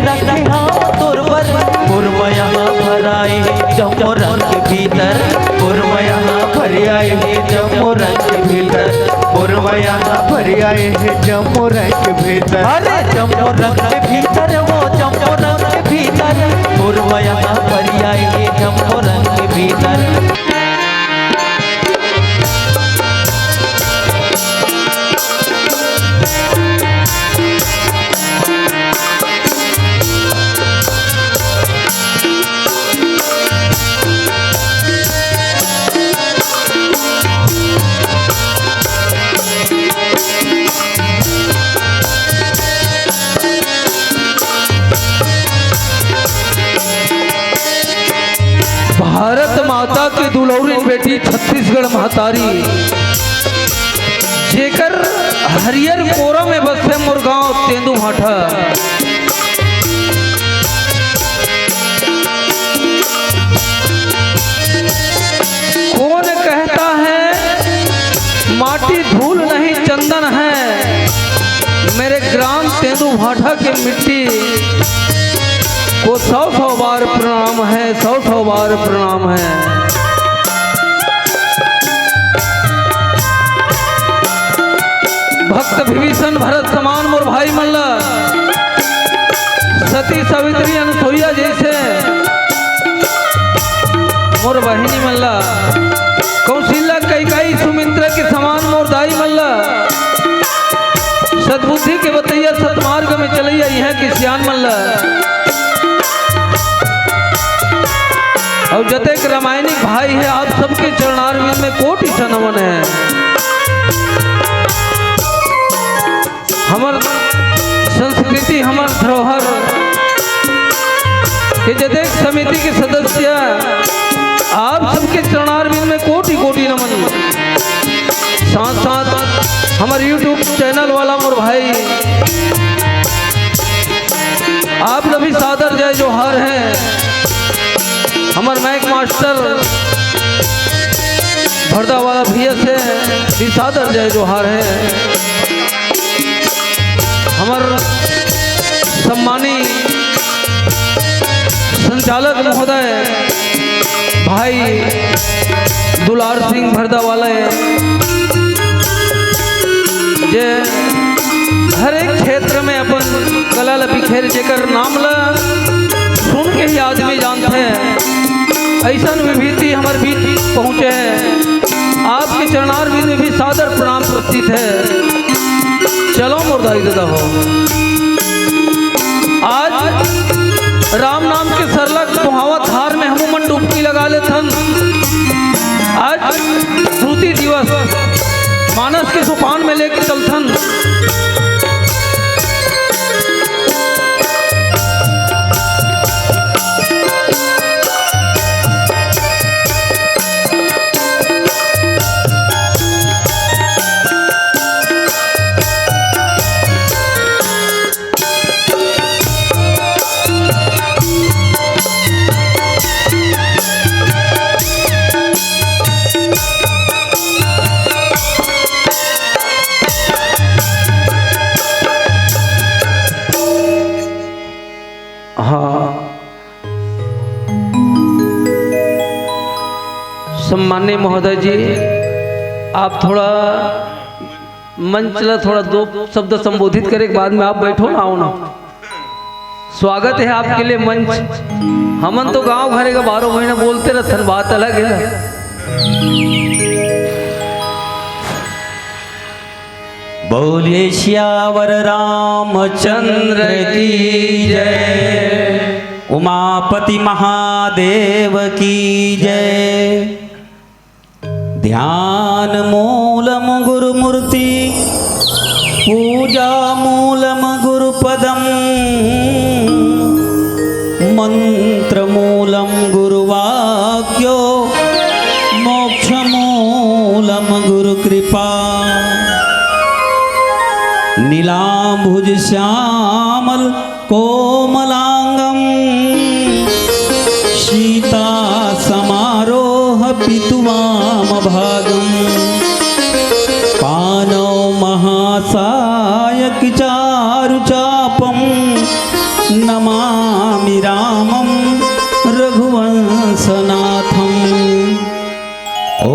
रखे तोर पर पूर्व यहाँ भराए जमो रंग भीतर पूर्व यहाँ भर आए जमो रंग भीतर पूर्व यहाँ भर आए जमो रंग भीतर अरे जमो रंग भीतर वो जमो रंग भीतर पूर्व यहाँ भर आए जमो रंग भीतर। भारत माता की दुलौरी बेटी छत्तीसगढ़ महतारी जेकर हरियर कोरा में बसे मुरगांव तेंदू भाठा कौन कहता है माटी धूल नहीं चंदन है मेरे ग्राम तेंदू भाठा की मिट्टी को 100 बार प्रणाम है 100 बार प्रणाम है। भक्त विभीषण भरत समान मोर भाई मल्ला सती सावित्री अनुसुईया जैसे मोर बहिनी मल्ला कौशल्या कैकेयी सुमित्रा के समान मोर दाई मल्ला सद्बुद्धि के बतैया सतमार्ग में चलैया यह की सियान मल्ला और जतेक रामायणिक भाई है आप सबके चरणारविंद में कोटि सा नमन है। हमार संस्कृति हमार धरोहर के जतेक समिति के सदस्य आप सबके चरणारविंद में कोटि कोटि नमन। साथ साथ हमारे YouTube चैनल वाला मोर भाई आप सभी सादर जय जोहार हैं। हमार मैक मास्टर भरदा वाला भैया से भी सादर जय जोहार है। हमार सम्मानी संचालक महोदय भाई दुलार सिंह भरदा वाले जे हर एक क्षेत्र में अपन कला ला बिखेर जेकर नाम ला सुन के ही आदमी जानते हैं ऐसा विभूति हमारे बीच पहुँचे हैं। आपके चरणारविंद में भी सादर प्रणाम प्रस्तुत है। चलो मुर्दाई दादा हो आज राम नाम के सरलग सुहावा धार में हम मन डुबकी लगा ले थन। आज श्रुति दिवस मानस के सुपान में लेके चलथन। सम्माननीय महोदय जी आप थोड़ा मंच ला थोड़ा 2 शब्द संबोधित करे के बाद में आप बैठो ना आओ ना। स्वागत है आपके लिए मंच। हमन तो गांव घरे का 12 महीना बोलते रहते बात अलग है। बोलिए श्यावर रामचंद्र की जय उमापति महादेव की जय। ध्यान मूलम गुरुमूर्ति पूजा मूलम गुरुपदम मंत्र मूलम गुरुवाक्यो मोक्ष मूलम गुरुकृपा। नीलांबुज श्यामल कोमलांगम सीता समारोह पितुवाम भागम। पानौ महासायक चारु चापम नम नमामि रामं रघुवंशनाथम्। ॐ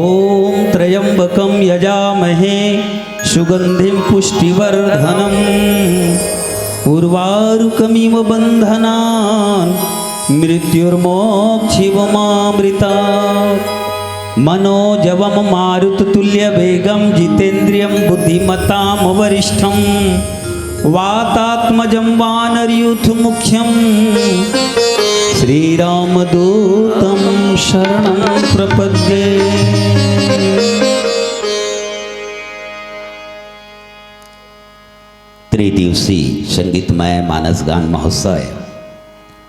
त्र्यम्बकं यजामहे सुगन्धिं पुष्टिवर्धनम् उर्वारुकमिव बन्धनान् मृत्युर्मोक्षिवमामृतात्। मनोजवं मारुततुल्यवेगं जितेन्द्रियं बुद्धिमतां वरिष्ठं वातात्मजं वानरयूथमुख्यं श्रीरामदूतं शरणं प्रपद्ये। त्रिदिवसीय संगीतमय मानस गान महोत्सव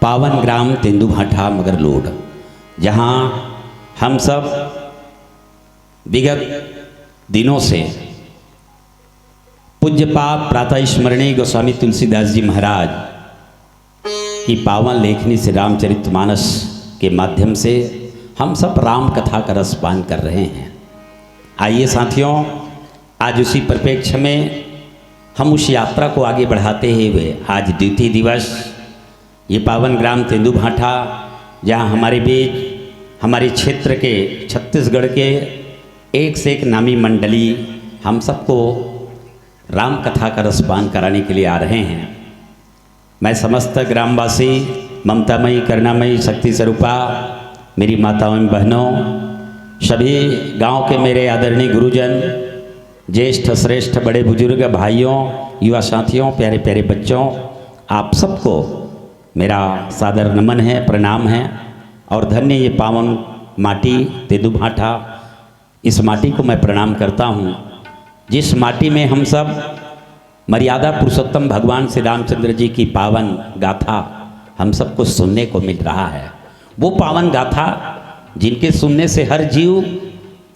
पावन ग्राम तेंदुभाठा मगरलोड, जहाँ हम सब विगत दिनों से पूज्य पाप प्रातः स्मरणीय गोस्वामी तुलसीदास जी महाराज की पावन लेखनी से रामचरितमानस के माध्यम से हम सब राम कथा का रसपान कर रहे हैं। आइए साथियों, आज उसी परिप्रेक्ष्य में हम उस यात्रा को आगे बढ़ाते हुए आज द्वितीय दिवस ये पावन ग्राम तेंदुभाठा, जहाँ हमारे बीच हमारे क्षेत्र के छत्तीसगढ़ के एक से एक नामी मंडली हम सबको राम कथा का रसपान कराने के लिए आ रहे हैं। मैं समस्त ग्रामवासी, ममतामयी करुणामयी शक्ति स्वरूपा मेरी माताओं एवं बहनों, सभी गांव के मेरे आदरणीय गुरुजन, ज्येष्ठ श्रेष्ठ बड़े बुजुर्ग भाइयों, युवा साथियों, प्यारे प्यारे बच्चों, आप सबको मेरा सादर नमन है, प्रणाम है। और धन्य ये पावन माटी तेंदुभाठा, इस माटी को मैं प्रणाम करता हूँ, जिस माटी में हम सब मर्यादा पुरुषोत्तम भगवान श्री रामचंद्र जी की पावन गाथा हम सबको सुनने को मिल रहा है। वो पावन गाथा जिनके सुनने से हर जीव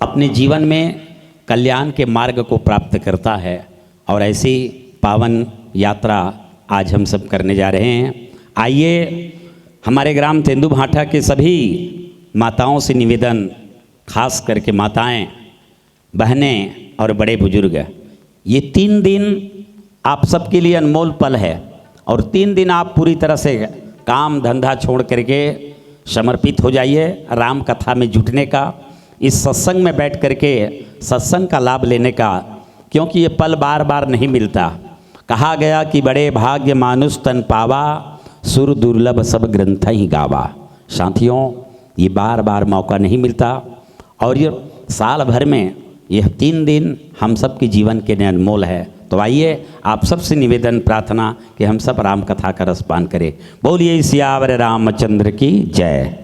अपने जीवन में कल्याण के मार्ग को प्राप्त करता है। और ऐसी पावन यात्रा आज हम सब करने जा रहे हैं। आइए, हमारे ग्राम तेंदुभाठा के सभी माताओं से निवेदन, खास करके माताएं, बहनें और बड़े बुजुर्ग, ये 3 दिन आप सबके लिए अनमोल पल है। और 3 दिन आप पूरी तरह से काम धंधा छोड़ करके समर्पित हो जाइए राम कथा में जुटने का, इस सत्संग में बैठ करके सत्संग का लाभ लेने का, क्योंकि ये पल बार बार नहीं मिलता। कहा गया कि बड़े भाग्य मानुष तन पावा, सुर दुर्लभ सब ग्रंथ ही गावा। साथियों, ये बार बार मौका नहीं मिलता और ये साल भर में यह 3 दिन हम सब के जीवन के लिए अनमोल है। तो आइए, आप सबसे निवेदन प्रार्थना कि हम सब राम कथा का रसपान करें। बोलिए सियावर रामचंद्र की जय।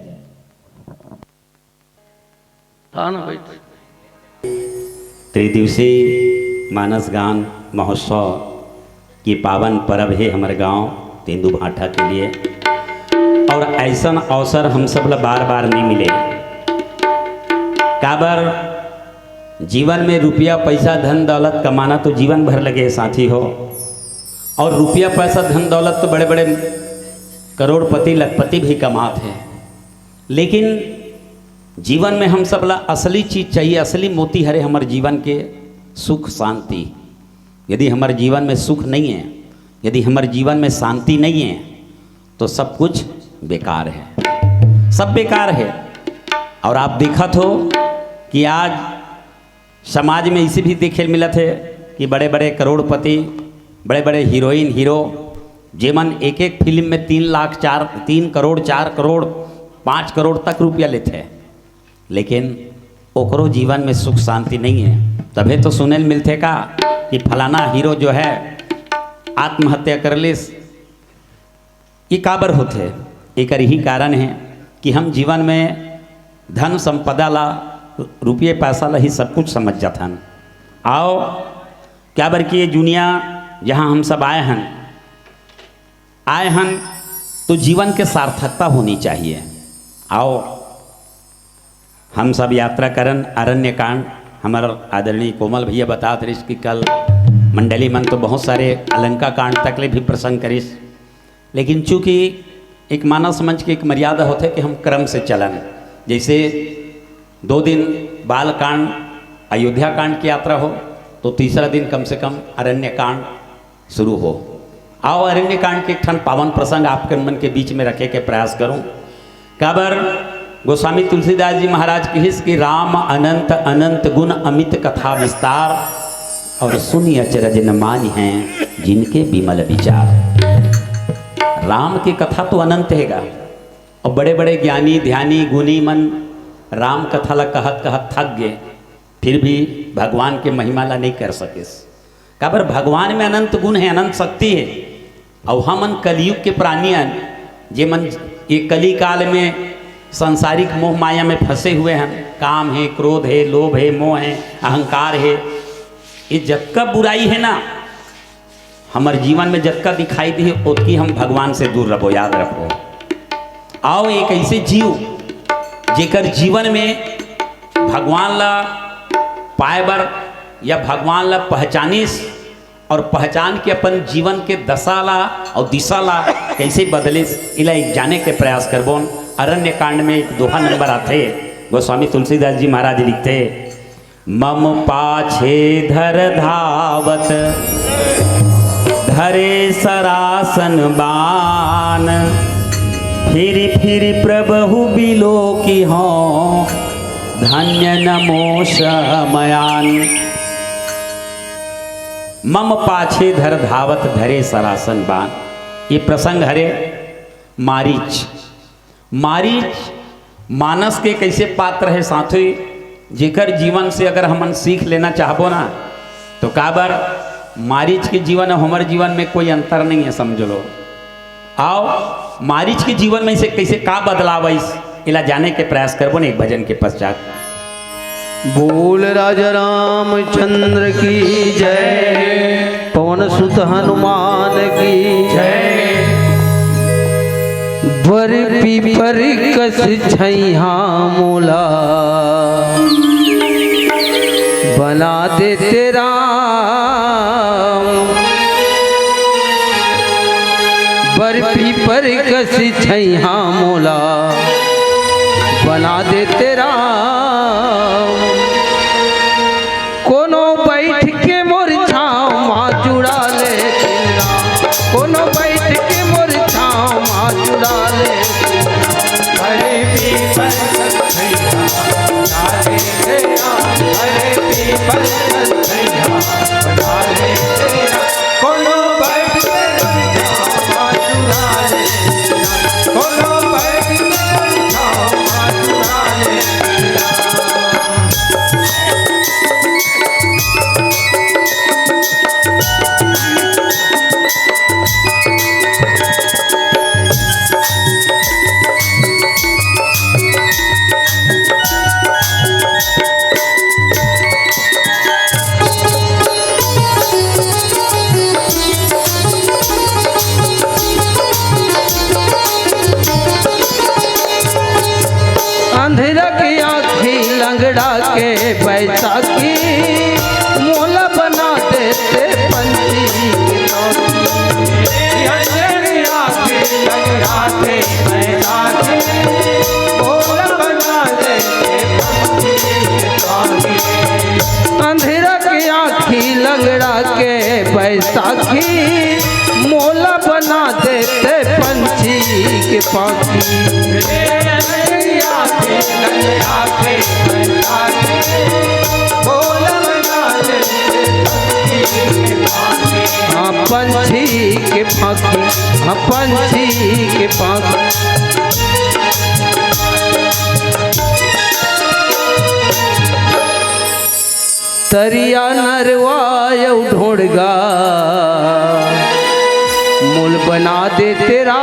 त्रिदिवसीय मानस गान महोत्सव की पावन पर्व है हमारे गांव तेंदुभाठा के लिए, और ऐसा अवसर हम सब ला बार बार नहीं मिले। काबर जीवन में रुपया पैसा धन दौलत कमाना तो जीवन भर लगे साथी हो, और रुपया पैसा धन दौलत तो बड़े बड़े करोड़पति लखपति भी कमाते हैं, लेकिन जीवन में हम सब ला असली चीज़ चाहिए, असली मोती हरे हमारे जीवन के सुख शांति। यदि हमारे जीवन में सुख नहीं है, यदि हमारे जीवन में शांति नहीं है, तो सब कुछ बेकार है, सब बेकार है। और आप देखा हो कि आज समाज में इसे भी देखे मिला थे कि बड़े बड़े करोड़पति, बड़े बड़े हीरोइन हीरो जेमन एक एक फिल्म में 3 करोड़ 4 करोड़ 5 करोड़ तक रुपया लेते हैं, लेकिन ओकरो जीवन में सुख शांति नहीं है। तभी तो सुने मिलते का कि फलाना हीरो जो है आत्महत्या कर ले। ये काबर होते, एक यही कारण है कि हम जीवन में धन संपदा ला, रुपये पैसा ला ही सब कुछ समझ जाथन। आओ, क्या बर कि ये दुनिया जहाँ हम सब आए हैं तो जीवन के सार्थकता होनी चाहिए। आओ, हम सब यात्रा करन अरण्य कांड। हमारा आदरणीय कोमल भैया बता थे कि कल मंडली मन तो बहुत सारे अलंका कांड तक ले भी प्रसंग करिस, लेकिन चूँकि एक मानव समाज की एक मर्यादा होते कि हम क्रम से चलन। जैसे 2 दिन बाल कांड अयोध्या कांड की यात्रा हो तो तीसरा दिन कम से कम अरण्य कांड शुरू हो, आओ अरण्य कांड के एक ठन पावन प्रसंग आपके मन के बीच में रखे के प्रयास करूं। काबर गोस्वामी तुलसीदास जी महाराज कहिस कि राम अनंत अनंत गुण अमित कथा विस्तार, और सुनी अचरज न मानी हैं जिनके विमल विचार। राम की कथा तो अनंत हैगा, और बड़े बड़े ज्ञानी ध्यानी गुणी मन राम कथा ला कहत कहत थक गए, फिर भी भगवान के महिमा ला नहीं कर सके। काबर भगवान में अनंत गुण है, अनंत शक्ति है, और हमन कलयुग के प्राणियन जे मन ये कली काल में सांसारिक मोह माया में फंसे हुए हैं, काम है, क्रोध है, लोभ है, मोह है, अहंकार है, ये जतका बुराई है ना हमारे जीवन में जतका दिखाई दी है उतकी हम भगवान से दूर रहो, याद रखो। आओ एक ऐसे जीव जेकर जीवन में भगवान ला पाए बर या भगवान ला पहचानिस, और पहचान के अपन जीवन के दशा ला और दिशा ला कैसे बदलिस, इला एक जाने के प्रयास करबोन। अरण्य कांड में एक दोहा नंबर आते, गोस्वामी तुलसीदास जी महाराज लिखते, मम पाछे धर धावत धरे सरासन बान, फिर फिर प्रभु बिलो की हों धन्य नमो शमयान। मम पाछे धर धावत धरे सरासन बान, ये प्रसंग हरे मारीच। मारीच मानस के कैसे पात्र है साथी, जेकर जीवन से अगर हमन सीख लेना चाहबो ना तो काबर मारीच के जीवन और हमारे जीवन में कोई अंतर नहीं है, समझ लो। आओ मारीच के जीवन में से कैसे का बदलाव है इला जाने के प्रयास करबो ने एक भजन के पश्चात। बोल राजा रामचंद्र की जय, पवन सुत हनुमान की जय। बर पीपर कस छैया मोला, बना दे तेरा बर पीपर कस छैया मोला, बना दे तेरा। कोनो बैठ के मोर छाँव माँ जुड़ा ले तिल्ला, कोनो बैठ के मोर छाँव माँ जुड़ा ले। हरे पीपर कथैया बना ले तेरा, हरे पीपर कथैया बना ले तेरा। कोनो बैठ के मोर छाँव माँ जुड़ा ले तिल्ला, कोनो बैठ के मोर छाँव माँ जुड़ा ले तिल्ला। अंधेरा की आँखी लंगड़ा के बैसाखी, मोला बना देते पंछी की नौकी। अंधेरा की लंगड़ा के बैसाखी, मोला बना देते पंछी की नौकी। अंधेरा की आँखी लंगड़ा के बैसाखी, मोला बना देते पंछी के पाखी। हाँ पंछी के पाखी, हाँ पंछी के पाखी। तरिया नरवा यौ ढोड़गा, मूल बना दे तेरा।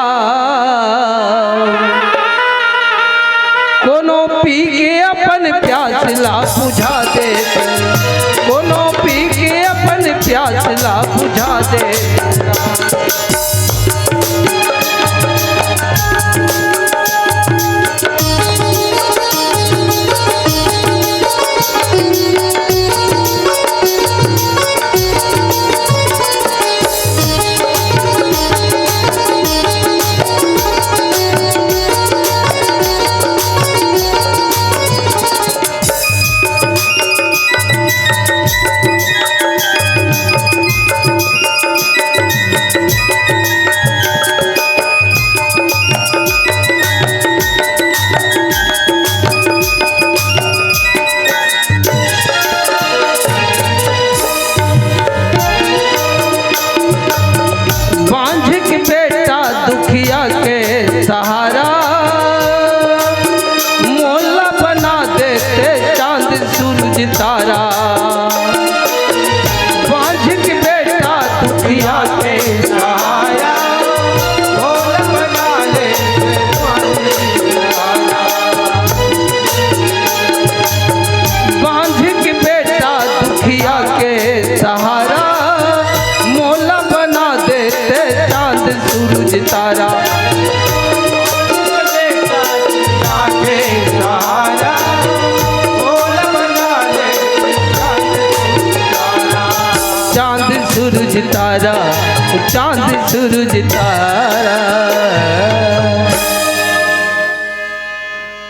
कोनो पी के अपन प्यास ला बुझा दे, कोनो पी के अपन प्यास ला बुझा दे। दुखिया के सहारा, मोला बना देते चांद सूरज तारा। बांझ के बेटा दुखिया के सहारा, मोला बना देते चांद तारा। बांझ के बेटा दुखिया के सहारा, मोला बना देते चांद सूरज तारा। चांद सूरज तारा, चांद सूरज तारा।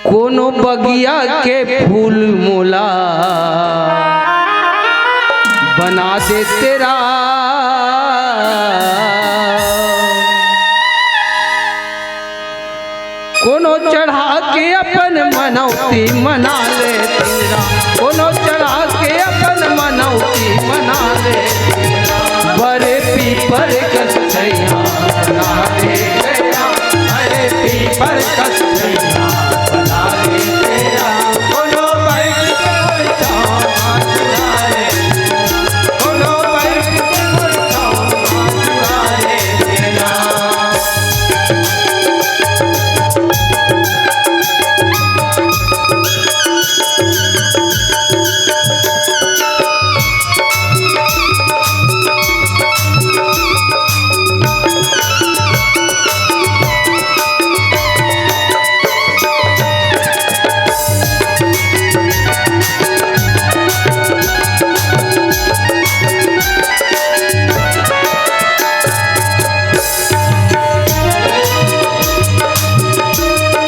कोनो बगिया के फूल मोला बना दे तेरा, कोनो चढ़ा के अपन मनौती मना ले तेरा, कोनो चढ़ा के अपन मनौती मना ले। बड़े पीपर कस छैया बना ले तेरा, बड़े पीपर कस छैया बना ले तेरा। कोनो बैठ के छाँव चुरा ले, कोनो बैठ के छाँव चुरा ले तेरा।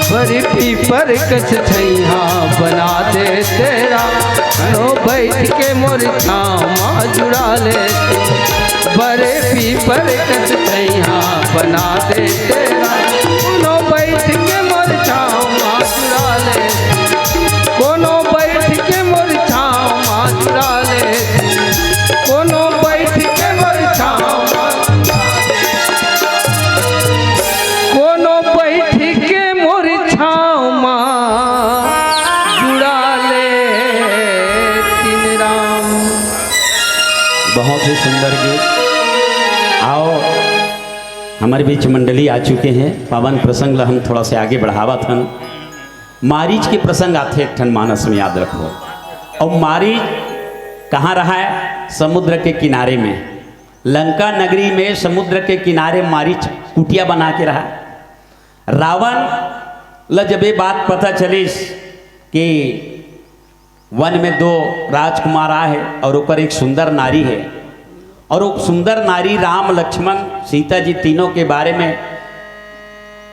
बड़ी पीपर कछ छैया बना दे तेरा, नो बैठ के मोर छाँव जुड़ा ले। बड़े पीपर कछ छैया बना दे तेरा, नो बैठ के मोर छाँव जुड़ा ले। कोनो बैठ के मोर छाँव जुड़ा ले, कोनो बैठ के मोर छाँव, कोनो बैठ के मोर छाँव जुड़ा ले तीन राम। बहुत ही सुंदर गीत। आओ हमारे बीच मंडली आ चुके हैं। पावन प्रसंग ला हम थोड़ा से आगे बढ़ावा थन। मारीच के प्रसंग आते एक ठन मानस में याद रखो। और मारीच कहाँ रहा है? समुद्र के किनारे में, लंका नगरी में समुद्र के किनारे मारीच कुटिया बना के रहा। रावण ला जब ये बात पता चलिस कि वन में दो राजकुमार है और ऊपर एक सुंदर नारी है, और वो सुंदर नारी राम लक्ष्मण सीता जी तीनों के बारे में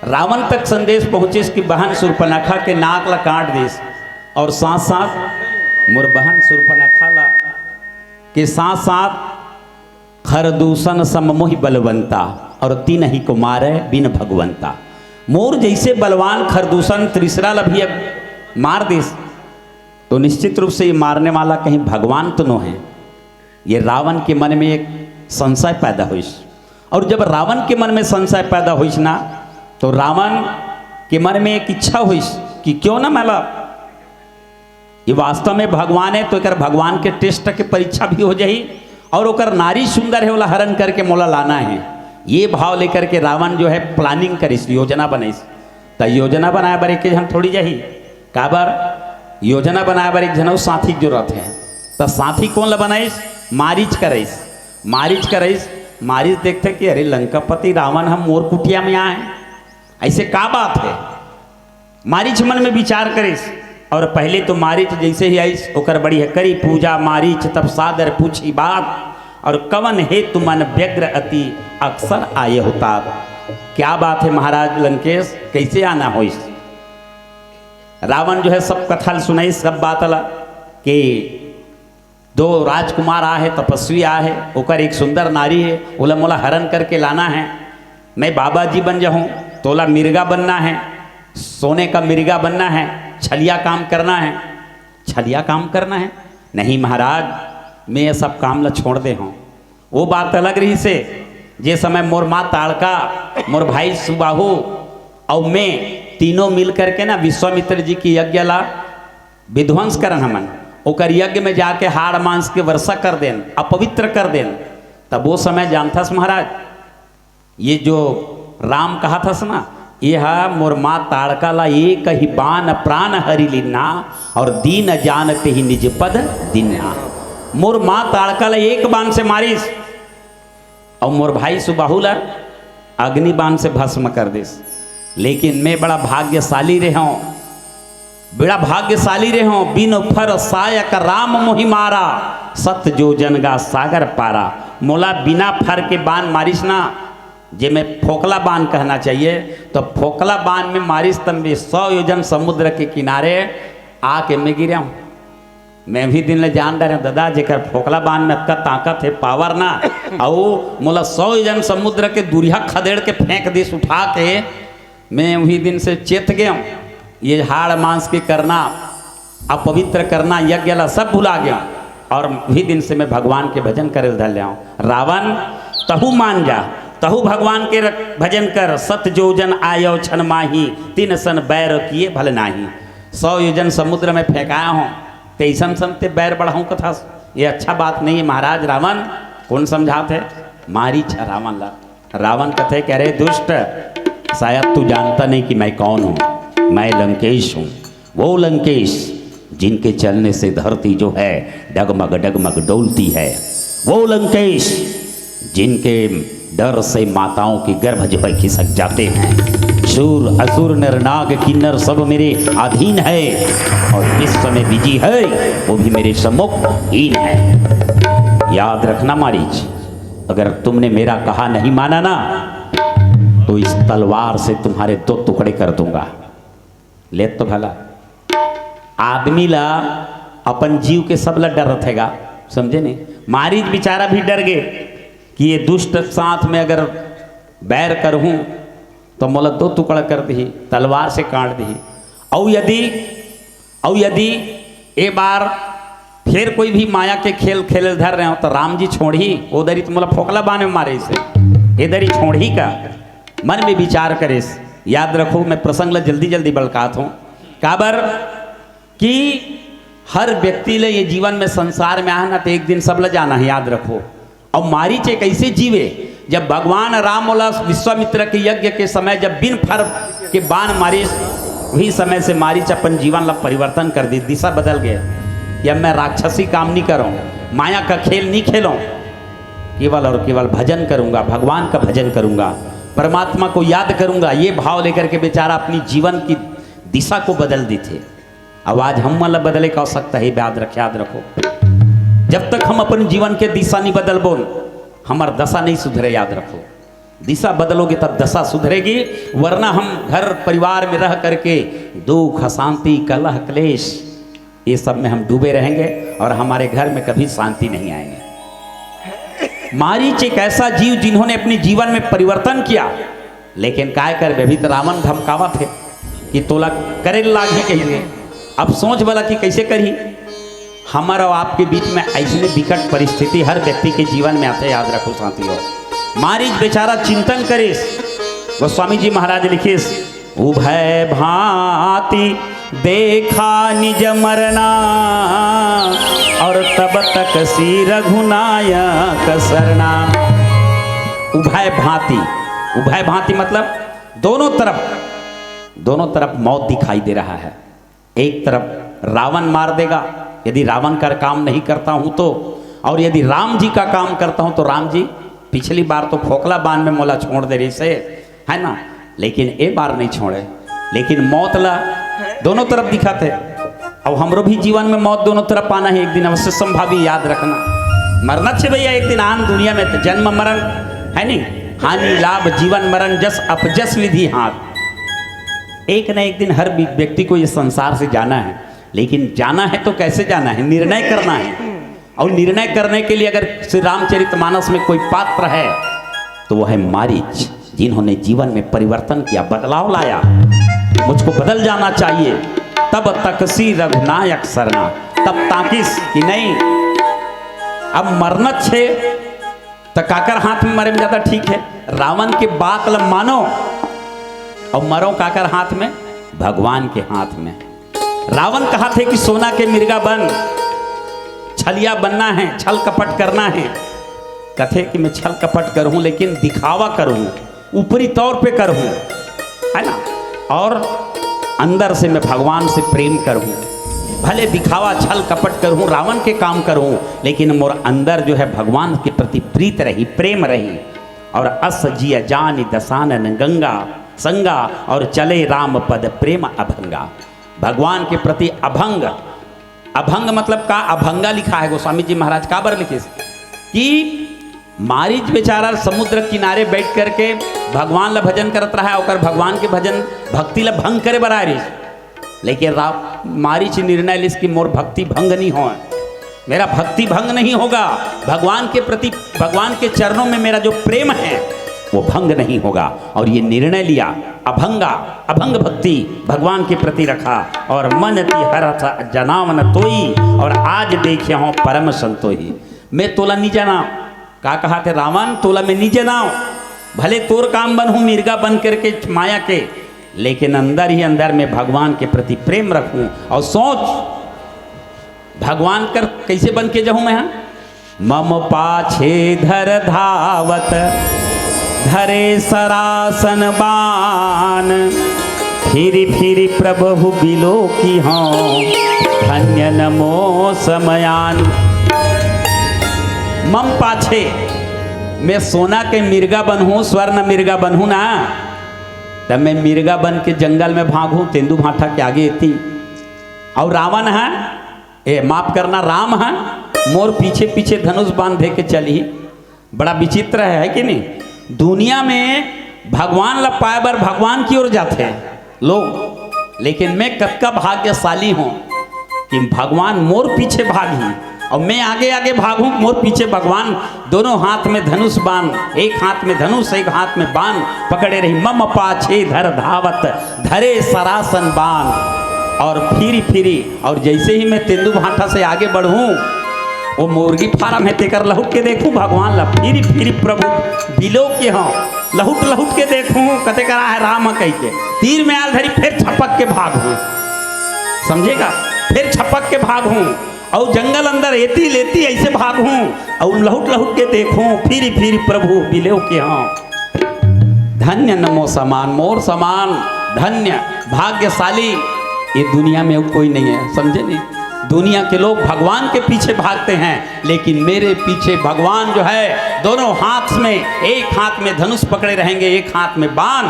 रावण तक संदेश पहुँचे कि बहन सुर्पनखा के नाक ला काट देस, और साथ साथ मोर बहन सुर्पनखा ला के साथ साथ खरदूषण सममोहि बलवंता, और तीन ही को मारे बिन भगवंता। मोर जैसे बलवान खरदूषण त्रिशरा ला भी अब मार देस, तो निश्चित रूप से ये मारने वाला कहीं भगवान तो न है। ये रावण के मन में एक संशय पैदा हुई, और जब रावण के मन में संशय पैदा हुई ना, तो रावण के मन में एक इच्छा हुई कि क्यों ना मला ये वास्तव में भगवान है, तो एक भगवान के टेस्ट के परीक्षा भी हो जाही, और ओकर नारी सुंदर है, वाला हरण करके मोला लाना है। ये भाव लेकर के रावण जो है प्लानिंग करिस, योजना बनाइस। तो योजना बनाए बार एक जन थोड़ी जाही, काबर योजना बनाए बार एक जनऊ साथी की जरूरत है। तो साथी कौन ला बनाइस? मारीच करइस। मारीच करइस, मारीच देखते कि अरे लंकापति रावण हम मोर कुटिया में आए, ऐसे का बात है? मारीच मन में विचार करिस, और पहले तो मारीच जैसे ही आइस ओकर बड़ी है करी पूजा मारीच, तब सादर पूछी बात, और कवन हे तुमन व्यग्र अति अक्सर आए होता। क्या बात है महाराज लंकेश, कैसे आना हो? रावण जो है सब कथा सुनाई, सब बात ला कि दो राजकुमार आ है, तपस्वी आ है, ओकर एक सुंदर नारी है, ओला मोला हरण करके लाना है। मैं बाबा जी बन जाऊँ, तोला मिर्गा बनना है, सोने का मिर्गा बनना है, छलिया काम करना है। छलिया काम करना है? नहीं महाराज, मैं ये सब काम ला छोड़ दे हूँ। वो बात अलग रही से, जे समय मोर माँ ताड़का, मोर भाई सुबाहु और मैं तीनों मिल करके ना विश्वामित्र जी की यज्ञ ला विध्वंस करन हमन, ओकर यज्ञ में जाके हाड़ मांस के वर्षा कर देन, अपवित्र कर देन। तब वो समय जानथस महाराज, ये जो राम कहा थस ना, यह मोर माँ ताड़का ला एक ही बान प्राण हरि लीना और दीन जानते ही निज पद दीना। मोर माँ ताड़का ला एक बाण से मारिस और मोर भाई सुबाहु ला अग्नि बाण से भस्म कर दिस। लेकिन मैं बड़ा भाग्यशाली रहे हूँ, बड़ा भाग्यशाली रहे हूँ, बिन फर सायक राम मोहि मारा, सत जो जनगा सागर पारा। मोला बिना फर के बाण मारिस ना, जे मैं फोकला बाण कहना चाहिए, तो फोकला बाण में मारिस तब मैं 100 योजन समुद्र के किनारे आके मैं गिरा हूँ। मैं भी दिन ले जान रहे हूँ दादा, जेकर फोकला बाण में अक्का ताकत है, पावर ना, और मोला 100 योजन समुद्र के दूरिया खदेड़ के फेंक दिस उठा के, मैं वही दिन से चेत गया हूँ। ये हाड़ मांस के करना, अपवित्र करना, यज्ञ ला सब भुला गया, और वही दिन से मैं भगवान के भजन करे धर लिया हूँ। रावण तहु मान जा, तहु भगवान के भजन कर, सत जोजन आयो छन माही, तीन सन बैर किए भल नाही। 100 योजन समुद्र में फेंकाया हूँ, तेईसन संते बैर बढ़ाऊँ कथा, ये अच्छा बात नहीं है महाराज। रावण कौन समझाते, मारी छा रावण ला। रावण कथे कह रहे दुष्ट, शायद तू जानता नहीं कि मैं कौन हूँ, मैं लंकेश हूँ, वो लंकेश जिनके चलने से धरती जो है डगमग डगमग डोलती है, वो लंकेश जिनके डर से माताओं के गर्भ जो है खिसक जाते हैं। शूर असुर नर नाग किन्नर सब मेरे अधीन है, और इस समय विजय है वो भी मेरे सम्मुख हीन है। याद रखना मारीच, अगर तुमने मेरा कहा नहीं माना ना, तो इस तलवार से तुम्हारे 2 टुकड़े कर दूंगा। ले तो भला आदमी ला अपन जीव के सब ला डर रहेगा, समझे नहीं। मारीच बेचारा भी डर गए कि ये दुष्ट साथ में अगर बैर करूँ तो मोला 2 टुकड़ा कर दी, तलवार से काट दी। और यदि एक बार फिर कोई भी माया के खेल खेल धर रहे हो तो राम जी छोड़ी, उधर ही तो मोला फोकला बाने में मारे से, इधर ही छोड़ी का मन में विचार करे। याद रखो, मैं प्रसंग ला जल्दी जल्दी बड़कात हूँ, काबर कि हर व्यक्ति ले ये जीवन में संसार में आना तो एक दिन सब ला जाना है, याद रखो। और मारीचे कैसे जीवे, जब भगवान राम वाला विश्वामित्र के यज्ञ के समय जब बिन फर के बाण मारी, वही समय से मारीच अपन जीवन ला परिवर्तन कर दी, दिशा बदल गया। या मैं राक्षसी काम नहीं करूँ, माया का खेल नहीं खेलूँ, केवल और केवल भजन करूँगा, भगवान का भजन करूँगा, परमात्मा को याद करूँगा। ये भाव लेकर के बेचारा अपनी जीवन की दिशा को बदल दी थे। आवाज हम वाला बदले का आवश्यकता है, याद रखो। जब तक हम अपने जीवन के दिशा नहीं बदल बोल, हमार दशा नहीं सुधरे। याद रखो, दिशा बदलोगे तब दशा सुधरेगी, वरना हम घर परिवार में रह करके दुख अशांति कलह क्लेश ये सब में हम डूबे रहेंगे और हमारे घर में कभी शांति नहीं आएंगे। मारीच एक ऐसा जीव जिन्होंने अपने जीवन में परिवर्तन किया, लेकिन काय कर भी तो रावण धमकावा थे कि तोला करे लागे कहिए। अब सोच वाला कि कैसे करी। हमारा और आपके बीच में ऐसी विकट परिस्थिति हर व्यक्ति के जीवन में आते, याद रखो साथियों। मारीच बेचारा चिंतन करिस, गोस्वामी जी महाराज लिखिस, उभय भांति देखा निज मरना और तब तक सी रघुनायक सरना। उभय भांति, उभय भांति मतलब दोनों तरफ मौत दिखाई दे रहा है। एक तरफ रावण मार देगा यदि रावण का काम नहीं करता हूं तो, और यदि राम जी का काम करता हूं तो राम जी पिछली बार तो फोकला बाण में मोला छोड़ दे रही से, है ना, लेकिन एक बार नहीं छोड़े। लेकिन मौत ला दोनों तरफ दिखाते, और हमरो भी जीवन में मौत दोनों तरफ आना है, एक दिन अवश्य संभावी। याद रखना, मरना छे भैया एक दिन आन दुनिया में, तो जन्म मरण है नहीं, हानि लाभ जीवन मरण जस अपजस विधि हाथ। एक न एक दिन हर व्यक्ति को ये संसार से जाना है, लेकिन जाना है तो कैसे जाना है, निर्णय करना है। और निर्णय करने के लिए अगर श्री रामचरितमानस में कोई पात्र है तो वो है मारीच, जिन्होंने जीवन में परिवर्तन किया, बदलाव लाया। मुझको बदल जाना चाहिए, तब तक सी रघुनायक सरना, तब ताकिस कि नहीं अब मरना छे तो काकर हाथ में मरे में ज्यादा ठीक है। रावण के बात ल मानो और मरो काकर हाथ में, भगवान के हाथ में। रावण कहा थे कि सोना के मिर्गा बन, छलिया बनना है, छल कपट करना है। कथे कि मैं छल कपट करूं लेकिन दिखावा करूं, ऊपरी तौर पे करूं, है ना, और अंदर से मैं भगवान से प्रेम करूं। भले दिखावा छल कपट करूं, रावण के काम करूं, लेकिन मोर अंदर जो है भगवान के प्रति प्रीत रही, प्रेम रही। और अस जिया जान दसानन गंगा संगा, और चले राम पद प्रेम अभंगा। भगवान के प्रति अभंग, अभंग मतलब का, अभंगा लिखा है गोस्वामी जी महाराज का बर लिखे कि मारीच बेचारा समुद्र किनारे बैठ करके भगवान ला भजन करत रहा है, और भगवान के भजन भक्ति ला भंग करे बरा रही। लेकिन मारीच निर्णय लिस कि मोर भक्ति भंग नहीं हो, मेरा भक्ति भंग नहीं होगा, भगवान के प्रति, भगवान के चरणों में मेरा जो प्रेम है वो भंग नहीं होगा। और ये निर्णय लिया, अभंगा, अभंग भक्ति भगवान के प्रति रखा। और मन ती हरथ जनावन तोई, और आज देखे हो परम संतोही। मैं तोला नहीं जाना, का कहा थे रावण, तोला मैं नहीं जाना, भले तोर काम बन हूँ मिर्गा बन करके माया के, लेकिन अंदर ही अंदर में भगवान के प्रति प्रेम रखूं। और सोच भगवान कर कैसे बन के जाऊं मैं, मम पाछे धर धावत धरे सरासन बान, फिरी फिरी प्रभु बिलो की हों धन्य नमो समयान। मम पाछे, मैं सोना के मिर्गा बनूं, स्वर्ण मिर्गा बनूं ना, तब मैं मिर्गा बन के जंगल में भागूं तेंदु भाटा के आगे थी। और रावण है, माफ करना, राम है, मोर पीछे पीछे धनुष बांधे के चली। बड़ा विचित्र है कि नहीं। दुनिया में भगवान ला पाए बर भगवान की ओर जाते हैं लोग, लेकिन मैं कक्का भाग्यशाली हूँ कि भगवान मोर पीछे भागी और मैं आगे आगे भागूं, मोर पीछे भगवान दोनों हाथ में धनुष बाण, एक हाथ में धनुष एक हाथ में बाण पकड़े रही। मम पाछे धर धावत धरे सरासन बाण, और फिरी फिरी, और जैसे ही मैं तेंदु भाटा से आगे बढ़ूं, वो मुर्गी फार्म है तेकर लहुट के देखूं भगवान ला, फिरी फिरी प्रभु बिलो के हों, लहुट लहुट के देखूं कते करा है राम कह के, तीर में आल धरी फिर छपक के भागूं, समझेगा, फिर छपक के भागूं, और जंगल अंदर एती लेती ऐसे भागूं, और लहुट लहुट के देखूं, फिरी फिरी प्रभु बिलो के हों धन्य नमो समान, मोर समान धन्य भाग्यशाली ये दुनिया में कोई नहीं है, समझे नहीं। दुनिया के लोग भगवान के पीछे भागते हैं, लेकिन मेरे पीछे भगवान जो है दोनों हाथ में, एक हाथ में धनुष पकड़े रहेंगे, एक हाथ में बाण,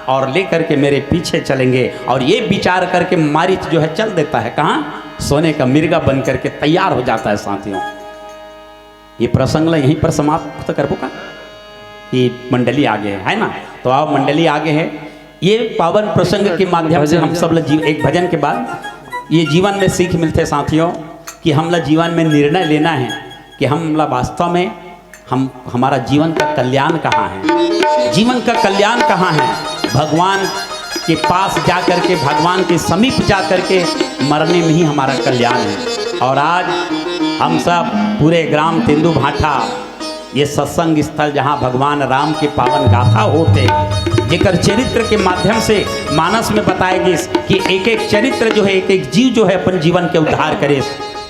और लेकर के मेरे पीछे चलेंगे। और ये विचार करके मारीच जो है चल देता है कहाँ, सोने का मिर्गा बन करके तैयार हो जाता है। साथियों, ये प्रसंग ला यहीं पर समाप्त करबो का, ये मंडली आगे है ना, तो आओ मंडली आगे है। ये पावन प्रसंग के माध्यम से हम सब एक भजन के बाद ये जीवन में सीख मिलते साथियों कि हम जीवन में निर्णय लेना है कि हम वास्तव में हमारा जीवन का कल्याण कहाँ है, जीवन का कल्याण कहाँ है। भगवान के पास जा कर के, भगवान के समीप जा कर के मरने में ही हमारा कल्याण है। और आज हम सब पूरे ग्राम तेंदु भाटा, ये सत्संग स्थल जहाँ भगवान राम के पावन गाथा होते, जेकर चरित्र के माध्यम से मानस में बताएगी कि एक एक चरित्र जो है, एक एक जीव जो है अपन जीवन के उद्धार करे,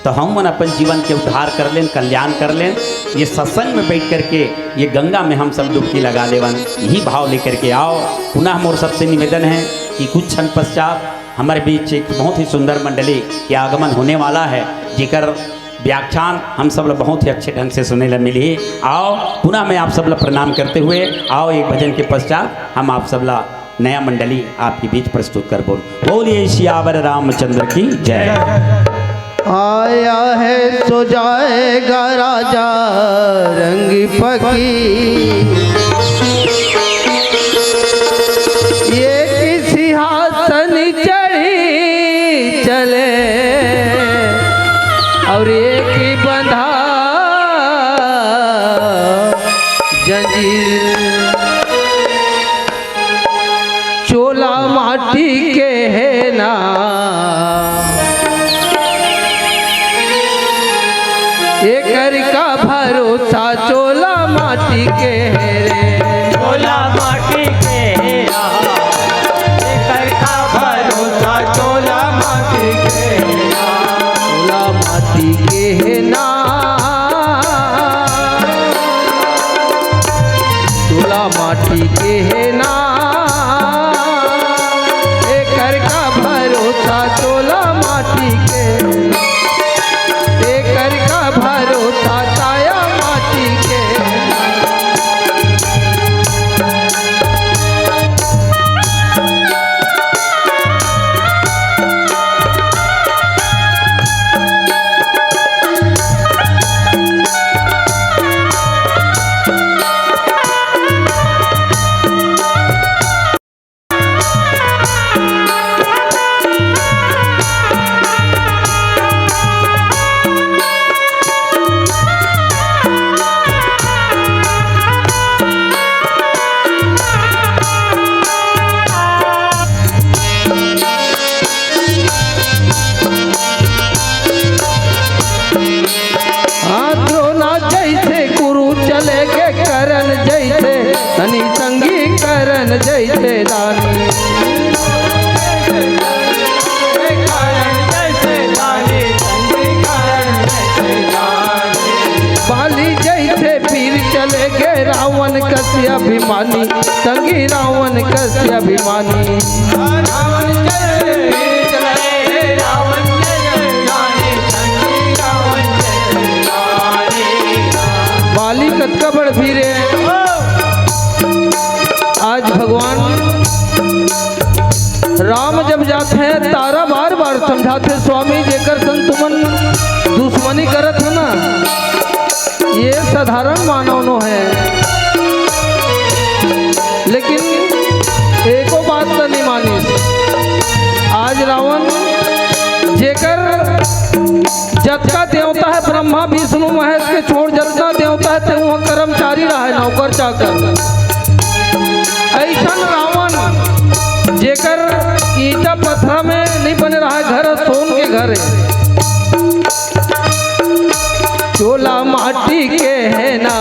तो हम अपन जीवन के उद्धार कर लें, कल्याण कर लें। ये सत्संग में बैठ करके ये गंगा में हम सब डुबकी लगा लेवन, यही भाव लेकर के आओ। पुनः मोर सबसे निवेदन है कि कुछ क्षण पश्चात हमारे बीच एक बहुत ही सुंदर मंडली के आगमन होने वाला है, जेकर व्याख्यान हम सब लोग बहुत ही अच्छे ढंग से सुने ला मिली। आओ पुनः मैं आप सब लोग प्रणाम करते हुए, आओ एक भजन के पश्चात हम आप सब ला नया मंडली आपके बीच प्रस्तुत कर बोलिए सियावर रामचंद्र की जय। आया है सो जाएगा राजा रंग फकीर, ये किसी हासन चढ़ी चले और एक ही बंधा जंजीर, चोला माटी के है ना एकर का भरोसा, चोला माटी कस्य अभिमानी, संगी रावण कस्य अभिमानी। रावण जय जय रावण जय जाने, संगी रावण जय जाने। बाली कतका बड़ फिरे। आज भगवान राम जब जाते हैं तारा बार बार समझाते, स्वामी जेकर संग तुमन दुश्मनी करत है ना, ये साधारण मानव नो है, लेकिन एको बात तो नहीं मानी। आज रावण जेकर जतका देवता है ब्रह्मा विष्णु महेश के छोड़ जतना देवता है ते वहाँ कर्मचारी रहा है, नौकर चाकर। ऐसा रावण जेकर ईटा पत्थर में नहीं बने रहा है, घर सोन के घर है। चोला माटी के है ना,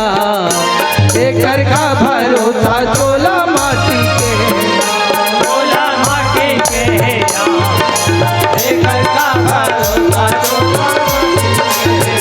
एकर का भरोसा चोला माटी के है, चोला माटी के है ना, एकर का भरोसा चोला माटी के है।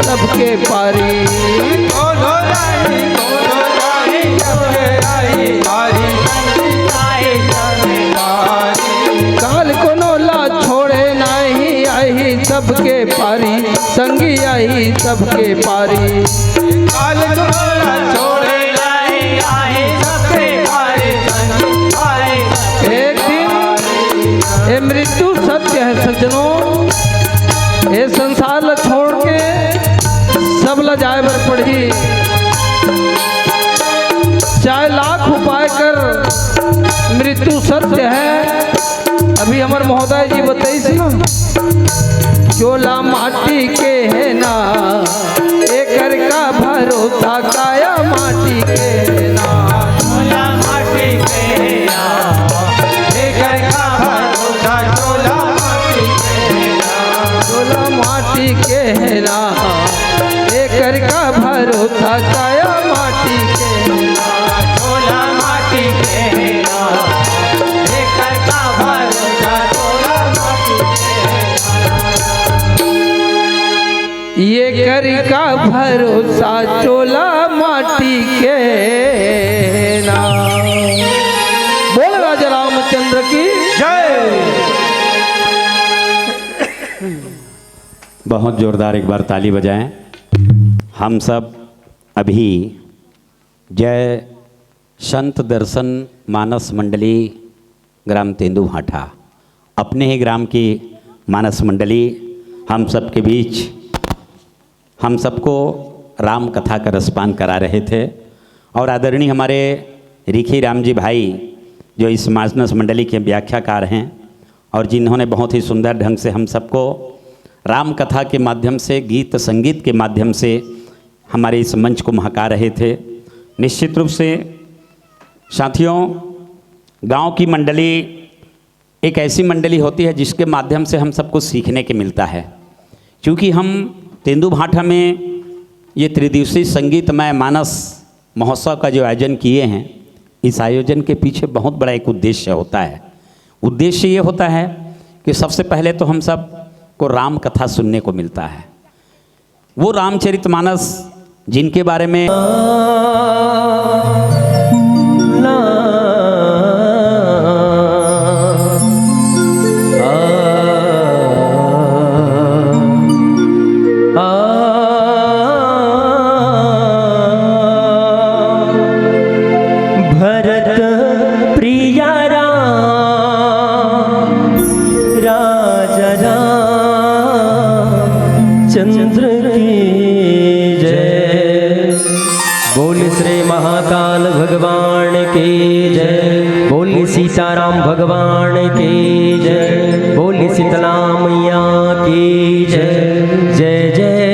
सबके पारी काल को नोला छोड़े नहीं, आई सबके पारी, संगी आई सबके पारी। काल को नोला छोड़े नहीं, आई सबके पारी, संगी आई। एक दिन ये मृत्यु सत्य है सज्जनों, ये संसार ला छोड़ के सब ला जाए बर पड़ी। चाहे लाख उपाय कर मृत्यु सत्य है। अभी हमारे महोदय जी बताइस ना, चोला माटी के है ना, एकर का भरोसा काया माटी के है ना, चोला माटी के है ना, एकर का भरोसा चोला माटी के है ना, चोला माटी के है ना, एकर का भरोसा काया माटी के है ना, चोला माटी के है ना, एकर का भरोसा चोला माटी के है ना। ये करी का भरोसा चोला माटी के है ना। बोल राजा रामचंद्र की जय। बहुत जोरदार एक बार ताली बजाएं। हम सब अभी जय संत दर्शन मानस मंडली ग्राम तेंदुभाठा, अपने ही ग्राम की मानस मंडली, हम सब के बीच हम सबको राम कथा का रसपान करा रहे थे। और आदरणीय हमारे रिखी राम जी भाई जो इस मानस मंडली के व्याख्याकार हैं और जिन्होंने बहुत ही सुंदर ढंग से हम सबको राम कथा के माध्यम से, गीत संगीत के माध्यम से हमारे इस मंच को महका रहे थे। निश्चित रूप से साथियों, गांव की मंडली एक ऐसी मंडली होती है जिसके माध्यम से हम सबको सीखने के मिलता है। क्योंकि हम तेंदुभाठा में ये त्रिदिवसीय संगीतमय मानस महोत्सव का जो आयोजन किए हैं, इस आयोजन के पीछे बहुत बड़ा एक उद्देश्य होता है। उद्देश्य ये होता है कि सबसे पहले तो हम सब को राम कथा सुनने को मिलता है। वो रामचरितमानस जिनके बारे में चंद्र की जय। बोल श्री महाकाल भगवान की जय। बोल सीताराम भगवान की जय। बोल शीतला मैया की जय। जय जय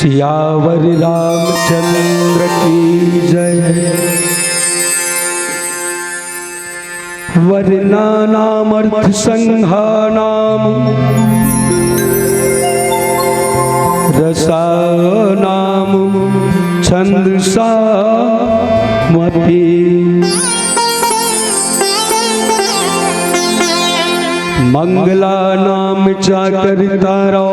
सियावर रामचंद्र की जय। वर्णनामर्थ संघानाम रसानाम छंदसा मपि मंगलानाम चाकरितारो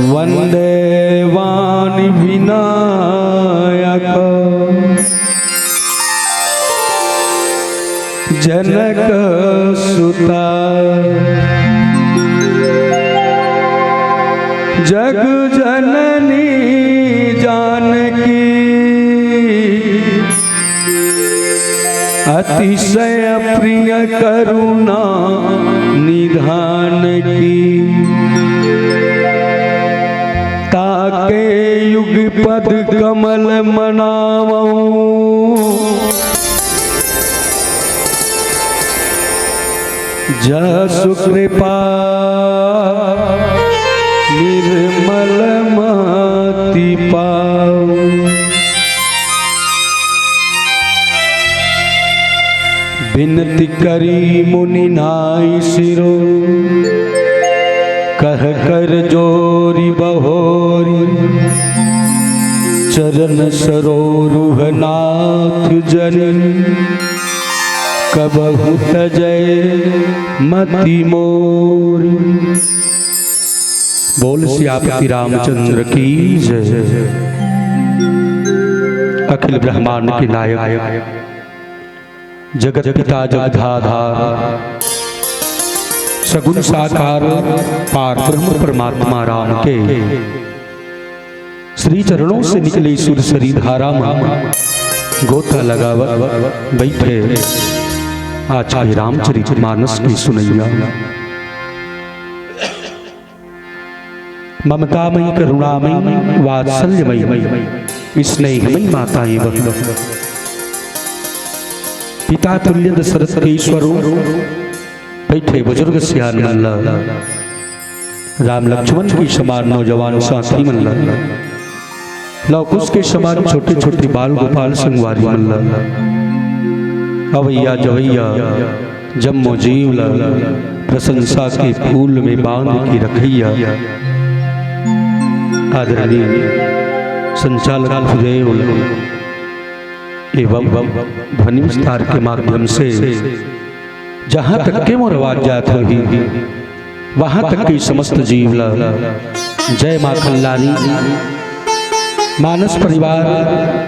वंदे वाणी विनायक जनक सुता जग जननी जानकी अतिशय प्रिय करुणा निधान की ताके युग पद कमल मनावो जसु कृपा निर्मल मति पाओ। बिनती करी मुनि नाई सिरो कह कर जोरी बहोरी चरण सरोरुह नाथ जनी कबहु तजय मति मोरी। बोल सियापति रामचंद्र की जय। अखिल ब्रह्मांड के नायक जगत पिता जगधाधार सगुण साकार पार ब्रह्म परमात्मा राम के श्री चरणों से निकली सुरसरी धारा में गोता लगावत बैठे आज के रामचरितमानस की सुनैया। ममतामयी करुणामयी वात्सल्यमयी स्नेहमयी माताएं बहनों पिता तुल्य दशरथ के ईश्वरों बैठे बुजुर्ग सियान मल्ला राम लक्ष्मण की समान नौजवान साथी मल्ला लवकुश के समान छोटे छोटे बाल गोपाल संगवारी मल्ला अवैया जवैया जम्मो जीवला प्रशंसा के फूल में बांध की रखैया आदरणीय संचालक फुदेव एवं ध्वनि विस्तार के माध्यम से जहाँ तक के मोर आवाज जात होगी वहाँ तक की समस्त जीवला जय माँ खल्लारी मानस परिवार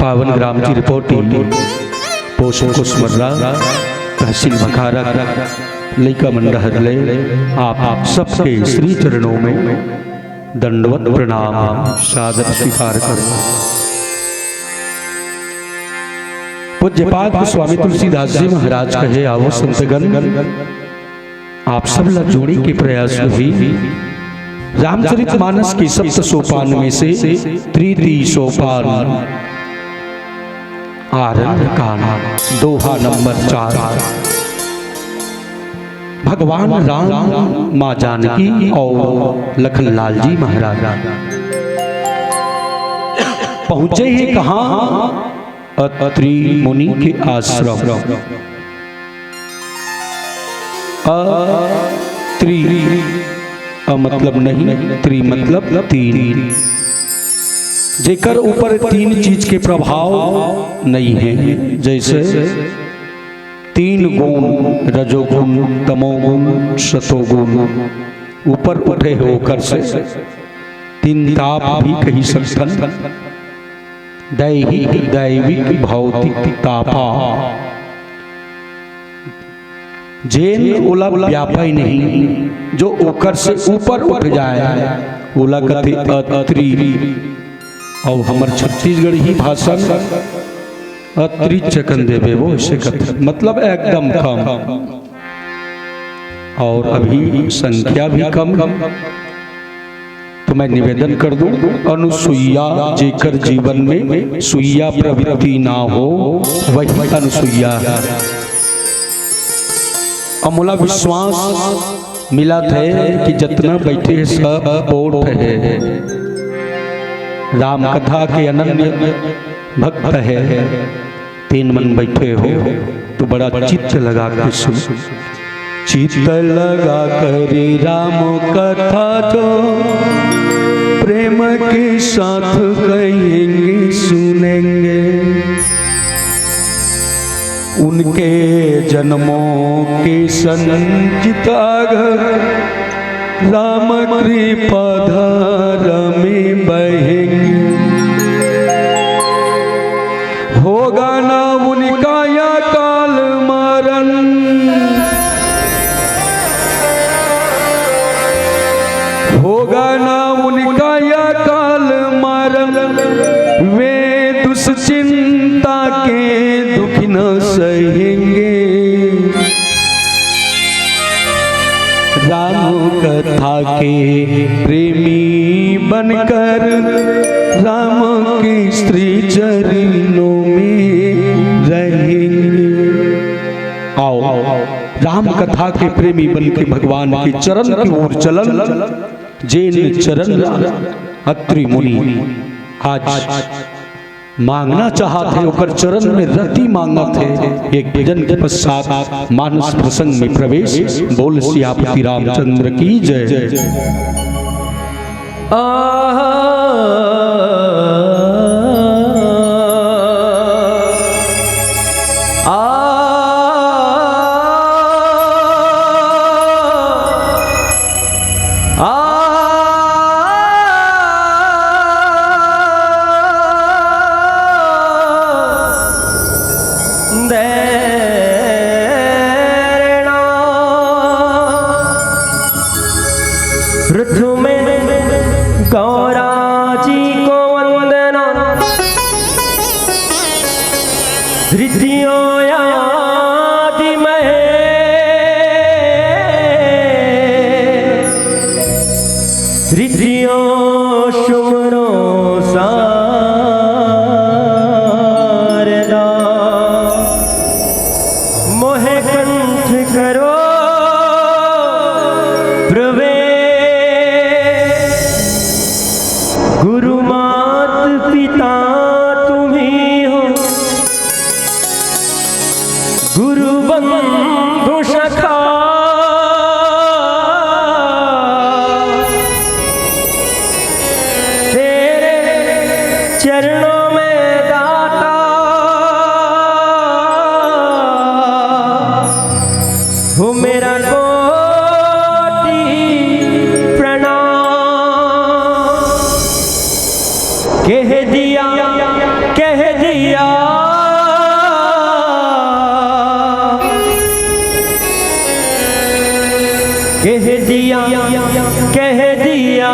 पावन ग्राम की रिपोर्टिंग पोषण कुसमर्रा तहसील बखारा लैका मंडहरले आप सबके श्री चरणों में दंडवत प्रणाम सादर स्वीकार करें। पूज्यपाद स्वामी तुलसीदास जी महाराज कहे आवो संतगण आप सब लग जोड़ी के प्रयास हुई रामचरितमानस के सप्त सोपान में से तृतीय सोपान आरण्य कांड दोहा नंबर 4 भगवान राम माँ जानकी और लखनलाल जी महाराज पहुंचे ही कहाँ अत्रि मुनि के आश्रम। अत्रि मतलब नहीं त्रि मतलब 3 जेकर ऊपर 3 चीज के प्रभाव नहीं है जैसे 3 गुण रजोगुण तमोगुण सतोगुण ऊपर उठे होकर से 3 ताप भी कही सकते दैहिक दैविक भौतिक तापा जैन ओला व्यापाई नहीं जो ओकर से ऊपर उठ जाए ओला कथे अत्रि और हमार छत्तीसगढ़ी ही भाषा में अत्रि चकन देवे वो इसे कथे मतलब एकदम कम और अभी संख्या भी कम तो मैं निवेदन कर दूं अनुसुईया जेकर जीवन में सुईया प्रवृत्ति ना हो वही अनुसुईया है। अमोला विश्वास मिला थे कि जितना बैठे हैं सब ओठ है, राम कथा के अनन्य भक्त है। 3 मन बैठे हो तो बड़ा चित्त लगा के सुन, चित्त लगा करे राम कथा जो प्रेम के साथ कहेंगे सुनेंगे। उनके जन्मों के संचिता राम कृपा धारा में बहेंगे। होगा ना उनका या काल मरण, होगा ना उनका या काल मरण। वे दुश्चिंता के दुख न सहेंगे। राम कथा के प्रेमी बनकर राम के स्त्री चरणों में रहेंगे। आओ राम कथा के प्रेमी बन के भगवान के चरण की ओर चलन। जेन चरण अत्रि मुनि आज मांगना चाहते ओकर चरण में रति मांगा थे। एक जन के पश्चात मानस प्रसंग में प्रवेश। बोल सियापति रामचंद्र की जय। पृथ्वी में गौरा जी को वंदना, धृतियों आदि महे, धृतियों शुमरो सारदा, मोहे कंठ करो प्रवेश। गुरु मात पिता तुम्ही हो, गुरु बंधु सखा, तेरे चरणों में दाता हो मेरा कोटि प्रणाम। कह दिया कह दिया कह दिया कह दिया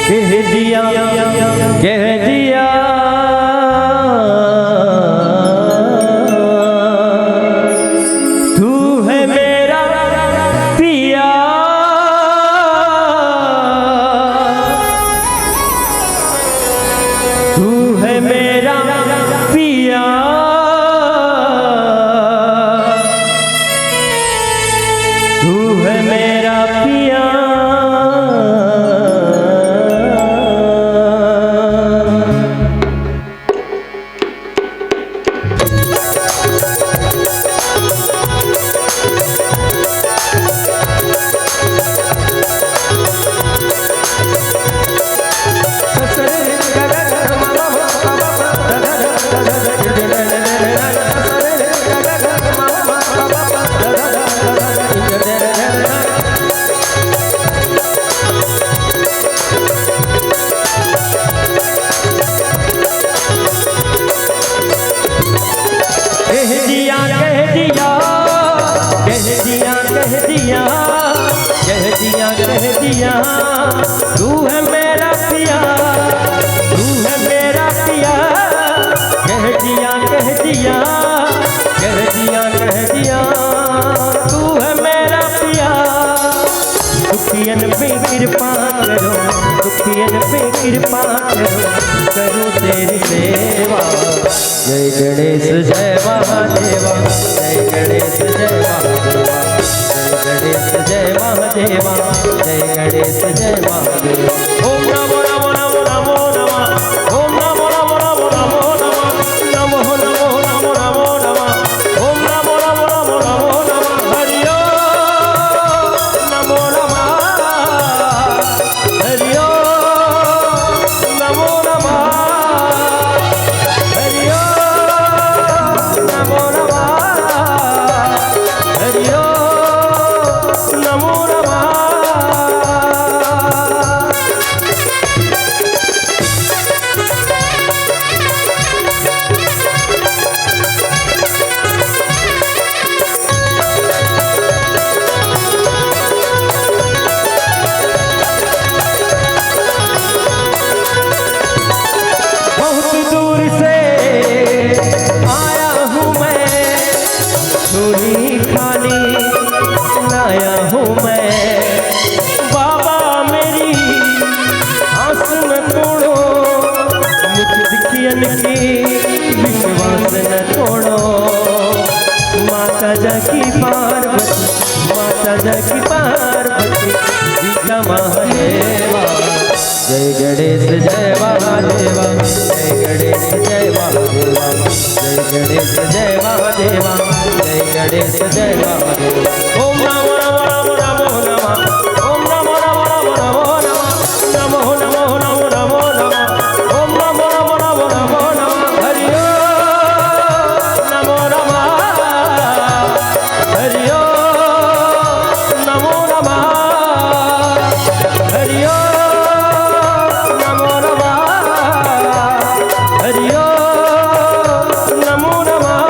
कह दिया कह दिया। तू है मेरा पिया, तू है मेरा पिया, तू है मेरा पिया। जय गणेश जय महादेवा, जय गणेश जय महादेवा, जय गणेश जय महादेवा, जय गणेश जय महादेवा। ओम नमो नमो नमो नमो नमः, ओम नमो नमो नमो नमो नमः, नमो नमो नमो नमो नमः, ओम नमो नमो नमो नमो नमः, हरि ओम नमो नमः, हरि ओम नमो नमः, हरि ओम नमो नमः, हरि ओम नमो नमः। बहुत दूर से आया हूँ मैं, झोली खाली लाया हूँ मैं। बाबा मेरी आस न तोड़ो, मुझ दुखियन की विश्वास न तोड़ो। माता जाकी पार्वती, माता जाकी पार्वती, गीता महादेवा। जय गणेश जय महादेवा, जय गणेश जय महादेवा, जय गणेश जय महादेवा, जय गणेश जय महादेवा। ओम नमो नमो नमो नमो नमः, ओम नमो नमो नमो नमो नमः, नमो नमो नमो नमो नमः, ओम नमो नमो नमो नमो नमः, हरि ओम नमो नमः, हरि ओम नमो नमः, हरि ओम नमो नमः, हरि ओम नमो नमः।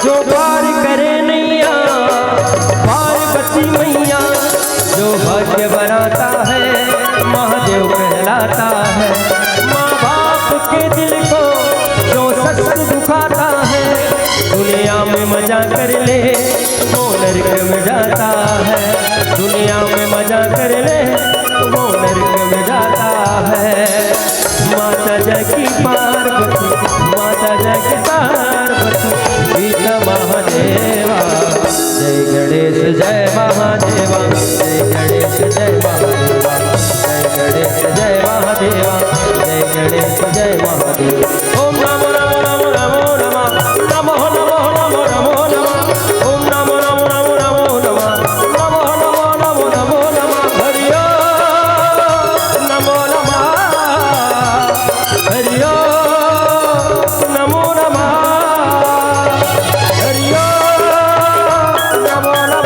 जो पार करे नैया पार्वती मैया, जो भाग्य बनाता है महादेव कहलाता है। माँ बाप के दिल को जो सख्त दुखाता है, दुनिया में मजा कर ले वो नरक में जाता है। दुनिया में मजा कर ले वो नरक में जाता है। माता जाकी पार्वती, माता जाकी पार्वती, गीता महादेवा। जय गणेश जय महादेवा, जय गणेश जय महादेवा, जय गणेश जय महादेवा, जय गणेश जय महादेवा। ओम नमो नमो नमो नमो नमः, नमो नमो नमो नमो नमः, ओम नमो नमो नमो नमो नमः, नमो नमो नमो नमो नमः, हरि ओम नमो नमः, हरि ओम नमो नमः, हरि ओम नमो नमः,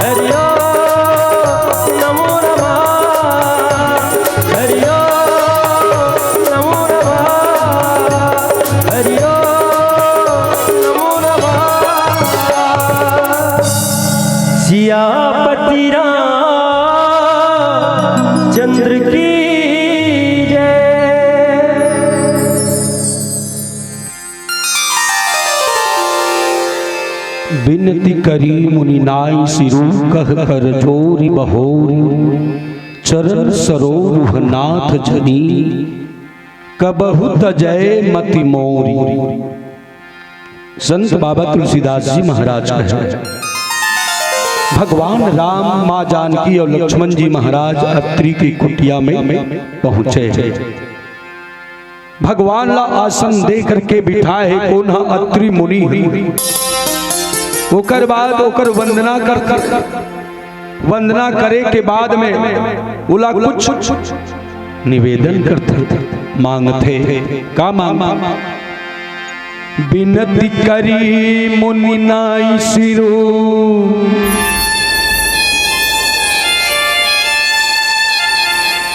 हरि ओम नमो नमः, हरि ओम नमो नमः, हरि ओम नमो नमः। सियापति चंद्र की जय। बिनती करी मुनि नाई सिरु कह कर जोरी बहोरी, चरण सरोरुह नाथ जनी कबहु तजय मति मोरी। संत बाबा तुलसीदास जी महाराज कहे, भगवान राम, माँ जानकी और लक्ष्मण जी महाराज अत्रि की कुटिया में पहुंचे। भगवान ला आसन दे करके बिठाए है कोन्हा अत्रि मुनि। ओकर बाद ओकर वंदना कर वंदना करे के बाद में उला कुछ निवेदन करते मांगते। का मांग? बिनती करी मुनि नाई सिरो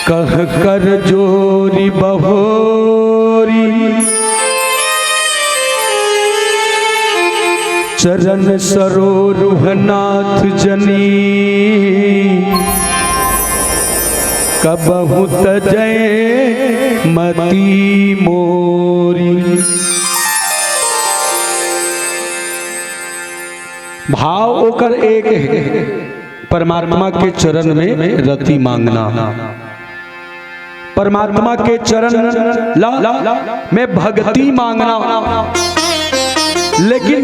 कह कर जोरी बहोरी, चरण सरोरुह नाथ जनी कबहु तजय मति मोरी। भाव ओकर एक है, परमात्मा के चरण में रति मांगना, परमात्मा के चरण में भक्ति मांगना। लेकिन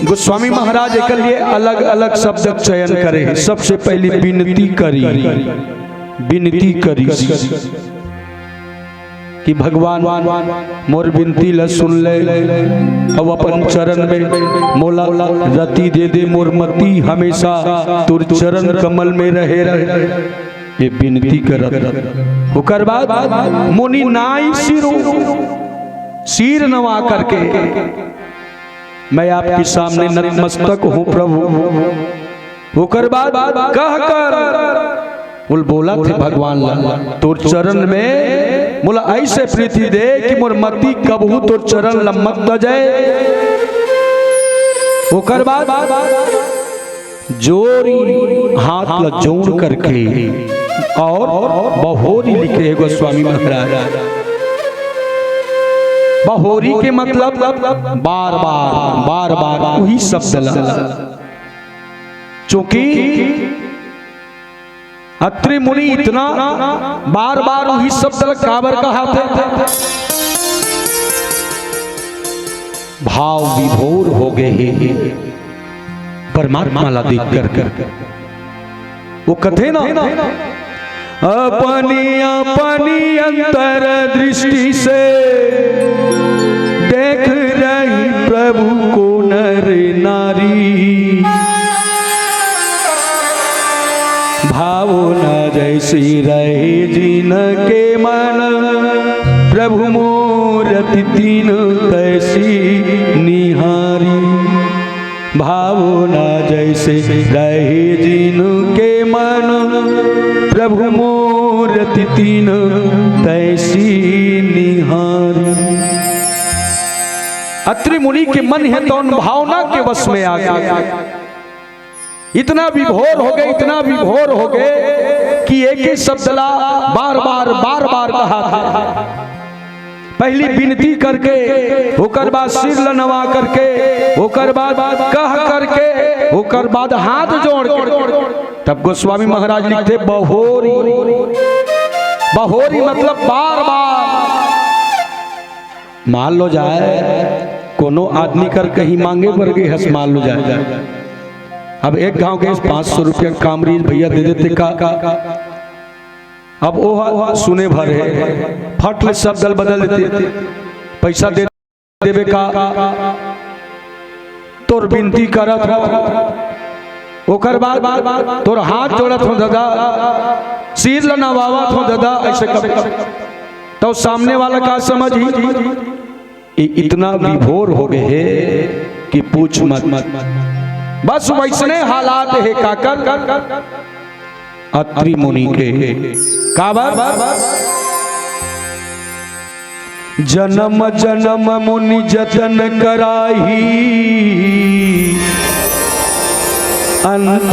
गोस्वामी महाराज एक लिए अलग अलग शब्द चयन करे। सबसे पहली विनती करी, विनती करी कि भगवान मोर विनती ल सुन ले, अब अपन चरण में मोला रति दे दे, मोर मति हमेशा तुर चरण कमल में रहे रहे, ये विनती करत। ओकर बाद मुनि नाई सिर नवा करके मैं आपके सामने नतमस्तक हूँ प्रभु। ओकर बाद कह कर बोला थे भगवान तोर चरण में बोला ऐसे प्रीति दे कि मोर मति कबहू तोर चरण लम्मत न जाए। ओकर बाद जोरी हाथ ल जोड़ करके और बहोरी लिखे गोस्वामी महाराज। बहोरी के मतलब बार बार वही शब्द चूंकि अत्रि मुनि इतना बार बार वही शब्द काबर कहा थे, भाव विभोर हो गए हैं परमात्मा ला देख कर। वो कथे ना अपनी अपनी अंतर दृष्टि से देख रही प्रभु को नर नारी, भावना जैसी रहे जिन के मन, प्रभु मूरति तीन कैसी निहारी। भावना जैसे रहे जिन के मन, प्रभु मूरति तीन कैसी निहारी। अत्रि मुनि के मन है तो उन भावना के वश में आ गया, इतना विभोर हो गए, इतना विभोर हो गए कि एक ही शब्द ला बार बार कहा था। पहली विनती करके, होकर बाद सिर लनवा करके, होकर बाद कह करके, होकर बाद हाथ जोड़ के, तब गोस्वामी महाराज लिखते बहोरी। बहोरी मतलब बार मान लो जाए कोनो आदमी कर कहीं मांगे वर्गे हंस मान लो जाए। अब एक गांव के 500 रुपया कामरीज भैया दे देते का अब वो सुने भरे फट ले सब दल बदल देते, पैसा दे देवे का तोर विनती करत ओकर बाद तोर हाथ जोड़त हो दादा, सिर लनवावत हो दादा, ऐसे कर तो सामने वाला का समझ ही इतना विभोर हो गए है कि पूछ मत। बस वैसने हालात है काकर अत्रि मुनि के। काबर जन्म जन्म मुनि जतन कराही, अंत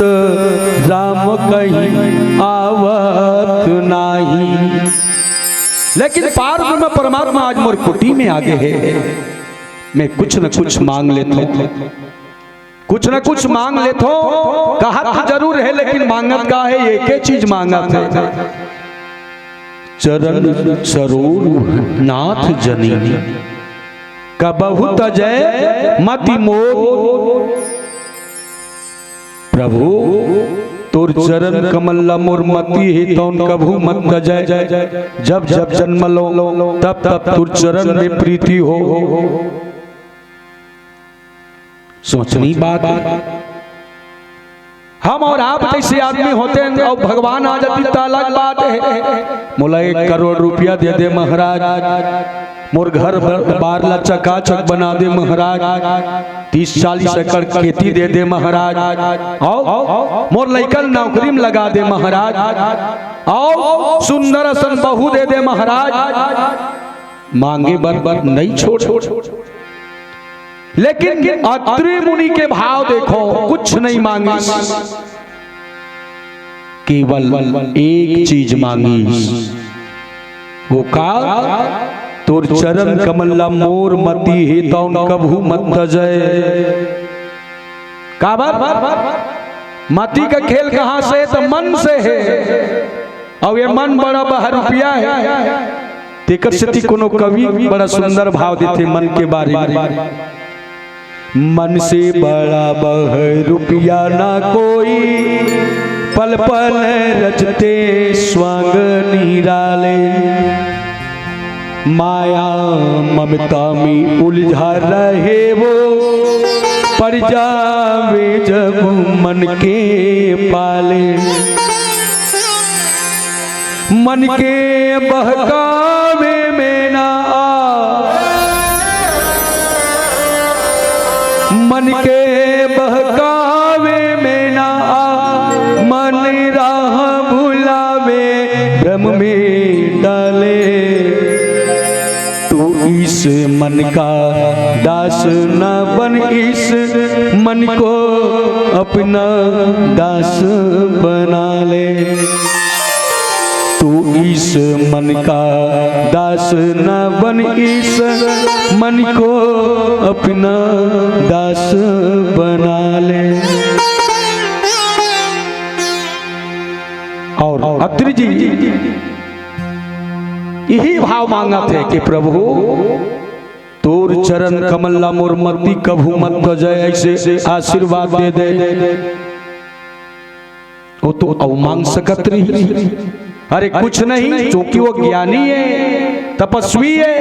राम कहीं आवत नाही। लेकिन पार में परमात्मा आज मोर कुटी में आगे है, मैं कुछ न कुछ मांग लेता हूं, कुछ न कुछ मांग लेता हूं। कहा जरूर है लेकिन मांगत का है, एक ही चीज मांगत है, चरण सरोवर नाथ जननी कबहु तजय मति मोर। प्रभु तोर चरण कमल मोर मति है तो कबहू मत तजय। जब जब जन्म लो तब तब तोर चरण में प्रीति हो। सोचनी बात, हम और आप कैसे आदमी होते हैं और भगवान आ जाती तो अलग बात है। मोला 1 करोड़ रुपया दे दे महाराज, मोर घर बार ला चकाचक बना दे महाराज, 30-40 एकड़ खेती दे दे महाराज, आओ मोर लइकन नौकरी में लगा दे महाराज, आओ सुंदर सन बहू दे दे महाराज। मांगे बर नहीं छोड़। लेकिन अत्रि मुनि के भाव देखो, कुछ नहीं मांगे, केवल एक चीज मांगी, वो का तोर चरण कमला मोर मति हेतौन कभू मत जय। काबर मति का खेल कहां से, तो मन से है। और ये मन बड़ा बहरूपिया है। तेकर से कोनो कवि बड़ा सुंदर भाव देते मन के बारे में। मन से बड़ा बहरूपिया ना कोई, पल पल रचते स्वांग निराले। माया ममता में उलझा रहे वो, पर जावे जब मन के पाले। मन के बहकावे में ना आ, मन के बहकावे में ना आ। मन राह भुलावे भ्रम में डाले। तू इस मन का दास न बन, इस मन को अपना दास बना ले। तू इस मन का दास न बन, इस मन को अपना दास बना ले। और अत्रि जी यही भाव मांगा थे कि प्रभु तोर चरण कमला मोर मति कभू मत जय, ऐसे आशीर्वाद दे दे। वो तो अवमान सकत रही। अरे कुछ नहीं, क्योंकि वो ज्ञानी है, तपस्वी है,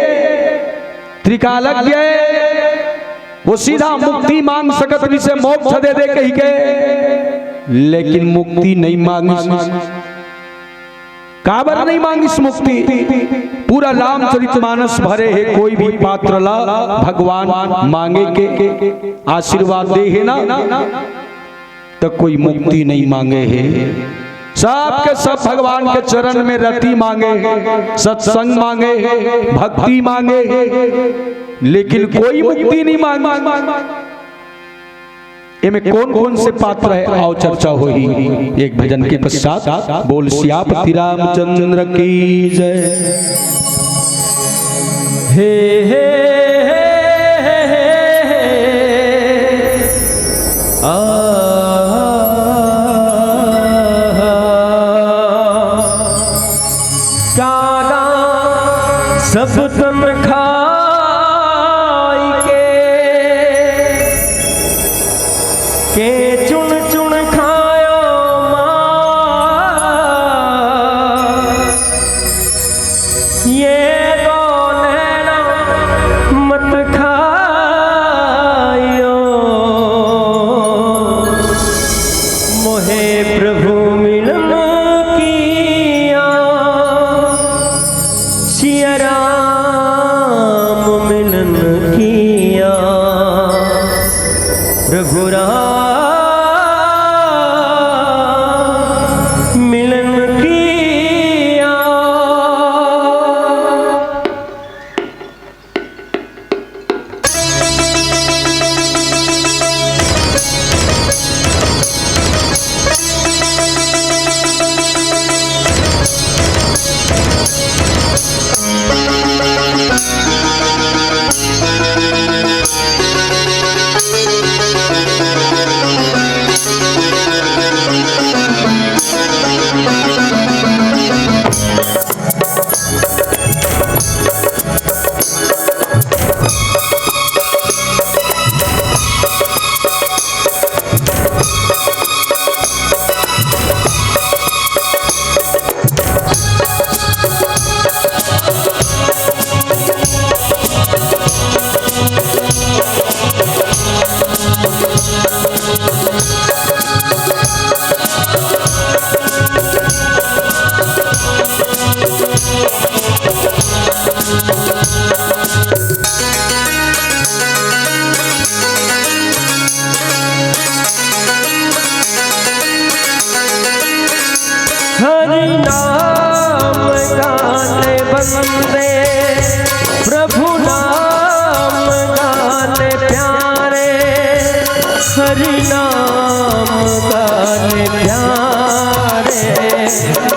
त्रिकालज्ञ है। वो सीधा मुक्ति मांग सकत रही से मोक्ष दे दे कही के, लेकिन मुक्ति नहीं मांगी। काबर नहीं मांगिस मुक्ति? पूरा रामचरितमानस भरे है, कोई भी पात्र ला भगवान मांगे के आशीर्वाद दे है ना, तो कोई मुक्ति नहीं मांगे है। सब के सब भगवान के चरण में रति मांगे, सत्संग मांगे, भक्ति मांगे, लेकिन कोई मुक्ति नहीं मांगे। इनमें कौन कौन से पात्र है, आओ चर्चा होगी एक भजन के पश्चात। बोल सियापति रामचंद्र की जय। हे हे सब तुम खाई के चुन चुन खायो माँ, ये तो नैना मत खायो। मोहे प्रभु मिलन किया सिया राम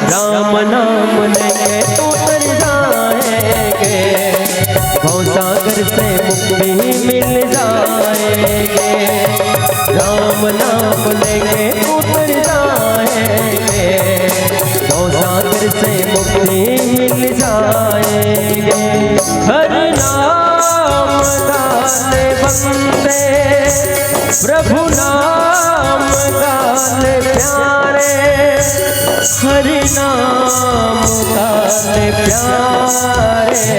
राम नाम लेंगे तो तर जाएंगे, भवसागर से मुक्ति मिल जाएंगे। राम नाम लेंगे तो तर जाएंगे, भवसागर से मुक्ति मिल जाएंगे। हरि नाम गाने बंदे, प्रभु नाम गाने प्यारे, हरि नाम गाने प्यारे।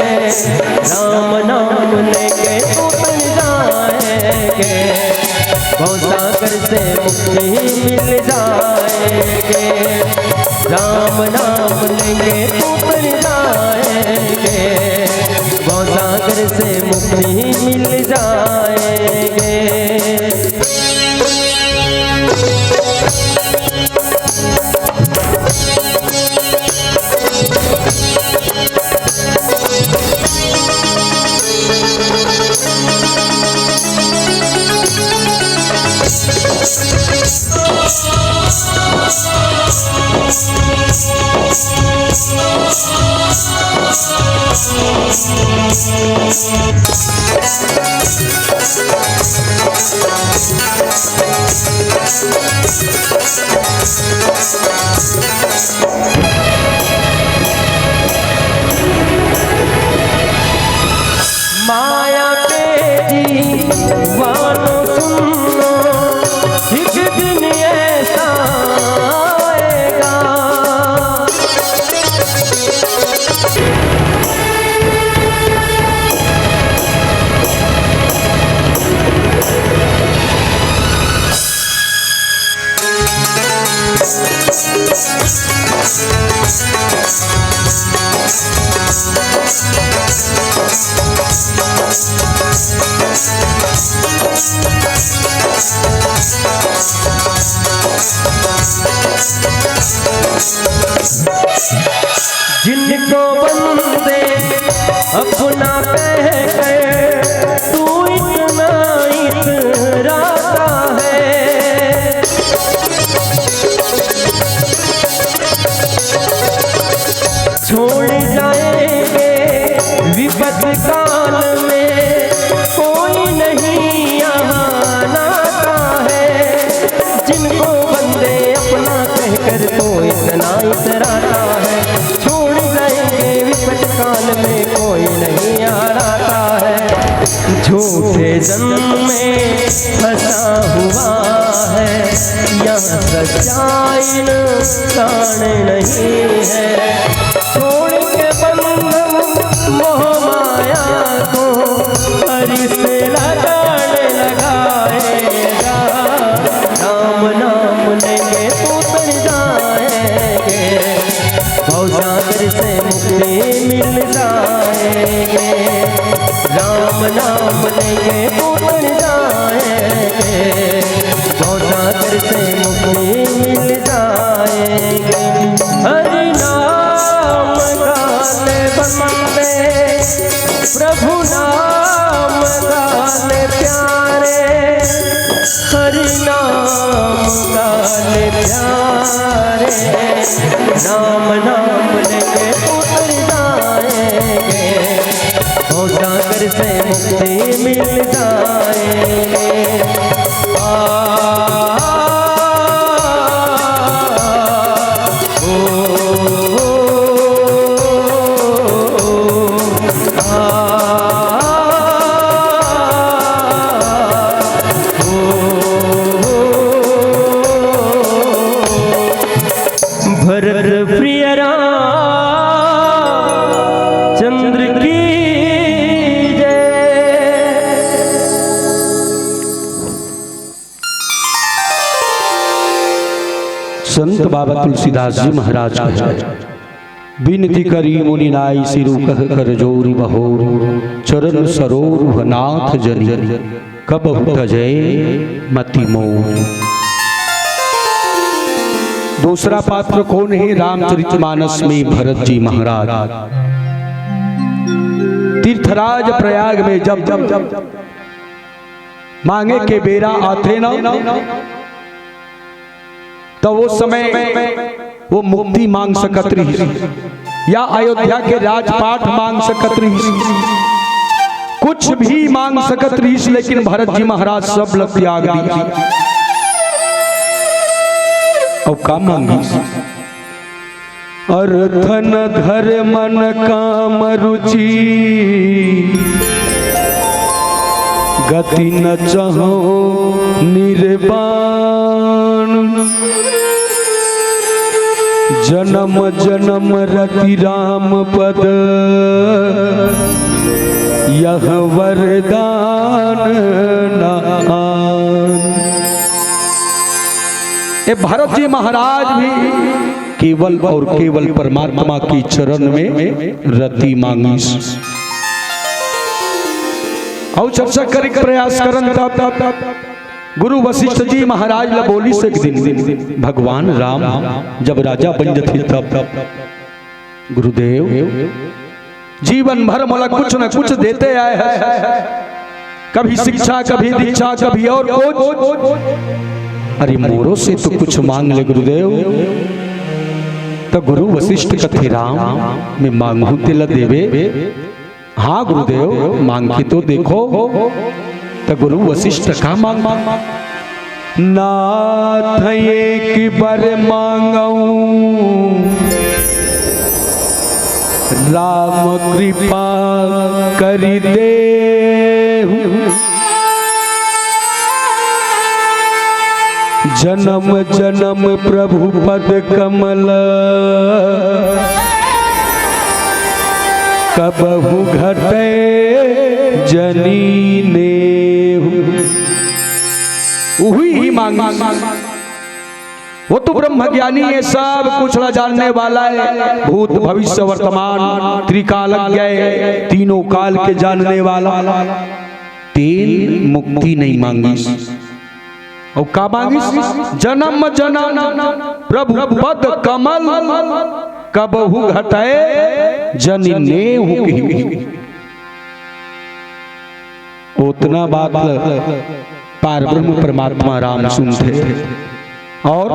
राम नाम लेंगे तो तर जाएंगे, भवसागर से मुक्ति मिल जाएंगे। राम नाम लेंगे तो तर जाएंगे, भवसागर से मुक्ति मिल जाएंगे। माया तेरी वालों सुनो, एक दिन ऐसा आएगा, जिनको बंदे अपना कह गए, तू इतना इतराता है। छोड़ जाएंगे विपद काल में, कोई नहीं यहाँ लाता है। जिनको बंदे अपना कहकर तो इतना इतराता है, छोड़ जाएंगे विपद काल में कोई नहीं आता है। झूठे जन्म में फंसा हुआ है, यहाँ सच्चाई नुकसान नहीं है। छोड़ के बंधन मोह माया को, हरि से लगाने लगाएगा। राम नाम लेंगे तो तर जाएंगे, भवसागर से मुक्ति मिल जाएंगे। राम नाम लेंगे तो तर जाएंगे, भवसागर से मुक्ति मिल जाएंगे। हरि नाम गाने बंदे, प्रभु नाम गाने प्यारे, हरि नाम गाने प्यारे। राम नाम लेंगे तो तर जाएंगे, भवसागर से मुक्ति मिल जाएंगे। भरत प्रिय राम चंद्र की जय। संत बाबा तुलसीदास जी महाराज का बिनती करी मुनि नाई सिरु कह कर जोरी बहोर, चरण सरोवर नाथ जनि कबहु तजय मति मोर। दूसरा पात्र कौन है? रामचरितमानस में भरत जी महाराज तीर्थराज प्रयाग में जब मांगे के बेरा आते न, तो वो समय वो मुक्ति मांग सकत रही, या अयोध्या के राजपाट मांग सकत रही, कुछ भी मांग सकत रही, लेकिन भरत जी महाराज सब लग त्याग दी। और का मांगी? अर्थन धर्मन काम रुचि, गति न चाहो निर्वाण, जन्म जन्म रति राम पद, यह वरदान नान। ये भरत जी महाराज भी केवल और केवल परमात्मा की चरण में रति मांगी। और चर्चा करे प्रयास करन तब गुरु वशिष्ठ जी महाराज ला बोली से एक दिन भगवान राम जब राजा बन जथे तब गुरुदेव जीवन भर मोला कुछ न कुछ देते आए हैं, कभी शिक्षा, कभी दीक्षा, कभी और कुछ। अरे मोरो से तो कुछ मांग ले गुरुदेव। तो गुरु वशिष्ठ कथे राम मैं मांगू तिल देवे। हाँ गुरुदेव मांग के तो देखो। तो गुरु वशिष्ठ का मांग नाथ एक बार मांगऊं, राम कृपा करी दे, जन्म जन्म प्रभु पद कमल, कबहु घटे जनी ने। वही ही मांग, वो तो ब्रह्म ज्ञानी है, सब कुछ जानने वाला है, भूत भविष्य वर्तमान त्रिकालज्ञ है, तीनों काल के जानने वाला। तीन मुक्ति नहीं मांगी और का मांगी? जन्म जन्म प्रभु पद कमल, कबहु घटे जनि नेहु। उतना बात पार ब्रह्म परमात्मा राम सुनते। और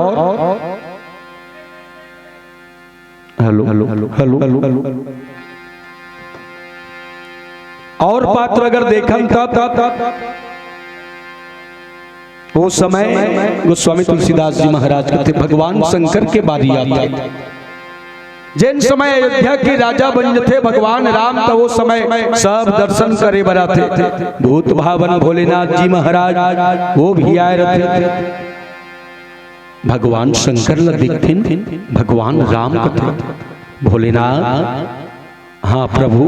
हेलो हेलो हेलो हेलो और पात्र अगर देखम तब वो समय गोस्वामी तुलसीदास जी महाराज कहते भगवान शंकर के बारी आता। जिन समय अयोध्या के राजा बन थे भगवान राम, तो वो समय सब दर्शन करे बराते थे। भूत भावन भोलेनाथ जी महाराज वो भी आए रहते। भगवान शंकर ल दिखथिन, भगवान राम कथे भोलेनाथ हाँ प्रभु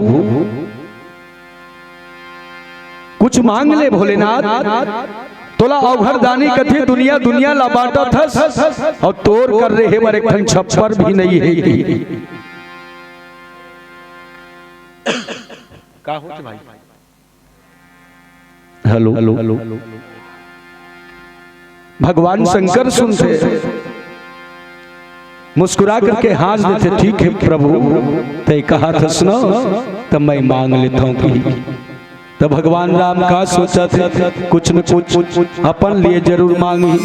कुछ मांग ले भोलेनाथ, तोला अवघर दानी कथी दुनिया दुनिया ला बांटा थस, और तोर कर रहे बर एक ठन छप्पर भी नहीं है। का होत भाई? हेलो हेलो हेलो भगवान शंकर सुनते, मुस्कुरा करके हाथ देते, ठीक है प्रभु ते कहा था सुनो तब मैं मांग लेता हूँ कि। तो भगवान राम का सोचा थे कुछ न कुछ अपन लिए जरूर मांगी,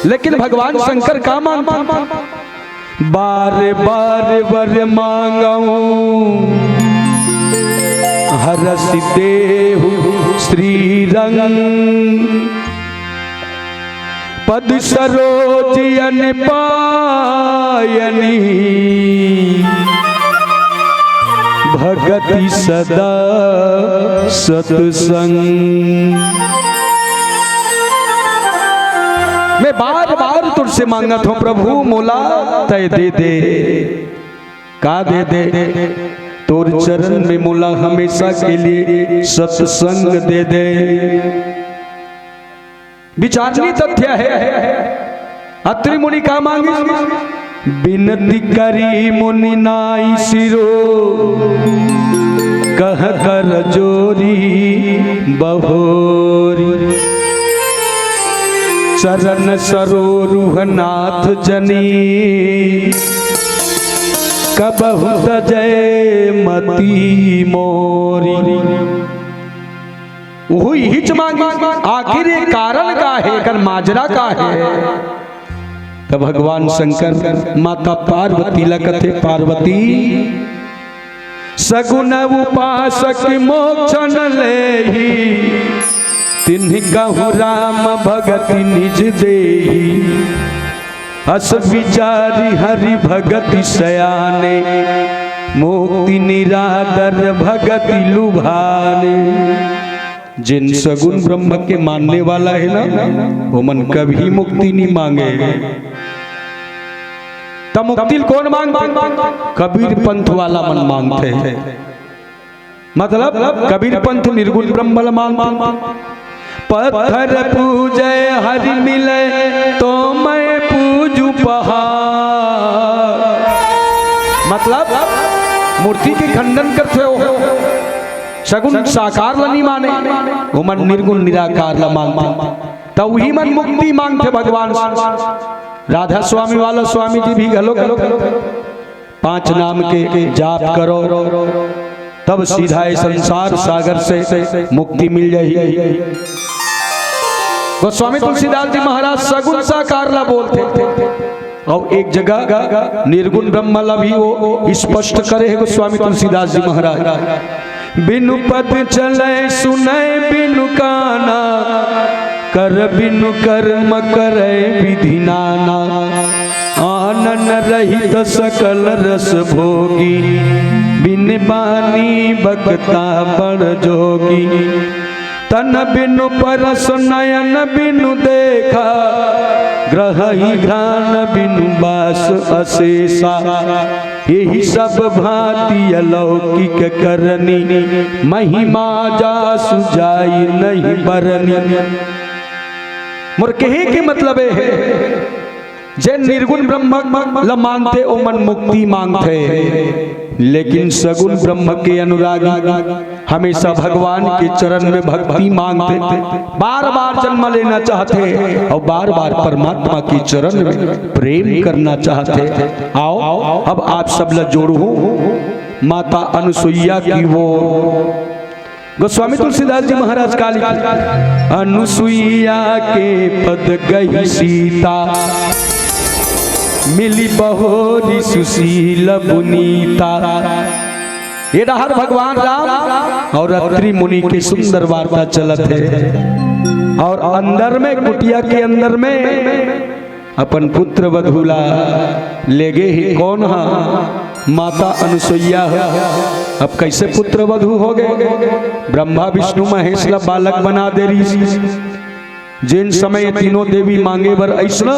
लेकिन भगवान शंकर का मांग बार बार वर मांगऊं, हरस देहु श्री रंग, पद सरोज अन पायनी, भगति सदा सत्संग। मैं बार बार तुझसे मांगा था प्रभु मोला तय दे दे, का दे दे तोर चरण में मोला हमेशा के लिए सत्संग दे दे। विचारनी तथ्य है अत्रि मुनि का मांगी, बिनती करी मुनि नाई सिरो, कह कर जोरी बहोरी, चरण सरोरुह नाथ जनी, कबहु तजय मती मोरी। वही हिच मांगी, आखिर ये कारण का है, कर माजरा का है। तो भगवान शंकर माता पार्वती लकथे पार्वती सगुन उपासक मोक्षण लेही तिन्हि कहु राम भगति निज देही अस विचारी हरि भगति सयाने मुक्ति निरादर भगति लुभाने। जिन सगुन ब्रह्म के मानने वाला है ना वो मन कभी मुक्ति नहीं मांगे। तब मुक्ति कौन मांगते? कबीर पंथ वाला मन मांगते हैं। मतलब कबीर पंथ निर्गुण ब्रह्म मांगते। पत्थर पूजे हरि मिले तो मैं पूजू पहाड़। मतलब मूर्ति के खंडन करते हो, सगुन साकार ला नहीं माने, वो मन निर्गुण निराकार ला मानते। तो वही मन मुक्ति मांगते भगवान। राधा स्वामी वाला स्वामी जी भी गलो 5 नाम के जाप करो तब सीधा संसार सागर से मुक्ति मिल जाएगी। गोस्वामी तुलसीदास जी महाराज सगुन साकार ला बोलते थे और एक जगह निर्गुण ब्रह्म ला भी वो स्पष्ट करे है गोस्वामी तुलसीदास जी महाराज। बिनु पद चले सुने बिनु काना कर बिनु कर्म करे विधि नाना। आनन रहित सकल रस भोगी बिन बानी बकता बड़ जोगी। तन बिनु परस नयन बिनु देखा ग्रह ही घ्राण बिनु बास अशेषा। यही सब भांति अलौकिक करनी महिमा जासु जाई नहीं बरनी। मोर कहे के मतलब है जे निर्गुण ब्रह्म ल मानते ओ मन मुक्ति मांगते, लेकिन सगुण ब्रह्म के अनुरागी हमेशा भगवान के चरण में भक्ति मांगते, बार बार जन्म लेना चाहते और बार बार परमात्मा के चरण में प्रेम करना चाहते। आओ अब आप सब ल जोड़ू माता अनुसुईया की वो। गोस्वामी तुलसीदास जी महाराज काली अनुसुईया के पद गई सीता मिली बहोरी सुशील पुनीता। ये हर भगवान राम और अत्रि मुनि की सुंदर वार्ता चलत है और अंदर में कुटिया के अंदर में अपन पुत्र वधूला ले गए ही कौन हा माता अनुसुईया है। अब कैसे पुत्र वधू हो गए? ब्रह्मा विष्णु महेश ला बालक बना दे रही। जिन समय तीनों देवी मांगे बर ऐसा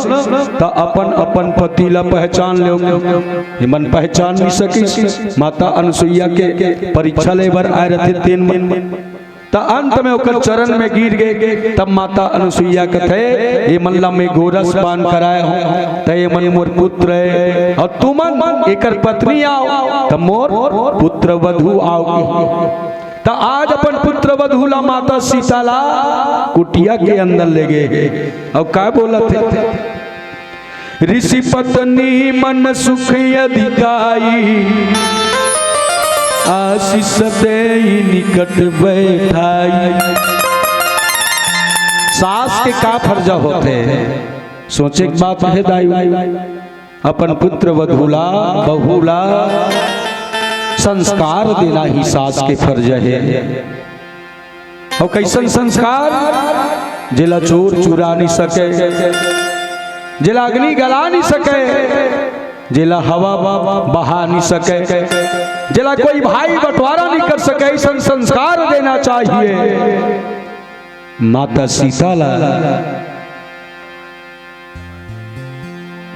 तो अपन अपन पति ला पहचान ले मन पहचान नहीं सकी। माता अनुसुईया के परीक्षा ले बर आए रहे 3 मन तो अंत में ओकर चरण में गिर गए। तब माता अनुसुईया कथे ये मनला में गोरस पान कराए हो तो ये मन मोर पुत्र है और तू मन एकर पत्नी आओ तो मोर पुत्र वधू आओ। तो आज अपन पुत्र वधूला माता सीताला कुटिया के अंदर ले गए और क्या बोला थे? ऋषि पत्नी मन सुख अधिकाई आशीष दे निकट बैठाई। सास के का फर्जा होते हैं? सोचे की बात है दाई, अपन पुत्र वधूला बहुला संस्कार देना ही सास के फर्ज है। और कैसन संस्कार? जिला चोर चुरा नहीं सके, जिला अग्नि गला नहीं सके, जिला हवा बहा नहीं सके, जिला कोई भाई बंटवारा नहीं कर सके, ऐसा संस्कार देना चाहिए। माता सीताला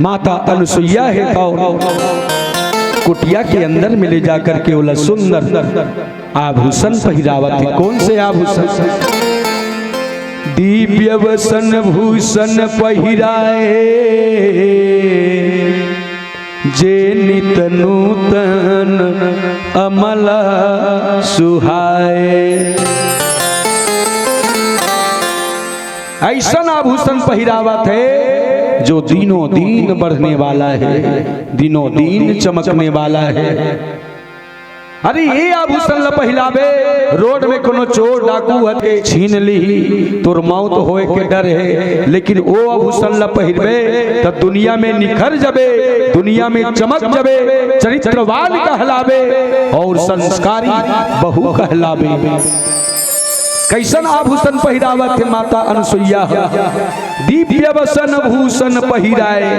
माता अनुसुईया है तो कुटिया के अंदर में ले जाकर के बोला सुंदर आभूषण पहरावत है। कौन से आभूषण? दिव्य वसन भूषण पहिराए जे नित नूतन अमल सुहाए। ऐसा आभूषण पहिरावत है जो दिनों दिन बढ़ने वाला है, दिनों दिन चमकने वाला है। अरे ये आभूषण ल पहिलावे, रोड में कोनो चोर डाकू हते छीन ली तोर मौत होए के डर है, लेकिन वो आभूषण ल पहिरबे तो दुनिया में निखर जबे, दुनिया में चमक जबे, चरित्रवान कहलावे और संस्कारी बहु कहलावे। कैसन आभूषण पहिरावत है माता अनसुईया, दिव्य बसन भूषण पहिराए।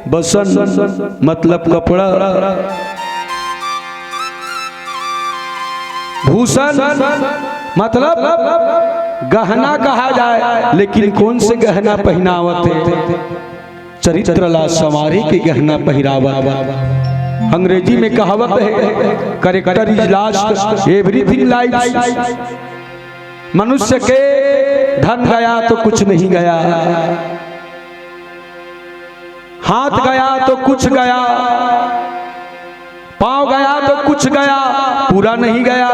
बसन मतलब कपड़ा, भूषण मतलब गहना कहा जाए, लेकिन कौन से गहना पहनावत है? चरित्र ला सवारी के गहना पहिरावत। अंग्रेजी में कहावत है character is last everything life. मनुष्य के धन गया तो कुछ नहीं गया, हाथ गया तो कुछ गया, पांव गया तो कुछ गया, पूरा नहीं गया,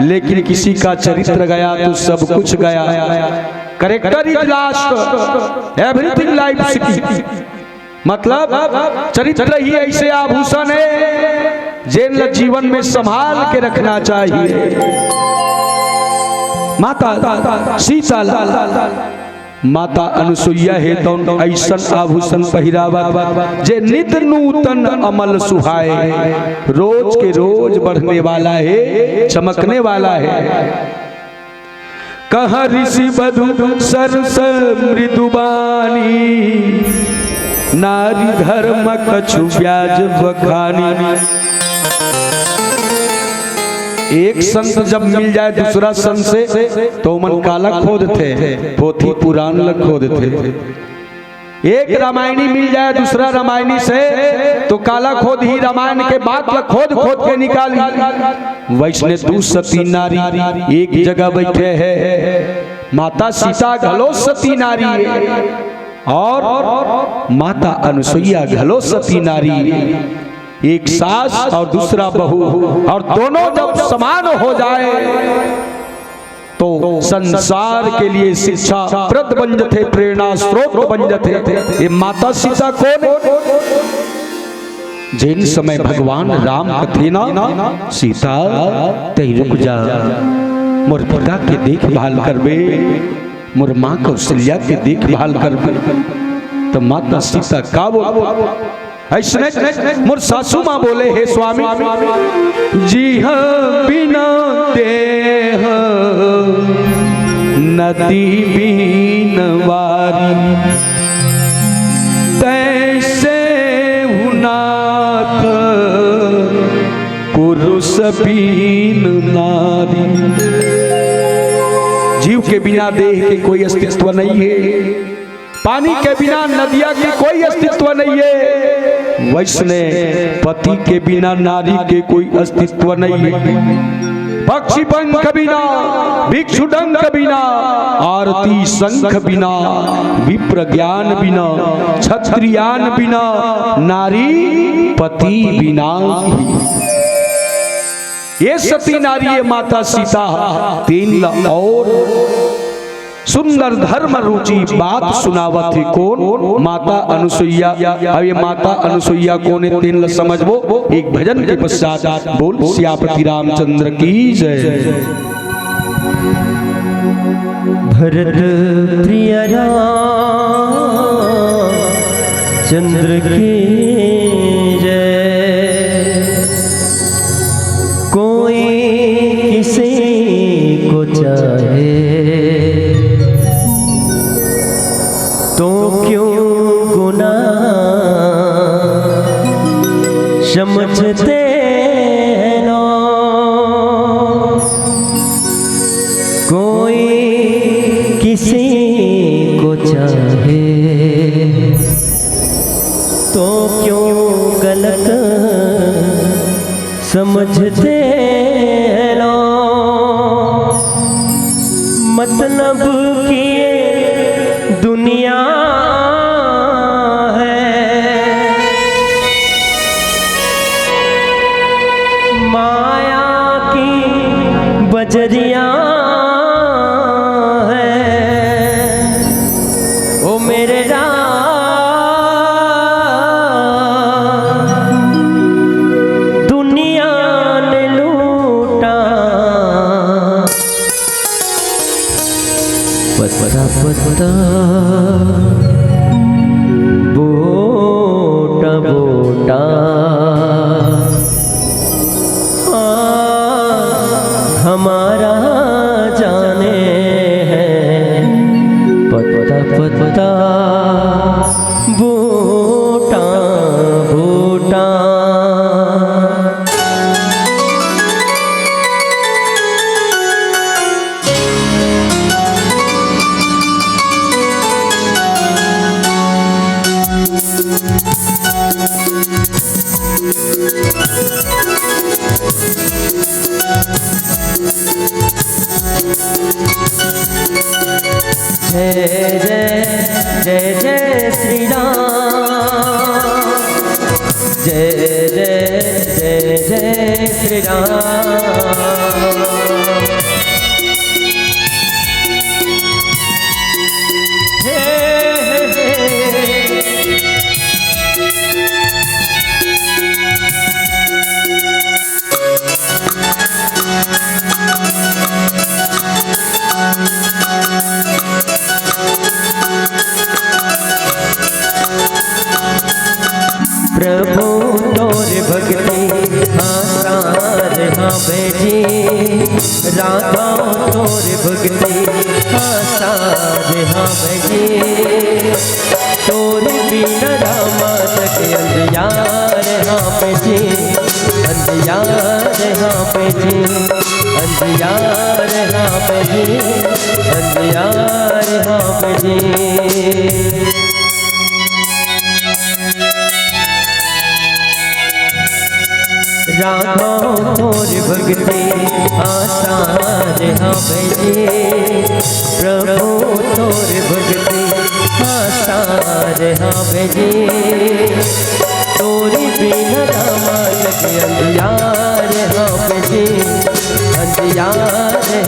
लेकिन किसी का चरित्र गया तो सब कुछ गया। Character is last everything life, मतलब चरित्र ही ऐसे आभूषण है जिन जीवन में संभाल के रखना चाहिए। माता सीता माता अनसुईया है तो ऐसन आभूषण पहिरावत जे नित नूतन अमल सुहाए, रोज के रोज बढ़ने वाला है, चमकने वाला है। कह ऋषि बधु सरस मृदुबानी, नारी धर्म कछु ब्याज बखानी। एक संत जब मिल जाए दूसरा संत से तो मन काला खोद थे, पोथी पुराण लग खोद थे। एक रामायणी मिल जाए दूसरा रामायणी से तो काला खोद ही रामायण के बात ला खोद खोद के निकाली। वैष्णव दू सती नारी एक जगह बैठे है, माता सीता घलो सती नारी है और माता अनसुईया घलो सती नारी है। एक सास और दूसरा बहू, और दोनों जब समान हो जाए तो संसार के लिए शिक्षा प्रद बन जाते, प्रेरणा स्रोत बन जाते। ये माता सीता कौन? जिन समय भगवान राम कथे ना सीता ते रुक जा, मोर पिता के देखभाल करबे, मोर माँ कौशल्या के देखभाल करबे। तो माता सीता का बोल ऐसने मोर सासू माँ बोले हे स्वामी जी हाँ बिना देह नदी बीन वारी, तैसे हुनाथ पुरुष बीन नारी। जीव के बिना देह के कोई अस्तित्व नहीं है, पानी के बिना नदिया की कोई अस्तित्व नहीं है, वैष्णव पति के बिना नारी के कोई अस्तित्व नहीं है। पक्षी पंख बिना, भिक्षु डंक बिना, आरती शंख बिना, विप्र ज्ञान बिना, क्षत्रियान बिना, नारी पति बिना। ये सती नारी है माता सीता। तीन और सुंदर धर्म रुचि बात सुनावत है कौन? माता अनसुईया। अब ये माता अनसुईया कौन है तीन समझबो एक भजन के पश्चात। बोल सियापति रामचंद्र की जय। भरत प्रिय चंद्र की जय। कोई किसी को चाहे तो क्यों गुनाह समझते ना, कोई किसी को चाहे तो क्यों गलत समझते ना। मतलब किए दुनिया है, माया की बजरिया है। ओ मेरे राम दुनिया ने हमारा जाने हैं पत्ता पत्ता बूटा बूटा। जय जय जय जय श्री राम, जय जय जय जय श्री राम। प्रभु तोर भक्ति आसार हाँ बेजी, राधा तोर भक्ति आसार हाँ बेजी। तोर बिना रामा तक अंधियार हाँ बेजी, अंधियार हाँ बेजी, अंधियार हाँ बेजी, अंधियार हाँ बेजी। राघव तोर भक्ति आसार हाँ बेजी, प्रभु तोर भक्ति आसार हाँ बेजी। तोरी बिना रामा लगे अंधियार हाँ बेजी, अंधियार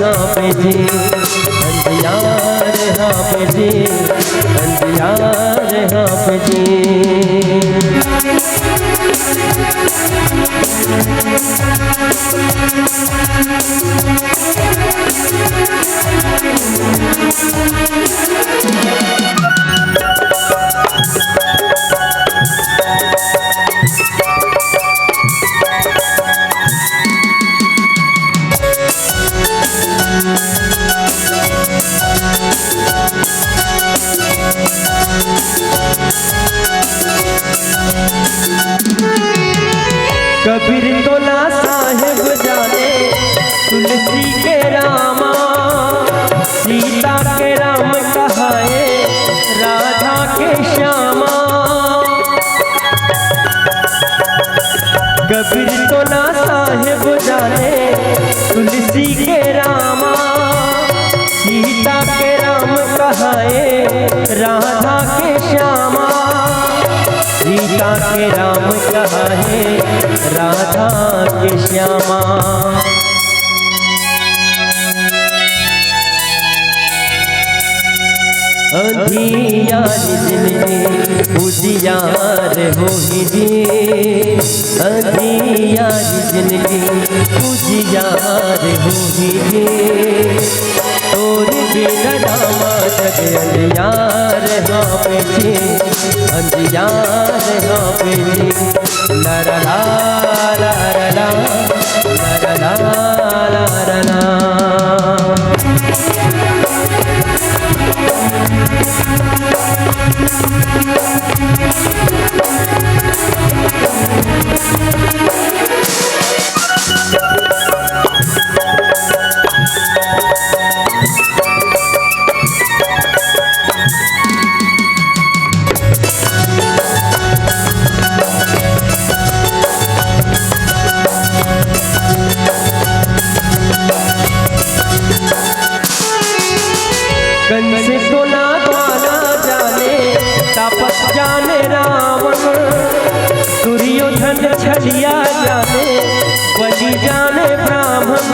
हाँ बेजी, अंधियार हाँ बेजी, अंधियार हाँ बेजी। कबीर तोला साहेब जाने तुलसी के रामा, सीता के राम कहाए राधा के श्यामा। कबीर तोला साहेब जाने तुलसी के रामा, सीता के राम कहाए राधा के श्यामा। सीता के राम कहाए राधा के श्यामा। अंधियार जिंदगी उजियार होही जी, अंधियार जिंदगी उजियार होही जी। तोर बिना रामा जग अंधियार हाँ बेजी, अंधियार हाँ बेजी। ला ला ला ला ला ला ला ला ला। कंस को ना गाना जाने तापस जाने रावण, दुर्योधन छलिया जाने बलि जाने ब्राह्मण।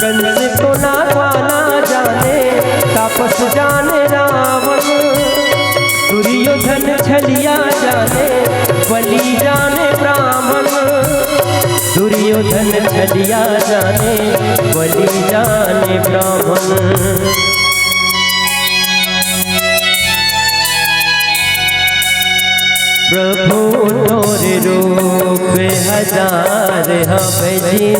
कंस को ना गाना जाने तापस जाने रावण, दुर्योधन छलिया जाने बलि जाने ब्राह्मण। दुर्योधन छलिया जाने बलि जाने ब्राह्मण। प्रभु तोरे रूप हजार हवे जी,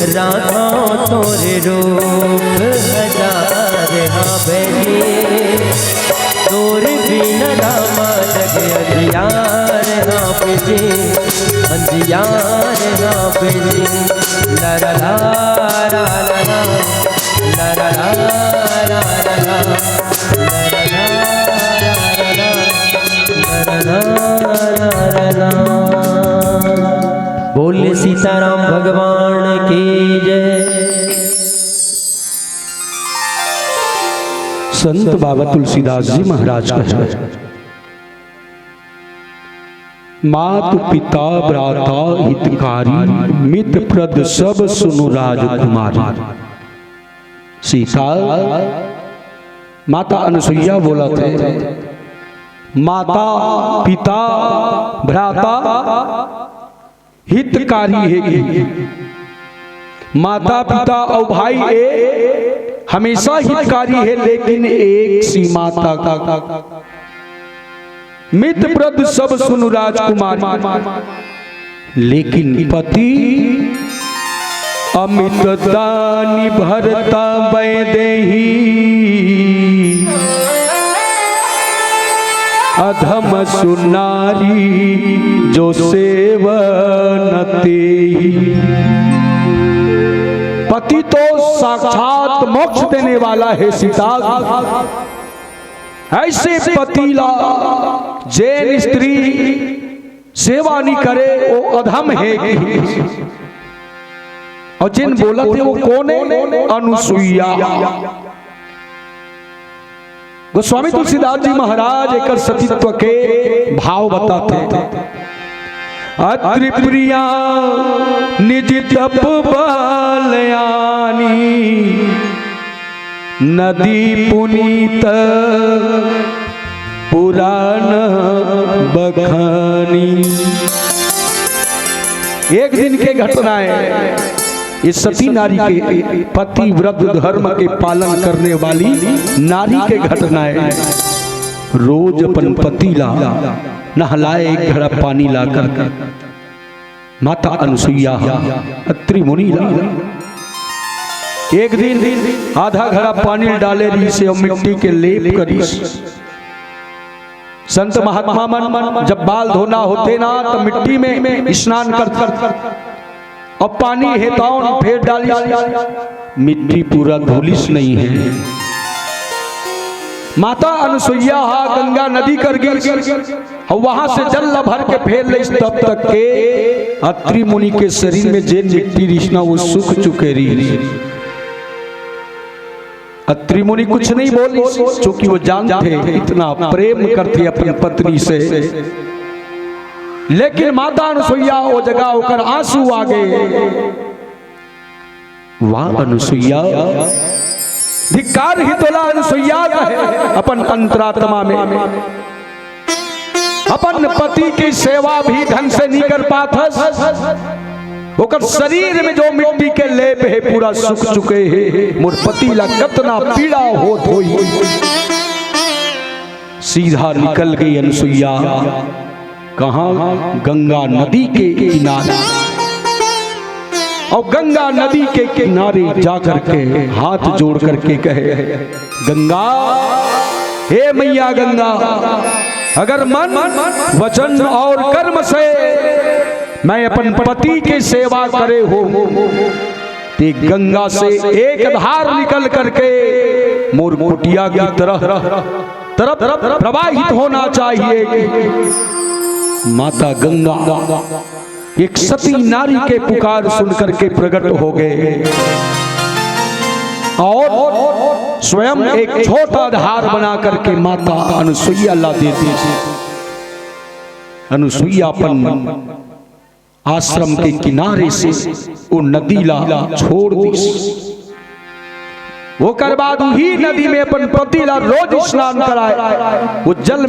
राधा तोरे रूप हजार हवे जी। तोर बिना रामा जग अंधियार हवे जी, अंधियार हवे जी। ला ला ला ला ला ला ला ला ला ला ला। बोले सीताराम भगवान की जय। संत बाबा तुलसीदास जी महाराज कहे, मातु पिता भ्राता हितकारी, मित्र प्रद सब सुनु राजकुमारी। सीता माता अनसुईया बोला थे, माता पिता भ्राता हितकारी है। माता पिता और भाई हमेशा हितकारी है, लेकिन एक सीमा तक। मित्र प्रद सब सुनु राजकुमारी, लेकिन पति अमित दानी भरता बैदेही। अधम सुनारी जो सेवन तेही। पति तो साक्षात मोक्ष देने वाला है सीता। ऐसे पतिला जैन स्त्री सेवा नहीं करे वो अधम है। और जिन बोला थे वो कौन है? अनुसुईया। गोस्वामी तुलसीदास जी महाराज एक सतीत्व के भाव बताते थे। अत्रि प्रिया निज तप बलयानी, नदी पुनीत पुराण बखानी। एक दिन के घटना है, ये सती नारी के पति व्रत धर्म के पालन करने वाली नारी के घटना है। रोज अपन पति ला नहलाए, एक घड़ा पानी लाकर माता अनुसुईया अत्रि मुनि ला एक दिन आधा घड़ा पानी डाले रही से और मिट्टी के लेप करी। संत महात्मा मन जब बाल धोना होते ना तो मिट्टी में स्नान कर और पानी हेताओं फेर डाली, मिट्टी पूरा धूलिस नहीं है। माता अनुसुईया गंगा नदी कर गई और वहां से जल भर के फेर ले, तब तक के अत्रि मुनि के शरीर में जे मिट्टी रिश्ना वो सूख चुके रही। अत्रि मुनि कुछ नहीं बोली, क्योंकि वो जानते इतना प्रेम करते अपनी पत्नी से। लेकिन माता अनुसुईया वो जगह होकर आंसू आ गए। वाह अनुसुईया, धिक्कार ही तोला अनुसुईया है अपन अंतरात्मा में। अपन पति की सेवा भी ढंग से नहीं कर पाता, ओकर शरीर में जो मिट्टी के लेप है पूरा सूख चुके हैं। मोर पति ला कतना पीड़ा होत होई। सीधा निकल गई अनुसुईया, कहां? गंगा नदी के किनारे। और गंगा नदी के किनारे जाकर के हाथ जोड़ करके कहे, गंगा, हे मैया गंगा, अगर मन वचन और कर्म से मैं अपन पति की सेवा करे हो तो गंगा से एक धार निकल करके मोर कुटिया की तरफ प्रवाहित होना चाहिए। माता गंगा एक सती नारी के पुकार सुनकर के प्रकट हो गए और स्वयं एक छोटा धार बना करके माता अनुसुईया ला देती। अनुसुईया अपन आश्रम के किनारे से वो नदी ला छोड़ दी। वो कर बाद ही नदी में अपन पति ला रोज स्नान कराए। वो जल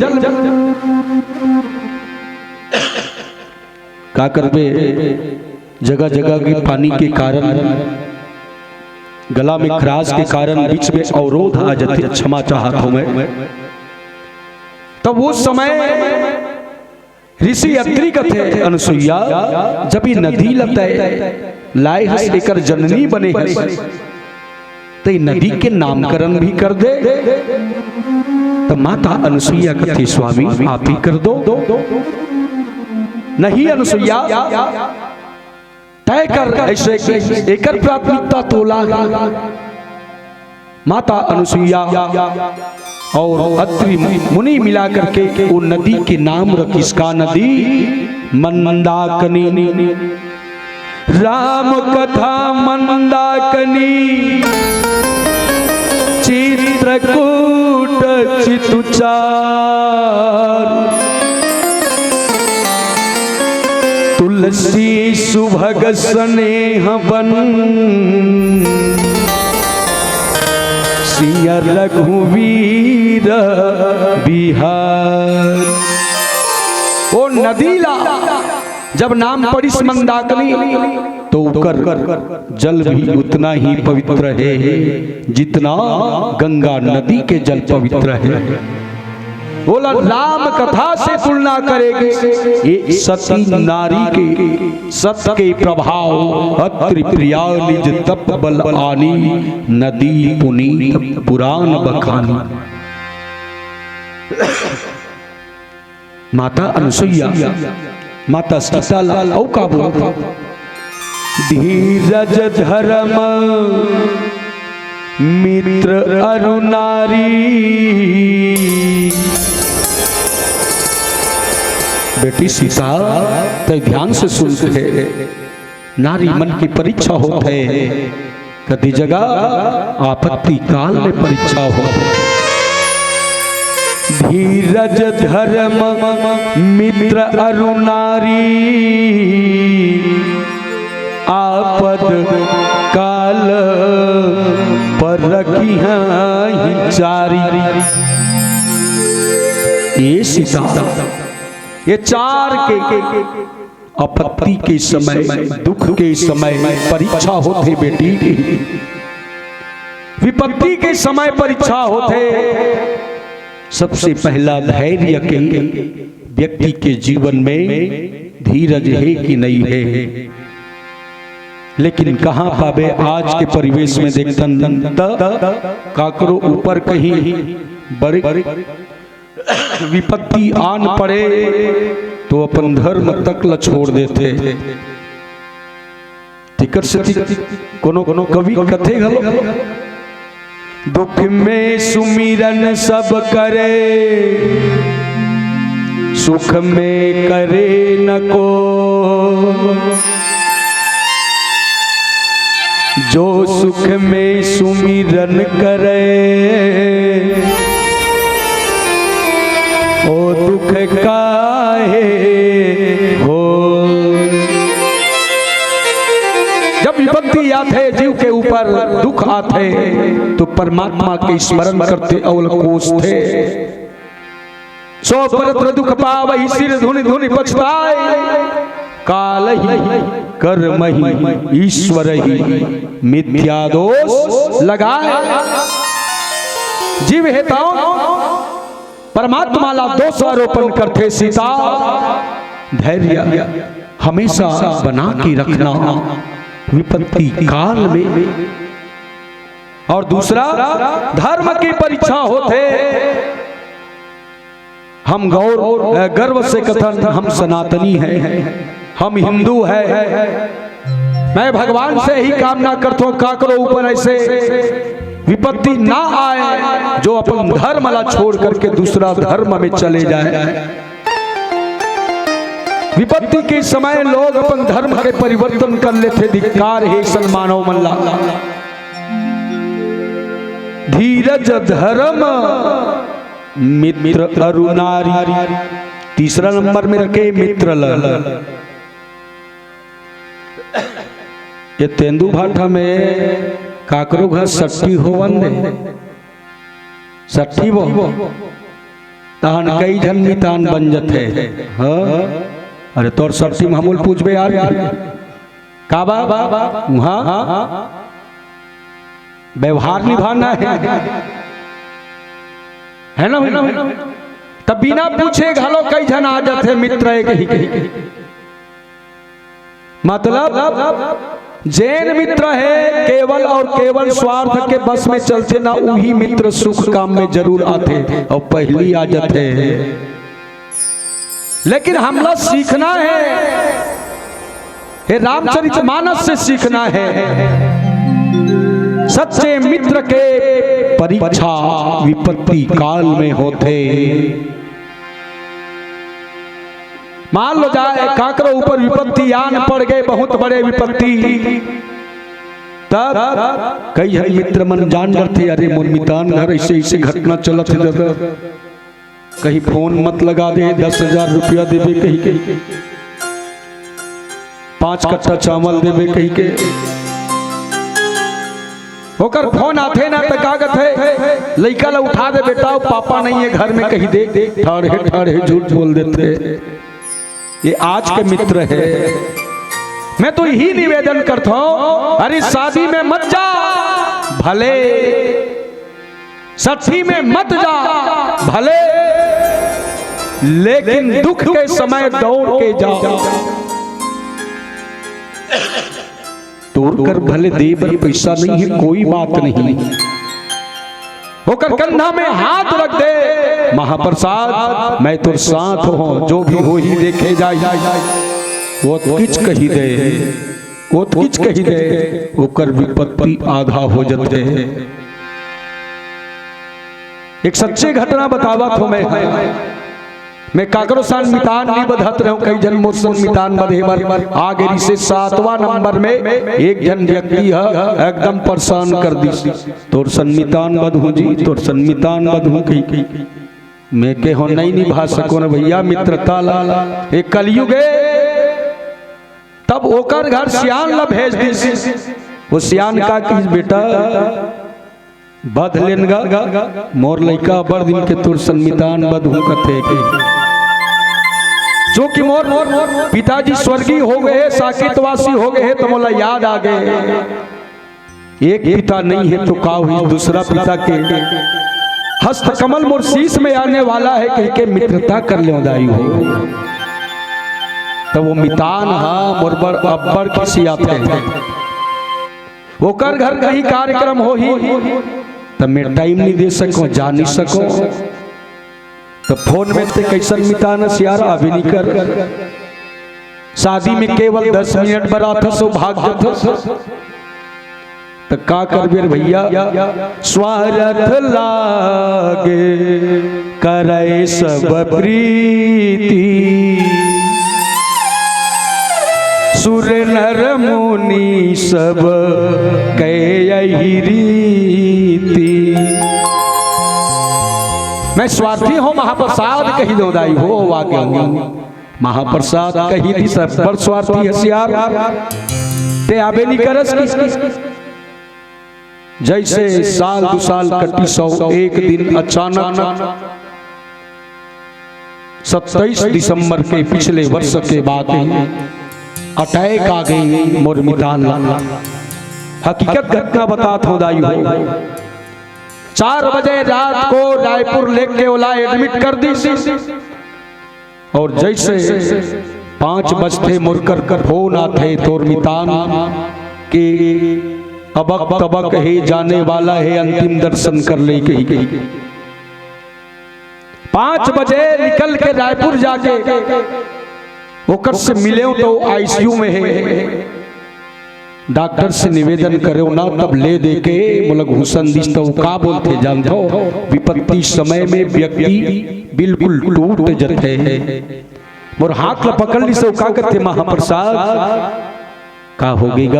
का करबे, जगह जगह के पानी के कारण, गला में खराश के कारण बीच में अवरोध आ जाते। क्षमा चाहता हूं मैं। तब उस समय ऋषि अत्रि कथे अनुसुईया जब ये नदी लताए लाए हस लेकर जननी बने हस तो ये नदी के नामकरण भी कर दे। तो माता अनुसुईया कथी स्वामी आप ही कर दो। नहीं अनुसुईया तय कर ऐसे एक प्राथमिकता तोला। माता अनुसुईया और अत्रि मुनि मिला करके वो नदी के नाम रख, इसका नदी मंदाकिनी। राम कथा मंदाकिनी चित्रकूट चितुचार तुलसी सुभग स्नेह बन सिया रघुवीर बिहार। ओ नदीला जब नाम पड़ी मंदाकिनी तो कर जल भी उतना ही पवित्र है जितना गंगा नदी के जल पवित्र है। बोला राम कथा से तुलना करेंगे ये सती नारी के सत्य के प्रभाव अत्रि प्रिया निज तप बल आनी नदी पुनीत पुराण बखानी। माता अनुसुईया माता सीतालाल औ का बोलता धीरज धर्म मित्र अरु नारी। बेटी सीता तो ध्यान से सुनते है नारी मन की परीक्षा होते है कभी जगह आपत्ति काल में परीक्षा होते। धीरज धर्म मित्र अरु नारी आपद काल पर रखी हैं चारी। ये सीता ये चार के आपत्ति के समय दुख के समय परीक्षा होते बेटी, विपत्ति के समय परीक्षा होते। सबसे पहला धैर्य के व्यक्ति के जीवन में धीरज है कि नहीं है। लेकिन कहाँ पावे आज के परिवेश में देखतन काकरो ऊपर कहीं बड़े विपत्ति आन पड़े तो अपन धर्म तक ल छोड़ देते। टिकट से कोनो कोनो कवि कथे घलो दुख में सुमिरन सब करे सुख में करे न को। जो सुख में सुमिरन करे ओ दुख काहे हो। जब विपत्ति आते जीव के ऊपर दुख आते तो परमात्मा के स्मरण करते अवल कोसते। सो परत्र दुख पावहि सिर धुनि धुनि पछताए काल ही कर्म ही ईश्वर ही मिथ्या दोष लगाए। जीव हेताओं परमात्मा ला दोष आरोपण करते। सीता धैर्य हमेशा बना के रखना विपत्ति काल में। और दूसरा धर्म की परीक्षा होते। हम गर्व से कथन हम सनातनी हैं, हम हिंदू हैं। मैं भगवान से ही कामना करता हूँ काकरो ऊपर ऐसे विपत्ति ना आए जो अपन धर्म ला छोड़ करके दूसरा धर्म में चले जाए। विपत्ति के समय लोग अपन धर्म के परिवर्तन कर लेते। धिक्कार है सलमानव मल्ला। धीरज धर्म मित्र अरु नारी। तीसरा नंबर में रखे मित्र ल। ये तेंदु भाठा में काकरो घर सट्टी होवन दे सट्टी वो तान कई जन मितान बन जते। हाँ अरे तोर सट्टी में हमूल पूछबे यार काबा हाँ व्यवहार निभाना है ना। तब बिना पूछे घलो कई जन आ जाते मित्र एक ही के। मतलब जैन मित्र है केवल और केवल स्वार्थ के बस में चलते ना, वही मित्र सुख काम में जरूर आते और पहली आ जाते हैं। लेकिन हमला सीखना है रामचरितमानस से सीखना है। सच्चे मित्र के परीक्षा विपत्ति काल में होते। मान लो जाए काकरो ऊपर विपत्ति आन पड़ गए, बहुत बड़े विपत्ति, तब कई है मित्र मन जान करते अरे मोर मितान घर ऐसे ऐसे घटना चलत है दादा, कहीं फोन मत लगा दे, 10,000 रुपया देवे कहीं के, 5 कट्टा चावल देवे कहीं के। होकर फोन आते ना तो कागत है लड़का ला उठा दे बेटा पापा नहीं है घर में, कहीं दे ठाड़े ठाड़े झूठ बोल देते। ये आज के मित्र है। मैं तो यही निवेदन करता हूं, अरे शादी में मत जा भले, सच्ची में मत जा भले, लेकिन दुख के समय दौड़ के जाओ। तोड़कर भले दे पर पैसा नहीं है कोई बात नहीं, होकर कंधा में हाथ रख दे, महाप्रसाद मैं तो साथ हूं, जो भी हो ही देखे जाए। वो किच कही दे, वो किच कही दे, होकर विपत्ति आधा हो जाते। एक सच्चे घटना बतावा तो मैं काकरो सान मितान नहीं बधत रहूं, कई जन मोसन मितान बधे बर आगे से 7वां नंबर में एक जन व्यक्ति है एकदम परेशान कर दी, तोर सन्मितान बधू जी, तोर सन्मितान बधू कही मैं के हो नहीं निभा सको न भैया मित्रता ला। एक कलयुग तब ओकर घर सियान ला भेज दी। वो सियान का कि बेटा बध लेनगा मोर लइका बड़ दिन के तोर सन्मितान बधू कथे के, जो कि मोर पिताजी स्वर्गीय हो गए, साकेतवासी हो गए, तो मोला याद आ गए एक पिता नहीं है तो का हुई, दूसरा पिता के हस्त कमल मोर शीश में आने वाला है, कह के मित्रता कर ले दाई हो। तो वो मितान हा मोर बर अब्बर किसी आते वो कर घर कहीं कार्यक्रम हो ही, तब मैं टाइम नहीं दे सको, जा नहीं सको, तो फोन में ते कैसन मितान सियार अभी नहीं कर, शादी में केवल 10 मिनट बरा था सो भाग था, तो का कर बेर भैया स्वार्थ लागे करे सब प्रीति, सुर नर मुनि सब कही रीति। मैं स्वार्थी हूँ महाप्रसाद कही दो दाई हो वाक्य महाप्रसाद कही थी सब पर स्वार्थी हसियार ते आबे नहीं करस किस जैसे साल 2 साल कटी 101 दिन अचानक 27 दिसंबर के पिछले वर्ष के बाद अटैक आ गई मोर मितान। हकीकत घटना बतात हो दाई हो, 4 बजे रात को रायपुर लेके ओला एडमिट कर दी, और जैसे 5 बजते मुरकर कर फोन आते तोर मितान के अबक तबक है जाने वाला है, अंतिम दर्शन कर ले गई। 5 बजे निकल के रायपुर जाके ओकर से मिले तो आईसीयू में है, डॉक्टर से निवेदन करो ना तब ले दे के बोला घुसन दिस तो का बोलते जानते हो, विपत्ति समय में व्यक्ति बिल्कुल टूट जाते हैं। मोर हाथ ला पकड़ ली से का करते महाप्रसाद का हो गई ग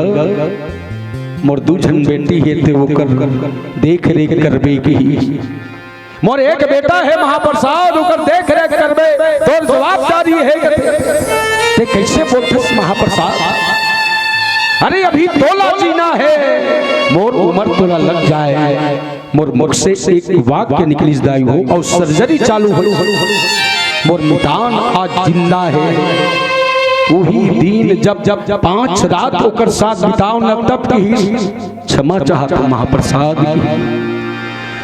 मोर 2 जन बेटी है ते वो कर देख रेख करबे की, मोर एक बेटा है महाप्रसाद ओकर देख रेख करबे तोर जवाबदारी है ते कैसे बोलते महाप्रसाद, अरे अभी तोला जीना है, मोर उम्र तोला लग जाए, मोर मुख से एक वाक्य निकली दाई हो और सर्जरी चालू हो, मोर मितान आज जिंदा है। वही दिन जब 5 रात ओकर साथ बिताओ न तब की क्षमा चाहत महाप्रसाद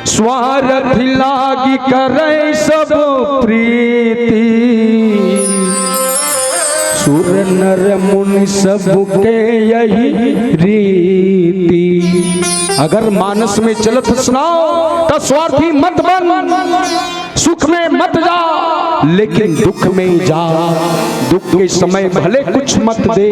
स्वार्थ लागी करे सब प्रीति, सुर नर मुनि सबके यही रीति। अगर मानस में चलत सुनाओ तो स्वार्थी मत बन, सुख में मत जा लेकिन दुख में जा। दुख के समय भले कुछ मत दे,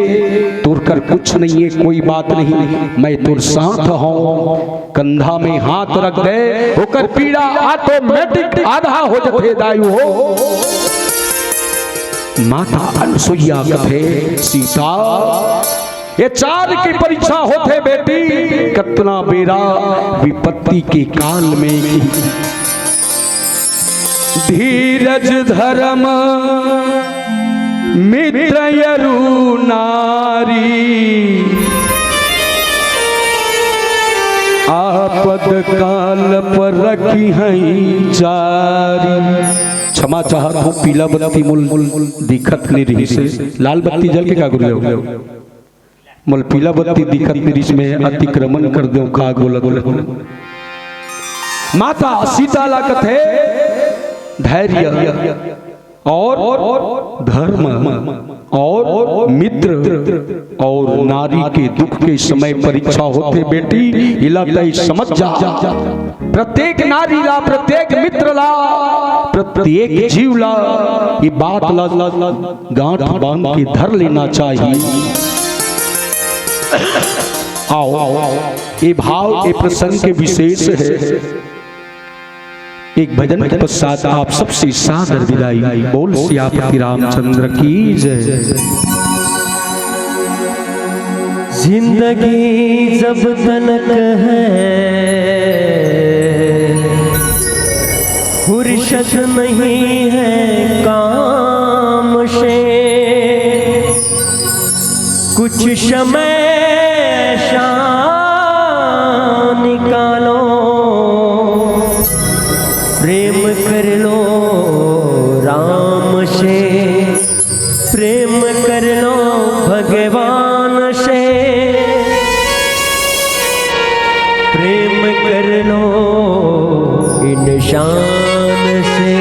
तुर कर कुछ नहीं है कोई बात नहीं, मैं तुर साथ हूँ। कंधा में हाथ रख दे होकर पीड़ा ऑटोमेटिक आधा हो जाते दायु हो। माता अनसुईया कथे सीता, ये चार की परीक्षा होते बेटी, कितना बेरा विपत्ति के काल में धीरज धर्म मित्र यरु नारी, आपद काल पर रखी है जारी। क्षमा चाहत हूँ, पीला बत्ती मुल दिखत नहीं रही से, लाल बत्ती जल के का गुरु मुल पीला बत्ती दिखत नहीं में अतिक्रमण कर दो का बोलत। माता सीता ला कथे धैर्य और धर्म और मित्र और नारी के दुख के समय परीक्षा होते बेटी, इलाका समझ जा। प्रत्येक नारी ला, प्रत्येक मित्र ला, प्रत्येक जीव ला ये बात ला गांठ बांध के धर लेना चाहिए। आओ ये भाव ये प्रसंग के विशेष है। एक भजन के पश्चात आप सबसे सादर विदाई। बोल सियापति रामचंद्र की जय। जिंदगी जब तनक है फुर्सत नहीं है काम से, कुछ समय शाम निकालो, प्रेम कर लो राम से, प्रेम कर लो भगवान से, प्रेम कर लो इंसान से।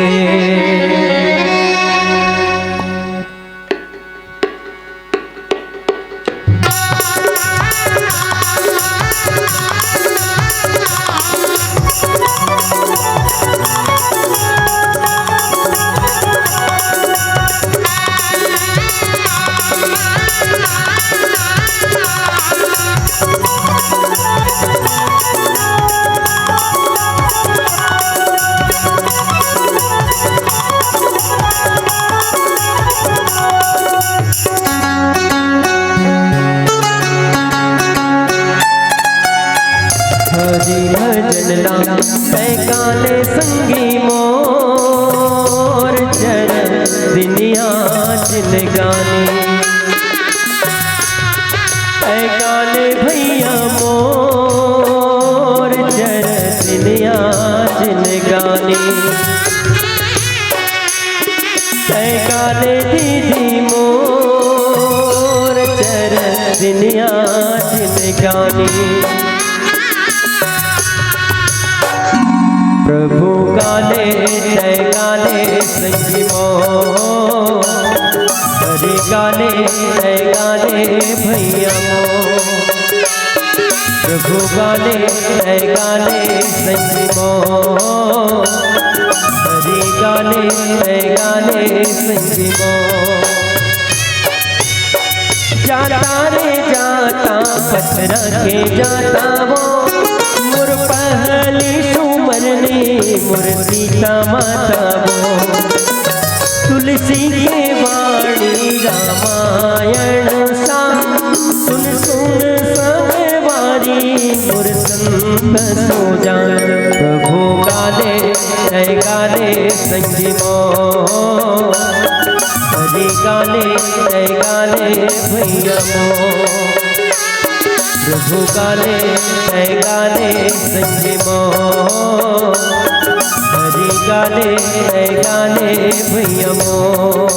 काले संगी मोर चरण दुनिया जिन गाने, काले भैया मोर चरण दुनिया जिन गाने, काले दीदी मोर चरण दुनिया जिन गाने। प्रभु गाले जय गाले संगी मोर, हरि गाले जय गाले भैया मोर। प्रभु गाले जय गाले संगी मोर, हरि गाले जय गाले संगी मोर। जाता रे जाता पथरा के जाता वो, मुर पहली सुमरनी मुर सीता माता वो। तुलसी के वाणी रामायण सा, सुन सुन सब वारी मुर संत सो जान। प्रभु गाले जय गाले संगी मोर, हरि गाले जय गाले भैया मोर। प्रभु गाले जय गाले संगी मोर, हरि गाले जय गाले भैया मोर।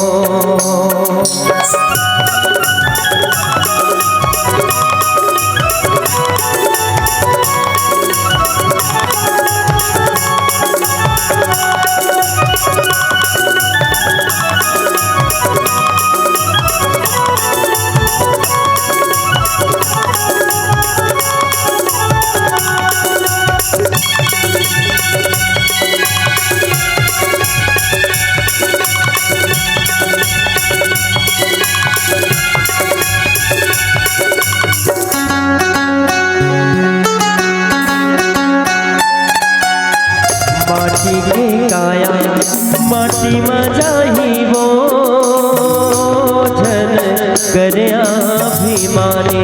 करे अभिमानी।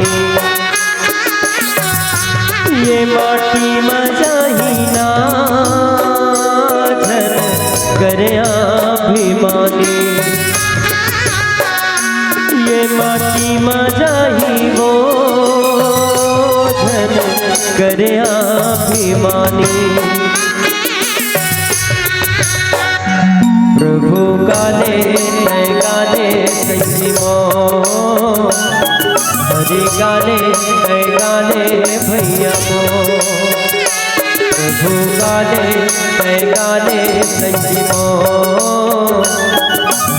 ये माटी मजाही नाझन करे अभिमानी। ये माटी मजाही वो झन करे अभिमानी। प्रभु गाले तय गाले संजीवो, हरि गाले तय गाले भैया को। प्रभु गाले तय गाले संजीवो,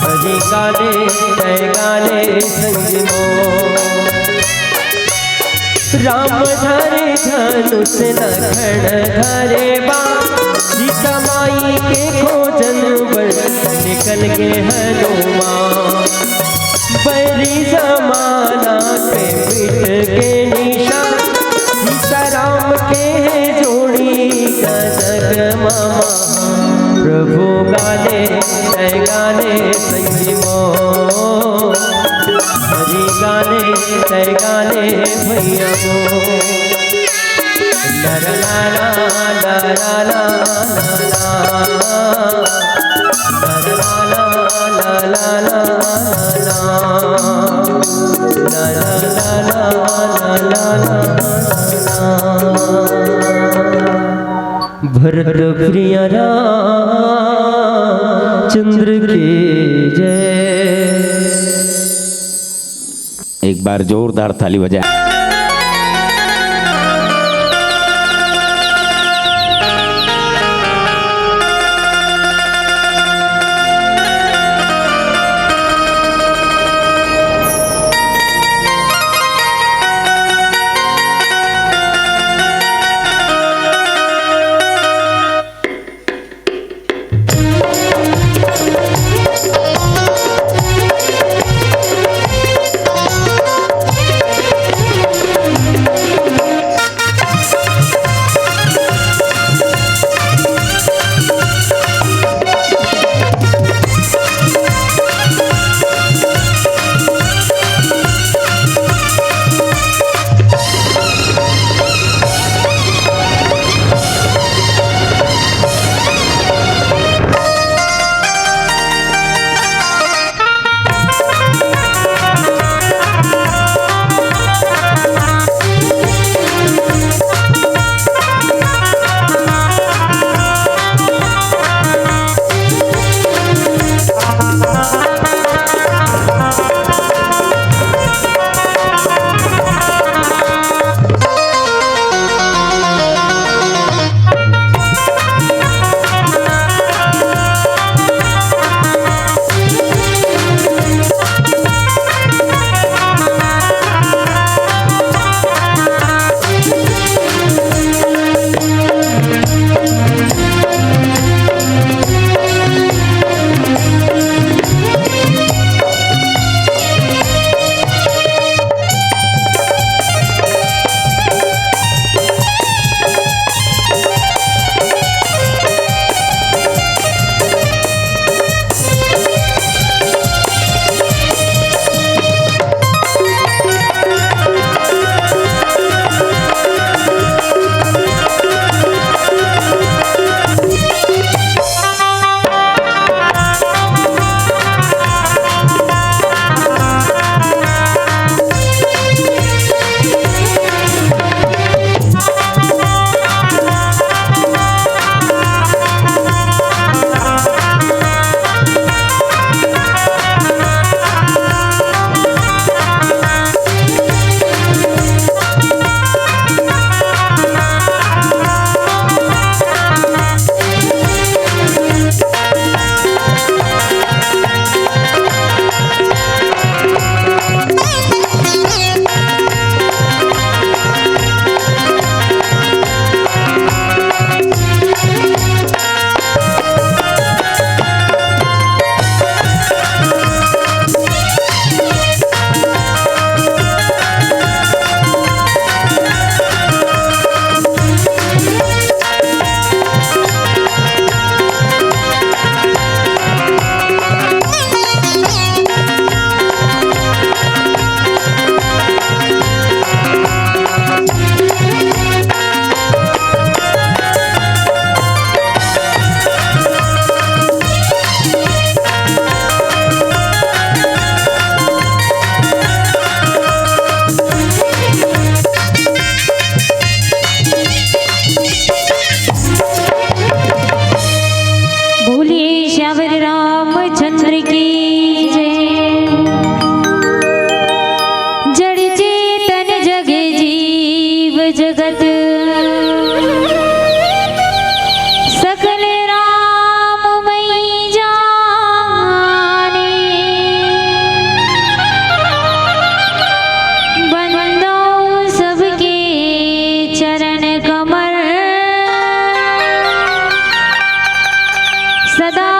हरि गाले तय गाले संजीवो। राम धरे धनुष लखन धरे बाण, सीता माई के खोजन बर निकल के हनुमान। बैरी जमाना के पीठ के निशान, सीता राम के जोड़ी गजग मामा। प्रभु गाले तय गाले संजीवो, हरि गाले तय गाले भैया को। ला ला ला ला ला ला भरत प्रिय रामचंद्र के जय। एक बार जोरदार ताली बजाएं। जगत सकल राममयी जाने, बंदो सबके चरण कमल, सदा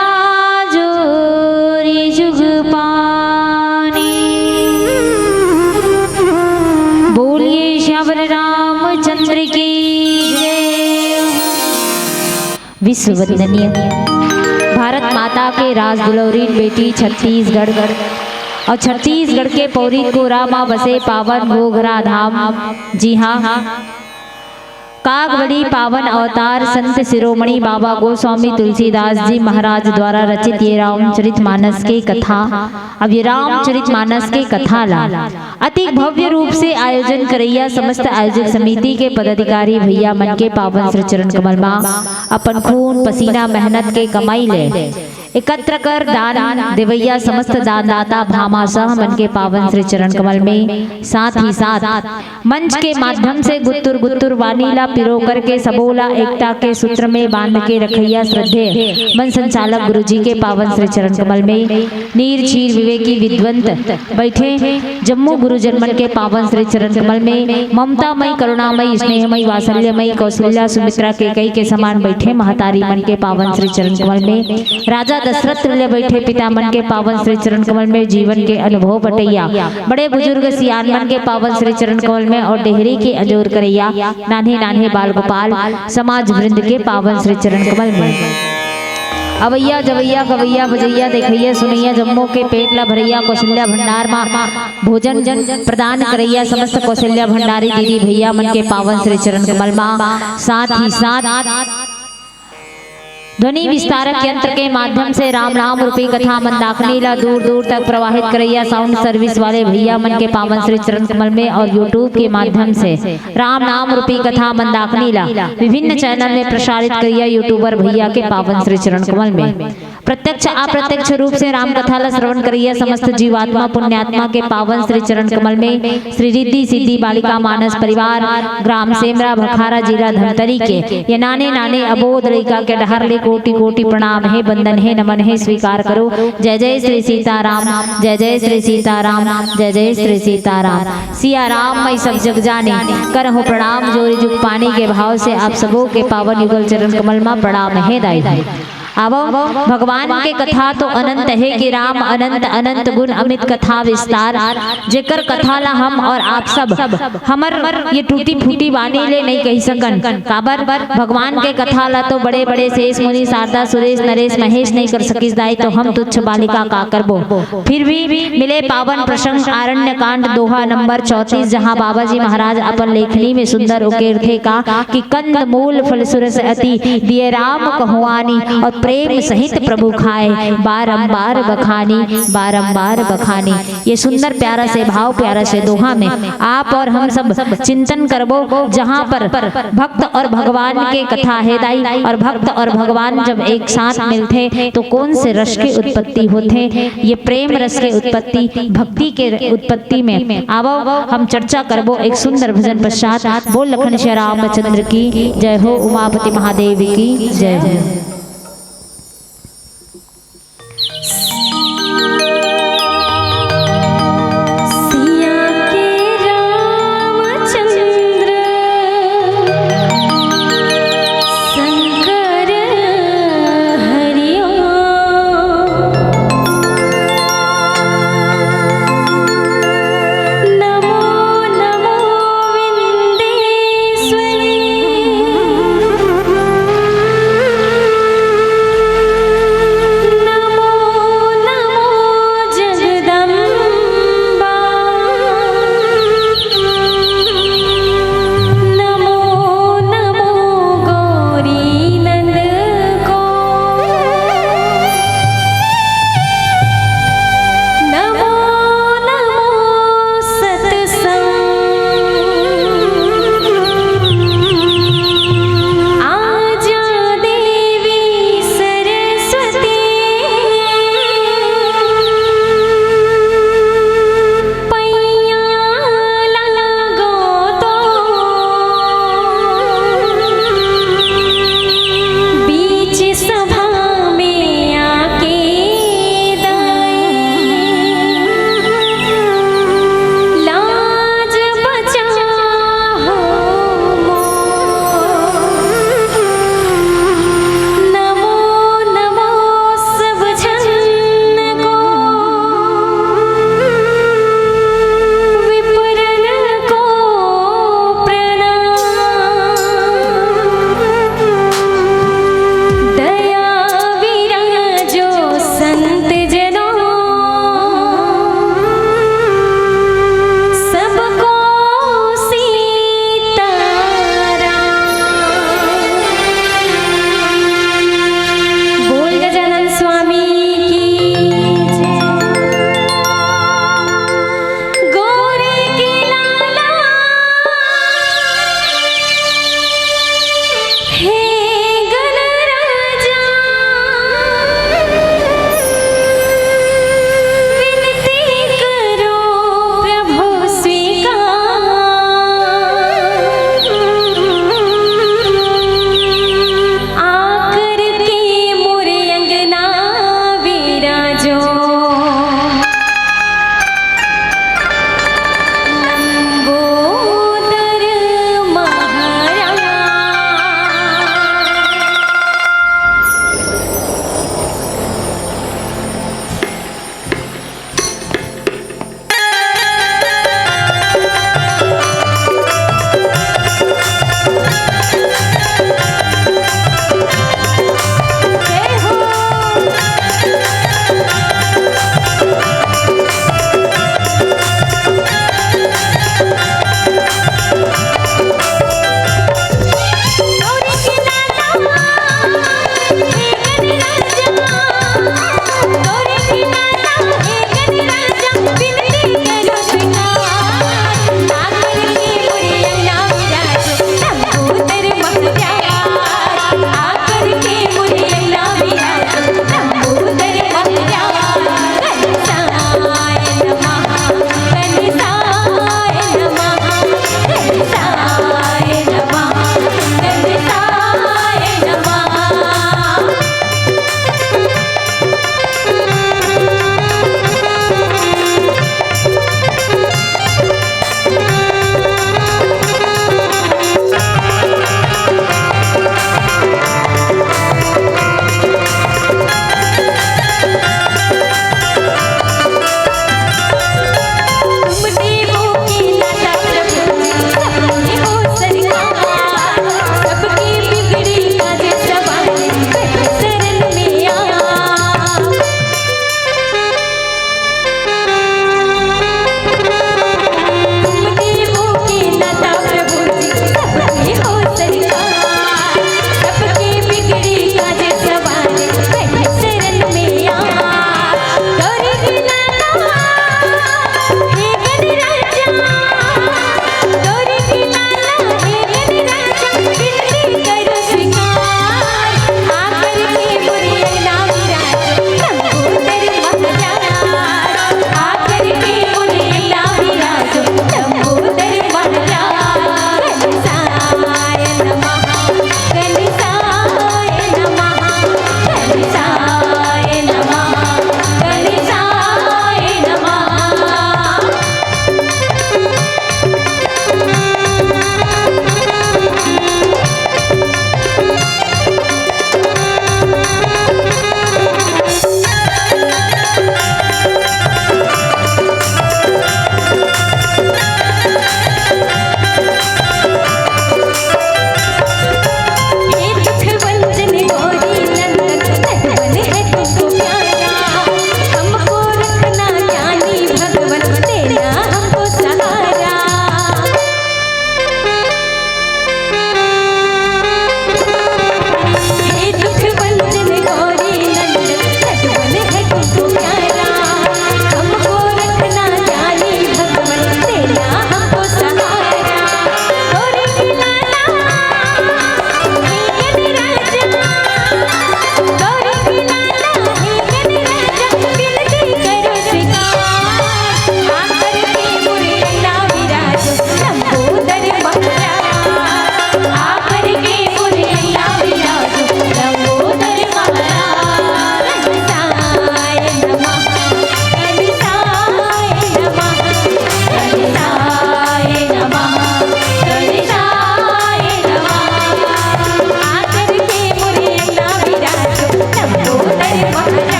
जोरी जुग पानी। बोलिए श्यावर रामचंद्र की जय। विश्व वंदनीय भारत माता के राज दुलौरी बेटी छत्तीसगढ़ और छत्तीसगढ़ के पौरी कोरा माँ बसे पावन घोघरा धाम। जी हाँ, कागबड़ी पावन अवतार संत शिरोमणि बाबा गोस्वामी तुलसीदास जी महाराज द्वारा रचित ये रामचरितमानस के कथा, अब ये रामचरितमानस के कथा ला अति भव्य रूप से आयोजन करैया समस्त आयोजक समिति के पदाधिकारी भैया मन के पावन श्री चरण कमल मां अपन खून पसीना मेहनत के कमाई ले एकत्र कर दान देवैया समस्त दानदाता भामाशाह मन के पावन श्री चरण कमल में, साथ ही साथ मंच के माध्यम से गुत्तुर गुत्तुर वानीला पिरो करके सबोला एकता के सूत्र में बांध के रखैया श्रद्धे मन संचालक गुरु जी के पावन श्री चरण कमल में नीर चीर विवेकी विद्वंत बैठे जम्मू गुरु जन्मन के पावन श्री चरण कमल में ममतामयी करुणामयी स्नेहमयी वात्सल्यमयी कौशल्या सुमित्रा के कई के समान बैठे महतारी मन के पावन श्री चरण कमल में राजा दशरथ तुल्य बैठे पिता मन के पावन श्री चरण कमल में जीवन के अनुभव बटैया बड़े बुजुर्ग सियान मन के पावन श्री चरण कमल में और डेहरी के अजोर करैया नान्हे नान्हे बाल गोपाल समाज वृंद के पावन श्री चरण कमल में अवैया जवैया गवैया बजैया देखैया सुनैया जम्मू के पेट ला भरैया कौशल्या भंडार माँ भोजन प्रदान करैया समस्त कौशल्या भंडारी दीदी भैया मन के पावन श्री चरण कमल माँ, साथ ही साथ ध्वनि विस्तारक यंत्र के माध्यम से राम नाम रूपी कथा मंदाकिनी ला दूर दूर तक प्रवाहित करैया साउंड सर्विस वाले भैया मन के पावन श्री चरण कमल में और यूट्यूब के माध्यम से राम नाम रूपी कथा मंदाकिनी ला विभिन्न चैनल में प्रसारित करैया यूट्यूबर भैया के पावन श्री चरण कमल में प्रत्यक्ष अप्रत्यक्ष रूप से राम कथा ला श्रवण करैया समस्त जीवात्मा पुण्यात्मा के पावन श्री चरण कमल में श्री रिद्धि सिद्धि बालिका मानस परिवार ग्राम सेमरा भखारा जिला धमतरी के ये नाने नाने अबोध लड़का के डहर ले कोटि कोटि प्रणाम है बंदन है नमन है स्वीकार करो। जय जय श्री सीताराम, जय जय श्री सीताराम, जय जय श्री सीताराम। सिया राम मैं सब जग जाने करहु प्रणाम जोरी जुग पानी के भाव से आप सबों के पावन युगल चरण कमल में प्रणाम है दाई। अब भगवान के कथा तो अनंत है कि राम अनंत अनंत गुण अमित कथा विस्तार जेकर कथा ला हम और आप सब हमर ये टूटी फूटी वाणी ले नहीं कही सकन। काबर भगवान के कथा ला तो बड़े बड़े शेष मुनि शारदा सुरेश नरेश महेश नहीं कर सकिस दाई, तो हम तुच्छ बालिका का करबो। फिर भी मिले पावन प्रसंग आरण्य कांड दोहा नंबर 34 जहाँ बाबा जी महाराज अपन लेखनी में सुंदर उकेर थे का कि कंद मूल फल सुरस अति दिए राम कहुआनी और प्रेम सहित प्रभु खाए बारंबार बखानी बारंबार बखानी। ये सुंदर प्यारा से भाव प्यारा से दोहा में आप और हम सब चिंतन करबो जहाँ पर भक्त और भगवान के कथा है दाई, और भक्त और भगवान जब एक साथ मिलते तो कौन से रस की उत्पत्ति होते। ये प्रेम रस के उत्पत्ति भक्ति के उत्पत्ति में आवो हम चर्चा करबो एक सुंदर भजन पश्चात। बोल लखन श्री रामचंद्र की जय हो, उमापति महादेव की जय हो।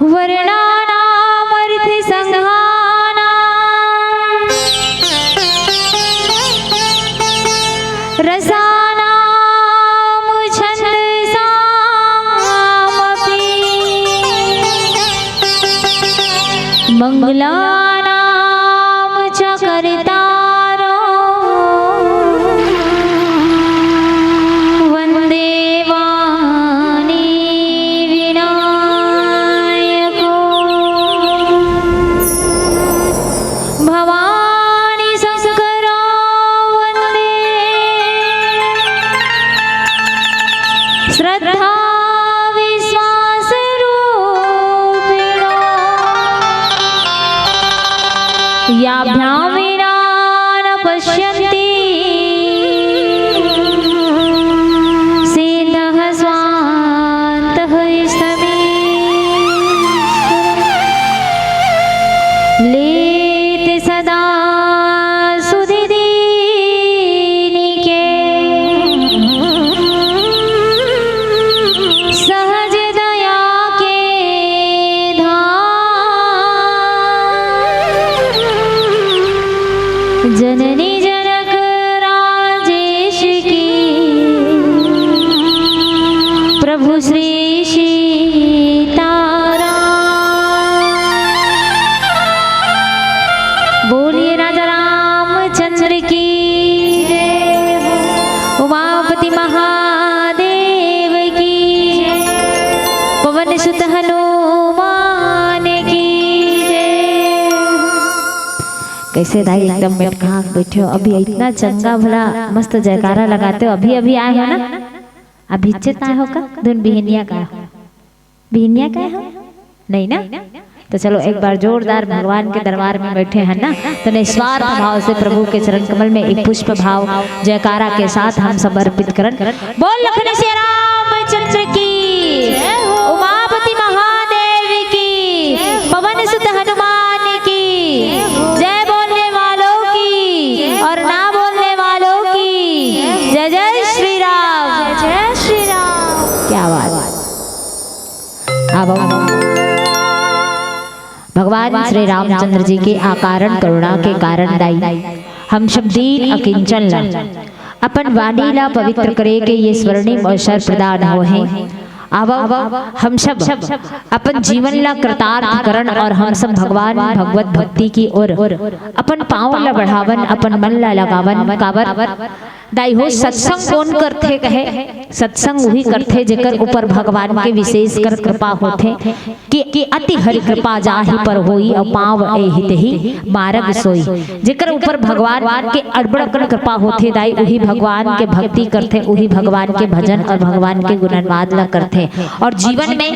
वर्णानामर्थ संघानां रसानां छन्दसामपि मंगलानां च कर्तारो वन्दे वाणी विनायको भवानी शङ्करो वन्दे श्रद्धा विश्वासरूपिणो याभ्यां विना न पश्यन्ति सिद्धः स्वान्तः लेते सदा सुधिदीनिके सहज दया के धाम जननी जनक राजेश की प्रभु श्री सीताराम। बोलिए राजा रामचंद्र की जय हो। उमापति महादेव की जय। पवन सुत हनुमान की जय। कैसे दाई एकदम बैठा बैठे हो, अभी इतना चंगा भला मस्त जयकारा लगाते हो, अभी अभी आए हो ना, अभी चित आए हो का धुन बिहनिया का बिहनिया का हो नहीं ना, तो चलो एक बार जोरदार भगवान के दरबार में बैठे हैं ना, तो निस्वार्थ भाव से प्रभु के चरण कमल में एक पुष्प भाव जयकारा के साथ हम समर्पित करन। बोल लखन श्री रामचंद्र की, उमापति महादेव की, पवन सुत हनुमान की जय। बोलने वालों की और ना बोलने वालों की जय जय श्री राम, जय श्री राम। क्या बात। अब भगवान श्री रामचंद्र जी के आकारण करुणा के कारण दाई हम शब्दीन अकिंचन ला अपन वाणी ला पवित्र करे के ये स्वर्णिम अवसर प्रदान हो हैं। अब हम सब अपन जीवन ला कृतार्थ करण और हम सब भगवान भगवत भक्ति की ओर अपन पाँव ला बढ़ावन, अपन मन ला लगावन। काबर दाई हो सत्संग कौन करथे कहे, सत्संग वही करथे जेकर ऊपर भगवान के विशेष कर कृपा होथे कि अति हरि कृपा जाहि पर होई और पाँव एहित ही मार्ग सोई। जेकर ऊपर भगवान के अड़बड़कन कृपा होथे दाई वही भगवान के भक्ति करथे, वही भगवान के भजन और भगवान के गुणगान ला करथे। और जीवन में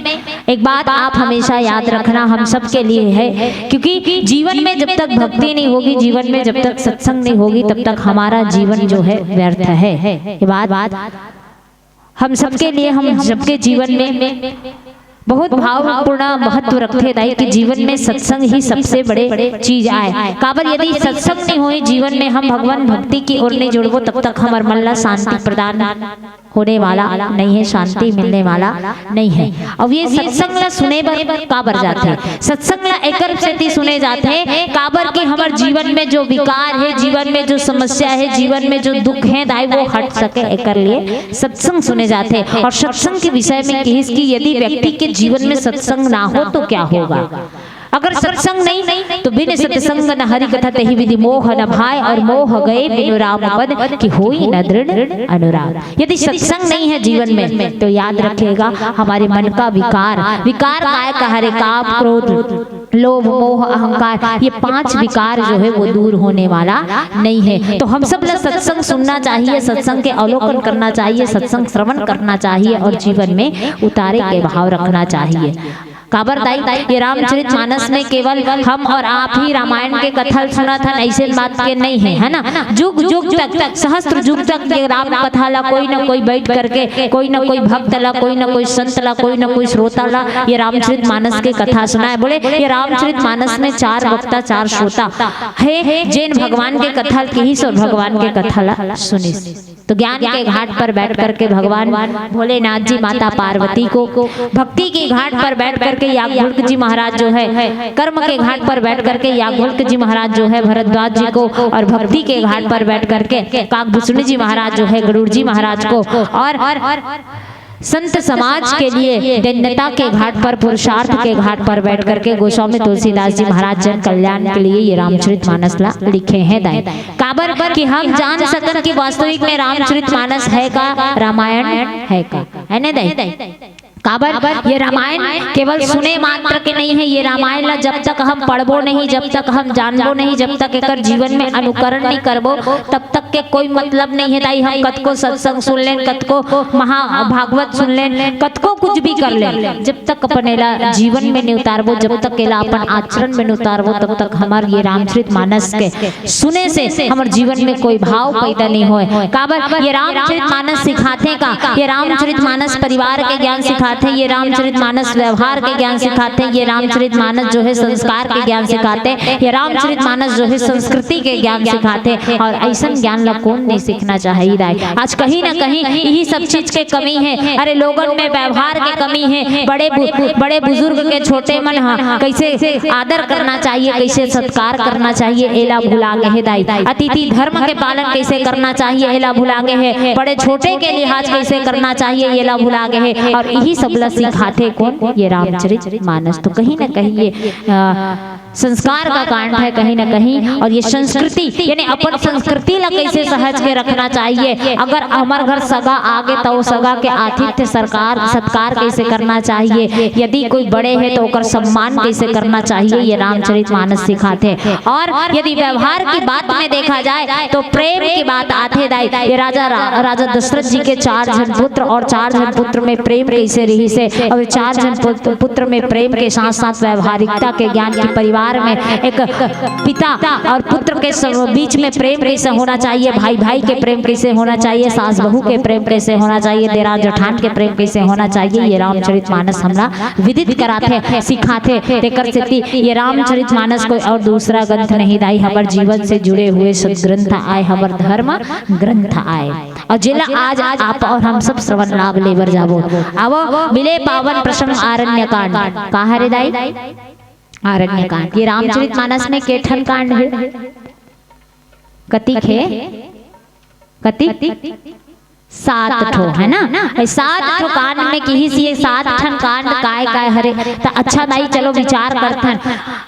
एक बात आप हमेशा याद रखना हम सब के लिए है, क्योंकि जीवन में जब तक भक्ति नहीं होगी, जीवन में जब तक सत्संग नहीं होगी, तब तक हमारा जीवन जो है व्यर्थ है। ये बात हम सबके लिए, हम सबके जीवन में बहुत भावपूर्ण महत्व रखते दाई कि जीवन में सत्संग ही सबसे बड़े चीज आए। काबर यदि सत्संग नहीं हुई जीवन में, हम भगवान भक्ति की ओर नहीं जुड़बो, तब तक हमार मन ला शांति प्रदान होने वाला नहीं है, शांति मिलने वाला नहीं है। अब ये सत्संग ला सुने बर काबर जाते, सत्संग ला एकर से सुने जाते काबर के हमार जीवन में जो विकार है, जीवन में जो समस्या है, जीवन में जो दुख है दाई वो हट सके, एकर लिए सत्संग सुने जाते। और सत्संग के विषय में कहिस कि यदि व्यक्ति के जीवन में सत्संग ना हो तो क्या होगा। अगर सत्संग नहीं तो बिन सत्संग न हरि कथा तहि विधि मोह न भाई, और मोह गए बिनु राम पद कि होई न दृढ़ अनुराग। यदि सत्संग नहीं है जीवन में तो याद रखिएगा हमारे मन का विकार काय कहरे काम क्रोध लोभ मोह अहंकार, ये 5 विकार जो है वो दूर होने वाला नहीं है। तो हम सब सत्संग सुनना चाहिए, सत्संग के अवलोकन करना चाहिए, सत्संग श्रवण करना चाहिए और जीवन में उतारे के भाव रखना चाहिए। काबर दाई ये रामचरित मानस में केवल हम और आप ही रामायण के कथा सुना था, ऐसे बात के नहीं है, है ना। जुग जुग तक सहस्त्र जुग तक ये राम कथा ला कोई ना कोई बैठ करके, कोई ना कोई भक्त ला, कोई ना कोई संत ला, कोई ना कोई श्रोता ला ये रामचरित मानस के कथा सुना है। बोले ये रामचरित मानस में 4 वक्ता 4 श्रोता है जैन भगवान के कथा की और भगवान के कथा ला सुनी। तो ज्ञान के घाट पर बैठ करके भगवान भोलेनाथ जी माता पार्वती को, भक्ति के घाट पर बैठ करके करके याज्ञवल्क्य जी महाराज जो है कर्म के घाट पर बैठ करके याज्ञवल्क्य जी महाराज जो है भरद्वाज जी को, और भक्ति के घाट पर बैठ करके काकभूषण जी महाराज जो है गरुड़ जी महाराज को, और संत समाज के लिए दैन्यता के घाट पर, पुरुषार्थ के घाट पर बैठ करके गोस्वामी तुलसीदास जी महाराज जन कल्याण के लिए ये रामचरितमानस लिखे हैं दाई। काबर कि हम जान सकन कि वास्तविक में रामचरितमानस है का, रामायण है का, है ना दाई। काबर ये रामायण केवल सुने मात्र के नहीं है। ये रामायण ला जब तक हम पढ़बो नहीं, जब तक हम जानबो नहीं, जब तक एक जीवन में अनुकरण नहीं करबो, तब तक के कोई मतलब नहीं है दाई। हम कतको सत्संग सुन लें, कतको महाभागवत सुन लें, कतको कुछ भी कर लें, जब तक अपने ला जीवन में नहीं उतारबो, जब तक केला अपन आचरण में नहीं उतारबो, तब तक हमार ये रामचरितमानस के सुने से हमारे जीवन में कोई भाव पैदा नहीं होए। काबर ये रामचरितमानस सिखाते का, ये रामचरितमानस परिवार के ज्ञान सिखाते, ये रामचरितमानस व्यवहार के ज्ञान सिखाते हैं, ये रामचरितमानस जो है संस्कार के ज्ञान सिखाते हैं, ये रामचरितमानस जो है संस्कृति के ज्ञान सिखाते हैं। और ऐसा ज्ञान ला कौन नहीं सीखना चाहिए। आज कहीं ना कहीं यही सब चीज के कमी है। अरे लोगन में व्यवहार के कमी है। बड़े बुजुर्ग के छोटे मन कैसे आदर करना चाहिए, कैसे सत्कार करना चाहिए, एला भुला गए है दाई। अतिथि धर्म के पालन कैसे करना चाहिए, एला भुला गए है। बड़े छोटे के लिहाज कैसे करना चाहिए, एला भुला गए है। और यही सब सिखाते कौन, ये रामचरितमानस। तो कहीं ना कहीं ये संस्कार का कांड है कहीं ना कहीं। और ये संस्कृति यानी अपन संस्कृति ला कैसे सहज के रखना चाहिए। अगर हमारे घर सगा आगे तो सगा के आतिथ्य सत्कार कैसे करना चाहिए, यदि कोई बड़े है तो ओकर सम्मान कैसे करना चाहिए, ये रामचरितमानस सिखाते। और यदि व्यवहार की बात में देखा जाए तो प्रेम की बात आते दाई। ये राजा दशरथ जी के 4 जन पुत्र, और 4 जन पुत्र में प्रेम कैसे रही से, और 4 जन पुत्र में प्रेम के साथ साथ व्यवहारिकता के ज्ञान की, परिवार में एक पिता और पुत्र के बीच में प्रेम कैसे होना चाहिए, भाई भाई के प्रेम कैसे होना चाहिए, सास बहू के प्रेम कैसे होना चाहिए, देरा जेठान के प्रेम कैसे होना चाहिए, ये रामचरितमानस हमरा विदित कराते सिखाते। तेकर से ये रामचरितमानस कोई और दूसरा ग्रंथ नहीं दाई, हमारे जीवन से जुड़े हुए सदग्रंथ आए, हमारे धर्म ग्रंथ आए। और जिला आज आप और हम सब श्रवण लाभ लेवर जाबो। अब मिले पावन प्रसंग आरण्य कांड कहा रे दाई, आरण्य कांड। ये रामचरितमानस में केठन कांड है, कतिक है, कतिक 7 ठो है ना। 7 ठो कांड में किही से 7 ठन कांड काय हरे। तो अच्छा दाई चलो विचार करथन।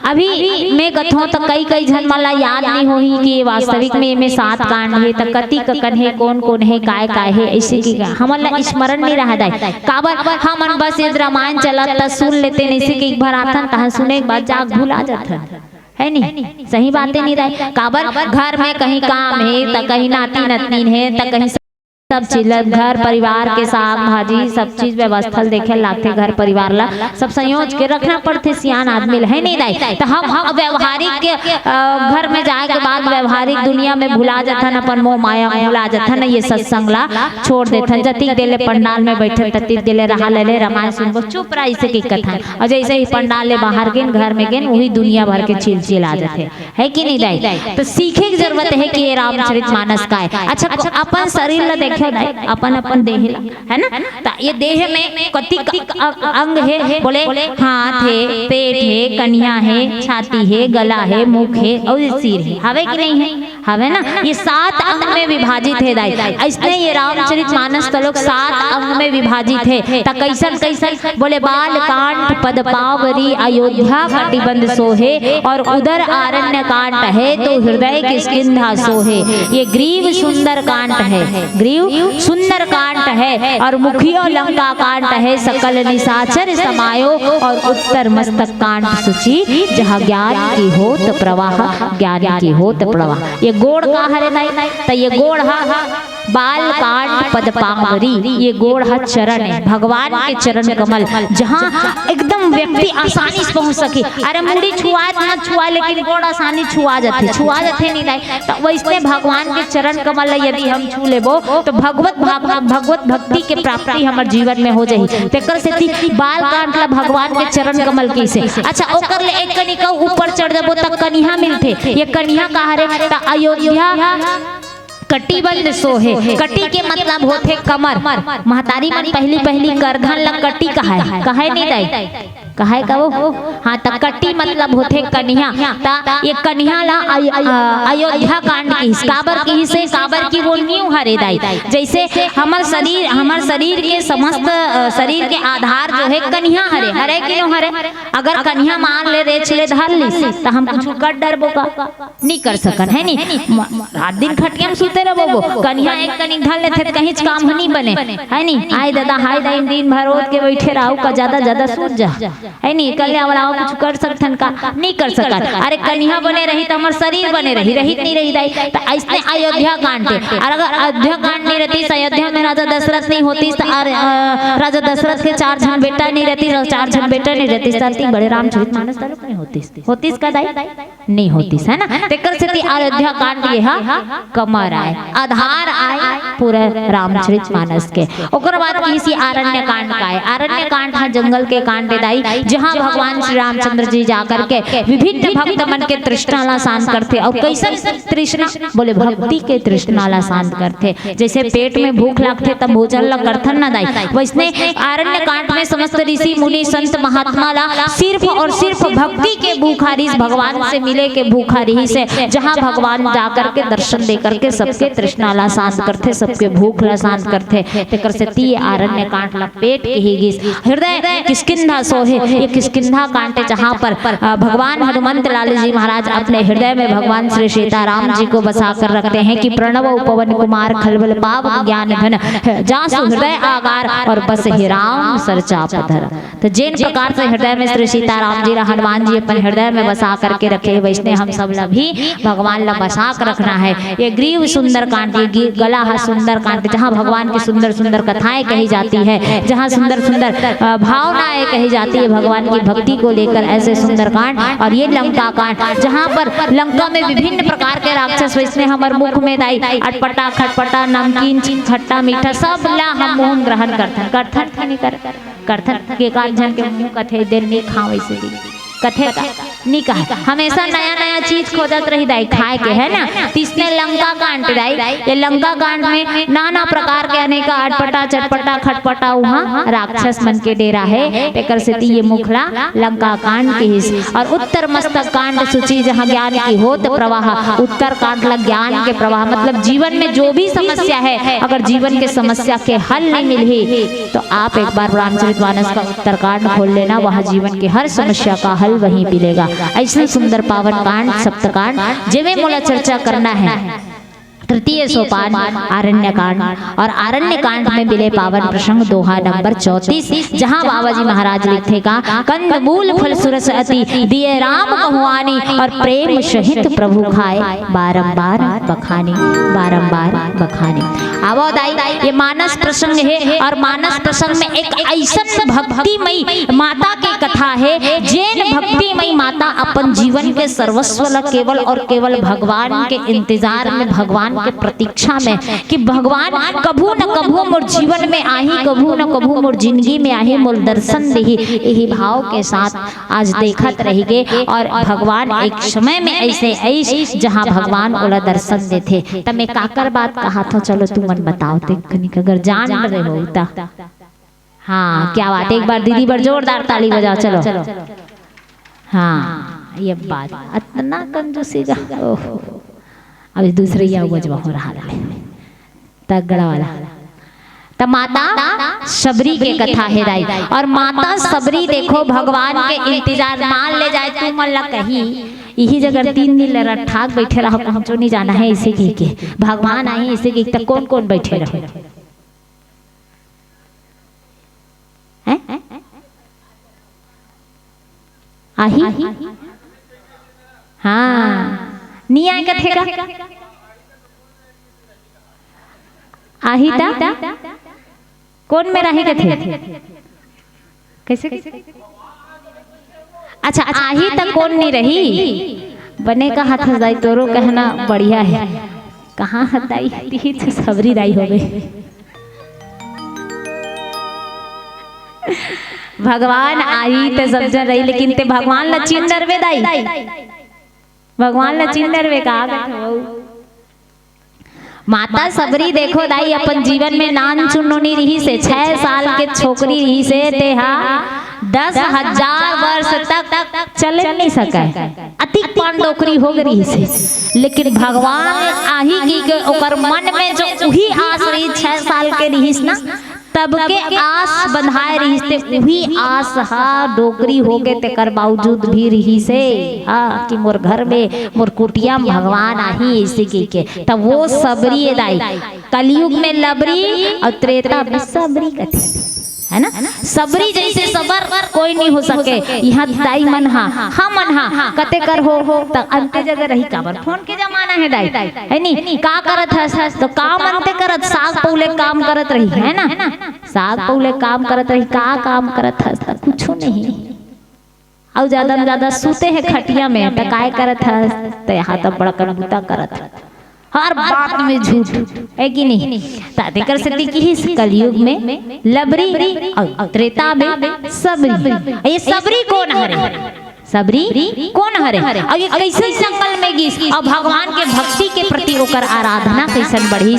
अभी मैं कथों तो कई जन मला याद नहीं होही कि वास्तविक में 7 कांड है, तो कति कन है, कौन कौन है, काय है, ऐसे की हमला स्मरण नहीं रहा दाई। काबर हमन बस ये रामायण चलत सुन लेते, ऐसे की एक बार आथन कहा सुने के बाद जाग भुला जाथन, है नहीं। सही बातें नहीं रही। काबर घर में कहीं काम है, तो कहीं नाती नतनी है, तो कहीं सब चीज घर परिवार के साग भाजी सब चीज व्यवस्था देखे लाते, घर परिवार ला सब संयोज के रखना पड़ते, सियान आदमी है नहीं दाई। तो हम व्यवहारिक के घर में जाए के बाद व्यवहारिक दुनिया में भुला जाथन, अपन मोह माया भुला जाथन। ये सत्संग ला छोड़ देथन, जति देले पंडाल में बैठे तति देले रहा ले रामायण सुनबो चुप रहा, इसे की कथा। और जैसे ही पंडाल ले बाहर गेन घर में गेन वही दुनिया भर के चिलचिल आ जाते, है कि नहीं दाई। तो सीखे की जरूरत है कि ये रामचरितमानस का है। अच्छा अपन शरीर ला देखे अपन देह है ना। तो ये देह में कति अंग है, बोले हाथ है, पेट है, कन्या है, छाती है, गला है, मुख है और सिर है, हवे कि नहीं है, हवे ना। ये 7 अंग में विभाजित है दाई। इसने ये रामचरितमानस का लोग 7 अंग में विभाजित है। तो कैसन बोले बाल कांड पद पावरी अयोध्या कटिबंध सोहे, और उदर आरण्य कांड है तो हृदय की स्किंधा सोहे। ये ग्रीव सुंदर कांड है, ग्रीव सुंदर कांड है। और मुखियो लंका कांड है, सकल निशाचर समायो, और उत्तर मस्तक कांड सूची जहाँ ज्ञान की होत प्रवाह, ज्ञान की होत प्रवाह। ये गोड़ का हरे नहीं, तो ये गोड़ बाल कांड पद पावरी, ये गोड़ चरण है, भगवान के चरण कमल, जहाँ एकदम व्यक्ति आसानी से पहुंच सके। अरे मुड़ी छुआ लेकिन गोड़ आसानी छुआ जाते नहीं दाई। तो वैसे भगवान के चरण कमल यदि हम छू लेबो तो भगवत भक्ति के प्राप्ति हमारे जीवन में हो जाही। तेकर से बाल कांड ला भगवान के चरण कमल कैसे। अच्छा ओकर ले एक कनिका ऊपर चढ़ जाबो त कन्या मिलथे। ये कन्या कहा रे, त अयोध्या कटिबंध सोहे। कटी के मतलब होते कमर। महतारी मन पहली करधन ला कटी कहा नहीं दाई, कहे का वो हाँ त कट्टी मतलब होते कन्या ता ये कन्या ला अयोध्या कांड की काबर की से काबर की वो न्यू हरे दाई जैसे हमार शरीर के समस्त शरीर के आधार जो है कन्या हरे हरे कि नो हरे अगर कन्या मान ले रे छले धर ली तो हम कुछ कर डरबो का नहीं कर सकन है नी रात दिन खटिया में सुते रहो कन्या एक कनिक धर लेते कहीं काम नहीं बने है नी आय दादा हाय दाई दिन भर रोज के बैठे रहो का ज्यादा सूझ जा है नी कल्याण वाला कुछ कर सकथन का नहीं कर सकत अरे कन्या बने रही तो हमार शरीर बने रही नहीं रही दाई तो ऐसे अयोध्या कांड और अगर अयोध्या कांड नहीं रहती अयोध्या में राजा दशरथ नहीं होती राजा दशरथ के 4 जन बेटा नहीं रहती 4 जन बेटा नहीं रहती धरती बड़े रामचरितमानस तालुक नहीं होती का दाई नहीं होती है ना तेकर से अयोध्या कांड ये कमर आए आधार आए पूरे रामचरितमानस के ओकर बाद किसी आरण्य कांड का है आरण्य कांड है जंगल के कांड दाई जहाँ भगवान श्री रामचंद्र जी जाकर के विभिन्न भक्त मन के तृष्णा ला शांत करते और कैसन तृष्णा बोले भक्ति के तृष्णा ला शांत करते जैसे पेट में भूख लगते तब भोजन ला करथन ना दाई वैसने आरण्य कांड में समस्त ऋषि मुनि संत महात्मा ला सिर्फ और सिर्फ भक्ति के भूखारी भगवान से मिले के भूखारी से जहाँ भगवान जाकर के दर्शन दे करके सबके तृष्णा ला शांत करते सबके भूख ला शांत करते तेकर से ती आरण्य कांड ला पेट के ही गिस हृदय किष्किंधा सोहे ये किष्किंधा कांड जहाँ पर भगवान हनुमंत लाल जी महाराज अपने हृदय में भगवान श्री सीताराम जी को बसा कर रखते हैं कि प्रणव उपवन कुमार खलबल पाव ज्ञान घन जासु हृदय आगार और बस ही राम सरचाप धर तो जिन प्रकार से हृदय में श्री सीताराम जी हनुमान जी अपन हृदय में बसा करके रखे वैसने हम सब ला भी भगवान ला बसा कर रखना है ये ग्रीव सुंदर कांड ये गला है सुंदर कांड जहाँ भगवान की सुंदर सुंदर कथाएं कही जाती है जहाँ सुंदर सुंदर भावनाएं कही जाती है भगवान की भक्ति को लेकर ऐसे सुंदर कांड और ये लंका कांड जहाँ पर लंका में विभिन्न प्रकार के राक्षस वैसने हमार मुख में दाई अटपटा खटपटा नमकीन खट्टा मीठा सब ला हम मुंह ग्रहण करथन नहीं करथन के कांजन के मुंह कथे देर नहीं खाओ ऐसे कथे का नहीं कहा हमेशा नया नया चीज खोजत रही दाई खाए के है ना तीसने लंका कांड दाई ये लंका कांड में नाना प्रकार के अनेक अटपटा चटपटा खटपटा वहाँ राक्षस मन के डेरा है तेकर से ये मुखला लंका कांड के हिस्स और उत्तर मस्तक कांड सूची जहाँ ज्ञान की होत प्रवाह उत्तर कांड लग ज्ञान के प्रवाह मतलब जीवन में जो भी समस्या है अगर जीवन के समस्या के हल नहीं मिली तो आप एक बार रामचरितमानस का उत्तर कांड खोल लेना वहाँ जीवन की हर समस्या का हल वहीं मिलेगा ऐसे सुंदर पावन कांड सप्तकांड जिनमें मोला चर्चा करना है तृतीय सोपान आरण्य कांड और आरण्य कांड में मिले पावन प्रसंग दोहा नंबर 34 जहाँ बाबा जी महाराज लिखते का कंद मूल फल सुरस अति दिए राम कहुआनी और प्रेम सहित प्रभु खाए बारंबार बखानी आवो दाई ये मानस प्रसंग है और मानस प्रसंग में एक ऐसा भक्तिमयी माता की कथा है जैन भक्तिमयी माता अपन जीवन के सर्वस्व ला केवल और केवल भगवान के इंतजार में भगवान के प्रतीक्षा में कि भगवान कभू न कभू मोर जीवन में आही कभू न कभू मोर जिंदगी में आही मोर दर्शन देही यही भाव के साथ आज देखत रहिगे और भगवान एक समय में ऐसे जहाँ भगवान ओला दर्शन देथे तब मैं काकर बात कहा था चलो तुम मन बताओ ते अगर जान रहे हो ता हाँ क्या बात एक बार दीदी बार जोरदार ताली बजाओ चलो हाँ ये बात इतना कंजूसी का ओहो अभी दूसरे या बजवा हो रहा है तगड़ा वाला तो माता सबरी के कथा है दाई और माता सबरी देखो भगवान के इंतजार मान ले जाए तू मन ला कहीं यही जगह 3 दिन लड़ा ठाक बैठे रहो पहुंचो नहीं जाना है इसे के भगवान आए इसे के तक कौन कौन बैठे रहे हैं आही हाँ नहीं आए कथे का आही ता कौन में रहे कथे कैसे अच्छा आही तक कौन नहीं रही बने का हाथ दाई तोरो कहना बढ़िया है कहाँ हदाई तो सबरी दाई हो गई भगवान आई तो सब जन रही लेकिन ते भगवान ला चिंदर वे दाई भगवान ला चिंदर वे कहा माता सबरी देखो दाई अपन जीवन में नान चुनोनी रही से 6 साल के छोकरी रही से ते हा 10,000 वर्ष तक चल नहीं सका अति पान डोकरी हो गई से, लेकिन भगवान आही की के ओकर मन में जो वही आस रही 6 साल के रहीस ना, तब के आस बंधाए रही से वही आस हा डोकरी हो गए तेकर बावजूद भी रही से हाँ कि मोर घर में मोर कुटिया में भगवान आही ऐसे के तब वो सबरी दाई कलयुग में लबरी और त्रेता में सबरी कथी है ना। सबरी जैसे सबर कोई नहीं हो सके यहाँ दाई मन हा हम मन हा कते कर हो तो अंते जगह रही काबर फोन के जमाना है दाई है नी का करत है तो काम अंते करत साग पौले काम करत रही है ना, साग पौले काम करत रही का काम करत है कुछ नहीं और ज्यादा ज्यादा सूते है खटिया में तो काय करत है तो यहाँ तो बड़ा कबूता करत है हर बात में झूठ है कि नहीं। तादेकर से की कलयुग में लबरी और त्रेता में सबरी। ये सबरी कौन हरे, सबरी कौन हरे और ये कैसे जंगल में गिस और भगवान के भक्ति के प्रति ओकर आराधना कैसन बढ़ी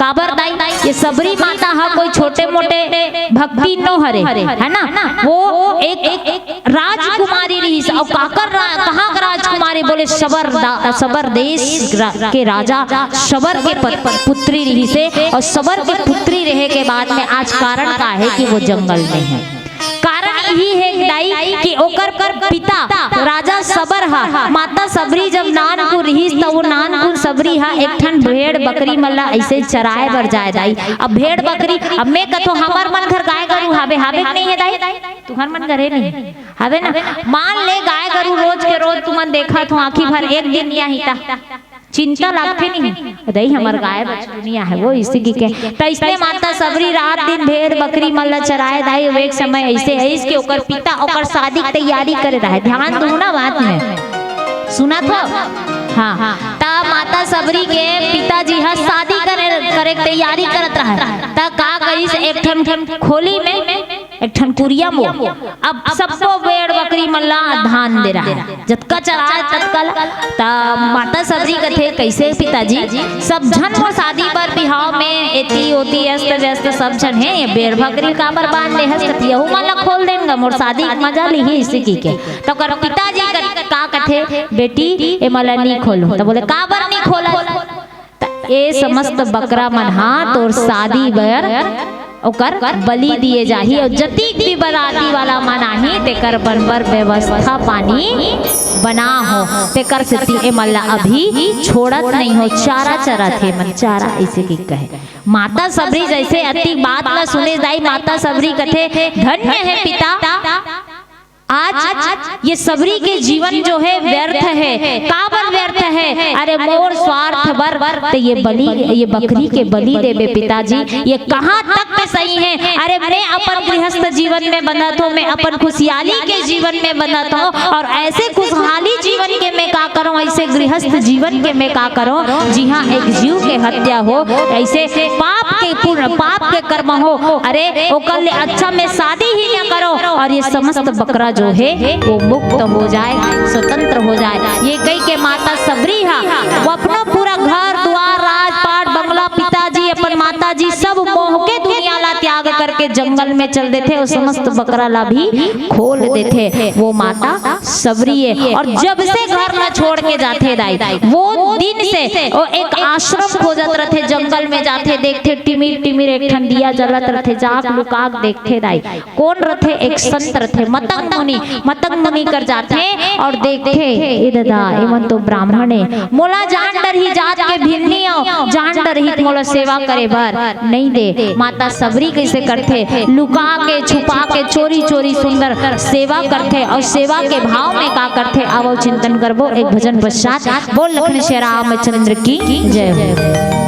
काबर दाई ये सबरी माता हा कोई छोटे मोटे भक्ति नो हरे है ना, वो एक राजकुमारी रही और काकर कहाँ राजकुमारी बोले सबर देश के राजा सबर के पुत्री रही से और सबर की पुत्री रहे के बाद में आज कारण का है कि वो जंगल में है। कारण यही है दाई कि ओकर कर पिता राजा सबर हा माता सबरी जब नानपुर रहीस तो वो नानपुर सबरी हा एक ठन भेड़ बकरी मल्ला ऐसे चराए बर जाए दाई। अब भेड़ बकरी अब मैं कथो हमर मन घर गाय गरू हावे हावे नहीं है दाई तुहर मन घरे नहीं हावे ना। मान ले गाय गरू रोज के रोज तुमन देखा तो आँखी भर एक दिन या हिता चिंता लागते नहीं दही हमार गाय दुनिया है वो इसी की के तो इसलिए माता सबरी रात दिन भेड़ बकरी मल्ला चराए दाई एक समय ऐसे है इसके ओकर पिता ओकर शादी की तैयारी करे रहा है। ध्यान दो ना बात में सुना तो हाँ ता माता सबरी के पिताजी हा शादी करे तैयारी करत रहा ता का करी से एक ठन खोली में एक ठन कुरिया मो अब सबको भेड़ बकरी मल्ला धान दे रहा है जतका चराए तत्काल ता माता सबरी कथे कैसे पिताजी सब झन वो शादी पर बिहाव में एती होती अस्त व्यस्त सब झन है ये भेड़ बकरी काबर बांध ले हस कथी यहू मन खोल देंगे मोर शादी मजा ली इसी की के तो कर पिताजी का कथे बेटी ए मला नहीं खोलो तो बोले काबर नहीं खोला ये समस्त बकरा मन हाथ और शादी बर ओकर बलि दिए जाही और जतिक भी बराती वाला मनाही तेकर बनबर व्यवस्था पानी बना हो तेकर से ए मल्ला अभी छोड़त नहीं हो चारा चरा थे मन चारा ऐसे की कहे। माता सबरी जैसे अति बात ला सुने दाई माता सबरी कथे धन्य है पिता आज ये सबरी के जीवन जो है व्यर्थ है काबर व्यर्थ है अरे मोर स्वार्थ बर तो ये बकरी के बलि देवे पिताजी ये कहाँ तक पे सही है। अरे मैं अपन गृहस्थ जीवन में बंधा तो मैं अपन खुशहाली के जीवन में बंधा तो और ऐसे खुशहाली जीवन के मैं का करूँ ऐसे गृहस्थ जीवन के मैं का करूँ जी हाँ एक जीव के हत्या हो ऐसे पाप के कर्म हो अरे ओकर ले अच्छा में शादी ही न करो और ये समस्त बकरा जो है वो मुक्त हो जाए स्वतंत्र हो जाए। ये कई के माता सबरी हा वो अपना पूरा घर द्वार राजपाट बंगला पिताजी अपन माताजी सब मोह के दुनिया ला त्याग करके जंगल में चल देते और समस्त बकरा ला भी खोल देते वो माता सबरी है। और जब से घर ला छोड़ के जाते दाई वो दिन से वो एक आश्रम खोजत रहते जंगल में जाते देखते टिमिर टिमिर एक ठन दिया जलत रहते जाक लुकाक देखते दाई कौन रहते एक संत रहते मतंग मुनि कर जाते और देखते इधदा एवं तो ब्राह्मण है मोला जान डर ही जात के भिन्नी जान डर ही मोला सेवा करे बर नहीं दे। माता सबरी कैसे करते लुका के छुपा के चोरी चोरी सुंदर सेवा करते और सेवा के भाव में का करते आवो चिंतन करबो एक भजन पश्चात बोल लखन श्री रामचंद्र की जय हो।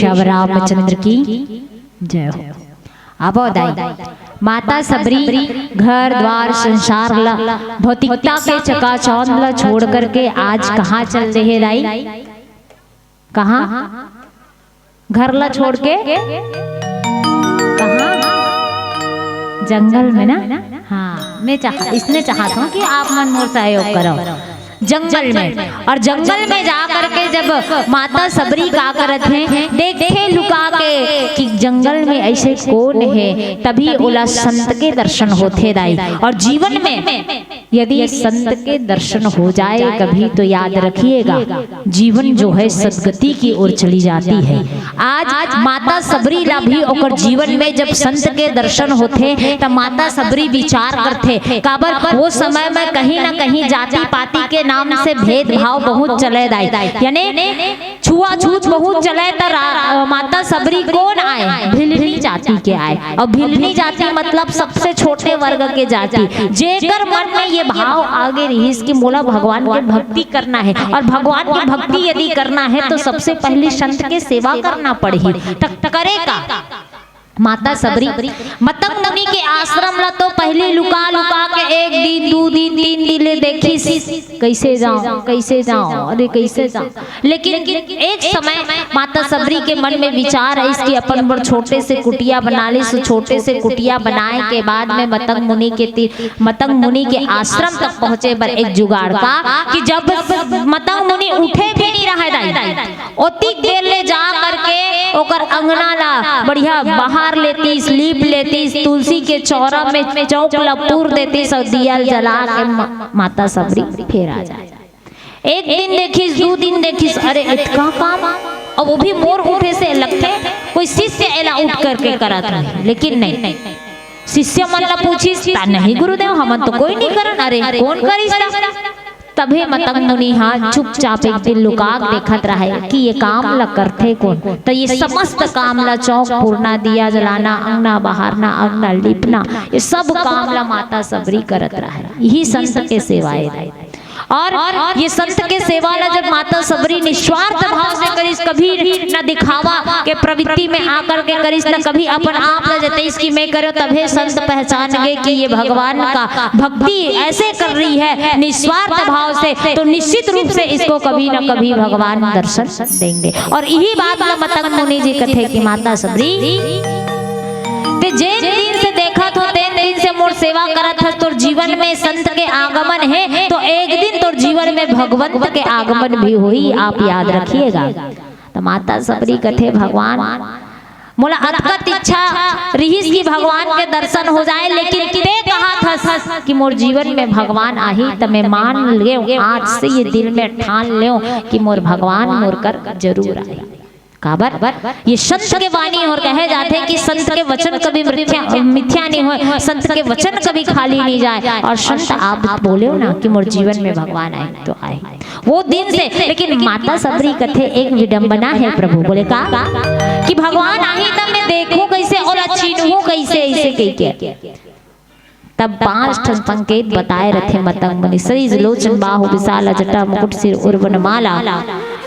श्याम रामचंद्र की जय हो। अब दाई माता सबरी घर द्वार संसार ला भौतिकता के चकाचौंध ला छोड़ करके आज कहाँ चल रहे दाई? कहाँ? घर ला छोड़ के कहाँ? जंगल में ना। हाँ, मैं इसने चाहता हूँ कि आप मन मोर सहयोग करो जंगल में। और जंगल में जा करके जब माता सबरी का करत हैं, देखे लुका के कि जंगल में ऐसे कौन है, तभी ओला संत के दर्शन होते दाई। और जीवन में यदि संत के दर्शन हो जाए कभी तो याद रखिएगा जीवन जो है सदगति की ओर चली जाती है। आज माता सबरी ला भी ओकर जीवन में जब संत के दर्शन होते तब माता सबरी विचार करते काबर वो समय में कहीं ना कहीं जाति पाति के नाम से भेदभाव बहुत चले दाई, यानी छुआछूत बहुत चले। तो माता सबरी कौन आए? भिलनी जाति के आए। और भिलनी जाति मतलब सबसे छोटे वर्ग के जाति, जेकर मन में ये भाव आगे रही कि मोला भगवान की भक्ति करना है। और भगवान की भक्ति यदि करना है तो सबसे पहले संत के सेवा करना पड़ेगी। करेगा माता सबरी मतंग मुनि के आश्रम ला तो पहले लुका लुका के 1 दिन 2 दिन 3 दिन ले देखी कैसे जाऊं अरे कैसे जाऊं। लेकिन एक समय माता सबरी के मन में विचार है इसकी अपन बड़ छोटे से कुटिया बना ली। छोटे से कुटिया बनाए के बाद में मतंग मुनि के आश्रम तक पहुंचे बर एक जुगाड़ का कि जब मतंग मुनि उठे भी नहीं रहे दाई ओती देर ले जा करके ओकर अंगना ला बढ़िया बाहर लेती, लीप लेती, तुलसी के चौरा में चौक लपूर देती, सब दिया जला के माता सबरी फिर आ जाए। 1 दिन देखिस 2 दिन देखिस, अरे इतना काम और वो भी मोर उठे से लगते कोई शिष्य एला उठ करके करत रहे। लेकिन नहीं, शिष्य मन ला पूछिस नहीं गुरुदेव हमन तो कोई नहीं करन। अरे कौन करिस? तभी मतंग मुनि हाँ चुपचाप एक दिन लुका देखत रहे कि ये काम ला करते कौन। तो ये समस्त काम ला चौक पूर्णा, दिया जलाना, अंगना बहारना, अंगना लिपना, ये सब काम ला माता सबरी करत रहे। यही संत के सेवाएं। और ये संत के सेवा ला जब माता सबरी निस्वार्थ भाव से करिस, कभी न दिखावा के प्रवृत्ति में आकर के करिस, न कभी अपन आप ला जते इसकी मैं करो, तभी संत पहचान गए कि ये भगवान का भक्ति ऐसे कर रही है निस्वार्थ भाव से, तो निश्चित रूप से इसको कभी न कभी भगवान दर्शन देंगे। और यही बात ला मतंग मुनि जी कथे कि माता सबरी ते जिन दिन से देखा तो तेन दिन से मोर सेवा करत हस, तोर जीवन में संत के आगमन है तो एक दिन तोर जीवन में भगवंत के आगमन भी हुई, आप याद रखिएगा। तो माता सबरी कथे भगवान मोला अतकत इच्छा रहीस कि भगवान के दर्शन हो जाए, लेकिन ते कहा था कि मोर जीवन में भगवान आही तो मैं मान ले, आज से ये दिल में ठान ले कि मोर भगवान मोर कर जरूर आए। काबर ये संत के वाणी और कहे जाते हैं कि संत के वचन कभी मिथ्या नहीं हो, संत के वचन कभी खाली नहीं जाए। और संत आप बोले हो ना कि मोर जीवन में भगवान आए तो आए वो दिन से। लेकिन माता सबरी कथे एक विडंबना है प्रभु बोले का कि भगवान आई तब मैं देखूं कैसे और चिन्हूं कैसे, ऐसे कह के तब 5 संकेत बताए रथे मतंग मुनि। श्री लोचन बाहु विशाल जटा मुकुट सिर उर्वन माला,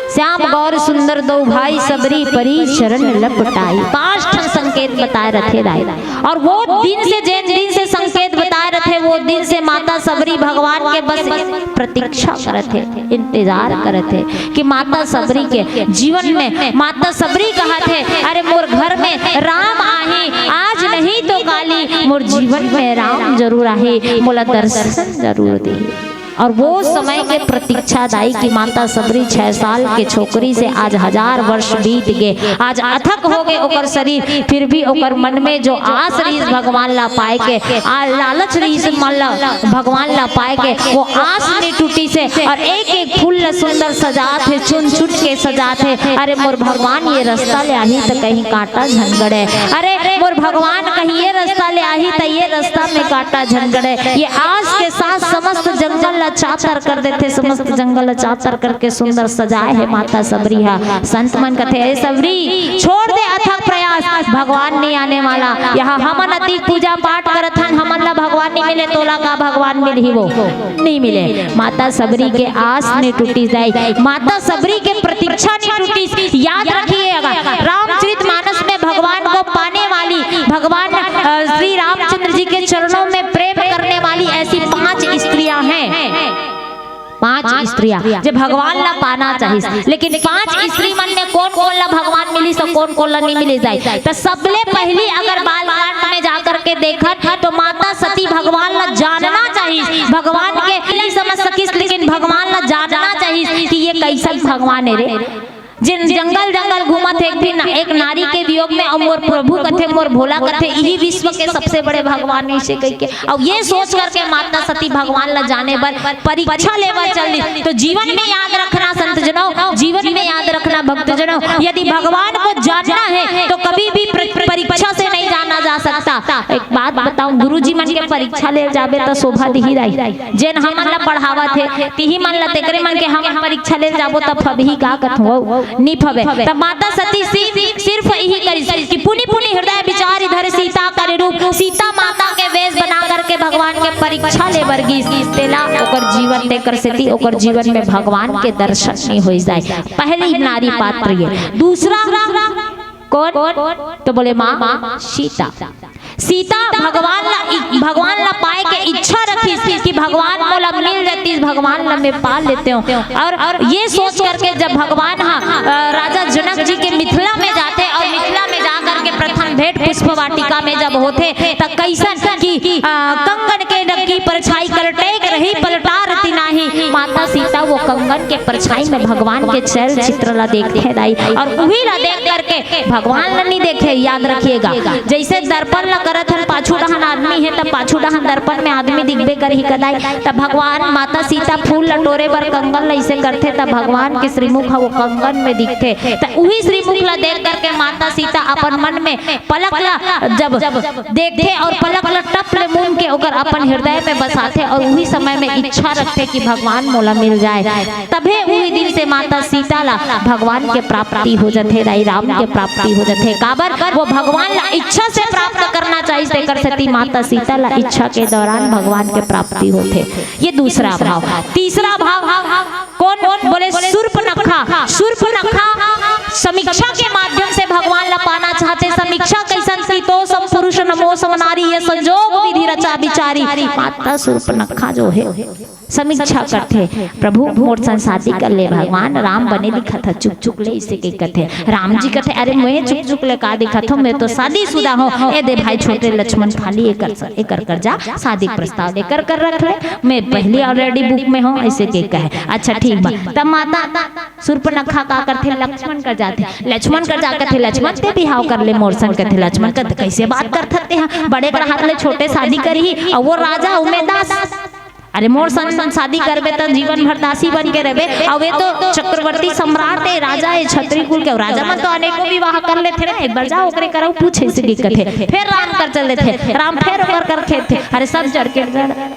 श्याम गौर सुंदर दो भाई सबरी परी शरण लपटाई। 5 संकेत बताए रखे दाई। और वो दिन से जिन दिन से संकेत बताए रखे वो दिन से माता सबरी भगवान के बस प्रतीक्षा करते, इंतजार करते कि माता सबरी के जीवन में माता सबरी कहा थे अरे मोर घर में राम आही, आज नहीं तो काली मोर जीवन में राम जरूर आही, मोला दर्शन जरूर दे। और वो समय के प्रतीक्षा दाई की माता सबरी 6 साल के छोकरी से आज 1000 वर्ष बीत गए, आज अथक हो गए ओकर शरीर, फिर भी ओकर मन में जो आस रही भगवान ला पाए के, लालच रही भगवान ला पाए के, वो आस नहीं टूटी से। और एक एक फूल सुंदर सजात है, चुन चुन के जात है। अरे मोर भगवान ये रास्ता ले आही तो कहीं कांटा झनगड़े, अरे मोर भगवान कहीं ये रास्ता ले आही तो ये रास्ता में कांटा झनगड़े। ये आस के साथ समस्त जंगल ला चातर कर देते, समस्त जंगल चातर करके सुंदर सजाए है माता सबरी है। संत मन कहते हैं सबरी छोड़ दे अथक प्रयास, भगवान नहीं आने वाला। यहाँ हमन अति पूजा पाठ करत हन, हमन ला भगवान नहीं मिले, तोला का भगवान मिल ही वो नहीं मिले। माता सबरी के आस ने टूटी जाए, माता सबरी के प्रतीक्षा नहीं टूटी। याद रखिएगा रामचरितमानस में भगवान को पाने वाली, भगवान श्री रामचंद्र जी के चरणों में प्रेम करने वाली ऐसी 5 स्त्रियां हैं। 5 स्त्रियां जो भगवान ला पाना चाहिए, लेकिन 5 स्त्री मन में कौन कौन ला भगवान मिली, सब कौन कौन ला नहीं मिली जाए। तो सबले पहली अगर बालकांड में जाकर के देखा तो माता सती भगवान ला जानना चाहिए, भगवान के नहीं समझ सकीस, लेकिन भगवान ला जानना चाहिए कि ये कैसा भगवान है रे। जिन जंगल जंगल घूमत है एक नारी के वियोग में, और मोर प्रभु कथे मोर भोला कथे यही विश्व के सबसे बड़े भगवान ऐसे कह के, और ये सोच करके माता सती भगवान ला जाने पर परीक्षा लेवा चली। तो जीवन में याद रखना संत जनों, जीवन में याद रखना भक्त जनों, यदि भगवान को जानना है तो कभी भी परीक्षा से नहीं जाना जा सकता। एक बात बताऊं, गुरु जी मन के परीक्षा ले जाबे तो शोभा दिही रही, जेन हमन ला पढ़ावा थे तिही मन ला तेकरे मन के हम परीक्षा ले जाबो तब फबही का कथो नहीं फबे। तब माता सती सिर्फ यही करी कि पुनि पुनि हृदय विचार इधर सीता कर रूप, सीता माता के वेश बना करके भगवान के परीक्षा ले वर्गी तेला ओकर जीवन देकर सती ओकर जीवन में भगवान के दर्शन नहीं हो जाए। पहली नारी पात्र ये। दूसरा कौन तो बोले माँ सीता। सीता भगवान ला पाए के इच्छा रखी कि भगवान मोला मिल जाती, भगवान ला मैं पा लेते हूँ। और ये सोच करके जब भगवान राजा जनक जी के मिथिला में जाते और मिथिला में जाकर के प्रथम भेंट पुष्प वाटिका में जब होते तब कैसन कि कंगन के नकी परछाई कर टेक रही पलटा रती नाही। माता सीता वो कंगन के परछाई में भगवान के चैल चित्र ला देखते दाई, और वही ला देख करके भगवान ला नहीं देखे। याद रखिएगा जैसे दर्पण ला करत हन पाछू डहन आदमी है तब पाछू डहन दर्पण में आदमी दिखबे करही कदाई, तब भगवान माता सीता फूल लटोरे बर कंगन ऐसे करते तब भगवान के श्रीमुख वो कंगन में दिखते। तो वही श्रीमुख ला देख करके माता सीता अपन मन में पलक ला जब देखते और पलक ला टप ले मुन के ओकर अपन हृदय में बसाते और वही समय में इच्छा रखते कि भगवान मोला मिल जाए। तबे वही दिन से माता सीता ला भगवान के प्राप्ति हो जाते, राई राम के प्राप्ति हो जाते। काबर वो भगवान ला इच्छा से प्राप्त करना चाहिए कर सती माता सीता ला इच्छा के दौरान भगवान के प्राप्ति होते। ये दूसरा भाव। तीसरा भाव कौन बोले शूर्पणखा। शूर्पणखा समीक्षा के माध्यम से भगवान ला पाना चाहते। समीक्षा कैसन सीतो सम पुरुष नमो सम नारी ये संजोग विधि रचा विचारी। माता शूर्पणखा जो है समीक्षा करते, प्रभु मोर संग शादी कर ले, भगवान राम बने दिखा था चुक चुक ले इसे के कहते। राम जी कहते अरे मैं चुक चुक ले का दिखा था, मैं तो शादीशुदा हूँ। ए दे भाई छोटे लक्ष्मण खाली एकर कर जा शादी प्रस्ताव लेकर कर रख ले, मैं पहले ऑलरेडी बुक में हूँ ऐसे के कहे। अच्छा ठीक बा। तब माता शूर्पणखा का करते लक्ष्मण कर जाते, लक्ष्मण कर जा करते लक्ष्मण ते बिहाव कर ले मोर संग कहते। लक्ष्मण कहते कैसे बात करते हैं, बड़े कर हाथ ले छोटे शादी करी और वो राजा उमेदास। अरे मोर संग शादी करबे तो जीवन भर दासी बन के रहबे, और वे तो चक्रवर्ती सम्राट है, राजा है, क्षत्रिय कुल के राजा मन तो अनेकों विवाह कर लेते ना, एक बार जाओ ओकरे कराओ पूछे से दिक्कत है। फिर राम कर चल लेते, राम फिर ओकर कर खेते। अरे सब जड़ के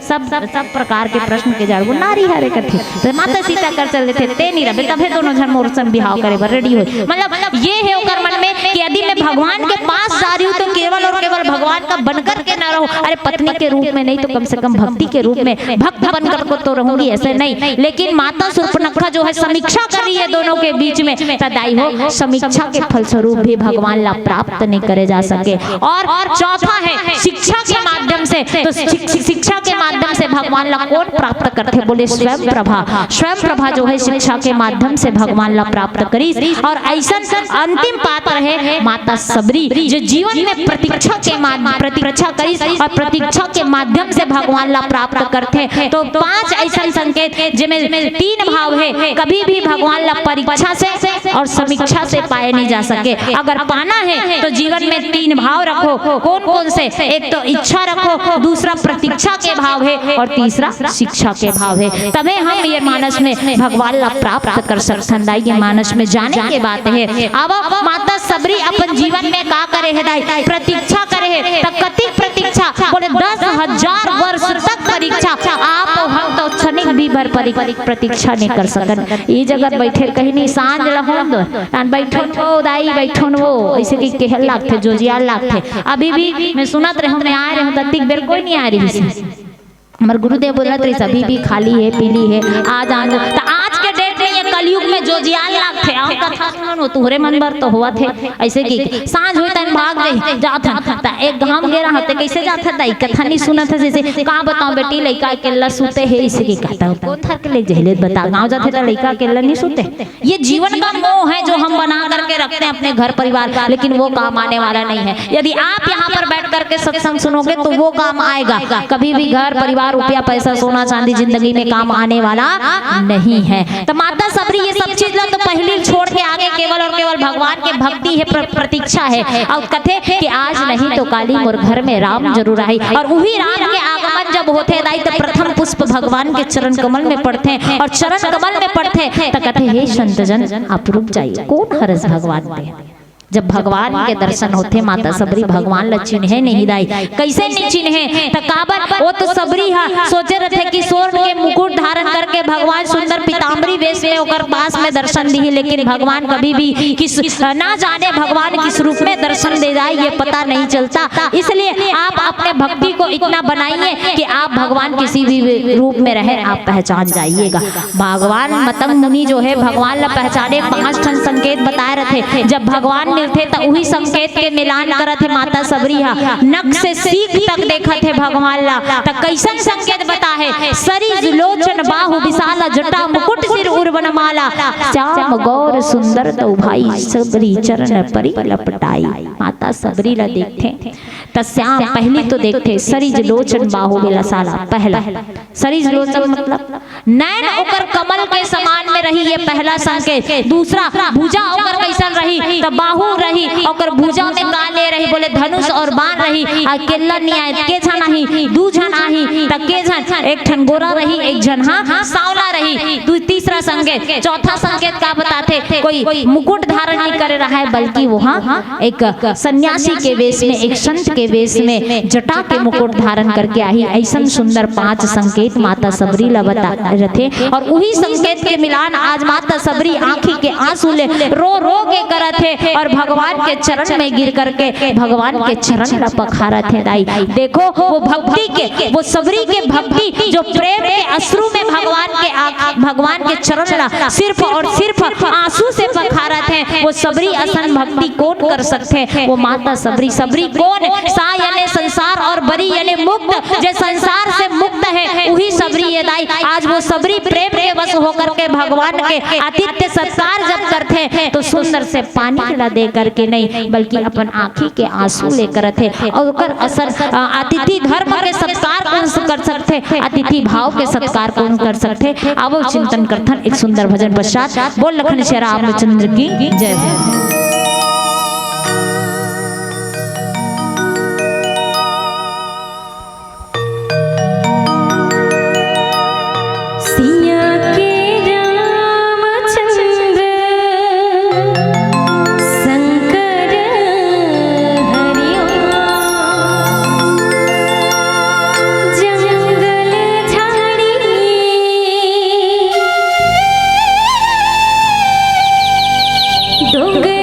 सब प्रकार के प्रश्न के जड़ वो नारी हरे करते। तो माता सीता कर चल लेते ते नहीं रहबे, तब दोनों जन मोर संग विवाह करे बर रेडी हो। मतलब ये है ओकर मन में कि यदि मैं भगवान के पास जा रही हूँ तो केवल और केवल भगवान का बनकर के ना रहूं, अरे पत्नी के रूप में नहीं तो कम से कम भक्ति के रूप में भक्त बनकर को तो रहूंगी, ऐसे नहीं। लेकिन माता शूर्पणखा जो है समीक्षा कर रही है दोनों के बीच में, तदाई हो समीक्षा के फलस्वरूप भी भगवान ला प्राप्त नहीं करे जा सके। और चौथा है शिक्षा के माध्यम से। तो शिक्षा के माध्यम से भगवान ला कौन प्राप्त करते, बोले स्वयं प्रभा। स्वयं प्रभा जो है शिक्षा के माध्यम से भगवान ला प्राप्त करी। और ऐसा अंतिम पात्र है माता सबरी जो जीवन में प्रतीक्षा करी और प्रतीक्षा के माध्यम से भगवान ला प्राप्त करते। तो 5 ऐसा संकेत जिनमें 3 भाव है, कभी भी भगवान ला परीक्षा से और समीक्षा से पाए नहीं जा सके। अगर पाना है तो जीवन में 3 भाव रखो। कौन कौन से? एक तो इच्छा रखो, दूसरा प्रतीक्षा के भाव है और तीसरा शिक्षा के भाव है। तभी हम ये मानस में भगवान ला प्राप्त कर सकते। ये मानस में जाने के बात है। अब माता सबरी अपन जीवन में का करे है दाई, प्रतीक्षा करे है। कति प्रतीक्षा बोले 10,000 वर्ष तक परीक्षा। आप हम तो क्षणिक भर प्रतीक्षा नहीं कर सकन। ये जगह बैठे कहीं नहीं सांझ रहूं बैठो वो दाई बैठो वो ऐसे की कहल लागते जोजियाल लागते। अभी भी मैं सुनत रहूं मैं आ रहे हूं तत्तिक बेर कोई नहीं आ रही। हमारे गुरुदेव बोलत रही अभी भी खाली है पीली है आज आन तो आज के डेट में ये कलयुग में जो जियाल लागथे आओ कथा सुनो तुहरे मन भर तो हुआ थे ऐसे की सांझ हुई तन भाग गई जात त एक गांव गे रहा ते कैसे जात था दाई कथा नहीं सुनत है जैसे का बताऊं बेटी लइका के ला सूते है इसे की कहता को थर के ले जहलेत बता गांव जाते तो लइका के ला नहीं सूते। ये जीवन का मोह है जो हम बना करके रखते हैं अपने घर परिवार का, लेकिन वो काम आने वाला नहीं है। यदि आप यहाँ पर बैठ करके सत्संग सुनोगे तो वो काम आएगा। कभी भी घर परिवार रुपया पैसा सोना चांदी जिंदगी में काम आने वाला नहीं है। तो माता सबरी ये सब चीज तो पहले छोड़ के आगे केवल और केवल भगवान के भक्ति है प्रतीक्षा है। और कथे कि आज नहीं तो काली मोर घर में राम जरूर आई। और वही राम के आगमन जब होते दाई तो प्रथम पुष्प भगवान के चरण कमल में पड़ते हैं और चरण कमल में पड़ते तो कथे हे संतजन आप रुक जाइए कौन हरस भगवान पे। जब भगवान के दर्शन होते माता सबरी भगवान ल चिन्हे नहीं दाई कैसे नहीं चिन्हे तो काबर वो तो सबरी हा सोचे रहे कि स्वर्ण के मुकुट धारण करके भगवान सुंदर पीताम्बरी वेश में होकर पास में दर्शन दी, लेकिन भगवान कभी भी किस ना जाने भगवान किस रूप में दर्शन दे जाए ये पता नहीं चलता। इसलिए आप अपने भक्ति को इतना बनाइए कि आप भगवान किसी भी रूप में रहे आप पहचान जाइएगा। भगवान मतंग मुनि जो है भगवान ला पहचाने 5 ठन संकेत बताए रहे। जब भगवान थे तो वही संकेत के मिलान करत है माता सबरी हा नख से सीख तक देखत है भगवान ला तो कैसन संकेत बता है सरिज लोचन बाहु विशाला जटा मुकुट सिर उर्वन माला श्याम गौर सुंदर तो भाई सबरी चरण परि लपटाई। माता सबरी ला देखते तो श्याम पहली तो देखते सरिज लोचन बाहु विशाला पहला सरिज लोचन मतलब नैन ओकर कमल के समान में रही ये पहला संकेत। दूसरा भुजा ओकर कैसन रही तो बाहु रही और भुजा में का ले रही बोले धनुष और बाण रही आ केल्ला नहीं आए के छन आही दू जन आही त के जन एक ठन गोरा रही एक जन हां सांवला रही। तीसरा संकेत चौथा संकेत का बताते कोई मुकुट धारण नहीं करे रहा है बल्कि वहां एक सन्यासी के वेश में एक संत के वेश में जटा के मुकुट धारण करके आई। ऐसा सुंदर 5 संकेत माता सबरी ला बता रहे और वही संकेत के मिलान आज माता सबरी आंखी के आंसू ले रो रो के करत है और भगवान के चरण में गिर करके भगवान के चरण ला पखारत है दाई। देखो वो भक्ति के वो सबरी के भक्ति जो प्रेम के अश्रु में भगवान के चरण ला सिर्फ और सिर्फ आंसू से पखारत है। वो सबरी असन भक्ति कौन कर सकते हैं? वो माता सबरी। सबरी कौन? सा यानी संसार और बरी यानी मुक्त। जो संसार से मुक्त है वही सबरी ये दाई। आज वो सबरी प्रेम के वश होकर के भगवान के आतिथ्य सत्कार जब करते हैं तो सुंदर से पानी ला दे करके नहीं बल्कि अपन आंखी के आंसू लेकर थे और उकर असर अतिथि धर्म के सत्कार कौन कर सकते, अतिथि भाव के सत्कार कौन कर सकते। अब चिंतन करथन एक सुंदर भजन पश्चात। बोल लखन श्री रामचंद्र की जय। डोंगरे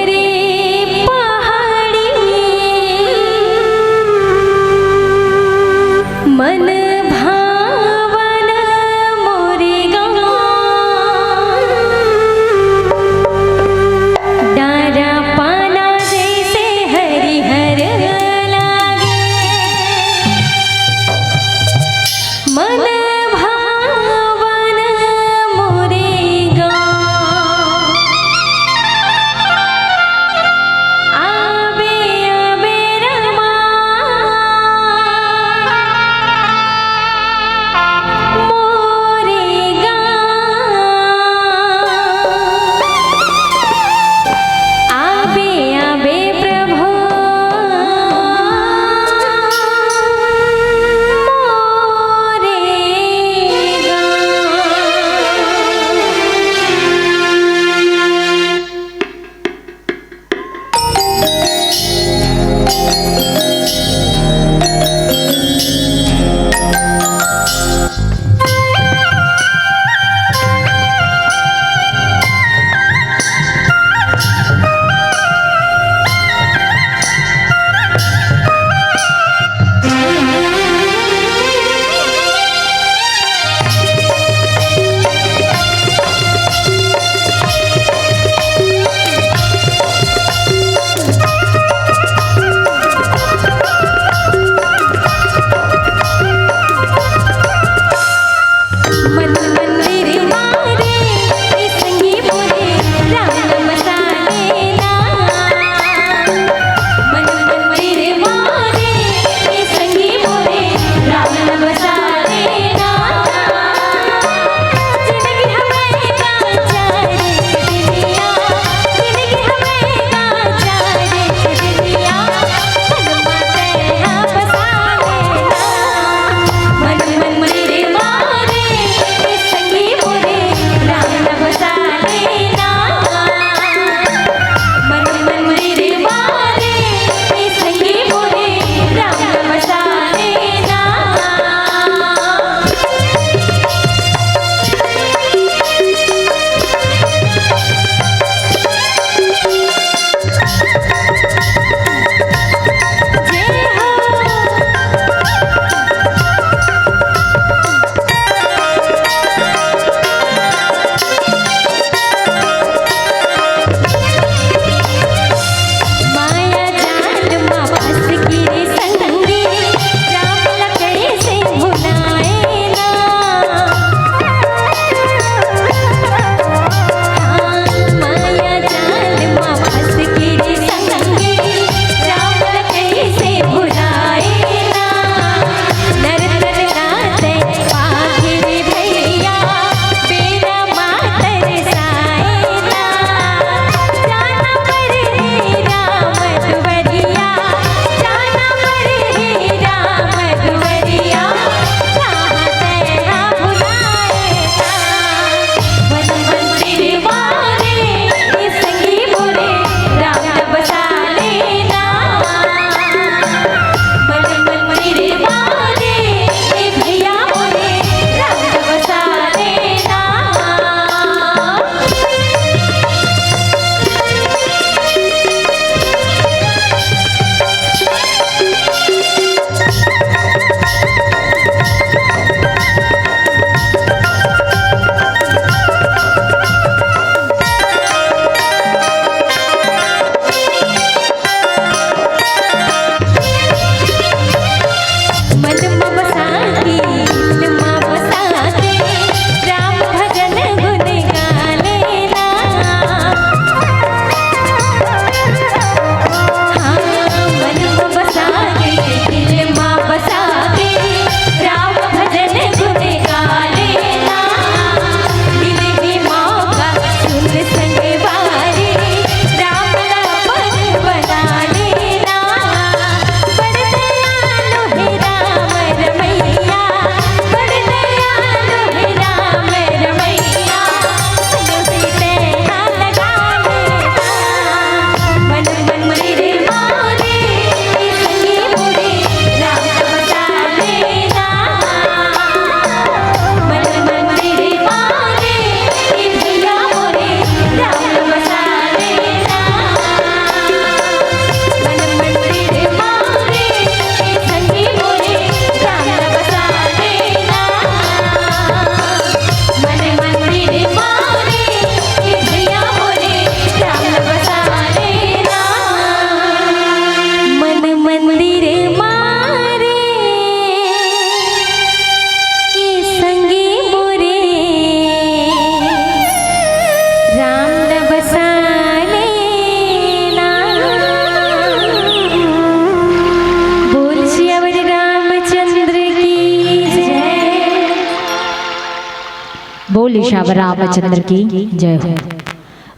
बोल श्याम रामचंद्र की जय हो।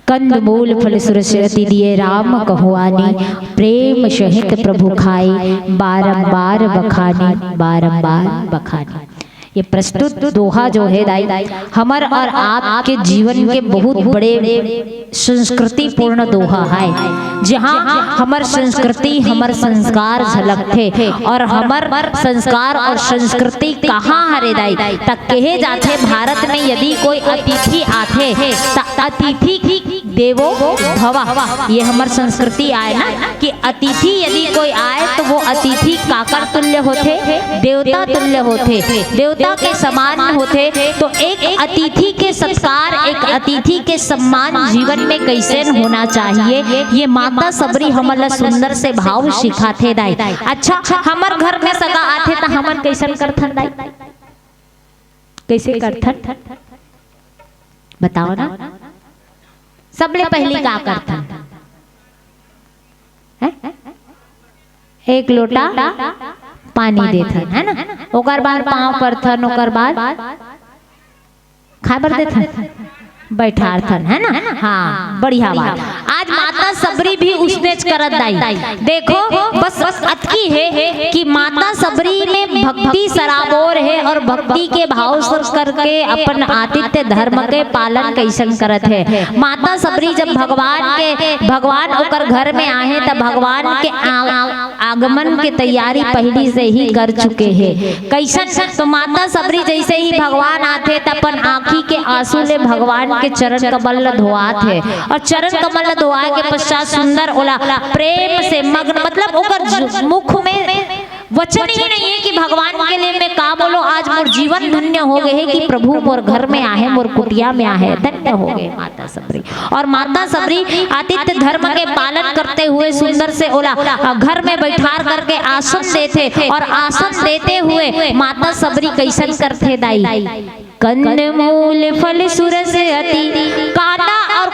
कंद मूल फल सुरसति दिए राम कहुआनी, प्रेम सहित प्रभु खाए बारंबार बखानी, बारंबार बखानी। ये प्रस्तुत दोहा जो है दाई हमर और आपके जीवन के बहुत बड़े संस्कृति पूर्ण दोहा है, जहाँ हमर संस्कृति हमर संस्कार झलकते और हमर संस्कार और संस्कृति कहाँ हरे दाई तक कहे जाते। भारत में यदि कोई अतिथि आते अतिथि देवो भव, ये हमर संस्कृति आए ना कि अतिथि यदि कोई आए तो वो अतिथि काकर तुल्य होते, देवता तुल्य होते, देवता के समान होते। तो एक अतिथि के सत्कार, एक अतिथि के सम्मान जीवन में कैसे होना चाहिए, ये माता सबरी हमला सुंदर से भाव सिखाते दाई। अच्छा हमर घर में सगा आते तो हमन कैसन करथन दाई, कैसे करथन बताओ ना। सबले पहली का करथन, एक लोटा पानी देथन है ना, ओकर बाद पाँव परथन, ओकर बाद खाबर देथन, बैठारथन है ना। हाँ बढ़िया बात। आज माता सबरी भी उसने करत दाई। देखो बस अतकी है कि माता सबरी में भक्ति सराबोर है और भक्ति के भाव से करके अपन आतिथ्य धर्म के पालन कैसन करत है। माता सबरी जब भगवान ओकर घर में आए तब भगवान के आगमन के तैयारी पहली से ही कर चुके हैं। कैसन तो माता सबरी जैसे ही भगवान आते तब अपन आँखी के आंसू ले भगवान के चरण कमल धोआत है और चरण कमल धोआ के पश्चात सुंदर ओला प्रेम से मग्न, मतलब ओकर मुख में वचन ही नहीं है कि भगवान के लिए मैं का बोलो। आज मोर जीवन धन्य हो गए है कि प्रभु मोर घर में आए, मोर कुटिया में आए, धन्य हो गए माता सबरी। और माता सबरी आतिथ्य धर्म के पालन करते हुए सुंदर से ओला घर में बैठार करके आसन देते और आसन देते हुए माता सबरी कैसन करते दाई। कंद मूल फल सुरस अति कादा और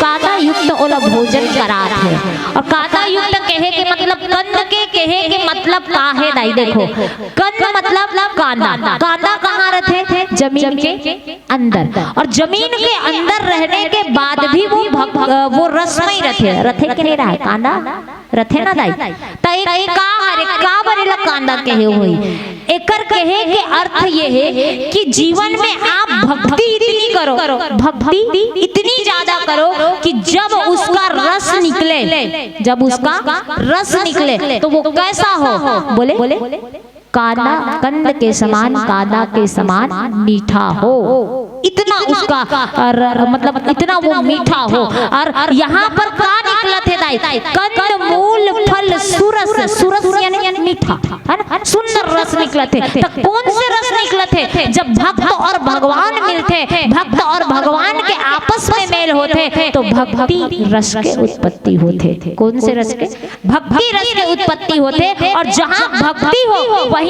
कादा युक्त ओला भोजन करात है। और कादा युक्त कहे के मतलब कंद के कहे के मतलब का है दाई। देखो कंद मतलब कांदा, कांदा कहाँ रहते, जमीन के अंदर, और जमीन के अंदर रहने के बाद भी वो रस में रहते, रथे के नहीं रहा कांदा रथे ना दाई। तई का हरे का बरेला कांदा कहे हुई। एकर कहे के अर्थ ये है कि जीवन में आप भक्ति इतनी करो, भक्ति इतनी ज्यादा करो कि जब उसका रस निकले, जब उसका रस निकले तो वो कैसा हो, बोले कांदा कंद के समान, कांदा के समान मीठा हो, इतना उसका मतलब इतना वो मीठा हो। और यहाँ पर का निकला थे दाई, कंद मूल फल सुरस, सुरस यानी मीठा है ना, सुंदर रस निकला थे। तो कौन से रस निकला थे, जब भक्त और भगवान मिलते, भक्त और भगवान के आपस में मेल होते तो भक्ति रस के उत्पत्ति होते थे। कौन से रस के, भक्ति रस के उत्पत्ति होते। और जहाँ भक्ति हो वहीं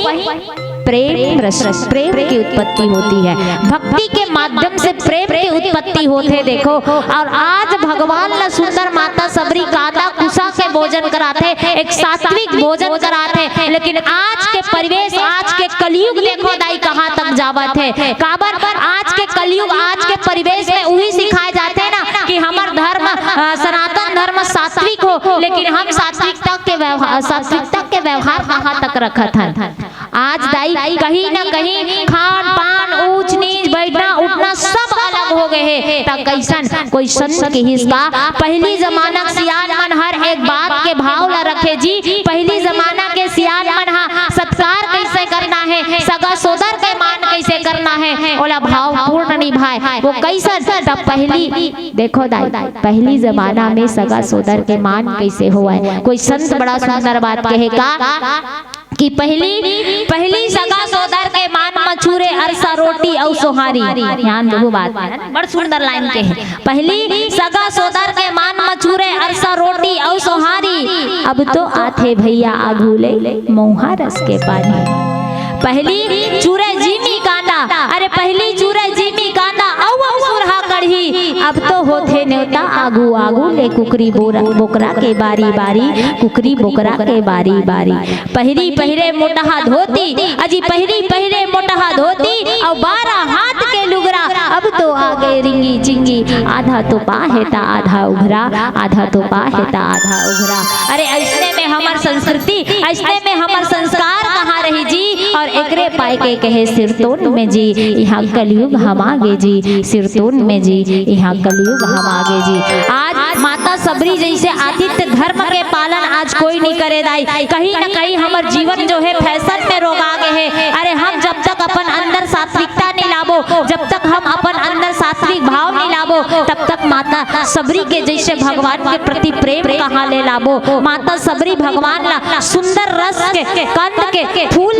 प्रेम रस, प्रेम की उत्पत्ति होती है। भक्ति के माध्यम से प्रेम की उत्पत्ति होते देखो। और आज भगवान न सुंदर माता सबरी कांदा कुसा के भोजन कराते, एक सात्विक भोजन कराते। लेकिन आज के परिवेश, आज के कलयुग देखो दाई कहाँ तक जावत है। काबर आज के कलयुग, आज के परिवेश में वही सिखाए जाते हैं ना कि हमार धर्म सनातन धर्म सात्विक हो, लेकिन हम सात्विकता के व्यवहार कहाँ तक रखत हैं। आज दाई कहीं ना कहीं खान पान, ऊंच नीच, बैठना उठना सब अलग हो गए हैं। ता कैसन कोई संत के हिस्सा, पहली जमाना सियान मन हर एक बात के भाव ला रखे जी। पहली जमाना के सियान मन हा सत्कार कैसे करना है, सगा सोदर के मान कैसे करना है, ओला भाव पूर्ण निभाए वो कैसन। तब पहली देखो दाई, पहली जमाना में सगा सोदर के मान कैसे हुआ। कोई संत बड़ा सुंदर बात कहे का कि पहली सगा सोदर के मान मछूरे अरसा रोटी और सोहारी। ध्यान दो बात, बड़ सुंदर लाइन के है। पहली सगा सोदर के मान मछूरे अरसा रोटी और सोहारी। अब तो आथे भैया आगूले मोहा रस के पानी। पहली चूरे जीमी कांदा, अरे पहली चूरे जीमी कांदा औ सुरहा कढ़ी। अब तो होथे न्योता आगू आगू ले कुकरी बोकरा के बारी बारी, कुकरी बोकरा के बारी बारी। पहली पहरे मोटहा धोती, अजी पहली पहरे मोटहा धोती और 12 हाथ के लुगरा आगे रिंगी चिंगी, आधा तो पा हेता आधा उघरा, आधा तो पा हेता आधा उघरा। अरे ऐसने में हमार संस्कृति, ऐसने में हमार संस्कार कहाँ रही जी। और एकरे पाए के कहे सिरतोन में जी, यहाँ कलयुग हम आगे जी, सिरतोन में जी, यहाँ कलयुग हम आगे जी। आज माता सबरी जैसे आदित्य धर्म के पालन आज कोई नहीं करे दाई। कहीं न कहीं हमार जीवन जो है फैशन में रोग आगे है। अरे हम जब तक अपन अंदर सात्विकता नहीं लाबो, जब तक हम अपन अंदर सात्विक भाव नहीं लाबो, तब तक माता सबरी के जैसे भगवान के प्रति प्रेम कहाँ ले लाबो। माता सबरी भगवान ला सुंदर रस के कंद के फूल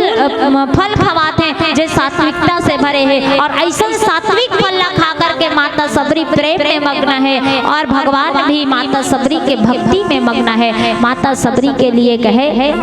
फल खवाते हैं जो सात्विकता से भरे हैं। और ऐसा सात्विक फल खा करके माता सबरी प्रेम में मग्न है और भगवान भी माता सबरी के भक्ति में मग्न है। माता सबरी के लिए कहे है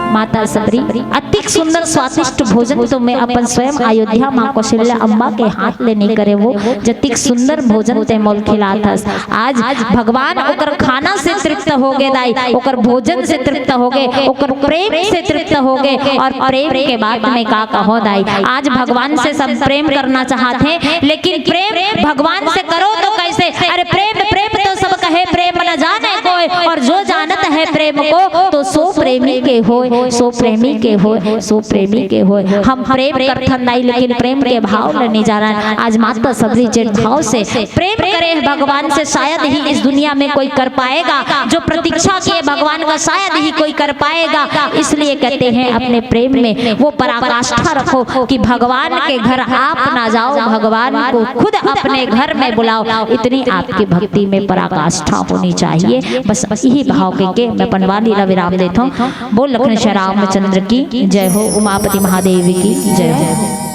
माता सबरी अतिक सुंदर स्वादिष्ट भोजन तो मैं अपन स्वयं अयोध्या माँ कौशल्या अम्बा के हाथ ले नहीं करे वो जतिक सुंदर भोजन ते मोल खिलाथस। आज भगवान ओकर खाना से तृप्त हो गए दाई, ओकर भोजन से तृप्त हो गए, ओकर प्रेम से तृप्त हो गए। और प्रेम के बाद में का कहो दाई, आज भगवान से सब प्रेम करना चाहते हैं, लेकिन प्रेम भगवान से करो तो कैसे। अरे प्रेम प्रेम तो सब कहे, प्रेम न जाने कोई, और जो जानत है प्रेम को तो सो प्रेमी के होय, सो प्रेमी के होय, सो प्रेमी के होय। हम प्रेम करथन नहीं, लेकिन प्रेम के भाव नहीं जाना। आज माता सबरी जिन भाव से प्रेम करे भगवान से शायद ही इस दुनिया में कोई कर पाएगा, जो प्रतीक्षा किए भगवान का शायद ही कोई कर पाएगा। इसलिए कहते हैं अपने प्रेम में वो पराकाष्ठा रखो कि भगवान के घर आप ना जाओ, भगवान को खुद अपने घर में बुलाओ। इतनी आपकी भक्ति में पराकाष्ठा होनी चाहिए। बस यही भाव के मैं पनवानी विराम देता हूँ। बोल लखन रामचंद्र की जय हो, उमापति महादेव की जय हो।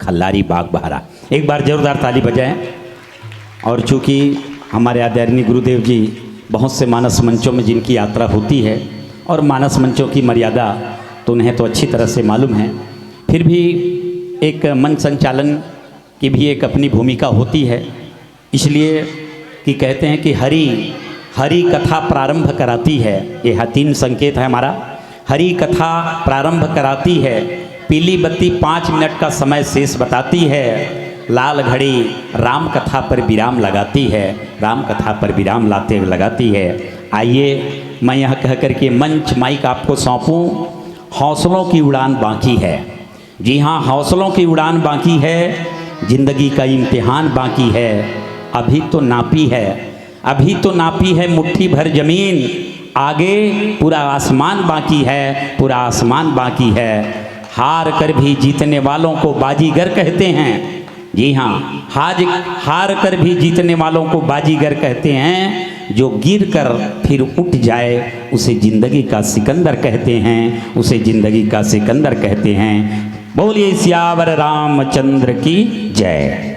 खल्लारी बाग बहारा। एक बार जोरदार ताली बजाएं। और चूँकि हमारे आदरणीय गुरुदेव जी बहुत से मानस मंचों में जिनकी यात्रा होती है और मानस मंचों की मर्यादा तो उन्हें तो अच्छी तरह से मालूम है, फिर भी एक मंच संचालन की भी एक अपनी भूमिका होती है। इसलिए कि कहते हैं कि हरि कथा प्रारंभ कराती है, यह 3 संकेत है हमारा। हरि कथा प्रारंभ कराती है, पीली बत्ती 5 मिनट का समय शेष बताती है, लाल घड़ी राम कथा पर विराम लगाती है, राम कथा पर विराम लाते लगाती है। आइए मैं यह कह कर के मंच माइक आपको सौंपूं, हौसलों की उड़ान बाकी है। जी हाँ, हौसलों की उड़ान बाकी है, जिंदगी का इम्तिहान बाकी है। अभी तो नापी है, अभी तो नापी है मुट्ठी भर जमीन, आगे पूरा आसमान बाकी है, पूरा आसमान बाकी है। हार कर भी जीतने वालों को बाजीगर कहते हैं। जी हाँ, हार कर भी जीतने वालों को बाजीगर कहते हैं। जो गिर कर फिर उठ जाए उसे जिंदगी का सिकंदर कहते हैं, उसे जिंदगी का सिकंदर कहते हैं। बोलिए सियावर रामचंद्र की जय।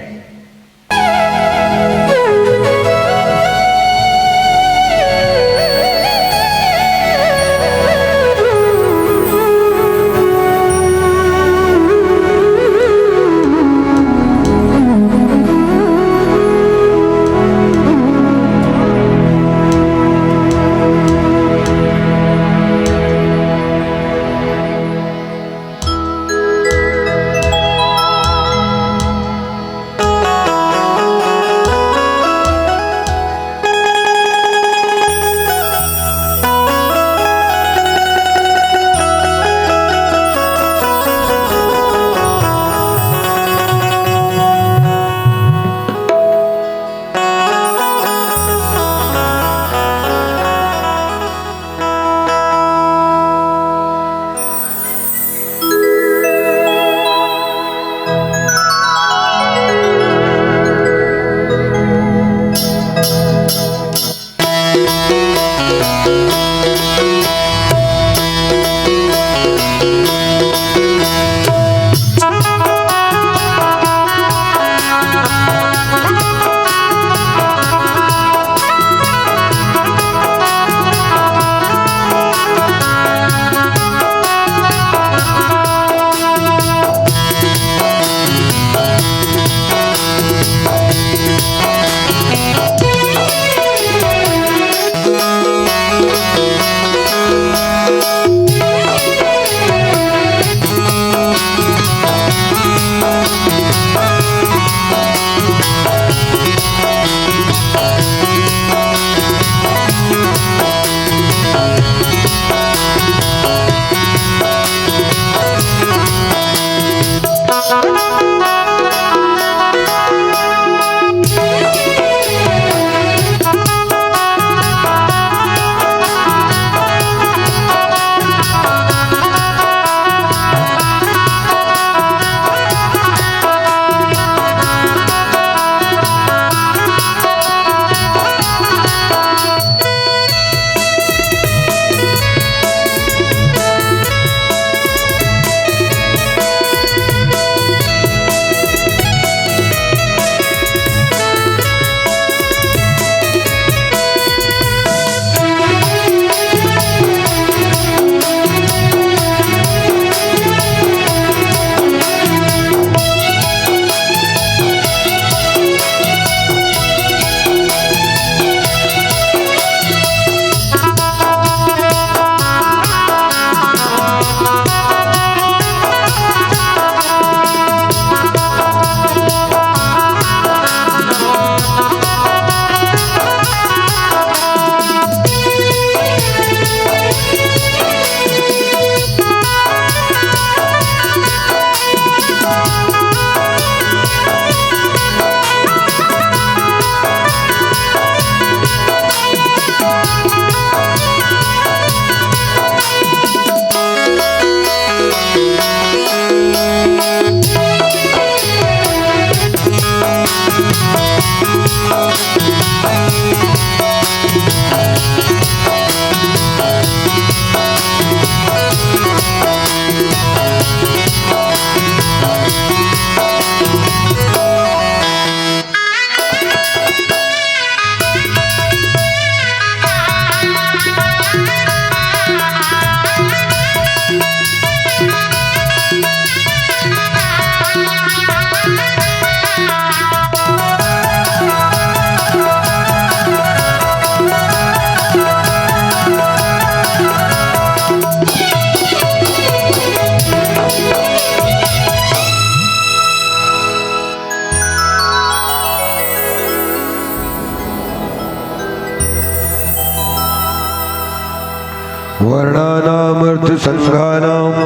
वर्णानामर्थ संघानाम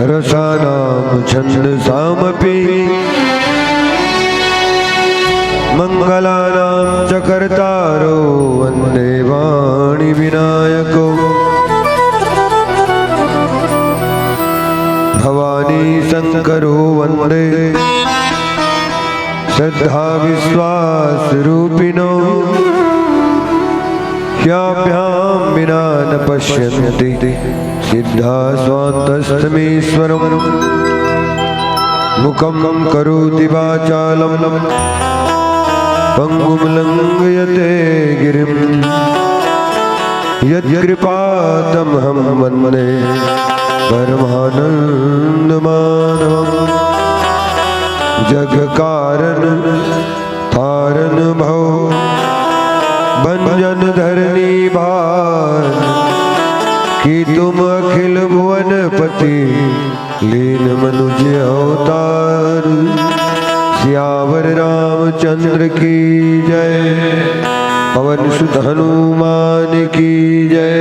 रसानाम छंदसामपि मंगलानां च कर्तारो वन्दे वाणी विनायको भवानी शंकरो वन्दे श्रद्धा विश्वास रूपिणो ह्याभ्यां विना न पश्यन्ति सिद्धा स्वान्तस्थमीश्वरम् मुखं करोति वाचालं पंगुं लंघयते गिरिं यत्कृपातमहं वन्दे परमानन्दमाधवम् जगकारण तारण भव भंजन धरनी भार कि तुम अखिल भुवन पति लीन मनुज अवतार। सियावर रामचंद्र की जय, पवन सुत हनुमान की जय,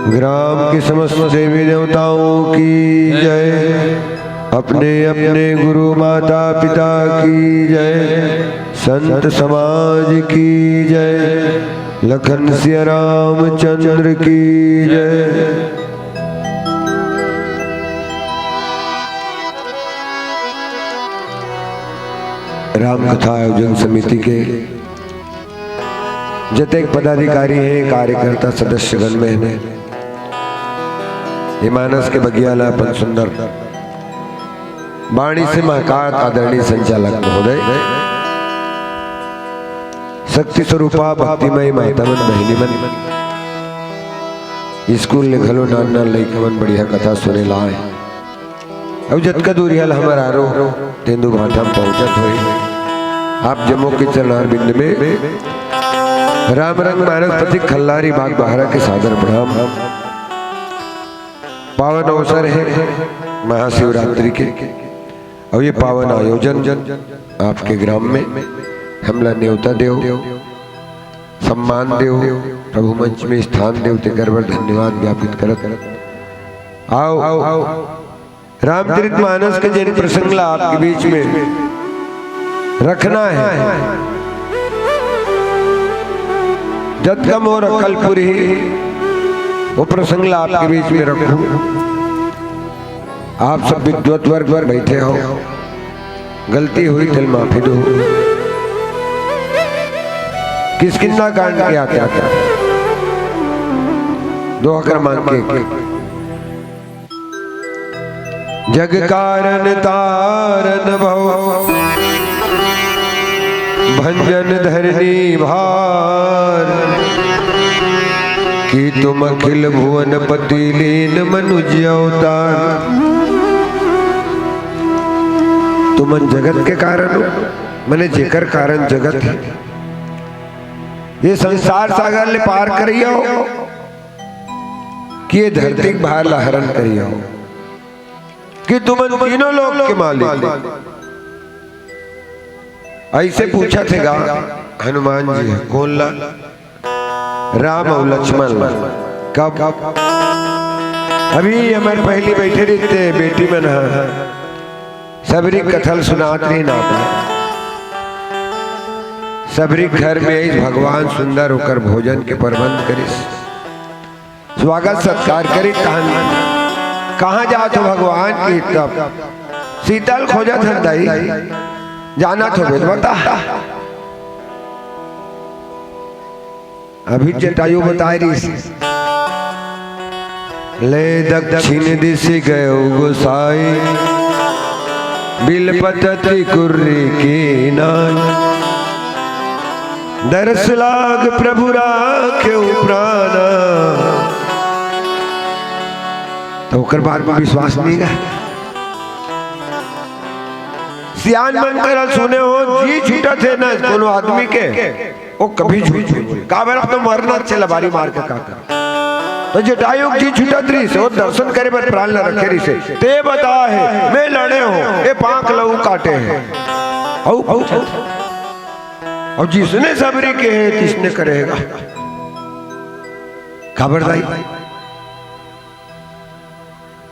ग्राम के समस्त देवी देवताओं की जय, अपने अपने गुरु माता पिता की जय, संत समाज की जय, लखन सिया रामचंद्र की जय। राम कथा आयोजन समिति के जतेक पदाधिकारी हैं, कार्यकर्ता सदस्यगण में हैं, ये मानस के बगियाला अपन सुंदर वाणी से महकात आदरणीय संचालक महोदय, शक्ति स्वरूपा भक्तिमय मातामन बहनी मन स्कूल ले घलो नान नान लइका मन बढ़िया कथा सुने लाए। अब जतका दूरी हल हमार आरो तेंदु भाटा में पहुंचत हुई आप जम्मू के चरणार बिंद में राम रंग मानस पति खल्लारी बाग बहारा के सादर प्रणाम। पावन अवसर है महाशिवरात्रि के और ये पावन आयोजन आपके ग्राम में हमला न्योता देव सम्मान देव प्रभु मंच में स्थान देव ते करवर धन्यवाद ज्ञापित करत आओ रामचरितमानस के जिन प्रसंगला आपके बीच में रखना है जत कम और अकलपुरी वो प्रसंगला आपके बीच में रखूं। आप सब विद्वत वर्ग पर बैठे हो, गलती हुई दिल माफी दो। किसकिंदा कांड के आते आता दो अकर मांग के जग कारण तारन भव भंजन धरनी भार कि तुम अखिल भुवन पति लीन मनुज अवतार। तुम जगत के कारण हो, मैंने जेकर कारण जगत है, ये संसार सागर ले पार करियो कि ये धरती भार लहरन करियो कि तुम तीनों लोग के मालिक। ऐसे पूछा थेगा हनुमान जी कौन ला? राम और लक्ष्मण ला। कब? अभी हमारे पहली बैठे रहते बेटी मन सबरी कथल सुनात नहीं नाता, सबरी घर में भगवान सुंदर होकर भोजन के प्रबंध करिस, स्वागत सत्कार करी। कहाँ जाओ तो भगवान की तब शीतल खोजा धंधाई जाना तो बता। अभी जटायु बता रही ले दक्षिण दिश गयो गोसाई बिलपतति कुर्री की नाई दरस लाग प्रभु राख्यो प्राणा। तो ओकर बात में विश्वास नहीं है। सियान बनकर सुने हो जी छूटा थे ना कोनो आदमी के वो कभी झूठ का बेरा तो मरना चला बारी मार के का तो जटायु जी छूटा त्री से दर्शन करे पर प्राण न रखे री से ते बता है मैं लड़े हो ये पांख लहू काटे हैं और जिसने सबरी के है किसने करेगा। खबरदारी।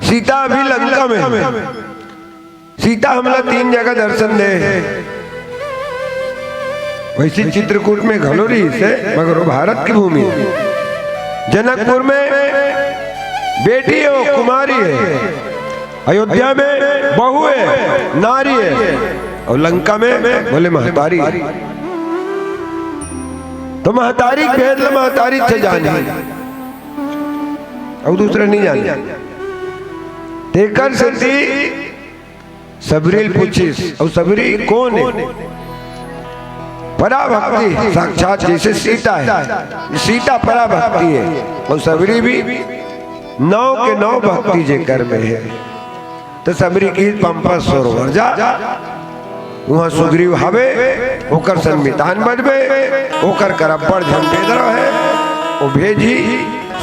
सीता अभी लंका में, सीता हमला 3 जगह दर्शन दे, वैसे चित्रकूट में घलोरी से, मगर वो भारत की भूमि है। जनकपुर में बेटी है, वो कुमारी है, अयोध्या में बहू है, नारी है, और लंका में बोले महतारी। तो महतारी भेद ल महतारी से जानी और दूसरा नहीं जानी। तेकर सती सबरील पूछी, और सबरी कौन है? पराभक्ति साक्षात, जैसे सीता है, सीता पराभक्ति है, और सबरी भी 9 के 9 भक्ति जे कर में है। तो सबरी की पंपा सरोवर जा, वहां सुग्रीव हवे, ओकर संविधान बनबे, ओकर करप्पड़ झंपेद रहे, वो भेजी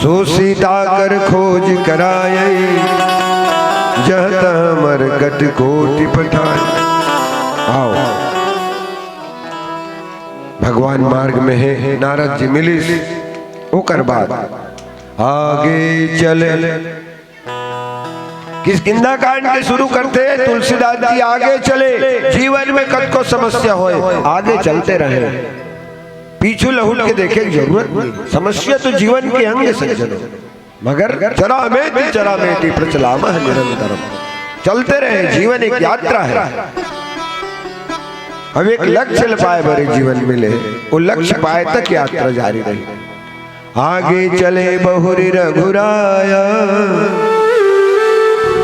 सो सीता कर खोज कराए, जह तह मरकट कोटि पठाए। आओ, भगवान मार्ग में है, नारद जी मिलिस, ओकर बाद आगे चले। किष्किंधा कांड के शुरू करते हैं, तुलसीदास जी आगे चले, जीवन में कद को समस्या होए आगे चलते रहे, पीछू लहुट के देखे की जरूरत नहीं। समस्या तो जीवन के अंग सज्जनों, मगर चरामेति प्रचलामः निरंतरम, चलते रहे। जीवन एक यात्रा है, अब एक लक्ष्य पाए बड़े जीवन मिले, वो लक्ष्य पाए तक यात्रा जारी रही। आगे चले बहुरी रघुराया,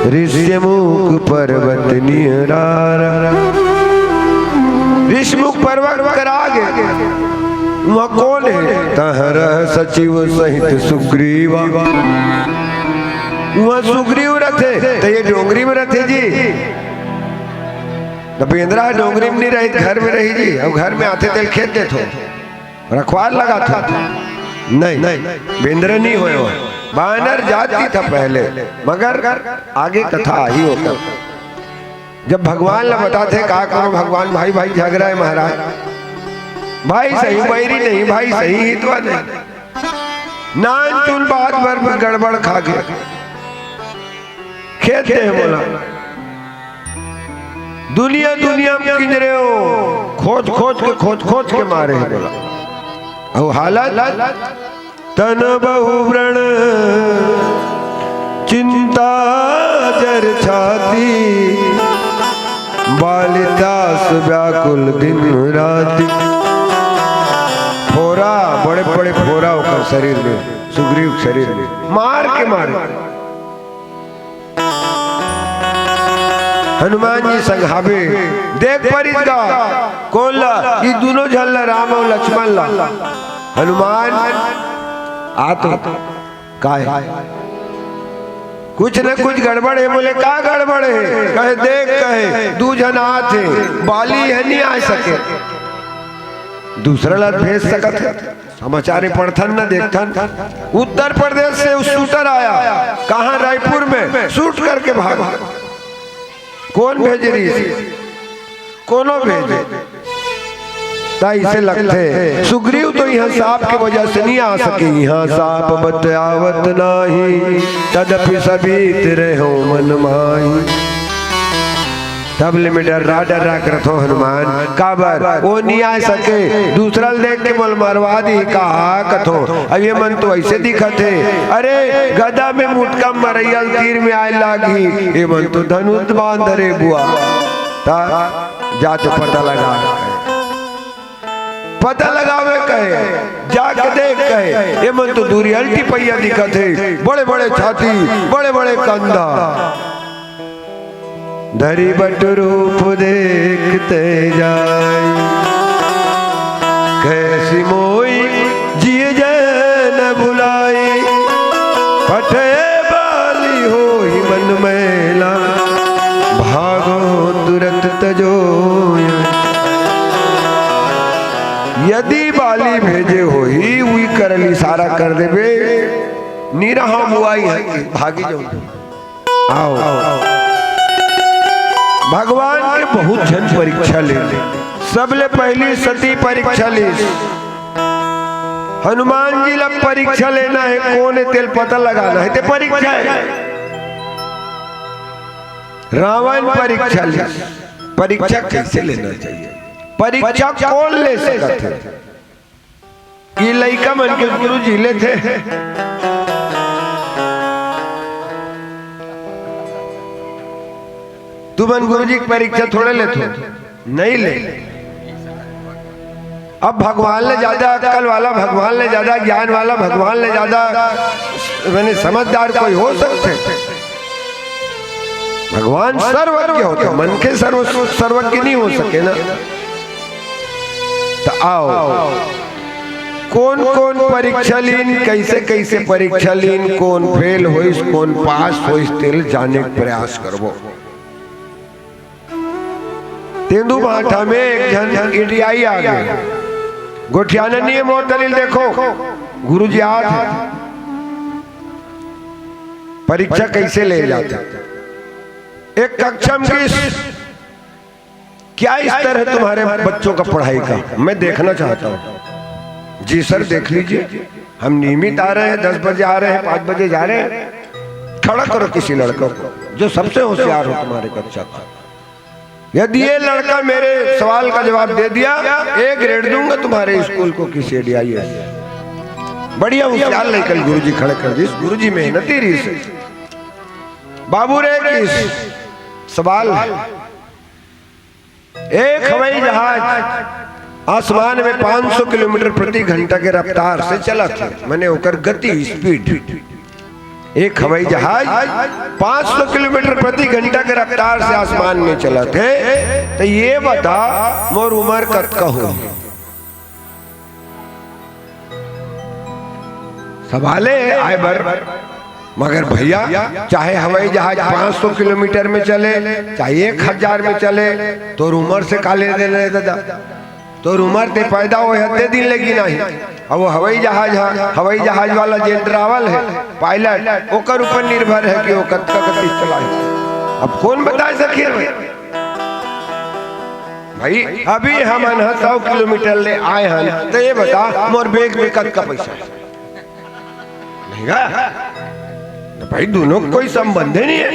ऋष्यमुख पर्वत निरारा। ऋष्यमुख पर्वत कर आगे वह कौन है? तहर सचिव सहित सुग्रीवा, वह सुग्रीव रथे, तो ये डोंगरी में रथे जी। बेंद्रा डोंगरी में नहीं रही, घर में रही जी, अब घर में आते थे खेत दे थो, रखवाल लगा था। नहीं, बेंद्रा नहीं हुए, बानर जाति था पहले, मगर आगे कथा आई होता। जब भगवान ला बताते का करो, भगवान भाई भाई झगड़ा है महाराज, भाई सही बैरी नहीं, भाई सही हितवा नहीं, नान चुन बात भर गड़बड़ खा के खेत है बोला। दुनिया दुनिया में किंजरे हो, खोज के मारे है बोला। और हालत तन बहु व्रण चिंता जर छाती, बालिदास व्याकुल दिन राति। फोरा, बड़े बड़े फोरा होकर शरीर में, सुग्रीव शरीर में मार के मारे। हनुमान जी संघावे, देख परिगा कौन ला, ये दोनों झल राम और लक्ष्मण ला। हनुमान आते का है, कुछ न कुछ गड़बड़ है, बोले का गड़बड़ है? कहे देख, कहे 2 जन आते, बाली है नहीं आ सके, दूसरा लाल भेज सकत है, समाचार पढ़थन न देखथन। उत्तर प्रदेश से उस शूटर आया, कहाँ? रायपुर में, शूट करके भागा। कौन भेज रही? कोनो भेजे, ताई से लगते सुग्रीव तो यहाँ सांप के वजह से नहीं आ सके, यहाँ सांप बतयावत नाही, तदपि सबीत रहो मन माही। तब ले में डर रहा करत हो हनुमान, काबर वो नहीं आ सके, दूसरा देख के बोल मरवा दी कहा कथो। अब ये मन तो ऐसे दिखत है, अरे गदा में मुटका मरैयल तीर में आए लागी, ये मन तो धनुष बांध रे बुआ। जा तो पता लगावे कहे, जाके देख कहे, ये मन तो दूरी अल्टी पहिया दिखत है, बड़े बड़े छाती, बड़े बड़े कंधा, धरी बट रूप देखते जाए, कैसी मोई जिए जन बुलाई, पठे बाली हो ही मन मैला, भागो तुरंत तजो। यदि बाली भेजे हो ही वही करल इशारा कर देवे, नीरा हम हुआ ही है, भागी जाओ। आओ भगवान के बहुत जन परीक्षा ले, सबले पहली सती परीक्षा ली। हनुमान जी ला परीक्षा लेना है, कौन है तेल पता लगाना है, ते परीक्षा है। रावण परीक्षा ले, परीक्षा कैसे लेना चाहिए, परीक्षा कौन ले सकते थे? ये लड़का मन के गुरु जी ले थे। तू मन गुरु जी की परीक्षा थोड़े ले थे, नहीं ले। अब भगवान ने ज्यादा अक्ल वाला, भगवान ने ज्यादा ज्ञान वाला, भगवान ने ज्यादा मैंने समझदार कोई हो सकते? भगवान सर्वज्ञ होते, मन के सर्वज्ञ नहीं हो सके ना। तो आओ, कौन कौन परीक्षा लीन, कैसे कैसे परीक्षा लीन, कौन फेल होइस कौन पास होइस, तेल जाने का प्रयास करबो। तेंदु भाठा में एक जन इंडियाई आ गए, गोठियाना नियम और दलील देखो, गुरु जी याद है परीक्षा कैसे ले जाते। एक कक्षा में क्या स्तर है तुम्हारे बच्चों का पढ़ाई का, मैं देखना चाहता हूँ। जी सर देख लीजिए, हम नियमित आ रहे हैं, 10 बजे आ रहे हैं, 5 बजे जा रहे हैं। खड़ा करो किसी लड़का को जो सबसे होशियार हो तुम्हारे कक्षा का। यदि ये लड़का मेरे सवाल का जवाब दे दिया, 1 ग्रेड दूंगा तुम्हारे स्कूल को किसी एडीआईएस। बढ़िया होशियार लड़का गुरु जी खड़े कर दी, गुरु जी मेहनती रही से। बाबू रे किस सवाल, एक हवाई जहाज आसमान में 500 किलोमीटर प्रति घंटा के रफ्तार से चला था, मैंने होकर गति स्पीड। एक हवाई जहाज 500 किलोमीटर प्रति घंटा के रफ्तार से आसमान में चला थे। तो ये बता मोर उम्र कत का हो? सवाले आए बर, मगर भैया चाहे हवाई जहाज 500 किलोमीटर में चले, चाहे 1000 में चले, तो उम्र से काले दे रहे दादा, तो उम्र ते पैदा हो हते दिन लगी नहीं। अब वो हवाई जहाज वाला जो ड्राइवर है, पायलट, ओकर ऊपर निर्भर है कि वो कत्ता गति चलाए। अब कौन बता सके भाई? अभी हम 100 किलोमीटर ले आए हैं, तो ये बता मोर बेग में कत का पैसा नहीं गा? तो भाई दोनों कोई संबंध नहीं है।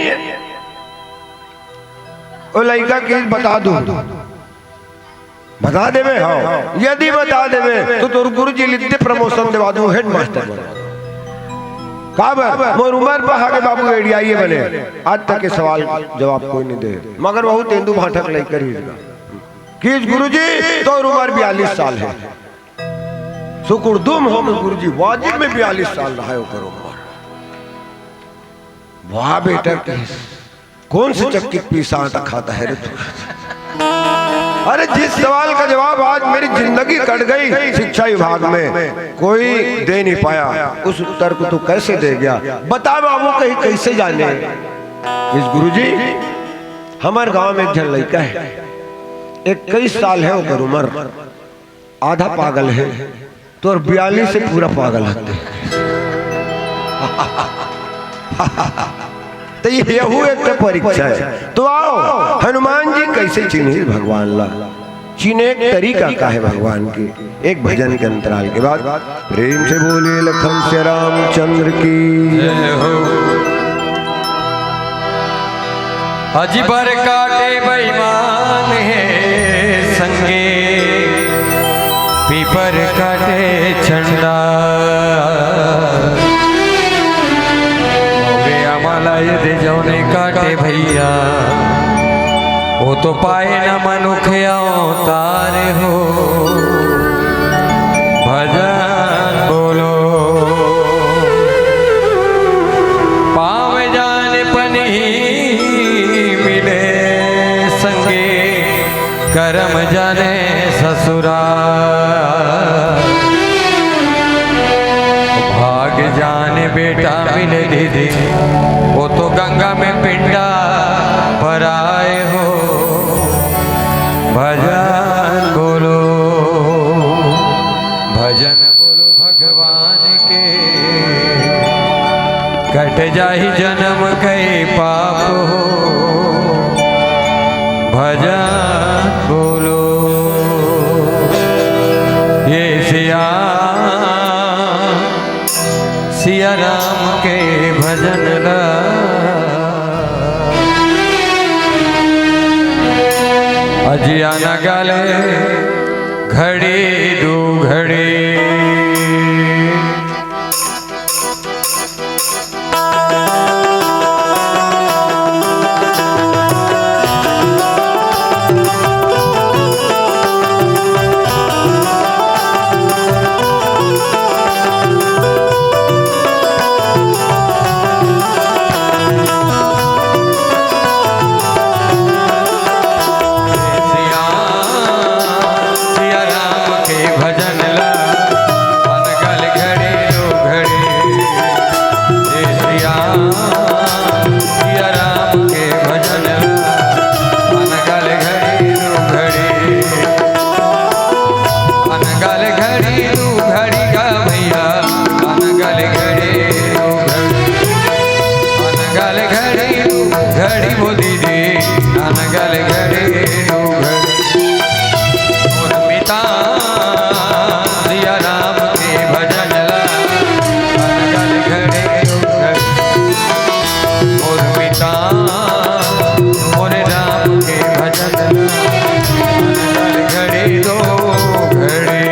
वो लड़का की बता दूं, बता देवे। हाँ, यदि बता देवे तो तोर गुरु जी लिखते प्रमोशन दिवा दूं, हेड मास्टर बना। मोर उम्र पर हाके बाबू एडीआईए बने, आज तक के सवाल जवाब कोई नहीं दे, मगर वह तेंदु भाठक लेकर ही कि गुरु जी तो उम्र 42 साल है। शुकुरदुम हम गुरु जी वाजिब में 42 साल रहा है ऊपर उम्र। वाह बेटा, कौन से चक्की पीसा आटा खाता है रे तू? अरे जिस सवाल का जवाब आज मेरी जिंदगी कट गई शिक्षा विभाग में, कोई दे नहीं पाया, उस उत्तर को तू कैसे दे गया? बता बाबू, कहीं कैसे जाने? इस गुरुजी हमारे गांव में एक जन लड़का है, 21 साल है ऊपर उम्र, आधा पागल है, तो 42 से पूरा पागल होते। तो ये एक परीक्षा है। तो आओ, हनुमान जी कैसे चिन्हित भगवान ला? चिन्ह एक तरीका का है भगवान की। एक भजन के अंतराल के बाद प्रेम से बोले लखन से रामचंद्र की जय हो। अजबर काटे बेईमान है संगे, पीपर काटे झंडा, यदि जौने काटे भैया, वो तो पाए न मनुखिया तारे हो। भजन बोलो पाव जाने पनी मिले संगे, करम जाने ससुरा, भाग जाने बेटा मिले दीदी, वो तो गंगा में पिंडा भराए हो। भजन बोलो भगवान के, कट जाहि जन्म कई पाप हो। भजन बोलो ये सिया सिया राम के भजन ला अजिया न गाले घड़ी दू घड़ी घड़ी मोदी जी अनगल घड़ी उर्मिता सिया राम के भजन ला अनगल घड़ी उर्मिता मोरे राम के भजन ला अनगल घड़ी दो घड़ी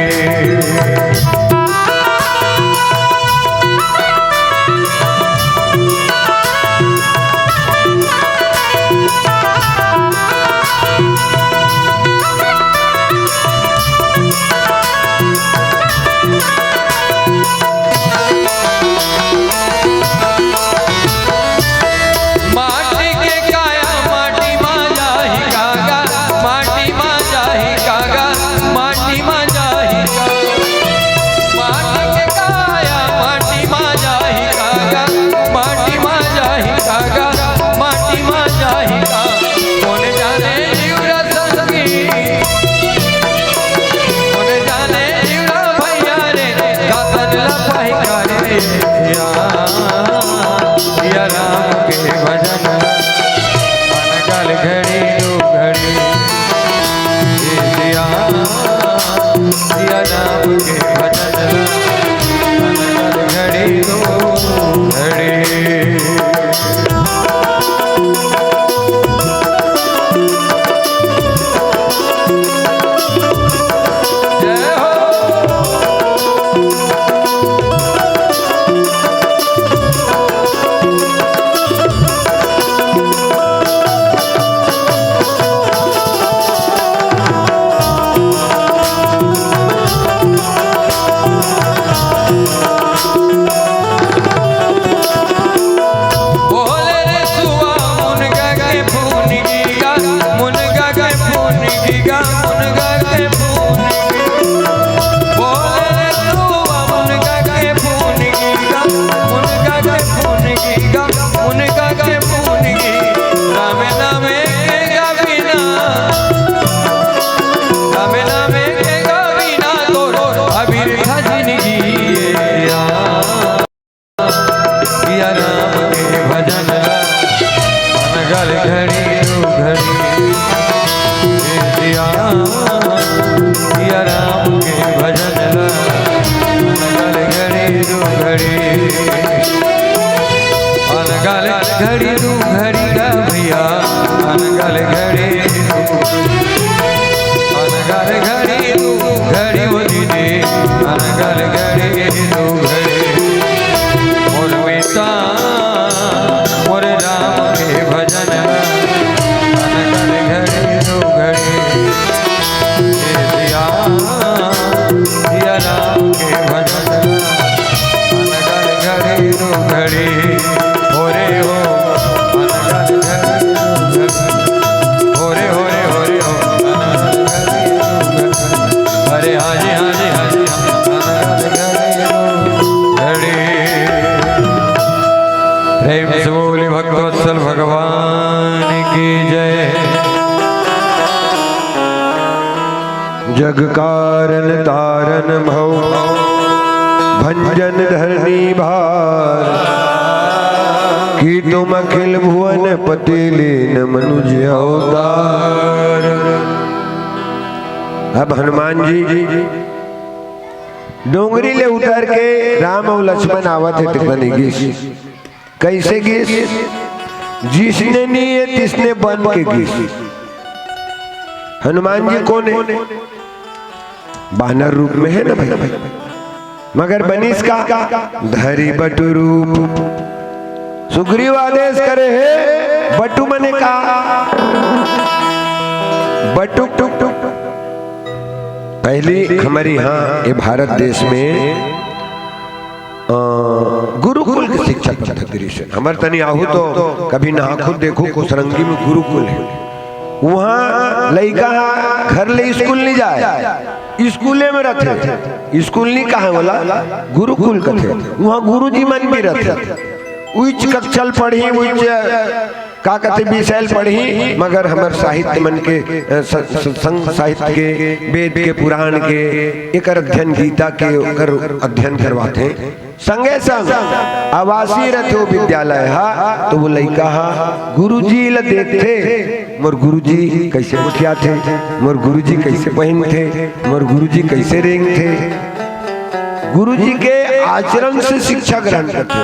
घड़ी दू घड़ी गा भैया अनगल घड़ी अनगल घड़ी दू घड़ी वो दीदी अनगल घड़ी दू घड़ी उर्मिता मोरे राम के भजन अनगल घड़ी दू घड़ी सिया राम के भजन अनगल घड़ी दू घड़ी होरे हो अनगल घड़ी होरे होरे होरे हो अनगल घड़ी अरे हाजी हाजी हाजी अनगल घड़ी प्रेम से बोली भक्तवत्सल भगवान की जय। जग कारण तारन भव भंजन धरनी भार की तुम अखिल भुवन पति लीन मनुज अवतार। अब हनुमान जी डोंगरी ले उतर के राम और लक्ष्मण आवत है टिकनी गीस। कैसे गीस? जिसने नहीं है तिसने बन के गीस। हनुमान जी कौन है? बानर रूप में है ना भाई, मगर बनिस का धरी बटु रूप। सुग्रीव आदेश करे है बटु मने का बटु टुक टुक। पहली हमारे यहाँ ये भारत देश में गुरुकुल की शिक्षा पद्धति से हमारे तनी आहू तो कभी ना खुद देखो कोसरंगी में गुरुकुल है। वहाँ लड़का घर ले स्कूल नहीं जाए, स्कूले में रहते। स्कूल नहीं कहा बोला, गुरुकुल कहते। वहाँ गुरुजी मन भी रहते। उच्च कक्षल पढ़ी, उच्च का कहते विषय पढ़ी, मगर हमार साहित्य मन के संग साहित्य के, वेद के, पुराण के एक अध्ययन, गीता के अध्ययन करवाते। संगे संग आवासीय रहो विद्यालय हा, तो वो लड़का हा गुरुजी ल देखते मोर गुरुजी कैसे मुखिया थे, मोर गुरुजी कैसे पहन थे, मोर गुरुजी कैसे रेंग थे। गुरुजी के आचरण से शिक्षा ग्रहण करते।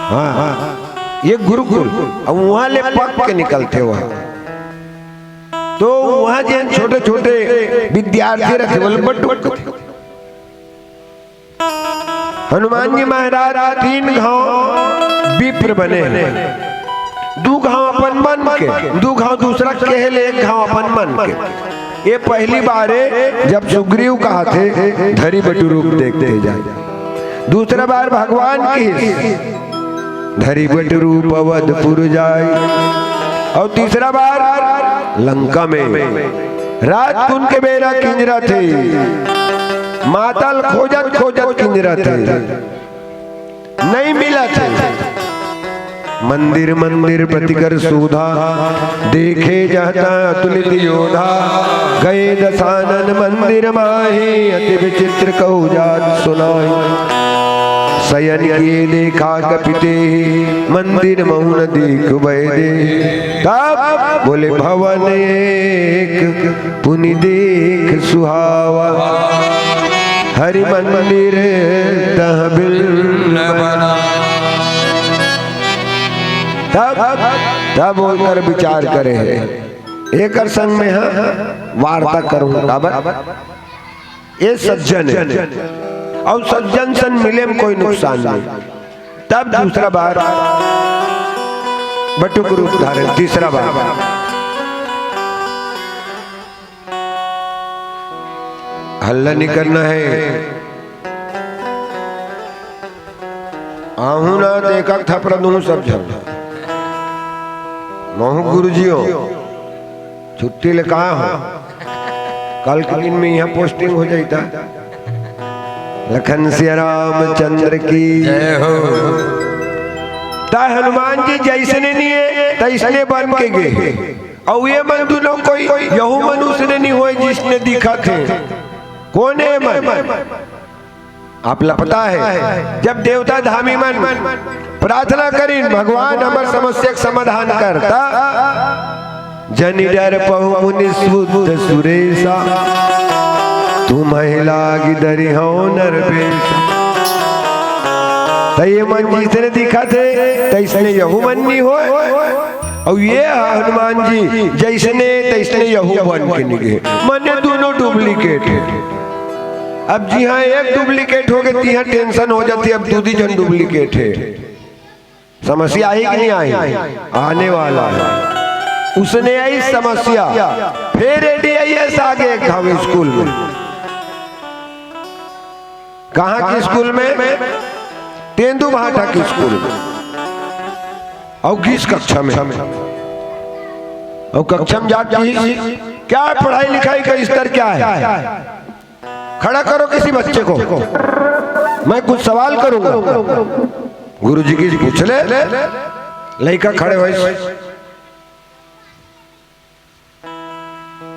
हाँ, ये गुरुकुल। अब वहां ले पक के निकलते वह, तो वहां जो छोटे छोटे विद्यार्थी रहते बोले बटुक। हनुमान जी महाराज 3 घाव विप्र बने, 2 घाव अपन मन के, 2 घाव दूसरा केहले, 1 घाव अपन मन के। ये पहली बार है जब सुग्रीव कहा थे धरी बटु रूप देखते जाए। दूसरा बार भगवान की धरी बटु रूप अवधपुर जाए। और तीसरा बार लंका में रात कुन के बेरा किंजरा थे, मातल खोजत खोजत किंजरा थे, नहीं मिला थे। मंदिर मंदिर प्रतिकर सुधा, देखे जाता अतुलित योधा। गए दशानन मंदिर माही, अति विचित्र कहु जात सुनाई। शयन किए देखा कपिते, मंदिर महुन देख वैदे। तब बोले भवन एक पुनि देख सुहावा, हरि मंदिर तह बिल बना। तब बोलकर विचार करे है, एक संग में हाँ वार्ता करूंगा। ये सज्जन है और सज्जन सन मिले में कोई नुकसान नहीं। तब दूसरा बार बटुक रूप धारण, तीसरा बार हल्ला नहीं करना है। आहू ना देखा था प्रदू सब झल महू गुरुजियों छुट्टी ले कहा हो, कल के दिन में यहाँ पोस्टिंग हो जाता। लखन सिया रामचंद्र की जय हो। ता हनुमान जी जैसे नहीं है तैसने बन के गए। और ये मन दोनों कोई यहू मनुष्य ने नहीं हुए जिसने दिखा थे। कौन है मन? आप पता है जब देवता धामी मन प्रार्थना करी भगवान हमार समस्या का समाधान करता। जनि डर पहु मुनि सुध सुरेशा, तू महिला गिदरी हो नरवेश। ये मन जिसने दिखा थे तैसने यहू मन नहीं हो। और ये हनुमान जी जैसने तैसने यहू बन के निकले। मन दोनों डुप्लीकेट है। अब जी हाँ एक डुप्लीकेट हो गए यहाँ टेंशन हो जाती। अब दूसरी जन डुप्लीकेट है। समस्या आई कि नहीं आई? आने वाला है। उसने आई समस्या, फिर ADIS आ गए हम स्कूल में। कहाँ की स्कूल में? तेंदु भाटा की स्कूल में। और किस कक्षा में? और कक्षा में जाती क्या पढ़ाई लिखाई का स्तर क्या है? खड़ा करो किसी बच्चे को, मैं कुछ सवाल करूंगा। गुरुजी की पूछ ले, लड़का खड़े हो।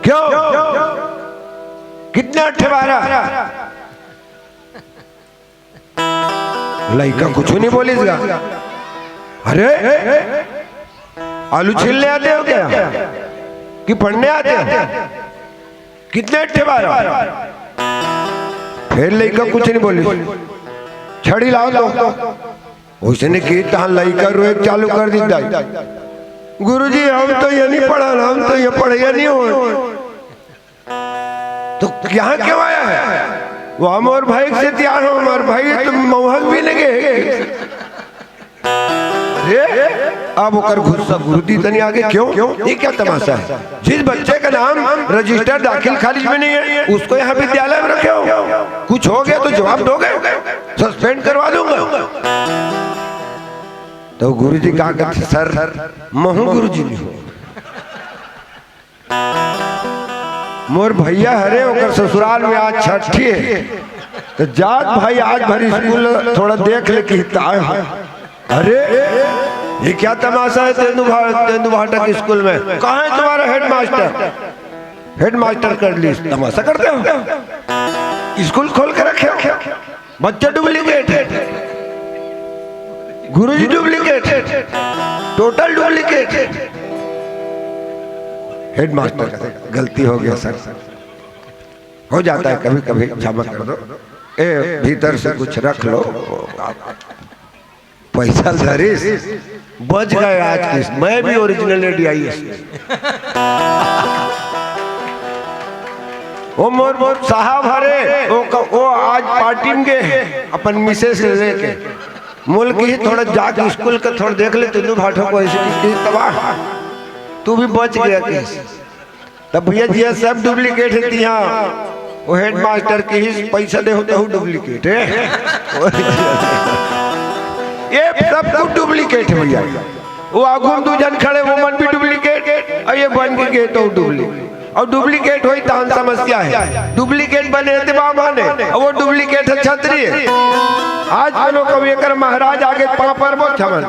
क्यों? कितने 8-12? लड़का कुछ नहीं बोलेगा। अरे आलू छीलने आते हो क्या कि पढ़ने आते हो? कितने 8-12? फिर लड़का कुछ नहीं बोली, छड़ी लाओ तो उसने की तहां लड़का रोए चालू कर दी। गुरुजी हम तो ये नहीं पढ़ा, हम तो ये पढ़े नहीं हो, तो यहाँ क्यों आया है? वो हम और भाई से तैयार हो, हमारे भाई तुम मोहक भी लगे। अब ओकर गुस्सा गुरुजी तनी आगे क्यों? ये क्या तमाशा है? जिस बच्चे का नाम रजिस्टर दाखिल खारिज में नहीं है उसको यहाँ विद्यालय में रखे हो, कुछ हो गया तो जवाब दोगे, सस्पेंड करवा दूंगा। तो गुरुजी कहा करते सर महू गुरुजी नहीं हो, मोर भैया हरे ओकर ससुराल में आज छठी है, तो जात भाई आज भरी स्कूल थोड़ा देख ले कि अरे ये क्या तमाशा है तेंदु भाटक स्कूल में? कहाँ है तुम्हारा हेडमास्टर? हेडमास्टर कर ली तमाशा करते हो, स्कूल खोल के रखे हो, बच्चे डुप्लीकेट है, गुरुजी डुप्लीकेट है, टोटल डुप्लीकेट है। हेडमास्टर गलती हो गया सर, हो जाता है कभी कभी, क्षमा कर दो। ए भीतर से कुछ रख लो, पैसा धरिस बच गए आज की। मैं भी ओरिजिनल DIS, वो मोर साहब हरे वो आज पार्टी में गए अपन मिसेस से लेके, मुल्क ही थोड़ा जाके स्कूल का थोड़ा देख ले, तेंदु भाटो को ऐसे तबाह, तू भी बच गया केस। तब भैया जी सब डुप्लीकेट है यहाँ, वो हेडमास्टर के ही पैसा दे होता हूँ डुप्लीकेट है। ये सब कुछ डुप्लीकेट है भैया, वो आगुम दो जन खड़े वो मन भी डुप्लीकेट, और ये बन के गए तो डुप्लीकेट, और डुप्लीकेट हुई तो समस्या है। डुप्लीकेट बने थे बामाने, और वो डुप्लीकेट है छतरी है। आज बनो कभी कर महाराज आगे पापर वो छमन,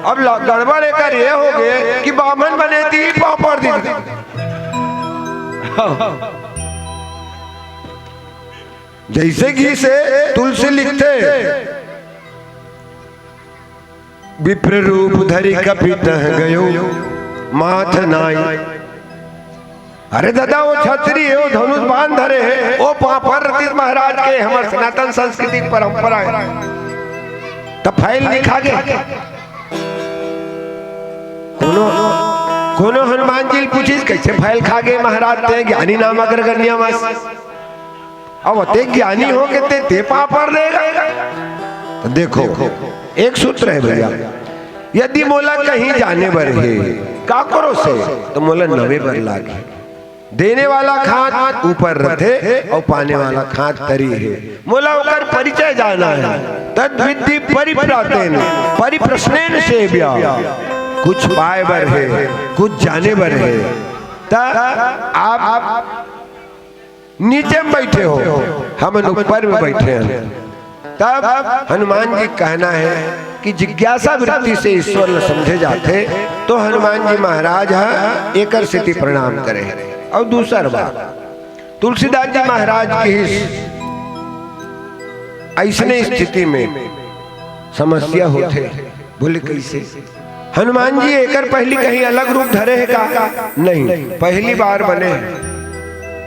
अब गड़बड़ एक ये हो गए कि बामन बने थी पापड़ दी। जैसे घी से तुलसी लिखते, विप्र रूप धरी कपित गयो माथ नाई। अरे दादा वो छतरी है, वो धनुष बांध धरे है, वो पापर रतीश महाराज के हमारे सनातन संस्कृति परंपरा है। तब फाइल लिखा गया, कोनो हनुमान जी पूछिस कैसे फाइल खा गए महाराज ते ज्ञानी नाम अगर गण्या मस, अब ते ज्ञानी हो के ते पापड़ देगा। तो देखो एक सूत्र है भैया, यदि मोला कहीं जाने बर है का करो से, तो मोला नवे बर लागे। देने वाला खात ऊपर रथे और पाने वाला खात तरी है। मोला ओकर परिचय जाना है, तद विद्धि परिप्रातेन परिप्रश्नेन सेव्या। कुछ पाए बर है, कुछ जाने बर है, तब आप नीचे में बैठे हो, हम ऊपर में बैठे हैं। तब हनुमान जी कहना है कि जिज्ञासा वृत्ति से ईश्वर न समझे जाते, तो हनुमान जी महाराज एक स्थिति प्रणाम करे। और दूसरा बात, तुलसीदास जी महाराज की ऐसने स्थिति में समस्या होते, बोले कैसे? हनुमान जी एक पहली कहीं अलग रूप धरे है का? नहीं, पहली बार बने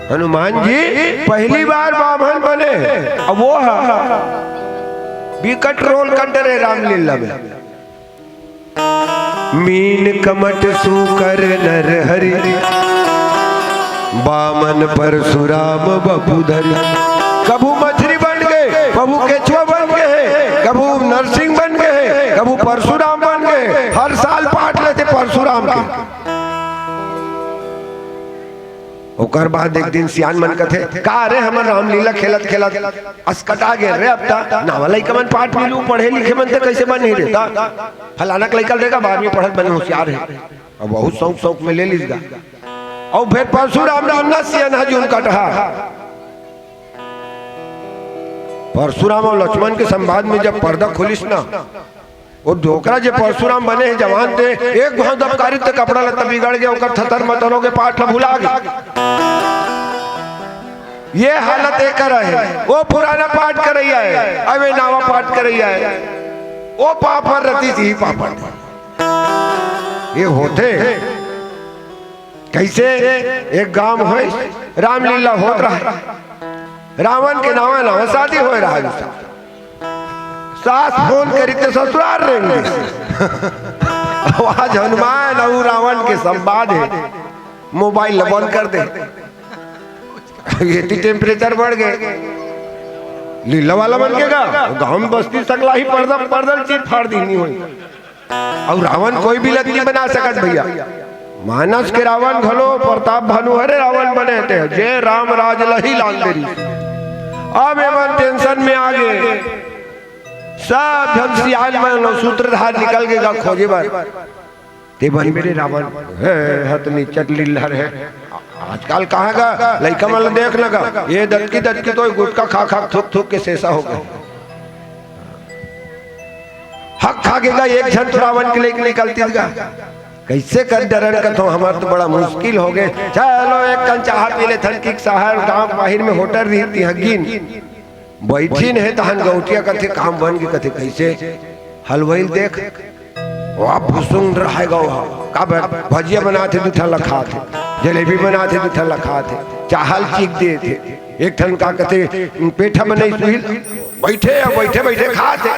हनुमान जी, पहली बार बामन बने। अब वो विकट रोल कर रहे रामलीला में, मीन कमट सुकर नर हरि, बामन परशुराम बपुधरि। कभू मछली बन गए, कभू केचुआ बन गए, कभू नरसिंह बन गए, कभू परशुराम बन गए। हर साल पाठ लेते परशुराम के। ओकर बाद एक दिन सियान मन कथे का रे हमर रामलीला खेलत खेलत अस्कटा गे रे, अब ता नावा लइका मन पाठ मिलू पढ़े लिखे मन ते कैसे बन ही रहता, फलाना का लइका देगा 12वीं पढ़त बने होशियार है, अब बहुत शौक शौक में ले लीसगा। और फिर परशुराम राम ना सियान हजून कटहा। परशुराम और लक्ष्मण के संवाद में जब पर्दा खुलिस ना, और ढोकरा जो परशुराम बने हैं जवान थे, एक बहुत दबकारी ते कपड़ा लत्ता बिगड़ गया, ओकर थतर मतरों के पाठ भुला गए। ये हालत एक है, वो पुराना पाठ कर रही है, अबे नावा पाठ कर रही है, वो पापड़ रती थी पापड़। ये होते कैसे? एक गांव है, रामलीला हो रहा है, रावण के नावा नावा शादी हो रहा है। सास फोन करी तो ससुराल रहेंगे। आज हनुमान और रावण के संवाद है, मोबाइल बंद कर दे। ये टेम्परेचर बढ़ गए, लीला वाला बन के गाँव में बस्ती सकला ही पर्दल चीज फाड़ दी नहीं हुई। और रावण कोई भी लत नहीं बना सकत भैया। मानस के रावण घलो प्रताप भानु हरे रावण बने थे, जय राम राज लही लाल देरी। अब एवं टेंशन में आ गए सब जन सियाल में सूत्रधार निकल गएगा खोजे बार ते बन मेरे रावण है हतनी चटली लहर है। आजकल कहाँ का लड़का मल देख लगा ये दटकी तो गुटका खा खा थूक के शेषा हो गए। हक खागेगा एक झन रावण के लेके निकलती कैसे कर डरन का तो हमारा तो बड़ा मुश्किल हो गए। चलो एक कन चाह पी ले थन की शहर गांव बाहर में होटल रहती हगिन बैठी है तहन गौटिया कथे काम बन के कथे कैसे हलवाई देख वाह भुसुंग रहेगा का भजिया बनाते दूठा लखा थे, जलेबी बनाते दूठा लखा थे, चाहल चीख दे थे। एक ठन का कथे पेठा बनाई सुही बैठे बैठे खाते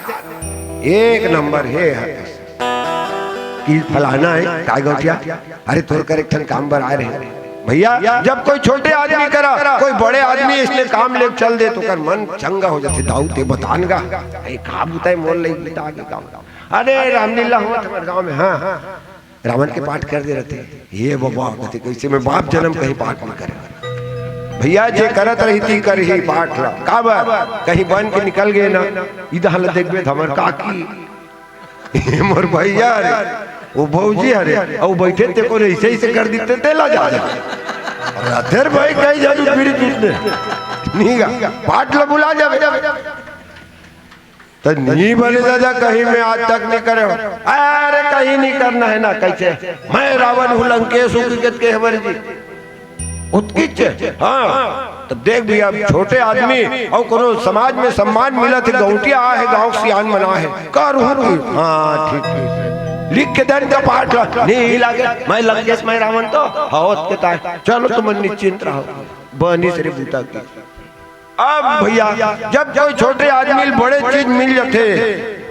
एक नंबर है कि फलाना है काय गौटिया अरे तोर कर एक ठन काम बर आए रहे भैया। जब कोई छोटे आदमी करा कोई बड़े आदमी इसने काम ले चल दे तो कर मन चंगा हो जाते। दाऊ ते बतानगा का बुताई मोल ले बता के काम। अरे रामलीला हुआ तुम्हारे गांव में। हाँ रावण के पाठ कर दे रहते ये बाबा कहते कैसे मैं बाप जन्म कहीं पाठ नहीं करे भैया। जे करत रही थी कर ही पाठ ला का कहीं बन के निकल गए ना इधर देखबे हमर काकी मोर भैया वो भौजी हरे और बैठे ते को ऐसे ही से कर देते तेला जा फिर भाई कहीं जादू पीड़ी टूटने नहीं गा पाठ ला बुला जावे तो नहीं बने दादा कहीं में आज तक नहीं करे। अरे कहीं नहीं करना है ना कैसे मैं रावण हूँ लंकेश के हमारे जी उत्किच। हाँ तो देख भैया छोटे आदमी और कोनो समाज में सम्मान मिला थे गौटिया है गाँव सियान मना है कर। हाँ ठीक लिख के दन का पाठ नहीं लागे मैं लंकेश मैं रावण तो होत के ताय चलो तुम निश्चिंत रहो बनी से बूता की। अब भैया जब कोई छोटे आदमी बड़े चीज मिल जाते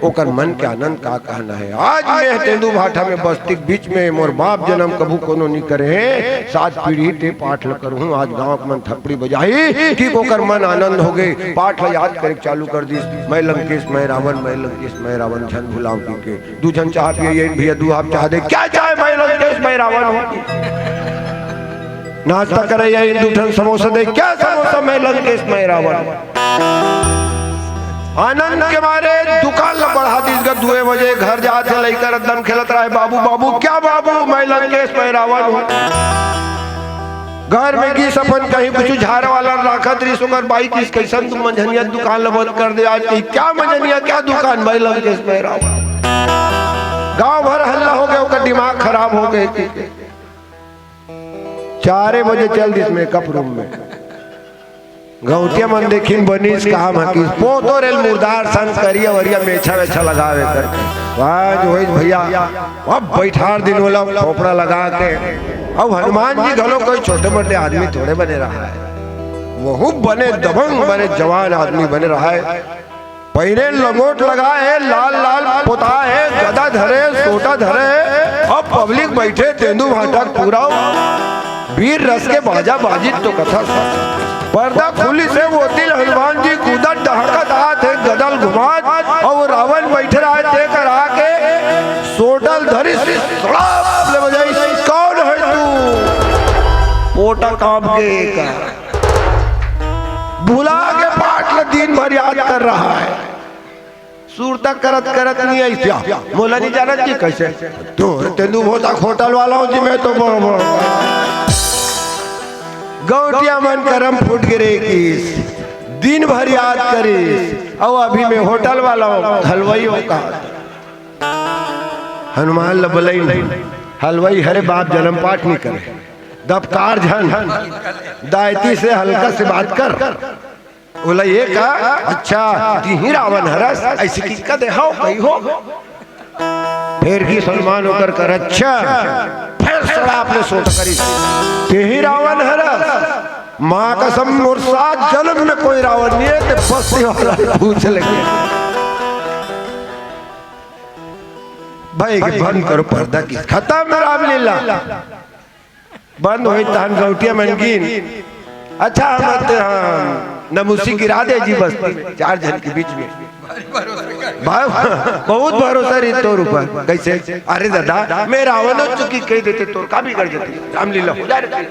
ओकर मन के आनंद का कहना है। आज मैं तेंदु भाठा में बस्ती बीच में मोर बाप जन्म कबू कोनो नहीं करे है 7 पीढ़ी ते पाठ ल करूँ। आज गाँव मन थपड़ी बजाई कि ओकर मन आनंद हो गए पाठ ल याद करे चालू कर दी। मैं लंकेश मैं रावण मैं लंकेश मैं रावण झन भुलाओ के दू झन चाह पिए भैया दू आप चाह दे क्या चाहे मैं लंकेश मैं रावण नाश्ता करे या हिंदू ठन समोसा दे क्या समोसा मैं लंकेश मैं रावण। आनंद के मारे दुकान ला बढ़ा दी 2 बजे घर जाते लेकर एकदम खेलत रहे बाबू बाबू क्या बाबू मैं लंकेश मैं रावण हूँ। घर में की सपन कहीं कुछ झाड़ वाला राखत रही सुगर बाई किस कैसन तुम मंझनिया दुकान ला बंद कर दे आज क्या मंझनिया क्या दुकान मैं लंकेश मैं रावण। गाँव भर हल्ला हो गया उसका दिमाग खराब हो गए। 4 बजे चल दी मेकअप रूम में गौटिया मन देखिन बनीस काम है कि पोतो रेल मुर्दार संग करिया वरिया मेछा वेछा लगावे करके आज वही भैया अब बैठार दिन वाला खोपड़ा लगा के। अब हनुमान जी घलो कोई छोटे मोटे आदमी थोड़े बने रहा है वो बने दबंग बने जवान आदमी बने रहा है। पहले लंगोट लगा है लाल लाल पोता है गदा धरे सोटा धरे अब पब्लिक बैठे तेंदु भाटा पूरा वीर रस के बाजा बाजी तो कथा पर्दा खुली से वो दिल हनुमान जी कूदा डहकत आते गदल घुमा और रावण बैठे रहे ते करा के सोडल धरी ले बजाई कौन है तू पोटा काम के का बुला के पाठ ल दिन भर याद कर रहा है सूरता करत करत नहीं ऐसा मोला नहीं जाना जी कैसे तो तेंदु होता होटल वाला हूँ जी मैं तो गौटिया मन करम फूट गिरे किस दिन भर याद करिस और अभी मैं होटल वाला हलवाई का हनुमान लबलई हलवाई हरे बाप जन्म पाठ नहीं करे दबकार झन दायती से हल्का से बात कर बोला ये का अच्छा ही रावण हरस ऐसी की का देखाओ कहीं हो फिर की सलमान होकर कर अच्छा फिर सड़ा आपने सोच करी ते ही रावण हरस माँ कसम और 7 जन्म में कोई रावण नहीं है तो बस्ती वाला पूछ लगे भाई कि बंद करो पर्दा की खत्म रामलीला बंद हुई तहन गौटिया मनकीन अच्छा मत नमूसी गिरा दे जी बस्ती में 4 जन के बीच में बहुत भरोसा रही तोर ऊपर कैसे अरे दादा मैं रावण हो चुकी कह देते तोर का भी कर देते रामलीला हो जाए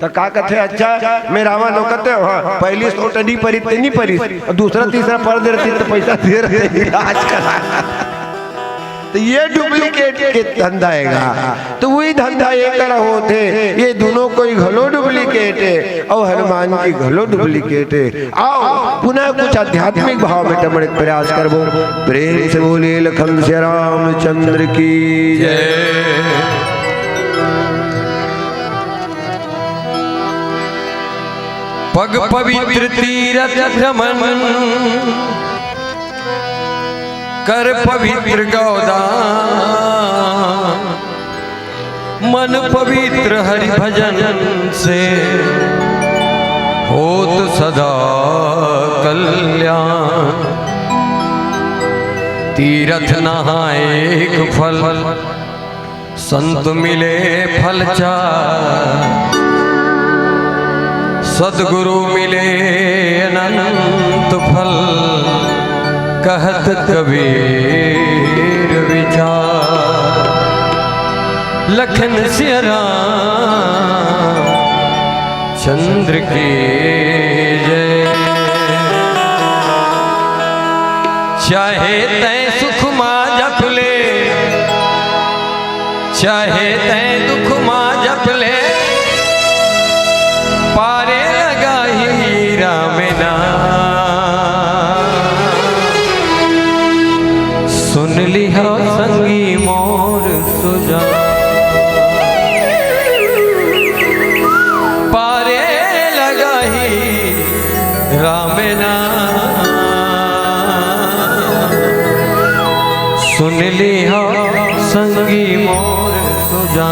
तो का कहते अच्छा मैं रावण हो कहते हाँ पहली 100 टनी परी नहीं परी और दूसरा तीसरा पर दे रही तो पैसा दे रहे इलाज करा तो ये डुप्लीकेट के धंधा है तो वही धंधा ये करा होते ये दोनों कोई घलो डुप्लीकेट है और हनुमान की घलो डुप्लीकेट है आओ पुनः कुछ आध्यात्मिक भाव में टमड़े प्रयास करबो प्रेम से बोले लखन से रामचंद्र की जय। पग पवित्र तीरथ भ्रमण कर पवित्र गौदान मन पवित्र हरि भजन से होत सदा कल्याण तीरथ नहाए एक फल संत मिले फल चार सदगुरु मिले अनंत फल कहत कबीर विचार लखन सिया राम चंद्र की जय। चाहे तै सुख मां जप ले चाहे तै दुख मां जप ले पारे लगा ही राम नाम सुन लिया संगी मोर सुजा पारे लगा ही राम नाम सुन लिया संगी मोर सुजा।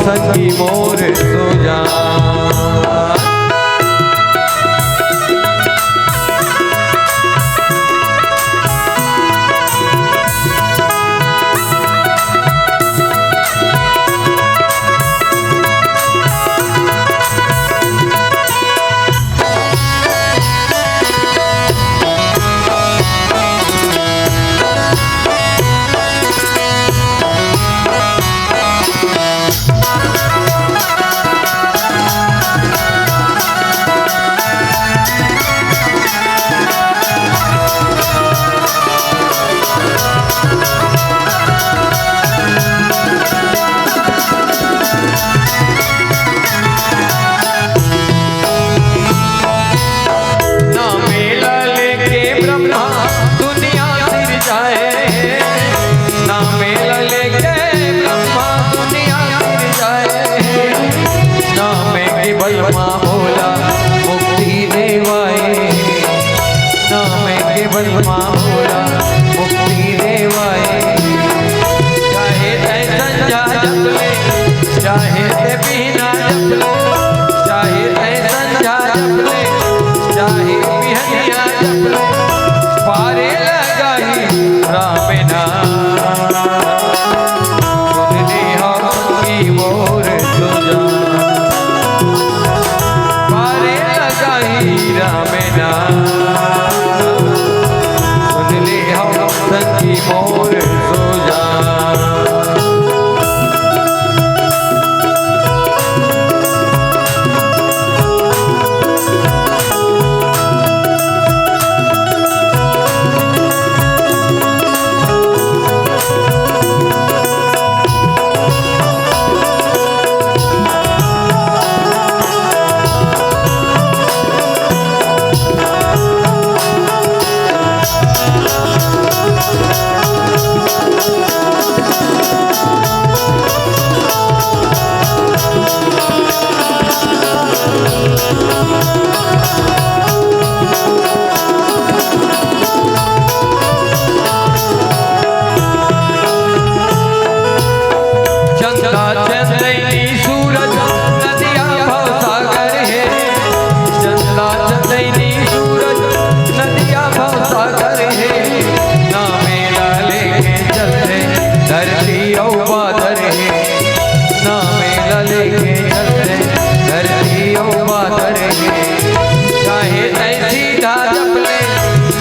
सखी मोर सो जा। चाहे ते बिना जप ले, चाहे ते संझा जप ले, चाहे बिहनिया जप ले, पारे लगाई राम नाम। सुन ली की मोर तुझा, पारे लगाई राम नाम। सुन ली संगी मोर तुझा।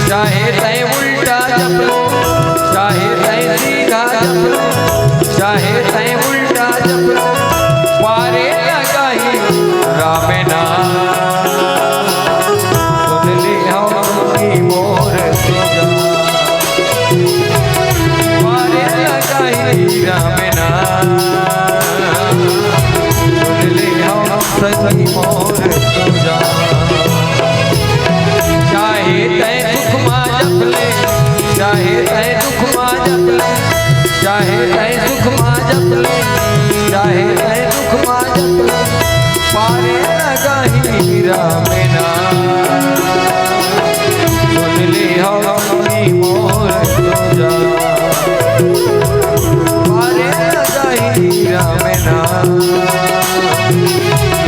चाहे तय उल्टा जप लो, चाहे तय सीधा जप लो, चाहे तय उल्टा जप लो, पारे लगाई राम नाम। सुन ली की मोर तुझा, पारे लगाई राम नाम। सुन ली सखी मोर तुझा, चाहे तय दुख मां जप ले, चाहे तय दुख मां जप ले, चाहे तय दुख मां जप ले, चाहे तय दुख मां जप ले, पारे लगाई राम नाम। सुन ली मोर तुझा, पारे लगाई राम नाम।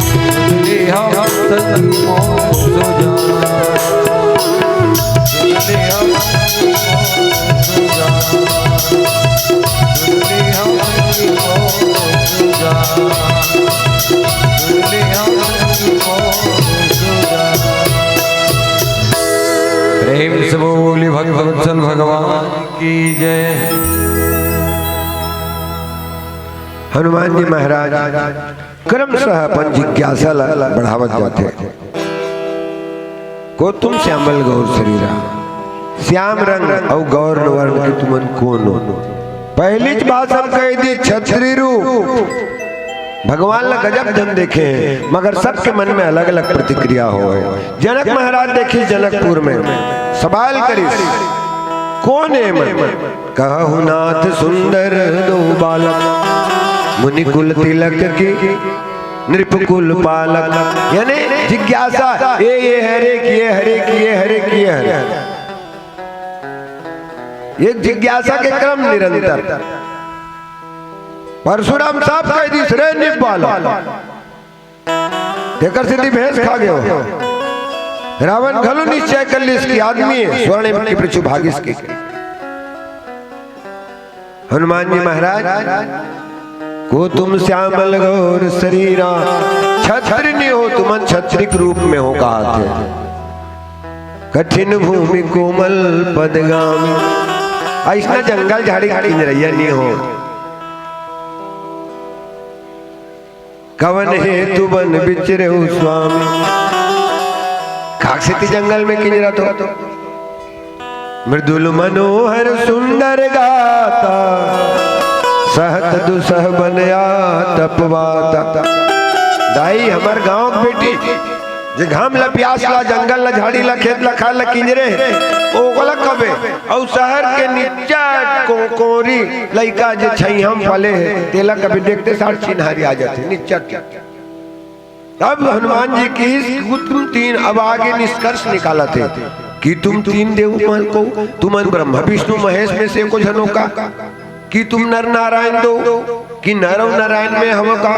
सुन ली मोर तुझा, प्रेम से बोली भगवत्सल भगवान की जय। हनुमान जी महाराज क्रमशः अपन जिज्ञासा बढ़ावत जाते। को तुम श्यामल गौर शरीरा, श्याम रंग और गौर वर्ण के तुमन कौन हो? पहली बात हम कह दी क्षत्रिय रूप भगवान ने गजब धन देखे हैं, मगर सबके मन में अलग अलग प्रतिक्रिया हो है। जनक महाराज देखी जनकपुर में सवाल करी कौन है मन? कहु नाथ सुंदर दो बालक, मुनि कुल तिलक की नृपकुल पालक। यानी जिज्ञासा ये हरे किए हरे किए हरे किए हरे, ये जिज्ञासा के क्रम निरंतर। परशुराम साहब कह दी श्रेय निपाला, देखकर सिद्धि भैंस खा गए हो। रावण घलु निश्चय कर ली इसकी आदमी है, स्वर्ण की पृछु भागिस की। हनुमान जी महाराज को तुम श्यामल गौर शरीरा, छत्री नहीं हो तुम छत्रिक रूप में हो कहा थे। कठिन भूमि कोमल पदगामी, ऐसा जंगल झाड़ी किंजरैया नहीं हो। कवन है तू बन बिचरे हो स्वामी, खाकसिती जंगल में किंजरा तो। मृदुल मनोहर सुंदर गाता, सहत दुसह बनया तपवाता। दाई हमार गांव की बेटी जे घाम ला प्यास ला जंगल ला झाड़ी ला खेत ला खाल ला किंजरे ओगला कबे और शहर के नीचा कोरी लइका जे छैहम वाले है तेला कभी देखते साथ चिन्हारी आ जाते नीचा। तब हनुमान जी की तुम तीन अब आगे निष्कर्ष निकाला थे कि तुम तीन देव मान को तुमन ब्रह्मा विष्णु महेश में से को जनों का कि तुम नर नारायण दो कि नरव नारायण में हम का।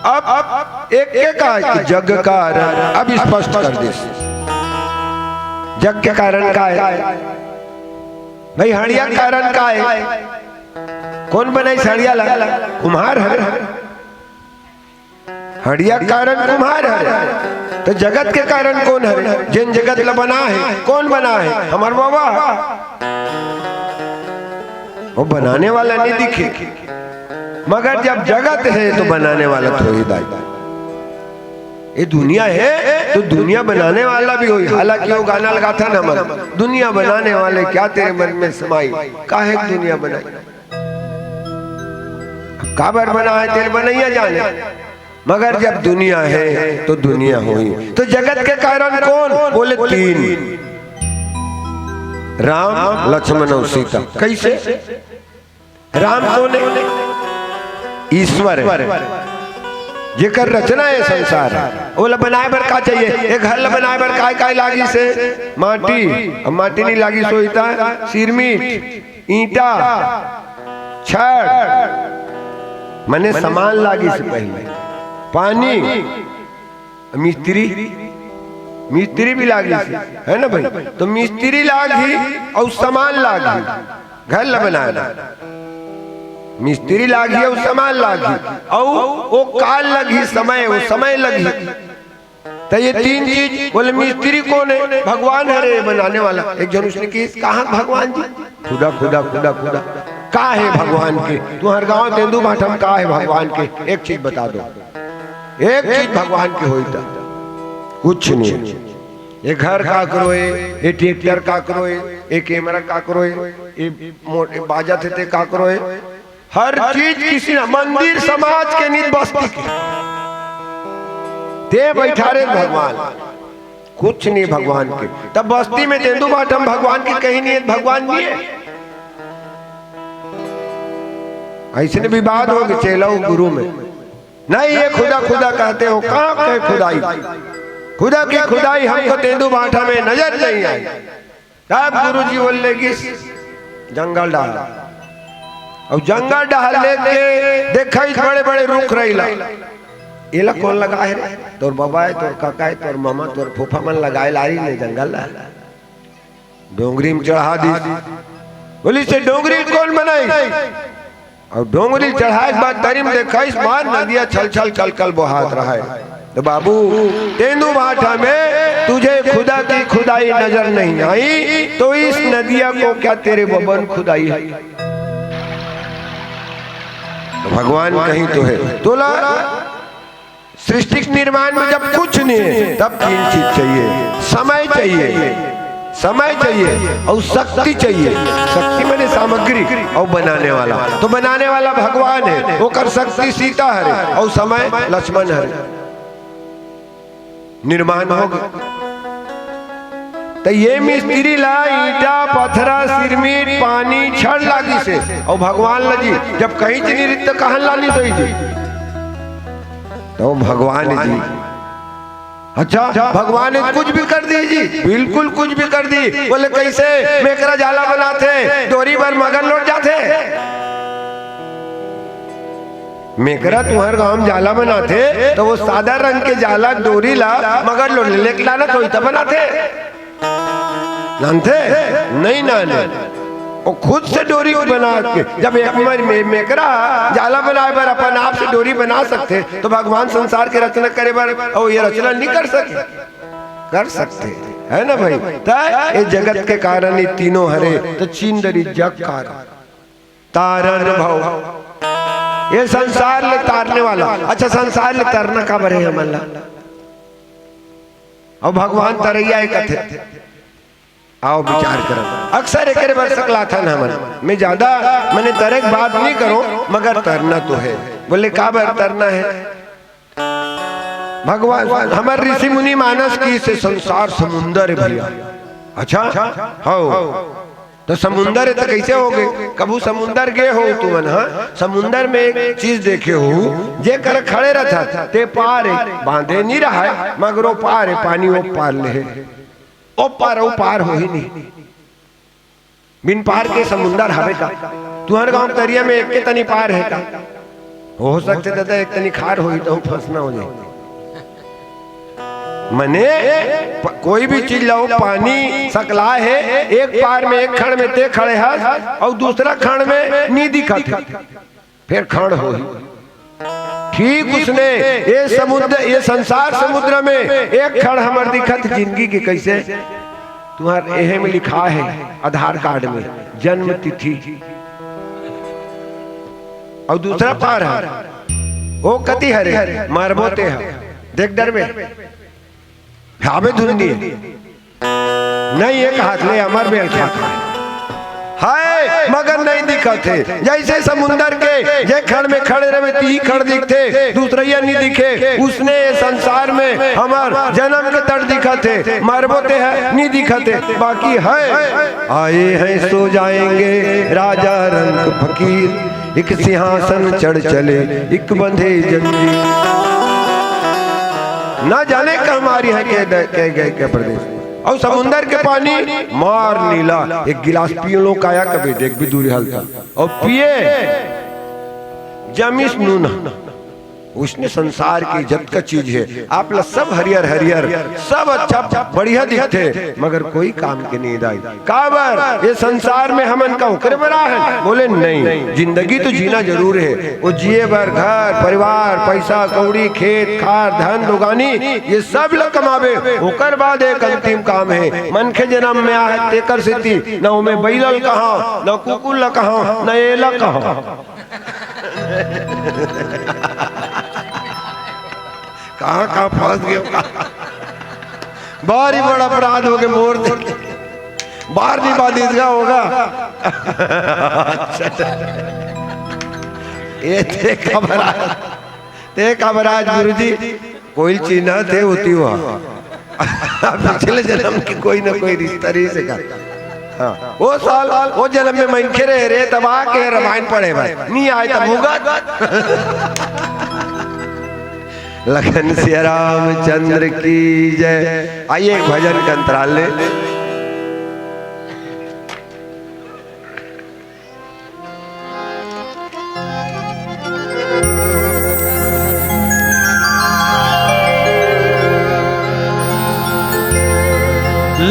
अब एक के कहा कि जग कारण, अब स्पष्ट कर दे जग के कारण का है भाई, हड़िया कारण का है। कौन बनाई हड़िया ला? कुम्हार है, हड़िया कारण कुम्हार है। तो जगत के कारण कौन है? जिन जगत ला बना है, कौन बना है? हमार बाबा। वो बनाने वाला नहीं दिखे, मगर जब जगत है तो बनाने वाला तो ही दाई। ये दुनिया है तो दुनिया बनाने वाला भी हुई। हालांकि वो गाना लगा था ना, मन दुनिया बनाने वाले क्या तेरे मन में समाई, काहे दुनिया बनाई, काबर बना है तेरे बनैया जाने। मगर जब दुनिया है तो दुनिया हुई। तो जगत के कारण कौन? बोले तीन, राम लक्ष्मण और सीता। कैसे? राम कौन है? ईश्वर है, जेकर रचना है संसार। वो बनाए बर का चाहिए? एक घर बनाए बर काय लागी से? माटी। अब माटी नहीं लागी सोईता, सिरमिट, ईंटा, छड़, मने सामान लागी से पहले पानी, मिस्त्री भी लागी है ना भाई। तो मिस्त्री लागी और सामान लागी, घर ला बनाना, मिस्त्री लागी और सामान लागी, और वो काल लगी, समय, वो समय लगी। तो ये तीन चीज। बोले मिस्त्री कौन है? भगवान है रे बनाने वाला। एक जन उसने की कहा भगवान जी? खुदा खुदा खुदा खुदा का है भगवान के? तुम्हारे गाँव तेंदू भाठम का है भगवान के? एक चीज बता दो, एक चीज भगवान के होता कुछ नहीं। ये घर का करो, ये ट्रैक्टर का करो, ये कैमरा का करो, ये मोटे बाजा थे का करो, हर चीज किसी ना, मंदिर समाज के नींद बस्ती के ते बैठा रे भगवान, कुछ नहीं भगवान के। तब बस्ती में तेंदू बाटम भगवान की कहीं नहीं है, भगवान नहीं है। ऐसे विवाद हो गए चेला गुरु में, नहीं ये खुदा खुदा कहते हो, कहाँ कहे खुदाई? खुदा की खुदाई हमको तेंदू बाठा में नजर नहीं आई। तब गुरु जी बोले कि जंगल डाल, और जंगल डाल लेके देखा बड़े बड़े रुख रहीला। ये कौन लगा है? तोर बाबा है, तोर काका है, तोर मामा, तोर फूफा मन लगाए लारी ने जंगल डाल, डोंगरी में चढ़ा दी। बोली से डोंगरी कौन बनाई? और डोंगरी चढ़ाए के बाद तरी में देखा इस बार नदिया छल छल कल कल बहात रहा है। तो बाबू तेंदू भाठा में तुझे खुदा की खुदाई नजर नहीं आई, तो इस नदिया को क्या तेरे बबन खुदाई है? तो भगवान कहीं तो है। तोला सृष्टि निर्माण में जब कुछ नहीं है, तब तीन चीज चाहिए, समय चाहिए, समय चाहिए और शक्ति चाहिए। शक्ति मैंने सामग्री, और बनाने वाला। तो बनाने वाला भगवान है, वो कर शक्ति सीता है, और समय लक्ष्मण है। निर्माण हो गया। तो ये मिस्त्री ला ईटा पत्थरा सिरमिट पानी छड़ लागी से, और भगवान लगी जब कहीं चली रित कहन लाली सोई जी, तो भगवान जी अच्छा भगवान ने कुछ भी कर दी जी, बिल्कुल कुछ भी कर दी। बोले कैसे? मेकरा जाला बनाते, डोरी पर मगर लौट जाते। मेकरा तुम्हारे गांव में जाला बनाते तो वो सादा रंग के जाला डोरी ला मगर लौट लेके लाना तो इतना बनाते जानते नहीं नाने। वो खुद से डोरी बना के, जब एक मेकरा जाला बनाए पर अपन आप से डोरी बना सकते, तो भगवान संसार की रचना करे बार और ये रचना नहीं कर सकते? कर सकते है ना भाई। ये जगत के कारण ये तीनों हरे, तो चिंदरी जग कारण तारण भाव, ये संसार ले तारने वाला। अच्छा संसार ले तरना का बरे है मल्ला, और भगवान तरैया एक थे। आओ विचार करो। अक्सर एक बार सकला था ना मन मैं ज्यादा मैंने तरह बात नहीं करो, मगर तरना तो है। बोले का बार तरना है? भगवान हमारे ऋषि मुनि मानस की से संसार समुंदर है भैया। अच्छा हो तो समुंदर है तो कैसे हो गए? कबू समुंदर गए हो तुमन? हाँ समुंदर में एक चीज देखे हो, जे कर खड़े रहता ते पार है, बांधे नहीं रहा है, मगर वो पार है, पानी वो पार ले, ओ पार हो ही नहीं। बिन पार के समुंदर हवे का तुम्हारे गांव तरिया में एक के तनी पार है का हो सकते दादा एक तनी खार हुई तो फंसना हो जाए मने कोई भी चीज लाओ पानी सकला है एक पार में एक खड़ में ते खड़े है और दूसरा खड़ में नी दिखत फिर खड़ हो ठीक उसने ये समुद्र ये संसार समुद्र में एक खड़ हमार दिखत जिंदगी की कैसे तुम्हारे एहे में लिखा है आधार कार्ड में जन्म तिथि और दूसरा पार है वो कति हरे मारबोते है देख डर में हावे धुंधी नहीं एक हाथ ले अमर बेल खाता हाय मगर नहीं दिखत है जैसे समुंदर के जे खड़ में खड़े रहे ती खड़ दिखते दूसरा नहीं दिखे उसने संसार में हमार जन्म के तट दिखत है मरबोते है नहीं दिखत है बाकी है आए हैं सो जाएंगे राजा रंग फकीर एक सिंहासन चढ़ चले एक बंधे जंजीर ना जाने का हमारी है के गए के प्रदेश और समुंदर के पानी मार नीला एक गिलास पियो लो काया कभी देख भी दूरी हलता और पिए जमिस नूना उसने संसार की जब का चीज है आप लोग सब हरियर हरियर सब अच्छा बढ़िया दिखते मगर कोई काम के नहीं दाई काबर ये संसार में हमन का उकरे बड़ा है बोले नहीं जिंदगी तो जीना जरूर है वो जिए भर घर परिवार पैसा कौड़ी खेत खार धन दुगानी ये सब लोग कमावे उकर बाद एक अंतिम काम है मन के जन्म में आहे तेकर सिद्धि न उमे बैलल कहा न कुकुल कहा न एला कहा कहाँ फंस गए बार ही बड़ा अपराध हो गया मोर बार नहीं बात इसका होगा ये थे खबराज गुरु जी कोई चिन्ह थे होती हुआ पिछले जन्म की कोई ना कोई रिश्ता रही से कर हाँ। वो साल वो जन्म में मनखे रे तबाह के रामायण पढ़े भाई नहीं आए तब होगा लखन सिया रामचंद्र की जय। आइए एक भजन का अंतराल ले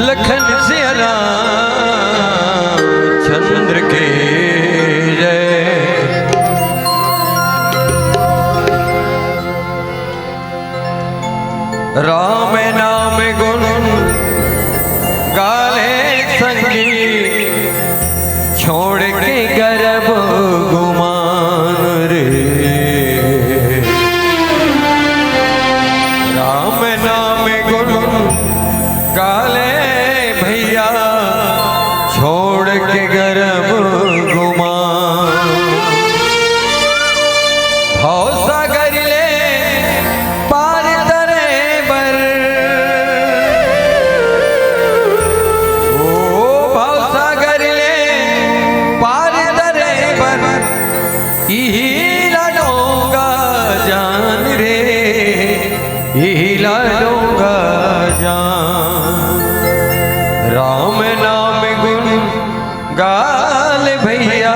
लखन सिया रामचंद्र की राम नाम गुण गाले संगी छोड़ के गर्भ गुमान रे राम नाम गुण गाले भैया छोड़ के गर्भ गुमान भौसा कर ले पार राम नाम गुण गाल भैया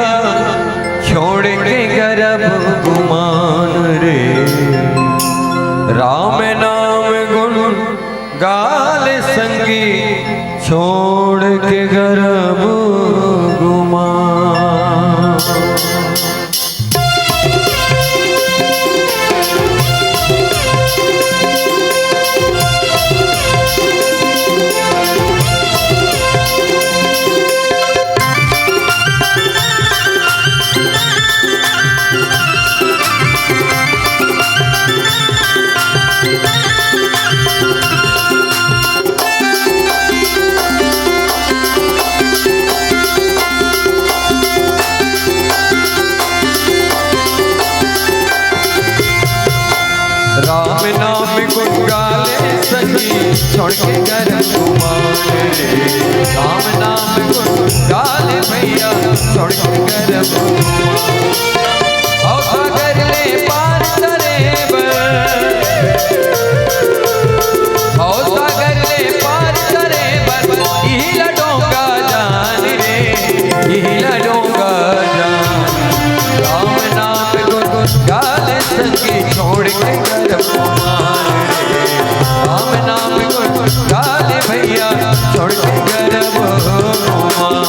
छोड़ के गर्भ गुमान रे राम नाम गुण गाल संगी छोड़ के गर्भ गुमान। राम नाम गुण गाले संगी छोड़ के गर्भ गुमान रे राम नाम गुण गाले भैया छोड़ के गर्भ गुमान कर ले पार करे कर ले पार करे यही लडोंगा जान रे यही लडोंगा जान संगी छोड़ के गर्भ कुमार रे। राम नाम गुण गाले भैया छोड़ के गर्भ कुमार।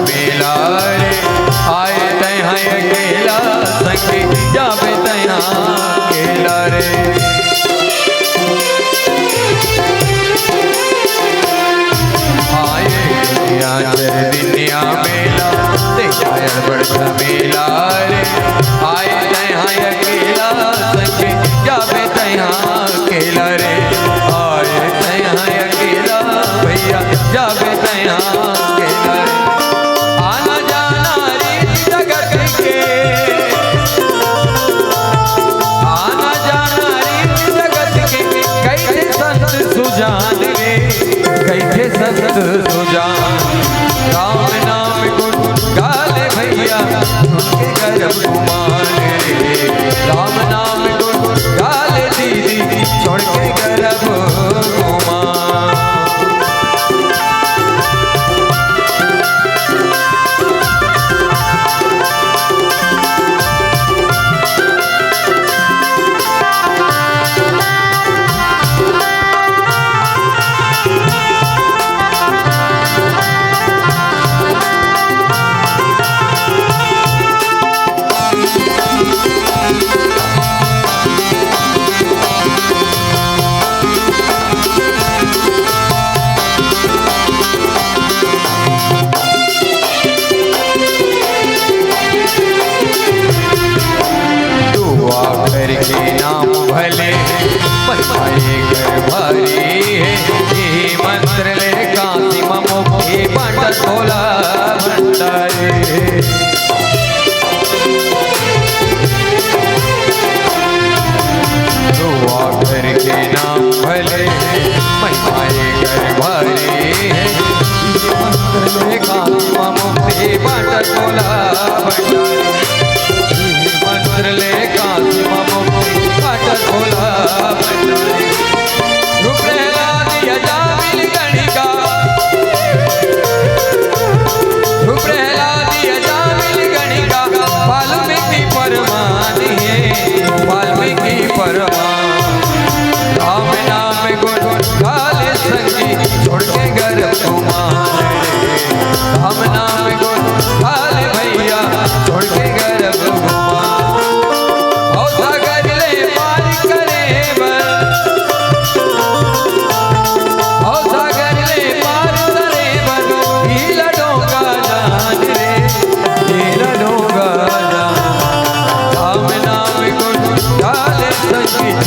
मेला रे आए तैहा अकेला संगी जावे तैहा अकेला रे। आए दुनिया मेला तेरा बड़ा मेला रे आए तैहा अकेला संगी जावे तैहा अकेला रे। आए तैहा अकेला भैया जावे तैहा अकेला रे। आना जाना रीत जगत के, आना जाना रीत जगत के कैसे संत सुजान रे कैसे संत सुजान। राम नाम गुण गाले भैया उनके गर्भ कुमार रे। राम नाम गुण गाले दीदी छोड़ के गर्भ कुमार। के नाम भले मन पाए घर भारी है। यही मंत्र ले काशी मुखी बांटा खोला भंडारे। दुआ घर के नाम भले मन पाए घर भारी है। यही मंत्र ले काशी मुखी बांटा खोला भंडारे। मंत्र ले काशी पाटर खोला भंडारे। रूप प्रहलाद यजामिल गणिका, रूप प्रहलाद यजामिल गणिका वाल्मीकि परमान है वाल्मीकि परमान। राम नाम गुण गाले संगी छोड़ के गर्भ कुमार रे। राम नाम गुण गाले भैया छोड़ के गर्भ कुमार।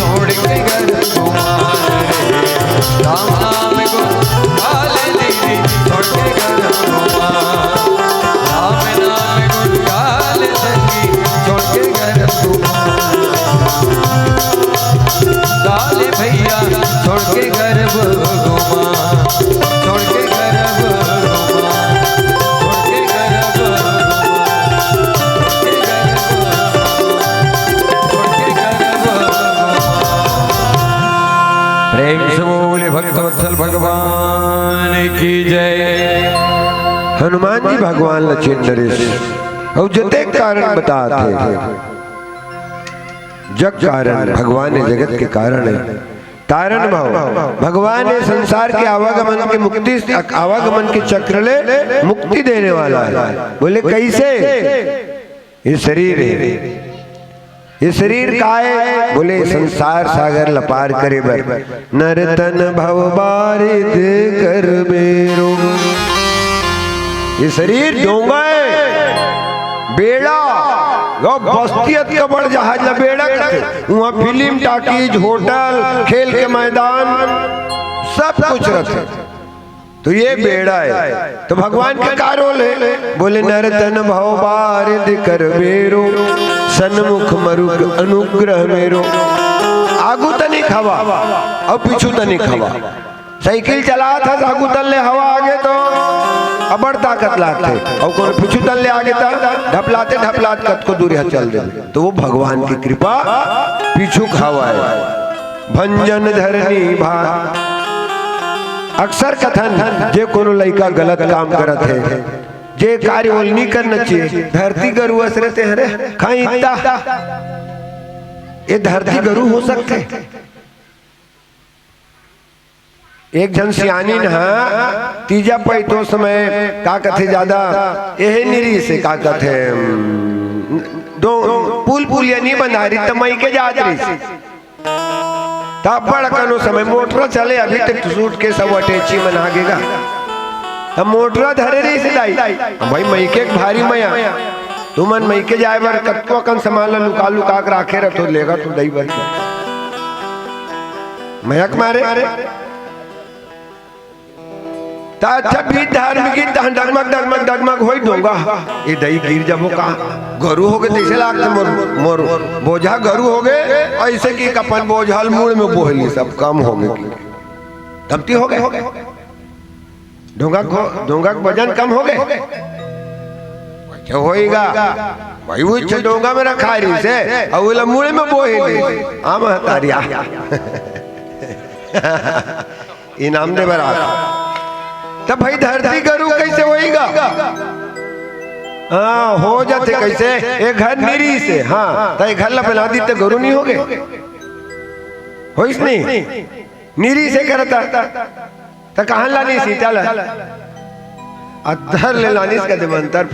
छोड़ के गर्भ कुमार रे। राम नाम गुण गाले दीदी छोड़ के गर्भ कुमार। राम नाम गुण गाले संगी छोड़ के गर्भ कुमार। गाले भैया छोड़ के गर्भ कुमार। छोड़ के गर्भ कुमार। छोड़ के गर्भ प्रेम से बोले भक्तवत्सल भगवान की जय। हनुमान जी भगवान लक्ष्मण नरेश और जते कारण बताते जग कारण भगवान ने जगत के कारण है। कारण भाव भगवान ने संसार के आवागमन के मुक्ति आवागमन के चक्र ले मुक्ति देने वाला है। बोले कैसे? ये शरीर है, ये शरीर का है। बोले संसार सागर लपार करे बर नरतन भव बारिद कर बेरो। ये शरीर डोंगा है, बेड़ा वो बस्तियत का बड़ जहाज लबेड़ा करते वहाँ फिल्म टाकीज होटल खेल के मैदान सब कुछ रखे तो ये बेड़ा है। तो भगवान का का रोल है? बोले नरतन भव बारिद कर बेरो सन्मुख मरुग अनुग्रह मेरो। आगू तनिक हवा और पीछू तनिक हवा। साइकिल चला था आगू तल्ले हवा आगे तो अबर ताकत लाते और कौन पीछू तल्ले आगे था ढपलाते ढपलाते कत को दूर चल दे। तो वो भगवान की कृपा पीछू हवा है। भंजन धरनी भा अक्सर कथन जे कोनो लड़का गलत काम करत है जे कार्य वो नहीं करना चाहिए। धरती गरु असरते हैं रे खाई इतना ये धरती गरु हो सकते। एक जन सियानी नहा तीजा पैतो समय का कथे ज्यादा यही निरी से का कथे दो पुल पुलिया नहीं बना रही तमई के जात रही तब बड़ कनो समय मोटर चले अभी तक सूट के सब अटैची में आगेगा तब मोटर धरे रही से दाई भाई मई के भारी मया तुमन मई के जाए बार कत्को कन संभाल लुका लुका कर आखे रखो लेगा तू दही भर के मयक मारे अच्छा भी धार्मिक डगमग डगमग डगमग हो दूंगा ये दही गिर जब का गरु हो गए जैसे लागते मोर बोझा गरु हो गए ऐसे की कपन बोझाल मुड़ में बोहली सब कम हो गए तमती हो गए डोंगा वजन कम हो गए होएगा भाई वो डोंगा में रखा रही से और मुड़ में बोहली आम हतारिया इनाम दे बरा तब भाई धरती गरु कैसे होएगा? हाँ हो जाते कैसे एक घर निरी से हाँ तो घर ला बना दी तो गरु नहीं हो गए हो इस नहीं निरी से करता तो कहाँ लानी सीता ला अधर ले लानी इसका दिमंतर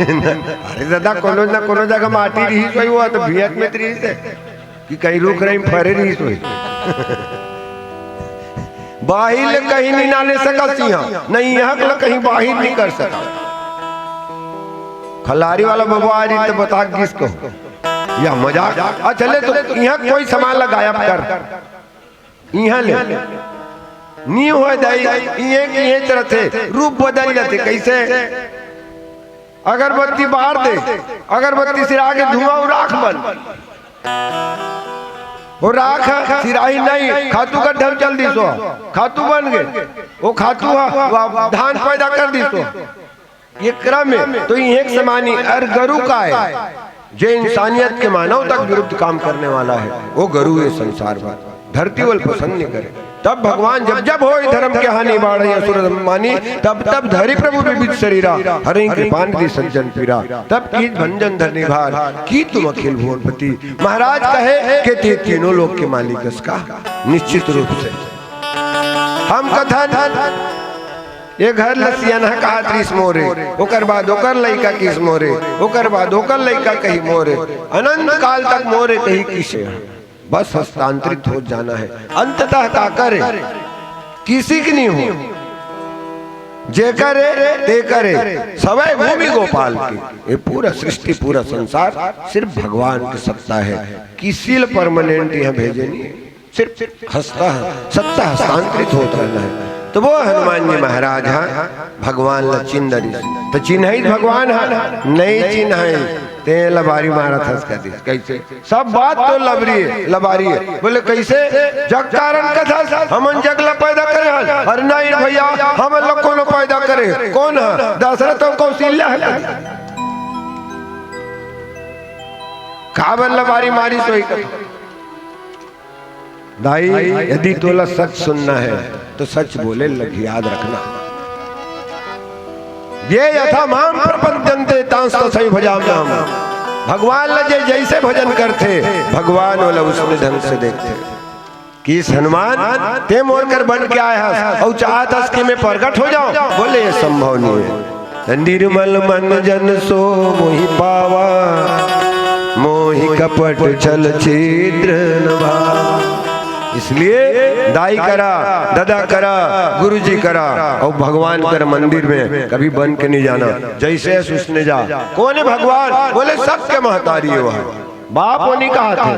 अरे दादा कोनो जगह माटी रही सोई हुआ तो भियत में रही से कि कहीं रुक रही फरे रही सोई बाहिर कहीं नहीं नाले सका सिंहा नहीं यहाँ कहीं बाहिर नहीं कर सका। खलारी वाला बाबा आ रही तो बता किसको या मजाक अच्छा ले तो यहाँ कोई सामान लगाया कर यहाँ ले नहीं हो जाए ये तरह थे रूप बदल जाते कैसे अगरबत्ती बाहर दे अगरबत्ती से आगे धुआं राख बन वो राख सिराही नहीं खातू का ढल चल दी सो खातू बन गए वो खातू धान पैदा कर दी सो ये क्रम है। तो ये एक समानी अर गरु का है जो इंसानियत के मानव तक विरुद्ध काम करने वाला है वो गरु है संसार में धरती वल पसंद नहीं करे। तब भगवान जब जब हो धर्म के हानि बाढ़ असुर मानी तब तब धरि प्रभु विविध शरीरा हरि कृपान दी सज्जन पीरा तब की भंजन धरनी भार की तुम अखिल भुवनपति। महाराज कहे कि ते तीनों लोक के मालिक इसका निश्चित रूप से हम कथन ये घर लसियन है कहा त्रिस मोरे ओकर बाद ओकर लइका किस मोरे ओकर बाद ओकर लइका कहीं मोरे अनंत काल तक मोरे कहीं किसे बस हस्तांतरित हो जाना है अंततः का करे किसी की नहीं हो जे करे ते करे सवै भूमि गोपाल की। ये पूरा सृष्टि पूरा संसार सिर्फ भगवान की सत्ता है किसी परमानेंट यहाँ भेजे नहीं सिर्फ सत्ता हस्तांतरित होता रहना है। तो वो हनुमान जी महाराज हाँ भगवान ल चिन्ह तो चिन्ह भगवान है नहीं चिन्ह ते लबारी मारा था कैसे सब बात तो लबारी है बोले कैसे जग कारण कथा हमन जग ला पैदा करे अरे नहीं भैया हम लोग कोनो पैदा करे कौन है दशरथ कौशल्या है काबर लबारी मारी सोई दाई यदि तोला सच सुनना है तो सच बोले लग याद रखना ये यथा माम प्रपंचन्ते तांस सही भजाम नाम भगवान लजे जैसे भजन करते भगवान वाला उसमें ढंग से देखते किस हनुमान ते मोर कर बन के आया और चाहता कि मैं प्रकट हो जाऊं बोले ये संभव नहीं है। निर्मल मन जन सो मोहि पावा मोहि कपट छल छिद्र न भावा इसलिए दाई करा, दादा करा, गुरुजी करा और भगवान कर मंदिर में कभी बन के नहीं जाना। जैसे उसने जा कौन है भगवान? बोले सबके महतारी है वह बाप वो नहीं कहा थे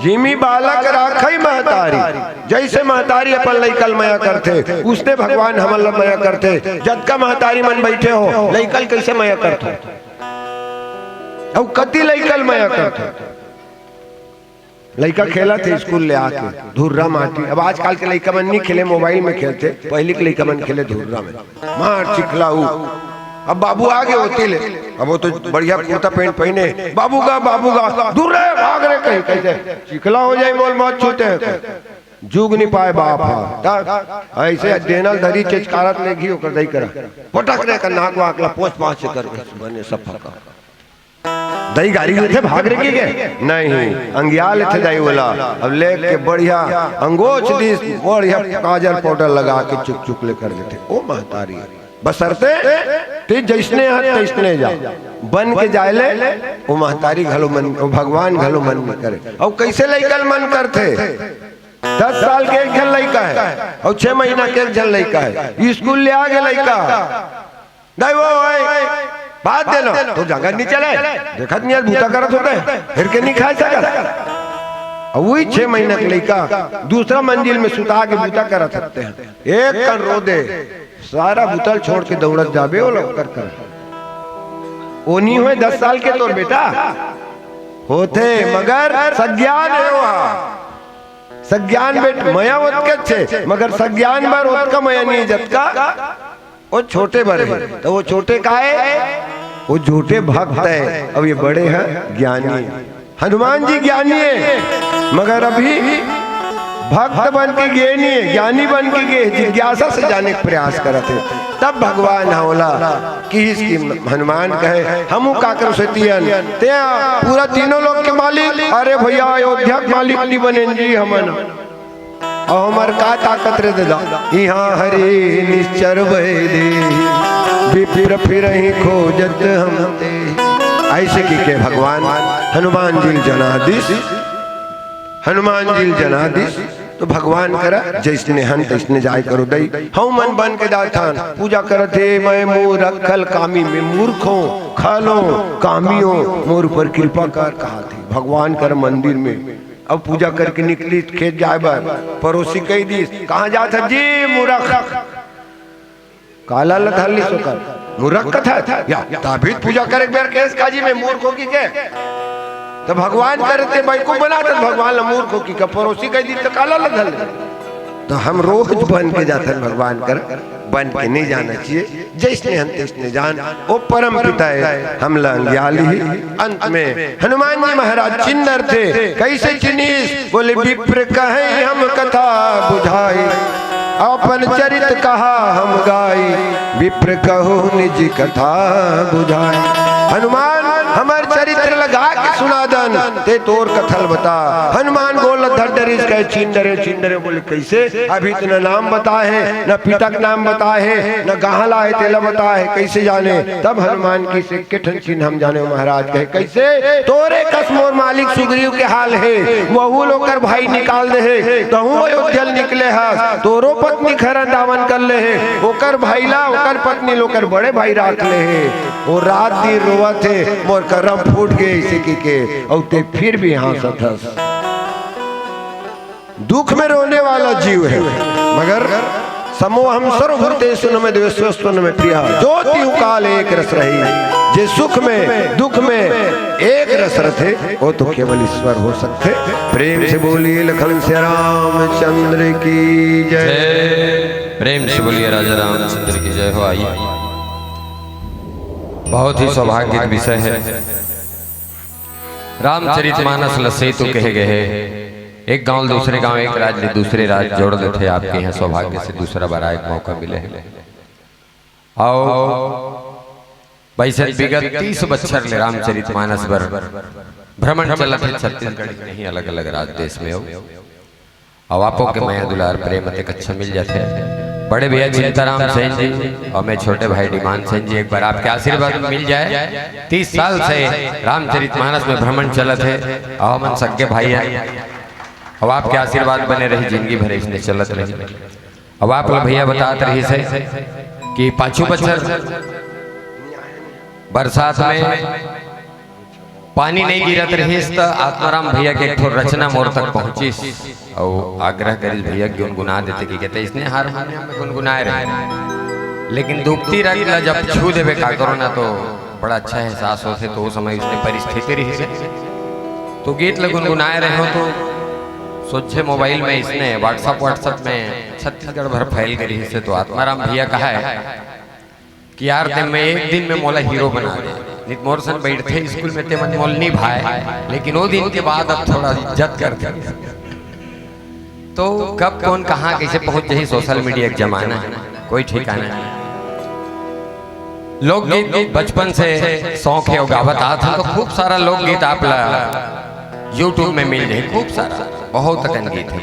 जिमी बालक राखई महतारी। जैसे महतारी अपन लइकल मया करते उसने भगवान हमल मया करते। जद का महतारी मन बैठे हो लइकल कैसे मया करते अब कति लइकल मया करते। लइका खेला थे स्कूल ले आके धुर्रा माटी। अब आजकल के लइका मन नहीं खेले मोबाइल में खेलते, पहले के लइका मन खेले धुर्रा में मार चिखलाऊ। अब बाबू आगे होते ले, अब वो तो बढ़िया कुर्ता पैंट पहने बाबू का दूर रहे भाग रहे कहीं कैसे चिखला हो जाए बोल मत छूते हैं जुग नहीं पाए बाप ऐसे देनल धरी चिचकारत ले घी कर दई करा पटक रे का नाक वाकला पोछ पाछ कर बने सब फका दही गाड़ी थे भाग रहे के नहीं अंगियाल थे दही बोला। अब ले के बढ़िया अंगोछ दिस बढ़िया काजल पाउडर लगा के चुक चुक लेकर लेते ओ महतारी बसरते ते जैसने हाथ तैसने जा बन के जाए ले वो महतारी घलो मन भगवान घलो मन में करे। और कैसे लइकल मन करते 10 साल के एक जन लइका है और 6 महीना के एक जन लइका है स्कूल ले आगे लइका नहीं वो बात दे लो तो जगह नहीं चले देखत नहीं भूता करत होता है फिर के नहीं खा सकता। वही 6 महीना के लइका दूसरा मंजिल में सुता के भूता करत सकते हैं। एक कन रो दे सारा बुतल छोड़ के दौड़त जाबे वो लोग कर वो नहीं हुए 10 साल के तोर बेटा होते मगर सज्ञान है वहाँ सज्ञान बेट मया के छे मगर सज्ञान बार उसका मया नहीं जतका वो छोटे बड़े तो वो छोटे का है वो झूठे भक्त है। अब ये बड़े हैं ज्ञानी। हनुमान जी ज्ञानी है मगर अभी भक्त बन के गए नहीं है, ज्ञानी बन के गए जिज्ञासा से जाने का प्रयास करते। तब भगवान होला कि इसकी हनुमान कहे हम का कर सतियन ते पूरा तीनों लोग के मालिक। अरे भैया अयोध्या के मालिक नहीं बने जी हमन और हमार का ताकत रे दादा यहाँ हरे निश्चर दे विप्र फिर ही खोजत हम ते। ऐसे की के भगवान हनुमान जी जनादिश हनुमान जी जनादिश तो भगवान करा जैसने हन तैसने जाय करो दई हम मन बन के जाथान पूजा करते मैं मोर रखल कामी में मूर्खों खालो कामियों मोर पर कृपा कर कहा थे भगवान कर मंदिर में। अब पूजा करके निकली खेत जाए बार पड़ोसी कही दी कहाँ जात है जी मूर्ख काला लथाली सोकर मूर्ख कथा या ताबीत पूजा करे बेर केस काजी में मूर्खों की के तो भगवान करते बैकूफ बनाते भगवान मूर्खों की पड़ोसी कह दी तो काला लथल। तो हम रोज बन के जाते भगवान कर बन के नहीं जाना चाहिए जैसने हम तैसने जान वो परम पिता है हम लंग्याली ही। अंत में हनुमान जी महाराज चिन्नर थे कैसे चिन्नीस बोले विप्र कहे हम कथा बुझाई अपन चरित कहा हम गाई विप्र कहो निज कथा बुझाई। हनुमान हमार चरित्र लगा के सुना दन ते तोर कथल बता। हनुमान बोल धड़रिस कहे चिंदरे बोले कैसे अभी तो न नाम बताए न पिता का नाम बताए न गहला है तेला बताए कैसे जाने। तब हनुमान की से किठन चिन्ह हम जाने महाराज कहे कैसे तोरे कसमोर मालिक सुग्रीव के हाल है वहू लोकर भाई निकाल दे है तहु अयोध्या निकले है तोरो पत्नी खरन दामन कर ले है ओकर भाईला ओकर पत्नी लोकर बड़े भाई राख ले है वो रात दिन रोवा थे मोर करम फूट गए इसी के और ते फिर भी हंसत हंस। दुख में रोने वाला जीव है मगर समूह हम सर्वभूतेषु में द्वेषस्तु में प्रिय जो तीऊ काल एक रस रही जे सुख में दुख में एक रस रथे वो तो केवल ईश्वर हो सकते। प्रेम से बोलिए लखन से रामचंद्र की जय। प्रेम से बोलिए राजा रामचंद्र की जय हो। आइए बहुत ही सौभाग्य का विषय है रामचरितमानस लसे तो कहे गए एक गांव दूसरे गांव एक राज्य दूसरे राज्य जोड़ देते आपके यहाँ सौभाग्य से दूसरा बार एक मौका मिले आओ वैसे विगत 30 बच्चर ले रामचरितमानस पर भ्रमण चलत है छत्तीसगढ़ नहीं अलग अलग राज्य देश में हो और आपो के माया दुलार प्रेम अतिक अच्छा मिल जाते हैं। बड़े भैया चिंताराम सेन जी और मैं छोटे भाई डिमान सेन जी एक बार आपके आशीर्वाद मिल जाए। 30 साल से रामचरितमानस में भ्रमण चलत है और मन सके भाई अब आपके आशीर्वाद बने रही, जिंदगी भर इसने चलत रही। अब आप लोग भैया बताते रही से कि पाछू बचर बरसात में पानी नहीं गिरत रही तो आत्माराम भैया के एक रचना मोर तक पहुंची और आग्रह करी भैया गुनगुना देते कि कहते इसने हारमोनियम में गुनगुनाए रहे, लेकिन दुखती रही जब छू देवे का करो ना तो बड़ा अच्छा एहसास होते। तो उस समय उसने परिस्थिति रही से तो गीत ल गुनगुनाए रहे हो तो सोचे मोबाइल में इसने व्हाट्सएप में छत्तीसगढ़ भर फैल गई से। तो आत्माराम भैया कहा है कि यार ते मैं एक दिन में मोला हीरो बना दे। नित मोर सन बैठते स्कूल में ते मन मोल नहीं भाई, लेकिन वो दिन के बाद अब थोड़ा इज्जत कर तो कब कौन कहाँ कैसे पहुंच जाए, सोशल मीडिया का जमाना है, कोई ठिकाना नहीं। लोकगीत बचपन से शौक है गावत आता तो खूब सारा लोकगीत आप यूट्यूब में मिल जाए, खूब सारा बहुत अकन गीत है।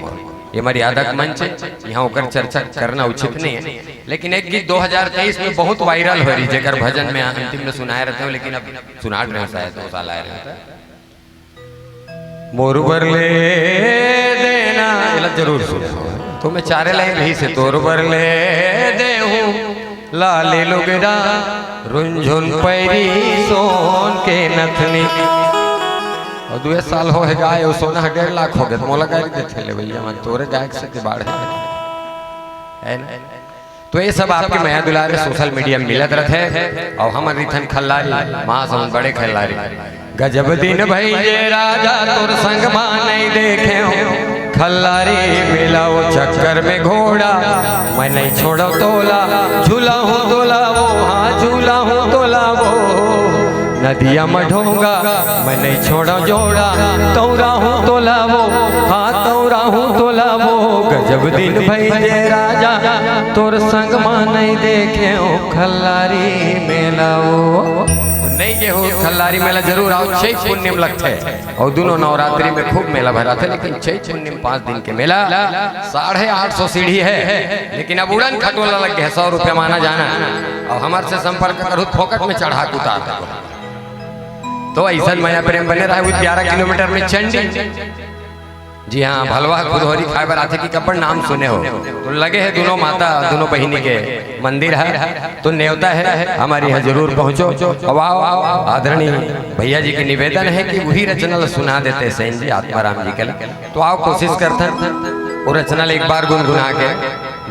ये मर्यादा का मंच है, यहाँ होकर चर्चा करना उचित नहीं है। लेकिन एक गीत 2023 में बहुत वायरल हो रही जेकर भजन में अंतिम में सुनाए रहते हो, लेकिन अब सुनाट रहे शायद 2 साल आए रहते मोरबर ले देना जरूर सुना तो मैं 4 लाइन ही से तोरबर ले दे हूँ लाले लुगड़ा रुंझुन पैरी सोन के नथनी और 2 साल हो है गाय सोना 1.5 लाख हो गए तो मोला गाय देते ले भैया मैं तोरे गाय से बाढ़ है ना। तो ये सब आपके माया दुलारे सोशल मीडिया में मिलत रहते और हमारे रिथन खल्लारी महासमुंद बड़े खल्लारी गजब दिन भाई ये राजा तोर संग मां नहीं देखे हो खल्लारी मिला वो चक्कर में घोड़ा मैं नहीं छोड़ा तोला झूला हूँ तोला वो हाँ झूला हूँ तोला वो नदिया में ढोंगा मैं नहीं छोड़ा जोड़ा तौरा हूँ तोला वो हाँ तौरा हूँ तोला वो गजब दिन भाई जय राजा तोर संग मां नहीं देखे हो खल्लारी मेला वो नहीं के हो खल्लारी मेला जरूर आओ। चैत पुण्यम लगते और दोनों नवरात्रि में खूब मेला भरा था, लेकिन चैत पुण्यम 5 दिन के मेला 850 सीढ़ी है, लेकिन अब उड़न खटोला लग गया 100 रुपया माना जाना और हमारे से संपर्क करो फोकट में चढ़ा कुता तो ऐसा माया प्रेम बने रहा। 11 किलोमीटर में चंडी जी हाँ भलवा खुदहोरी खाए आते की कपड़ नाम सुने हो तो लगे है दोनों माता दोनों बहिनी के मंदिर है तो न्योता है हमारे यहाँ जरूर पहुँचो। अब आओ आदरणीय भैया जी की निवेदन है कि वही रचना सुना देते सैन जी आत्माराम जी के तो आओ कोशिश करते वो रचना एक बार गुनगुना के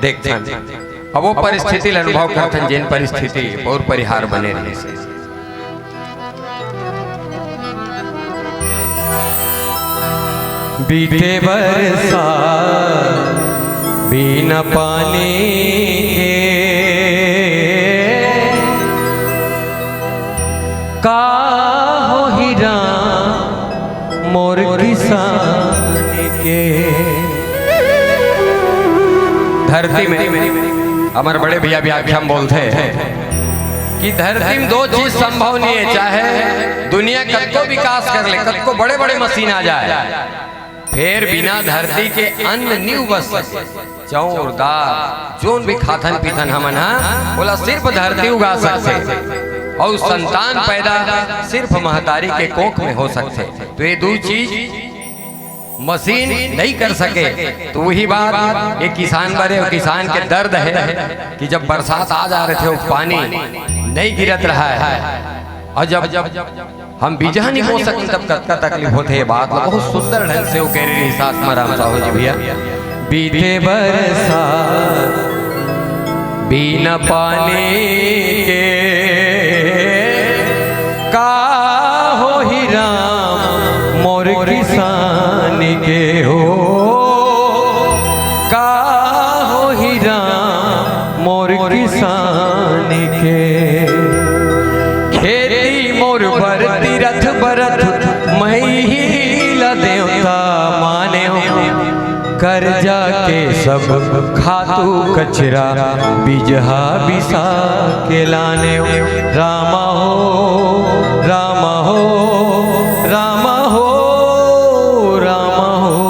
देखते अब वो परिस्थिति अनुभव करते जिन परिस्थिति और परिहार बने रहे। बीते बरसात बिना पानी के का हो हीरा मोर किसान के। धरती में हमारे बड़े भैया व्याख्या बोलते हैं कि धरती में 2 चीज संभव नहीं है, चाहे दुनिया कद को विकास कर ले कद को बड़े बड़े मशीन आ जाए फिर बिना धरती के अन्न नींव बस चाउर दाल जोन भी खाथन पीथन हमन बोला सिर्फ धरती उगा सकते और संतान पैदा सिर्फ महतारी के कोख में हो सकते। तो ये 2 चीज मशीन नहीं कर सके। तो वही बात एक किसान बड़े और किसान के दर्द है कि जब बरसात आ जा रहे थे वो पानी नहीं गिरत रहा है और जब हम बीजा नहीं हो सकते तब का तकलीफ होते है। बात बहुत सुंदर ढंग से वो कह रही आत्माराम साहू जी भैया बीते बरसात बिना पानी के का हो ही राम मोर किसान के हो का हो ही राम मोर किसान के। खेती मोर पर तीरथ बरत मैं ही ला देवता माने कर्जा के सब खातू कचरा बिजहा बिसा के लाने रामा हो रामा हो रामा हो रामा हो।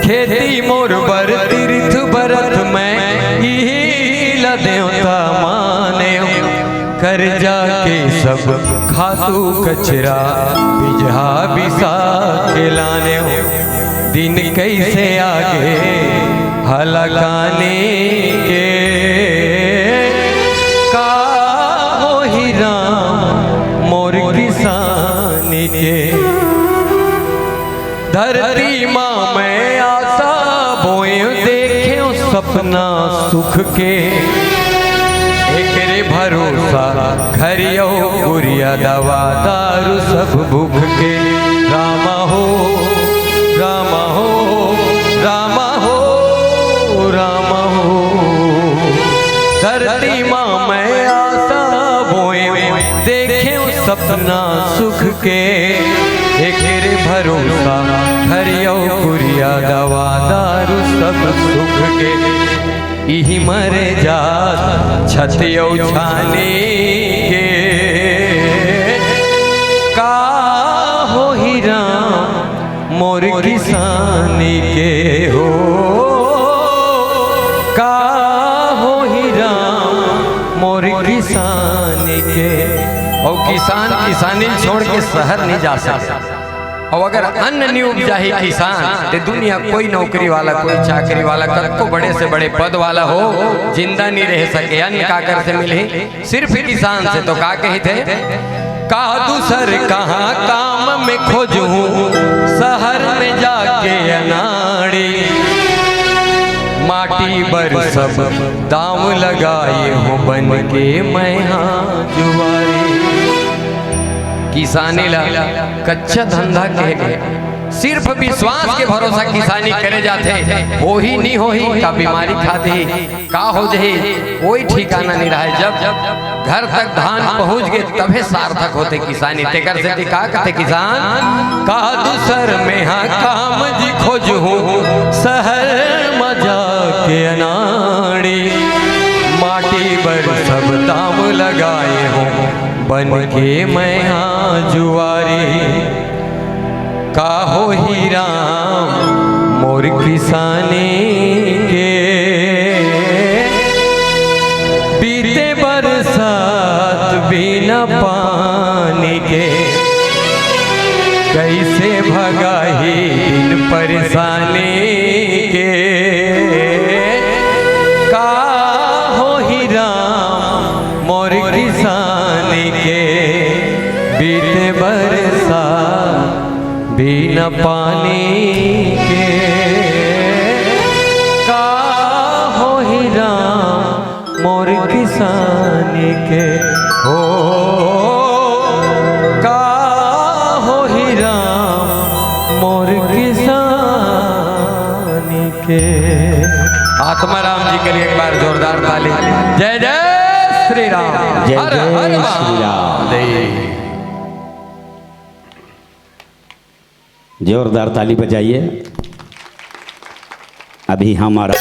खेती मोर बर तीर्थ बरत मैं ही ला देवता माने कर्जा के सब खातू कचरा बिजहा बिसा के लाने दिन कैसे आगे हलकाने के का हो ही राम मोर किसानी के। धरती माँ मैं आशा बोए देखे सपना सुख के एकरे भरोसा खरियो गुरिया दवा दारू सब भूख के। रामा हो रामा हो रामा हो रामा हो। धरती माँ मैं आशा बोए देखे सपना सुख के एकरे भरोसा खरियो गुरिया दवा दारू सब सुख के। इही मरे जात छतियो छाने के का हो ही राम मोर किसानी के हो का हो ही राम मोर किसानी के। और किसान किसानी छोड़ के शहर नहीं जा सकता। और अगर अन्न नहीं उपजाही किसान तो दुनिया कोई नौकरी वाला कोई चाकरी वाला कब बड़े से बड़े पद वाला हो जिंदा नहीं रह सके। अन्न काकर से मिले सिर्फ किसान से। तो का कही थे का दूसर कहाँ काम में खोजूं शहर में जाके अनाड़ी। माटी बर सब दाम लगाए हो बन के मैं हाँ जुआरी। किसानी ला कच्चा धंधा कह गए। सिर्फ विश्वास के भरोसा किसानी करे जाते हो ही नहीं हो ही का बीमारी खाती का हो जाए कोई ठिकाना नहीं रहा। जब घर तक धान पहुंच गए तबे सार्थक होते किसानी। तेकर से दिखा कहते किसान का दूसर में हाँ काम जी खोजूं शहर मजा के अनाड़ी। माटी बर सब दाम लगाए हो बन के मैं हाँ जुआरी। का हो ही राम मोर किसानी के बीते बरसात बिना पानी के। कैसे भगाही दिन परेशानी के का हो ही राम मोर किसानी के। बीते बरसात बिना पानी के का हो ही राम मोर किसानी के हो का हो ही राम मोर किसानी के। आत्माराम जी के लिए एक बार जोरदार ताली। जय जय श्री राम। जय हर हर जय श्री राम। महादेव। जोरदार ताली बजाइए। अभी हमारा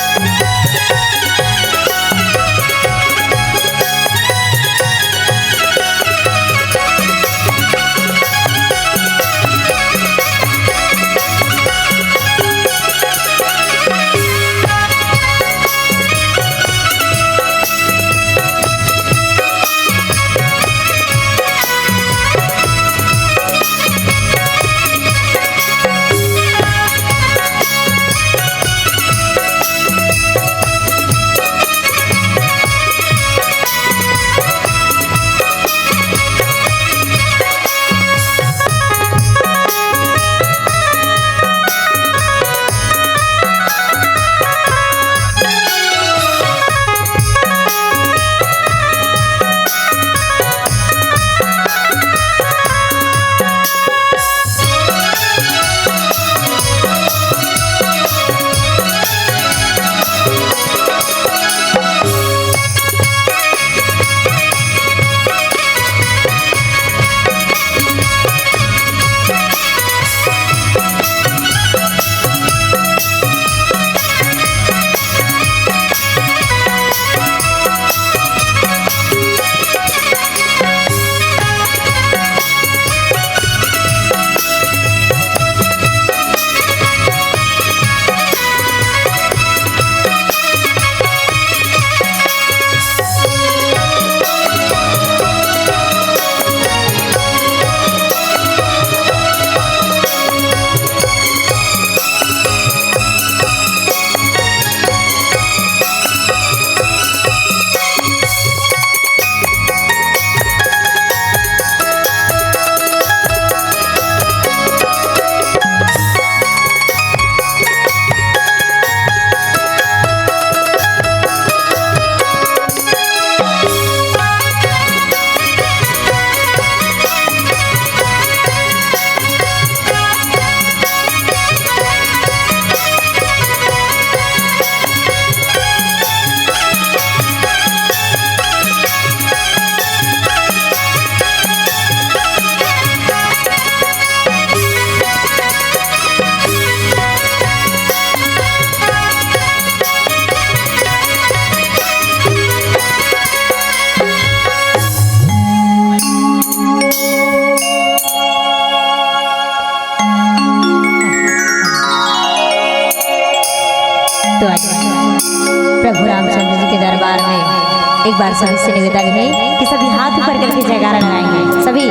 तो आइए प्रभु रामचंद्र जी के दरबार में एक बार सभी से निवेदन है कि सभी हाथ ऊपर करके जयकारा लगाएंगे। सभी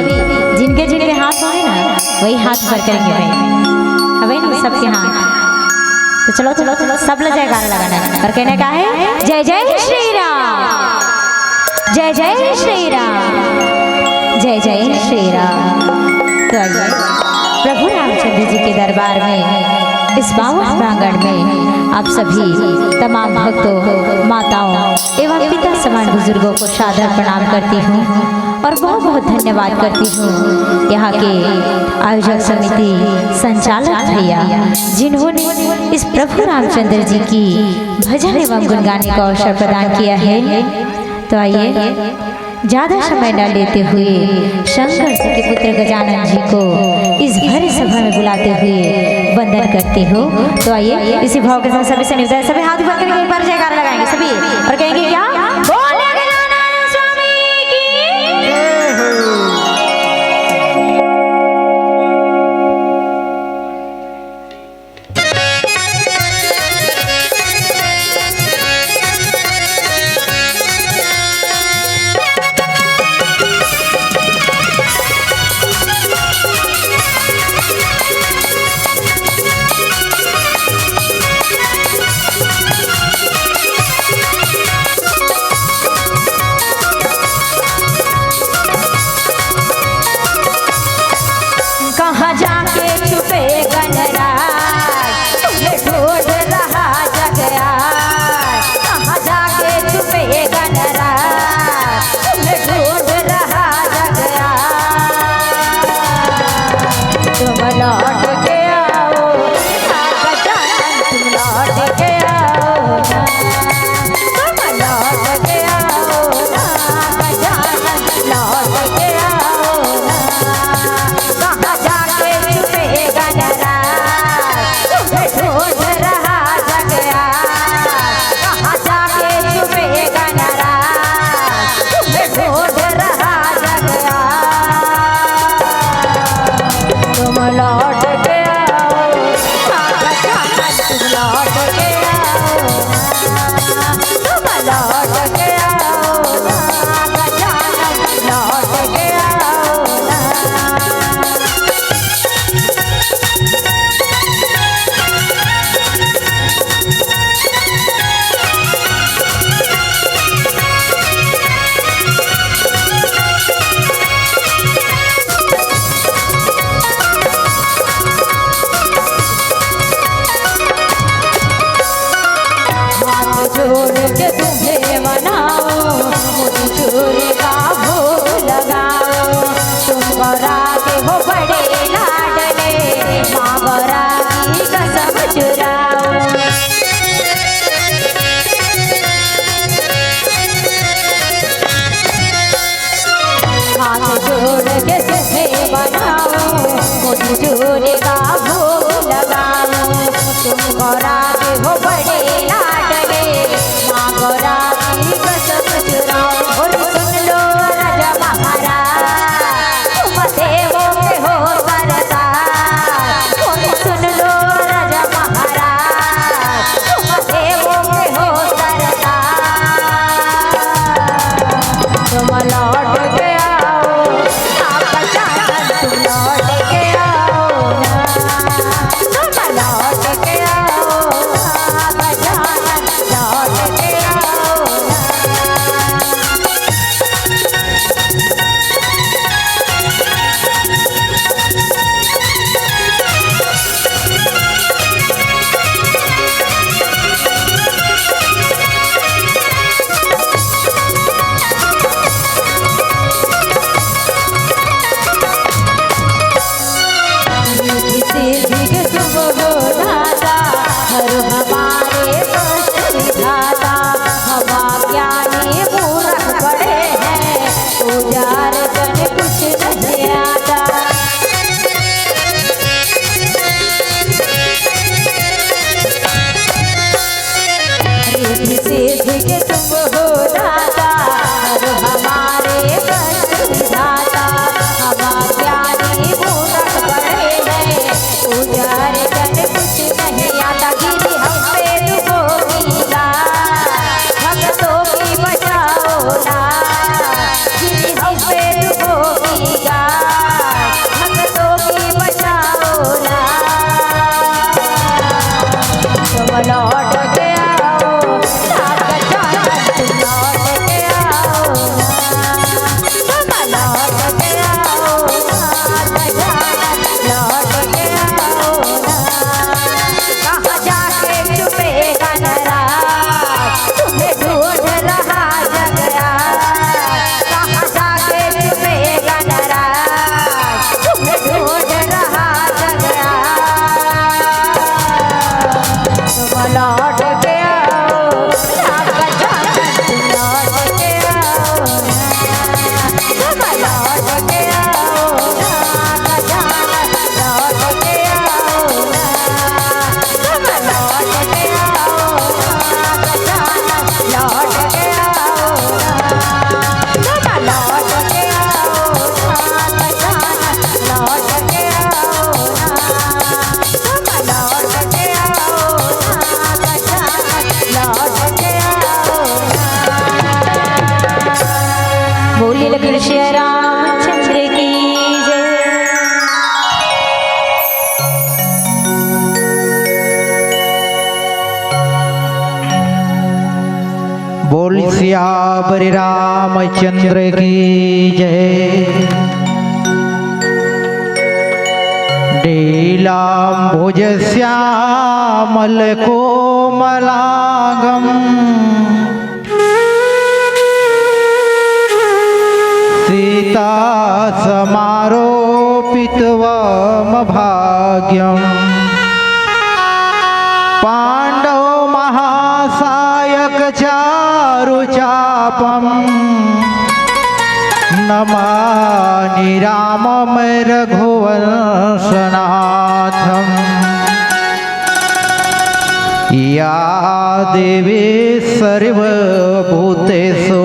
जिनके जिनके हाथ होंगे ना वही हाथ ऊपर करेंगे भाई, हमें ना सबके हाथ। तो चलो चलो चलो सब लोग जयकारा लगाना है और कहने का है जय जय श्री राम, जय जय श्री राम, जय जय श्री राम। तो आइए प्रभु रामचंद्र जी के दरबार में इस पावन प्रांगण में आप सभी तमाम भक्तों, माताओं एवं पिता समान बुजुर्गों को सादर प्रणाम करती हूँ और बहुत बहुत धन्यवाद करती हूँ यहाँ के आयोजक समिति संचालक भैया जिन्होंने इस प्रभु रामचंद्र जी की भजन एवं गुण गाने का अवसर प्रदान किया है। तो आइए ज्यादा समय न लेते हुए शंकर जी के पुत्र गजानन जी को इस भरे सभा में बुलाते हुए वंदन करती हो। तो आइए इसी भाव के साथ सभी से निवेदन, सभी हाथ ऊपर करके एक बार जयकारा लगाएंगे सभी और कहेंगे क्या बोले गजानन स्वामी की। तुम गौरा के हो बड़े लाडले, माँ तुम लौट के आओ नाग चंदन तुम लौट के आओ तुम लौट के आओ नाग चंदन लौट के आओ कहाँ जाके छुपेगा नाराज तुम्हें ढूंढ रहा जगया कहाँ जाके छुपेगा नाराज तुम्हें ढूंढ रहा जगया तुम लौट के आओ नाग चंदन तुम लौट के आओ तुम लौट के आओ नाग चंदन लौट के आओ तुम लौट के आओ नाग चंदन लौट के आओ तुम लौट के आओ नाग चंदन लौट के आओ तुम लौट के आओ नाग चंदन लौट के आओ बोलिए लक्ष्मण श्री रामचंद्र की जय। बोल सियावर रामचंद्र की जय। नीलाम्बुज श्यामल कोमलांगम सीता समारोपितवम भाग्यम पांडव महासायक चारुचापम नमामि रामं रघुवंशनाथम या देवी सर्वभूतेषु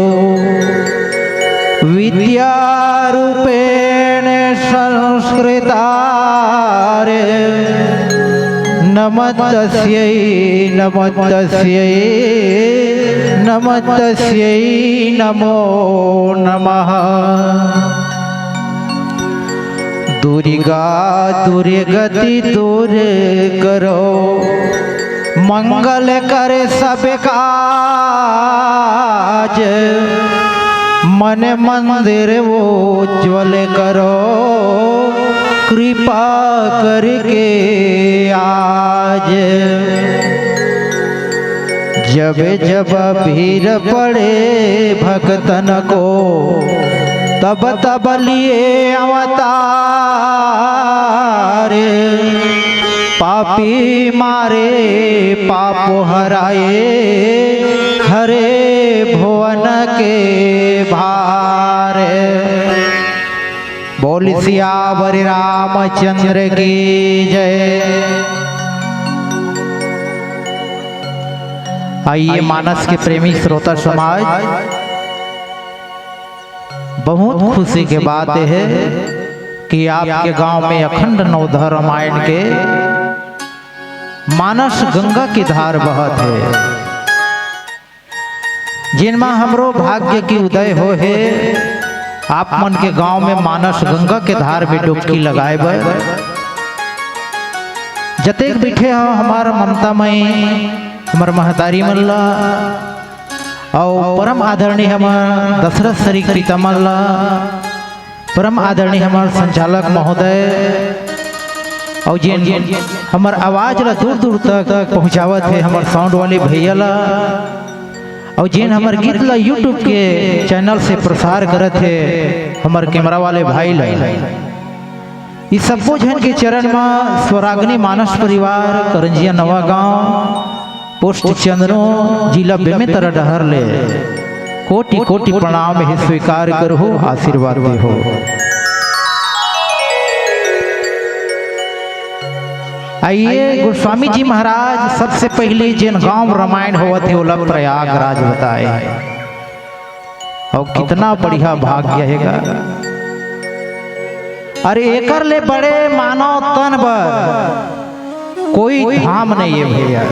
विद्यारूपेण संस्कृता नमस्तस्यै नमस्तस्यै नमस्तस्यै नमो नमः। दुर्गा दुर्गति दूर करो मंगल कर सब काज मन मंदिर उज्ज्वल करो कृपा करके आज। जब जब भीड़ पड़े भक्तन को तब तब लिए अवतार पापी मारे पाप हराए हरे भुवन के भार। बोल सियावर रामचंद्र की जय। आइए मानस के प्रेमी श्रोता समाज, बहुत खुशी के बात है कि आपके गांव में अखंड नवधा रामायण के मानस गंगा की धार बहत है, जिनमें हमरो भाग्य की उदय हो है। आप मन के गांव में मानस गंगा के धार में डुबकी लगाए जतेक बैठे हो हमारा ममता मई हमार महतारी मल्ला और परम आदरणीय हमार दशरथ शरीक पिता मल्ला, परम आदरणीय हमार संचालक महोदय और जिन हमार आवाज ला दूर दूर तक पहुँचावत है हमार साउंड वाले भैया ला, और जिन हमार गीत ला यूट्यूब के चैनल से प्रसार करत है हमार कैमरा वाले भाई ला। इस सबो जन के चरण में स्वराग्नि मानस परिवार करंजिया नवा गांव पोस्ट चंद्रो जिला बेमेतरा डहर ले कोटि कोटि प्रणाम ही स्वीकार करो आशीर्वाद हो। आइए गोस्वामी जी महाराज सबसे पहले जिन गांव रामायण हुआ थे ओला प्रयागराज बताए और कितना बढ़िया भाग्य हैगा। अरे एकर ले बड़े मानव तन पर कोई धाम नहीं है भैया।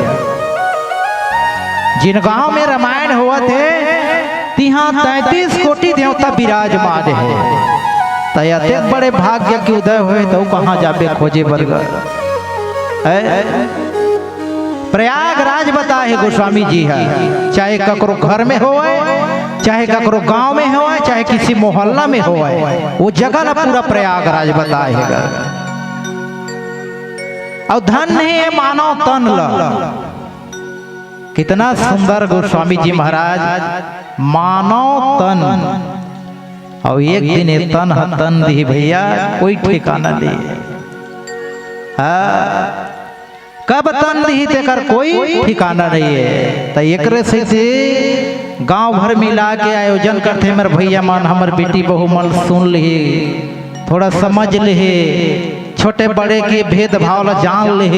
जिन गांव में रामायण हुआ थे तिहाँ 33 कोटि देवता विराजमान है। तयते बड़े भाग्य के उदय हुए तो कहाँ जाबे खोजे बरगर। प्रयागराज बताए है गोस्वामी जी है, चाहे ककरो घर में हो, चाहे ककरो गांव में हो, चाहे किसी मोहल्ला में हो, वो जगह ना पूरा प्रयागराज बताए है। और धन है मानव तन ल, कितना सुंदर गोस्वामी जी महाराज, मानव तन। और एक दिन ये तन दी भैया कोई ठिकाना नहीं, कब तन दी तेकर कोई ठिकाना नहीं है। तो एक से गांव भर मिला के आयोजन करते मेरे भैया मन, हमार बेटी बहू मन सुन ली, थोड़ा समझ ले, छोटे बड़े के भेदभाव ला जान ले,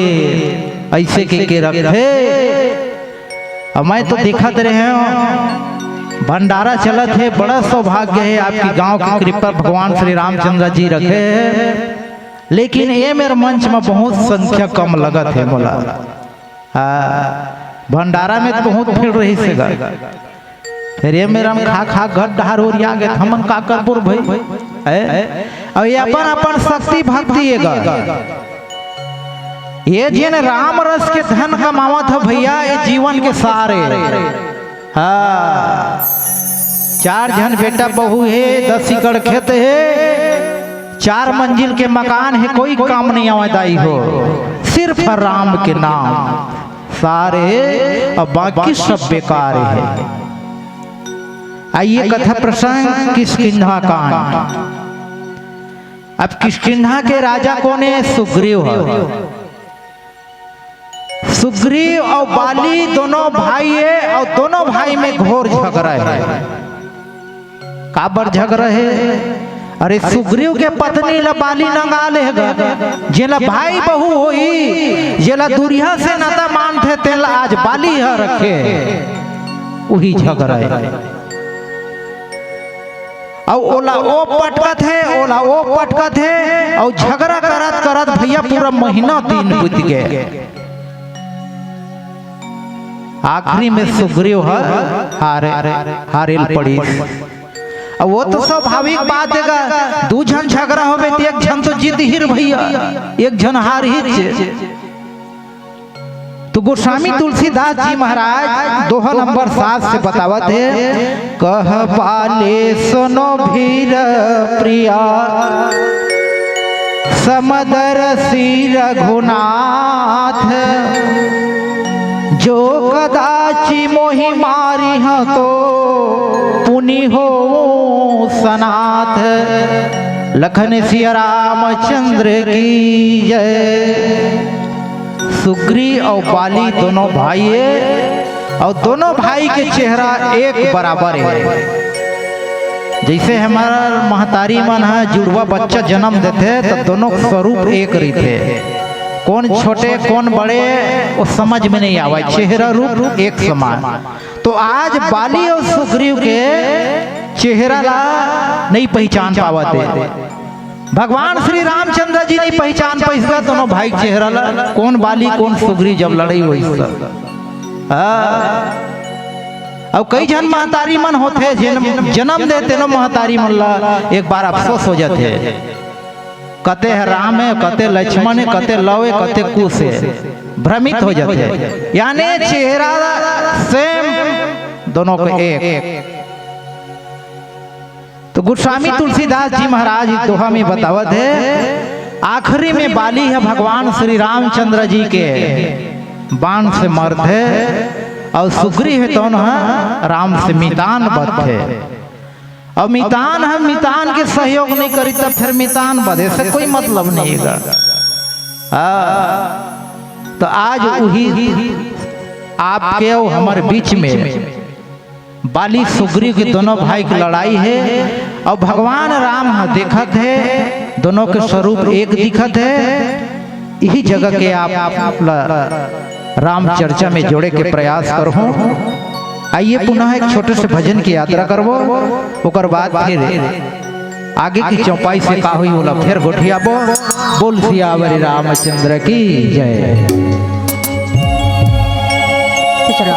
ऐसे के रखे। और मैं तो दिखत रहे हूँ भंडारा चलत है, बड़ा सौभाग्य है आपकी गांव की कृपा भगवान श्री रामचंद्र जी रखे है। लेकिन ये मेरे मंच में बहुत संख्या कम लगत है बोला, भंडारा में तो बहुत भीड़ रही से फिर ये मेरा खा घर डहार हो गए हमन का करपुर भाई। और ये अपन अपन शक्ति भक्ति ये जिन राम रस के धन कमावत है भैया, ये जीवन के सारे। हाँ, 4 जन बेटा बहू है, 10 एकड़ खेत है, 4 मंजिल के मकान है, कोई काम नहीं आवादाई हो, सिर्फ राम के नाम सारे और बाकी सब बेकार है। आइए कथा प्रसंग किष्किंधा कांड। अब किष्किंधा के राजा कौन है? सुग्रीव है। सुग्रीव और बाली दोनों भाई है, और दोनों भाई में घोर झगड़ा है। काबर झगड़ा है? अरे सुग्रीव के पत्नी ला बाली नंगा लेगा, जेला भाई बहू होई, जेला दुरिया से नाता मानते तेला आज बाली है रखे, वही झगड़ा है। और ओला ओ पटकत है, ओला ओ पटकत है, और झगड़ा करत करत भैया पूरा महीना दिन बीत गए। आखिरी में सुग्रीव हारेल पड़ी। अब वो तो स्वाभाविक बात है, 2 जन झगड़ा हो बेटी, 1 जन तो जीत ही भैया, 1 जन हार ही। तो गोस्वामी तुलसीदास जी महाराज दोहा नंबर 7 से बतावत है, कह बाले सुनो भीर प्रिया समदर सी रघुनाथ, जो कदाचि मोहि मारी ह तो पुनि हो सनाथ। लखन सिया रामचंद्र की जय। सुग्रीव और बाली दोनों भाई है, और दोनों भाई के चेहरा एक बराबर है। जैसे हमारा महतारी मन है जुड़वा बच्चा जन्म देते तो दोनों स्वरूप एक रहते, कौन छोटे कौन बड़े वो समझ में नहीं आवा, चेहरा रूप एक समान। तो आज बाली और सुग्रीव के चेहरा ला नहीं पहचान पावते, भगवान श्री रामचंद्र जी नहीं पहचान पाइस दोनों भाई चेहरा ला, कौन बाली कौन सुग्रीव जब लड़ाई हुई। और कई जन महतारी मन होते जन्म देते न महतारी मन ला एक बार अफसोस हो जाते, कते है राम है, कते लक्ष्मण है, कते लव है, कते कुश है, भ्रमित हो जाते। यानी चेहरा सेम दोनों को एक। तो गोस्वामी तुलसीदास जी महाराज इस दोहा में बतावत है, आखिरी में बाली है भगवान श्री रामचंद्र जी के बाण से मर्द है, और सुग्रीव है तो राम से मितान बध है। और मितान है, मितान के सहयोग नहीं करी तब फिर मितान बधे से कोई मतलब नहीं है। तो आज वही आपके और हमारे बीच में बाली सुग्रीव के दोनों भाई की लड़ाई है, और भगवान राम देखत है, दोनों के स्वरूप एक दिखत है। यही जगह के आप राम चर्चा में जोड़े के प्रयास करो। आइए पुनः एक छोटे से भजन की यात्रा करबो, ओकर बाद फिर आगे की चौपाई से का हुई बोला फिर गोठियाबो। बोल सियावरी रामचंद्र की जय। चलो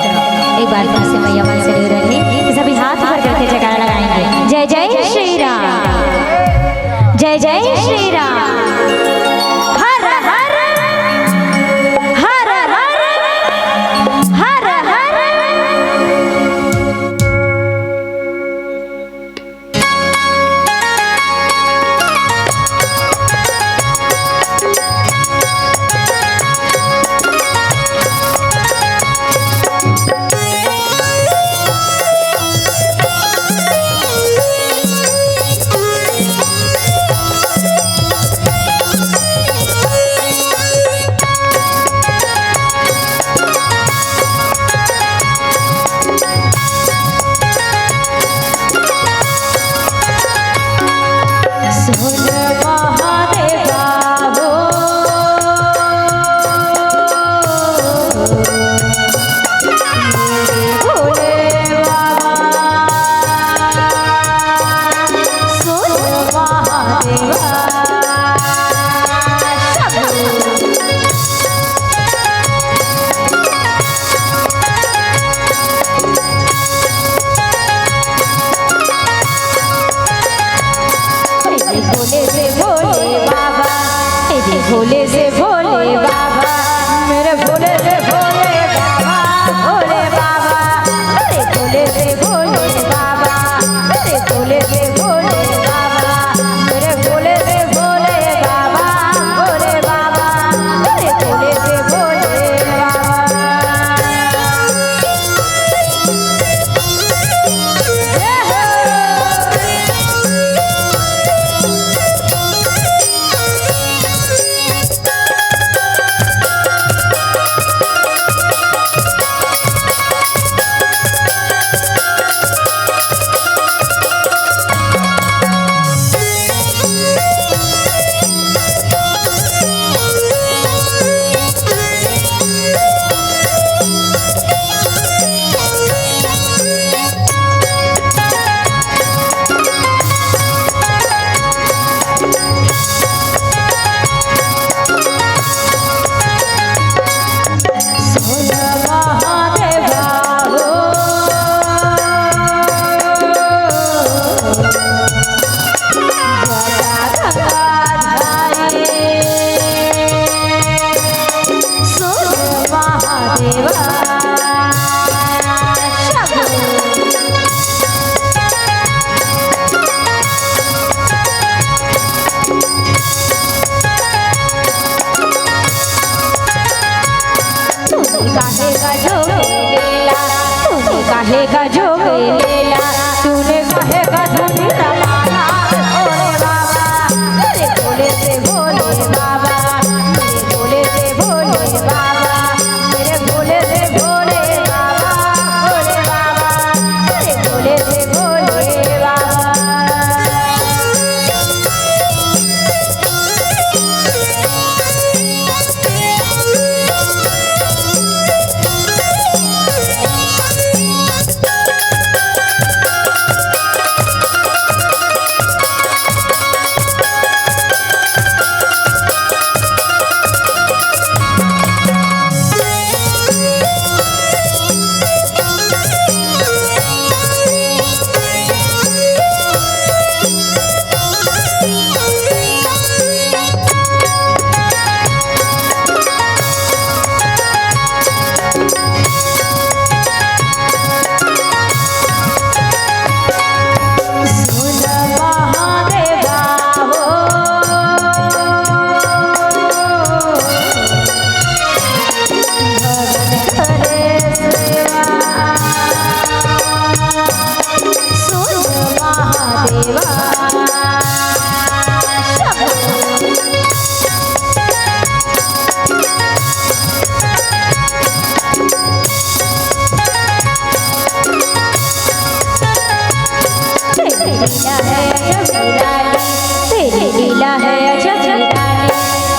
एक बार फिर से मैया मन से रहे, सभी हाथ पर करके जयकारा लगाएंगे। जय जय श्री राम, जय जय श्री राम, हर हर हर हर जोगे लेला तूने कहेगा जोगे लेला तूने कहेगा धनी रमाना ओरे बाबा मेरे भोले से भोले बाबा मेरे भोले से भोले बाबा मेरे भोले से भोले बाबा भोले बाबा मेरे भोले से भोले बाबा।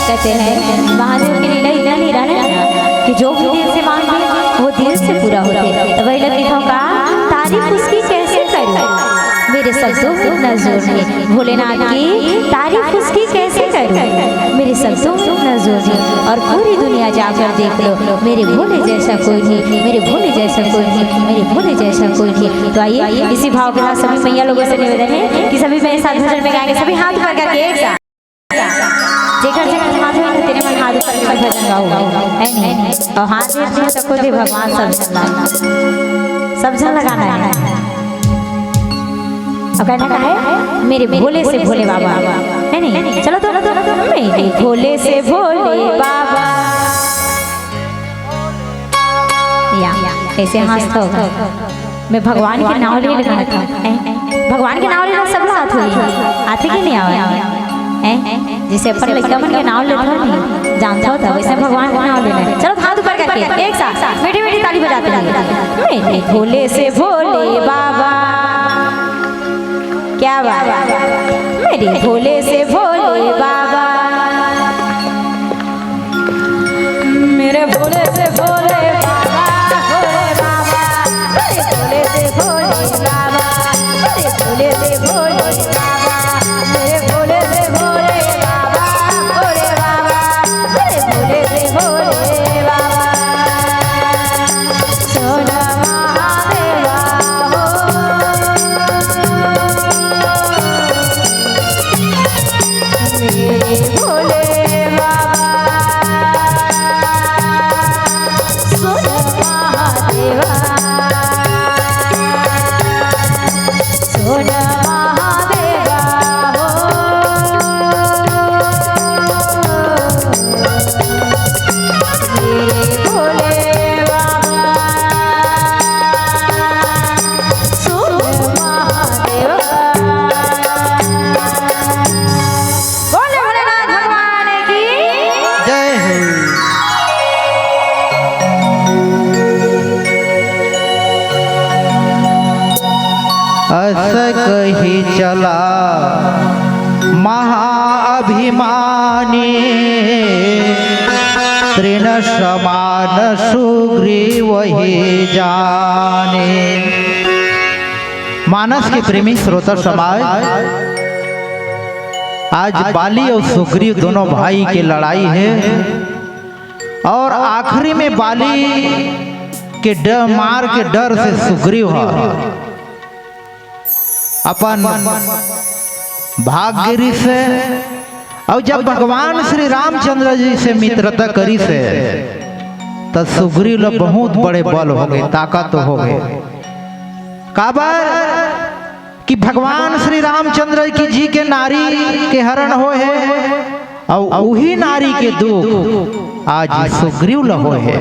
कहते हैं महादेव की लीला इतना निराला है कि जो भी दिल से मांगे वो दिल से पूरा होते। तो वही लगी का तारीफ उसकी कैसे करूं मेरे शब्दों में न जोर है भोलेनाथ की तारीफ उसकी कैसे करूं मेरे शब्दों में न जोर है। और पूरी दुनिया जाकर देख लो मेरे भोले जैसा कोई नहीं मेरे भोले जैसा कोई नहीं मेरे भोले जैसा कोई नहीं। तो आइए इसी भाव के साथ सभी मैया लोगों से निवेदन है कि सभी मेरे साथ भजन में गाएंगे सभी हाथ ऊपर करके एक साथ जेकर जेकर माधव है तेरे मन हाथ ऊपर कर भजन गाओगे है नहीं। और हाथ देते सबको दे भगवान सब जन लगाना है। अब कहना का है मेरे भोले से भोले बाबा है नहीं। चलो तो मेरे भोले से भोले बाबा या कैसे हंसता होगा। मैं भगवान के नाम ले लगाना था भगवान के नाम लेना सब हाथ हुई आते कि नहीं आवा जिसे अपन लड़का मन के नाम लेता नहीं जानता होता वैसे भगवान का नाम लेना। चलो हाथ ऊपर करके एक साथ मीठी मीठी ताली बजाते हैं मेरे भोले से भोले बाबा क्या बात मेरे भोले से भोले बाबा मेरे भोले से भोले बाबा भोले बाबा मेरे भोले से भोले बाबा मेरे भोले से भोले बाबा मेरे भोले से भोले बाबा भोले बाबा मेरे भोले से भोले बाबा सोना महादेवा मेरे भोले बाबा सोना महादेवा सोना महादेवा मेरे भोले बाबा सोना महादेवा। बोले भोलेनाथ भगवान की जय हो। अस कही चला महाअभिमानी तृण समान सुग्रीव ही जाने। मानस के प्रेमी श्रोता समाज आज बाली और सुग्रीव दोनों भाई की लड़ाई है और आखिरी में बाली के डर मार के डर से सुग्रीव अपन भागगिरी से और जब भगवान श्री रामचंद्र जी से मित्रता करी से तो सुग्रीव लोग बहुत बड़े बल हो गए ताकत हो गए। काबर कि भगवान श्री रामचंद्र की जी के नारी के हरण हो है और वही नारी के दुख आज सुग्रीव लो है।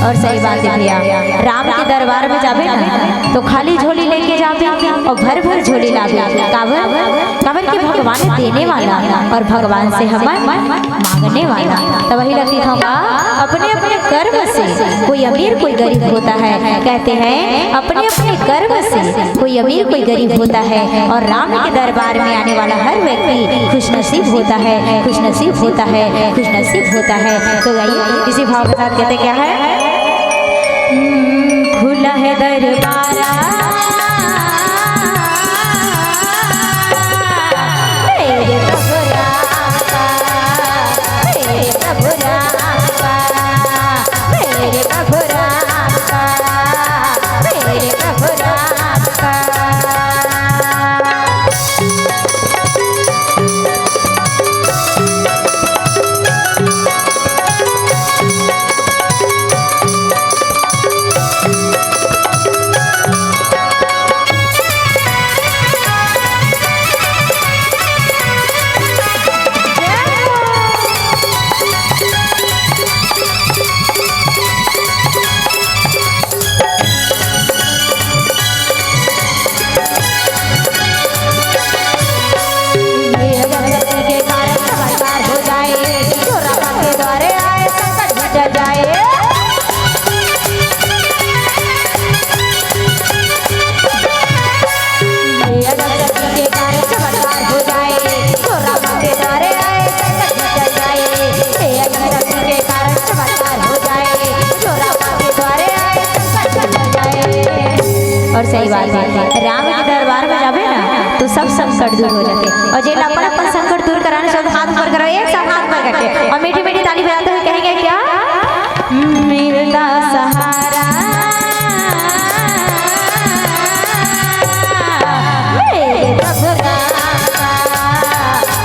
और सही बात है भैया, राम के दरबार में जाबे ना तो खाली झोली लेके जाबे और भर भर झोली लाबे। काबर के भगवान देने वाला और भगवान से हम मांगने वाला। तो वही लगती हम अपने अपने कर्म से कोई अमीर कोई गरीब होता है। कहते हैं अपने अपने कर्म से कोई अमीर कोई गरीब होता है और राम के दरबार में आने वाला हर व्यक्ति खुशनसीब होता है, खुशनसीब होता है, खुशनसीब होता है। तो आइए इसी भाव के साथ कहते क्या है, खुला है दरबार मेरे प्रभु राम का, मेरे प्रभु राम का, मेरे प्रभु राम का, मेरे प्रभु राम का। और सही बात है, राम के दरबार में जाबे ना तो सब संकट दूर हो जाते। और जे अपन अपन संकट दूर कराने सब हाथ ऊपर करो, एक साथ हाथ ऊपर करके और मीठी मीठी ताली बजाते हुए कहेंगे क्या, मिलता सहारा मेरे प्रभु राम का,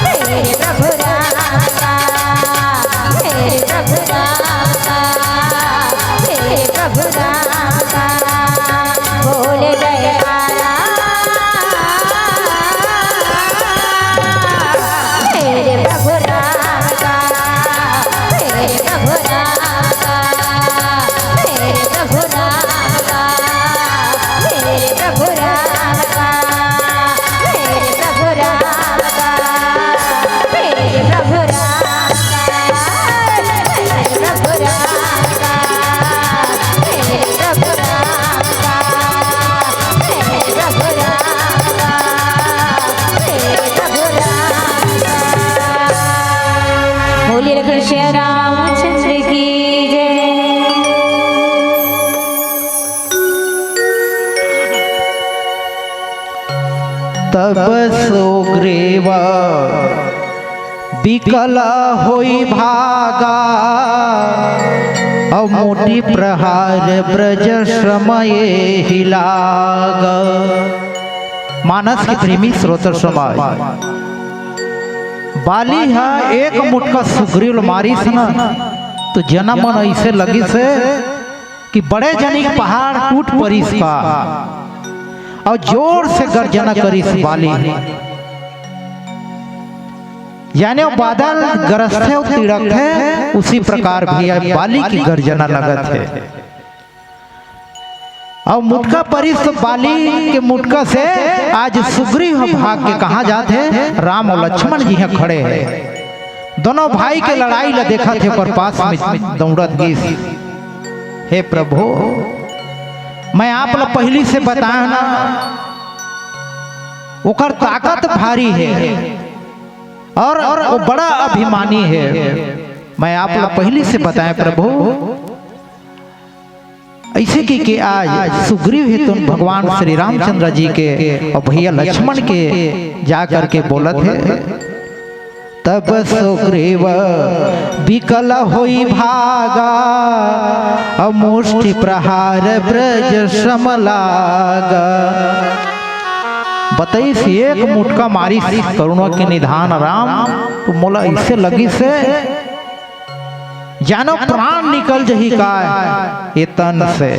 मेरे प्रभु राम का, मेरे प्रभु राम का, मेरे प्रभु राम का। बोले जयकारा मेरे प्रभु राम का, मेरे प्रभु राम का, मेरे प्रभु राम का, मेरे प्रभु राम का, मेरे प्रभु राम का, मेरे प्रभु राम का, मेरे प्रभु राम का, मेरे प्रभु राम का, मेरे प्रभु राम का, मेरे प्रभु राम का। बोलिए कृष्ण रामचंद्र की जय। तब सुग्रीव विकला होई भागा, और मोटी प्रहार ब्रज समय हिलाग। मानस के प्रेमी श्रोता समाज, बाली है एक मुटका सुग्रीव मारी से ना तो जना मन ऐसे लगी से कि बड़े जनी पहाड़ टूट पड़ी का और जोर से गर्जना करी से बाली, यानी वो बादल गरजते और तिड़कते उसी प्रकार भी बाली की गर्जना लगत है। और मुटका परिस तो बाली के मुटका से आज सुग्रीव भाग के कहाँ जाते हैं, राम और लक्ष्मण जी यहाँ खड़े हैं। दोनों भाई के लड़ाई ला देखा थे पर पास में दौड़त गई। हे प्रभु, मैं आप लोग पहली से बताया ना, ओकर ताकत भारी है और वो बड़ा अभिमानी है। मैं आप लोग पहले से बताया प्रभु, ऐसे कि आज सुग्रीव है तुम भगवान श्री रामचंद्र जी के और भैया लक्ष्मण के जा करके बोलत है। तब सुग्रीव विकल होई भागा, और मुष्टि प्रहार ब्रज श्रम लागा। बताइस एक मुटका मारी करुणा के निधान राम, तो मोला इससे लगी से जानो प्राण निकल जही का ये तन से।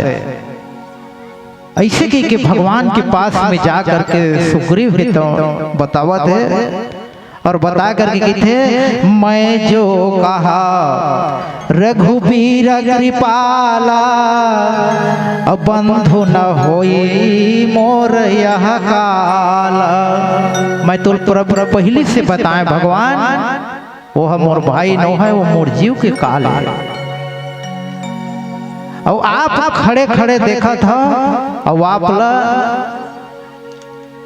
ऐसे कि भगवान के पास में जा करके सुग्रीव है तो बतावत है, और बता करके कि थे मैं जो कहा रघुबीर कृपाला अब बंधु न होई मोर यह काल। मैं तो पहले से बताएं भगवान वो है मोर भाई नो है, वो मोर जीव के काल है। और आप खड़े खड़े देखा था और आप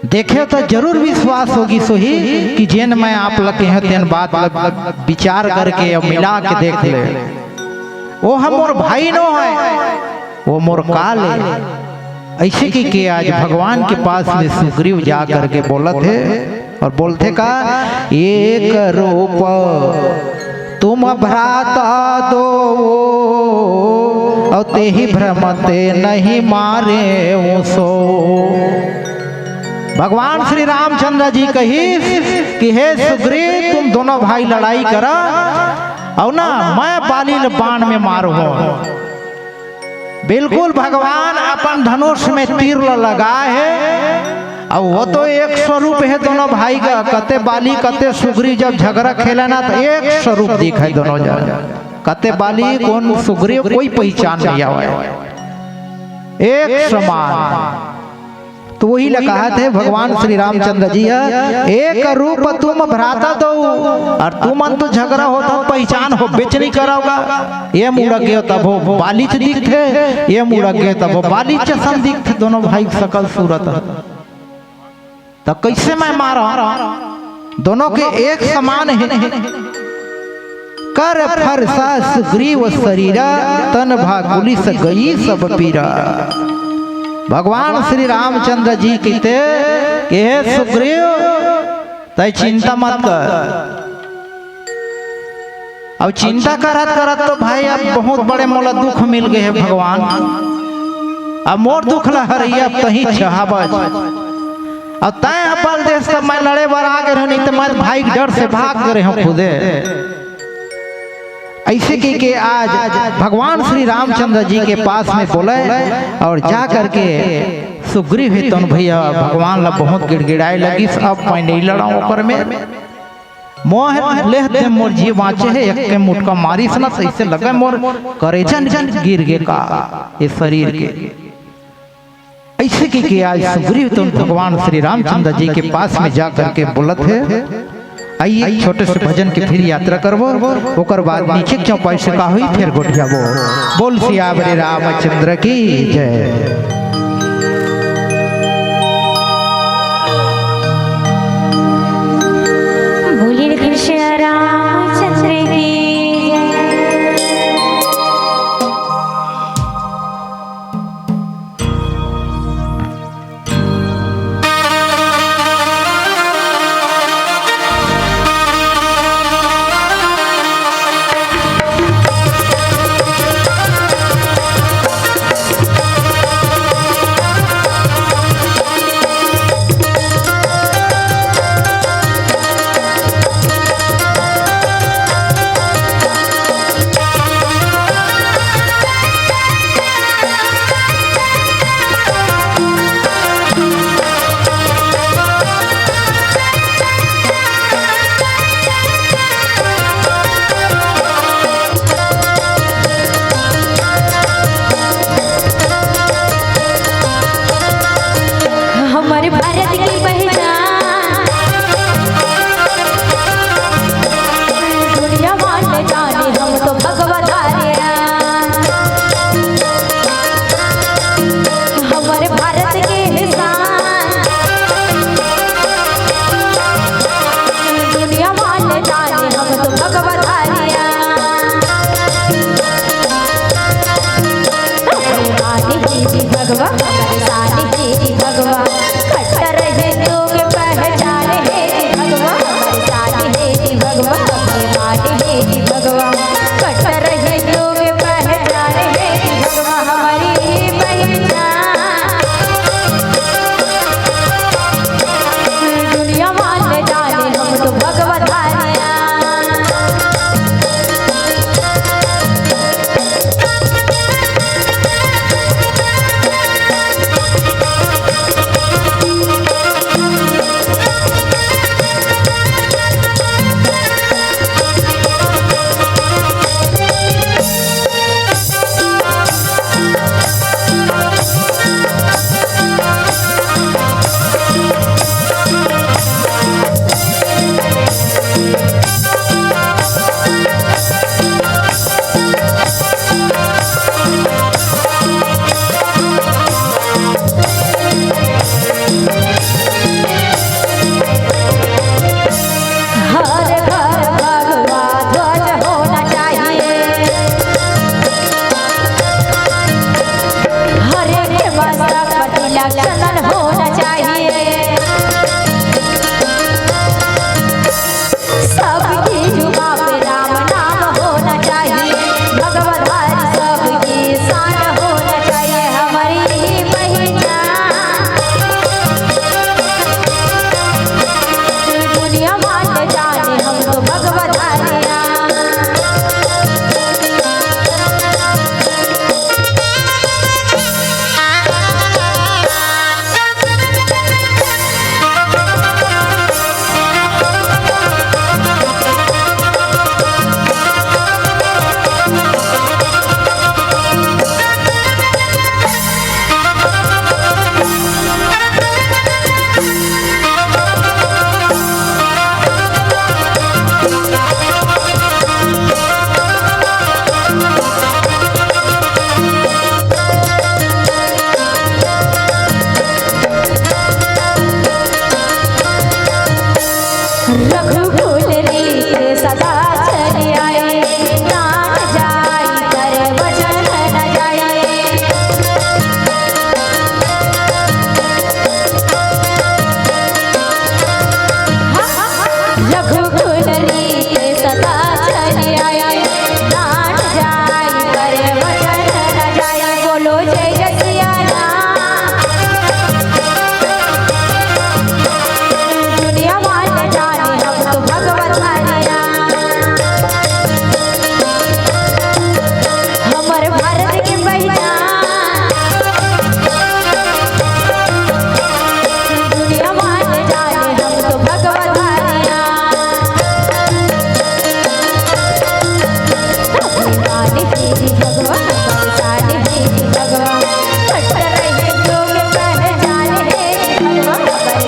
देखे तो जरूर विश्वास होगी सोही कि जेन मैं आप लगे हैं तेन बात विचार करके और मिला के देख ले। वो हम मोर भाई नो है, वो मोर काल है। ऐसे की आज भगवान के पास में सुग्रीव जा करके बोला थे और बोलते का एक रूप तुम भ्राता दो और ते ही भ्रमते नहीं मारे सो। भगवान श्री रामचंद्र जी कही कि हे सुग्रीव तुम दोनों भाई लड़ाई करा और ना मैं बाली बाण में मारू। बिल्कुल भगवान अपन धनुष में तीर लगा है और वो तो एक स्वरूप है दोनों भाई का। कते बाली कते सुग्रीव जब झगड़ा खेला ना तो एक स्वरूप दिखा है दोनों जन। कते बाली कौन सुग्रीव कोई पहचान नहीं आवा, एक समान। तो वही लगा थे भगवान श्री रामचंद्र जी एक रूप तुम भ्राता दो और तुम तो झगड़ा हो तो पहचान हो बेच नहीं कराओगा। ये मुड़ा गया तब वो बालिच दिख थे, ये मुड़ा गया तब वो बालिच सन दिख थे, दोनों भाई सकल सूरत। तो कैसे मैं मारा, दोनों के एक समान है। कर फरसा सुग्रीव शरीरा तन भागुली से गई सब पीरा। भगवान श्री रामचंद्र जी कहते कि हे सुग्रीव तय चिंता मत कर। अब चिंता करत करत तो भाई अब बहुत बड़े मोला दुख मिल गए हैं भगवान। अब मोर दुख लहरिया तही छहाबज और तय अपन देश तब मैं लड़े बर आ गए नहीं तो मैं भाई डर से भाग गए हूँ खुदे। ऐसे कि आज भगवान श्री रामचंद्र जी के पास में बोले और जा करके सुग्रीव है तो भैया भगवान ला बहुत गिड़गिड़ाए लगी। अब मैं नहीं लड़ाऊं पर में मोह लेते मोर जीव बाँचे है एक के मुटका मारी सना सही से लगे मोर करेजन गिर गे का इस शरीर के। ऐसे कि आज सुग्रीव तो भगवान श्री रामचंद्र जी के पास में जा करके बोलत है आइए छोटे से भजन की फिर यात्रा करबो ओकर बाद नीचे चौपाई से का हुई फिर गोठियाबो। बोल सियावरे रामचंद्र की जय। बोलिए कृष्ण रामचंद्र की जय। रघुकुल रीत सदा चली आई, प्राण जाय पर वचन न जाय। बोलो जय जय सिया राम। दुनिया वाले जाने हम तो भगवत हरिया, हमर भारत के पहचान। दुनिया वाले जाने हम तो भगवत हरिया, सानी तेरी भगवान सानी तेरी भगवान, खट्टर रहे लोग पहचाने तेरी भगवान,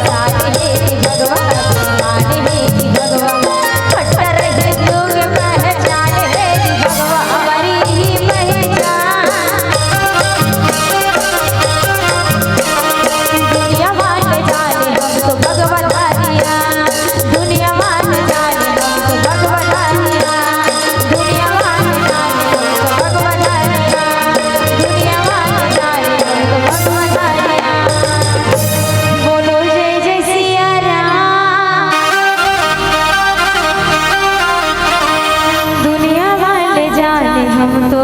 सानी तेरी भगवान सानी तेरी भगवान, खट्टर रहे लोग पहचाने तेरी भगवान, हमारी ही पहचान। दुनिया वाले जाने हम तो भगवत हरिया, दुनिया वाले जाने हम तो भगवत हरिया, दुनिया वाले जाने हम तो भगवत हरिया, दुनिया वाले जाने हम तो भगवत हरिया। बोलो जय जय सिया राम। दुनिया वाले जाने हम तो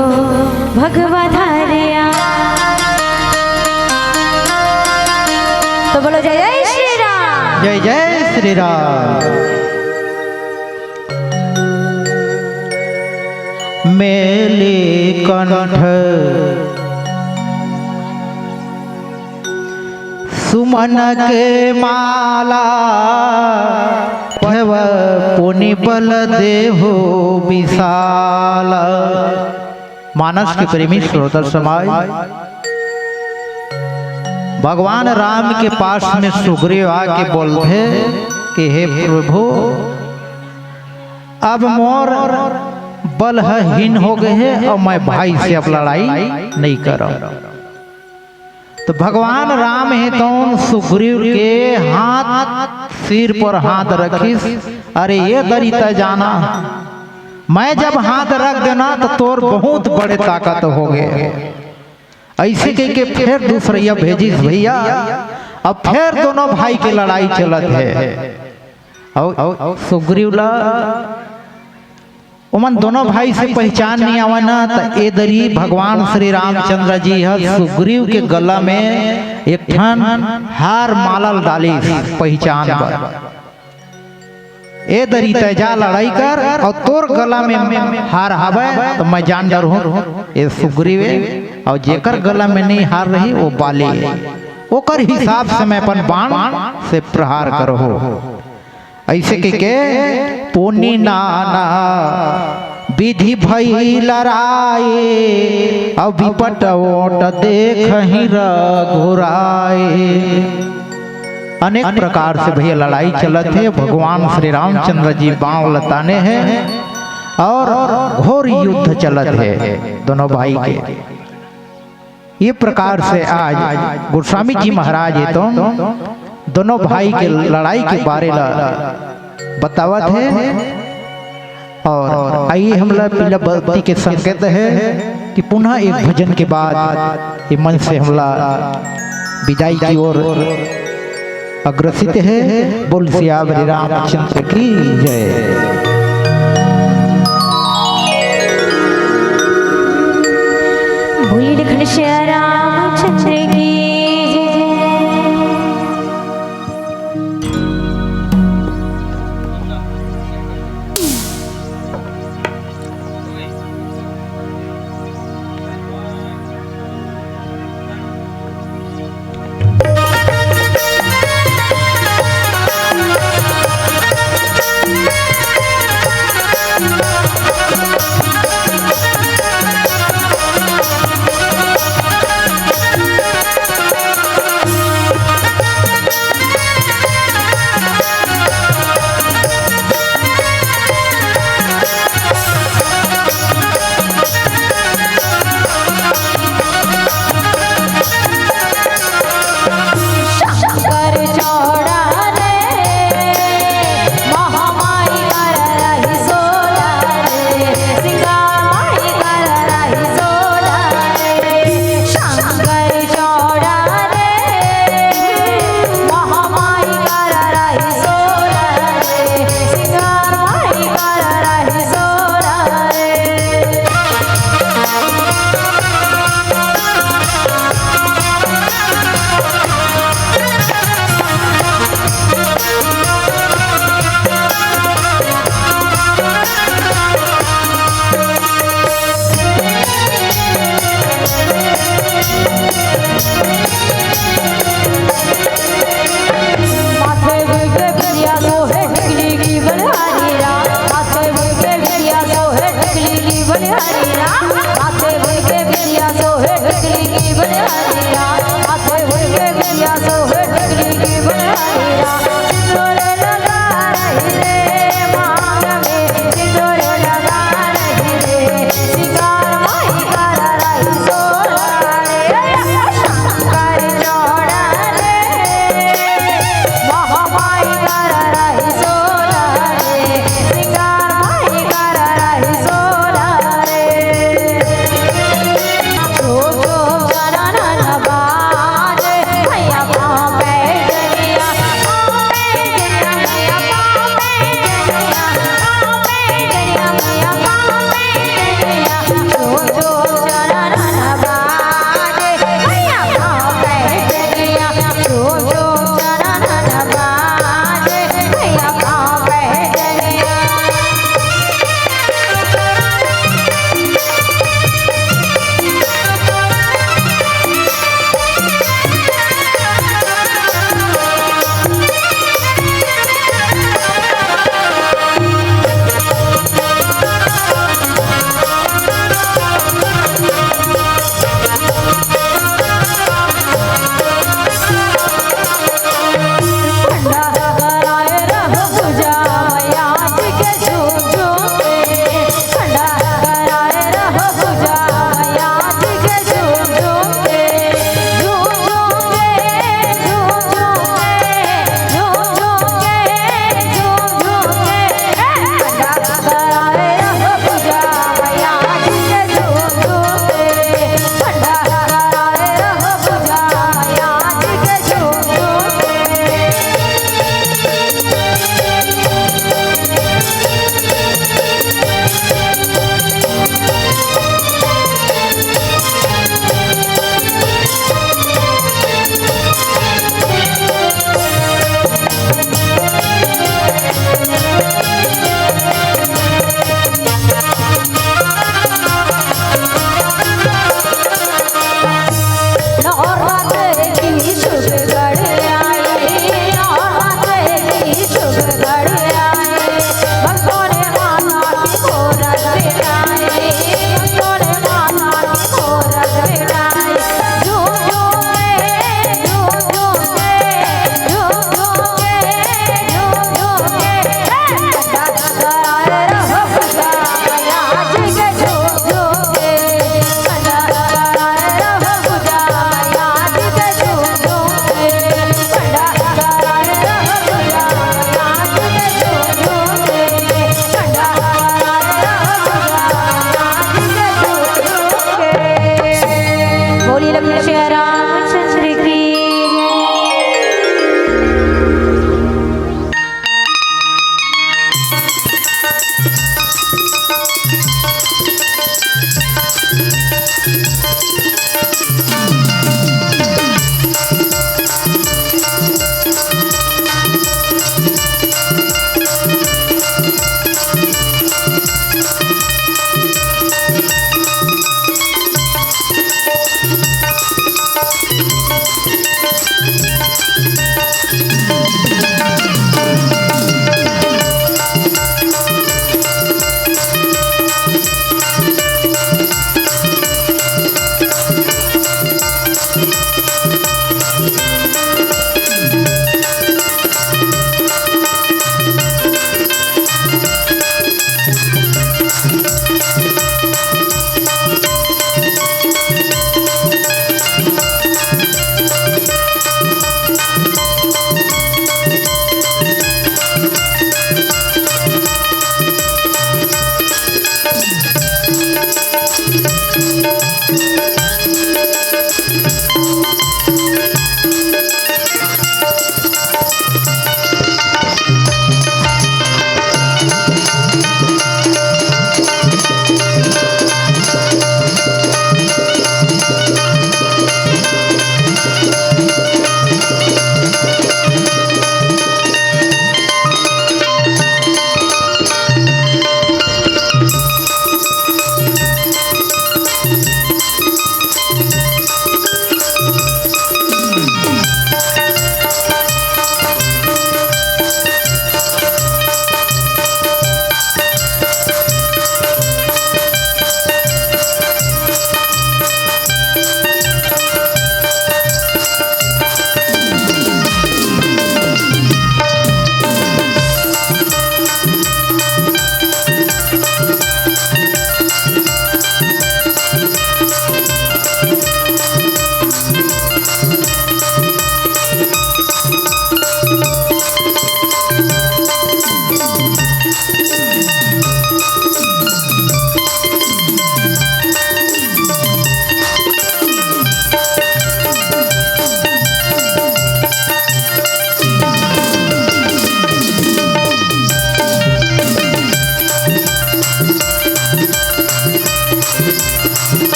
भगवत हरिया। तो बोलो जय जय श्री राम। जय जय श्री राम। मेले कंठ सुमन के माला, भव पुनि बल देहो विशाल। मानस के प्रेमी श्रोता समाज, भगवान राम के पास में सुग्रीव आके बोलते कि हे प्रभु, अब मोर बल हीन हो गए हैं और मैं भाई से अब लड़ाई नहीं कर रहा। तो भगवान राम है तो सुग्रीव के हाथ सिर पर हाथ रखिस, अरे ये दरिता जाना, मैं जब हाथ रख देना तो तोर बहुत बड़े ताकत हो गए। ऐसे कह के फिर दूसरिया भेजिस भैया, अब फिर दोनों भाई की लड़ाई चलत है। और सुग्रीव ला उमन दोनों भाई से पहचान नहीं आवा ना, तो ए दरी भगवान श्री रामचंद्र जी है सुग्रीव के गला में एक ठन हार माला डाली पहचान पर। ए दरी तैजा लड़ाई कर और तोर गला में हार हवे तो मैं जान डर हूँ ए सुग्रीव, और जेकर गला में नहीं हार रही वो बाली है, ओकर हिसाब से मैं अपन बाण से प्रहार करो। ऐसे के पुनि नाना विधि भई लड़ाए, अब विपट ओट देख ही रघुराए। अनेक प्रकार से भैया लड़ाई चलत है। भगवान श्री रामचंद्र जी बाण लताने हैं और घोर युद्ध चलत है दोनों भाई के। ये प्रकार से आज गोस्वामी जी महाराज है तो दोनों भाई के लड़ाई के बारे में बतावत है। और आइए हमला पीला बत्ती के संकेत है कि पुनः एक भजन के बाद ये मन से हमला विदाई की ओर अग्रसित है। बोल सियावर रामचंद्र की जय। बोली लखन श्या रामचंद्र की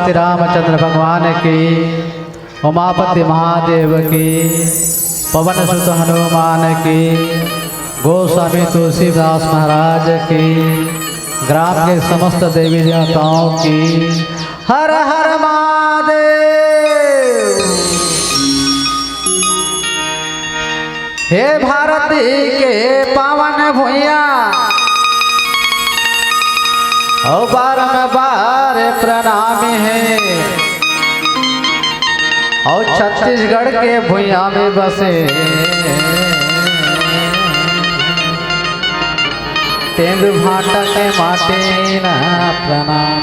सियापति रामचंद्र भगवान की, उमापति महादेव की, पवन सुत हनुमान की, गोस्वामी तुलसीदास महाराज की, ग्राम के समस्त देवी देवताओं की। हर हर महादेव। हे भारत के पावन भूइया, और बारंबार प्रणामी है। और छत्तीसगढ़ के भूइया में बसे तेंदु भाटा के माटे न प्रणाम।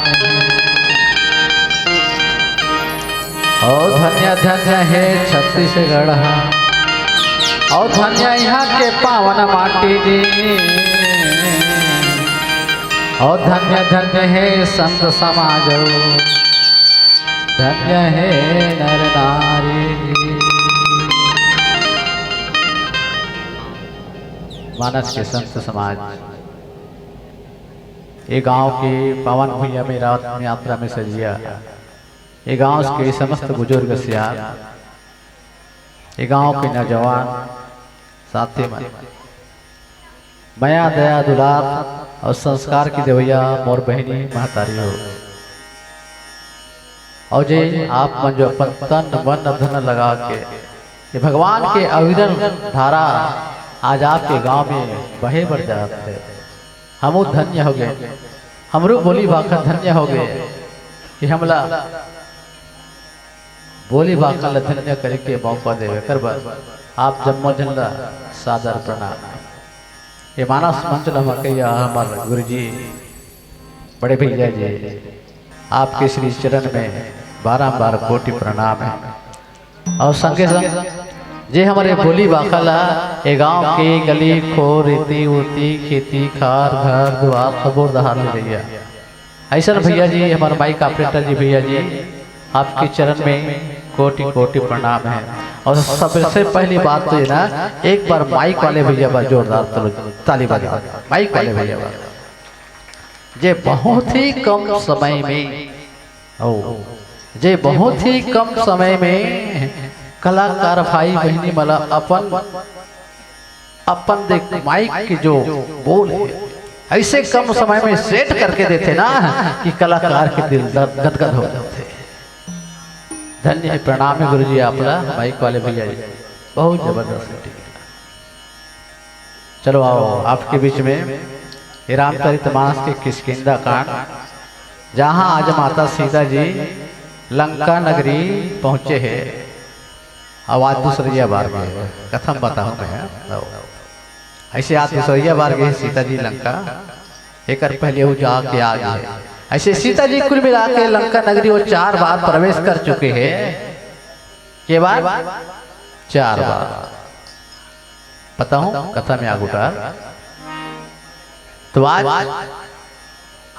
और धन्य धन्य है छत्तीसगढ़, और धन्य यहाँ के पावन माटी जी। और धन्य धन्य है संत समाज, धन्य है नर नारी। मानस के संत समाज ये गांव के पावन भूइया में रात में यात्रा में सजिया। ये गांव के समस्त बुजुर्ग सियार, ये गांव के नौजवान साथी मन, माया दया दुलार और संस्कार की देवैया मोर बहनी महतारी हो। और जे आप मन जो अपन तन मन धन लगा के ये भगवान के अविरल धारा आज आपके गांव में बहे बढ़ जाते हैं। हम धन्य हो गए, हमरो बोली बाखा धन्य हो गए कि हमला बोली बाखा धन्य करके मौका देवे करबा। आप जम्मो जनला सादर प्रणाम। ये मानस मंच लमकैया हमारे गुरुजी बड़े भैया जी, आपके श्री चरण में बारंबार कोटि प्रणाम है। और संगे संग जे हमारे बोली बाखला ये गांव के गली खो रीति उती खेती खार घर द्वार सबोर दहार ले भैया। ऐसा भैया जी हमारे माइक ऑपरेटर जी भैया जी, आपके चरण में कोटि कोटि प्रणाम है। और सबसे पहली बात तो ये ना, एक बार माइक वाले भैया बा जोरदार ताली बजा। माइक वाले भैया बा जे बहुत ही कम समय में, जे बहुत ही कम समय में कलाकार भाई बहनी मला अपन देख माइक की जो बोल है ऐसे कम समय में सेट करके देते ना कि कलाकार के दिल गदगद हो जाते। धन्य है, प्रणाम है गुरुजी आपला माइक वाले भैया जी, बहुत जबरदस्त। चलो आओ आपके बीच में रामचरितमानस के किष्किंधा कांड, जहाँ आज माता सीता जी लंका नगरी पहुँचे हैं। आवाज दूसरिया बार गए कथम बताऊँ मैं। ऐसे आज दूसरिया बार गए सीता जी लंका, एक पहले वो जाके आ गए। ऐसे सीता जी कुल मिला के लंका नगरी वो 4 बार प्रवेश कर चुके हैं। के बार 4 बार पता हूँ कथा में आगुटार। तो आज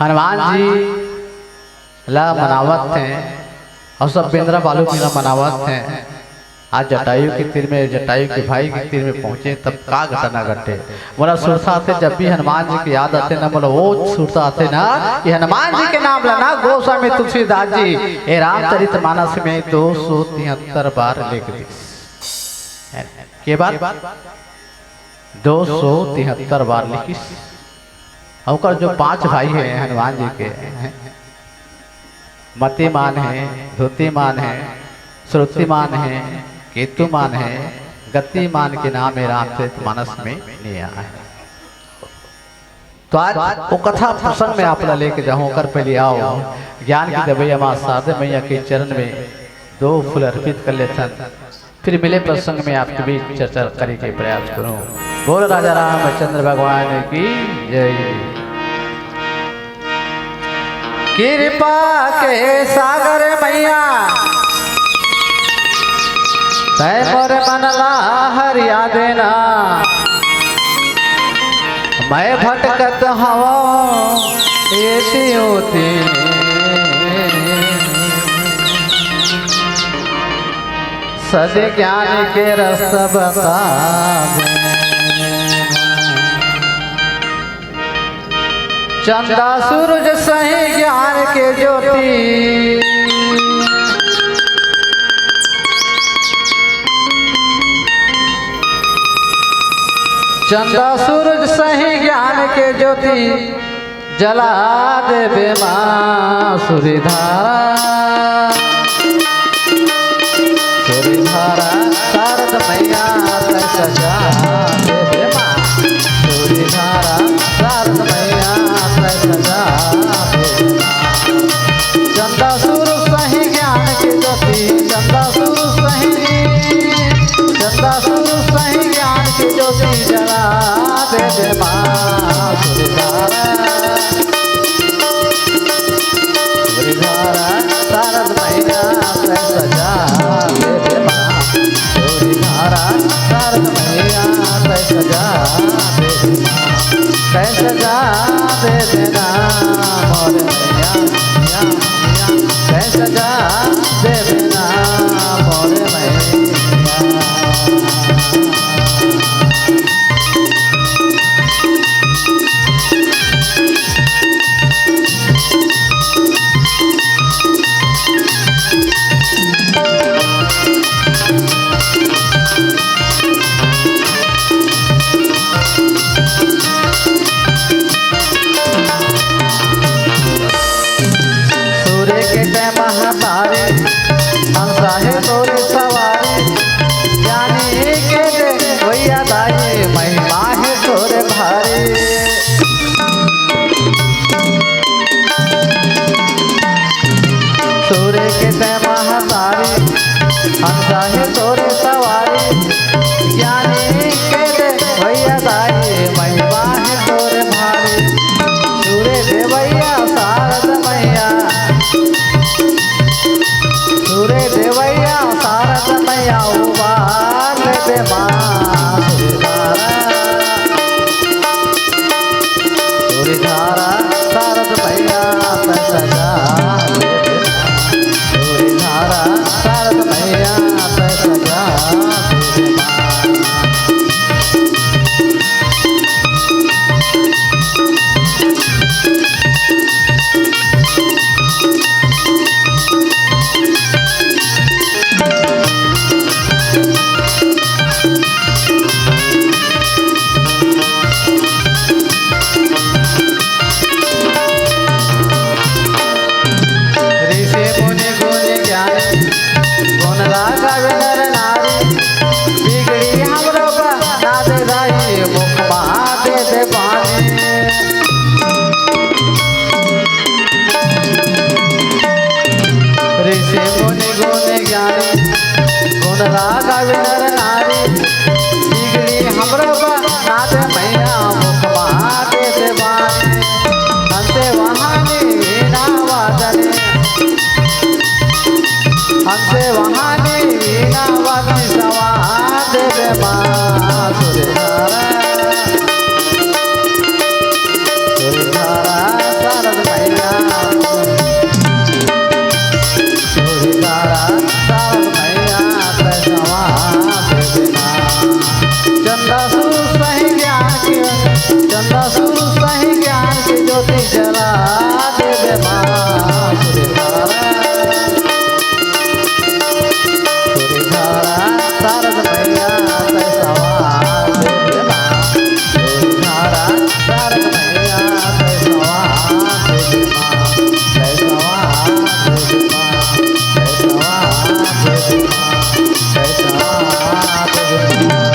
हनुमान जी ला मनावत थे और सब बेंद्रा बालू मीना मनावत थे। आज जटायु के तीर में, जटायु के भाई के तीर में पहुंचे, तब का घटना घटे। बोला सुरता आते जब भी हनुमान जी की याद आते ना, बोला वो सुरता आते ना कि हनुमान जी के नाम लेना। गोस्वामी तुलसीदास जी ये रामचरितमानस में 273 बार लिख दी। के बाद 273 बार लिखी। और जो 5 भाई हैं हनुमान जी के, मतिमान है, धोतीमान है, श्रुतिमान है, केतुमान है, गतिमान के नाम है रामचरितमानस में नहीं आया है। तो आज वो कथा प्रसंग में आप लेके जाऊँ कर पहले आओ ज्ञान की दबैया माँ शारदा मैया के चरण में 2 फूल अर्पित कर लेते, फिर मिले प्रसंग में आपके बीच चर्चा करने के प्रयास करूँ। बोल राजा रामचंद्र भगवान की जय। कृपा के सागर मैया तय मोर मनला हरिया देना, मैं भटकत हवा एती होती। सद ज्ञान के रस बता चंदा सूरज सही ज्ञान के ज्योति। चंदा सूरज सही ज्ञान के ज्योति जला देवे माँ सूर्यधारा सूर्यधारा शारद मैया तय सजा देवे माँ सूर्यधारा शारद मैया तय सजा देवे माँ चंदा सूरज सही ज्ञान के ज्योति चंदा सूरज सही ज्ञान की ज्योति जला देवे माँ सूर्यधारा सूर्यधारा शारद मैया तय सजा देवे माँ सूर्यधारा शारद मैया तय सजा देवे माँ तय सजा देवे नाम मोर मैया तय सजा देवे नाम मोर मैया। सूर्य के तय महातारे हंसा है तोरे सवारी ज्ञानी के दे भैया दाई महिमा है तोरे भारी सूर्य के तय महातारे हंसा है तोरे सवारी ज्ञानी के दे भैया दाई महिमा है तोरे भारी सूर्य देवैया शारद मैया सूर्य देवैया शारद मैया उबाल दे माँ सूर्यधारा शारद मैया तय सजा देवे माँ सूर्यधारा शारद मैया तय सजा देवे माँ ऋषि मुनि गुण ज्ञानी गुण गावे नर नारी बिगड़ी हमरो बना दे दाई मुख महा दे दे पानी ऋषि मुनि गुण ज्ञानी गुण गावे नर नारी बिगड़ी हमरो बना दे मैया मुख महा दे दे पानी हंसे वहानी वीणा वादने हमसे वहाँ की वीणा वादनी सवा देवे माँ सूर्यधारा सूर्यधारा शारद मैया सूर्यधारा शारद मैया तय सवा देवे माँ चंदा सूरज सही ज्ञान की चंदा सूरज सही ज्ञान की ज्योति जला देवे माँ सूर्यधारा सूर्यधारा शारद मैया तय सवा देवे माँ सूर्यधारा शारद मैया तय सवा देवे माँ तय सवा देवे माँ तय सवा देवे माँ तय सवा देवे माँ।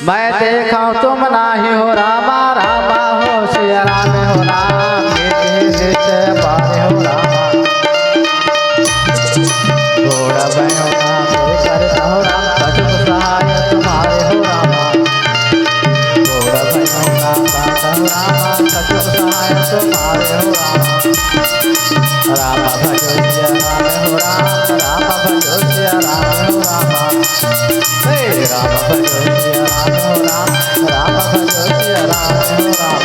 मैं देखा तुम नाही हो रामा रामा हो सिया राम हो राम के पारे हो रामा घोड़ा बनो नाम करता हो राम कटुक सहाय तुम्हारे हो रामा घोड़ा बनो नाम करता हो रामा कटुक सहाय तुम्हारे हो रामा राम भजो सिया राम हो राम राम भजो सिया राम हो रामा हे राम भजो सिया राम हो राम भजो सिया राम हो रामा।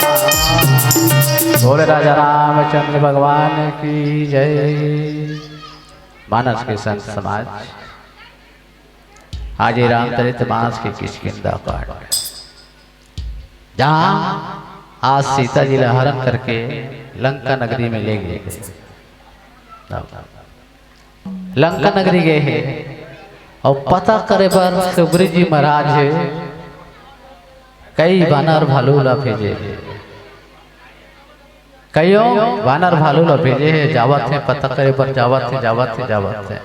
बोले राजा रामचंद्र भगवान की जय। मानस के संत समाज आज रामचरित मास के किष्किंधा कांड जहाँ आज सीता जी का हरण करके लंका नगरी में ले गए लंका नगरी गए हैं और पता करे पर सुग्रीव जी महाराज कई बानर भालू ला भेजे, कईयों बानर भालू ला भेजे है, जावत है पता करे पर जावत है।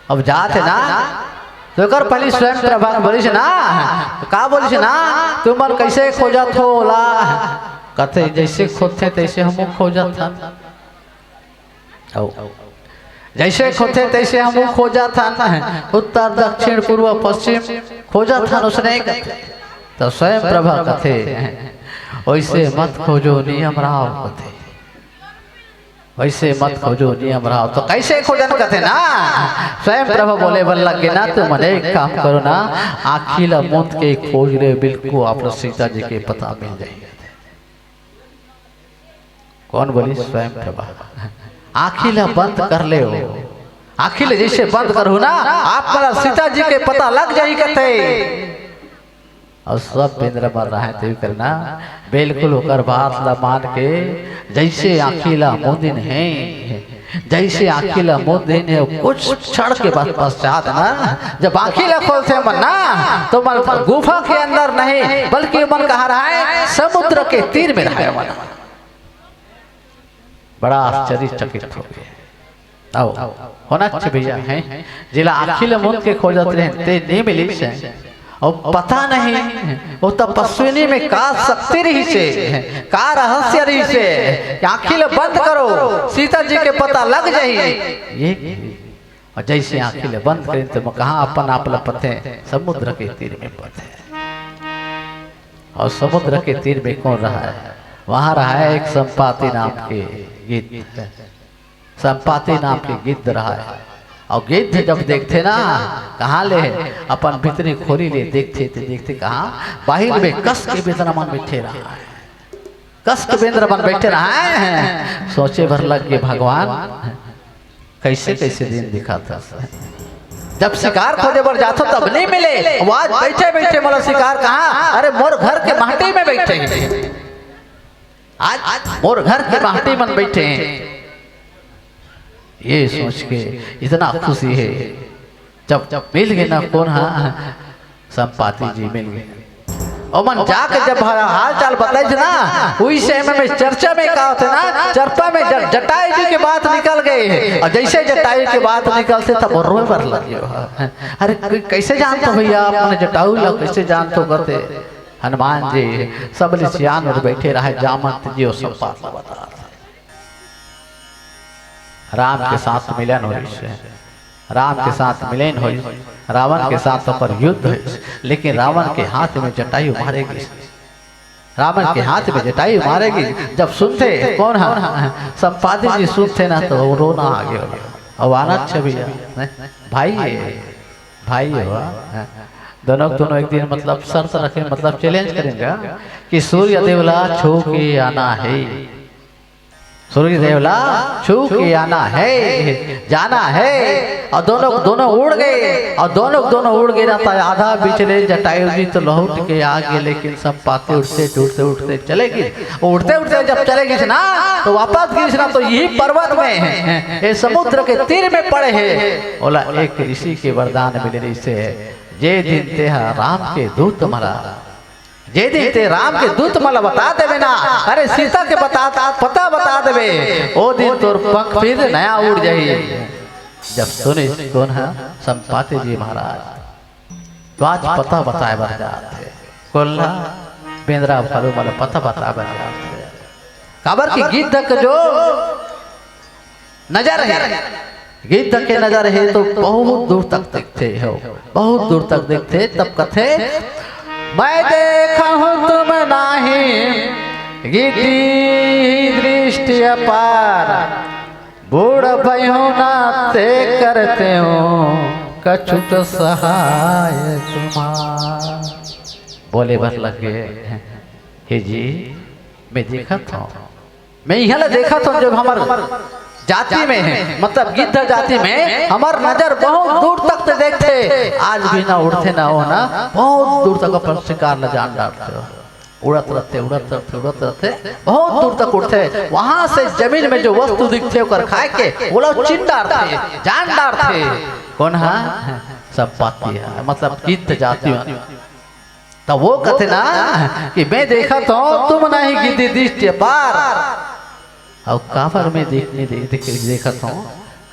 अब जात है ना तो कर पहले स्वयं प्रभा बोलिस ना, का बोलिस ना तुम मन कैसे खोजत हो ला, कहते जैसे खोजते तैसे हम खोजत था, जैसे खोजते तैसे हम खोजत था, उत्तर दक्षिण पूर्व पश्चिम खोजत था उसने, तो स्वयं प्रभा कथे वैसे मत खोजो नियम राव कथे, वैसे मत खोजो नियम राव, तो कैसे खोजन कथे ना, स्वयं प्रभा बोले बल्ला के ना तुम एक काम करो ना, आखिला मुंद के खोज ले बिल्कुल आप सीता जी के पता मिल जाएगा। कौन बोली? स्वयं प्रभा। आखिला बंद कर ले हो, आखिल जैसे बंद करो ना आप पर सीता जी के पता लग जाई कथे, और सब बेंद्र मर रहा है तो करना बिल्कुल होकर बात ला मान के, जैसे आखिला मोदिन है, जैसे आखिला मोदिन है, कुछ क्षण के बाद पश्चात ना जब आखिला खोलते मन ना तो मन गुफा के अंदर नहीं बल्कि मन कहाँ रहा है, समुद्र के तीर में रहा है मन। बड़ा आश्चर्यचकित हो गया। आओ होना चाहिए भैया है जिला आखिल मुंद के खोजत रहे नहीं मिली से, और पता नहीं वो तपस्विनी में का शक्ति रही से, का रहस्य रही से, आखिल बंद करो सीता जी के पता लग जाइए ये, और जैसे आखिल बंद करें तो कहाँ अपन आप पते समुद्र के तीर में पते, और समुद्र के तीर में कौन रहा है, वहां रहा है एक संपाति नाम के गिद्ध, संपाति नाम के गिद्ध रहा है, और गिद्ध जब देखते ना कहाँ ले अपन भीतरी खोली ले देखते कहाँ बाहर में कस के बेंद्र मन बैठे रहा है, कस के बेंद्र मन बैठे रहा है। सोचे भर लग के भगवान कैसे कैसे दिन दिखाता, जब शिकार खोजे पर जातो तब नहीं मिले, आज बैठे बैठे बोला शिकार कहाँ, अरे मोर घर के माटी में बैठे हैं, आज मोर घर के माटी में बैठे हैं। ये सोच के इतना खुशी है, जब मिल गए ना कौन, हाँ संपाति जी मिल गए, और मन जाके जब हाल चाल बताए थे ना उसी समय में चर्चा में कहा होते ना, चर्चा में जटायु जी की बात निकल गई, और जैसे जटायु की बात निकलते तब रोए पर लगे, अरे कैसे जानते हो भैया आपने जटायु लोग कैसे जानते हो, कहते हनुमान जी सब सियान और बैठे रहे, जामवंत जी और सब बात बता, राम के साथ मिलन हो, राम के साथ मिलन हो, रावण के साथ पर युद्ध हो, लेकिन रावण के हाथ में जटायु मारेगी, रावण के हाथ में जटायु मारेगी। जब सुनते कौन है संपाति जी सुनते ना तो रोना आ गया, और आना भैया भाई भाई हो, दोनों एक दिन मतलब शर्त रखे, मतलब चैलेंज करेंगे कि सूर्य देवला छू के आना है, सूर्य देवला छू के आना है, जाना है, और दोनों उड़ गए, और दोनों उड़ गए ना, आधा बिचले जटायु जी तो लौट के आ गए, लेकिन संपाति उठते चले गए, उड़ते जब चले गए ना तो वापस गिर ना, तो यही पर्वत में ये समुद्र के तीर में पड़े है, बोला एक ऋषि के वरदान मिले से, जे दिन ते राम के दूत मरा, जे दिन ते राम के दूत मला बता देवे ना, अरे सीता के पता बता देवे, ओ दिन तोर पंख फिर नया उड़ जाई। जब सुने कौन है संपाति जी महाराज, तो आज पता बताए बर जाते, कोल्ला बेंद्रा भालू मला पता बता बर जाते, काबर की गिद्ध का जो नजर है, गिद्ध के नजर है तो बहुत दूर तक देखते हो, बहुत दूर तक देखते, तब कथे मैं देखा हूँ तुम नाही गिद्धी दृष्टि अपार, बूढ़ भयो नाते करते हो कछुक सहाय तुम्हार। बोले भर लगे हे जी मैं देखा था, मैं यहाँ देखा था जब हमारे जाति में है, मतलब गिद्ध जाति में हमार नजर बहुत दूर तक तो देखते, आज भी ना उड़ते ना हो ना, बहुत दूर तक अपन शिकार न जान डालते हो, उड़त रहते बहुत दूर तक उड़ते, वहां से जमीन में जो वस्तु दिखते कर खाए के वो लोग चिंडार थे, जानदार थे। कौन है? सब पाती है, मतलब गिद्ध जाति तो वो कहते ना कि मैं देखा तो तुम नहीं गिद्दी दृष्टि पार। और काबर में देखा तो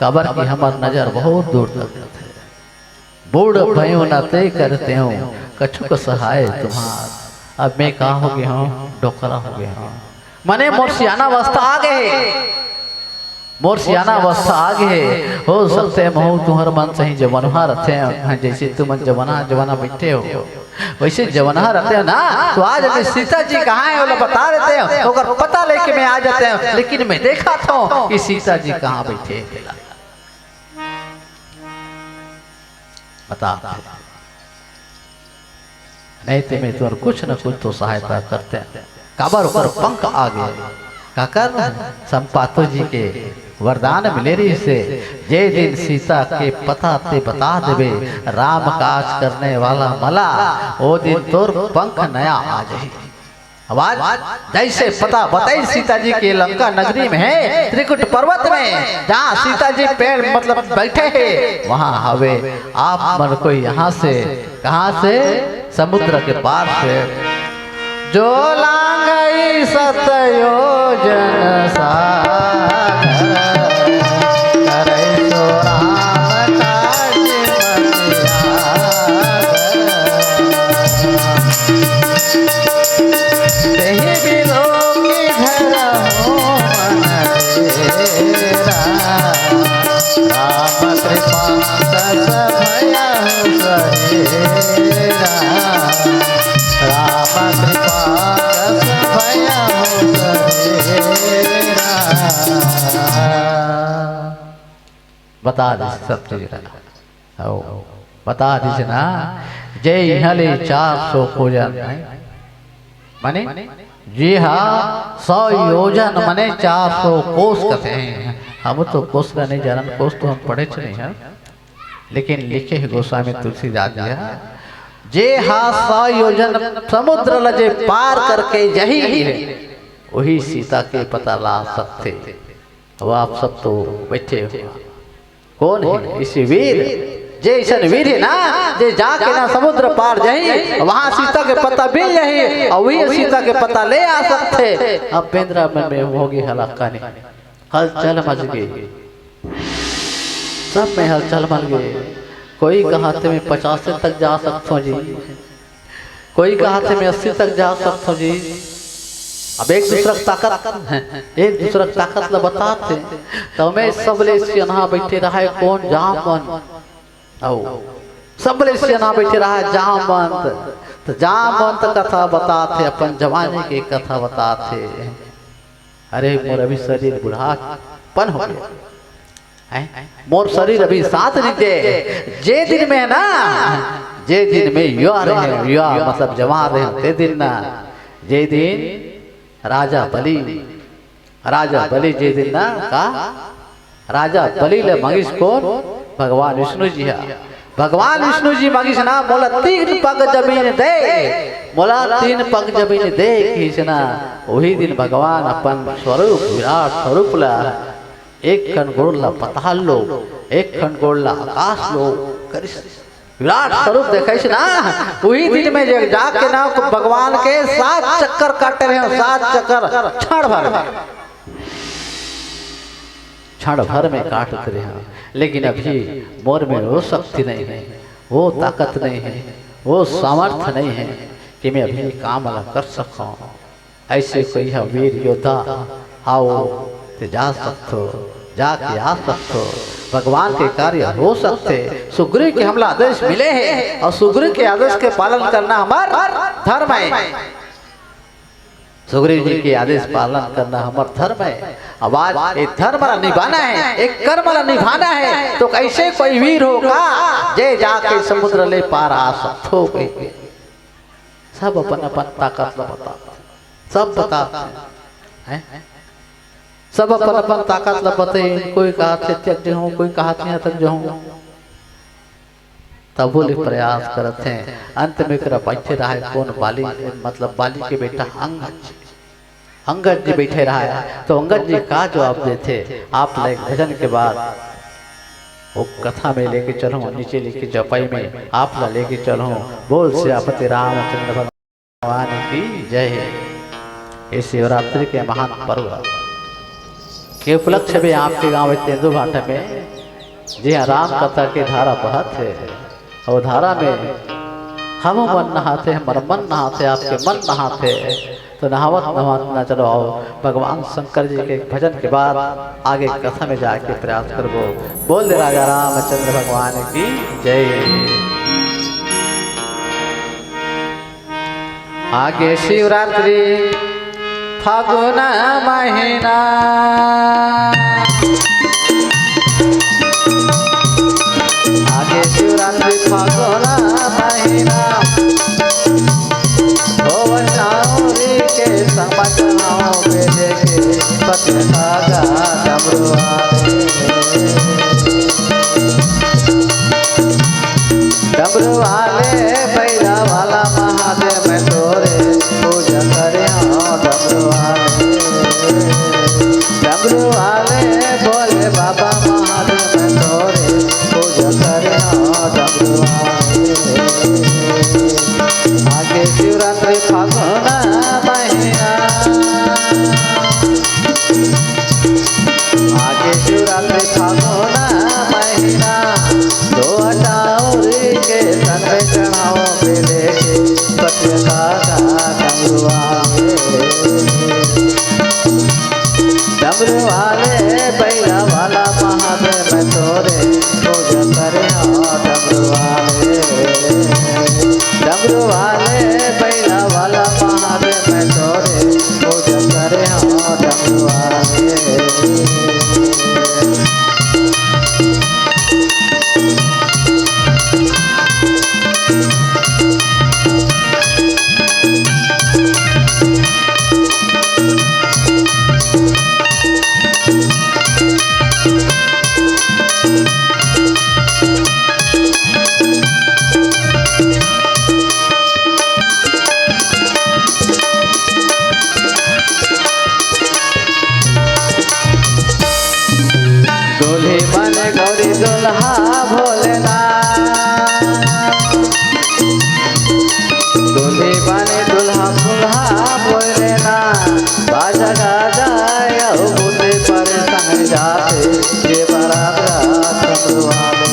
काबर की हमार नजर बहुत दूर तक है। बूढ़ भयो न ते करते हो कछु को सहाय तुम्हार। अब मैं कहा हो गया हूँ, डोकरा हो गया हूँ, मने मोर सियाना अवस्था आ गए, मोर सियाना अवस्था आ गए। हो सकते महू तुम्हार मन सही जवनहा रहते हैं, जैसे तुम जवना बैठे हो वैसे जवनहा रहते हो ना। तो आज मैं सीता जी कहाँ है वो बता देते हैं, तो अगर पता लेके मैं आ जाते हैं। लेकिन मैं देखा था कि सीता जी कहाँ बैठे बता नहीं तो मैं तुम्हारा कुछ न कुछ तो सहायता करते हैं। काबर ऊपर पंख आ गए काकर संपातो जी के वरदान मिले रही से जे दिन सीता के पता ते बता देवे राम काज करने वाला मला, वो दिन तोर पंख नया आ जाए। आवाज जैसे पता बताई सीता जी के लंका नगरी में है, त्रिकुट पर्वत में जहाँ सीता जी पेड़ मतलब बैठे हैं वहाँ हवे आप मन को यहाँ से कहाँ से समुद्र के पार से जो लांगई सतयोजन सागर करे सो राम काज तेहि बिलो की घर हो मन तेरा राम कृपा दस भया सहेरा राम कृपा दस भया सहेरा। बता दे सब चीज बता दीजिए ना। जय हले 400 योजन माने जी हाँ 100 योजन माने 400 कोस कहते हैं। हम तो कोस का नहीं जानन, कोस तो हम पढ़े नहीं हैं, लेकिन लिखे है गोस्वामी तुलसीदास जी जे हाँ 100 योजन समुद्र लजे पार करके यही है वही सीता के पता ला सकते। अब आप सब तो बैठे हो, कौन है इसी वीर जे ईशन वीर है ना, जे जाके ना समुद्र पार जाही वहाँ सीता के पता मिल जाही और वही सीता के पता ले आ सकते। अब पेंद्रा में होगी हलाका नहीं, हलचल मच गई, सब में हलचल मच गई। कोई कहाते में 50 तक जा सकता हूँ जी, कोई कहाते में 80 तक जा सकता हूँ जी। अब एक दूसरा ताकत एक दूसरा ताकत ल बताते तो मैं सब ले सियाना बैठे रहा है कौन जहाँ मन सब ले सियाना बैठे रहा है जहाँ मन तो जहाँ मन कथा बताते अपन जवानी की कथा बताते। अरे मोर अभी शरीर बुढ़ापन हो गया, मोर शरीर अभी साथ नहीं दे। जे दिन में ना जे दिन में युवा रहे युवा मतलब जवान रहे ते दिन ना जे दिन राजा बलि जे दिन ना का राजा बलि ले मंगिस कौन भगवान विष्णु जी है। भगवान विष्णु जी मंगिस ना मोला 3 पग जमीन दे, मोला 3 पग जमीन दे खींचना। वही दिन भगवान अपन स्वरूप विराट स्वरूप ला एक खंड गोड़ ला पताल लो, एक खंड गोड़ ला आकाश लो विराट स्वरूप देखे ना। वही दिन में जाके ना भगवान के 7 चक्कर काटे रहे, 7 चक्कर क्षण भर में काटते रहे। लेकिन अभी मोर में वो शक्ति नहीं है, वो ताकत नहीं है, वो सामर्थ्य नहीं है कि मैं अभी काम कर सकूं। ऐसे कोई है वीर योद्धा आओ तो जा सकते हो, जाके आ सकते हो, भगवान के कार्य हो सकते। सुग्रीव के हमला आदेश मिले हैं और सुग्रीव के आदेश के पालन करना हमारा धर्म है। सुग्रीव जी के आदेश पालन करना हमारा धर्म है। अब आज एक धर्म निभाना है, एक कर्म निभाना है। तो कैसे कोई वीर होगा जे जाके समुद्र ले पार आ सकते हो। सब अपन अपन ताकत बताते, सब बताते हैं, सब अपन अपन ताकत लपते। कोई कहा त्यज हूँ, कोई कहा तक जो हूँ, तब बोले प्रयास करते हैं। अंत में कर बैठे रहा है कौन बाली मतलब बाली के बेटा अंगद जी बैठे रहा है। तो अंगद जी का जवाब देते आप भजन के बाद वो कथा में लेके चलो, नीचे लेके चौपाई में आप ला लेके चलो। बोल सियापति रामचंद्र भगवान की जय। ये शिवरात्रि के महान पर्व के उपलक्ष्य में आपके गांव तेंदु घाट में जी हाँ राम कथा की धारा बहत है। और धारा में हम मन नहाते हैं, मन नहाते, आपके मन नहाते, तो नहावत नहावत न चलो आओ भगवान शंकर जी के भजन के बाद आगे कथा में जाके प्रयास करबो। बोल दे राजा रामचंद्र भगवान की जय। आगे शिवरात्रि फागुन महीना, आगे शिवरात्रि फागुन महीना, के समझनाओ मेरे के पत्र सागा डमरू वाले, डमरू वाले पैरा वाला महादेव मैं तोरे पूजा करे हाँ। डमरू वाले, डमरू वाले बोले बाबा महादेव मैं तोरे पूजा करे हाँ। डमरू वाले आगे शिवरात्रि फागुन महीना, आगे शिवरात्रि फागुन महीना, दो अटाउरी के संग चढ़ाओ बेले के सत्य का डमरू वाले, डमरू वाले पैरा वाला महादेव मैं तोरे पूजा करे हाँ। डमरू वाले, डमरू वाले पैरा वाला महादेव मैं तोरे पूजा करे हाँ। डमरू वाले गौरी दुल्हा भोलेनाथ, दूल्हे बने दुल्हा दुल्हा भोलेनाथ, बाजा गाजा बूते पर संग जाते ये बारात डमरू वाले,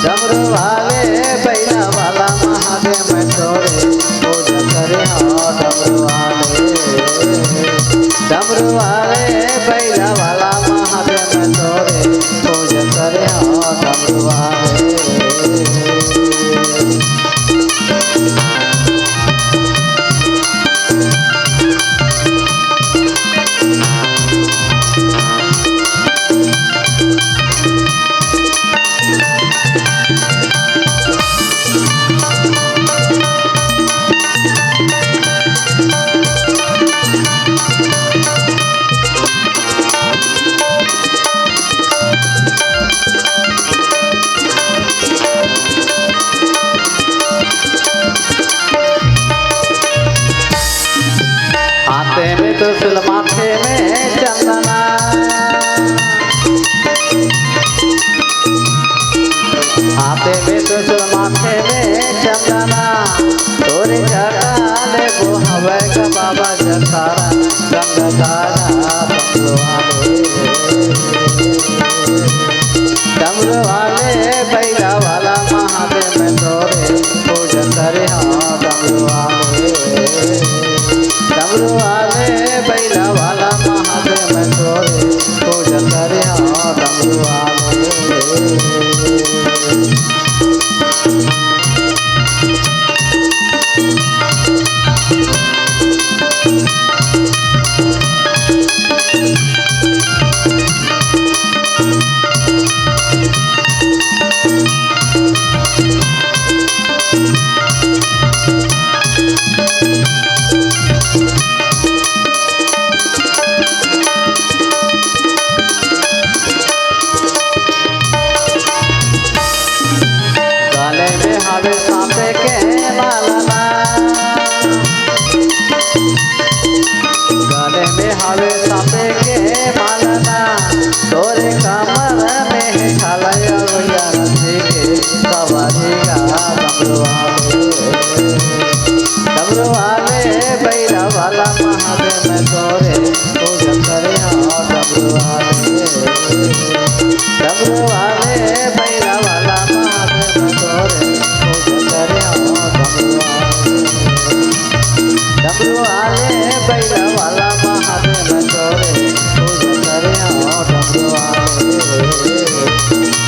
डमरू वाले पैरा वाला महादेव मैं तोरे पूजा करे हाँ। डमरू वाले, डमरू वाले पैरा वाला महादेव मैं तोरे पूजा करे हाँ। डमरू वाले हाथे में त्रिशूल माथे में चंदना, हाथे में त्रिशूल माथे में चंदना, तोरे जगाले वो हवे का बाबा जखारा गंगा तारा। डमरू वाले, डमरू वाले पैरा वाला महादेव मैं तोरे पूजा करे हाँ। डमरू वाले, डमरू वाले पैरा वाला महादेव मैं तोरे पूजा करे हाँ। डमरू वाले बैला वाला महादेव तोरे पूजा करे डमरू वाले बैला वाला महादेव तोरे पूजा करे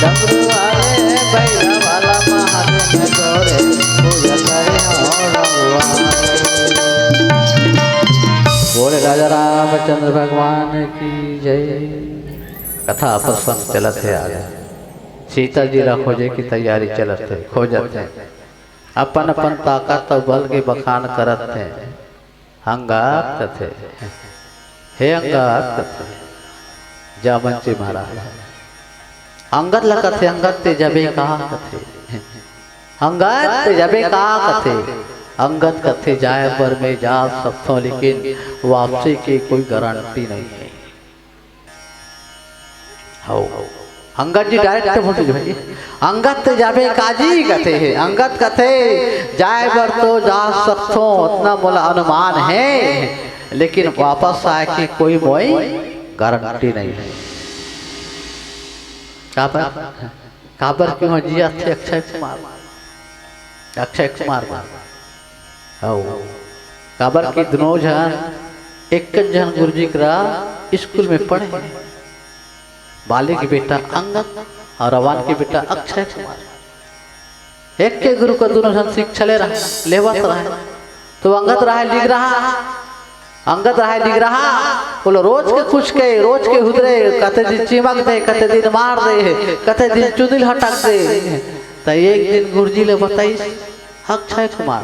डमरू वाले बैला वाला महादेव तोरे पूजा करे बोले राजा रामचंद्र भगवान की जय। कथा प्रसंग चलत है आगे। सीता जी ला खोजे की तैयारी चलत है, खोजत है, अपन अपन ताकत और बल के बखान करत है। अंगात कथे हे अंगात कथे जामन जी महाराज अंगद लकथे अंगद ते जबे कहा कथे अंगद ते जबे कहा कथे अंगद कथे जाए पर में जा सकता हूँ लेकिन वापसी की कोई गारंटी नहीं है। हो अंगद जी डायरेक्ट बोलते भाई अंगद ते जाबे काजी कथे है अंगद कथे जाए पर तो जा सकता हूँ उतना बोला अनुमान है लेकिन वापस आए की कोई मोई गारंटी नहीं है। काबर क्यों जी अच्छे अक्षय कुमार काबर की दोनों जन एक जन गुरु जी का स्कूल में पढ़े बाली की बेटा अंगद और रवान की बेटा अक्षय कुमार एक के गुरु को दोनों जन शिक्षा ले रहा लेवत रहा तो अंगद रहा लिख रहा बोलो रोज के कुछ के रोज के हुदरे कते दिन चिमक दे कते दिन मार दे कते दिन चुदिल हटक दे तो एक दिन गुरुजी ले बताई अक्षय कुमार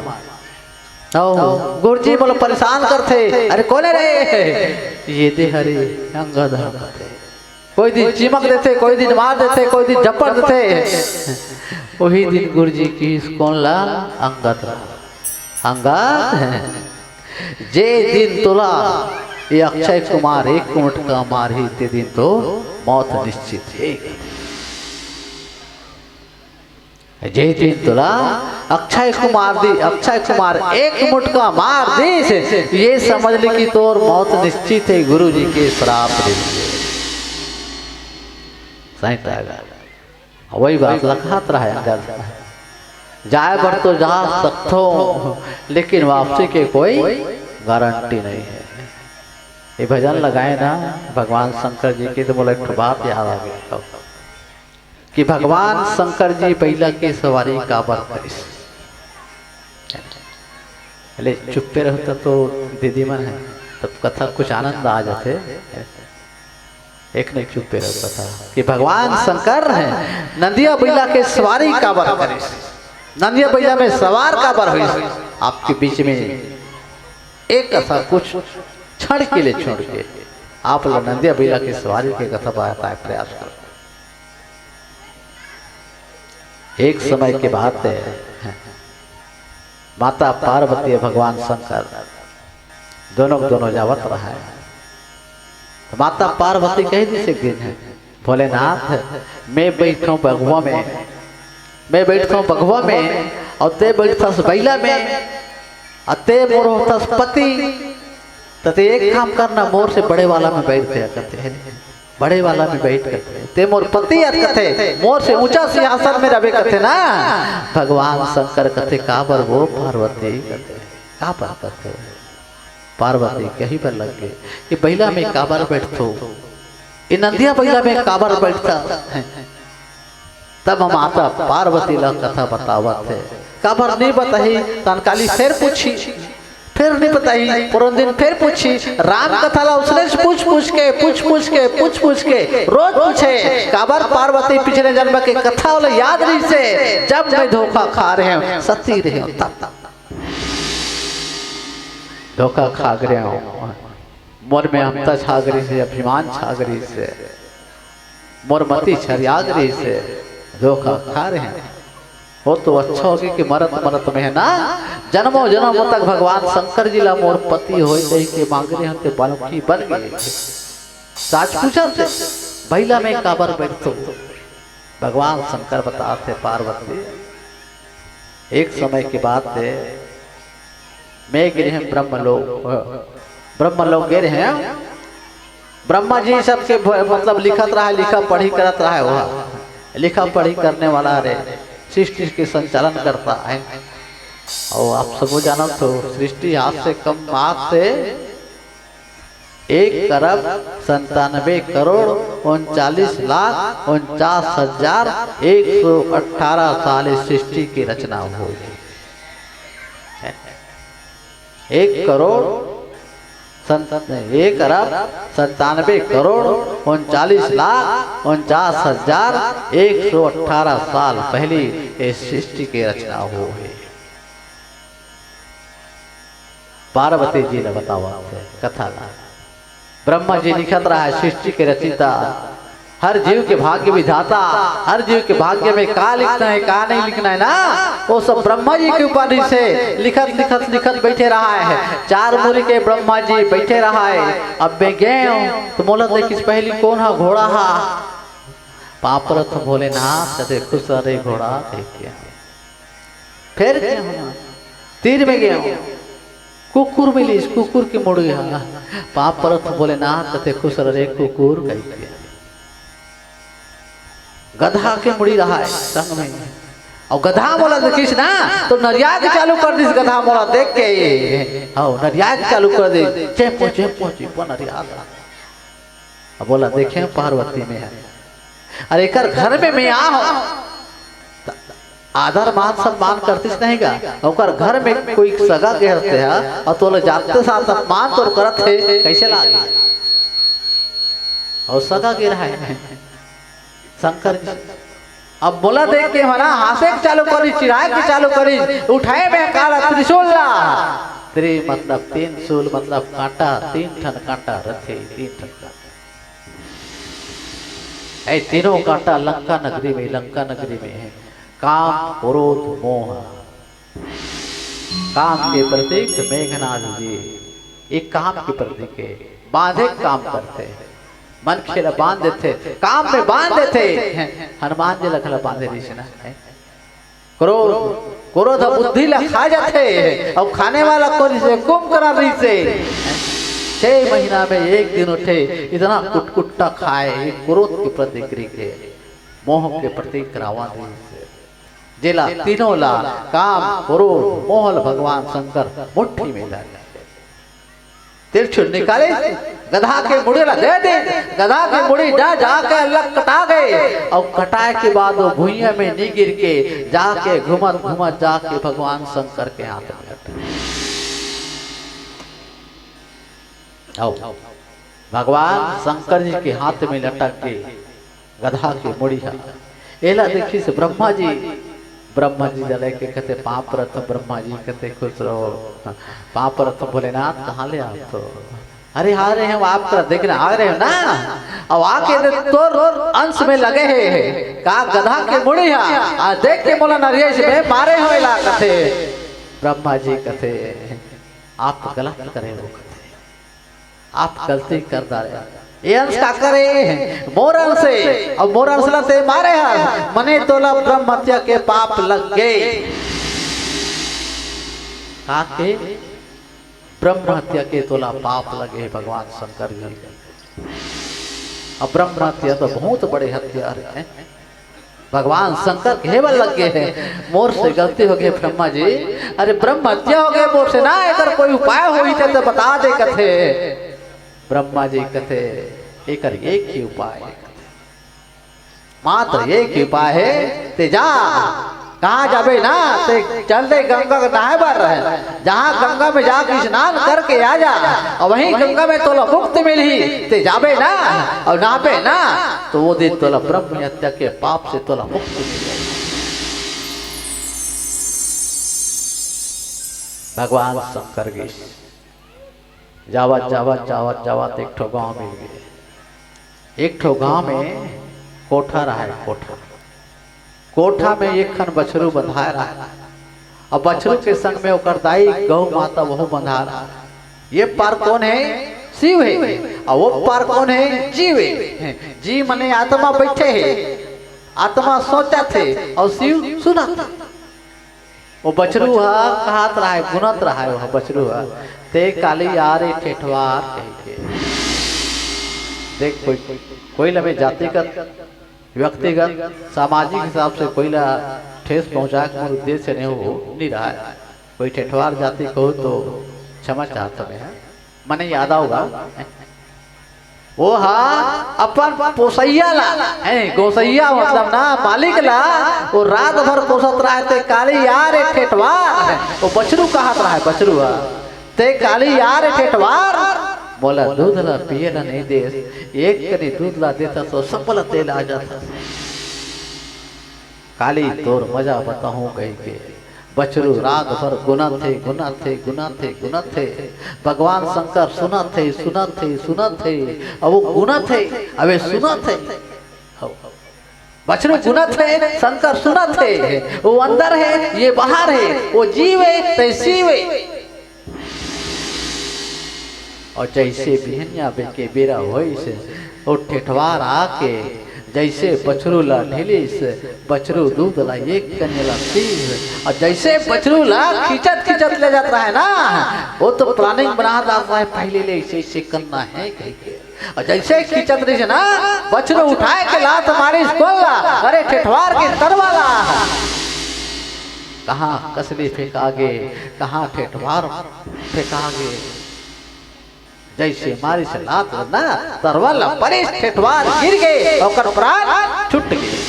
गुरुजी बोलो परेशान करते अरे कोने रे ये दे हरे अंगद कोई दिन चिमक देते कोई दिन मार देते कोई दिन झपट देते वही दिन गुरुजी की कौन ला अंगद जे दिन तोला ये अक्षय कुमार एक कुमट का मार ही ते दिन तो मौत निश्चित है। जे दिन तोला अक्षय कुमार एक मुठ का मार दे ये समझ ले कि तोर मौत निश्चित है। गुरु जी के श्राप वही बात लखात रहा है जाए बर तो जा सकते हो लेकिन वापसी के कोई गारंटी नहीं है। ये भजन लगाए ना भगवान शंकर जी की तो बोला एक बात याद आ गई कि भगवान शंकर जी पहला की सवारी काबर करिस चुप्पे रहता तो दीदी मन है तब कथा कुछ आनंद आ जाते एक नहीं चुप्पे रहता था कि भगवान शंकर है नंदिया बैला के सवारी काबर करिस नंदिया बैला में सवार काबर हुई आपके बीच में एक कथा कुछ क्षण के लिए छोड़ के आप लोग नंदिया बैला की सवारी के कथा का प्रयास करो। एक समय के बात है माता पार्वती भगवान शंकर दोनों जावत रहा है तो माता पार्वती कह दी से दिन है भोलेनाथ मैं बैठा हूँ बगवा में और ते बैठा बैला में और ते मोर होता पति तो एक काम करना मोर से बड़े वाला में बैठ गया करते हैं बड़े वाला में बैठ करते ते मोर पति कथे मोर से ऊंचा सिंहासन में रहे कथे ना भगवान शंकर कथे काबर वो पार्वती कथे काबर कथे पार्वती कहीं पर लग गए कि बैला में काबर बैठतो इन नंदिया बैला में काबर बैठता तब हम माता पार्वती ला कथा बतावत है काबर नहीं बताई तनकाली फिर नहीं बताई पूरा दिन फिर पूछी राम कथा ला उसने पूछ पूछ के रोज पूछे काबर पार्वती पिछले जन्म के कथा वाला याद नहीं से जब मैं धोखा खा रहे हैं सती रहे तब धोखा खा रहे हो मोर में हमता छागरी से अभिमान छागरी से मोरमती छरियागरी से धोखा खा रहे हैं हो तो अच्छा होगी कि मरत में है ना जन्मों जन्मों तक भगवान शंकर जी ला मोर पति हो के मांग रहे हैं बालकी बन गए साच पूछा से बैला में काबर बैठतो भगवान शंकर बताते पार्वती एक समय की बात है मैं गिरे हैं ब्रह्मलोक गिरे हैं ब्रह्मा जी सबके मतलब लिखा पढ़ी करत रहा है लिखा पढ़ी करने वाला रे सृष्टि के संचालन करता है। और आप सब जाना तो सृष्टि आज से कम आज से 1,39,39,49,118 साल इस सृष्टि की रचना हुई। 1,97,49,49,49,118 साल पहले इस सृष्टि की रचना हुई। पार्वती जी ने बतावा कथा ब्रह्मा जी लिखत रहा है सृष्टि के रचिता, हर जीव के भाग्य विधाता, हर जीव के भाग्य में का लिखना है का नहीं लिखना है ना, वो सब ब्रह्मा जी के उपाधि से लिखत लिखत लिखत बैठे रहा है। 4 मूल के ब्रह्मा जी बैठे रहा है। अब मैं गए तो मोला देखिस पहली कौन है घोड़ा हा पापरथ भोलेनाथ कते खुश रहे घोड़ा देख के। फिर तीर में गया कुकुर मिली, कुकुर की मुड़ी हा पापरथ भोलेनाथ कते खुश रहे कुकुर कह के। गधा के मुड़ी रहा है संग में और गधा मोला देखिस ना तो नरिया के चालू कर दिस गधा मोला देख के आओ नरिया के चालू कर दे चेपो नरिया। अब बोला देखे पार्वती में है अरे कर घर में मैं आ आदर मान सम्मान करतीस नहीं का और घर में कोई सगा गहरते है और तो जाते साथ अपमान तो करत है कैसे लागे और सगा गिर है शंकर जी। अब बोला देख के हमारा हासे के चालू करी चिराए के चालू करी उठाए में काला त्रिशूल ला त्रि मतलब 3 शूल मतलब कांटा 3 ठन कांटा रखे 3 ठन कांटा ऐ तीनों कांटा लंका नगरी में है काम क्रोध मोह। काम के प्रतीक मेघनाथ जी एक काम के प्रतीक है बांधे काम करते हैं मन खेला बांध देते काम में बांध देते हनुमान जी लखला बांधे रही ना क्रोध बुद्धि ला खा जाते और खाने वाला को कुम करा रही से 6 महीना में एक दिन उठे इतना कुटकुट्टा खाए क्रोध के प्रतीक के मोह के प्रतीक रावण जिला तीनों ला काम क्रोध मोहल भगवान शंकर मुट्ठी में ला तिरछुल निकाले गधा के मुड़ी दे गधा के मुड़ी जा के अलग कटा गए और कटाए के बाद वो भुइया में नी गिर के जाके घुमत जाके भगवान शंकर के हाथ में भगवान शंकर जी के हाथ में लटक के गधा की मुड़ी एला देखी से ब्रह्मा जी जले के कहते पाप रथ ब्रह्मा जी कहते खुश रहो पाप रथ भोलेनाथ कहाँ ले आप तो अरे आ रहे हैं आप कर देखना आ रहे हो ना अब आके तो अंश में लगे हैं का गधा के मुड़ी है देख के बोला नरेश में मारे हो इला कहते ब्रह्मा जी कहते आप गलत करे हो आप गलती कर डाले ये अंश का करे मोरल से और मोरल से लते मारे हैं मने तोला ब्रह्म हत्या के पाप लग गए काके ब्रह्म हत्या के तोला पाप लगे भगवान शंकर जी। अब ब्रह्म हत्या तो बहुत बड़े हत्यारे हैं भगवान शंकर केवल लग गए हैं मोर से गलती हो गई ब्रह्मा जी अरे ब्रह्म हत्या हो गए मोर से ना अगर कोई उपाय हुई तो बता दे कथे ब्रह्मा जी कहते एक ही उपाय मात्र एक ही उपाय है ते जा कहाँ जाबे ना ते चल दे गंगा का नहाए बार रहे जहाँ गंगा में जाके स्नान करके आ जा और वहीं गंगा में तोला मुक्ति मिली ते जाबे ना और नहाबे ना तो वो दिन तोला ब्रह्म हत्या के पाप से तोला मुक्ति मिल जाएगी। भगवान शंकर की जावत एक ठो गाँव मिल गए एक ठो गाँव में कोठा रहा है कोठा में एक खन बछरू बंधाया रहा और बछरू के संग में ओकर दाई गौ माता वह बंधा रहा ये पार कौन है शिव है और वो पार कौन है जीव है जी मने आत्मा बैठे है आत्मा सोचा थे और शिव सुना था वो बछरू कहत रहा है गुनत रहा है वह बछरू ते काली यारे ठेठवार कह के देख कोई लमे जाति का व्यक्तिगत सामाजिक हिसाब से कोई ला ठेस पहुंचा के उद्देश्य नहीं हो नहीं रहा है। कोई ठेठवार जाति को तो क्षमा चाहता मैं मने याद होगा वो हाँ अपन पोसैया ला है गोसैया मतलब ना मालिक ला वो रात भर कोसत रहा है ते काली यार एक ठेठवार वो बछरू कहत रहा है बछरू ते काली यार ठेठवार बोला दूध ला पिए ला नहीं दे एक करी दूध ला देता तो सबला तेल आ जाता। काली तोर मजा बताऊं कहीं के बछरू रात भर गुना थे गुना थे गुना थे गुना थे भगवान शंकर सुना थे सुना थे सुना थे अब वो गुना थे अबे सुना थे बछरू गुना थे शंकर सुना थे वो अंदर है ये बाहर है वो जीव है तैसीव है। और जैसे बिहनिया के बेरा हो से वो ठेठवार आके जैसे बछरू ला ढीली से बछरू दूध ला एक कन्या और जैसे बछरू ला खींचत खींचत ले जाता है ना वो तो प्लानिंग बना डालता है पहले ले ऐसे करना है कह के और जैसे खींचत रही ना बछरू उठाए के लात मारी ला अरे ठेठवार के तरवाला कहाँ कसली फेंकागे कहाँ ठेठवार फेंकागे जैसे मारी से लात ना तरवाला परिस ठेठवार गिर गए और प्राण छूट गए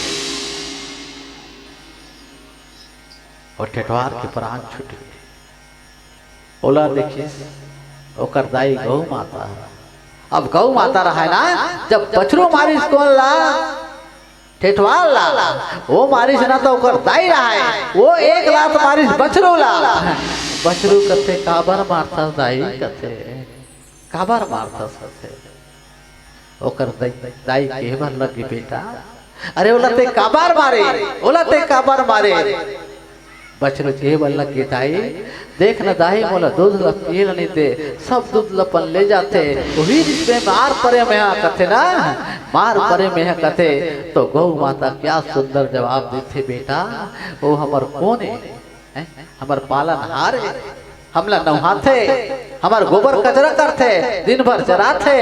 और ठेठवार के प्राण छूट गए। बोला देखिए ओकर दाई गौ माता अब गौ माता रहा है ना जब बछरू मारी को ला ठेठवार ला वो मारी से ना तो ओकर दाई रहा है वो एक लात मारी बछरू ला बछरू कथे काबर मारता दाई कथे काबर मारता सथे ओकर दाई केवर लगी बेटा अरे ओलते काबर मारे ओलते काबर मारे बछरू केवर लगी दाई देख न दाई बोला दूध ला पिए नहीं दे सब दूध लपन ले जाते वही में मार परे में कथे ना मार परे में कथे तो गौ माता क्या सुंदर जवाब देते बेटा वो हमर कौन है हमर पालनहार है हमला नहाते हमार गोबर कचरा करते दिन भर चराते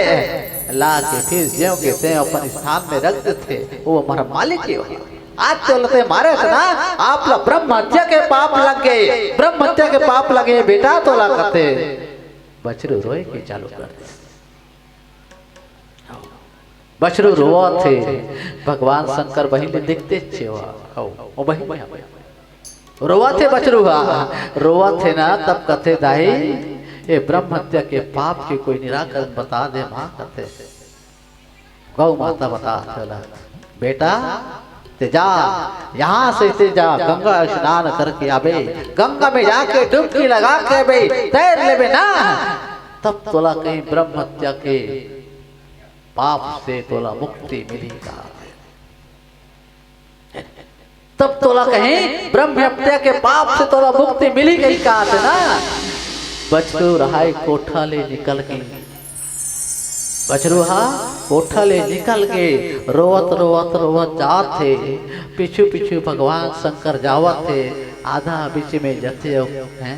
ला के फिर ज्यों के त्यों अपन स्थान में रख देते वो हमारा मालिक ही हो। आज चलते मारे थे ना आप ला ब्रह्म हत्या के पाप लग गए ब्रह्म हत्या के पाप लगे बेटा तो ला करते बछरू रोए के चालू कर बछरू रोआ थे भगवान शंकर बहिनी देखते ओ बहिनी रोवा थे बछरू रोवा थे ना तब कथे दाई ये ब्रह्म हत्या के पाप के कोई निराकरण बता दे माँ कथे गौ माता बता चला बेटा ते जा यहाँ से ते जा गंगा स्नान करके आबे गंगा में जाके डुबकी लगा के बे तैर ले बे ना तब तोला कहीं ब्रह्म हत्या के पाप से तोला मुक्ति मिलेगा तब तोला कहीं ब्रह्म हत्या के पाप से तोला मुक्ति मिली गई कहा थे ना बछरू रहाई कोठा ले निकल गई बछरू कोठा ले निकल के रोवत रोवत रोवत जात थे पीछू पीछू भगवान शंकर जावत थे आधा बीच में जथे हैं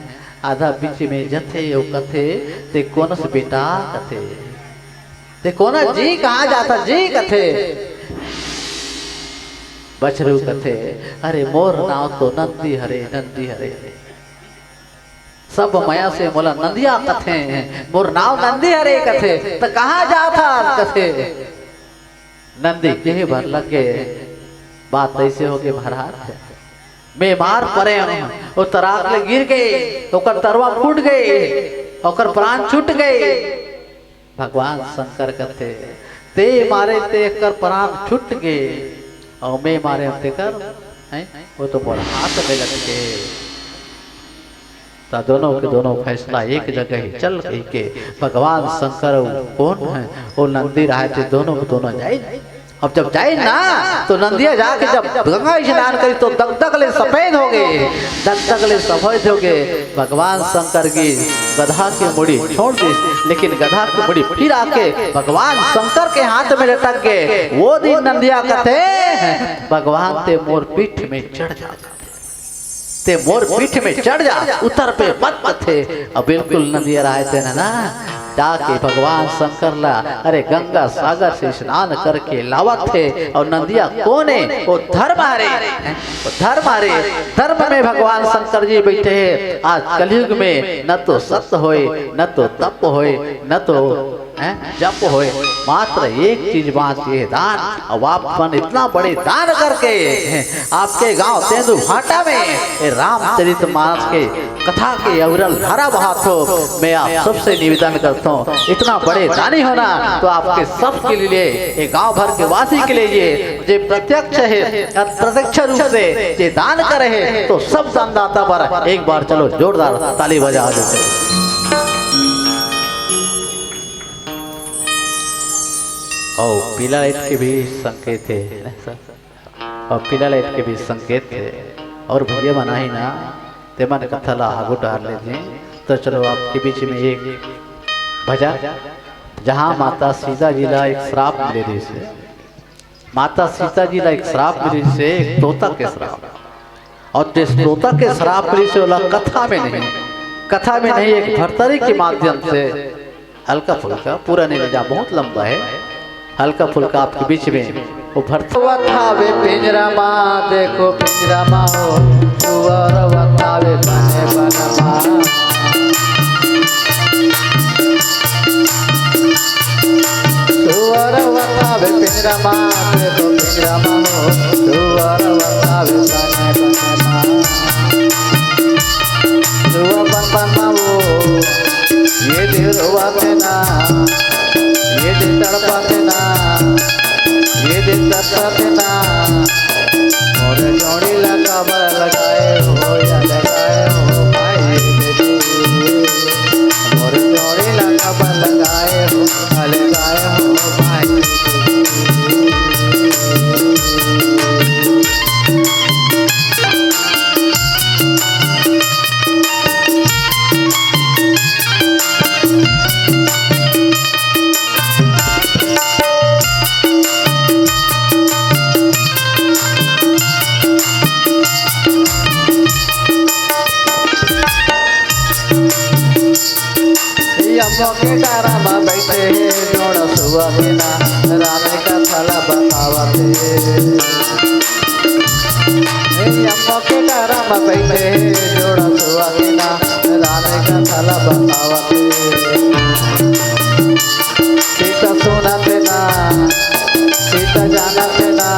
आधा बीच में जथे कथे ते कोनस बेटा कथे ते कोना जी कहाँ जाता जी कथे बछरू कथे अरे मोर नाव तो नंदी हरे सब माया से बोला नंदिया कथे मोर नाव नंदी हरे कथे तो कहाँ जा था कथे नंदी के भर लगे बात ऐसे हो गए महाराज मैं मार पड़े वो तराक ले गिर गए ओकर तरवा फूट गए ओकर प्राण छूट गए भगवान शंकर कथे ते मारे ते कर प्राण छूट गए और मैं मारे होते कर वो तो मोर हाथ में लग के तो दोनों के दोनों फैसला एक जगह ही चल गई के भगवान शंकर कौन है वो नंदी रहे थे दोनों के दोनों जाए अब जब जाए ना तो नंदिया जाके जब गंगा स्नान करी तो दगदगले सफेद हो गए दगदगले सफेद हो गए भगवान शंकर की गधा की मुड़ी छोड़ दी लेकिन गधा की मुड़ी फिर आके भगवान शंकर के हाथ में लटक गए वो दिन नंदिया कहते भगवान ते मोर पीठ में चढ़ जा ते मोर पीठ में चढ़ जा उतर पे मत थे अब बिल्कुल नंदिया आए थे ना जाके भगवान शंकर ला अरे गंगा सागर से स्नान करके लावत थे। और नदिया कौन है? वो धर्म हरे, वो धर्म हरे। धर्म में भगवान शंकर जी बैठे हैं। आज कलयुग में न तो सत्य होए, न तो तप होए, न तो जप होए, मात्र एक चीज बाकी है, दान। अब आप इतना बड़े दान करके आपके गांव तेंदु भाटा में रामचरितमानस के कथा के अविरल धारा बहात हो। मैं आप सबसे निवेदन करता हूँ, इतना बड़े दानी होना तो आपके सब के लिए, एक गांव भर के वासी के लिए ये प्रत्यक्ष है, प्रत्यक्ष रूप से ये दान करे है। तो सब दानदाता पर एक बार चलो जोरदार ताली बजा देते। और पीला लाइट के भी संकेत थे, और पीला लाइट के भी संकेत थे। और भैया बना ही ना ते मन कथा ला आगू डाल लेते। तो चलो आपके बीच में एक भजन, जहाँ माता सीता जी ला एक श्राप मिले थे से, माता सीता जी ला एक श्राप मिले से, एक तोता के श्राप। और जिस तोता के श्राप मिले से वाला कथा में नहीं, कथा में नहीं, एक भर्तरी के माध्यम से हल्का फुल्का, पूरा नहीं जा, बहुत लंबा है, हल्का फुल्का आपके बीच में वो भरतवावे पिंजरा माँ, देखो पिंजरा माँ हो सुअर वतावे बने बनमा। सुअर वतावे पिंजरा माँ, देखो पिंजरा माँ हो सुअर वतावे बने बनमा। सुअर बन बनमा वो ये दिल रोवाते ना, ये दिन तड़पाते ना, ये दिन तड़पाते ना। मोरे जोड़ी लगा बल लगाए हो या लगाए हो भाई दीदी, मोरे जोड़ी लगा बल लगाए हो लगाए हो भाई दीदी। अम्मों के डारा में बैठे जोड़ सुबह के ना रामे का थला बतावते। अम्मों के डारा में बैठे जोड़ सुबह के ना रामे का थला बतावते। सीता सुनाते ना, सीता जानते ना,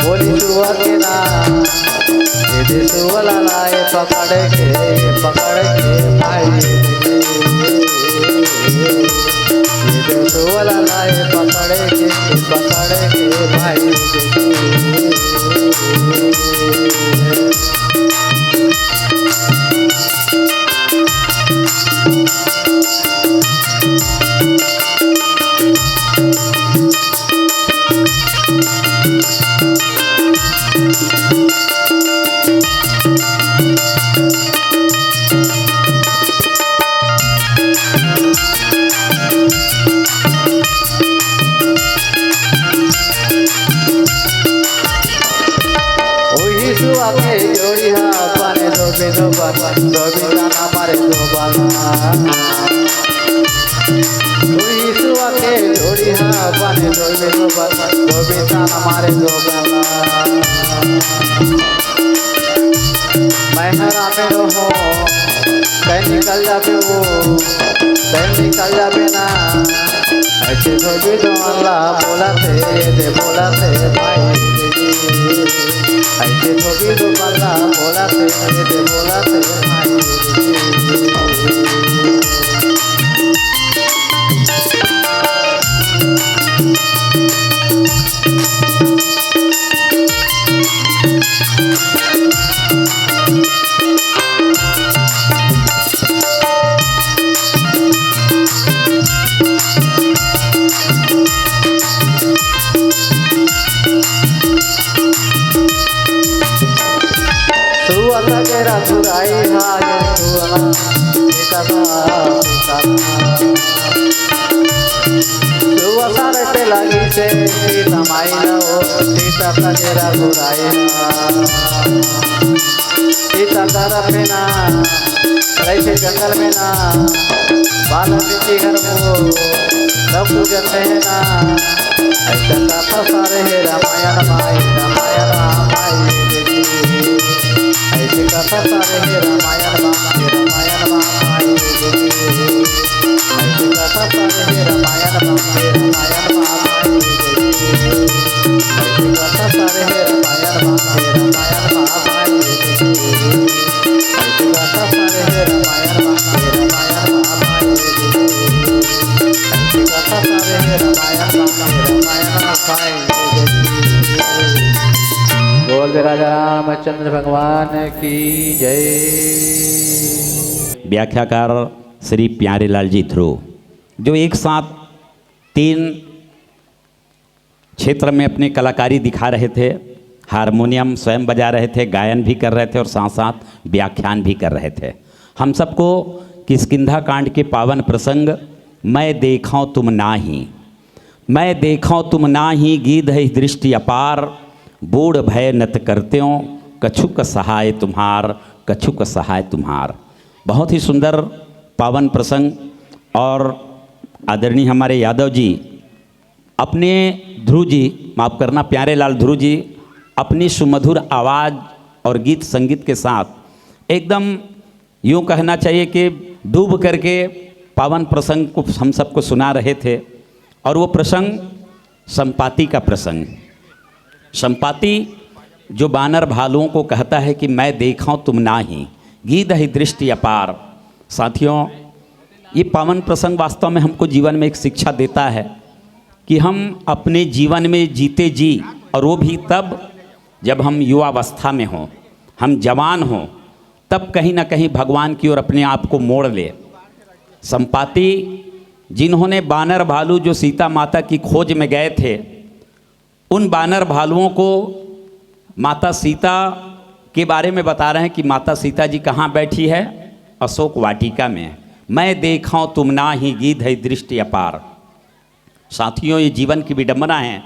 बोली सुबह के ना, दीदी सुबह लाए पकड़ के भाई वाला लाए पकड़े के भाई। निकल जाबे वो, निकल जाबे ना, ऐसे धोबी तो अल्लाह बोला थे भाई। ऐसे धोबी तो अल्लाह बोला थे भाई। तेरा सुराई हाय सुना सुवसार पे लगी से सीता माई लो सीता का तेरा सुराई सीता तरफ ना ऐसे जंगल में ना बाल्मीकि के घर वो सब पूजते हैं ना। ऐसा कथा सारे है रामायण माई ऐसे कथा सारे है रामायण माई ऐसे कथा सारे है रामायण माई ऐसे कथा सारे है रामायण माई कथा सारे है रामायण कथा सारे है रामायण बोल राजा रामचंद्र भगवान की जय। व्याख्याकार श्री प्यारेलाल जी ध्रुव, जो एक साथ 3 क्षेत्र में अपनी कलाकारी दिखा रहे थे। हारमोनियम स्वयं बजा रहे थे, गायन भी कर रहे थे और साथ साथ व्याख्यान भी कर रहे थे। हम सबको किष्किंधा कांड के पावन प्रसंग मैं देखा तुम नाही, मैं देखा तुम नाही, गीध है दृष्टि अपार, बूढ़ भय नत करत्यों, कछुक सहाय तुम्हार, कछुक सहाय तुम्हार। बहुत ही सुंदर पावन प्रसंग। और आदरणीय हमारे यादव जी अपने ध्रुव जी, माफ़ करना प्यारेलाल ध्रुव जी, अपनी सुमधुर आवाज़ और गीत संगीत के साथ एकदम यूँ कहना चाहिए कि डूब करके पावन प्रसंग को हम सबको सुना रहे थे। और वो प्रसंग संपाति का प्रसंग। संपाति जो बानर भालुओं को कहता है कि मैं देखा तुम नाही, गीध है दृष्टि अपार। साथियों, ये पावन प्रसंग वास्तव में हमको जीवन में एक शिक्षा देता है कि हम अपने जीवन में जीते जी, और वो भी तब जब हम युवावस्था में हों, हम जवान हों, तब कहीं ना कहीं भगवान की ओर अपने आप को मोड़ ले। संपाति जिन्होंने बानर भालू जो सीता माता की खोज में गए थे, उन बानर भालुओं को माता सीता के बारे में बता रहे हैं कि माता सीता जी कहाँ बैठी है, अशोक वाटिका में। मैं देखा तुम ना ही, गीध है दृष्टि अपार। साथियों, ये जीवन की विडंबना है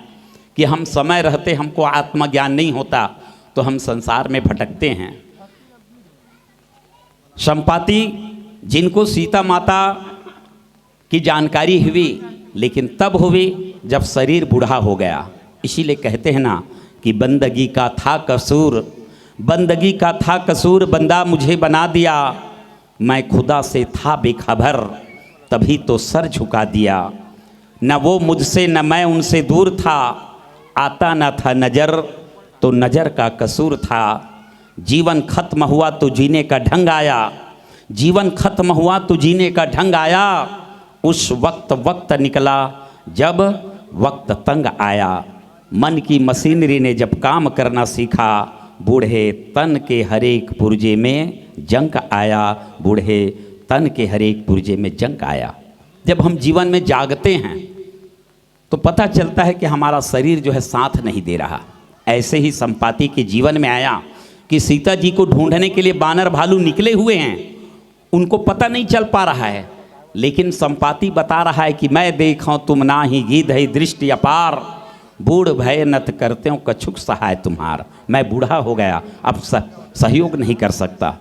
कि हम समय रहते हमको आत्मज्ञान नहीं होता तो हम संसार में भटकते हैं। संपाति जिनको सीता माता की जानकारी हुई, लेकिन तब हुई जब शरीर बूढ़ा हो गया। इसीलिए कहते हैं ना कि बंदगी का था कसूर, बंदगी का था कसूर, बंदा मुझे बना दिया, मैं खुदा से था बेखबर, तभी तो सर झुका दिया। न वो मुझसे न मैं उनसे दूर था, आता न था नज़र तो नज़र का कसूर था। जीवन खत्म हुआ तो जीने का ढंग आया, जीवन खत्म हुआ तो जीने का ढंग आया। उस वक्त निकला जब वक्त तंग आया। मन की मशीनरी ने जब काम करना सीखा, बूढ़े तन के हरेक पुर्जे में जंग आया, बूढ़े तन के हरेक पुर्जे में जंग आया। जब हम जीवन में जागते हैं तो पता चलता है कि हमारा शरीर जो है साथ नहीं दे रहा। ऐसे ही संपाति के जीवन में आया कि सीता जी को ढूंढने के लिए बानर भालू निकले हुए हैं, उनको पता नहीं चल पा रहा है, लेकिन संपाति बता रहा है कि मैं देखा तुम ना ही, गीध है दृष्टि अपार, बूढ़ भय नत करते हो, कछुक सहाय तुम्हार। मैं बूढ़ा हो गया, अब सहयोग नहीं कर सकता।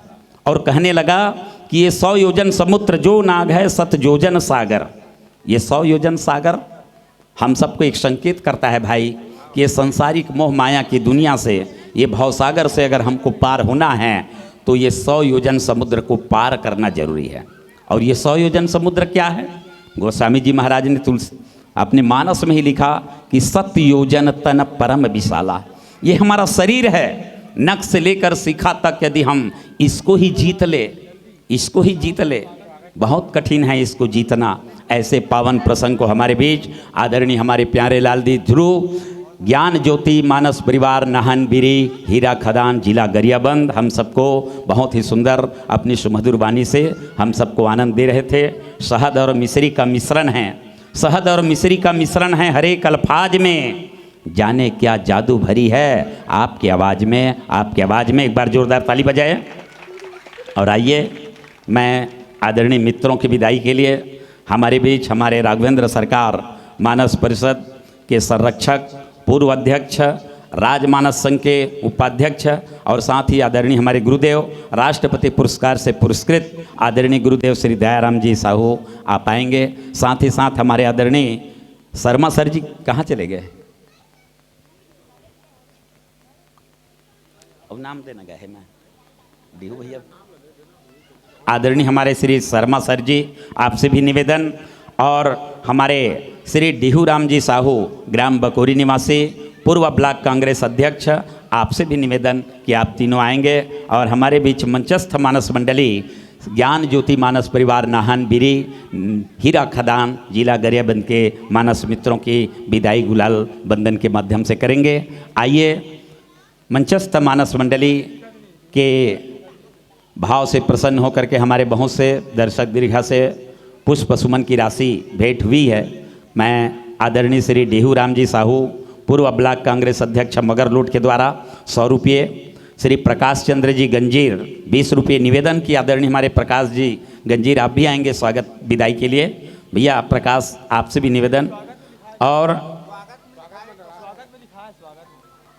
और कहने लगा कि ये 100 योजन समुद्र जो नाग है, 7 योजन सागर। ये 100 योजन सागर हम सबको एक संकेत करता है भाई कि ये संसारिक मोह माया की दुनिया से, ये भवसागर से अगर हमको पार होना है तो ये 100 योजन समुद्र को पार करना जरूरी है। और ये 100 योजन समुद्र क्या है? गोस्वामी जी महाराज ने अपने मानस में ही लिखा कि 7 योजन तन परम विशाला। ये हमारा शरीर है, नख से लेकर शिखा तक यदि हम इसको ही जीत ले, इसको ही जीत ले, बहुत कठिन है इसको जीतना। ऐसे पावन प्रसंग को हमारे बीच आदरणीय हमारे प्यारेलाल दी ध्रुव, ज्ञान ज्योति मानस परिवार, नाहन बिरी, हीरा खदान, जिला गरियाबंद, हम सबको बहुत ही सुंदर अपनी सुमधुर वाणी से हम सबको आनंद दे रहे थे। शहद और मिश्री का मिश्रण है, शहद और मिश्री का मिश्रण है हर एक अल्फाज में, जाने क्या जादू भरी है आपकी आवाज़ में, आपकी आवाज़ में। एक बार जोरदार ताली बजाए। और आइए मैं आदरणीय मित्रों की विदाई के लिए हमारे बीच हमारे राघवेंद्र सरकार मानस परिषद के संरक्षक, पूर्व अध्यक्ष राजमानस संघ के उपाध्यक्ष और साथ ही आदरणीय हमारे गुरुदेव राष्ट्रपति पुरस्कार से पुरस्कृत आदरणीय गुरुदेव श्री दयाराम जी साहू आप आएंगे। साथ ही साथ हमारे आदरणीय शर्मा सर जी कहाँ चले गए? अब नाम देना गए मैं डीहू भैया। आदरणीय हमारे श्री शर्मा सर जी आपसे भी निवेदन, और हमारे श्री डीहू राम जी साहू ग्राम बकोरी निवासी पूर्व ब्लॉक कांग्रेस अध्यक्ष आपसे भी निवेदन कि आप तीनों आएंगे। और हमारे बीच मंचस्थ मानस मंडली ज्ञान ज्योति मानस परिवार नाहन बिरी हीरा खदान जिला गरियाबंद के मानस मित्रों की विदाई गुलाल बंधन के माध्यम से करेंगे। आइए मंचस्थ मानस मंडली के भाव से प्रसन्न होकर के हमारे बहुत से दर्शक दीर्घा से पुष्प सुमन की राशि भेंट हुई है। मैं आदरणीय श्री डीहू राम जी साहू पूर्व ब्लॉक कांग्रेस अध्यक्ष मगरलोड के द्वारा 100 रुपये, श्री प्रकाश चंद्र जी गंजीर 20 रुपये निवेदन की। आदरणीय हमारे प्रकाश जी गंजीर आप भी आएंगे स्वागत विदाई के लिए। भैया प्रकाश आपसे भी निवेदन, और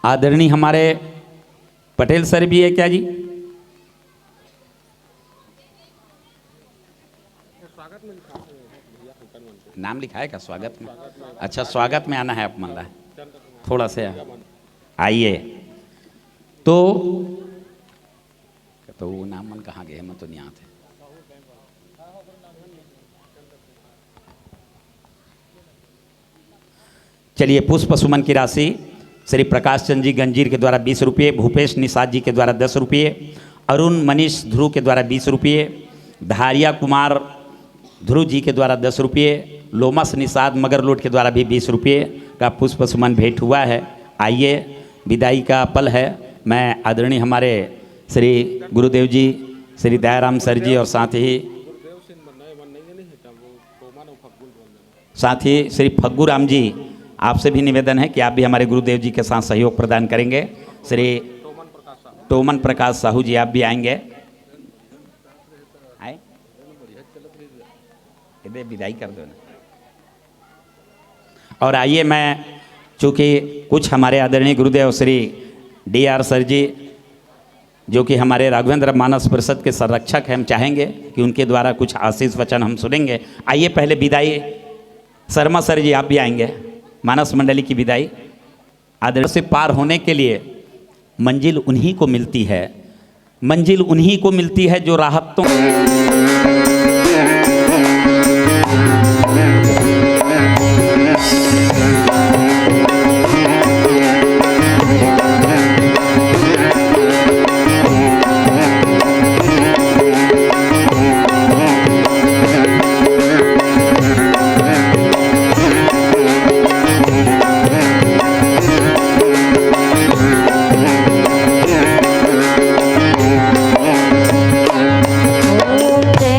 आदरणीय हमारे पटेल सर भी है क्या जी? नाम लिखा है क्या स्वागत में? अच्छा स्वागत में आना है आप मान रहा है थोड़ा से आइए। तो वो नाम मन कहाँ गए? मैं तो नहीं आते। चलिए पुष्प सुमन की राशि श्री प्रकाश चंद्र जी गंजीर के द्वारा 20 रुपये, भूपेश निषाद जी के द्वारा 10 रुपये, अरुण मनीष ध्रुव के द्वारा 20 रुपये, धारिया कुमार ध्रुव जी के द्वारा 10 रुपये, लोमस निषाद मगरलोड के द्वारा भी 20 रुपये का पुष्प सुमन भेंट हुआ है। आइए विदाई का पल है। मैं आदरणीय हमारे श्री गुरुदेव जी श्री दयाराम सर जी और साथ ही श्री फग्गू राम जी आपसे भी निवेदन है कि आप भी हमारे गुरुदेव जी के साथ सहयोग प्रदान करेंगे। श्री टोमन प्रकाश साहू जी आप भी आएंगे। आए इधर विदाई कर दो ना। और आइए मैं चूँकि कुछ हमारे आदरणीय गुरुदेव श्री DR सर जी जो कि हमारे राघवेंद्र मानस परिषद के संरक्षक हैं, हम चाहेंगे कि उनके द्वारा कुछ आशीष वचन हम सुनेंगे। आइए पहले विदाई शर्मा सर जी आप भी आएंगे। मानस मंडली की विदाई आदरणीय से पार होने के लिए मंजिल उन्हीं को मिलती है, मंजिल उन्हीं को मिलती है जो राहतों ओम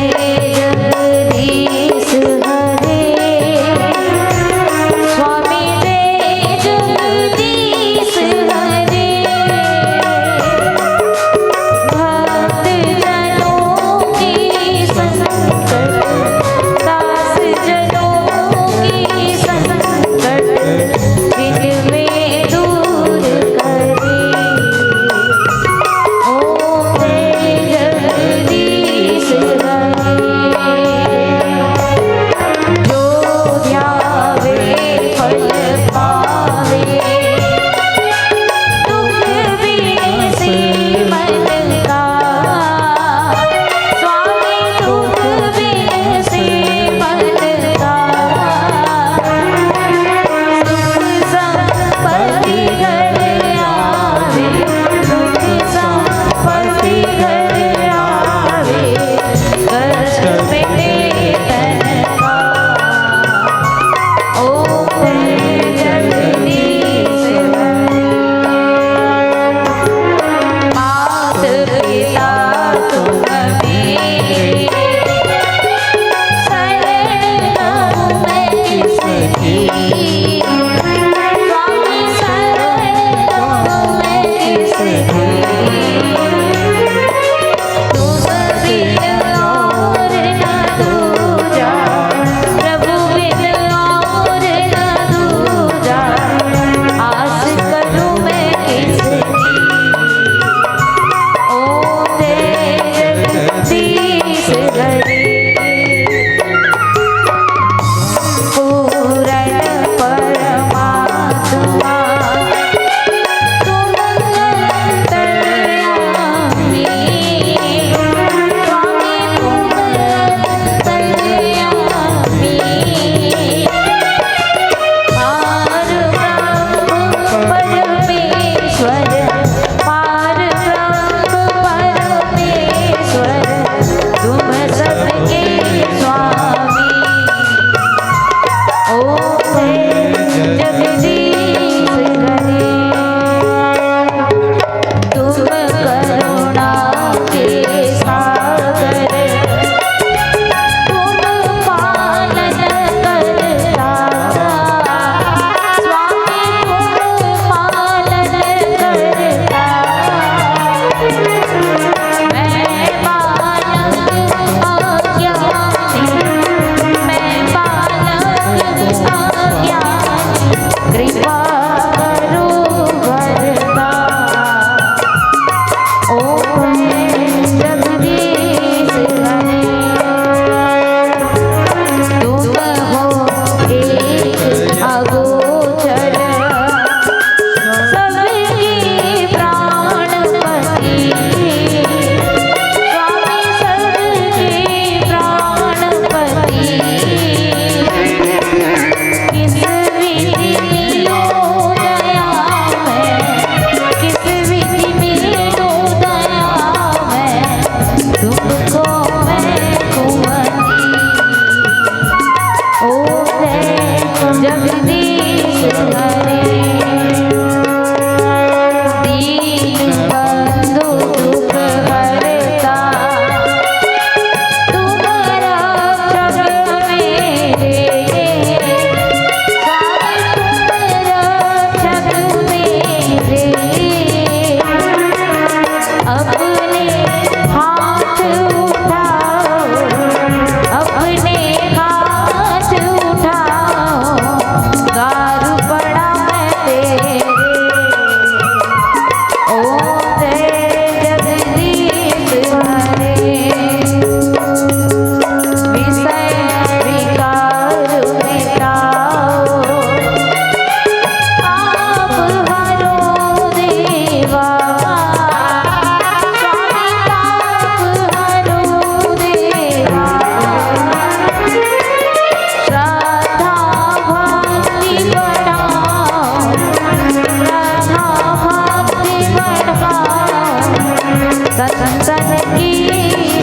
संतन की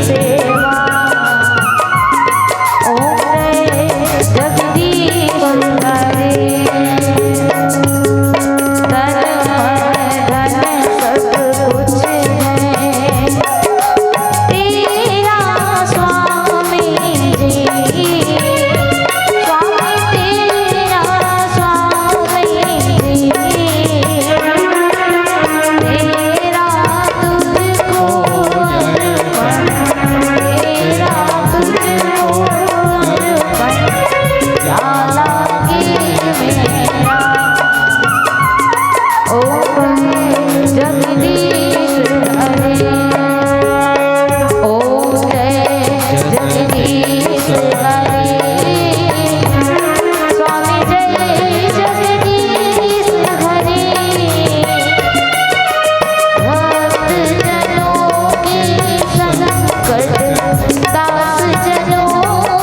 सेवा। ओम जय जगदीश हरे। धन धन सब कुछ है तेरा स्वामी जी। स्वामी तेरा स्वामी जी। तेरा तुझको अर्पण, तेरा तुझको अर्पण, प्याला की मेरा। ओम जगदीश हरे। ओम जय जगदीश हरे। स्वामी जय जगदीश हरे। भक्त जनों की संकट, दास जनों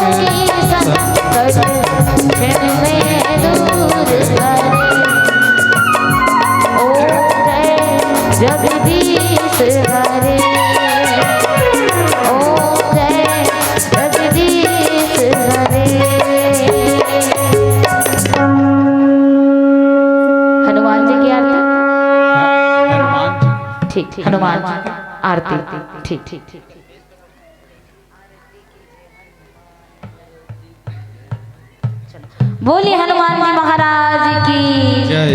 की संकट, क्षण में दूर करे। ओम जय जगदीश हरे। ओम जय जगदीश हरे। हनुमान जी की आरती। ठीक ठीक, हनुमान जी आरती। ठीक ठीक। बोलिए हनुमान जी महाराज की जय।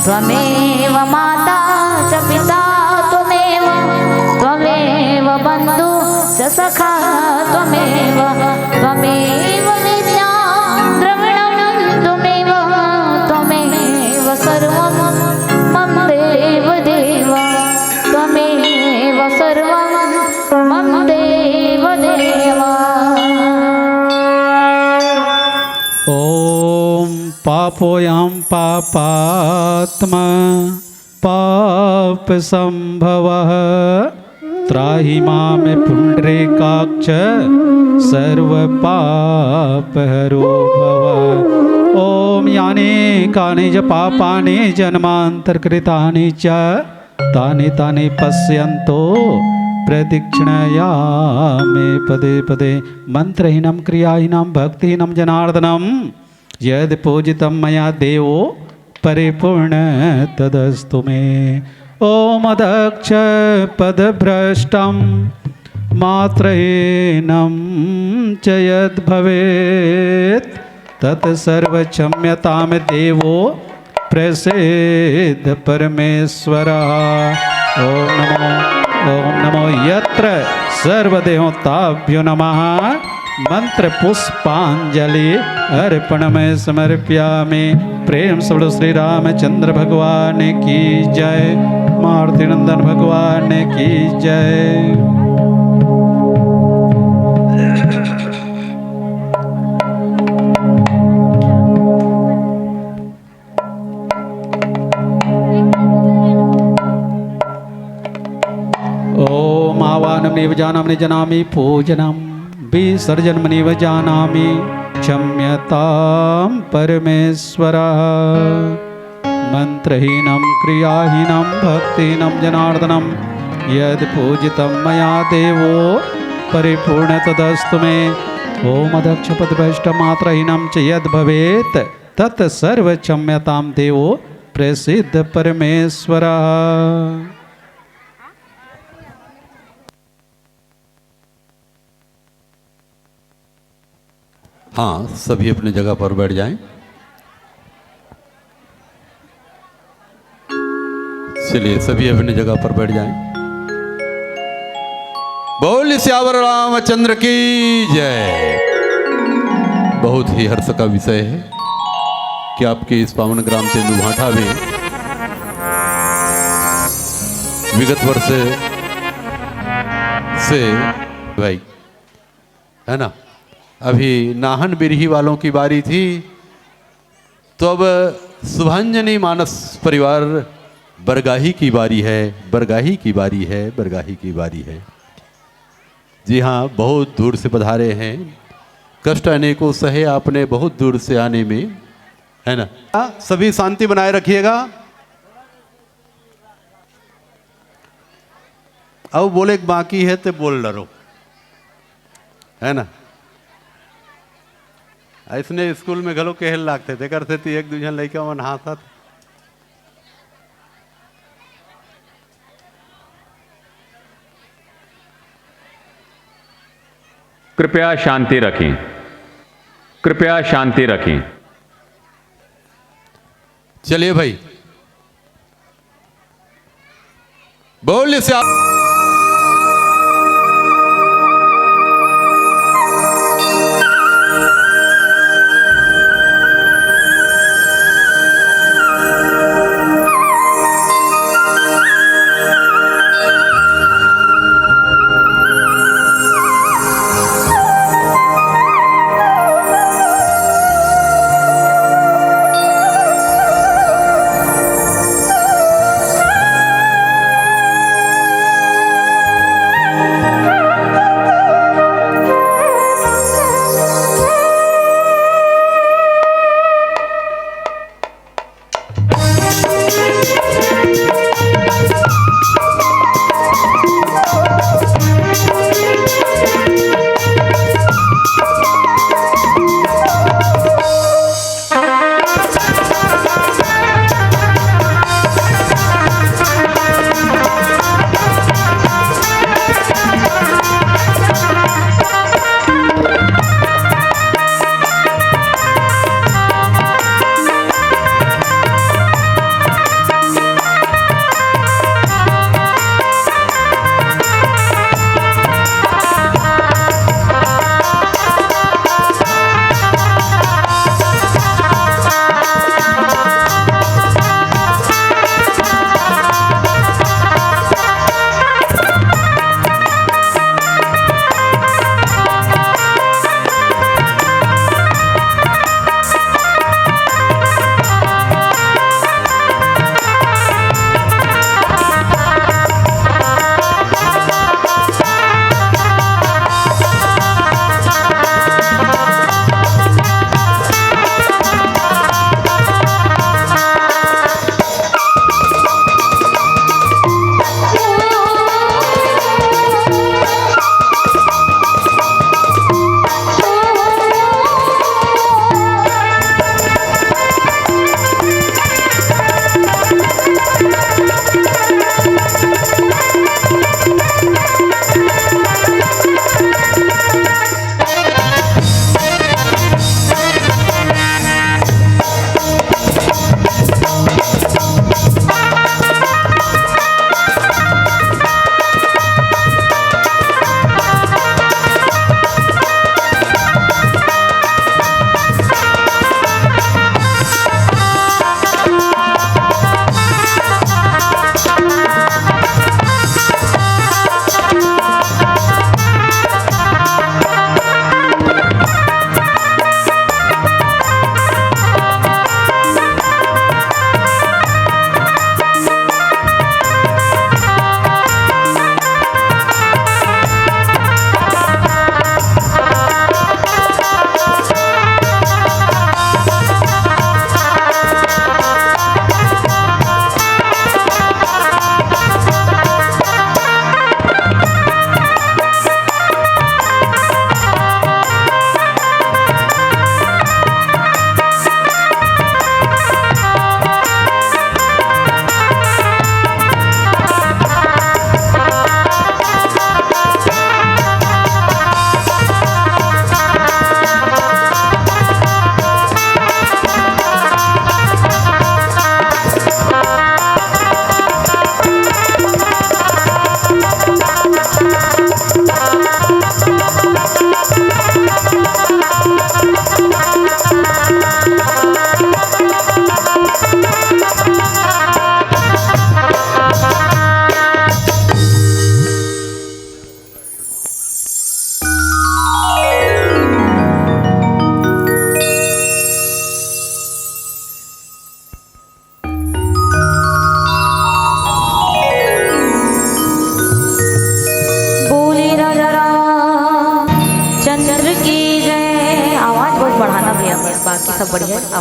त्वमेव माता च पिता त्वमेव त्वमेव बन्धु च सखा त्वमेव त्वमेव विद्या द्रविणं त्वमेव त्वमेव सर्वं मम देव देव त्वमेव सर्वं मम देव देव। ॐ पापोऽयं पापात्मा पापसम्भवः त्राहि मां पुण्डरीकाक्ष सर्वपापहरो भव। ॐ यानि कानि च पापानि जन्मान्तरकृतानि च तानि तानि पश्यन्तो प्रदक्षिणयामि पदे पदे। मंत्रहीनं क्रियाहीनं भक्तिहीनं जनार्दनं यद् पूजितं मया देवो परिपूर्ण तदस्तु मे। ॐ अदक्ष पदभ्रष्टं मात्रहीनं च यद् भवेत् तत्सर्वक्षम्यतां देवो प्रसीद परमेश्वरः। ओम नमो यत्र सर्वदेवताभ्यो नमः। मंत्र पुष्पांजलि अर्पण में समर्पयामि। प्रेम से बोलो श्री रामचंद्र भगवान की जय, मारुति नंदन भगवान की जय। ओम आवाहनमेव जानामि जनामि पूजनम विसर्जनमनिव जानामि क्षम्यतां परमेश्वरः। मंत्रहीनं क्रियाहीनं भक्तिहीनं जनार्दनं यद् पूजितं मया देवो परिपूर्ण तदस्तु मे। ओम अदक्ष पदभ्रष्टमात्रहीनं च यद् भवेत् तत् सर्वक्षम्यतां देवो प्रसीद परमेश्वरः। हाँ, सभी अपनी जगह पर बैठ जाएं। चलिए सभी अपनी जगह पर बैठ जाएं। बोल सियावर रामचंद्र की जय। बहुत ही हर्ष का विषय है कि आपके इस पावन ग्राम तेंदुभाठा में विगत वर्ष से भाई है ना, अभी नाहन बिरही वालों की बारी थी, तो अब शुभांजनी मानस परिवार बरगाही की बारी है, बरगाही की बारी है, बरगाही की बारी है। जी हाँ, बहुत दूर से पधारे हैं, कष्ट अनेकों सहे आपने बहुत दूर से आने में, है ना। सभी शांति बनाए रखिएगा। अब बोले बाकी है तो बोल डरो, है ना। ऐसने स्कूल में घलो कहल लागते थे, करते थे एक दूजन लड़का मन हाथत। कृपया शांति रखें, कृपया शांति रखें। चलिए भाई, बोल से आप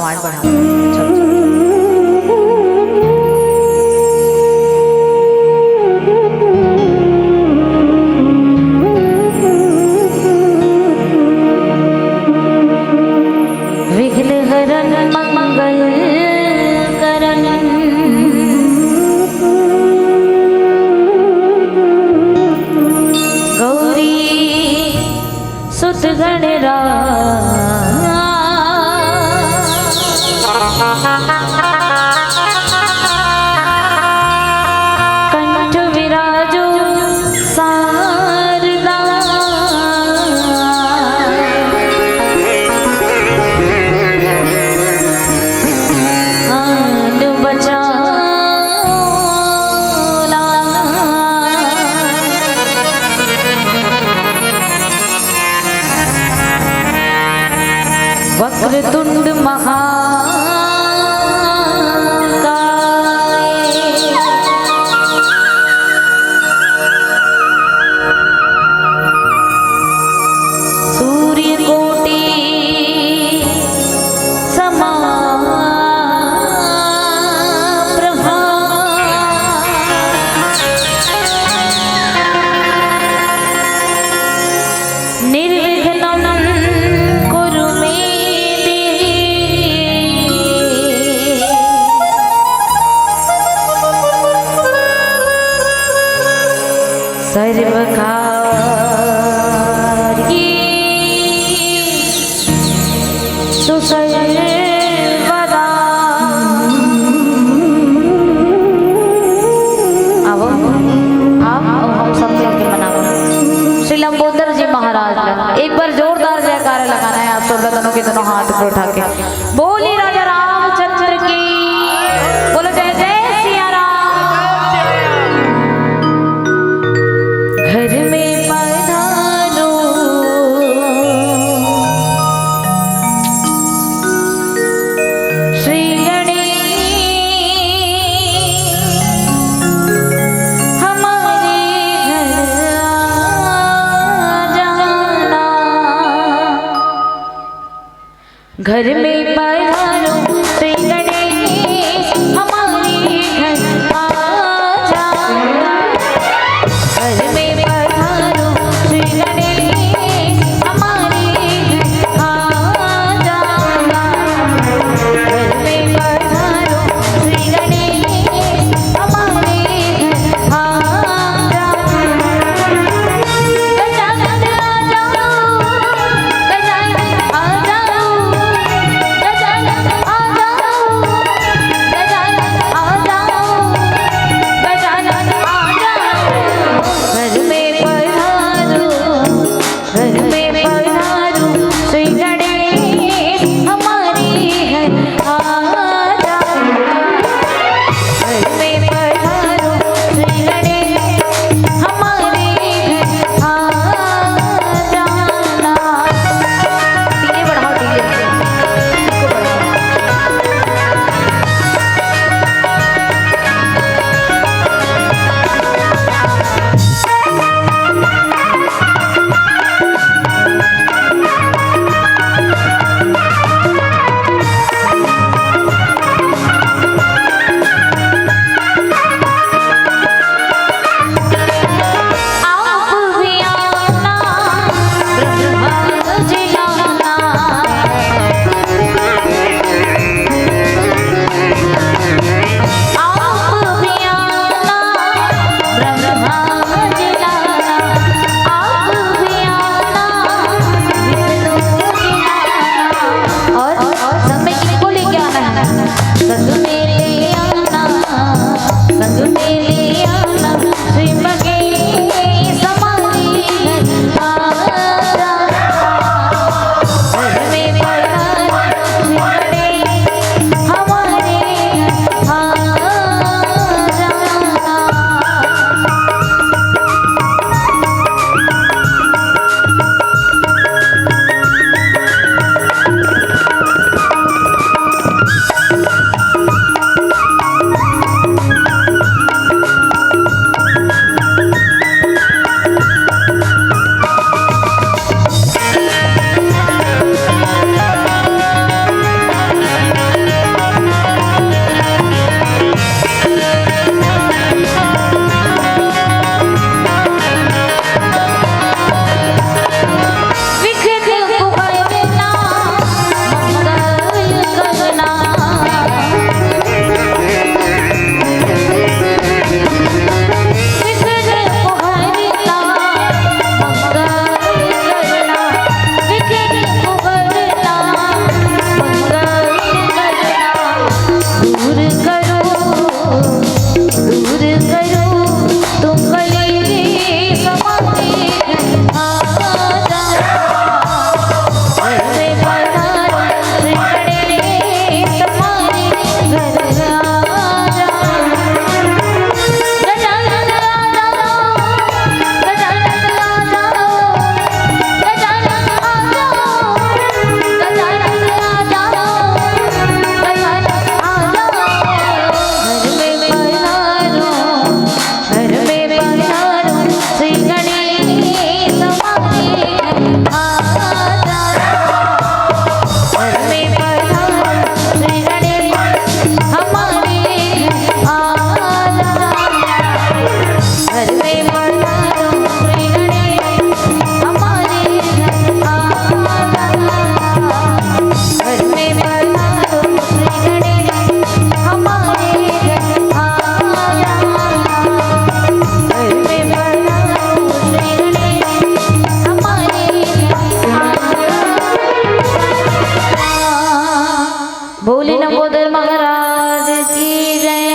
कमांड बढ़ा। चलो चलो। विघ्न हरन मंगल करन गौरी सुत कंठ विराजो शारदा आन बचाना वक्रतुंड सूर्यकोटि समाप्रभा निर्विघ्नं कुरु मे सर्वकार्येषु सर्वदा। अब हम सब मिलके मनाओ श्री लंबोदर जी महाराज का एक बार जोरदार जयकारा लगाना है आप सब दोनों के दोनों हाथ ऊपर उठा के। बोली राजा रामचंद्र की बोलो जय जय सिया राम। घर में पधारो श्री गणेश हमारे घर आ जाना। घर में पधारो श्री गणेश हमारे घर आ जाना। घर में पधारो श्री गणेश हमारे घर आ जाना। घर में पधारो श्री गणेश हमारे घर आ जाना। गजानन आ जाओ, गजानन आ जाओ, महाराज की जय।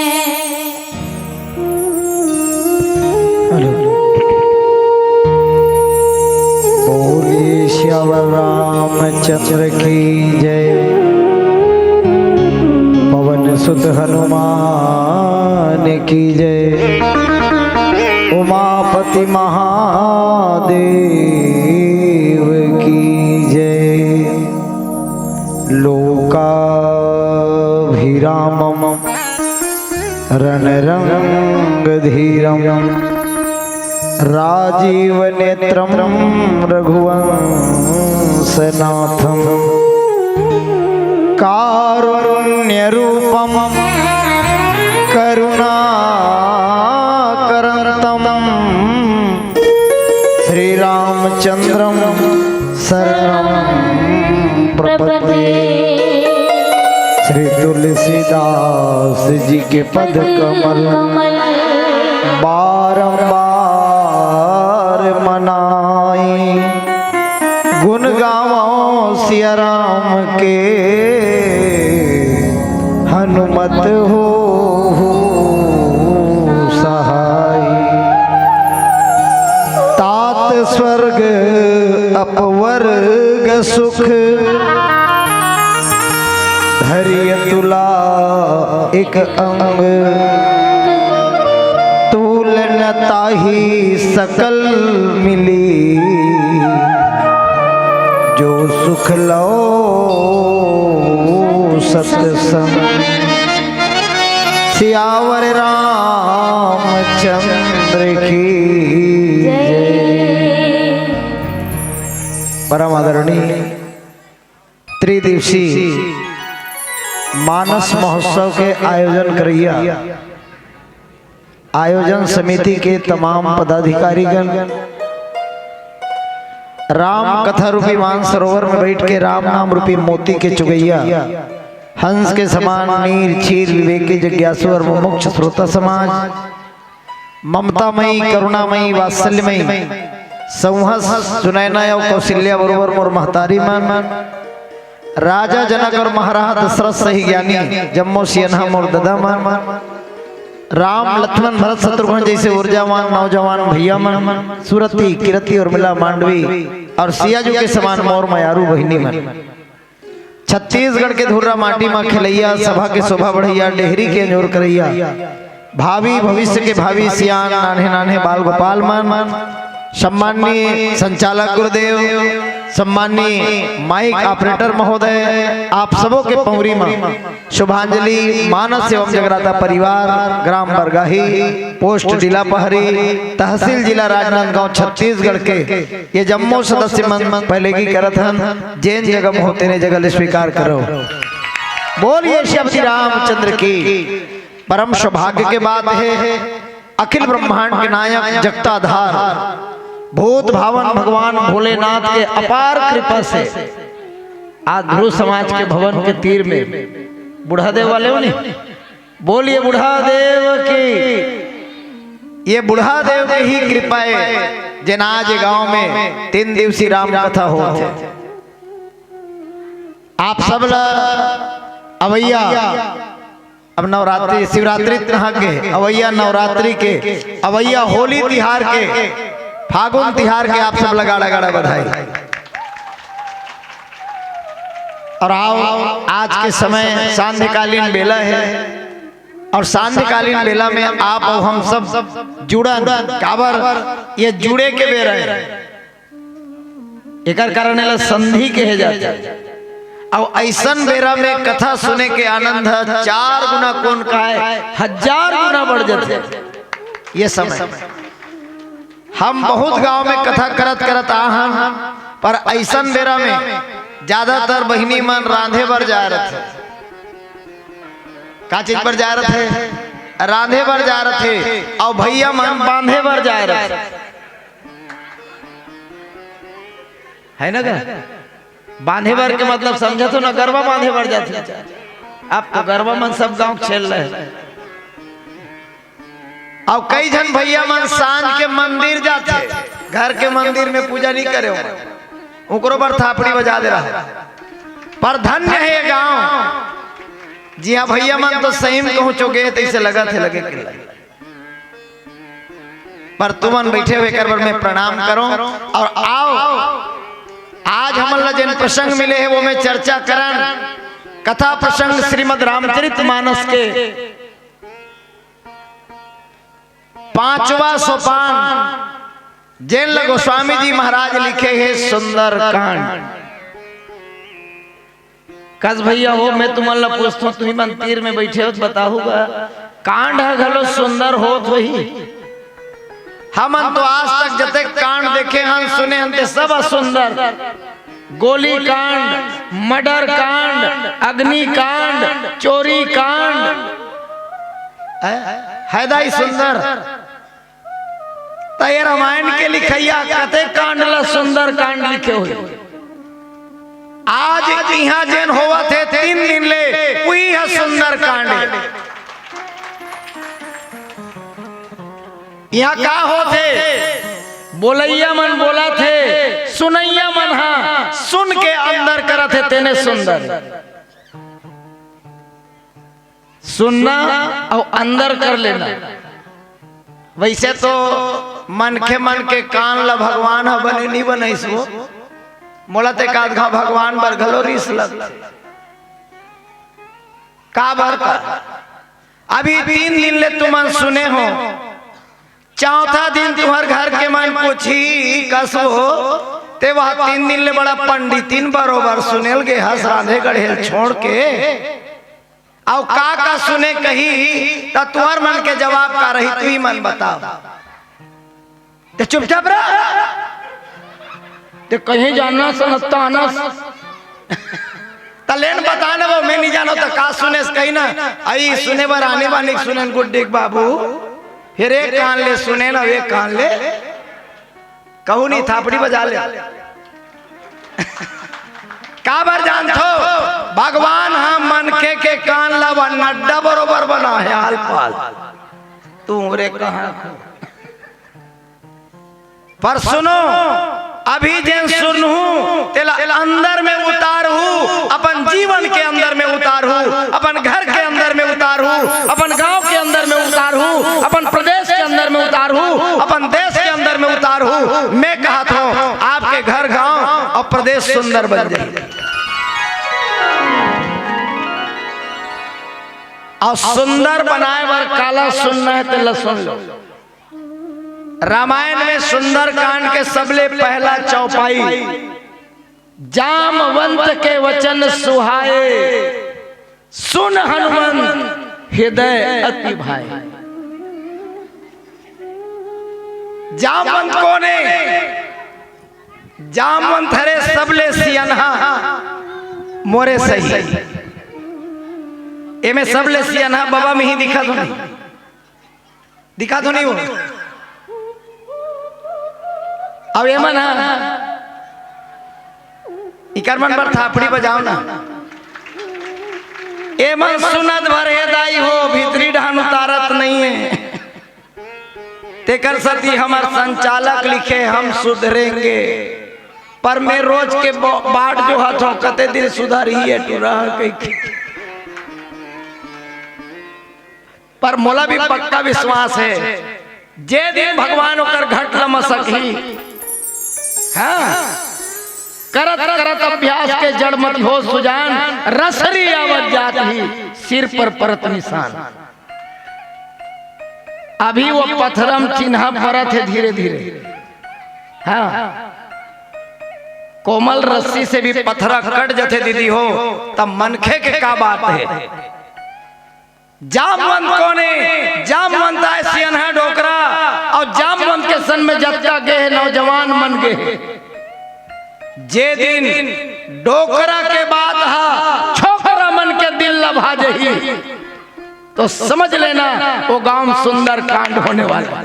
बोलिए श्यावर रामचंद्र की जय। पवन सुत हनुमान की जय। उमापति महादेव की जय। लोकाभिरामम रणरंगधीरम राजीव नेत्रम रघुवंशनाथम कारुण्यरूपम करुणाकरतम श्रीरामचंद्रम शरणं प्रपद्ये। श्री तुलसीदास जी के पद कमल बारंबार मनाई। गुण गावो सिया राम के हनुमत हो सहाय। तात स्वर्ग अपवर्ग सुख धैर्य तुला एक अंग। तुलन ताही सकल मिली जो सुख लो सत्संग। सियावर रामचंद्र की जय। परम आदरणीय त्रिदिवसीय मानस महोत्सव के आयोजन करिया आयोजन समिति के तमाम पदाधिकारीगण राम कथा रूपी मानसरोवर में बैठ के राम नाम रूपी मोती के चुगैया हंस के समान नीर क्षीर विवेकी जिज्ञासु और मुमुक्ष श्रोता समाज ममतामयी करुणामयी वात्सल्यमयी संहस सुनैना और कौशल्या बरोबर मोर महतारी मन राजा जनक और महाराज दशरथ सही ज्ञानी जम्मो सियन्हा मोर ददा मन राम लक्ष्मण भरत शत्रुघ्न जैसे ऊर्जावान नौजवान भैया मन सूरती किरती और मिला मांडवी और सियाजू के समान मोर मयारू बहिनी मन छत्तीसगढ़ के धुर्रा माटी माँ खिलैया सभा के शोभा बढ़ैया डेहरी के अंजोर करैया भावी भविष्य के भावी सियान नान्हे नान्हे बाल गोपाल मन सम्माननीय संचालक गुरुदेव सम्माननीय माइक ऑपरेटर महोदय आप सबों के पौरी में शुभांजलि मानस एवं जगराता परिवार ग्राम बरगाही पोस्ट जिला पहरी तहसील जिला राजनांदगांव छत्तीसगढ़ के ये जम्मू सदस्य मन पहले की करत हन जैन जगह होते ने जगह स्वीकार करो। बोलिए श्री रामचंद्र की। परम सौभाग्य के बात है अखिल ब्रह्मांड के नायक जगताधार भूत भावन भगवान भोलेनाथ के अपार कृपा से आज ध्रुव समाज के भवन के तीर में बुढ़ादेव वाले हो नहीं बोलिए बुढ़ादेव की। ये बुढ़ादेव की ही कृपा है जनाज गांव में 3 दिवसीय राम कथा हो। आप सब अवैया अब नवरात्रि शिवरात्रि के अवैया नवरात्रि के अवैया होली तिहार के फागुन तिहार के आप सब लगा लगाड़ा बधाई। और आओ आज के समय सांध्यकालीन बेला है और सांध्यकालीन बेला में आप और हम सब जुड़ा काबर ये जुड़े के बेर है एक कारण संधि कहे जाते और ऐसन बेरा में कथा सुने के आनंद 4 गुना कौन का है 1000 गुना बढ़ जाते ये समय। हम बहुत गांव में कथा करत करत आहन पर ऐसन बेरा में ज्यादातर बहिनी मन रांधे बर जा रहे थे। का चीज पर जा रहे थे रांधे बर जा रहे थे और भैया मन बांधे बर जा रहे थे है ना क्या बांधे बर के मतलब समझे तो ना गरबा बांधे बर जाते अब तो गरबा मन सब गांव खेल रहे हैं। और कई जन भैया मन सांझ के मंदिर जाते घर के मंदिर में पूजा नहीं करे उकरो पर थापड़ी बजा दे रहा। पर धन्य है गांव जी हाँ भैया मन तो सही में कहूँ चुके तो इसे लगा थे लगे के लगे। पर तुमन बैठे हुए कर मैं प्रणाम करो और आओ आज हम जिन प्रसंग मिले हैं वो मैं चर्चा करन कथा प्रसंग श्रीमद् रामचरितमानस के 5वां सोपान जैन गोस्वामी जी महाराज लिखे हैं सुंदर कांड। कस भैया हो मैं तुम्हारा पूछता हूँ तुम्हें मंदिर में बैठे हो तो बताऊंगा कांड है घलो सुंदर हो वही हम तो आज तक जते कांड देखे हम सुने हम सब सुंदर गोली कांड मर्डर कांड अग्नि कांड चोरी कांड हैदाई सुंदर तय रामायण के लिखैया कते कांड ला सुंदर कांड लिखे हुए आज यहाँ जैन होवा थे 3 दिन ले वही है सुंदर कांड। यहाँ का होते बोलैया मन बोला थे सुनैया मन हाँ सुन के अंदर करा थे तेने सुंदर सुनना और अंदर कर लेना। वैसे तो मन के कान ला भगवान हा बने नहीं बने इसको मोला ते का भगवान बर घलो रीस लग का बर का अभी 3 दिन ले तुम सुने हो चौथा दिन तुम्हार घर के मन पूछी कसो ते वह 3 दिन ले बड़ा पंडितिन बरोबर सुनेल गे हंस राधे गढ़ेल छोड़ के और का सुने कही तो तुम्हार मन के जवाब का रही तू ही मन बताओ ते चुपचाप रह ते कहीं जानना समझता आना तलेन बताने वो मैं नहीं जानो तो का सुने कही ना आई सुने बार आने वाले सुने गुड्डिक बाबू फिर एक कान ले सुने ना एक कान ले कहू नहीं थापड़ी बजा ले का बार जानतो भगवान हम मन के कान ला नड्डा बरोबर बना है हाल पाल तू रे कहां पर सुनो अभी जैन सुन हूँ तेला अंदर में उतार हूँ अपन जीवन के अंदर में उतार हूँ अपन घर के अंदर में उतार हूँ अपन गांव के अंदर में उतार हूँ अपन प्रदेश के अंदर में उतार हूँ अपन देश के अंदर में उतार हूँ। मैं कहता हूँ आपके घर गांव और प्रदेश सुंदर बन जाए और सुंदर बनाए बर काला सुनना है तो सुन लो। रामायण में सुंदर कांड के सबले पहला चौपाई जामवंत के वचन सुहाए सुन हनुमंत हृदय अति भाई। जामवंत कोने जामवंत हरे सबले सियनहा मोरे सही एमे सबले सियनहा बाबा में ही दिखा तो नहीं वो अब ये मन इकर मन पर थापड़ी बजाओ ना ए मन सुनत भर दाई हो भीतरी ढान उतारत नहीं है तेकर सती हमार संचालक लिखे हम सुधरेंगे पर मैं रोज के बाट जो हाथों कते दिन सुधर ही है टूरा पर मोला भी पक्का विश्वास है जे दिन भगवान होकर घट लम सकी हाँ करत करत अभ्यास के जड़ मत हो सुजान रसरी आवत जात ही सिर पर परत निशान। अभी वो पत्थरम चिन्ह परत है धीरे धीरे हाँ कोमल रस्सी से भी पत्थरा कट जाते दीदी हो तब मनखे के का बात है। जामवंत कोने जामवंत सियन है डोकरा और जामवंत के सन में जत्ता गए नौजवान मन गए जे दिन डोकरा के बाद हा छोकरा मन के दिल लभा जही तो समझ लेना वो गांव सुंदर कांड होने वाला।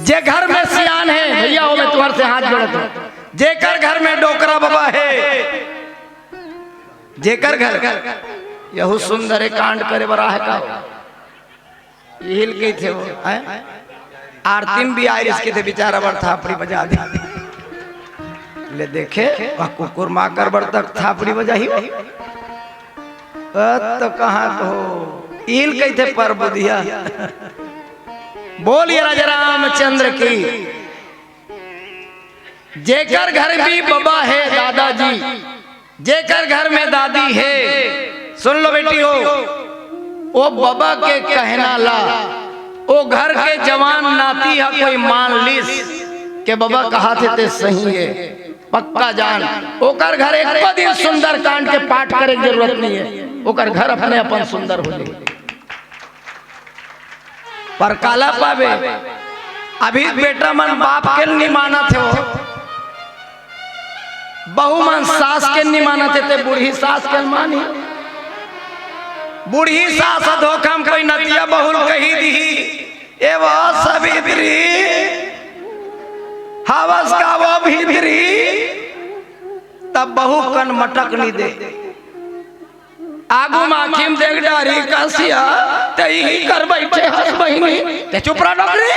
जे घर में सियान है भैया हो मैं तुम्हारे से हाथ जोड़ता हूं जेकर घर में डोकरा बाबा है जेकर घर यहू सुंदर कांड करे बरा है का हिल गई थे वो आरती भी आई इसके थे बेचारा बर थापड़ी बजा दे ले देखे वह कुकुर माकर बर तक थापड़ी बजा ही तो कहाँ कहो ईल कहते पर बुधिया। बोलिए राजा रामचंद्र की। जेकर घर भी बाबा है दादाजी, जेकर घर में दादी है, सुन लो बेटी हो, वो बाबा के कहना ला, वो घर के जवान नाती है कोई मान लीस के बाबा कहा थे सही है पक्का जान। ओकर घर एक दिन सुंदर कांड के पाठ करे की जरूरत नहीं है, ओकर घर अपने अपन सुंदर हो जाए। पर काला पावे अभी बेटा मन बाप के नहीं माना थे, वो बहु मन सास के नहीं माना थे, बूढ़ी सास के मानी। बूढ़ी सास धोखा में कोई नतिया बहुल कही दी ए वो सवित्री हवस का वो भीतरी, तब बहु कन मटक नहीं दे आगू माखिम देख डारी कसिया तई कर बैठे हंस बहिनी ते चुप रह डोकरी।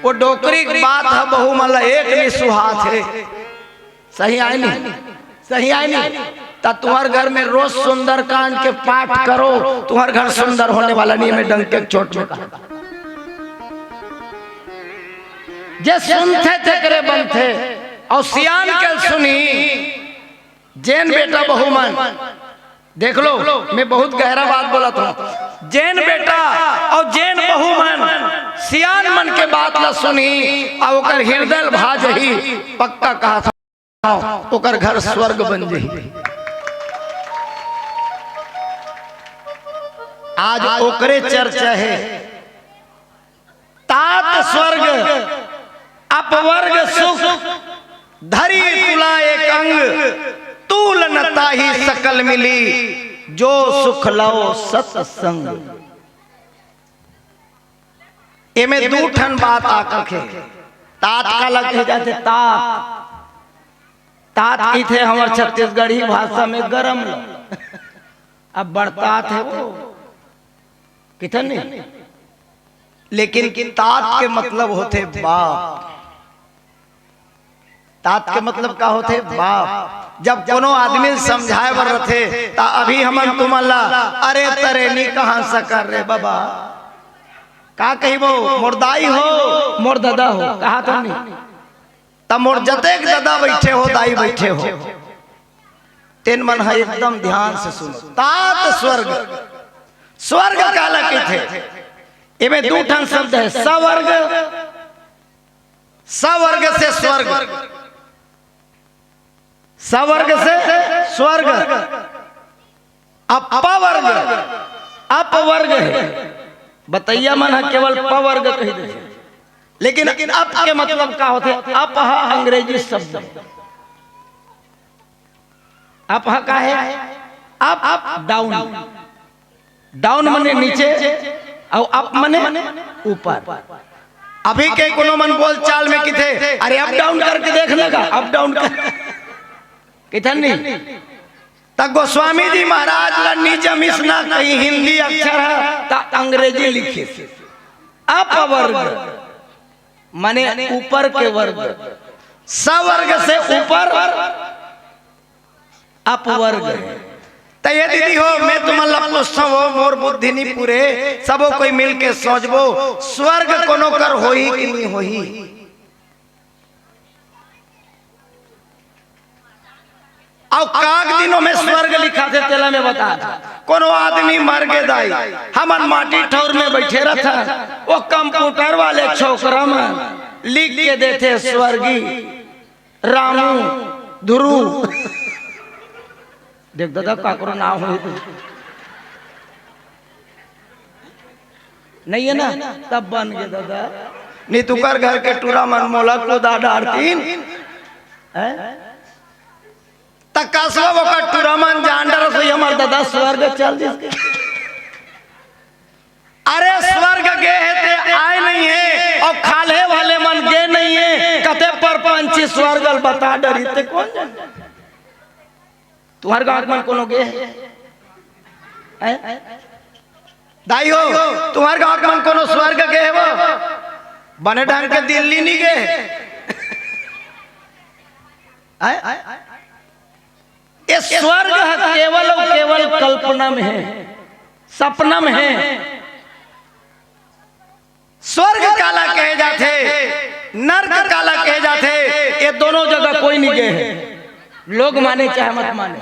वो डोकरी की बात है बहु मला एक नहीं सुहात है, सही आई नहीं, सही आई नहीं। ता तुम्हारे घर में रोज सुंदर कांड के पाठ करो, तुम्हारे घर सुंदर होने वाला नहीं। मैं डंक के चोट में कहा जे सुनते थे करे बनते और सियान के सुनी जैन बेटा बहुमन। देख लो मैं बहुत गहरा बात बोला था। जैन बेटा और जैन बहुमन सियान मन के बात ला सुनी और ओकर हृदय भाज ही पक्का कहा था ओकर घर स्वर्ग बन जाही। आज ओकरे चर्चा है तात स्वर्ग अपवर्ग सुख धरी तुला एक अंग तूल नता ही सकल मिली जो सुख लो सत्संग। एमे दू ठन बात आके तात का लग जाते तात की थे हमारे छत्तीसगढ़ी भाषा में गरम अब बड़तात है वो कितने, लेकिन तात के मतलब होते बाप। तात के मतलब का होते बाप। जब कोनो आदमी समझाए बर रथे ता अभी हमन तुमला अरे तरे नी कहां सकर रे बाबा का कहिबो मोर दाई हो मोर दादा हो कहा तो नहीं ता मोर जतेक दादा बैठे हो दाई बैठे हो तेन मन है एकदम ध्यान से सुनो। तात स्वर्ग, स्वर्ग काला के थे एमे दू ठन शब्द है सवर्ग, सवर्ग से स्वर्ग, सवर्ग से स्वर्ग, अपवर्ग, अपवर्ग है बतैया मन है केवल पवर्ग कही दे, लेकिन अप के मतलब का होते अप अंग्रेजी शब्द, अप का है अप डाउन, डाउन मने नीचे और अप मने ऊपर। अभी के कोनो मन बोल चाल में किथे अरे अप डाउन करके देखने का अप डाउन कर किथन नहीं तक गोस्वामी जी महाराज ला निजमिस ना कहीं हिंदी अक्षर है ता अंग्रेजी लिखे अपवर्ग माने ऊपर के वर्ग, सवर्ग से ऊपर अपवर्ग। तय दीदी हो मैं तुम्हारा पूछता हो मोर बुद्धि नहीं पूरे सबो कोई मिल के सोचबो स्वर्ग कोनो कर होई कि नहीं होई। और काग दिनों में स्वर्ग लिखा थे तेला में बता कोनो आदमी मर गए दाई हमन माटी ठौर में बैठे रहता वो कंप्यूटर वाले छोकरा में लिख के देते स्वर्गी रामू ध्रुव देख दादा काकरो नाम हो नहीं है ना तब बन गए दादा नहीं तुकर घर के टूरा मन मोला को डाड़तीन तकासवा वो का टूरा मन जानडर से हमार दादा स्वर्ग चल दिस। अरे स्वर्ग गए है ते आए नहीं है और खाले वाले मन गए नहीं है कते पर पंछी स्वर्ग बता डरी ते कौन जान तुम्हारे गांव में कोनो गए है दाई हो तुम्हारे गांव में कोनो स्वर्ग गए है वो बने ढंग के दिल्ली नहीं गए ये स्वर्ग है केवल और केवल कल्पना में है, सपना में है। स्वर्ग काला कहे जाते, नर्क काला कहे जाते, ये दोनों जगह कोई नहीं गए है, लोग माने चाहे मत माने।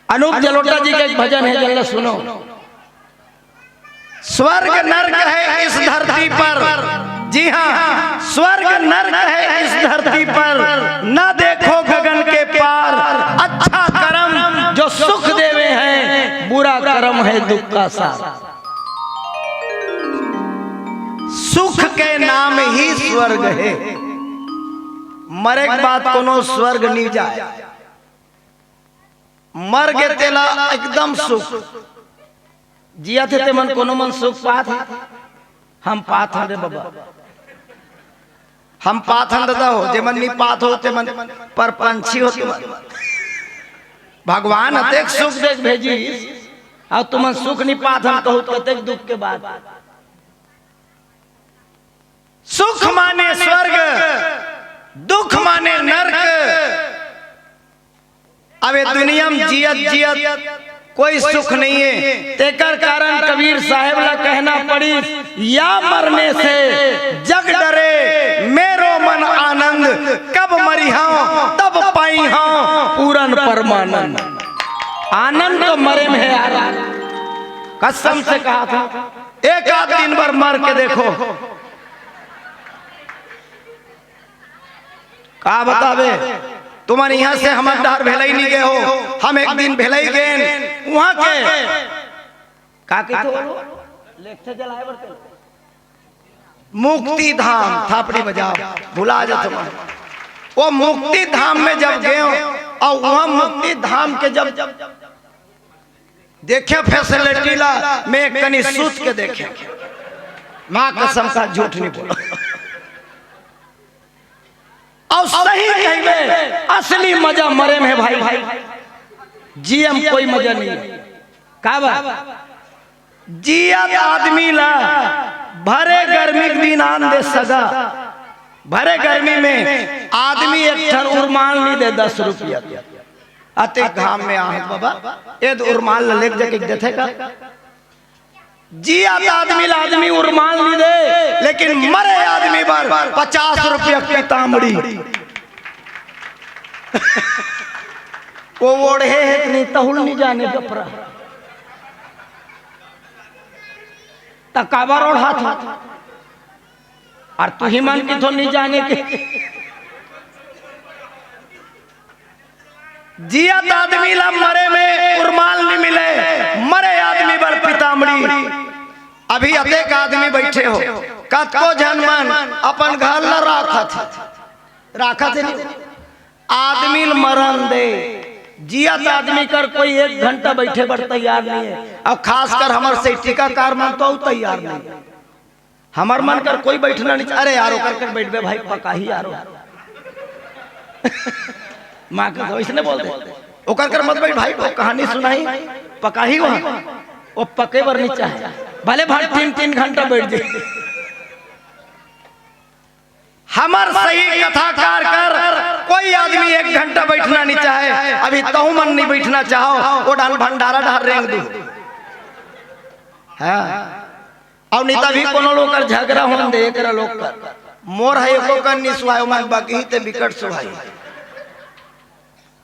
अनूप जलोटा जी का एक भजन है, जल्द सुनो। स्वर्ग नर्क है इस धरती पर, जी हाँ स्वर्ग नर्क है इस धरती पर, न देखो गगन के पार। अच्छा कर्म जो सुख देवे हैं, बुरा कर्म है दुख का सार। सुख के नाम ही स्वर्ग है, मरे के बाद कोनो स्वर्ग नहीं जाए। मर गए तेला एकदम सुख, जिया थे ते मन कोनो मन सुख पात है। हम पात हैं रे बाबा, हम पात हैं दादा हो, जे मन नहीं पात हो ते मन पर पंछी हो तुम। भगवान अतेक सुख देख भेजी और तुम सुख नहीं पात, हम कहूँ तो अतेक दुख के बाद। सुख माने स्वर्ग, दुख माने नर्क। अब दुनिया में जियत जियत कोई सुख नहीं है, तेकर कारण कबीर साहेब ला कहना पड़ी, या मरने से जग डरे मेरो मन आनंद, कब मरी हाँ तब पाई हाँ पूरन परमानंद। आनंद तो मरे में है यार, कसम से कहा था। एक आध दिन भर मर के देखो, का बतावे तुम्हारे यहाँ से हम डर भेलई नहीं गए हो, हम एक दिन भेलई गए वहां के का लेक्चर चलाए बरते मुक्ति धाम, थापड़ी बजाओ भुला जा तुम। वो मुक्ति धाम में जब गए और वहां मुक्ति धाम के जब देखे फैसिलिटी ला में कनी सूत के देखे, माँ कसम का झूठ नहीं बोला और सही कहिबे, असली मजा मरे में भाई। जियम कोई मजा नहीं है। का बा जियत आदमी ला भरे गर्मी के दिन आन दे सगा, भरे गर्मी में आदमी एक ठन उर्माल नहीं दे 10 रुपया। अति घाम में आहत बाबा ए उर्माल लेके जाके देथे का। जियत आदमी ला आदमी उर्माल नहीं दे, लेकिन मरे आदमी पर 50 रुपया की तांबड़ी वो ओढ़े है नहीं तहुल नहीं जाने कपड़ा तकाबर ओढ़ा था, और तू ही मन की तो नहीं जाने के। जियत आदमी ला मरे में उर्माल नहीं मिले, मरे आदमी पर पितामड़ी। अभी अतेक आदमी बैठे हो, कतको जनमन अपन घर ला राखा थे नहीं। आदमी मरण दे, जियत आदमी कर कोई 1 घंटा बैठे पर तैयार नहीं है, और खासकर हमार से टीकाकार मन तो तैयार नहीं। हमार मन कर कोई बैठना नहीं। अरे यारो कर बैठ भाई पका ही यारो माँ का तो इसने बोल दे ओकर कर मत बैठ भाई, वो कहानी सुनाई पका ही वहां वो पके बर नहीं चाहे, भले भाई 3-3 घंटा बैठ जाए। हमार सही कथाकार कर कोई आदमी 1 घंटा बैठना नहीं चाहे। अभी तहु मन नहीं बैठना चाहो, वो डाल भंडारा ढार रेंग दू हाँ। और नहीं तभी कोनो लोग कर झगड़ा होन दे एकरा लोग कर मोर है एको कर नहीं सुहायो मैं बाकी ते विकट सुहाई।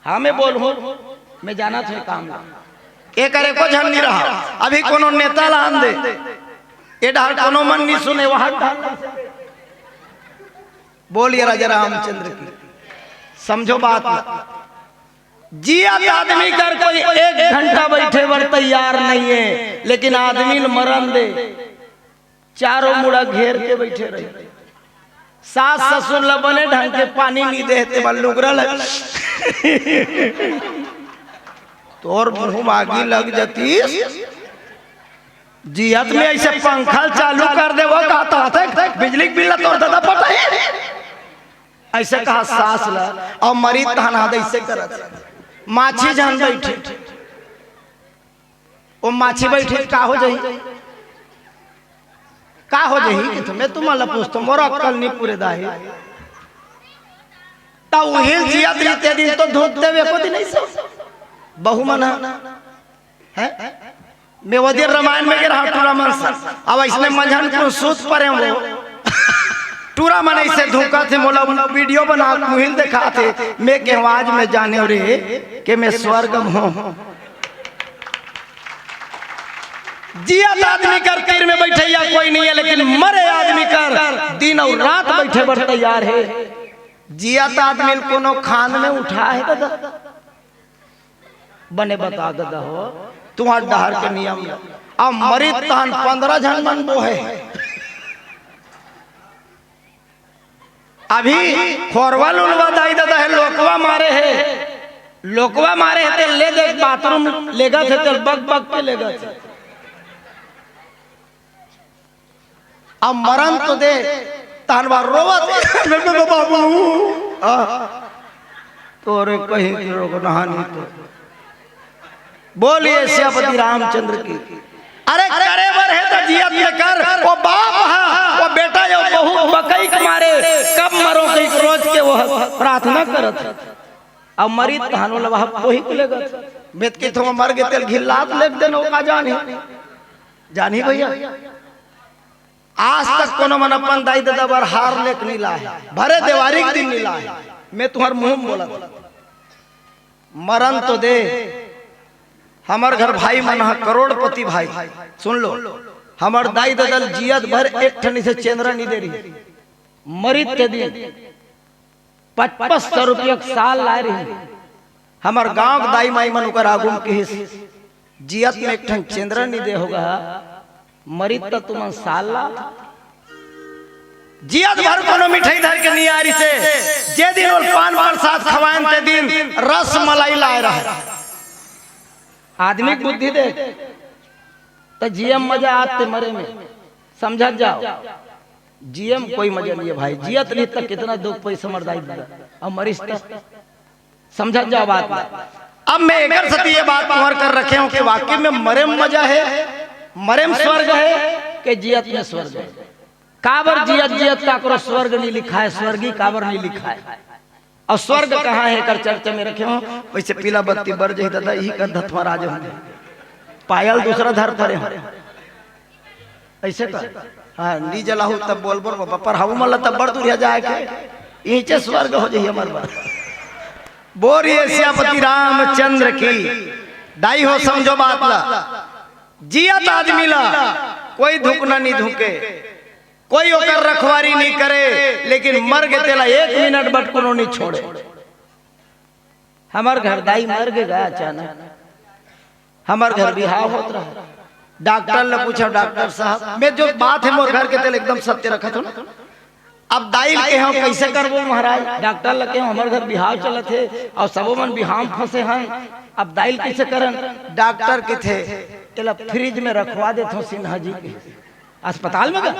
हाँ मैं बोल हूँ, मैं जाना था काम एक करे को झन नहीं रहा। अभी कोनो नेता लान दे ये डाल कोनो मन नहीं सुने वहां बोलिए राजा रामचंद्र की। समझो बात, जियत आदमी कर कोई 1 घंटा बैठे बर तैयार नहीं है, लेकिन आदमी मरण दे चारों मुड़ा घेर के बैठे रहे। सास ससुर ला बने ढंग के पानी नहीं देते बल्लुगरा लग तोर मुंह मागी लग जाती। जियत में ऐसे पंखा चालू कर दे वो कहता है बिजली बिल तोड़ दादा पता है ऐसे कहा सास ला और मरीज तहना दे ऐसे करत। माछी जान बैठे वो माछी बैठे का हो जाई का हो जाई कि तुम्हें तुम ला पूछतो मोर अक्ल नहीं पूरे दाही ता उहिल जिया ते दिन तो धूप देवे को दिन नहीं से बहु मन है मैं वो दिन रामायण में गिरा टूरा मन सा अब इसने मंझन को सूत परे वो टूरा मन ऐसे धोखा थे मोला वीडियो बना मुहिल दिखा थे मैं के आवाज में जाने रे कि मैं स्वर्ग हूं जिया आदमी कर तीर में बैठे या कोई नहीं है लेकिन मरे आदमी कर दिन और रात बैठे बर तैयार है जिया आदमी कोनो खान में उठा है गदा बने बता गदा हो तुम्हार डहर के नियम अब मरी तहन 15 जन मन वो है अभी खोरवा लुलवा दाई दादा है लोकवा मारे है ते ले दे बाथरूम लेगा थे तो बग बग के लेगा थे अब मरण तो दे तहनवा रोवत बाबू तोरे कहीं रोक नहानी तो बोलिए श्यापति रामचंद्र की अरे करे बर है तो जियत में कर वो बाप है वो बेटा जो बहू बकई के मारे कब मरो कई रोज के वो प्रार्थना करत अब मरी तहनो लवा वही को लेगा बेत के थो मर के तेल घिल्लात लेक देनो का जानी भैया आज तक कोनो मन अपन दाई दादा बर हार लेक नहीं लाए भरे देवारी के दिन नहीं लाए मैं तुम्हार मुंह बोला मरण तो दे हमार घर भाई मन करोड़पति भाई सुन लो हमार दाई ददल जियत भर एक ठनी से चेंद्रा नहीं दे रही मरित के दिन 5500 रुपया साल ला रही हमार गांव दाई माई मन कर आगुम के जियत में एक ठन चेंद्रा नहीं दे होगा मरित तो तुम साल ला जियत भर कोनो मिठाई धर के नहीं आ रही से जे दिन और पान प्रसाद खवाएं ते दिन रस मलाई लाए रहा आदमी बुद्धि दे तो जीएम मजा आते मरे में समझ जाओ जीएम कोई मजा नहीं है भाई जियत नहीं तक कितना दुख पैसा मरदाई अब मरीज तक समझ जाओ बात अब मैं एक सती ये बात तुम्हार कर रखे हूं कि वाकई में मरे में मजा है मरे में स्वर्ग है कि जियत में स्वर्ग है काबर जियत का करो स्वर्ग नहीं लिखा है स्वर्गी काबर नहीं लिखा है और स्वर्ग कहाँ है कर चर्चा में रखे हो वैसे पीला बत्ती बर जही दादा यही कर धतवा राज होंगे पायल दूसरा धर परे ऐसे कर हाँ नी जलाहू तब बोल बोल पर हाउ मल्ला तब बड़ दूरिया जाए के नीचे स्वर्ग हो जाइए हमारे बार बोरिए श्यापति रामचंद्र की दाई हो समझो बात ला जियत आदमी ला कोई धुकना नहीं धुके कोई ओकर रखवारी नहीं करे लेकिन मर गए तेला 1 मिनट बट कोनो नहीं छोड़े हमार घर दाई मर गया अचानक हमार घर बिहाव होत रहा डॉक्टर ने पूछा डॉक्टर साहब मैं जो बात है मोर घर के तेल एकदम सत्य रखा था ना अब दाई के हम कैसे करबो महाराज डॉक्टर लगे हमार घर बिहाव चलत है और सबो मन बिहाव फंसे हैं अब दाई कैसे करन डॉक्टर के थे तेला फ्रिज में रखवा देथो सिन्हा जी के अस्पताल में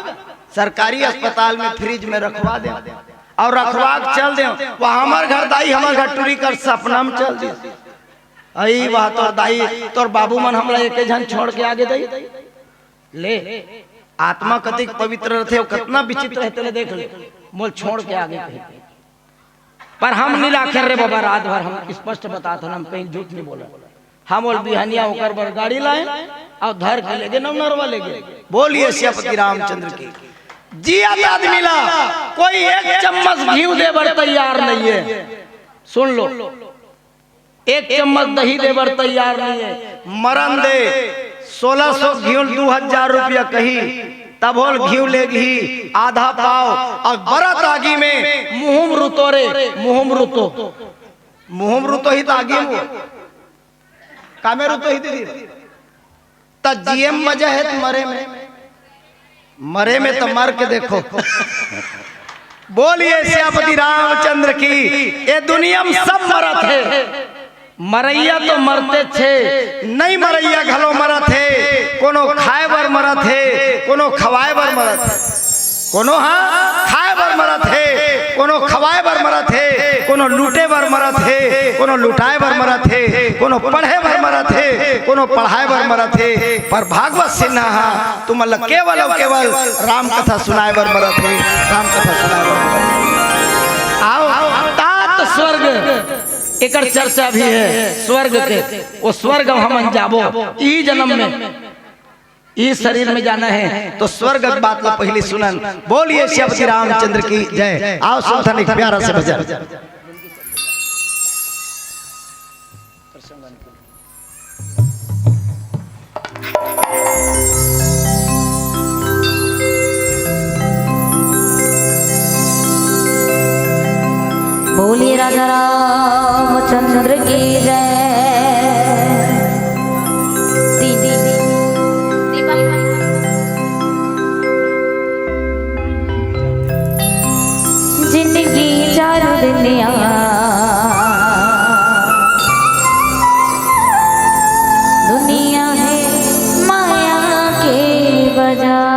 सरकारी अस्पताल में फ्रिज में रखवा दे और रखवा चल दे वह हमार घर दाई हमार घर टूरी कर सपना में चल दे आई बात तोर दाई तोर बाबू मन हमला एक जन छोड़ के आगे दई ले आत्मा कति पवित्र रहते कितना विचित्र रहते ले देख ले मोल छोड़ के आगे पर हम नहीं लाखे रे बाबा रात भर हम स्पष्ट बताते हम कहीं झूठ नहीं बोला हम बोल बिहानिया होकर बर गाड़ी लाए और धर के ले गए नरवा ले गए बोलिए श्यापति रामचंद्र की जियत आदमी ला कोई एक चम्मच घी दे बर तैयार नहीं है सुन लो एक चम्मच दही दे बर तैयार नहीं है मरण दे 1600 घी 2000 रुपया कही तब होल घी ले घी आधा पाव और बरत आगी में मुहम रुतो रे मुहम रुतो ही आगी में कामे रुतो ही दीदी त जीएम मजा है मरे में तो मर के देखो बोलिए श्यापति रामचंद्र की ये दुनिया में सब मरत है मरैया तो मरते थे नहीं मरैया घलो मरत है कोनो खाए बर मरत है कोनो खवाए बर मरत है कोनो हाँ खाए बर मरत है कोनो खवाए बर मरत है कोनो लूटे बर मरत है कोनो लुटाए बर मरत है कोनो पढ़े बर मरत है कोनो पढ़ाए बर मरत है पर भागवत सिन्हा तुम केवल केवल राम कथा सुनाए बर मरत है राम कथा सुनाए बर आओ तात स्वर्ग एकर चर्चा भी है स्वर्ग के। वो स्वर्ग हम जाबो ई जन्म में इस शरीर में जाना है तो स्वर्ग बात ला पहली सुनन। बोलिए श्री रामचंद्र की जय। आओ सुल्तान एक प्यारा से भजन। बोलिए राजा रामचंद्र की जय। जिंदगी चारों दुनिया दुनिया है माया के बाजार।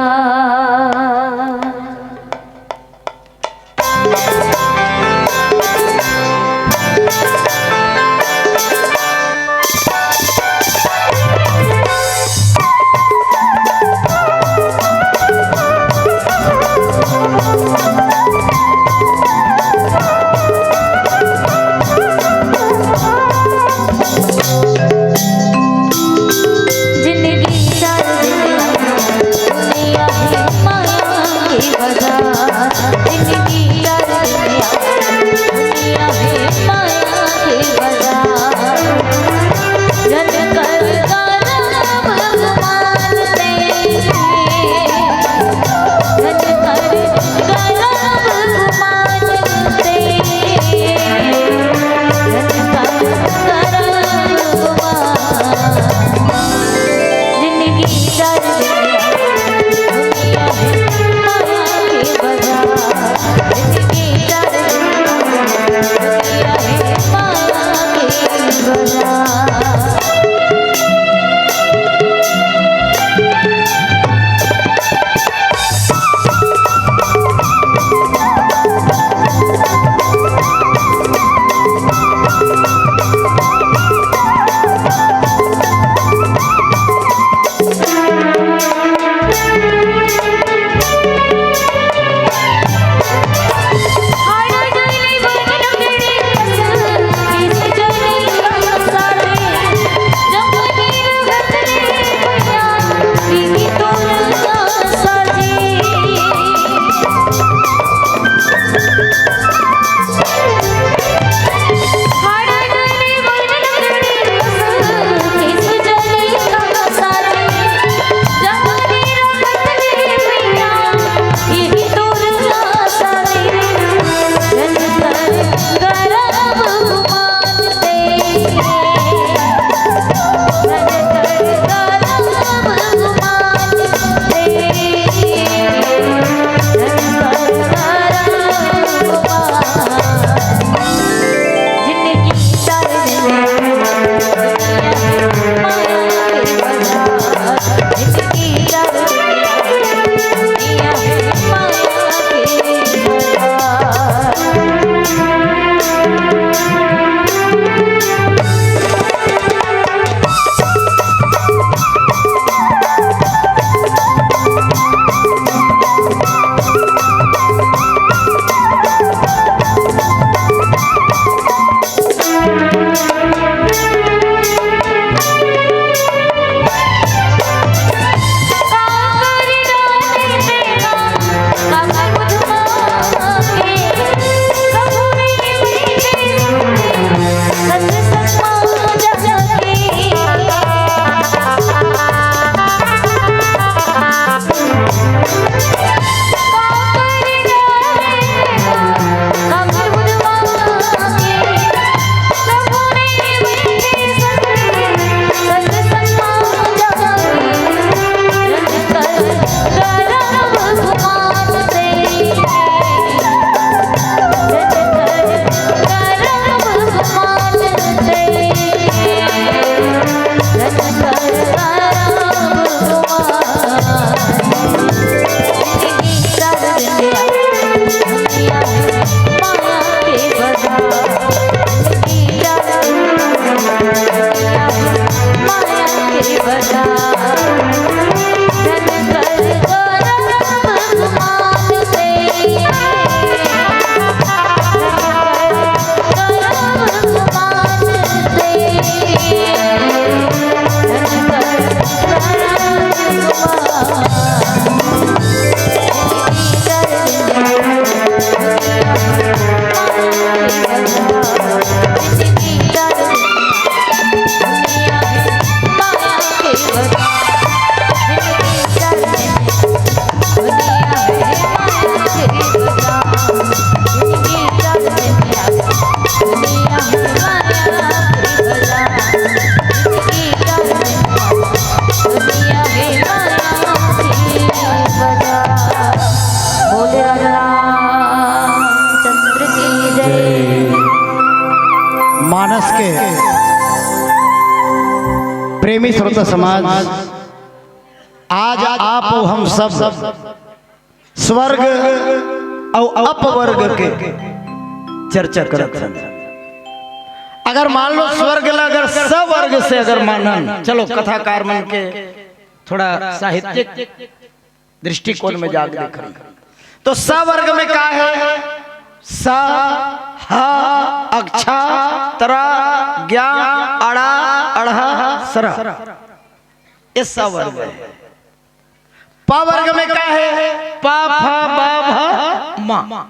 जिंदगी चारों दुनिया प्रेमी श्रोता समाज, आज आप और हम सब स्वर्ग और अपवर्ग के चर्चा करते हैं। अगर मान लो स्वर्ग अगर सवर्ग से अगर मानन, चलो कथाकार मन के थोड़ा साहित्यिक दृष्टिकोण में जाग देख रही, तो सवर्ग में क्या है? सा हा अक्षा तरा ज्ञा अड़ा अढ़ा सरा, ये सवर्ग है। पावर्ग में क्या है? पा फा बा भा मा,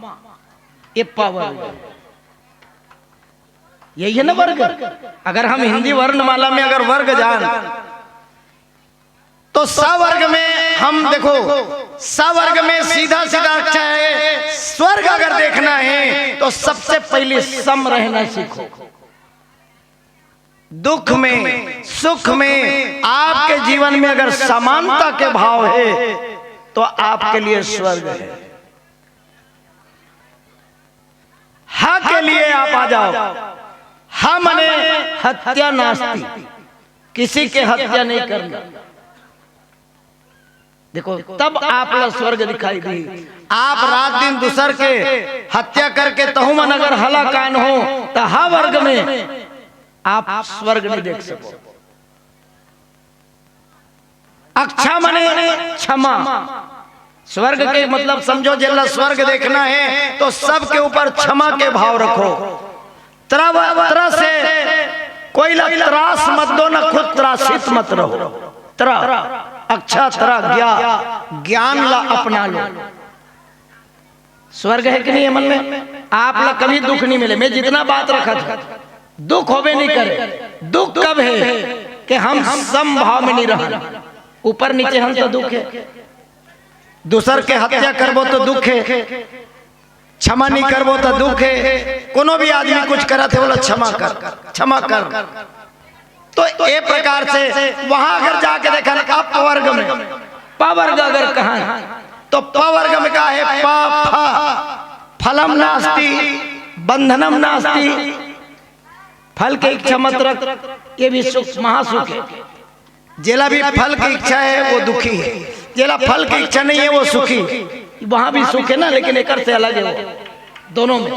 ये पावर्ग है। यही है ना वर्ग। अगर हम हिंदी वर्णमाला में अगर वर्ग जान, तो सवर्ग में हम देखो, सवर्ग में सीधा सीधा अच्छा है। स्वर्ग अगर देखना है तो सबसे पहले सम रहना सीखो। दुख में सुख में आपके जीवन में अगर समानता के भाव है तो आपके लिए स्वर्ग है। हा के लिए आप आ जाओ। हा मने हत्या नास्ती, किसी के हत्या नहीं करना। देखो तब आप ला स्वर्ग दिखाई दी। आप रात दिन दूसर के हत्या करके तहु मन अगर हलाकान हो तो हा वर्ग में आप स्वर्ग नहीं देख सको। अक्षा मने क्षमा। स्वर्ग के मतलब समझो, जिला स्वर्ग देखना है तो सबके ऊपर क्षमा के भाव रखो। तरह से कोई त्रास मत दो, ना खुद त्रासित मत रहो। अच्छा ज्ञान ला अपना लो। स्वर्ग है कि नहीं मन में? आप ला कभी दुख नहीं मिले। मैं जितना बात रखा था, दुख होबे नहीं करे। दुख कब है कि हम समभाव में नहीं रहा। ऊपर नीचे हम तो दुख है। दूसर के हत्या करबो तो दुख है, क्षमा नहीं करबो तो दुख है। कोनो भी आदमी कुछ करा थे बोला क्षमा कर, क्षमा कर। तो एक प्रकार से वहां अगर जाके देखा ना अपवर्ग में, पवर्ग अगर कहा तो पवर्ग में क्या है? पा फा फलम नास्ति बंधनम नास्ति। फल की इच्छा मत रख, ये भी सुख महासुख है। जेला भी फल की इच्छा है वो दुखी है, जेला फल की इच्छा नहीं है वो सुखी। वहां भी सुख है ना, लेकिन एक से अलग है वो दोनों में।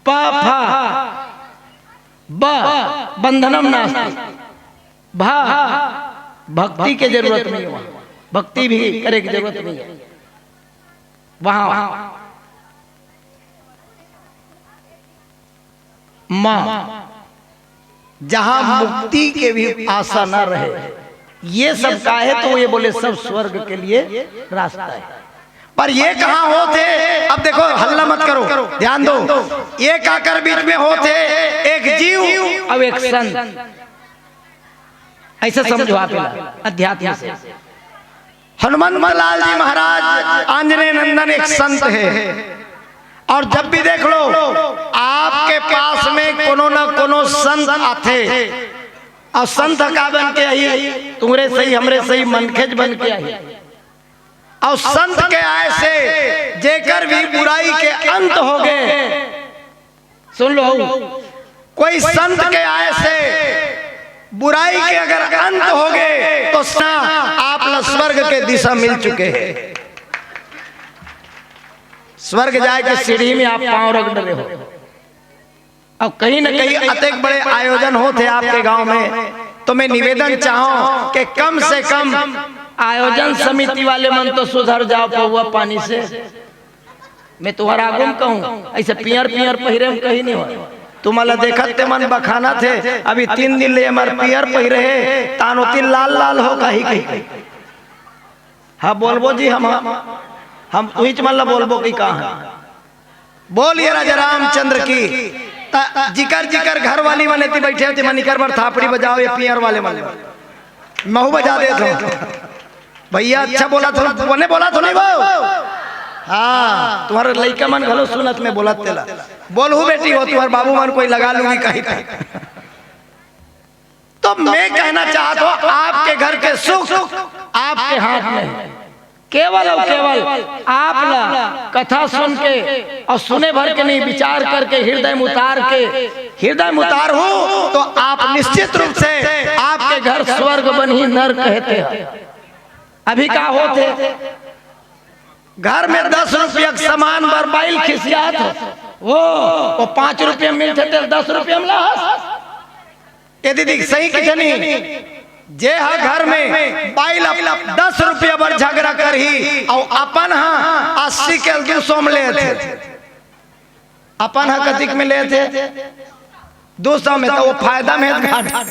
पा फा बा बंधनम नास्ति, भा भक्ति की जरूरत नहीं है। वहां भक्ति भी करे की जरूरत नहीं है। वहां मां जहां मुक्ति के भी आशा न रहे, ये सब का है तो ये बोले सब स्वर्ग के लिए रास्ता है। पर ये कहां होते? अब देखो हल्ला मत करो, ध्यान दो। एक आकर बीच में होते एक जीव और एक संत। ऐसा समझो आप अध्यात्म से। हनुमंत लाल जी महाराज आंजनेय नंदन एक संत है। और जब भी देख लो आपके पास में कोनो न कोनो संत आते, और संत का बन के आई, तुम्हारे सही हमरे सही मनखेज बन के आई। और संत के आए से जेकर भी बुराई के अंत हो गए। सुन लो, कोई संत के आए से बुराई के अगर अंत हो गए तो आप स्वर्ग के दिशा मिल चुके हैं। स्वर्ग जाए के सीढ़ी में आप पांव रख डरे हो। अब कहीं न कहीं अतेक बड़े आयोजन होते आपके गांव में, तो मैं निवेदन चाहूं कि कम से कम आयोजन समिति वाले मन तो सुधर जाओ पौवा पानी से। मैं तुम्हारा आगुम कहूं, ऐसे पियर पियर पहिरे में कहीं नहीं हो। तुम्हारा देखते मन बखाना थे, अभी 3 दिन ले हमारे पियर पहिरे है, तानो 3 लाल लाल हो कहीं कहीं। हाँ बोलबो जी, हम उहिच मल्ला बोलबो कि कहा बोलिए राजा रामचंद्र की। जिकर जिकर घर वाली वाले थी बैठे थे मनिकर पर थापड़ी बजाओ, ये पियर वाले वाले महू बजा दे थे भैया। अच्छा बोला तो बोले, बोला तो नहीं वो। हाँ तुम्हारे लड़का मन घलो सुनत में बोलत तेला बोलू बेटी हो, तुम्हारे बाबू मन कोई लगा लूंगी कहीं कहीं। तो मैं कहना चाहता हूं आपके घर के सुख आपके हाथ में है। केवल और केवल आप ला कथा सुन के और सुने भर के नहीं, विचार करके हृदय में उतार हो तो आप निश्चित रूप से आपके घर स्वर्ग बनी नर कहते हैं। अभी का होते घर में 10 रुपया सामान बरबाइल खिसियात वो 5 रुपये मिलते थे 10 रुपये में ये दीदी सही कितनी जे हा घर में बाइल 10 रुपया बर झगड़ा कर ही और अपन हाँ 80 के 200 में ले थे। अपन हाँ कतिक में ले थे 200 में तो वो फायदा में घाटा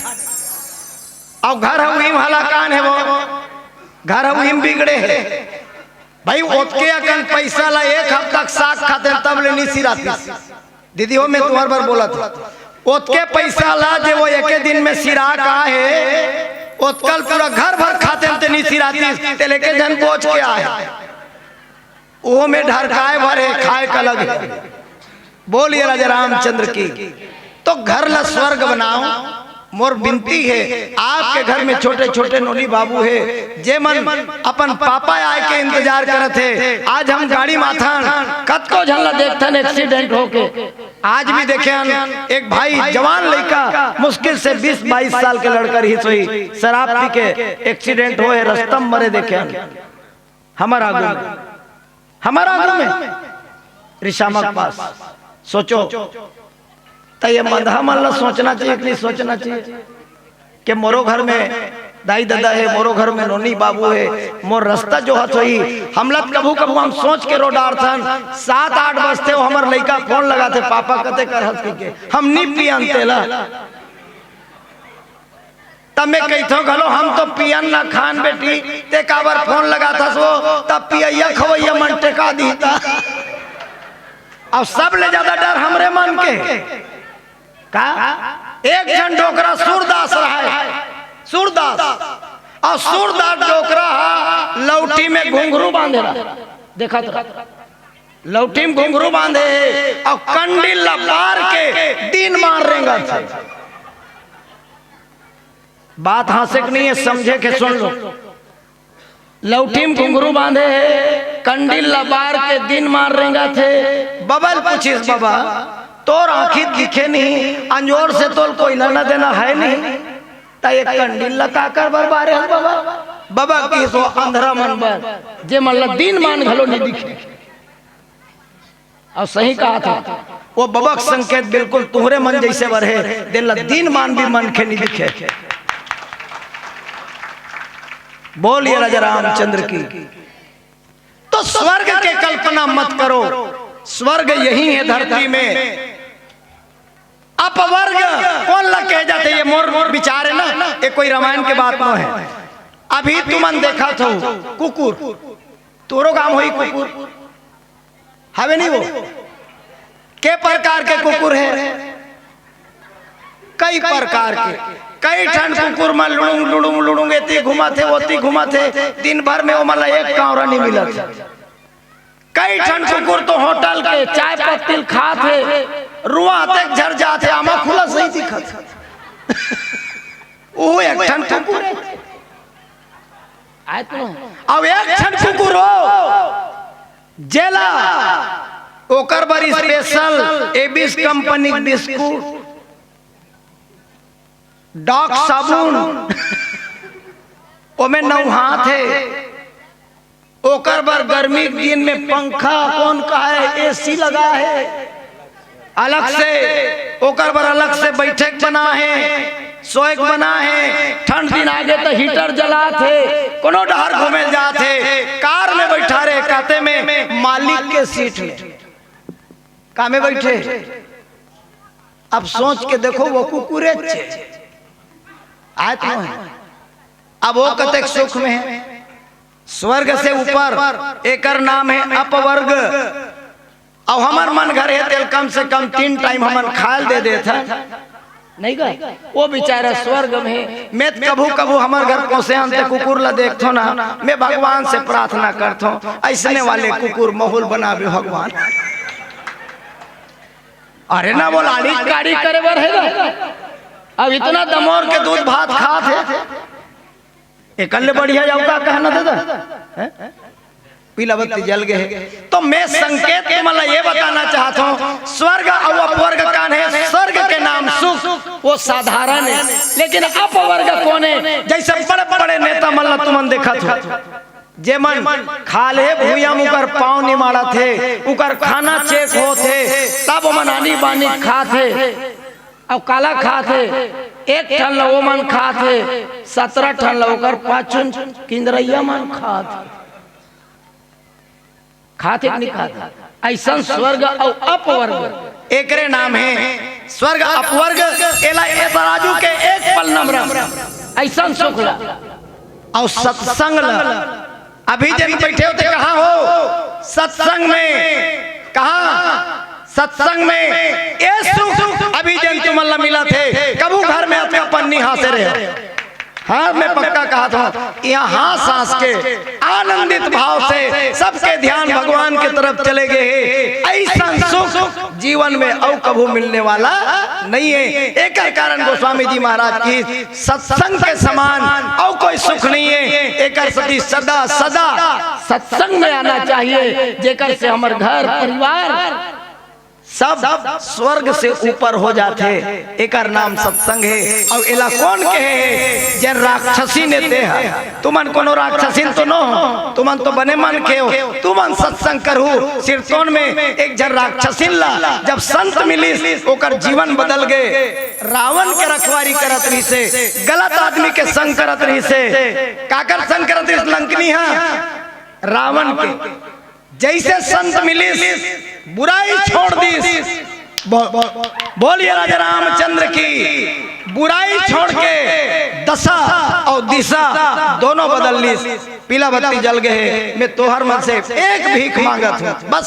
और घर हम हलाकान है वो घर हम बिगड़े है भाई ओतके अकन पैसा ला 1 हफ्ता साग खाते तब ले नीसी राती दीदी हो मैं तुम्हार बार बोला था ओतके पैसा ला जे वो एक दिन में सिरा का है ओतकल पूरा घर भर खाते ते नीसी राती ते लेके जन पहुंच के आए वो में ढरकाए भरे खाए का लगे। बोलिए राजा रामचंद्र की। तो घर ला स्वर्ग बनाओ मोर विनती है आपके घर में छोटे छोटे नोनी बाबू है जे मन अपन पापा आए के इंतजार करत है। आज हम गाड़ी माथान कत को झल्ला देखथन एक्सीडेंट होके आज भी देखे एक भाई जवान लड़का मुश्किल से 20-22 साल के लड़का ही सोई शराब पी के एक्सीडेंट होए रस्तम मरे देखे हमारा आगू में ऋषामक पास सोचो तो ये मधा मन सोचना चाहिए कि नहीं सोचना चाहिए कि मोरो घर में दाई दादा है मोरो घर में नोनी बाबू है मोर रास्ता जो हथ होई हम लोग कभू कभू हम सोच के रोडार थन 7-8 बजते हो हमार लड़का फोन लगाते पापा कते कर हंस के हम नी पियन तेला तब मैं कहता घलो हम तो पियन ना खान बेटी ते काबर फोन लगाता सो तब पिया खवैया मन टेका दीता अब सब ले ज्यादा डर हमरे मन के का एक जन डोकरा सूरदास रहा है सूरदास और सूरदास डोकरा लौटी में घुंघरू बांधे रहा देखा तो लौटी में घुंघरू बांधे और कंडिल पार के दिन मार रेंगा थे। बात हासिक नहीं है समझे के सुन लो लौटी में घुंघरू बांधे कंडिल बार के दिन मार रेंगा थे। बबल पूछिस बाबा तोर आंखी दिखे नहीं अंजोर से तोल कोई लेना देना है नहीं ता एक कंडिल लगा कर बरबारे बाबा बाबा की सो अंधरा मन बर जे मतलब दिन मान घलो नहीं दिखे और सही कहा था वो बबक संकेत बिल्कुल तुम्हारे मन जैसे बरहे दिन मान भी मन के नहीं दिखे। बोलिए राजा रामचंद्र की। तो स्वर्ग के कल्पना मत करो स्वर्ग यही है धरती में। अपवर्ग कौन लग कह जाते ये मोर विचार है ना ये कोई रामायण के बात न है। अभी तुमन देखा था कुकुर तोरो काम हुई कुकुर हवे नहीं वो के प्रकार के कुकुर है कई प्रकार के कई ठन कुकुर में लुड़ुंग लुड़ुंग लुड़ुंग एती घुमा थे ओती घुमा थे दिन भर में वो मतलब एक कावरा नहीं मिला। कई ठन कुकुर तो होटल के चाय पत्ती खाते रुआ तक झर जाते आमा खुला सही दिखत वो एक ठन कुकुर आए तो अब एक ठन कुकुर हो जेला ओकर बड़ी स्पेशल एबिस कंपनी बिस्कुट डॉग साबुन ओमे 9 हाथ है ओकर बर गर्मी के दिन में पंखा कौन का है एसी लगा है अलग से ओकर बर अलग से बैठक बना है सोएक बना है ठंड दिन आगे तो हीटर जला थे कोनो डहर घूमे जाते कार में बैठा रहे काते में मालिक के सीट में का में बैठे। अब सोच के देखो वो कुकुरे आए तो है अब वो कतक सुख में है स्वर्ग से ऊपर एकर नाम है अपवर्ग। और हमार मन घर है तेल कम से कम 3 टाइम हमन खाल दे देता नहीं गए वो बेचारा स्वर्ग में। मैं कभू कभू हमार घर पहुंचे अंत कुकुर ला देखतो ना मैं भगवान से प्रार्थना करता हूँ ऐसने वाले कुकुर माहौल बनावे भगवान। अरे ना वो लाड़ी काड़ी करे बर है अब इतना दमोर के दूध भात खाते एकल्ले बढ़िया जाऊ का कहना दादा पीला बत्ती जल गए। तो मैं संकेत मतलब ये बताना चाहता हूँ स्वर्ग और अपवर्ग कान है। स्वर्ग के नाम सुख वो साधारण है लेकिन अपवर्ग कोने जैसे बड़े बड़े नेता मल्ला तुमन देखा था जे मन खाले भूया मुकर पाँव निमाड़ा थे उकर खाना चेक हो थे तब मन आनी बानी खा थे अब काला खा थे एक ठन लो मन खा थे 17 ठन लो कर पाचन किंद्रैया मन खाते नहीं खाते ऐसा स्वर्ग और अपवर्ग एकरे नाम है स्वर्ग अपवर्ग एला तराजू के एक पल नम्र ऐसा सुख ला और सत्संग ला अभी जब बैठे होते कहाँ हो सत्संग में कहा सत्संग में ये सुख अभी जब तुम मिला थे कबू घर में अपने पन्नी हासे रहे हाँ मैं पक्का कहा था यहाँ सांस के आनंदित भाव से सबके ध्यान भगवान की तरफ चले गए ऐसा सुख जीवन में और कभी मिलने वाला नहीं है। एक कारण गोस्वामी जी महाराज की सत्संग के समान और कोई सुख नहीं है। एक सती सदा सदा सत्संग में आना चाहिए जेकर से हमारे घर परिवार सब स्वर्ग से ऊपर हो जाते। एक नाम सत्संग है और एला कौन कहे जन राक्षसी ने ते है तुमन कोनो राक्षसीन तो नो तुमन तो बने मन के हो तुमन सत्संग करू सिरतोन में एक जन राक्षसीन ला जब संत मिली ओकर जीवन बदल गए। रावण के रखवारी करत रही से गलत आदमी के संग करत रही से काकर संग करत रही लंकनी है रावण के जैसे संत मिली बुराई छोड़ दी बोलिए राजा रामचंद्र की बुराई छोड़ के दशा और दिशा दोनों बदल ली। पीला बत्ती जल गए मैं तोहर मन से एक भीख मांगत हूँ बस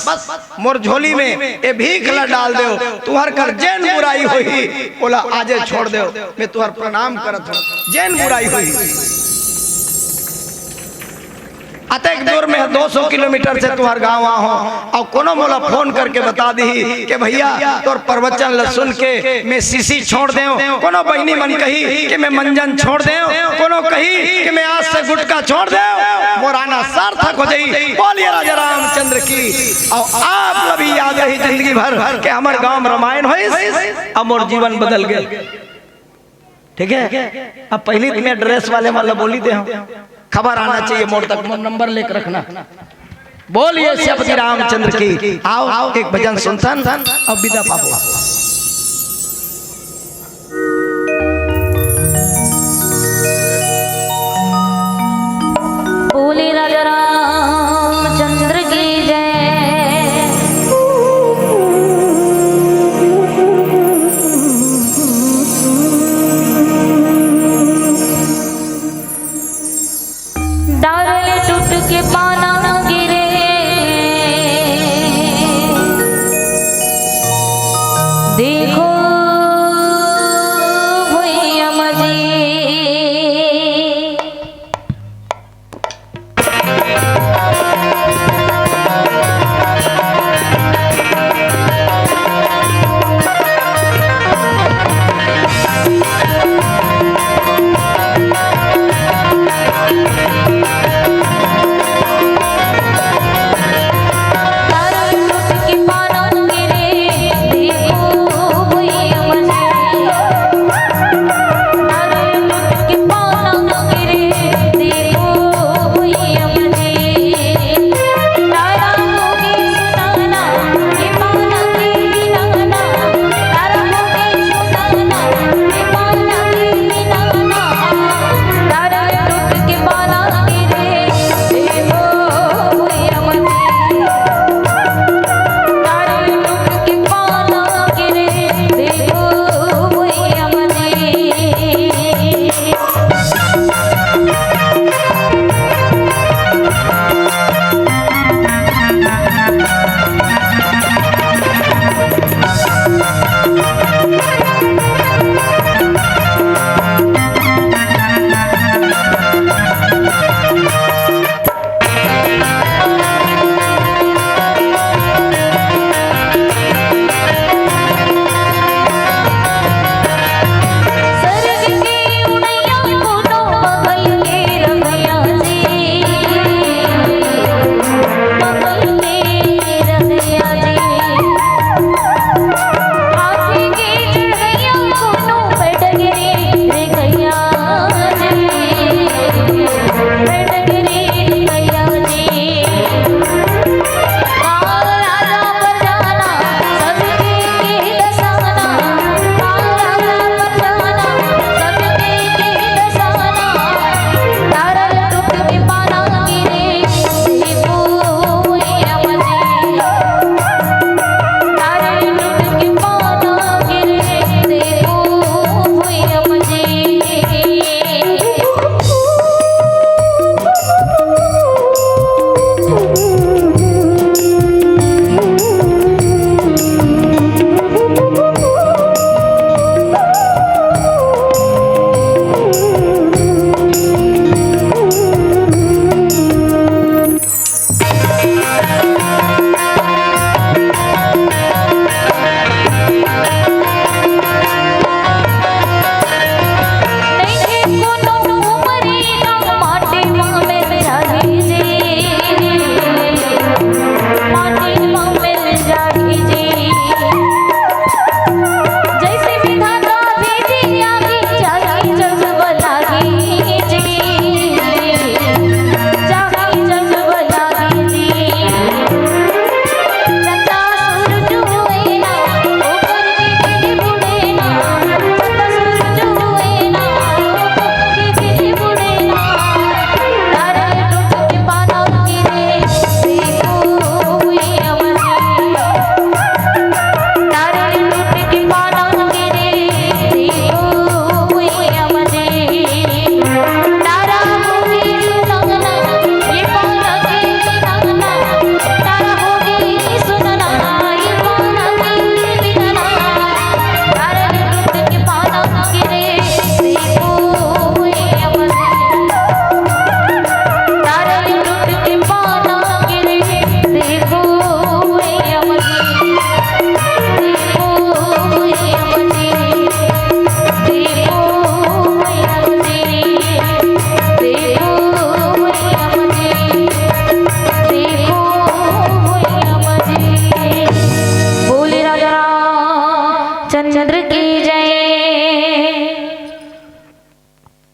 मोर झोली में ए भीख ला डाल दो तुहर कर जैन बुराई हुई बोला आजे छोड़ दो मैं तुहर प्रणाम करत हूँ जैन बुराई हुई। अतक दूर में 200 किलोमीटर से तुम्हार गाँव हो और कोनो मोला फोन करके बता दी कि भैया तोर प्रवचन ल सुन के मैं सीसी छोड़ दे कोनो बहनी मन कही कि मैं मंजन छोड़ दे कोनो कही कि मैं आज से गुटखा छोड़ दे मोराना सार्थक हो जाई। बोलिए राजा रामचंद्र की। और आप भी याद रही जिंदगी भर के हमारे गाँव में रामायण हो अब मोर जीवन बदल गए। ठीक है अब पहली तुम्हें ड्रेस वाले वाला बोली दे खबर आना चाहिए मोड़ तक नंबर लेकर रखना। बोलिए श्री रामचंद्र की। आओ एक भजन सुनसन अब विदा पाबो। बोले राजा रामचंद्र की जय। डाले टूट के पाना गिरे देखो भैया मजी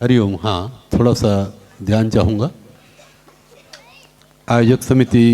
हरिओम। हाँ, थोड़ा सा ध्यान चाहूँगा। आयोजक समिति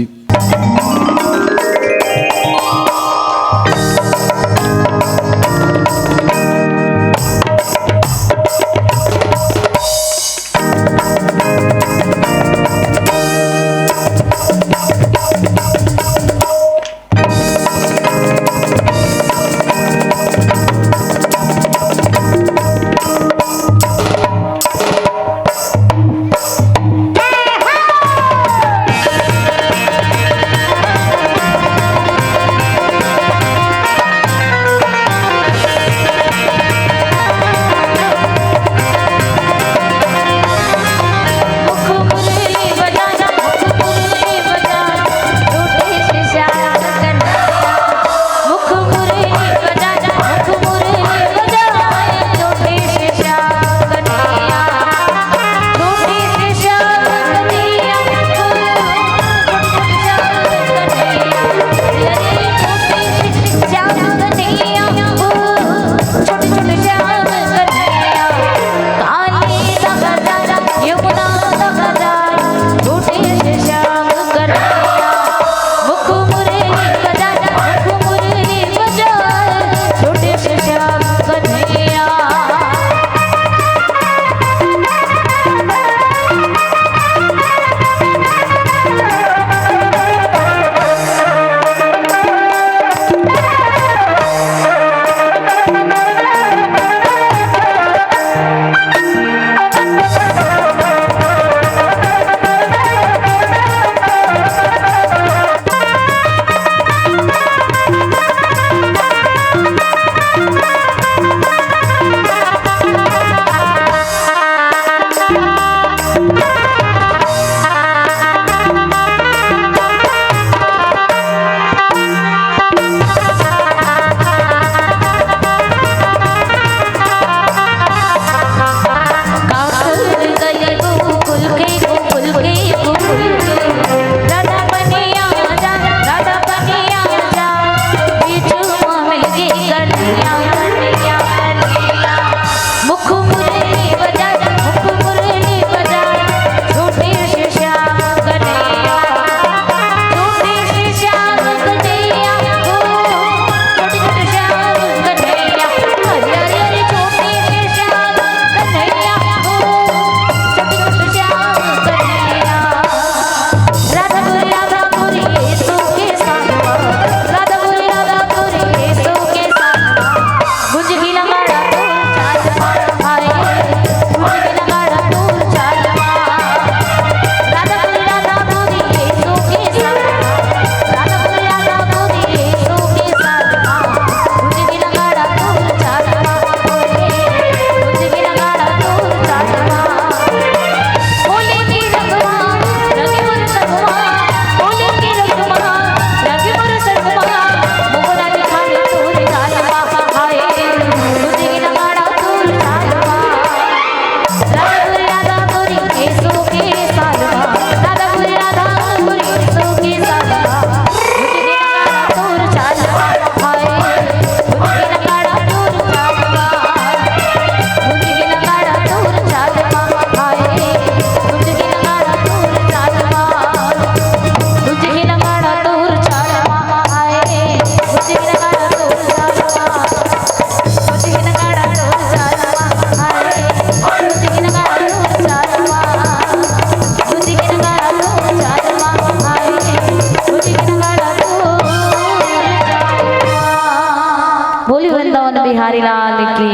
बिहारी लाल की।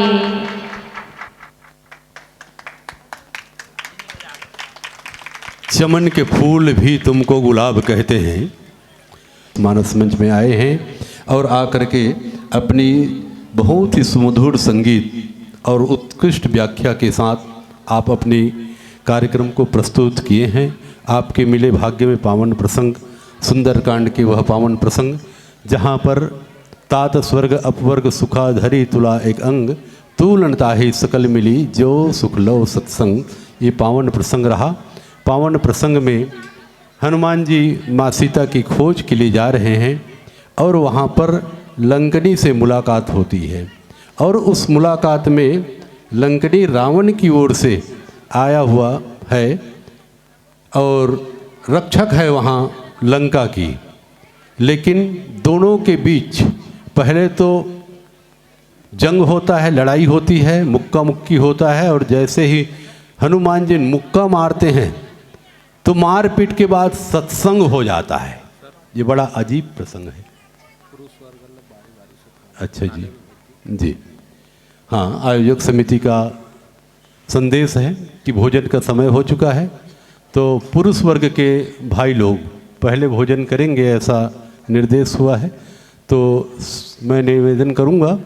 चमन के फूल भी तुमको गुलाब कहते हैं। मानस मंच में आए हैं और आकर के अपनी बहुत ही सुमधुर संगीत और उत्कृष्ट व्याख्या के साथ आप अपनी कार्यक्रम को प्रस्तुत किए हैं। आपके मिले भाग्य में पावन प्रसंग, सुंदरकांड के वह पावन प्रसंग जहाँ पर तात स्वर्ग अपवर्ग सुखाधरी तुला एक अंग, तूलन ताहि सकल मिली जो सुख लो सत्संग, ये पावन प्रसंग रहा। पावन प्रसंग में हनुमान जी माँ सीता की खोज के लिए जा रहे हैं और वहाँ पर लंकनी से मुलाकात होती है और उस मुलाकात में लंकनी रावण की ओर से आया हुआ है और रक्षक है वहाँ लंका की। लेकिन दोनों के बीच पहले तो जंग होता है, लड़ाई होती है, मुक्का मुक्की होता है, और जैसे ही हनुमान जी मुक्का मारते हैं तो मारपीट के बाद सत्संग हो जाता है। ये बड़ा अजीब प्रसंग है। अच्छा जी, जी हाँ, आयोजक समिति का संदेश है कि भोजन का समय हो चुका है, तो पुरुष वर्ग के भाई लोग पहले भोजन करेंगे, ऐसा निर्देश हुआ है। तो मैं निवेदन करूंगा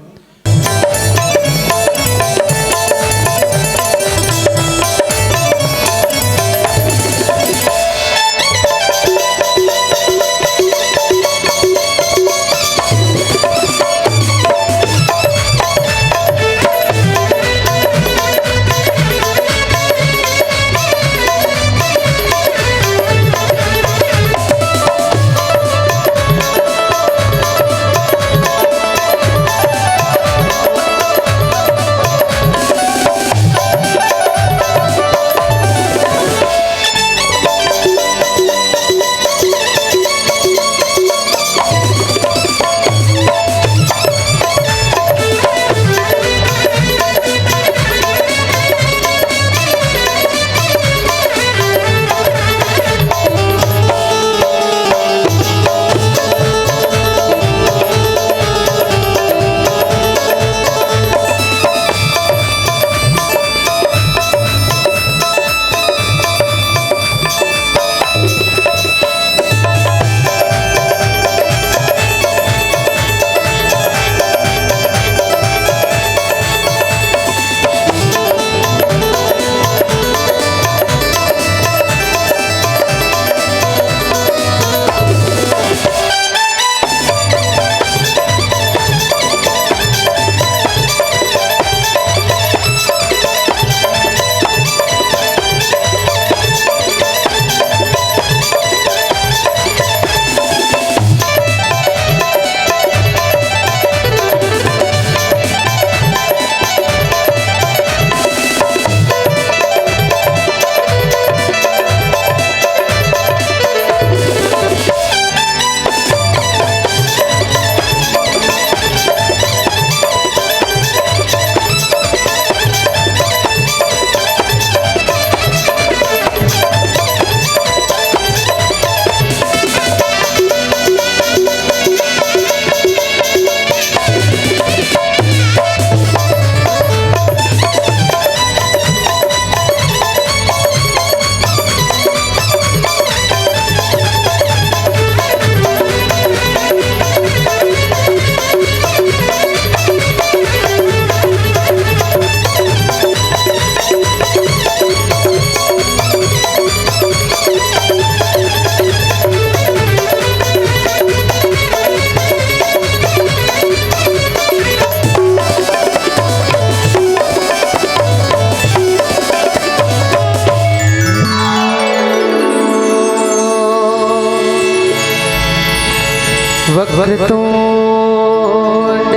वक्रतुंड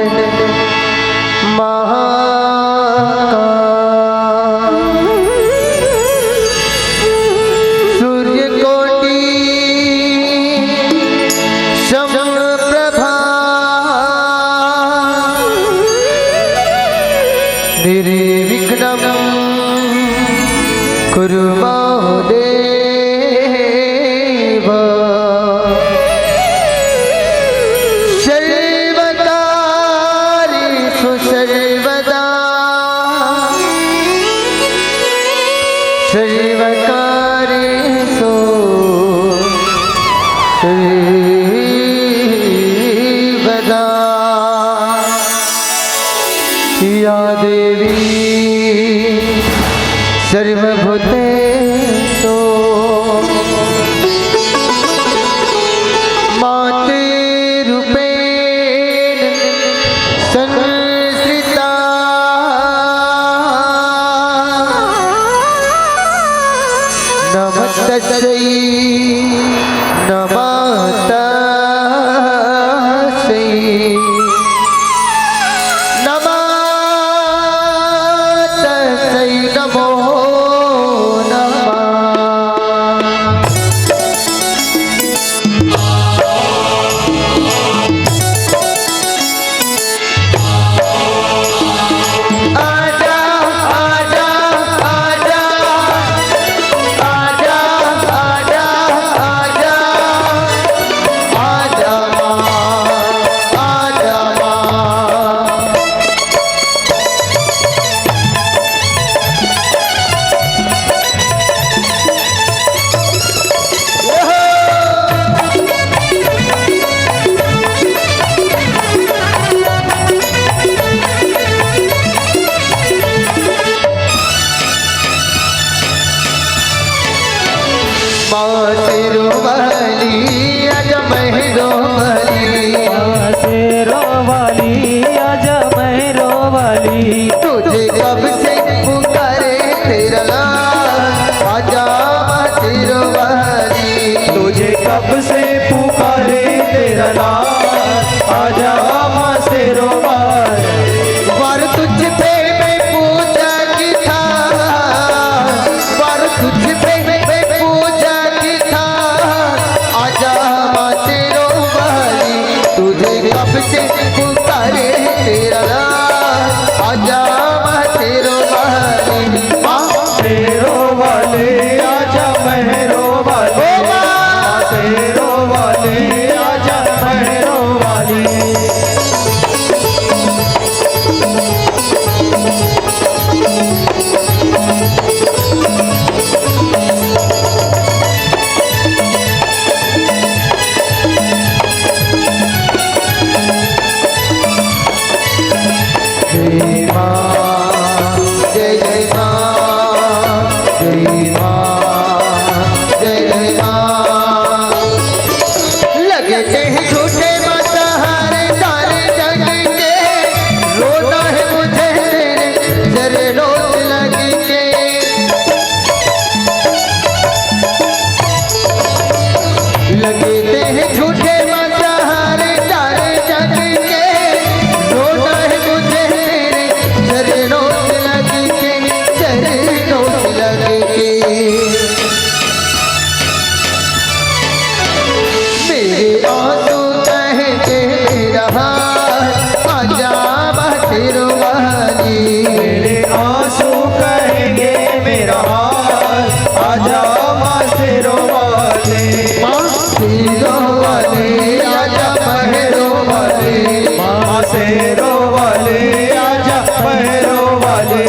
महाकाल सूर्यकोटि समप्रभा निर्विघ्नं कुरु देव सर्वकार्येषु सर्वदा सर्वकार्येषु सर्वदा या देवी सर्वभूतेषु मातृरूपेण संस्थिता नमः तस्यै नमः तस्यै नमः तस्यै नमो तेरा लाल आजा माँ शेरों वाली वर तुझ पे मैं पूजा की था, वर तुझ पे मैं पूजा की था, आजा माँ शेरों वाली तुझे कब से पुकारे तेरा लाल आजा माँ शेरों वाली माँ शेरों वाले आजा महरों वाले माँ शेरों वाले आजा महरों वाली जय माँ जय जय माँ जय माँ जय जय माँ लगते हैं झूठे माता हारे सारे जग के, रोना है मुझे तेरे चरणों से लग के, लगते हैं झूठे माता हारे सारे जग के, रोना है मुझे तेरे चरणों से लग के, चरणों से लग के। मेरे आंसू कहते रहा आजा माँ शेरों वाली, मेरे आंसू कहेंगे मेरा हाल आजा माँ शेरों वाले माँ शेरों वाली आजा महरों वाली माँ शेरों वाले आजा महरों वाले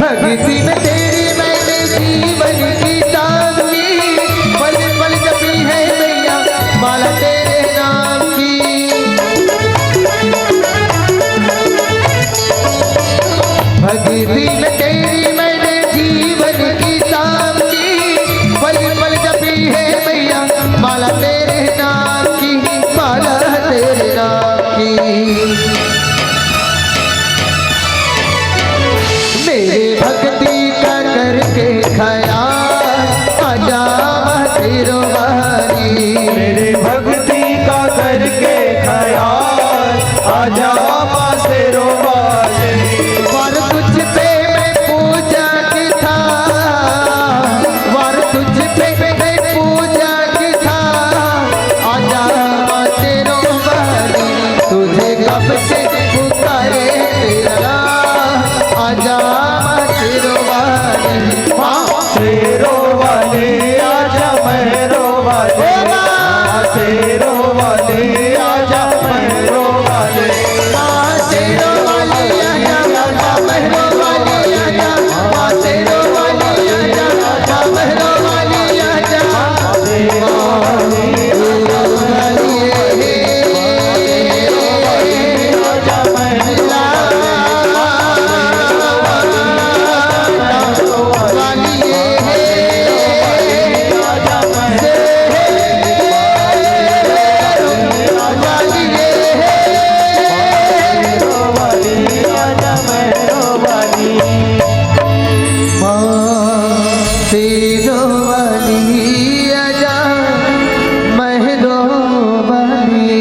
भक्ति में तेरी मैंने जीवन की तांगी, पल पल जपी है मैया माला तेरे नाम की। भक्ति में तेरी मैंने जीवन की तांगी, पल पल जपी है मैया माला तेरे नाम की, माला तेरे नाम की। मेरे भक्ति का करके ख्याल आजा माँ शेरों वाली, मेरे भक्ति का करके ख्याल आजा माँ शेरों वाले वर तुझ पे मैं पूजा की था, वर तुझ पे मैं पूजा की था, आजा माँ शेरों वाली तुझे कब से पुकारे तेरा लाल आजा माँ शेरों वाली माँ शेरों वाले आजा महरों वाले माँ शेरों वाले आजा महरों वाले माँ शेरों वाली आजा माँ महरों वाली आजा माँ शेरों वाली आजा माँ महरों वाली आजा शेरों वाली आजा महरों वाली।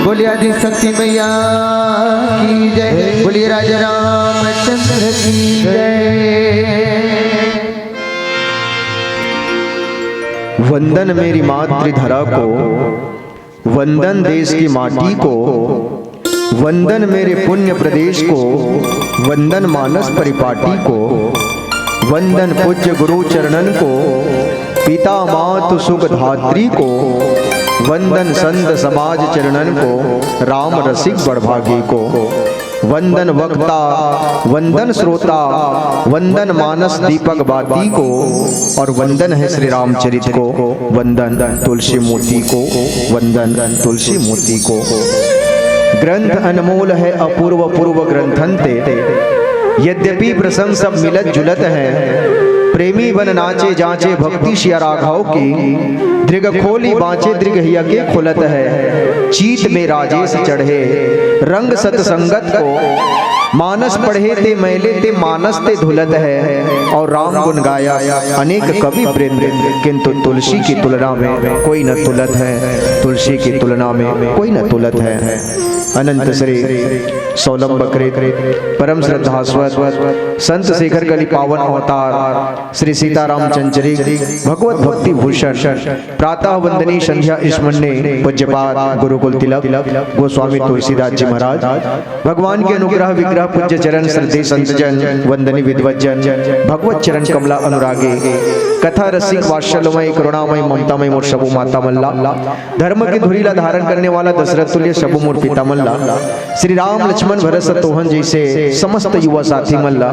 बोलिए आदि शक्ति मैया की जय, बोलिए राजा रामचंद्र की जय। वंदन मेरी मातृधरा को, वंदन देश की माटी को, वंदन मेरे पुण्य प्रदेश को, वंदन मानस परिपाटी को, वंदन पूज्य गुरु चरणन को, पिता मातु सुख धात्री को, वंदन संत समाज चरणन को, राम रसिक बड़भागी को, वंदन वक्ता, वंदन श्रोता, वंदन मानस दीपक बाती को, और वंदन है श्री रामचरित को, वंदन तुलसी मोती को, वंदन तुलसी मोती को। ग्रंथ अनमोल है अपूर्व पूर्व ग्रंथंते, यद्यपि प्रसंग सब मिलत जुलत है, प्रेमी बन नाचे जांचे भक्ति शिया राघव की, दृग खोली बाँचे दृग हिया के खुलत है, चीत में राजेश चढ़े रंग सतसंगत को, मानस पढ़े ते मैले ते मानस ते धुलत है, और राम गुण गाया अनेक कवि वृंद, किंतु तुलसी की तुलना में कोई न तुलत है, तुलसी की तुलना में कोई न तुलत है। अनंत श्री सोलम बकरे परम श्रद्धास्वत संत शेखर कली पावन अवतार श्री सीताराम चंचरी भगवत भक्ति भूषण प्रातः वंदनी संध्या स्मरणे पूज्यपाद गुरुकुल तिलक गोस्वामी तुलसीदास जी महाराज, भगवान के अनुग्रह विग्रह पूज्य चरण श्रद्धे संतजन वंदनी विद्वज्जन, भगवत चरण कमला अनुरागे, कथा रसिक वात्सल्यमय करुणामय ममतामय मोर शबु माता मल्ला, धर्म की धुरीला धारण करने वाला दशरथ तुल्य शबु मोर पिता मल्ला, श्री राम लक्ष्मण भरत शत्रुघ्न जैसे समस्त युवा साथी मल्ला,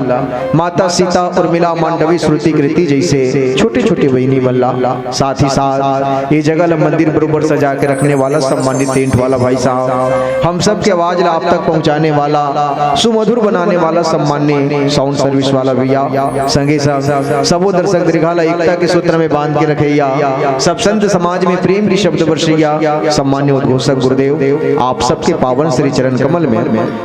माता सीता उर्मिला मांडवी श्रुति कृति जैसे छोटे छोटे बहनी मल्ला, साथ ही साथ ये जगह मंदिर बरोबर सजा के रखने वाला सम्मानित टेंट वाला भाई साहब, हम सब के आवाज आप तक पहुंचाने वाला, सुमधुर बनाने वाला सम्मान्य साउंड सर्विस वाला भैया, संगे साहब सबो दर्शक दीर्घाला एकता के सूत्र में बांध के रखैया, सब संत समाज में प्रेम की शब्द वर्षैया, सम्मान्य उद्घोषक गुरुदेव आप सबके पावन श्री चरण कमल में,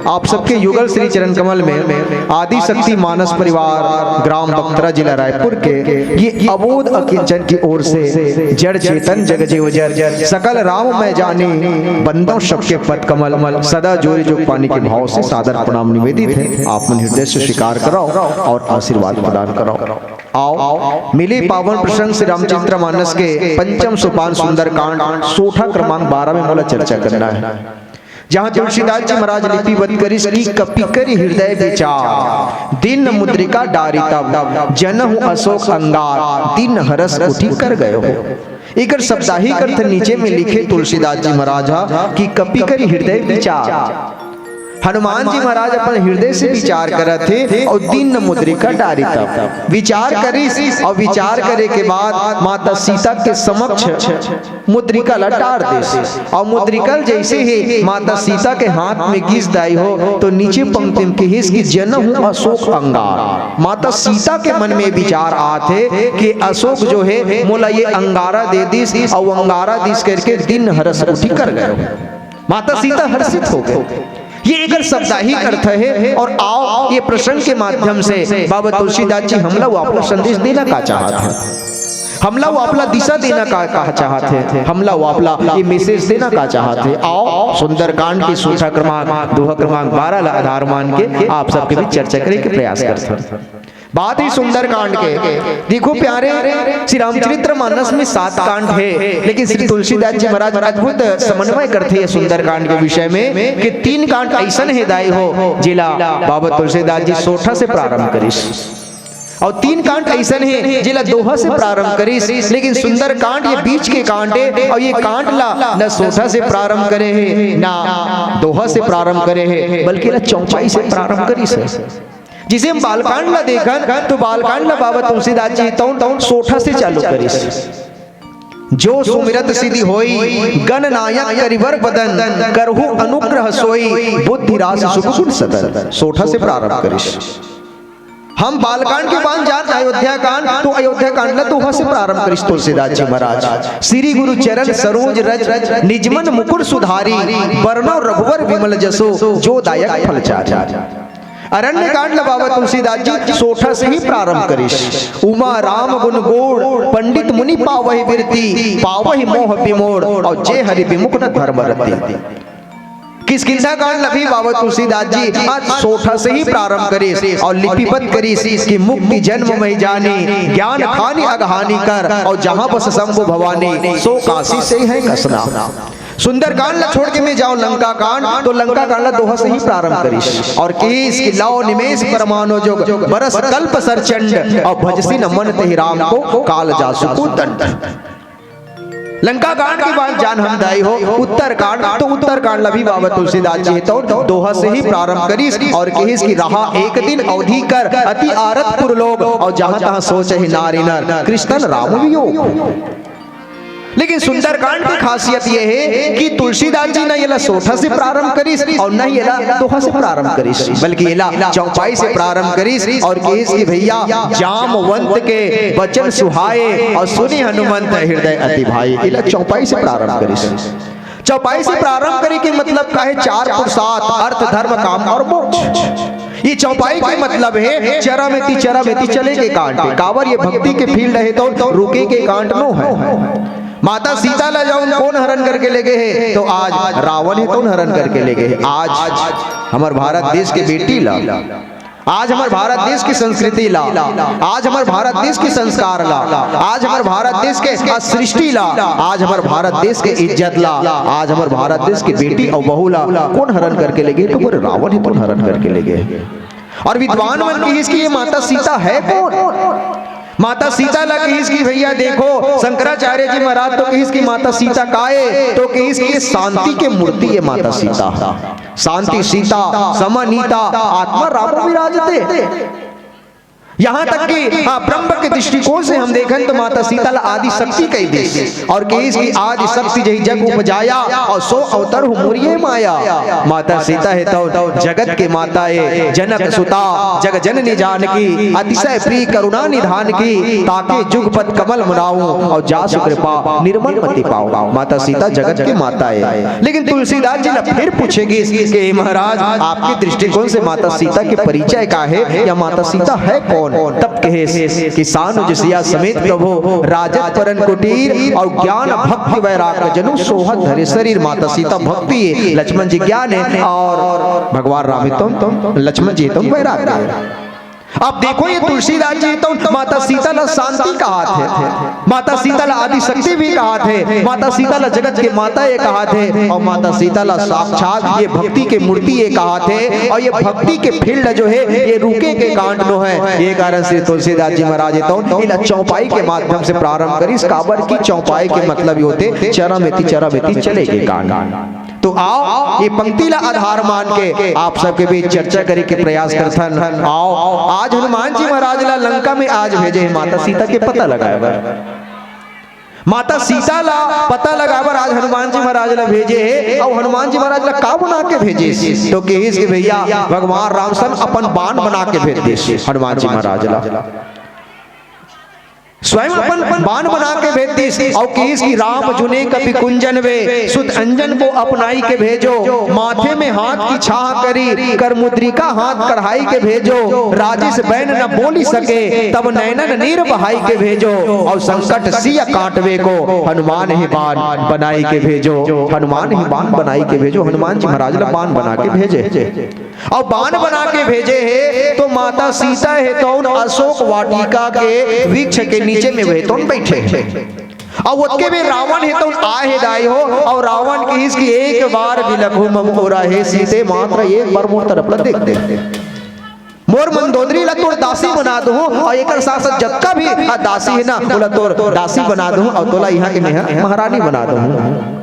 आप सबके युगल श्री चरण कमल में आदि शक्ति मानस परिवार ग्राम बख्तरा जिला रायपुर के ये अबोध अकिंचन की ओर से जड़ चेतन जग जीव जर सकल राम मैं जाने बंदों सबके पद कमल सदा जोरी जो पानी के भाव से सादर प्रणाम निवेदित है, आप मन हृदय से स्वीकार कराओ और आशीर्वाद प्रदान कराओ। आओ मिले पावन प्रसंग श्री रामचंद्र मानस के पंचम सोपान सुंदर कांड सोठा क्रमांक 12 में मोला चर्चा करना है, जहाँ तुलसीदास जी महाराज लिपिबद्ध करी की कपि करी हृदय विचार, दिन मुद्रिका डारी तब जनहु अशोक अंगार, दिन हरस उठी कर गए हो। एक साप्ताहिक अर्थ नीचे में लिखे तुलसीदास जी महाराज की कपि करी हृदय विचार, हनुमान जी महाराज अपन हृदय से विचार करत थे और दिन मुद्रिका डारी तब विचार करी, और विचार करे के बाद माता सीता के समक्ष मुद्रिका लटार दे, और मुद्रिकल जैसे ही माता सीता के हाथ में घिस दाई हो तो नीचे पंक्ति में कहिस कि जनहु अशोक अंगार, माता सीता के मन में विचार आते कि अशोक जो है मोला ये अंगारा दे दिस, और अंगारा दिस करके दिन हरस उठी कर गए, माता सीता हर्षित हो गए। ये एक साप्ताहिक अर्थ है, और आओ ये प्रसंग के माध्यम से बाबा तुलसीदास जी हमला वो अपना संदेश देना का चाहते हैं, हमला वो अपना दिशा देना का चाहते थे, हमला वो अपना ये मैसेज देना का चाहते। आओ सुंदरकांड की सूत्रा क्रमांक दोहा क्रमांक 12 आधार मान के आप सबके बीच चर्चा करने के प्रयास करते हैं। बात ही सुंदर कांड के, देखो प्यारे श्री रामचरित्र मानस में 7 कांड है, लेकिन श्री तुलसीदास जी महाराज अद्भुत समन्वय करते हैं सुंदर कांड के विषय में कि 3 कांड ऐसा है दाई हो जिला बाबा तुलसीदास जी सोठा से प्रारंभ करिस, और 3 कांड ऐसा है जिला दोहा से प्रारंभ करिस, लेकिन सुंदर कांड ये बीच के कांड है, और ये कांड ला न सोठा से प्रारंभ करे है ना दोहा से प्रारंभ करे है, बल्कि ला चौपाई से प्रारंभ करिस है। जिसे हम बालकांड ला देखा तो बालकांड ला बाबा तुलसीदास जी तौन सोठा से चालू करिस, जो सुमिरत सिद्धि होई गणनायक करिवर बदन, करहु अनुग्रह सोई बुद्धि रास सुख गुण सदन, सोठा से प्रारंभ करिस। हम बालकांड के बाद जान अयोध्या कांड, तो अयोध्या कांड ला दोहा से प्रारंभ करिस तुलसीदास जी महाराज, श्री गुरु चरण सरोज रज निजमन मुकुर सुधारी, वर्णो रघुवर विमल जसो जो दायक फल चारि। अरण्य कांड बाबा तुलसीदास जी सोठा से ही प्रारंभ करिस, उमा राम गुण गोड़ पंडित मुनि पावहि बिरती, पावहि मोह विमोड़, और जय हरि विमुख न धर्म रति। किष्किंधा कांड लभी बाबा तुलसीदास जी आज सोठा से ही प्रारंभ करिस, और लिपिबद्ध करिस कि मुक्ति जन्म में जानी, ज्ञान खानी अगहानी कर, और जहां बस शंभु भवानी, सो काशी से है कसना। सुंदर कांड ला छोड़ के मैं जाऊं लंका कांड, तो लंका कांड ला दोहा से ही प्रारंभ करिस, और किस की लाओ निमेष परमानो जोग बरस कल्प सरचंड, और भजसी न मन ते राम को काल जासु को दंड। लंका कांड के बाद जान हम दाई हो उत्तर कांड, तो उत्तर कांड ला भी बाबा तुलसीदास जी तो दोहा से ही प्रारंभ करिस, और कहिस की रहा एक दिन अवधि कर अति आरतपुर लोग, और जहां तहां सोच ही नारी नर कृष्ण राम वियोग। लेकिन सुंदरकांड की खासियत यह है कि तुलसीदास जी न ये सोठा से प्रारंभ करीस और न ये दोहा से प्रारंभ करीस, बल्कि ये चौपाई से प्रारंभ करीस और केस की भैया जामवंत के वचन सुहाए और सुनी हनुमंत हृदय अति भाई, ये चौपाई से प्रारंभ करीस। चौपाई से प्रारंभ करे के मतलब का है 4 पुरुषार्थ अर्थ धर्म काम और मोक्ष। ये चौपाई के मतलब है चरामेती चले के कांट कावर, ये भक्ति के फील्ड है तो रुके के कांट नो है। माता सीता ला जाऊन कौन हरण करके ले गए है, तो आज रावण है कौन हरण करके ले गए है। आज हमारे भारत देश के बेटी ला, आज हमारे भारत देश की संस्कृति ला, आज हमारे भारत देश की संस्कार ला, आज हमारे भारत देश के सृष्टि ला, आज हमारे भारत देश के इज्जत ला, आज हमारे भारत देश की बेटी और बहू ला कौन हरण करके ले गए, तो पूरे रावण ही कौन हरण करके ले गए। और विद्वान मन की इसकी ये माता सीता है कौन? माता सीता ला कहिस की भैया देखो शंकराचार्य जी महाराज तो कहिस की माता सीता काए, तो कहिस की शांति के मूर्ति है माता सीता, शांति सीता समनीता आत्मा राम विराजते। यहाँ तक कि ब्रह्म के दृष्टिकोण से हम देखें तो माता सीता आदि शक्ति कही देश और कहिस की आदि शक्ति जही जग उपजाया और सो अवतर हो मोरिये माया। माता सीता है तो जगत के माता है, जनक सुता जग जननी जानकी अतिशय प्रिय करुणा निधान की, ताके जुगपत कमल मुनाऊं और जासु कृपा निर्मल मति पाऊं। माता सीता जगत की माता है। लेकिन तुलसीदास जी फिर पूछेगी कि महाराज आपके दृष्टिकोण से माता सीता के परिचय का है या माता सीता है कौन? तब कहे किसान जसिया समेत प्रभु राजत परन कुटीर और ज्ञान भक्ति वैराग्य जनु सोहत धरे शरीर। माता सीता भक्ति है, लक्ष्मण जी ज्ञान है और भगवान राम तुम लक्ष्मण जी तुम वैराग्य है। अब देखो ये तुलसीदास जी तो माता सीता ला शांति का हाथ है, माता सीता ला आदि शक्ति भी का हाथ है, माता सीता ला जगत के माता ये का हाथ है और माता सीता ला साक्षात ये भक्ति के मूर्ति ये का हाथ है। और ये भक्ति के फील्ड जो है ये रुके के कांड नो है। ये कारण से तुलसीदास जी महाराज तो चौपाई के माध्यम से प्रारंभ करी। इस काबर की चौपाई के मतलब ये होते चरामेती चले के कांड। तो आओ ये पंक्ति ला आधार मान के आप सबके बीच चर्चा करे के प्रयास करथन। आओ आज हनुमान जी महाराज ला लंका में आज भेजे हैं माता सीता के पता लगाए, माता सीता ला पता लगावर आज हनुमान जी महाराज ला भेजे है। और हनुमान जी महाराज ला का बना के भेजे तो कहिस के भैया भगवान राम सन अपन बाण बना के भेज दे हनुमान जी महाराज ला, स्वयं अपन बाण बना के भेज दी और कहिस की राम जुने कपि कुंजन वे सुत अंजन को अपनाई के भेजो, माथे में हाथ की छाह करी कर मुद्रिका हाथ कढ़ाई के भेजो, राजेश बैन न बोली सके तब नैनन नीर बहाई के भेजो, और संकट सिया काटवे को हनुमान ही बाण बनाई के भेजो, हनुमान ही बाण बनाई के भेजो। हनुमान जी महाराज ला बाण बना के भेजे और बाण बना के भेजे है। तो माता सीता है तो उन अशोक वाटिका के वृक्ष के नीचे में वह तो बैठे और उसके भी रावण है तो आए दाई हो और रावण की इसकी एक बार भी लघु ममोरा है सीते मात्र एक बार मोर तरफ ला देख दे मोर मंदोदरी ला तोर दासी बना दूं और एक साथ जत्का भी दासी है ना बोला तोर दासी बना दूं और तोला यहाँ के महारानी बना दूं।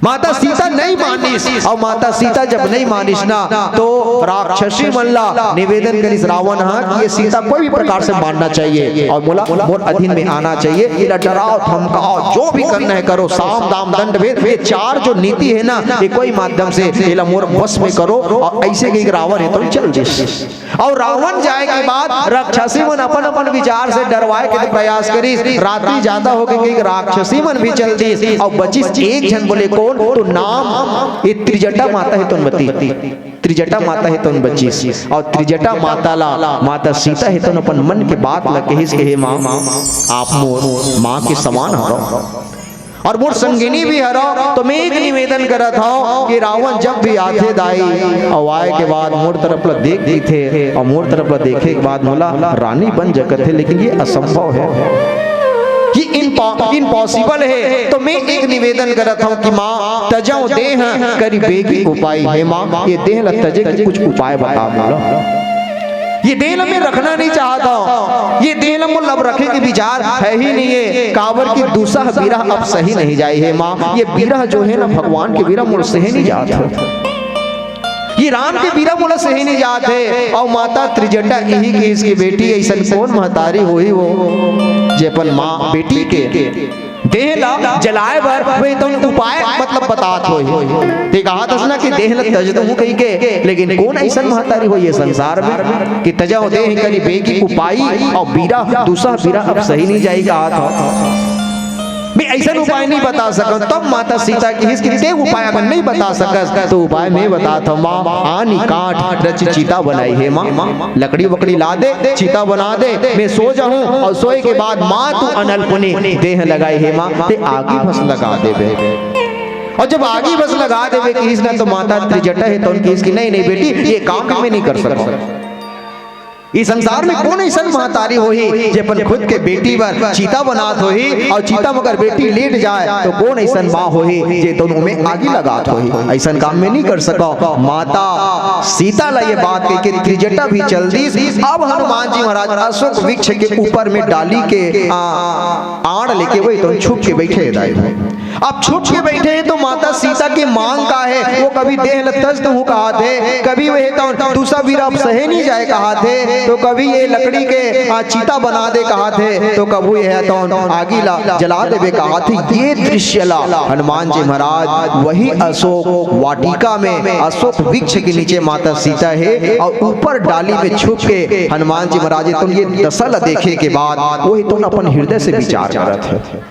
माता सीता नहीं मानिस और माता सीता जब नहीं मानिस ना तो राक्षसी मल्ला निवेदन करिस रावण कि ये सीता कोई भी प्रकार से मानना चाहिए और बोला मोर अधीन में आना चाहिए, इला डराओ धमकाओ जो भी करना है करो, साम दाम दंड भेद ये 4 जो नीति है ना ये कोई माध्यम से इला मोर बस में करो। और ऐसे कहीं रावण है तो चल दिस और रावण जाए के बाद राक्षसी मन अपन विचार से डरवाए के प्रयास करिस। रात्रि ज्यादा हो गई राक्षसी मन भी चल दिस और बचिस एक जन बोले तो नाम ये त्रिजटा माता है तोनमती, त्रिजटा माता है तोन बच्चीस और त्रिजटा माता ला माता सीता है तो अपन मन के बात ला कहिस के हे माँ आप मोर माँ के समान हरो और मोर संगिनी भी हरो। तो मैं एक निवेदन करा था कि रावण जब भी आते दाई और आए के बाद मोर तरफ ला देख दी थे और मोर तरफ ला देखे के बाद बोला रानी बन जगत है, लेकिन ये असंभव है, ये इम्पॉसिबल है। तो मैं एक निवेदन करता हूँ कि माँ तजाओ देह करी बेगी उपाय है माँ ये देह ला तजे के कुछ उपाय बता बोला। ये देह में रखना नहीं चाहता, ये देह में लब रखे के विचार है ही नहीं है। कावर की दूसरा विरह अब सही नहीं जाए है माँ, ये विरह जो है ना भगवान के विरह मुझ सही नहीं जाता, ये राम के बीरा बोला सही नहीं जाते। और माता त्रिजटा यही की इसकी बेटी ऐसा कौन महतारी हुई वो जेपन माँ बेटी के देह ला जलाए बर वे तो उपाय मतलब बतात होई। ते कहा था ना कि देह ला तज दूं कही के, लेकिन कौन ऐसा महतारी हो ये संसार में कि तजा देह करी बेगी उपाई और बीरा दूसरा बीरा अब सही नहीं जाई कहा था। मैं ऐसा उपाय नहीं बता सका। तब माता सीता की हिस्से उपाय अगर नहीं बता सका तो उपाय मैं बता था। माँ आनी काट रच चीता बनाई है। माँ लकड़ी वकड़ी ला दे, चीता बना दे, मैं सो जाऊं और सोए के बाद माँ तू अनल पुनी देह लगाई है। माँ ते आगे फस लगा दे बे। और जब आगे बस लगा देवे कि इसने तो माता त्रिजटा है तो उनकी इसकी नहीं बेटी ये काम भी मैं नहीं कर सकता। इस संसार में कौन ऐसा महतारी होही जे अपन खुद के बेटी पर चीता बनात होही और चीता मगर बेटी लेट जाए तो कौन ऐसा माँ होही जे दोनों में आगे लगात होही। ऐसा काम में नहीं कर सका। माता सीता ला ये बात कह के त्रिजटा भी चल दी। अब हनुमान जी महाराज अशोक वृक्ष के ऊपर में डाली के आड़ लेके वही तो छुप के बैठे दाई। अब छुप के बैठे हैं तो माता सीता की मांग का है वो कभी देह लतज तो कहा थे, कभी वह तो दूसरा वीर अब सहे नहीं जाए कहा थे, तो कभी ये लकड़ी के चीता बना दे कहा थे, तो कभी यह तो आगी ला जला देवे कहा थे। ये दृश्य ला हनुमान जी महाराज वही अशोक वाटिका में अशोक वृक्ष के नीचे माता सीता है और ऊपर डाली में छुप के हनुमान जी महाराज तुम ये दशा देखे के बाद वही तुम अपन हृदय से विचार करते थे।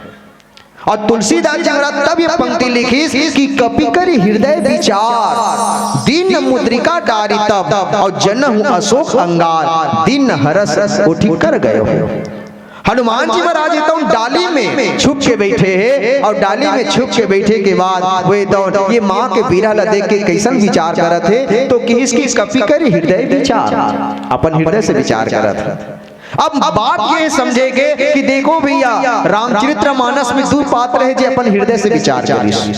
और तुलसीदास जी महाराज तब ये पंक्ति लिखी कि कपि करि हृदय विचार दीन मुद्रिका डारी तब और जनहु अशोक अंगार दिन हरस उठी कर गए हो। हनुमान जी महाराज तो डाली में छुप के बैठे हैं और डाली में छुप के बैठे के बाद वे तो ये माँ के बीरा ला देख के कैसन विचार करत थे तो कि इसकी कपि करि हृदय विचार अपन हृदय से विचार करत थे। अब बात ये समझेगे कि देखो भैया रामचरितमानस में दो पात्र है जो अपन हृदय से विचार करिए।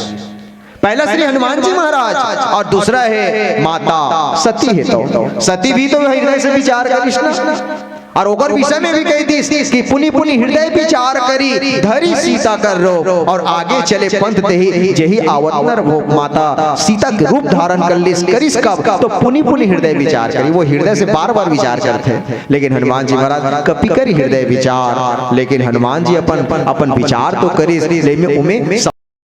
पहला श्री हनुमान जी महाराज और दूसरा है माता सती है। तो सती भी तो हृदय से विचार करिए और ओकर विषय में भी कही थी कि पुनि पुनि हृदय विचार करी धरी सीता कर रो और आगे चले पंथ तेही जेही आवतनर वो माता सीता के रूप धारण कर लिस करिस कब तो पुनि पुनि हृदय विचार करी। वो हृदय से बार बार विचार करते लेकिन हनुमान जी महाराज कपि करी हृदय विचार। लेकिन हनुमान जी अपन विचार तो करिस लेकिन उमें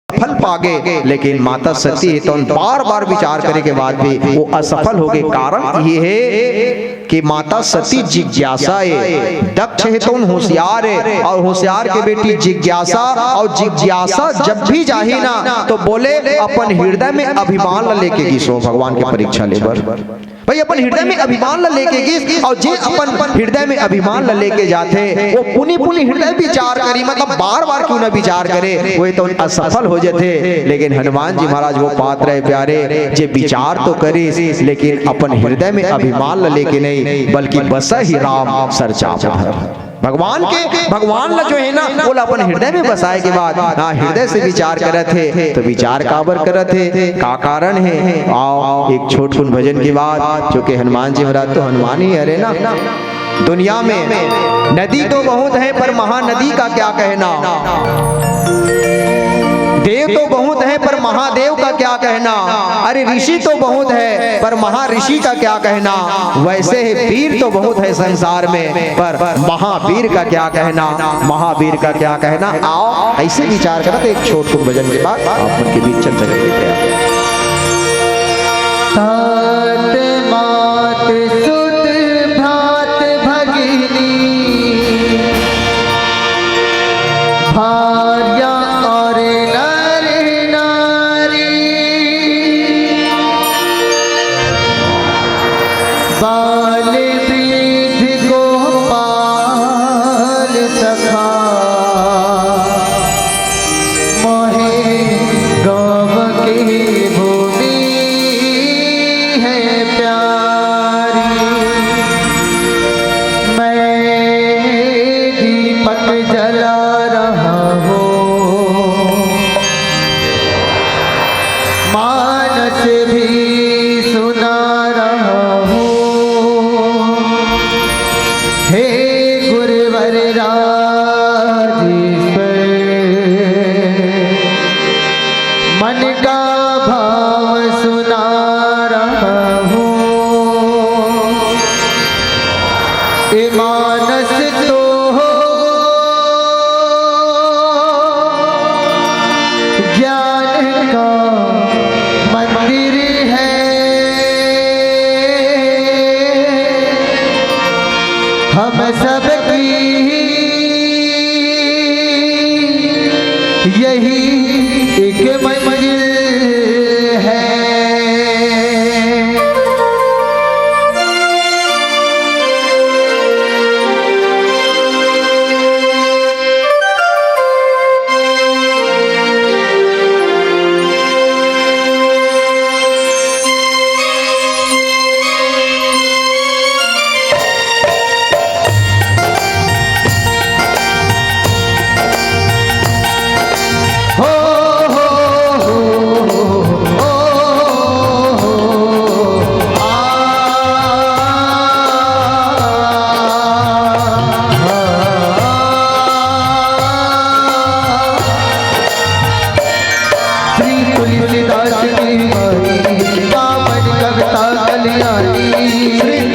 सफल पागे, लेकिन माता सती है तो बार बार विचार करने के बाद भी वो असफल हो गए। कारण ये है कि माता सती जिज्ञासा है, दक्ष है तो होशियार है और होशियार के बेटी जिज्ञासा और जिज्ञासा जब भी जाही ना तो बोले अपन हृदय में अभिमान लेके गिसो भगवान के परीक्षा ले भाई अपन हृदय में अभिमान ला लेके गिस और जे अपन हृदय में अभिमान ला लेके जाते वो पुनि पुनि हृदय विचार करी मतलब बार बार क्यों ना विचार करे वो तो असफल हो जाते। लेकिन हनुमान जी महाराज वो पात्र है प्यारे जे विचार तो करे लेकिन अपन हृदय में अभिमान ला लेके नहीं बल्कि बस ही राम सरचा भगवान ला जो है ना वो अपन हृदय में बसाए के बाद हृदय से विचार करत है तो विचार काबर करत है का कारण है। आओ एक छोटकुन भजन के बाद जो कि हनुमान जी महाराज तो हनुमान ही है ना। दुनिया में नदी तो बहुत है पर महानदी का क्या कहना, देव तो बहुत है पर महादेव का क्या कहना, अरे ऋषि तो बहुत है पर महाऋषि का क्या कहना, वैसे ही वीर तो बहुत है संसार में पर महावीर का क्या कहना, महावीर का क्या कहना। आओ ऐसे विचार करो तो एक छोट भजन के बाद आप उनके बीच चल सकते यही एक मंजिल है।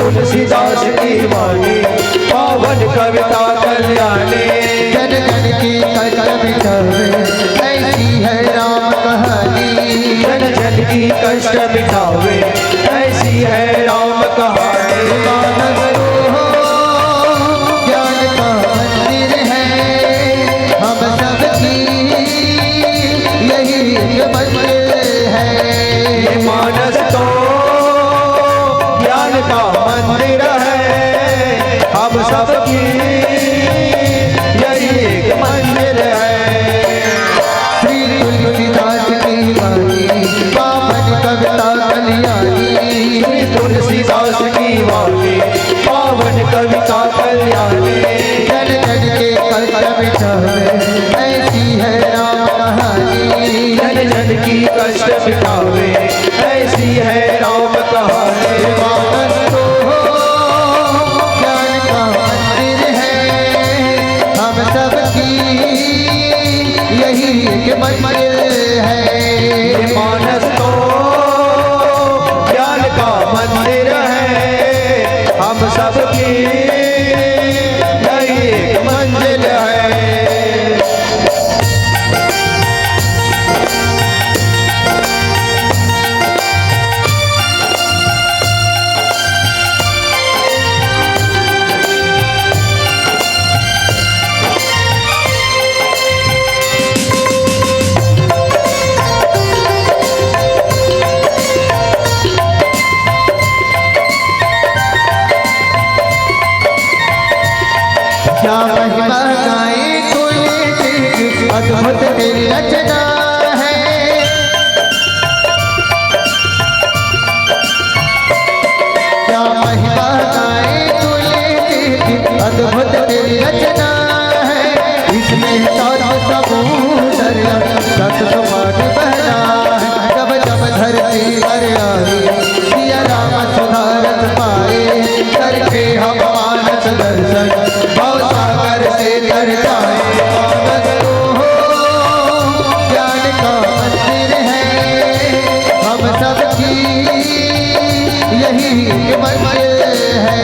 तुलसीदास की वाणी पावन कविता कल्याणी। जन जन की कष्ट मिटावे ऐसी है राम कहानी। जन जन की कष्ट मिटावे ऐसी है राम कहानी। मानव हो ज्ञान का मंदिर है हम सबकी यही एक मंजिल है। मानस तो ज्ञान का मंदिर है हम सबकी यही एक मंदिर है। श्री तुलसीदास की वाणी पावन कविता कल्याणी। श्री तुलसीदास की वाणी पावन कविता कल्याणी। जन जन के कष्ट मिटावे ऐसी है राम कहानी। जन जन की कष्ट मिटावे ऐसी है राम कहानी। मानस तो ज्ञान का मंदिर है हम सबकी यही एक मंजिल है। मानस तो ज्ञान का मंदिर है हम सबकी यही एक मंजिल है। क्या महिमा गाए तुलसी की अद्भुत तेरी रचना है। क्या महिमा गाए तुलसी की अद्भुत तेरी रचना है। इसमें सात समुद्र सत समान बहना है। जब जब धरती पर आई सिया राम सुधारत पाए करके हम मानस दर्शन सागर से तर जाए। मानस हो ज्ञान का मंदिर है हम सबकी यही एक मंजिल है।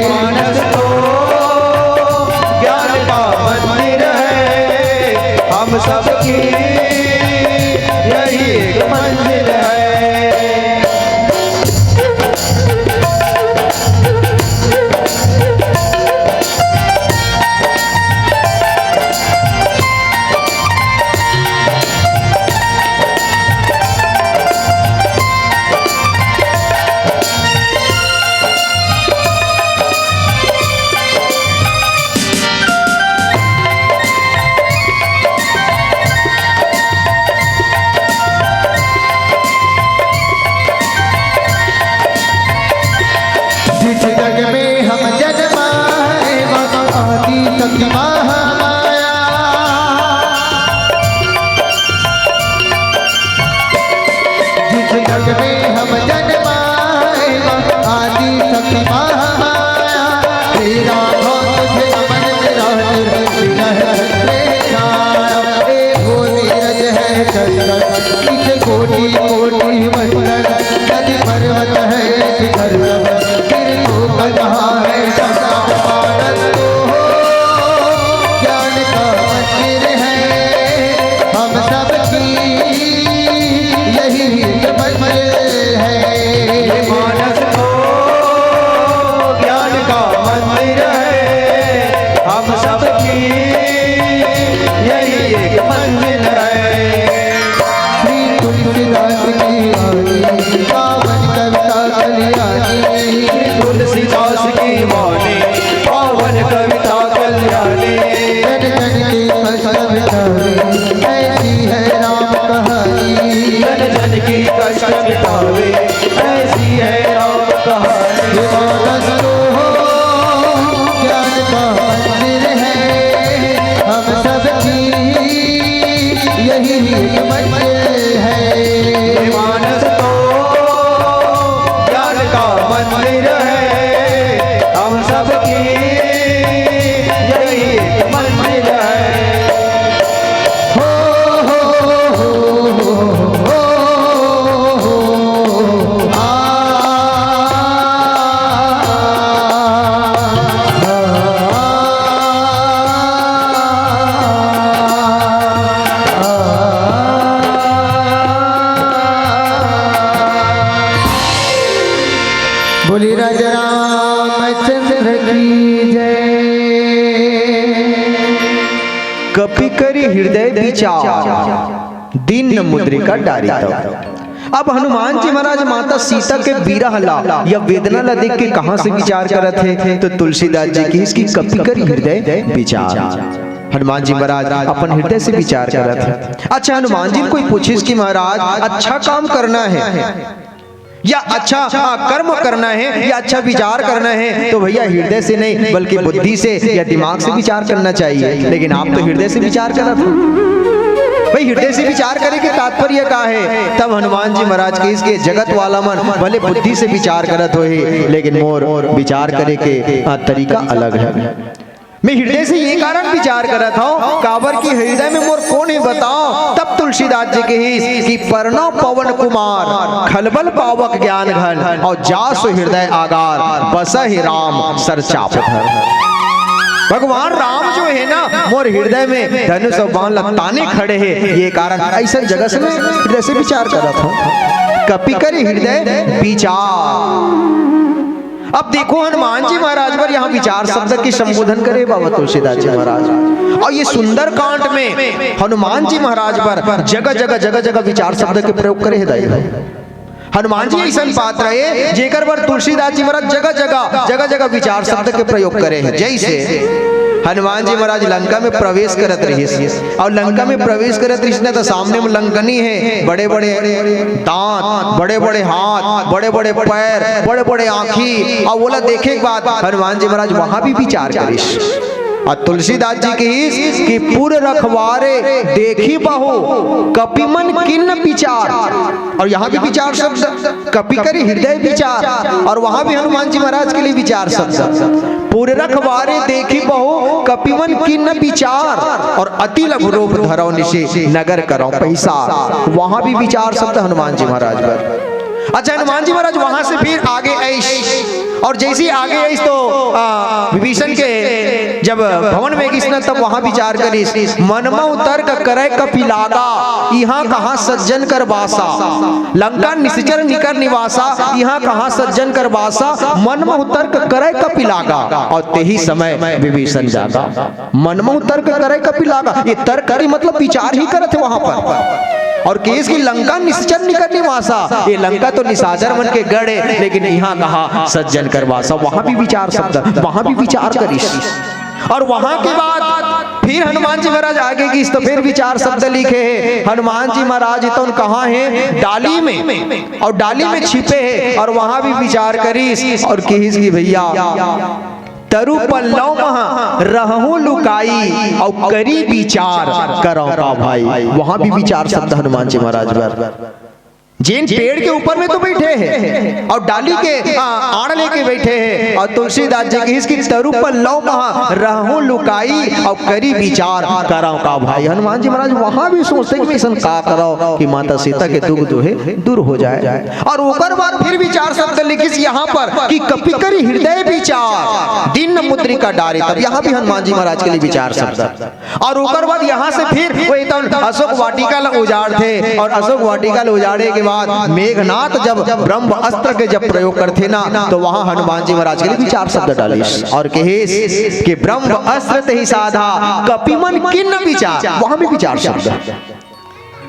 मानस तो ज्ञान का मंदिर है हम सबकी यही एक मंजिल है। जिस जग में हम जन्माए वहाँ आदि शक्ति महामाया। जिस जग में हम जन्माए वहाँ आदि शक्ति महामाया। तेरा भक्त थे अमन तेरा वो नीरज है चंदन इसे कोटि कोटि वंदन। नदी पर्वत है शिखर कहाँ है मानस तो ज्ञान का मंदिर है हम सबकी यही एक मंजिल है। मानस तो ज्ञान का मंदिर है हम सबकी एक मंजिल है। श्री तुलसीदास की वाणी पावन कविता कल्याणी, तुलसीदास की वाणी पावन कविता कल्याणी। जन जन की कष्ट मिटावे ऐसी है राम कहानी, जन जन की कष्ट मिटावे ऐसी है राम कहानी। मानस तो ज्ञान का मंदिर है, हम सबकी यही मंजिल है। मानस तो ज्ञान का मंदिर है, हम सबकी यही मंजिल है। हो बोली राजा रामचंद्र की जय। कपि करी हृदय विचार, दीन मुद्रिका डारी तब। अब हनुमान जी महाराज माता सीता के विरह ला या वेदना ला देख के कहां से विचार करत थे, तो तुलसीदास जी की इसकी कपि करी हृदय विचार। हनुमान जी महाराज अपन हृदय से विचार करत थे। अच्छा हनुमान जी कोई पूछिस कि महाराज अच्छा काम करना है या अच्छा कर्म करना है या अच्छा विचार करना है, तो भैया हृदय से नहीं बल्कि बुद्धि से या दिमाग से विचार करना चाहिए। लेकिन आप तो हृदय से विचार कर रहे थे। भाई हृदय से विचार करे के तात्पर्य का है? तब हनुमान जी महाराज के इसके जगत वाला मन भले बुद्धि से विचार करत हो, लेकिन मोर विचार करे के तरीका अलग है। मैं हृदय से ये कारण विचार करत हूँ, काबर की हृदय में मोर कौन है बताओ। तब तुलसीदास जी के ही कि परनो पवन कुमार खलबल पावक ज्ञान घन, और जासु हृदय आगार बस ही राम सर चाप धर। भगवान राम जो है ना मोर हृदय में धनुष बाण लताने खड़े हैं, ये कारण ऐसा जगह से मैं हृदय से विचार करत हूँ। कपि करी हृदय विचार। अब देखो हनुमान जी महाराज पर यहाँ विचार शब्द की संबोधन करे बाबा तुलसीदास जी महाराज, और ये सुंदर कांड में हनुमान जी महाराज पर जगह जगह विचार शब्द के प्रयोग करे है। हनुमान जी ऐसा बात रहे जेकर पर तुलसीदास जी महाराज जगह जगह विचार शब्द के प्रयोग करे हैं। जैसे हनुमान जी महाराज लंका में प्रवेश करत रही, और लंका में प्रवेश करत रही तो सामने में लंकनी है, बड़े बड़े दांत, बड़े बड़े हाथ, बड़े बड़े पैर, बड़े बड़े आंखी, और बोला देखे के बाद हनुमान जी महाराज वहां भी विचार करिस। और तुलसीदास जी की पुर रखवारे देखी बहु कपिमन किन्न विचार, और यहाँ भी विचार शब्द कपि करी हृदय विचार, और वहां भी हनुमान जी महाराज के लिए विचार शब्द पुर रखवारे देखी बहु कपिमन किन्न विचार, और अति लघु रूप धरो निशे नगर करो पैसा, वहां भी विचार शब्द हनुमान जी महाराज पर। अच्छा हनुमान जी महाराज वहां से फिर आगे ऐश, और जैसे आगे ऐश तो विभीषण के जब भवन में गई तब वहां विचार करिस, मनमऊ तर्क करे कपिलागा, यहाँ कहाँ सज्जन कर बासा, लंका निश्चर निकर निवासा, यहाँ कहाँ सज्जन कर बासा, मनमऊ तर्क करे कपिलागा। और तेही समय विभीषण जागा, मनमऊ तर्क करे कपिलागा, ये तर्क करे मतलब विचार ही करते वहां पर। और केस की लंका निश्चर निकर निवासा, ये लंका तो निशाचर मन के गढ़ है, लेकिन यहाँ कहा सज्जन करवासा, वहां भी विचार शब्द, वहां भी विचार करिस। और वहां के बाद फिर हनुमान जी महाराज आगे की तो फिर विचार शब्द लिखे हैं। हनुमान जी महाराज तो कहाँ है? डाली में, और डाली में छिपे हैं, और वहां भी विचार करिस। और किस की भैया तरु पल्लव महा रहूं लुकाई, और करी विचार करो का भाई, वहां भी विचार शब्द हनुमान जी महाराज पर। जिन पेड़ के ऊपर में तो बैठे हैं, और डाली के आड़ लेके बैठे हैं, और तुलसीदास जी की इसकी तरु पल्लव महा रहूं लुकाई, और करी विचार करो का भाई। हनुमान जी महाराज वहां भी सोचते कि मिशन का करो कि माता सीता के दुख जो है दूर हो जाए। और ओकर बाद फिर विचार शब्द लिखिस यहाँ पर कि कपि करी हृदय विचार, दीन मुद्रिका डारी, तब यहाँ भी हनुमान जी महाराज के लिए विचार शब्द। और ओकर बाद यहाँ से फिर वही तो अशोक वाटिका उजाड़ थे, और अशोक वाटिका उजाड़े के बाद बाद मेघनाथ जब ब्रह्म अस्त्र के जब प्रयोग करते ना तो वहां हनुमान जी महाराज के लिए विचार शब्द डालिस और कहे कि ब्रह्म अस्त्र ते ही साधा कपिमन किन्न विचार, वहां भी विचार शब्द।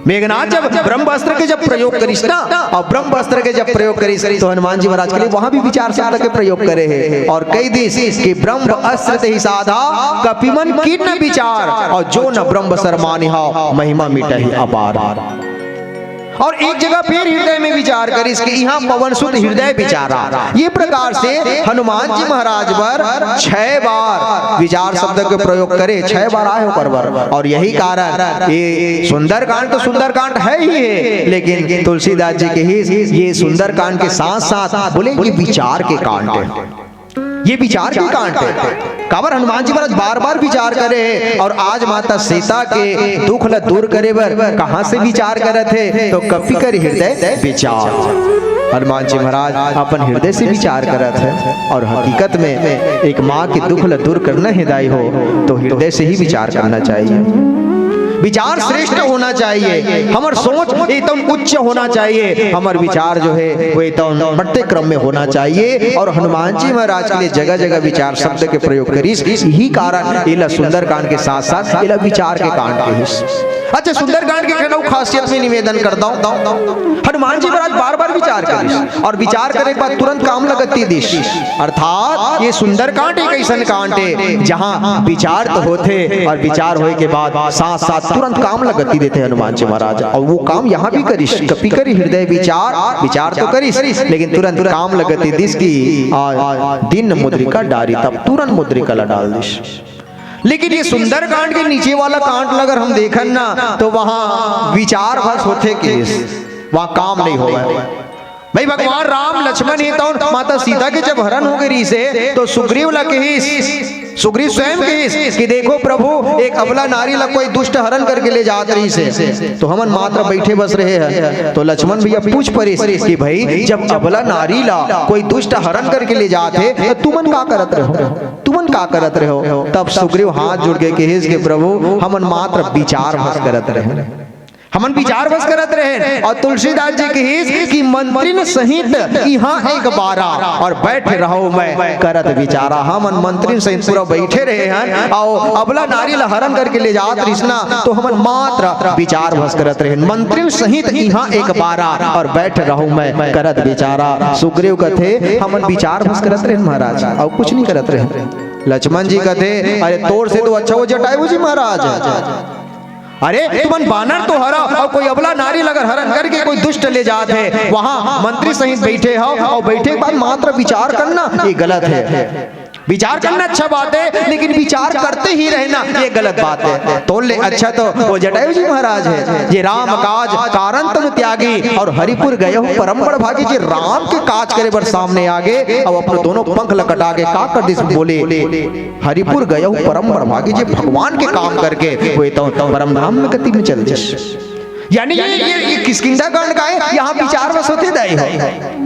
मेघनाथ जब ब्रह्मास्त्र के जब प्रयोग करिस ना और ब्रह्मास्त्र के जब प्रयोग करिस तो हनुमान जी महाराज के लिए वहां भी विचार शब्द के प्रयोग करे हैं और कई दिस कि ब्रह्मास्त्र ते ही साधा कपिमन किन्न विचार और जो न ब्रह्म सरमानिहा महिमा मिटहि अपार। और एक जगह फिर हृदय में विचार करिस कि यहाँ पवन सुत हृदय विचारा। ये प्रकार से हनुमान जी महाराज पर 6 बार विचार शब्द के प्रयोग करे, 6 बार आए होकर बर। और यही कारण ये सुंदरकांड तो सुंदरकांड है ही है, लेकिन तुलसीदास जी के ही ये सुंदरकांड के साथ साथ बोले ये विचार के कांड है, ये विचार की कांड है। काबर हनुमान जी महाराज बार बार विचार करे और आज माता सीता के दुख ल दूर करे बर कहां से विचार करे थे तो कपि कर हृदय विचार। हनुमान जी महाराज अपन हृदय से विचार करत है और हकीकत में एक माँ के दुख ल दूर करना हिदाई हो तो हृदय से ही विचार करना चाहिए। विचार श्रेष्ठ होना चाहिए, हमार सोच एकदम उच्च होना चाहिए, हमार विचार जो है वो एकदम बढ़ते क्रम में होना चाहिए। और हनुमान जी महाराज के लिए जगह जगह विचार शब्द के प्रयोग करिस, यही कारण इला सुंदरकांड के साथ साथ इला विचार के कांड के। अच्छा, सुंदरकांड के कहना खासियत में निवेदन करता हूँ, हनुमान जी महाराज बार बार विचार करिस और विचार करे के बाद तुरंत काम लगती दिश। अर्थात ये सुंदरकांड एक ऐसा कांड है जहाँ विचार तो होते और विचार होए के बाद साथ साथ तुरंत काम लगती देते हनुमान जी महाराज। और वो काम यहाँ भी करिस, कपि करी हृदय विचार, विचार तो करिस लेकिन तुरंत काम लगती दिस की दिन मुद्रिका डारी, तब तुरंत मुद्रिका ला डाल दिस। लेकिन ये सुंदरकांड के नीचे वाला कांड अगर हम देखन ना तो वहां विचार बस होते कि वहां काम नहीं होगा। भाई भगवान राम लक्ष्मण ही तो माता सीता के जब हरण हो गई से तो सुग्रीव ला सुग्रीव स्वयं कहिस कि देखो प्रभु एक अबला नारी ला कोई दुष्ट हरण करके ले जात रही से तो हमन मात्र बैठे बस रहे हैं। तो लक्ष्मण भैया पूछ परिस कि भाई जब अबला नारी ला कोई दुष्ट हरण करके ले जाते तो तुमन का करत रहो, तुमन का करत रहो। तब सुग्रीव हाथ जोड़ के कहिस कि प्रभु हमन मात्र विचार बस करत रहे, हमन विचार बस करत रहे। और तुलसीदास जी कहिस कि मंत्रिन सहित यहाँ एक बारा और बैठे रहो मैं करत विचारा। हमन मंत्रिन सहित पूरा बैठे रहे हैं और अबला नारी ला हरण करके ले जात रिसना तो हमन मात्र विचार बस करत रहे। मंत्रिन सहित यहाँ एक बारा और बैठे रहो मैं करत विचारा। सुग्रीव कथे हमन विचार बस करत रहे महाराज और कुछ नहीं करत रहे। लक्ष्मण जी कथे अरे तोर से तो अच्छा वो जटायु जी महाराज, अरे तुमन बानर तो हरा और कोई अबला नारी अगर हरण करके कोई दुष्ट ले जाते हैं वहां मंत्री सहित बैठे हो और बैठे के बाद मात्र विचार करना ये गलत है। विचार करना अच्छा बात है लेकिन विचार करते ही रहना ये गलत बात है। तो ले अच्छा तो वो जटायु जी महाराज है, ये राम काज कारण तुम त्यागी और हरिपुर गए हो परम बड़ भागी। जी राम के काज करे बर सामने आगे और अपने दोनों पंख लकटा के का कर दिस बोले हरिपुर गए हो परम बड़ भागी। जी भगवान के काम करके वो तो परम धाम में गति में चल दिस। यानी ये किसकिंदा कांड का है, यहाँ विचार बस होते दाई है,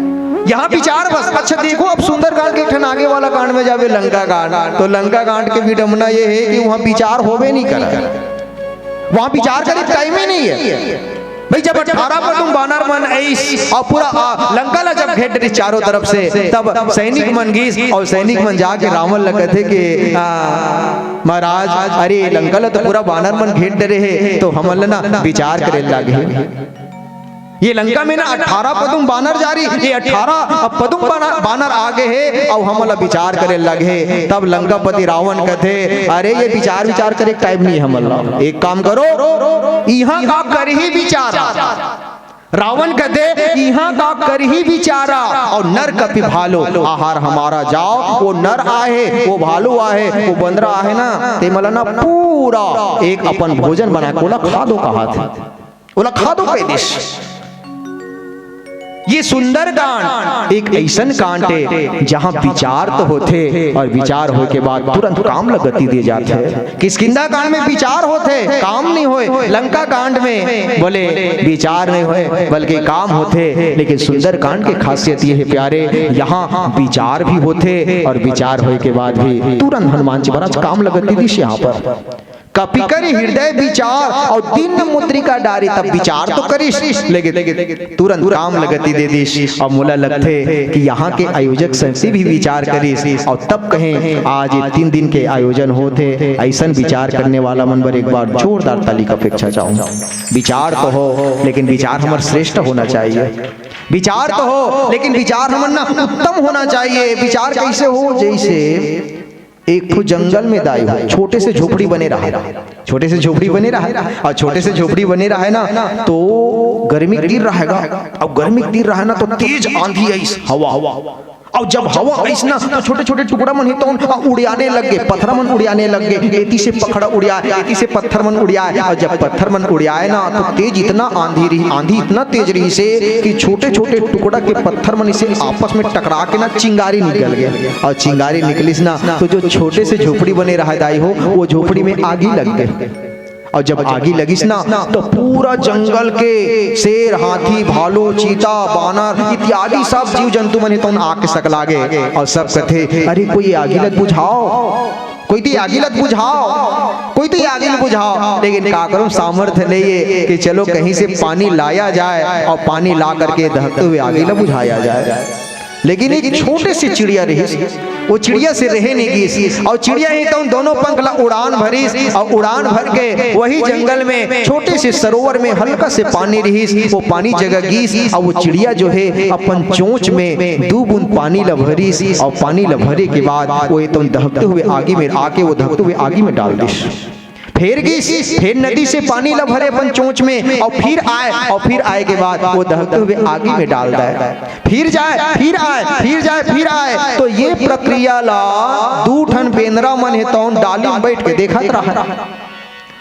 यहाँ विचार बस। अच्छा देखो अब सुंदरकांड के ठन आगे वाला कांड में जावे लंका कांड, तो लंका कांड के विडंबना ये है कि वहाँ विचार होवे नहीं कर, वहाँ विचार करे टाइम ही नहीं है। भाई जब 18 पर तुम बानर मन ऐस और पूरा लंका ला जब घेर डरी चारों तरफ से तब सैनिक मन गीस और सैनिक मन जाके रावण ला कहते कि महाराज अरे लंका ला तो पूरा बानर मन घेर डरे है तो हमन ना विचार करे लागे। ये लंका में ना 18 पदुम बानर जारी, ये 18 पदुम बानर आगे है और हमला विचार करे लगे। तब लंकापति रावण कहते अरे ये विचार करे टाइम नहीं हमला, एक काम करो यहाँ का कर ही विचारा। रावण कहते यहाँ का कर ही विचारा और नर कपि भालो आहार हमारा जाओ। वो नर आए वो भालू आए वो बंदरा आए ना ते मला ना पूरा एक अपन भोजन बना के खा दो कहा थे, बोला खा दो कई देश। ये सुंदरकांड एक ऐसन कांड है जहां विचार तो होते और विचार होने के बाद तुरंत काम लगती दिए जाते हैं। किसकिंदा कांड में विचार होते काम नहीं होए, लंका कांड में बोले विचार नहीं होए बल्कि काम होते। लेकिन सुंदरकांड की खासियत ये है प्यारे यहाँ विचार भी होते और विचार होने के बाद भी तुरंत हनुमान जी महाराज काम लगती दिश यहाँ पर। कपिकर हृदय विचार और दीन मुद्रिका डारी, तब विचार तो करिस लेकिन तुरंत काम लगती दे दिस। और मोला लगते कि यहाँ के आयोजक समिति भी विचार करिस और तब कहें आज 3 दिन के आयोजन होते। ऐसा विचार करने वाला मन पर एक बार जोरदार ताली का अपेक्षा चाहूँ। विचार तो हो लेकिन विचार हमारे श्रेष्ठ होना चाहिए। विचार तो हो लेकिन विचार हमारा उत्तम होना चाहिए। विचार कैसे हो, जैसे एक तो जंगल में दाई हो, छोटे से झोपड़ी बने रहा, छोटे से झोपड़ी बने रहा और छोटे से झोपड़ी बने रहा है ना तो गर्मी गिर रहेगा। अब गर्मी गिर रहा है ना तो तेज आंधी आई हवा, और जब हवा आई ना तो छोटे छोटे टुकड़ा मन तो उड़ाने लग गए, पत्थर मन उड़ाने लग गए। एती से पकड़ा उड़िया, एती से पत्थर मन उड़ाए, और जब पत्थर मन उड़ाए ना तो तेज इतना आंधी रही, आंधी इतना तेज रही से कि छोटे छोटे टुकड़ा के पत्थर मन इसे आपस में टकरा के ना चिंगारी निकल गया। और चिंगारी निकलिस ना तो जो छोटे से झोपड़ी बने रहा दाई हो वो झोपड़ी में आगी लग गई। और जब आगी लगिस ना तो पूरा जंगल के शेर, हाथी, भालू, चीता, बानर इत्यादि सब जीव जंतु मन तो आके सकला गए और सब कहते अरे कोई आगी लग बुझाओ, कोई तो आगी लग बुझाओ, कोई तो आगी लग बुझाओ। लेकिन का करूं, सामर्थ्य नहीं है कि चलो कहीं से पानी लाया जाए और पानी ला करके दहकते हुए आगी लग बुझाया जाए। लेकिन एक छोटे से चिड़िया रही, वो चिड़िया से रहे नहीं गई। और चिड़िया ही तो दोनों पंख ला उड़ान भरी और उड़ान भर के वही जंगल में छोटे से सरोवर में हल्का से पानी रही, वो पानी जगह गीस और वो चिड़िया जो है अपन चोंच में 2 बूंद पानी ला भरी और पानी ला भरे के बाद वो तो दहकते हुए आगे में आके वो दहकते हुए आगे में डाल दी। फिर गई, फिर नदी से पानी ला भरे अपन चोंच में और फिर आए, और फिर आए के बाद वो दहकते हुए आगे में डाल दे, फिर जाए, फिर आए, फिर जाए, फिर आए। तो ये प्रक्रिया ला 2 ठन बेंदरा मन है तो डाली में बैठ के देखत रहा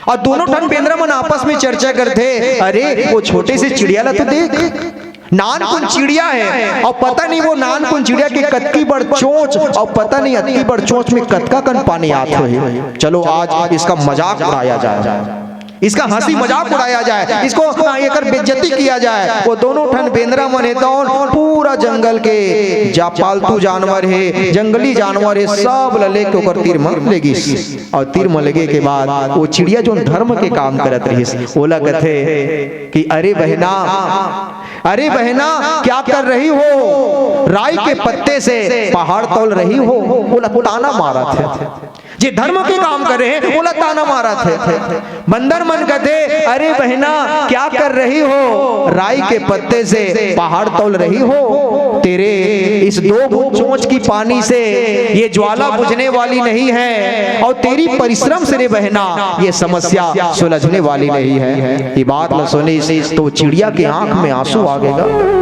और दोनों ठन बेंदरा मन आपस में चर्चा करते अरे वो छोटे से चिड़िया ला तो देख, नानकुन चिड़िया है और पता नहीं वो नानकुन चिड़िया के कतकी बड़ चोंच और पता नहीं अतकी बड़ चोंच में कतका कन पानी आते है। चलो आज इसका मजाक उड़ाया जाए, इसका हंसी मजाक उड़ाया जाए, इसको एक बेइज्जती किया जाए। वो दोनों ठन बेंदरा मन है तो पूरा जंगल के जा पालतू जानवर है, जंगली जानवर है, सब लले के ऊपर तीर मन लेगी। और तीर मन लगे के बाद वो चिड़िया जो धर्म के काम करत रही ओला कथे कि अरे बहना, अरे बहना क्या कर रही हो, राई के पत्ते से पहाड़ तोल रही हो। बोला ताना मारा थे, जे धर्म के काम कर रहे हैं बोला ताना मारा थे। बंदर मन कहते अरे बहना क्या कर रही हो, राई के पत्ते से पहाड़ तोल रही हो। तेरे इस 2 बूंद चोंच की पानी से ये ज्वाला बुझने वाली नहीं है और तेरी परिश्रम से रे बहना ये समस्या सुलझने वाली नहीं है। ये बात न सुनी तो चिड़िया के आंख में आंसू आ गएगा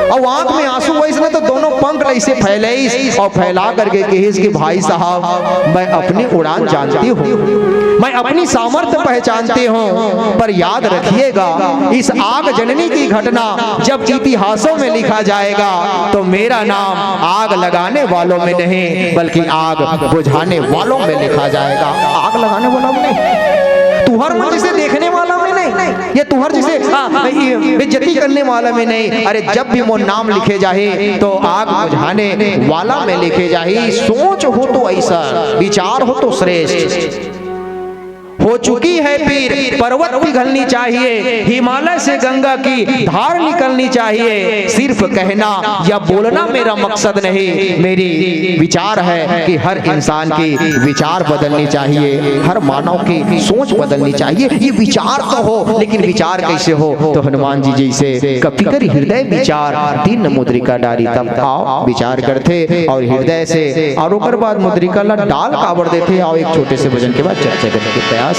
और आंख में आंसू वैसे तो दोनों पंख ऐसे फैले और फैला करके कहे कि भाई साहब मैं अपनी उड़ान जानती हूँ, मैं अपनी सामर्थ्य पहचानती हूँ, पर याद रखिएगा इस आग जननी की घटना जब इतिहासों में लिखा जाएगा तो मेरा नाम आग लगाने वालों में नहीं बल्कि आग बुझाने वालों में लिखा जाएगा। आग लगाने वालों में नहीं, तुहर मन जिसे देखने वाला में नहीं, ये तुहर जिसे बेइज्जती करने वाला में नहीं। अरे जब भी वो नाम लिखे जाए तो आग बुझाने वाला में लिखे जाए। सोच हो तो ऐसा, विचार हो तो श्रेष्ठ। हो चुकी है पीर पर्वत पिघलनी चाहिए, हिमालय से गंगा की धार निकलनी चाहिए। सिर्फ कहना या बोलना मेरा मकसद नहीं, मेरी विचार है कि हर इंसान की विचार बदलनी चाहिए, हर मानव की सोच बदलनी चाहिए। ये विचार तो हो लेकिन विचार कैसे हो, तो हनुमान जी जैसे कपिकर हृदय विचार दीन मुद्रिका डारी, तब आओ विचार करते और हृदय से और ओकर बाद मुद्रिका ला डाल कावड़ देते। आओ एक छोटे से भजन के बाद चर्चा करने के प्रयास।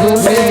झूमे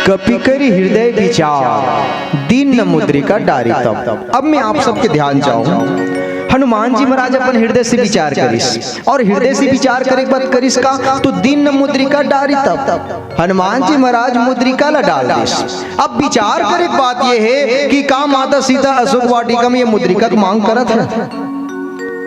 कपिकरी हृदय विचार दीन मुद्रिका डारी तब। अब मैं आप सबके ध्यान चाहूँ, हनुमान जी महाराज अपन हृदय से विचार करिस और हृदय से विचार करे बात करिस का तो दीन मुद्रिका डारी तब हनुमान जी महाराज मुद्रिका ला डाल दिस। अब विचार करे बात ये है कि का माता सीता अशोक वाटिका में ये मुद्रिका की मांग करत है।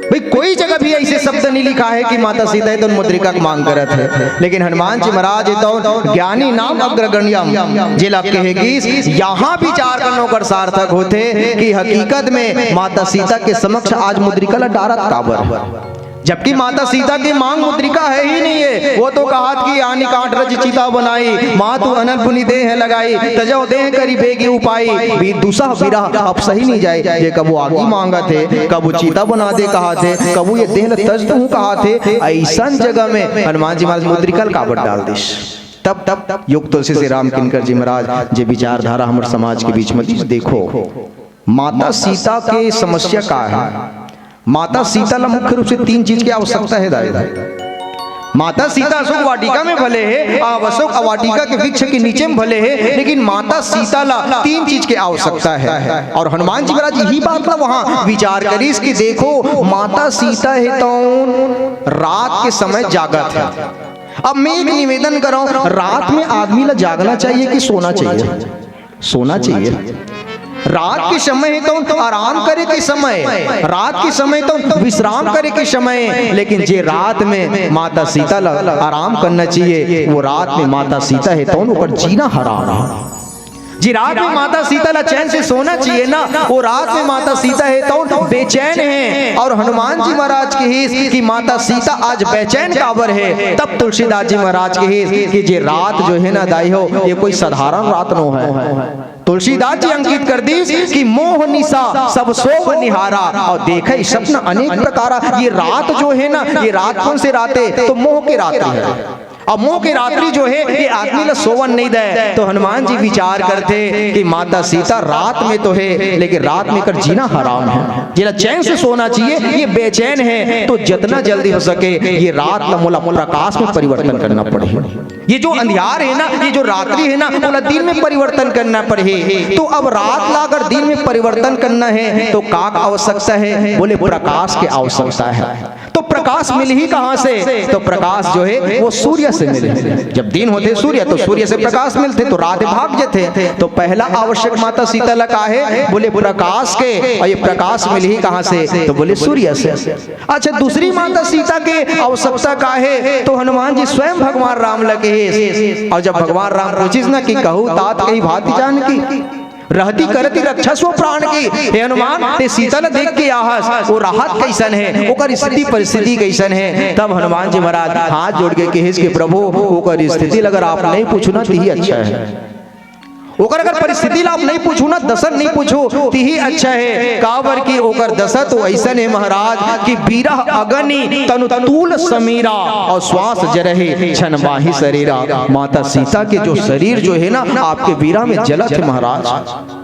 भाई कोई जगह भी ऐसे शब्द नहीं लिखा है कि माता सीता तो मुद्रिका की मांग करत है, लेकिन हनुमान जी महाराज तो ज्ञानी नाम अग्रगण्यम जिला कहेगी यहाँ विचार करने कर सार्थक होते कि हकीकत में माता सीता के समक्ष आज मुद्रिका ला डारत काबर, जबकि माता सीता की मांग मुद्रिका है ही नहीं है। वो तो कहा कि आनी काट रज चिता बनाई माँ तू अनल पुनि देह लगाई तजो देह करी बेगी उपाई भी दूसरा विरह अब सही नहीं जाए। ये कबू आगी मांगा थे, कबू चिता बना दे कहा थे, कबू ये देह तज तू कहा थे। ऐसा जगह में हनुमान जी महाराज मुद्रिका काबट डाल दिश। तब युग तुलसी से राम किनकर जी महाराज जे विचारधारा हमारे समाज के बीच में देखो, माता सीता के समस्या का है। माता सीता ला मुख्य रूप से तीन चीज की आवश्यकता है दादा। माता सीता अशोक वाटिका में भले है, अशोक वाटिका के वृक्ष के नीचे में भले है, लेकिन माता सीता ला 3 चीज की आवश्यकता है। और हनुमान जी महाराज यही बात ला वहां विचार करीस कि देखो माता सीता है तो रात के समय जागत है। अब मैं एक निवेदन कर रहा हूं, रात में आदमी ला जागना चाहिए कि सोना चाहिए? सोना चाहिए। रात के समय है तो आराम करे के समय, रात के समय तो विश्राम करे के समय, लेकिन जे रात में माता सीता ला आराम करना चाहिए, वो रात में माता सीता है तो ऊपर जीना हराम। जी रात में माता सीता ला चैन से सोना चाहिए ना, वो रात में माता सीता है तो बेचैन है। और हनुमान जी महाराज के हिस कि माता सीता आज बेचैन काबर है, तब तुलसीदास जी महाराज के हिस कि जे रात जो है ना दाई हो, ये कोई साधारण रात नो है। तुलसीदास जी अंकित कर दी कि मोह निशा सब सोव निहारा, और देखे सपना अनेक प्रकारा। ये रात जो है ना, ये रात कौन से रात है? तो मोह के रात्रि है। अब मोह की रात्रि जो है ये आदमी ला सोवन नहीं दे, तो हनुमान जी विचार करते कि माता सीता रात में तो है, लेकिन रात में कर जीना हराम है। जिला चैन से सोना चाहिए ये बेचैन है, तो जितना जल्दी हो सके ये रात ला मोला प्रकाश में परिवर्तन करना पड़े। ये जो अंधियार है ना, ये जो रात्रि है ना, मोला दिन में परिवर्तन करना पड़े। तो अब रात ला अगर दिन में परिवर्तन करना है तो का आवश्यकता है? बोले प्रकाश की आवश्यकता है। तो प्रकाश मिल ही कहां से? तो प्रकाश जो है वो सूर्य से मिले। जब दिन होते सूर्य, तो सूर्य से प्रकाश मिलते, तो रात भाग जाते। तो पहला आवश्यक माता सीता ला का है? बोले प्रकाश के। और ये प्रकाश मिल ही कहां से? तो बोले सूर्य से। अच्छा, दूसरी माता सीता के आवश्यकता का है? तो हनुमान जी स्वयं भगवान राम लगे। और जब भगवान राम पूछिस ना कि कहू तात कही भांति जान की, रहती करती रक्षा स्व प्राण की। हे हनुमान, ते सीता ने देख के आहस वो राहत कैसन है, ओकर स्थिति परिस्थिति कैसन है। तब हनुमान जी महाराज हाथ जोड़ के कहिस कि प्रभु ओकर स्थिति अगर आप नहीं पूछना तो ही अच्छा है। ओकर अगर परिस्थिति ला आप नहीं पूछू ना, दशरथ नहीं पूछो तो ही अच्छा है। काबर की ओकर दशरथ तो ऐसा है महाराज कि बीरा अगनी तनु तूल समीरा, और श्वास जरहे क्षण माही शरीरा। माता सीता के जो शरीर जो है ना, आपके बीरा में जलत है महाराज।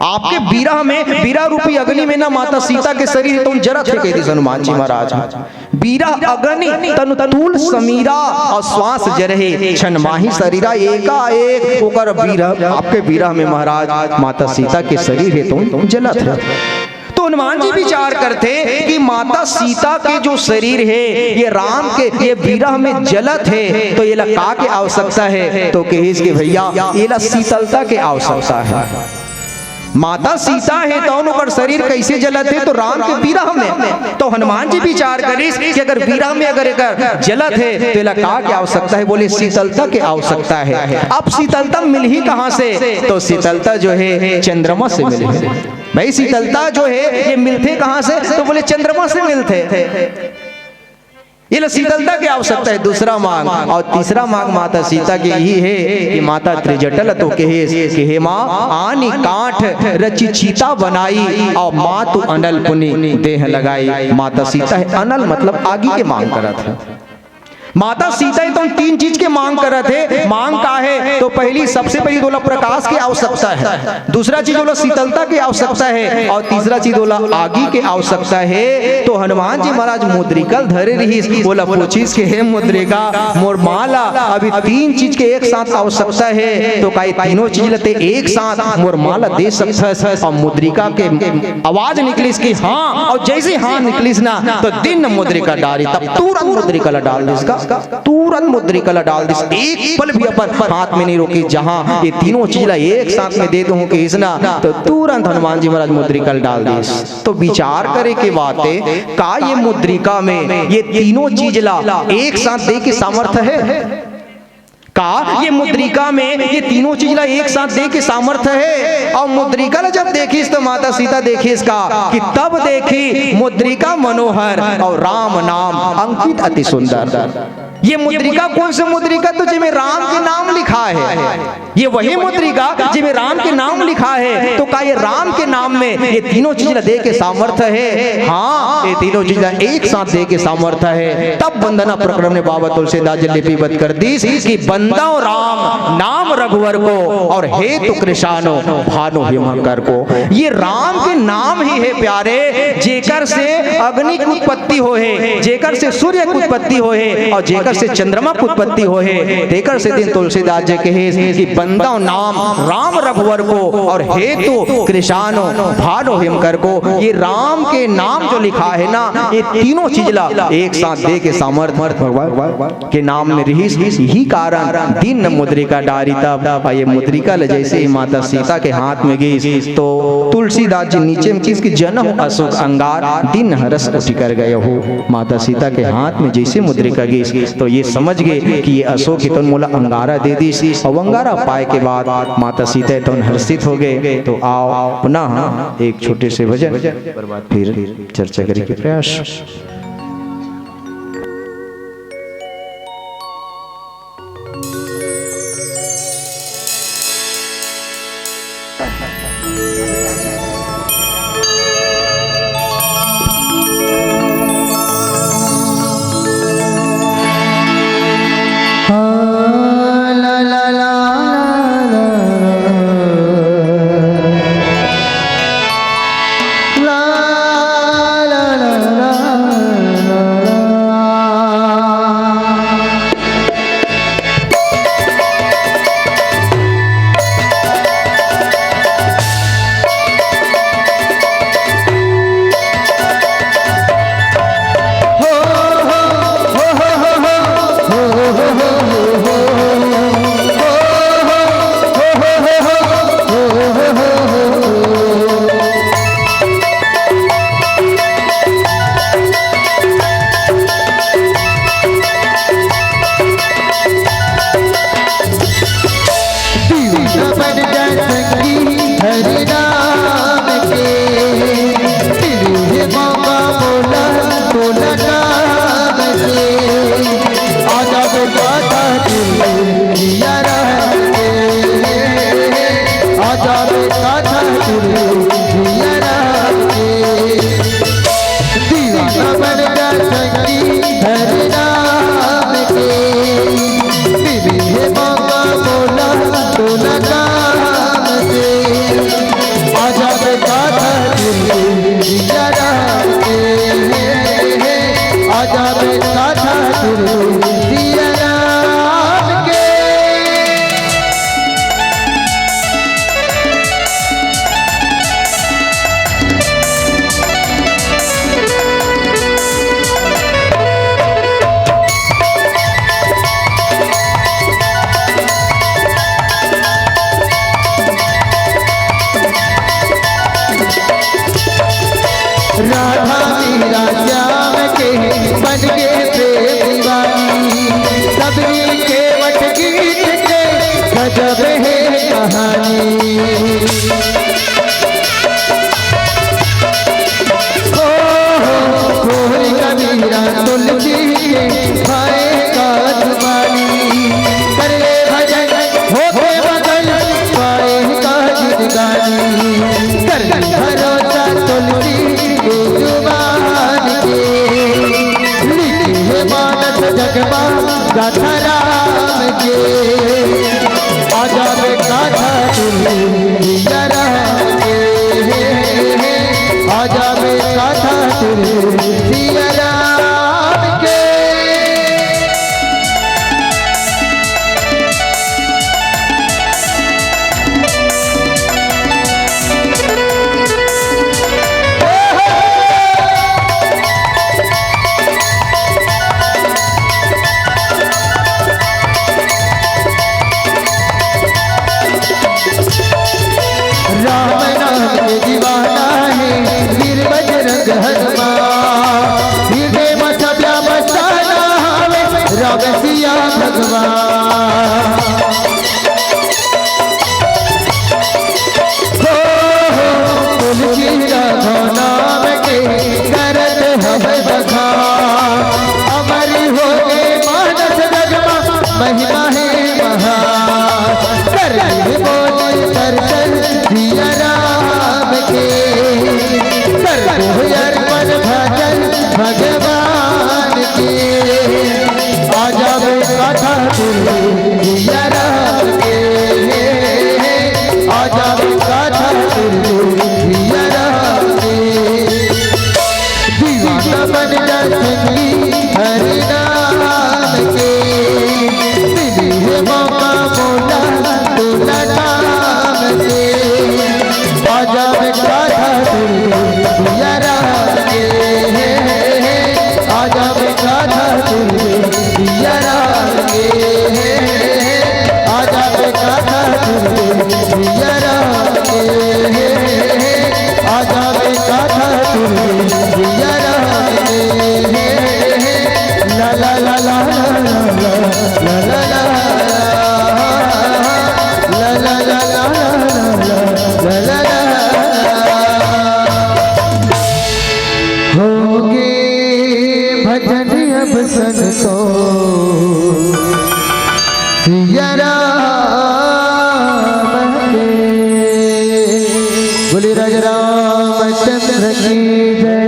आपके बीरा में, बीरा रूपी अग्नि में ना माता सीता के शरीर तो जरत है, कहते हनुमान जी महाराज। बीरा अग्नि तनु तूल समीरा, और श्वास जरहे क्षण माही शरीरा। एकाएक ओकर बीरा, आपके बीरा में महाराज माता सीता के शरीर है तो जलत है। तो हनुमान जी विचार करते कि माता सीता के जो शरीर है ये राम के ये बीरा में जलत है, तो ये का के आवश्यकता है? तो कहिस कि भैया ये ला शीतलता के आवश्यकता है। माता सीता है तो उनका शरीर कैसे जलत है? तो राम के विरह में। तो हनुमान जी विचार करिस कि अगर विरह में अगर जलत है तो का क्या आवश्यकता है? बोले शीतलता की आवश्यकता है। अब शीतलता मिल ही कहां से? तो शीतलता जो है चंद्रमा से मिले। भाई शीतलता जो है ये मिलते कहां से? तो बोले चंद्रमा से मिलते। ये शीतलता की आवश्यकता है, दूसरा मांग। और तीसरा मांग माता सीता की यही है कि माता त्रिजटल तो कहे कि हे माँ आनी कांठ रची चीता बनाई, और माँ तू अनल पुनि देह लगाई। माता सीता है अनल मतलब आगे के मांग करा था। माता सीता तो 3 चीज के मांग कर रहे थे। मांग का है? तो पहली सबसे पहली बोला प्रकाश की आवश्यकता है, दूसरा चीज बोला शीतलता की आवश्यकता है, और तीसरा चीज बोला आगी की आवश्यकता है। तो हनुमान जी महाराज मुद्रिका धरे रही, बोला पूछिस के हे मुद्रिका मोर माला अभी 3 चीज के एक साथ आवश्यकता है, तो कई तीनों चीज लेते एक साथ मोर माला दे सकता। और मुद्रिका के आवाज निकलिस कि हाँ, और जैसे हाँ निकलिस ना तो दिन मुद्रिका डाली, तब तुरंत मुद्रिका डाल दी, तुरंत मुद्रिका डाल दी। एक पल भी अपन हाथ में नहीं रोकी। जहां ये तीनों चीज एक साथ में दे दूं कि इसना, तो तुरंत हनुमान जी महाराज मुद्रिका डाल दी। तो विचार करे के बात है का ये मुद्रिका में ये तीनों चीज ला एक साथ दे के सामर्थ्य है? का ये मुद्रिका में ये तीनों चीज ला एक साथ दे के सामर्थ्य है? और मुद्रिका जब देखिस तो माता सीता देखिस का कि तब देखी मुद्रिका मनोहर और राम नाम अंकित अति सुंदर। ये मुद्रिका कौन सी मुद्रिका? तो जिसमें राम के नाम लिखा है, ये वही मुद्रिका जिसमें राम के नाम लिखा है। तो का ये राम के नाम में ये तीनों चीज दे के सामर्थ्य है? हाँ, ये तीनों चीज एक साथ दे के सामर्थ्य है। तब वंदना प्रकरण में बाबा तुलसीदास जी लिपिबद्ध कर दी कि बंदा राम नाम रघुवर को और हेतु कृषानो भानु हिमकर को। ये राम के नाम ही है प्यारे, जेकर से अग्नि की उत्पत्ति हो है, जेकर से सूर्य की उत्पत्ति हो है और जेकर से चंद्रमा की उत्पत्ति हो है। तेकर से दिन तुलसीदास जी कहे कि बंदा नाम राम रघुवर को और हेतु कृषानो भानु हिमकर को। ये राम के नाम जो लिखा है ना, ये तीनों चीजला एक साथ दे के सामर्थ भगवान के नाम में रही। यही कारण दिन मुद्रिका डारी तब ये मुद्रिका जैसे ही माता सीता के हाथ में गई तो तुलसीदास जी नीचे में किसकी जन्म अशोक अंगार दिन हरस उठी कर गए हो। माता सीता के हाथ में जैसे मुद्रिका गई तो ये समझ गए कि ये अशोक ही तो मोला अंगारा दे दी। और अंगारा पाए के बाद माता सीता तो हर्षित हो गए। तो आओ पुनः एक छोटे से भजन फिर चर्चा करने के प्रयास। रामचंद्र की जय।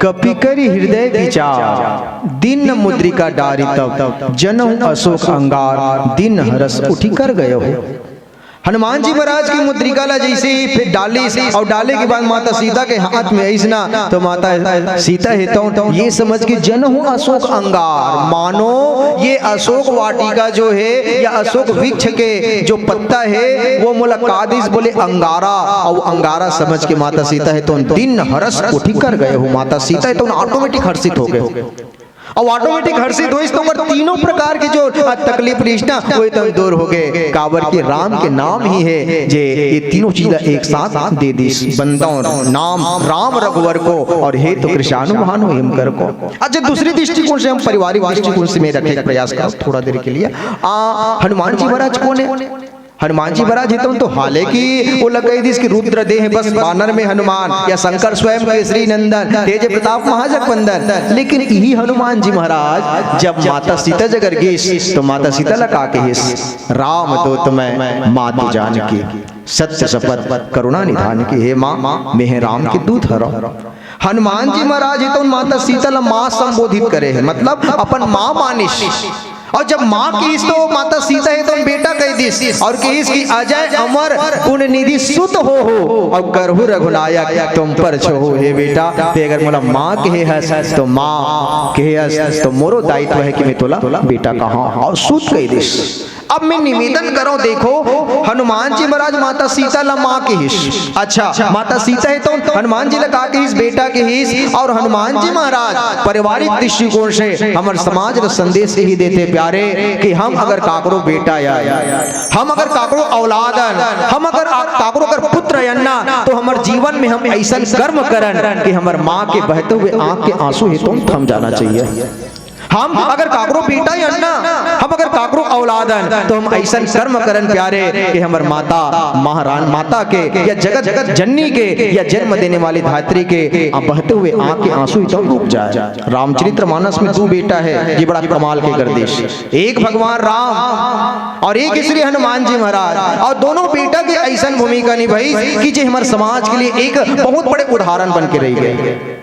कपि करि हृदय विचार, दीन मुद्रिका डारी तब, जनहु अशोक अंगार, दिन हरस उठी कर गए हो। हनुमान जी महाराज की मुद्रिका ला जैसे ही फिर डाली और डाले के बाद माता सीता के हाथ में ऐसना, तो माता सीता है तो ये समझ के जन हूँ अशोक अंगार, मानो ये अशोक वाटिका जो है या अशोक वृक्ष के जो पत्ता है वो मुलाकादिस बोले अंगारा, और अंगारा समझ के माता सीता है तो दिन हरस उठी कर गए हो। माता सीता है तो ऑटोमेटिक हर्षित हो गए, और ऑटोमेटिक हर्षित हुई तो तीनों प्रकार की जो तकलीफ रिश्ता वो तो दूर हो गए। काबर के राम के नाम ही है जे ये तीनों चीजें एक साथ दे दी, बंदों नाम राम रघुवर को और हे तो कृष्णानु भानु हिम कर को। अच्छा, दूसरी दृष्टिकोण से हम पारिवारिक दृष्टिकोण से में रखने का प्रयास करें थोड़ा देर के लिए। हनुमान जी महाराज कौन है? हनुमान जी महाराज है तो हालांकि वो लग गई इसकी रुद्र देह है, बस वानर में हनुमान या शंकर स्वयं केसरी नंदन तेज प्रताप महाजगवंदन, लेकिन यही हनुमान जी महाराज जब माता सीता जगर गई तो माता सीता लगा के राम दूत मैं मातु जानकी, सत्य शपथ करुणा निधान की, हे माँ मैं राम के दूत हरो। हनुमान जी महाराज है तो माता सीता ला माँ संबोधित करे है, मतलब अपन माँ मानिश, और जब माँ की तो माता सीता है तो बेटा कह दी, और कहिस की अजय अमर पुण्य निधि सुत हो और करहु रघुनायक तुम पर छो। हे बेटा ते अगर मोला माँ कहे हस तो माँ कहे हस तो मोरो दायित्व है कि मैं तोला बेटा कहाँ और सुत कह दिस। अब मैं निवेदन करो, देखो हनुमान जी महाराज माता सीता ला माँ के हिस, अच्छा माता सीता है तो हनुमान जी लगा के हिस बेटा के हिस, और हनुमान जी महाराज पारिवारिक दृष्टिकोण से हमारे समाज का संदेश ही देते प्यारे कि हम अगर काकरो बेटा या हम अगर काकरो औलादन, हम अगर काकरो अगर पुत्र अन्ना, तो हमारे जीवन में हम ऐसा कर्म करन कि हमारे माँ के बहते हुए आंख के आंसू है तो थम जाना चाहिए। हम अगर काकरो बेटा या अन्ना, हम अगर काकरो औलादन, तो हम ऐसा कर्म करन प्यारे कि हमार माता महारान माता के या जगत जगत जननी के या जन्म देने वाली धात्री के बहते हुए आंख के आंसू तो रुक जाए। रामचरितमानस में 2 बेटा है, ये बड़ा कमाल के गर्दिश, एक भगवान राम और एक श्री हनुमान जी महाराज, और दोनों बेटा के ऐसा भूमिका निभाई कि जे हमारे समाज के लिए एक बहुत बड़े उदाहरण बन के रह गए।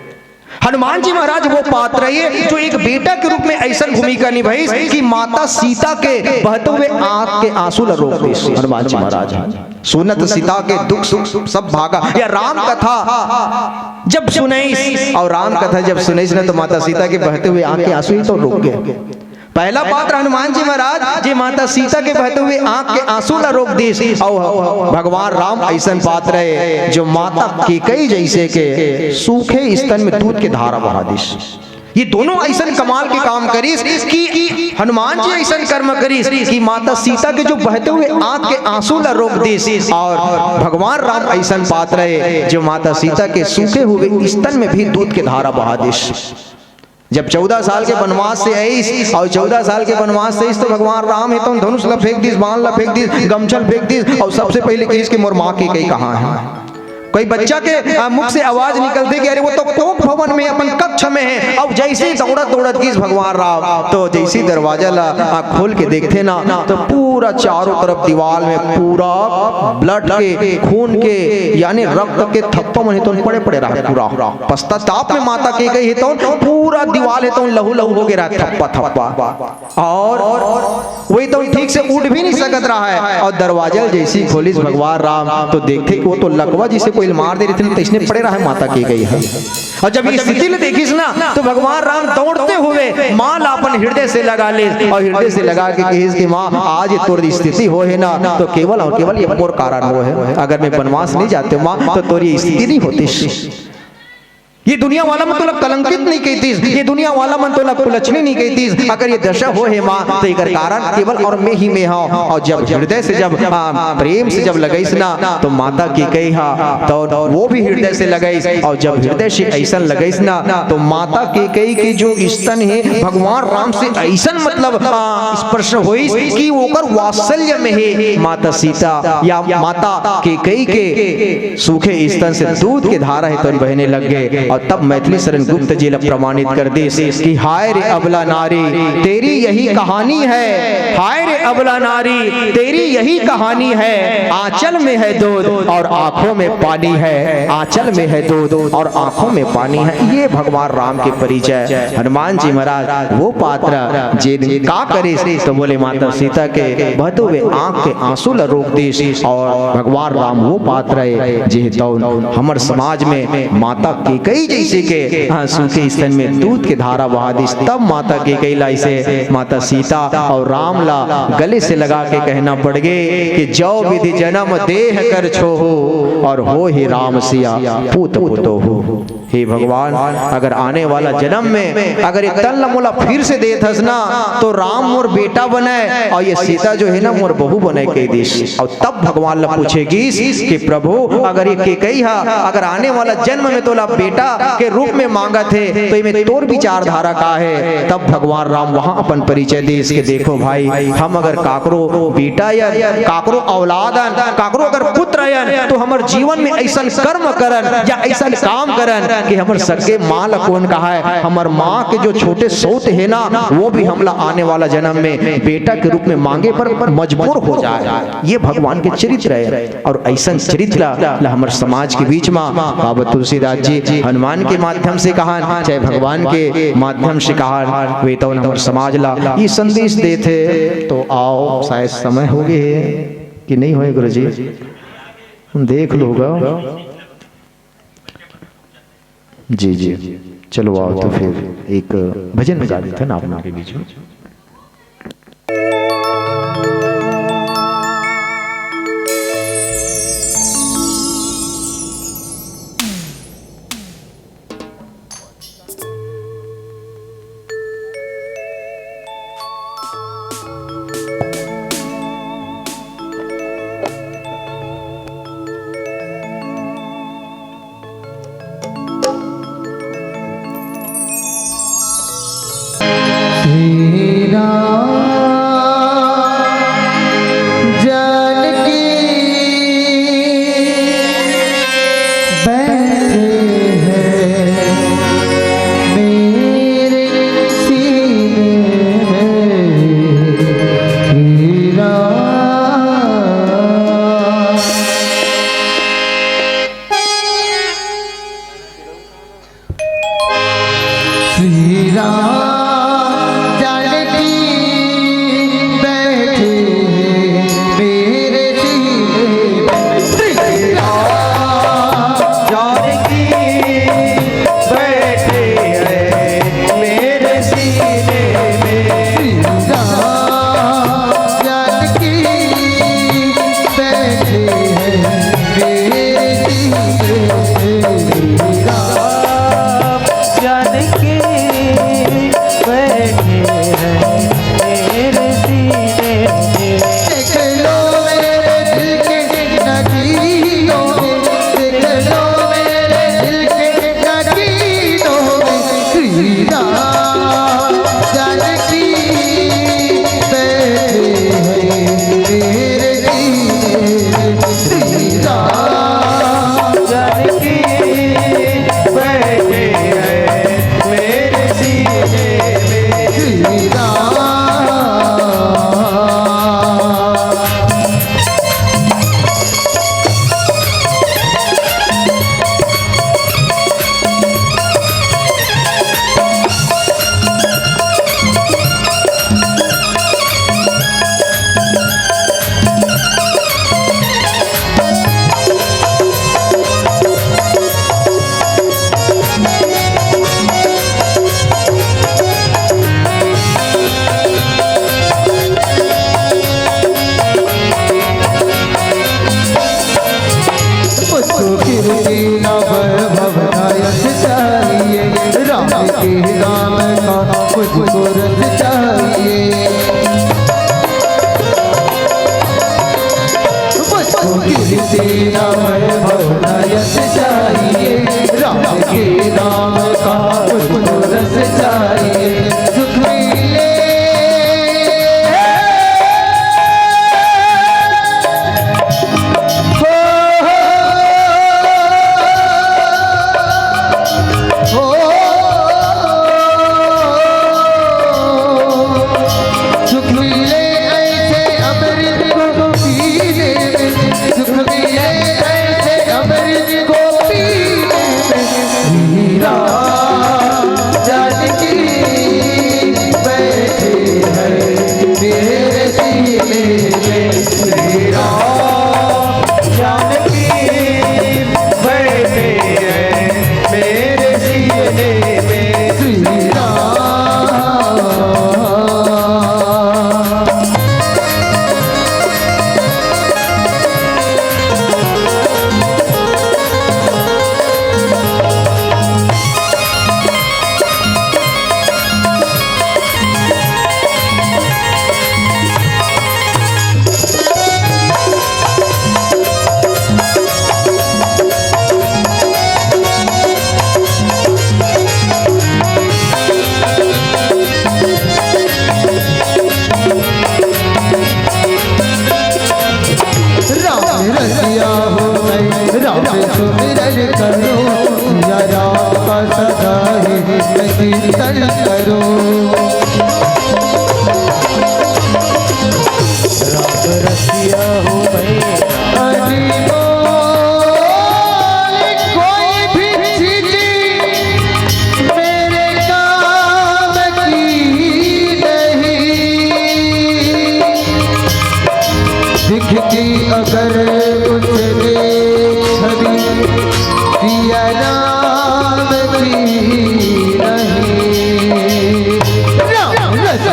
हनुमान जी महाराज वो पात्र है जो एक बेटा के रूप में ऐसा भूमिका निभाई कि माता सीता के बहते हुए आंख के आंसू रोक दे। हनुमान जी महाराज सुनत सीता के दुख सुख सब भागा, या राम कथा जब सुनई और राम कथा जब सुनई ना तो माता सीता के बहते हुए आंख के आंसू ही तो रुक गए। पहला पात्र हनुमान जी महाराज जी माता सीता के बहते हुए आंख के आंसू ला रोक दी, और भगवान राम ऐसा पात्र है जो माता कैकेयी जैसे के सूखे स्तन में दूध के धारा बहा दिस। ये दोनों ऐसा कमाल के काम करीस कि हनुमान जी ऐसा कर्म करीस कि माता सीता के जो बहते हुए आंख के आंसू ला रोक दिस, और भगवान राम ऐसा पात्र है जो माता सीता के सूखे हुए स्तन में भी दूध के धारा बहा दिस। जब 14 साल के वनवास से आई और 14 साल के वनवास से तो भगवान राम है तो धनुष ला फेंक दिस, बाण ला फेंक दिस, गमछल फेंक दिस, और सबसे पहले कही कि मोर माँ की कहीं कहाँ है। कोई बच्चा के मुख से आवाज निकलती कि अरे वो तो कोप भवन में अपन कक्ष में है, अब जैसे दौड़त दौड़त की भगवान राम तो जैसे दरवाजा ला खोल के देखते ना तो पूरा चारों तरफ दीवार में पूरा ब्लड के खून के यानी रक्त के थप्पा मन तो पड़े पड़े रहा पूरा पश्चाताप में माता के गई है तो पूरा दीवार है तो लहू लहू हो गया थप्पा थप्पा, और वही तो ठीक से उठ भी नहीं सकत रहा है। और दरवाजा जैसी खोलिस भगवान राम तो देखते वो तो लकवा जिसे कोई मार दे रही थी तो इसने पड़े रहा है माता की गई है। और जब ये स्थिति में देखिस ना तो भगवान राम दौड़ते हुए माँ ला अपन हृदय से लगा ले, और हृदय से लगा के कहिस कि माँ आज ये तोरी स्थिति हो है ना तो केवल और केवल ये मोर कारण हो है, अगर मैं वनवास नहीं जाते माँ तो तोरी स्थिति नहीं होती। ये दुनिया वाला मन तो कलंकित नहीं कहती, ये दुनिया वाला मन तो कुलच्छनी नहीं कहती, अगर ये दशा हो है माँ तो इकर कारण केवल और मैं ही में हूँ। और जब हृदय से जब प्रेम से जब लगईस ना तो माता की कही हा तो वो भी हृदय से लगईस, और जब हृदय से ऐसा लगईस ना तो माता की कही की जो स्तन है भगवान राम से ऐसा मतलब स्पर्श हुई कि ओकर वात्सल्य में है माता सीता या माता की कही के सूखे स्तन से दूध के धारा है तो बहने लग गए। और तब मैथिली शरण गुप्त जी प्रमाणित कर दे कि हाय रे अबला नारी तेरी यही कहानी है, हाय रे अबला नारी तेरी यही कहानी है, आंचल में है दूध और आंखों में पानी है, आंचल में है दूध और आंखों में पानी है। ये भगवान राम के परिचय। हनुमान जी महाराज वो पात्र जे का करे तो बोले माता सीता के बहते हुए आंख के आंसू ल रोक दे, और भगवान राम वो पात्र है जे हमर समाज में माता केकई जैसे के आंसू के स्तन में दूध के धारा बहा दी। तब माता केकई लाई से माता सीता और राम ला गले से लगा के कहना पड़ गए कि जो विधि जन्म देह कर छोहो और हो ही राम सिया पूत पुतो हो। हे भगवान, अगर आने वाला जन्म में अगर ये तन मोला फिर से दे थसना तो राम मोर बेटा बनाए और ये सीता जो है ना मोर बहू बनाए कह देश। और तब भगवान ला पूछेगी कि प्रभु अगर ये केकई हा अगर आने वाला जन्म में तोला बेटा के रूप में मांगा थे तो इनमें तोर विचारधारा का है। तब भगवान राम वहां अपन परिचय देश के देखो भाई, हम अगर काकरो बेटा या काकरो औलादन काकरो अगर पुत्र आयन तो हमर जीवन में ऐसा कर्म करन या ऐसा काम करन कि हमर सगे माँ ला कौन कहा है, हमर माँ के जो छोटे सौत है ना वो भी हमला आने वाला जन्म में बेटा के रूप में मांगे पर मजबूर हो जाए। ये भगवान के चरित्र है और ऐसा चरित्र ला हमर समाज के बीच में बाबा तुलसीदास जी हनुमान के माध्यम से कहा चाहे भगवान के माध्यम से कहा वे तो हमर समाज ला ये संदेश देते। तो आओ शायद समय हो गए कि नहीं होए गुरु जी, देख लोगा जी जी चलो आओ तो फिर एक भजन बजा देते ना अपना के बीच में।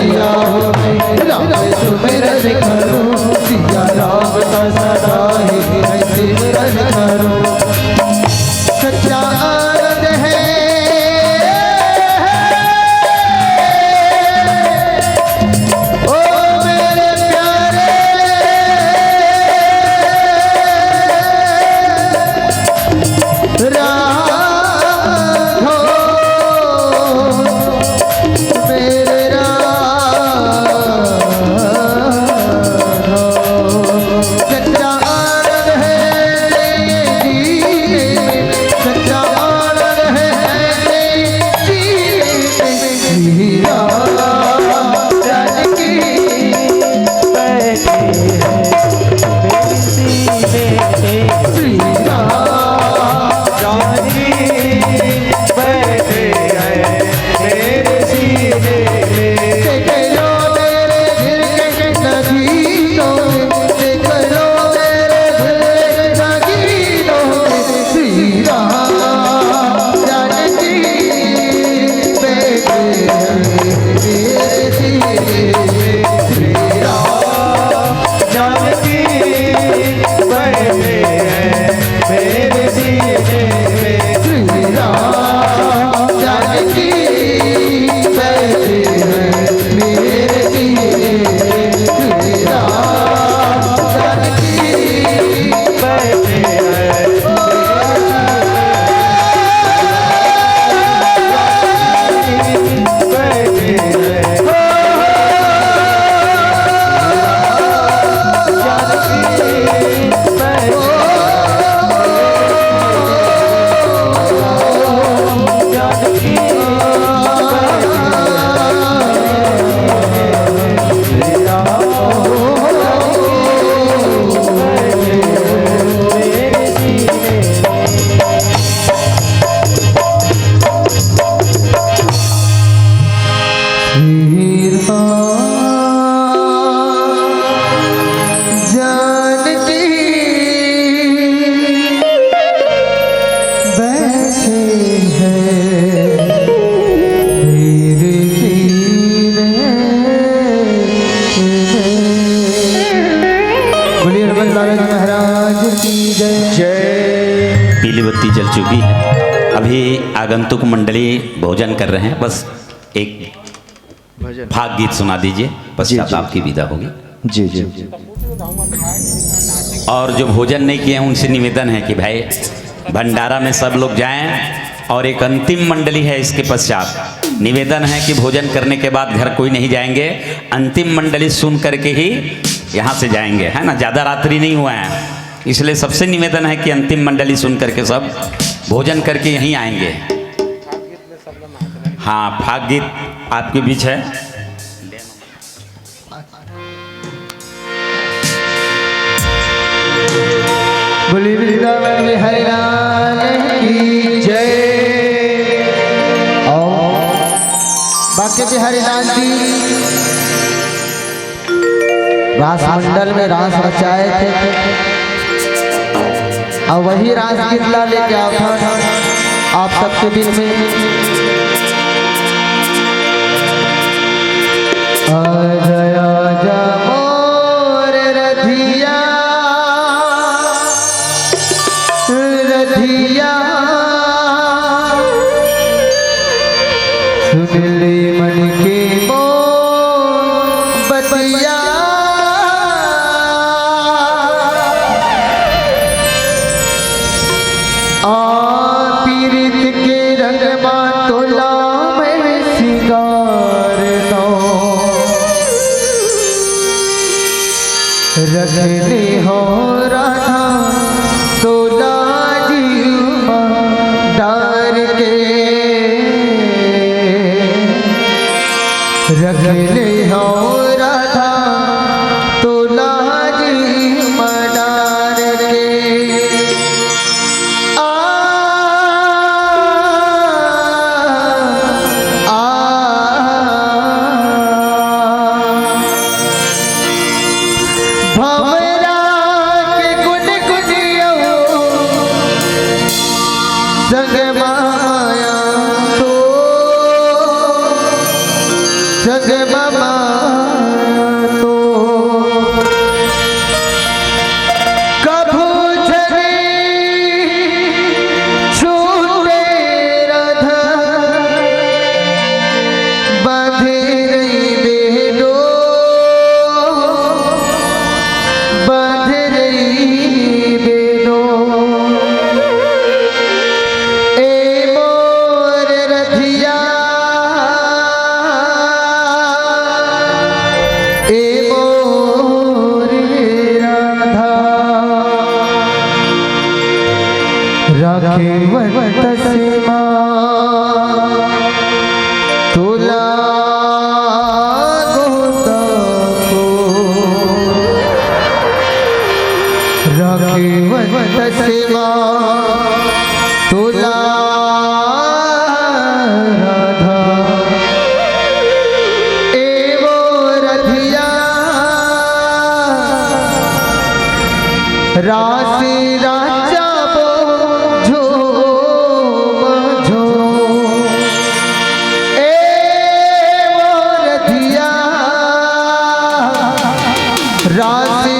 मैया हो राम सुमिरन करो सिया राम का सदा ही सिमरन करो सच्चा आनंद है ओ मेरे प्यारे राम हो मेरे राम हो सच्चा आनंद है जीने सच्चा आनंद है जीने श्री राम जानकी बैठे हैं श्री राम जानकी बैठे हैं मेरे सीने देख लो मेरे दिल के नगीनों देख लो मेरे दिल के नगीनों श्री राम जानकी बैठे हैं मेरे सीने श्री राम जानकी बैठे हैं मेरे सीने श्री राम जानकी बैठे हैं मेरे सीने श्री राम जानकी बैठे हैं बैठे हैं पीली बत्ती जल चुकी है। अभी आगंतुक मंडली भोजन कर रहे हैं। बस एक भाग गीत सुना दीजिए, पश्चात आपकी विदा होगी। जी जी और जो भोजन नहीं किए हैं उनसे निवेदन है कि भाई भंडारा में सब लोग जाएं। और एक अंतिम मंडली है इसके पश्चात, निवेदन है कि भोजन करने के बाद घर कोई नहीं जाएंगे, अंतिम मंडली सुन करके ही यहाँ से जाएंगे, है ना। ज़्यादा रात्रि नहीं हुआ है, इसलिए सबसे निवेदन है कि अंतिम मंडली सुन करके सब भोजन करके यहीं आएंगे। हाँ, फाग गीत आपके बीच है। बोली वृंदावन बिहारी लाल की जय। और बाकी बिहारी लाल जी रास मंडल में रास रचाए थे और वही रास गिरला लेके आता आप सबके बीच में। आजा आजा मोर रधिया रधिया सुन ले मन के मोर बतिया पीरित के रंग तोला में सिंगार दो रखने हो राधा तोला जीवा डार के रखने हो राधा तोला जीवा डार के। जग ममा तो कभू झरे छूटे राधा बांधे रही बेडो बांधे रही बेडो ए मोर रधिया ए मोर राधा राखे वत सीमा तुला गोदा को राखे वत सीमा तुला राधा ए वो रधिया राशि राजा बोझो मझो ए वो रधिया राशि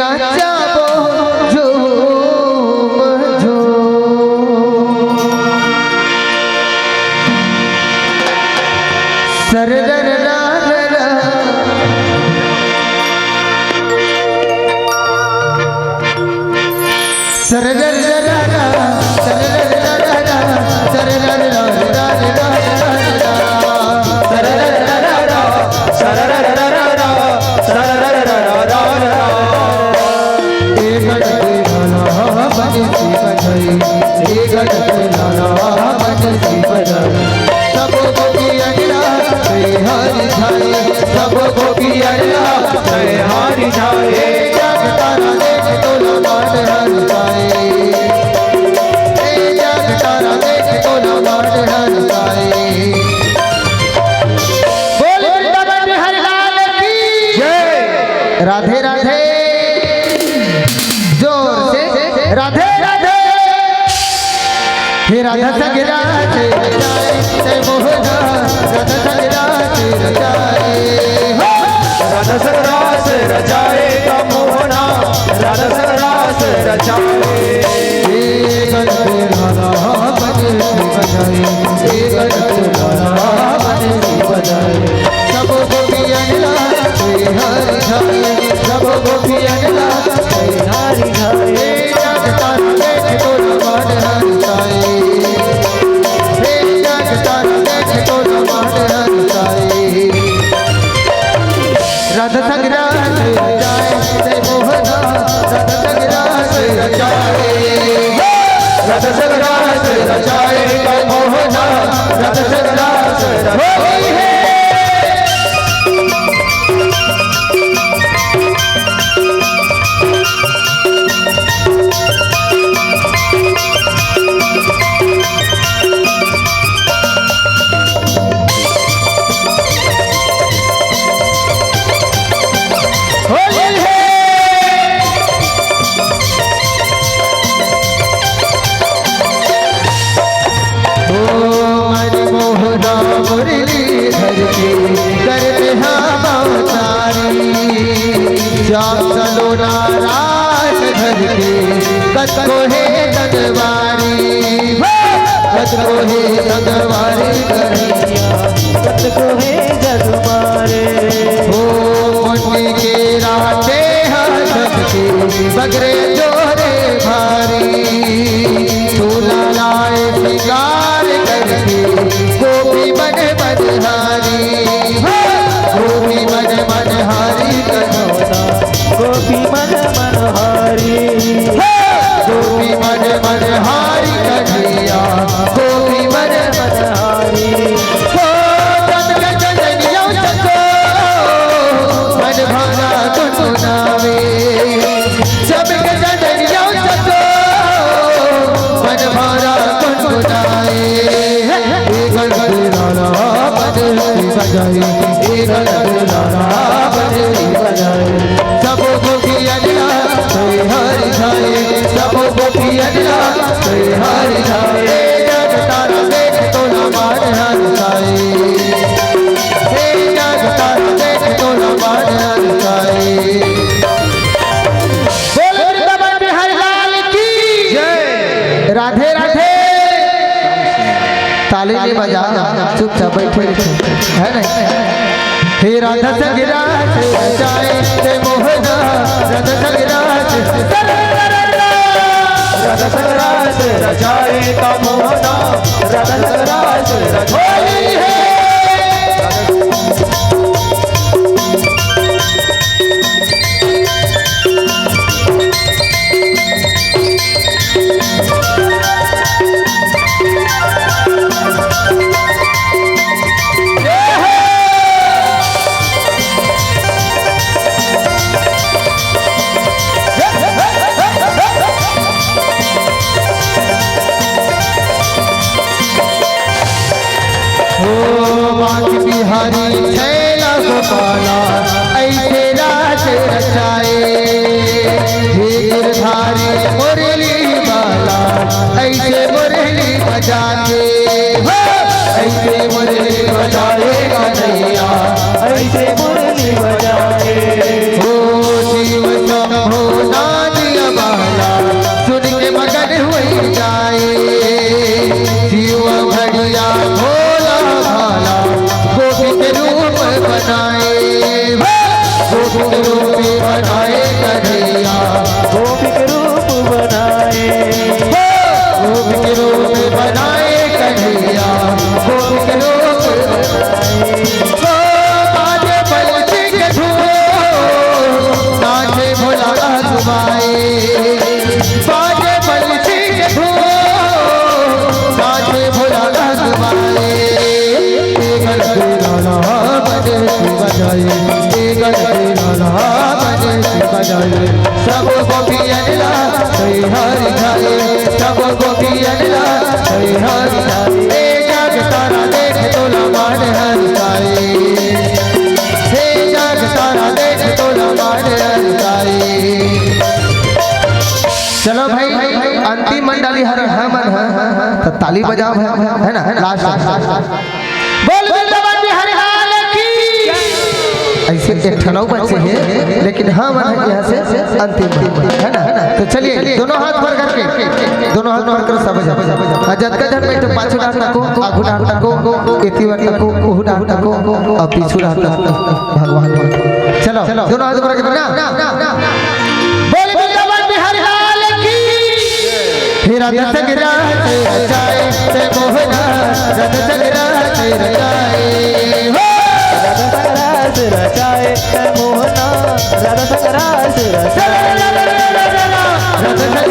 राजा बोझो मझो सरदर रारा सरदर रारा सरदर रारा सरदर रारा सरदर रारा सरदर रारा सरदर रारा एक गणपति लाला बजती बजाई एक गणपति लाला बजती बजाई सब गोपी अल्लाह जय हरि जाए सब गोपी अल्लाह जय हरि जाए जग तारा देख तो न मान हर जाए जग तारा देख तो न मान हर जाए बोल वृंदावन हरि लाल की जय राधे राधे जोर से राधे राधे हे राधा सगरा जय जाए जय मोहना राधा सगरा जय जाए राधा सगरा से रचाएगा मोहना राधा सगरा से रचाए हे गणपति लाला बजती बजाए हे गणपति लाला बजती बजाए सब गोपी अल्लाह जय हरि जाए सब गोपी अल्लाह जय हरि जाए जग तारा देख तो न मान हरि जाए हे जग तारा देख तो न मान हरि जाए राधा सगरा जय जाए जय मोहना राधा सगरा जय जाए राधा सगरा से रचाएगा मोहना राधा सगरा से रचाए श्याम चलो नारायण घर के कत को है तनवारी कत को है तनवारी कत को है जगवारे हो मुन्नी के राटे हाथ के बगरे जोरे भारी चूला लाए श्रृंगार करके गोपी मन मनहारी गोपी मन मनहारी गोपी मन मनहारी गोपी मन मनहारी कन्हैया गोपी मन मनहारी हो तन जननियों तको मन भाना गुनगुनावे सब जननियों तको मन भाना गुनगुनाए गणपति लाला बजती बजाए गणपति लाला बजती बजाए सब गोपी अल्लाह जय हरि जाए सब गोपी अल्लाह जय हरि जाए जग तारा देख तो न मान हर जाए जग तारा ताली नहीं बजा, चुपचाप बैठे है नहीं। हे राधा संगराज जाए ते मोहना राधा संगराज राधा संगराज रचाए का मोहना राधा संगराज होली है। बिहारी छैला गोपाला ऐसे राज रचाए, हे गिरधारी मुरली बाला ऐसे मुरली बजाते, ऐसे मुरली बजाए कन्हैया ऐसे मुरली बजाए। हो शिव शंभो नादिया बाला सुन के मगन हुई जाए, शिव घड़िया भोला भाला गोपी के रूप बनाए, गोपी के रूप बनाए कन्हैया गोपी के रूप बनाए, गोपी के रूप बनाए कन्हैया गोपी के रूप बनाए। बाजे बलसी के धूम नाचे भोला घुमाए, बाजे बलसी के धूम नाचे भोला घुमाए। सब गोपियन ला जय हरि जाए, सब गोपियन ला जय हरि जाए। हे जग तारा देख तोला मान हरि जाए, हे जग तारा देख तोला मान हरि जाए। चलो भाई अंतिम मंडली हर हमन है तो ताली बजाओ है ना लास्ट बोल हरि हाल की। ऐसे एक ठनौ बच्चे हैं लेकिन हम यहाँ से अंतिम है ना। तो चलिए दोनों हाथ भर करके दोनों हाथ भर कर सब जब का धन में तो पाछू डांटा को आगू डांटा को एती वाटा को ओहू डांटा को और पीछू डांटा भगवान। चलो दोनों हाथ भर के ना बोल हरि हाल की। हे राधा संगराज रचाए ते मोहना राधा संगराज रचाए, राधा संगराज रचाए ते मोहना राधा संगराज रचाए, राधा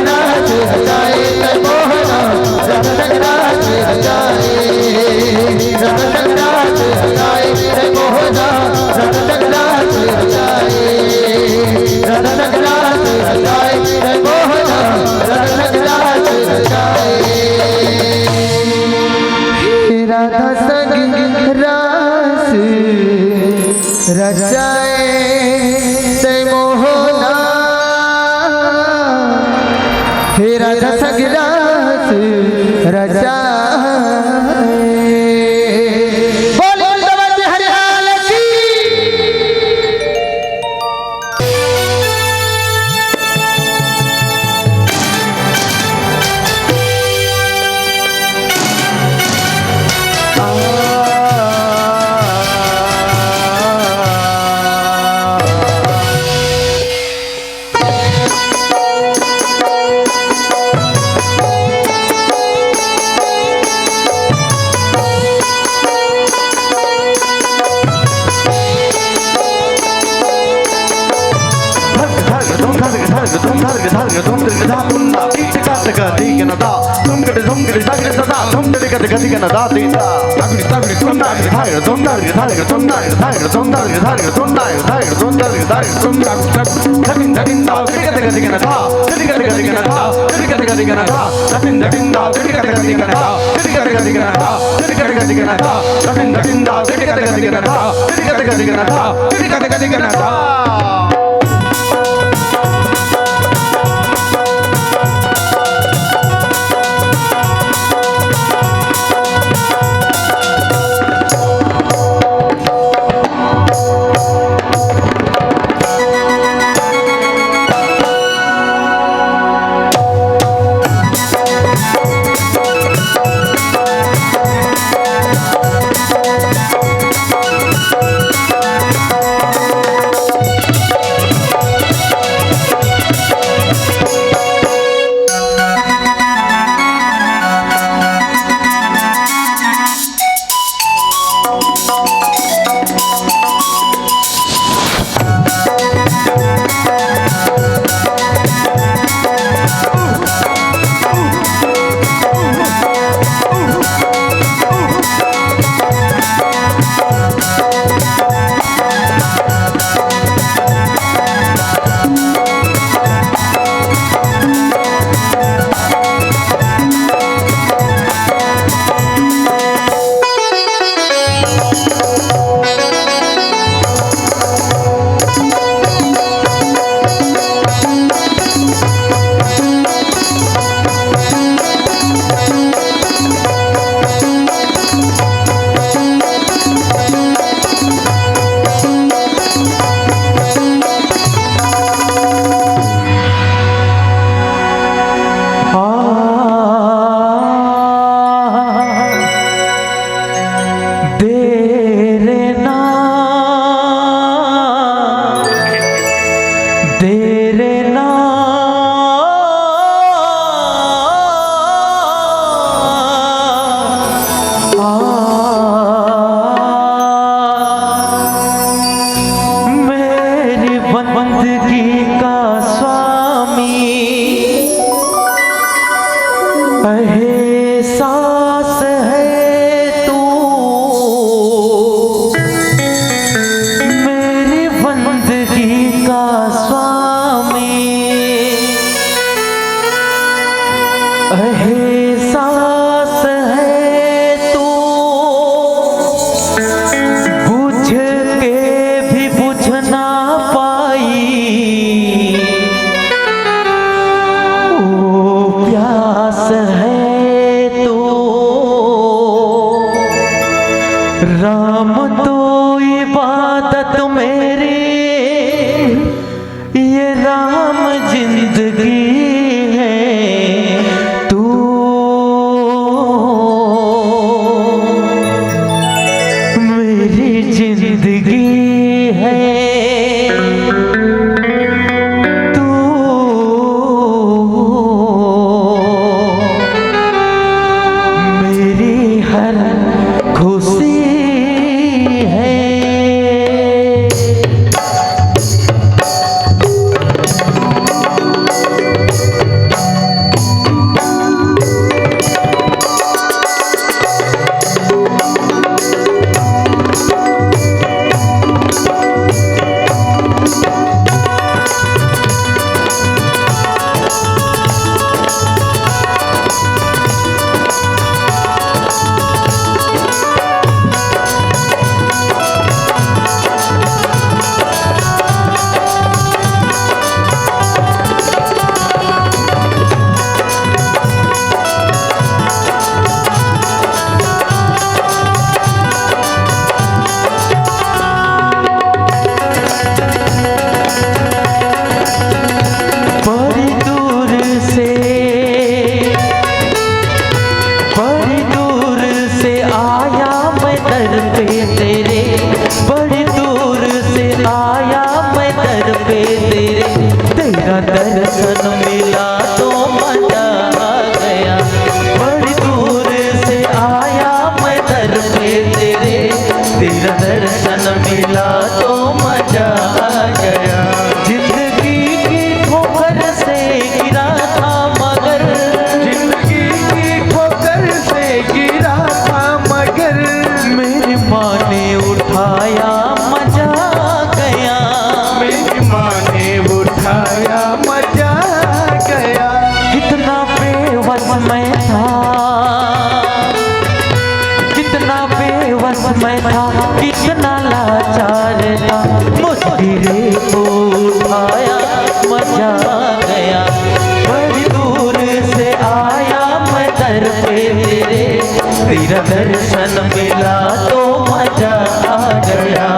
संगराज रचाए ते मोहना राधा संगराज रचाए, राधा संगराज रचाए ते मोहना राधा संगराज रचाए, राधा संगराज रचाए ते मोहना राधा संगराज रचाए। राधा संगराज रचाए ते मोहना, हे राधा संगराज रचाए। बोलिए हरि हाल की। बंदगी का स्वामी एहसास है तू, मेरी बंदगी का स्वामी एहसास है तू, बुझ के भी बुझ ना पाई ओ प्यास है तू। राम तो इबादत मेरी, ये राम जिंदगी है तू, मेरी जिंदगी है तू, मेरी हर खुशी है। दर्शन मिला तो मजा आ गया, बड़ी दूर से आया मैं दर पे तेरे, तेरा दर्शन मिला तो मजा आ गया। जिंदगी की ठोकर से गिरा था मगर, जिंदगी की ठोकर से गिरा था मगर, मेरी माँ ने उठाया मजा आ गया, मेरी माँ ने उठाया मजा आ गया। कितना बेवस मैं था, कितना बेवस मैं था, कितना लाचार था, मुझे को उठाया मजा आ गया। बड़ी दूर से आया मैं दर पे तेरे, तेरा दर्शन मिला तो मजा आ गया।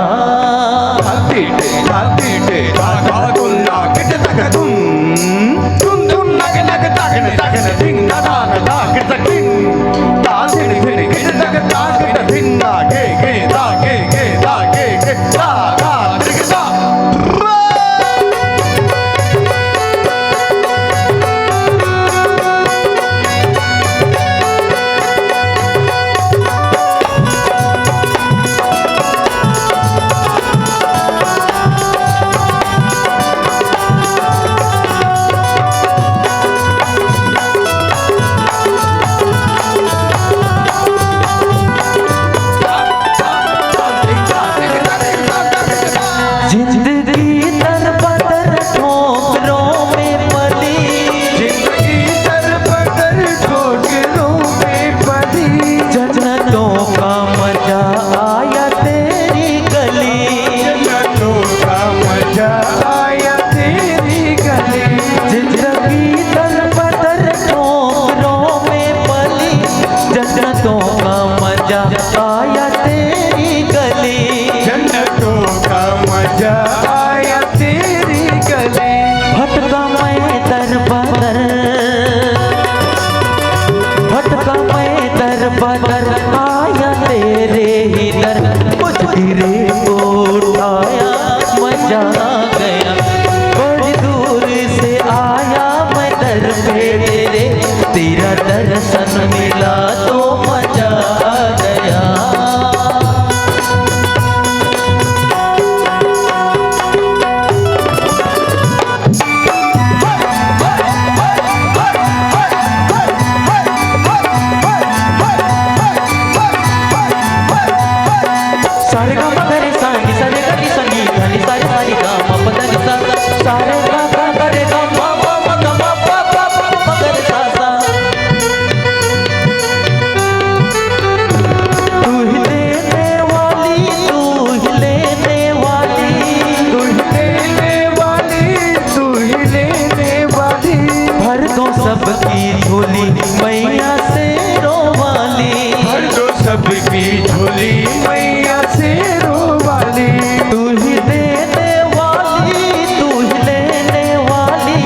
तू ही देने वाली तू ही लेने वाली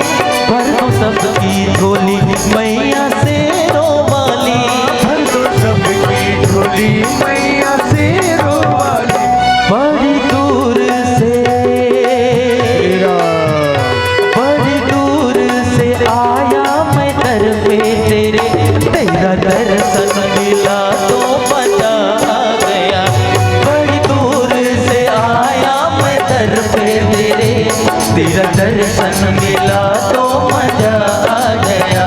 भर दो सबकी झोली मैया से रोवाली भर दो सबकी झोली मैया से रोवाली बड़ी दूर से आया मैं दर पे तेरे तेरा दर्शन मिला तो मजा आ गया बड़ी दूर से आया मैं दर पे तेरे तेरा दर्शन मिला तो मजा आ गया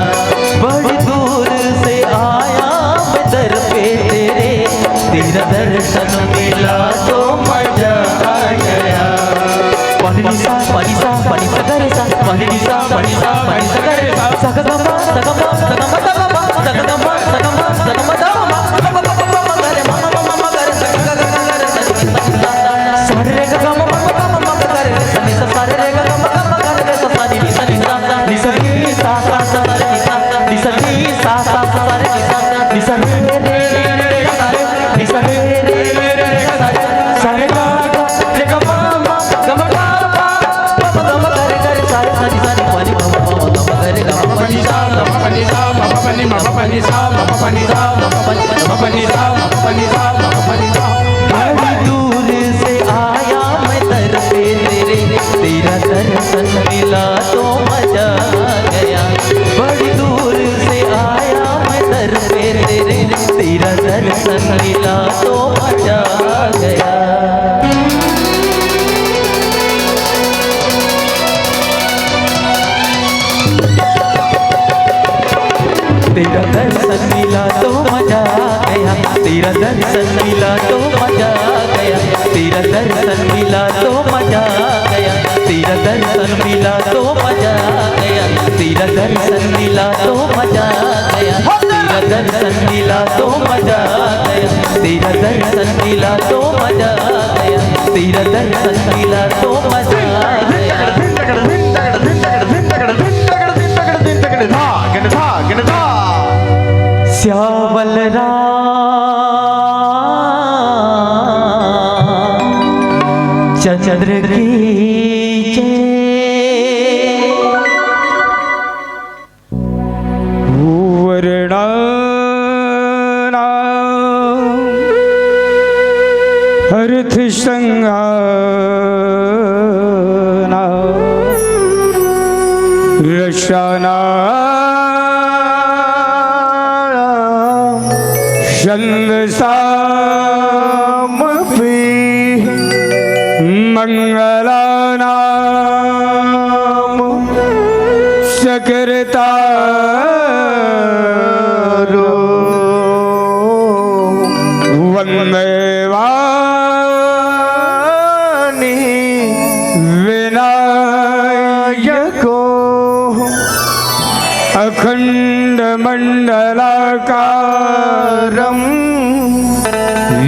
बड़ी दूर से आया मैं दर पे तेरे तेरा दर्शन मिला तो मजा आ गया pani sa pani sa pani sa gare sa pani sa pani sa pani sa gare sa sagama sagama sagama sagama sagama sagama sagama sagama gare mama mama gare sagama gare sare re ga mama mama gare sare sa sare re ga mama mama gare sa sare ni sa ni sa ni sa ni sa sa sa sare ni sa ni sa ni sa sa sa sare ni sa ni sa re re re sare ni sa re re re sare sare ga re ga mama gama बड़ी दूर से आया मैं दर पे तेरे तेरा दर्शन मिला तो मजा आ गया बड़ी दूर से आया मैं दर पे तेरे तेरा दर्शन मिला तो मजा आ गया तेरा दर्शन मिला तो मजा आ गया तेरा दर्शन मिला तो मजा आ गया तेरा दर्शन मिला तो मजा आ गया तेरा दर्शन मिला तो मजा आ गया तेरा दर्शन मिला तो मजा आ गया तेरा दर्शन मिला तो मजा आ गया तेरा दर्शन मिला तो मजा आ गया तेरा दर्शन मिला तो मजा आ गया श्यावल राम चंद्र की जय अर्थ संगाना रशाना चंद साम पी मंगलानाम सकरता वंदे वाणी विनायको अखंड मंडलाकारं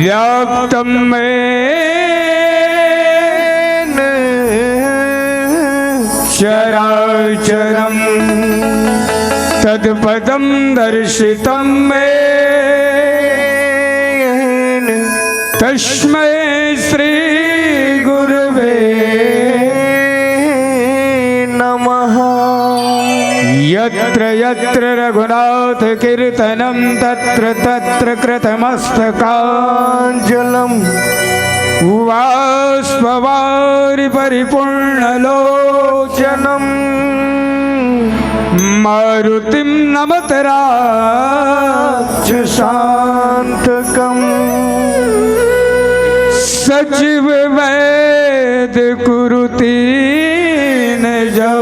व्याप्तं येन चराचरं तत्पदं दर्शितं येन तस्मै श्री गुरवे नमः यत्र यत्र रघुनाथ कीर्तनं तत्र तत्र कृतमस्तकाञ्जलं वाष्पवारि परिपूर्णलोचनं मारुतिं नमत राक्षसान्तकम् सचिव वैद कुरुति न जो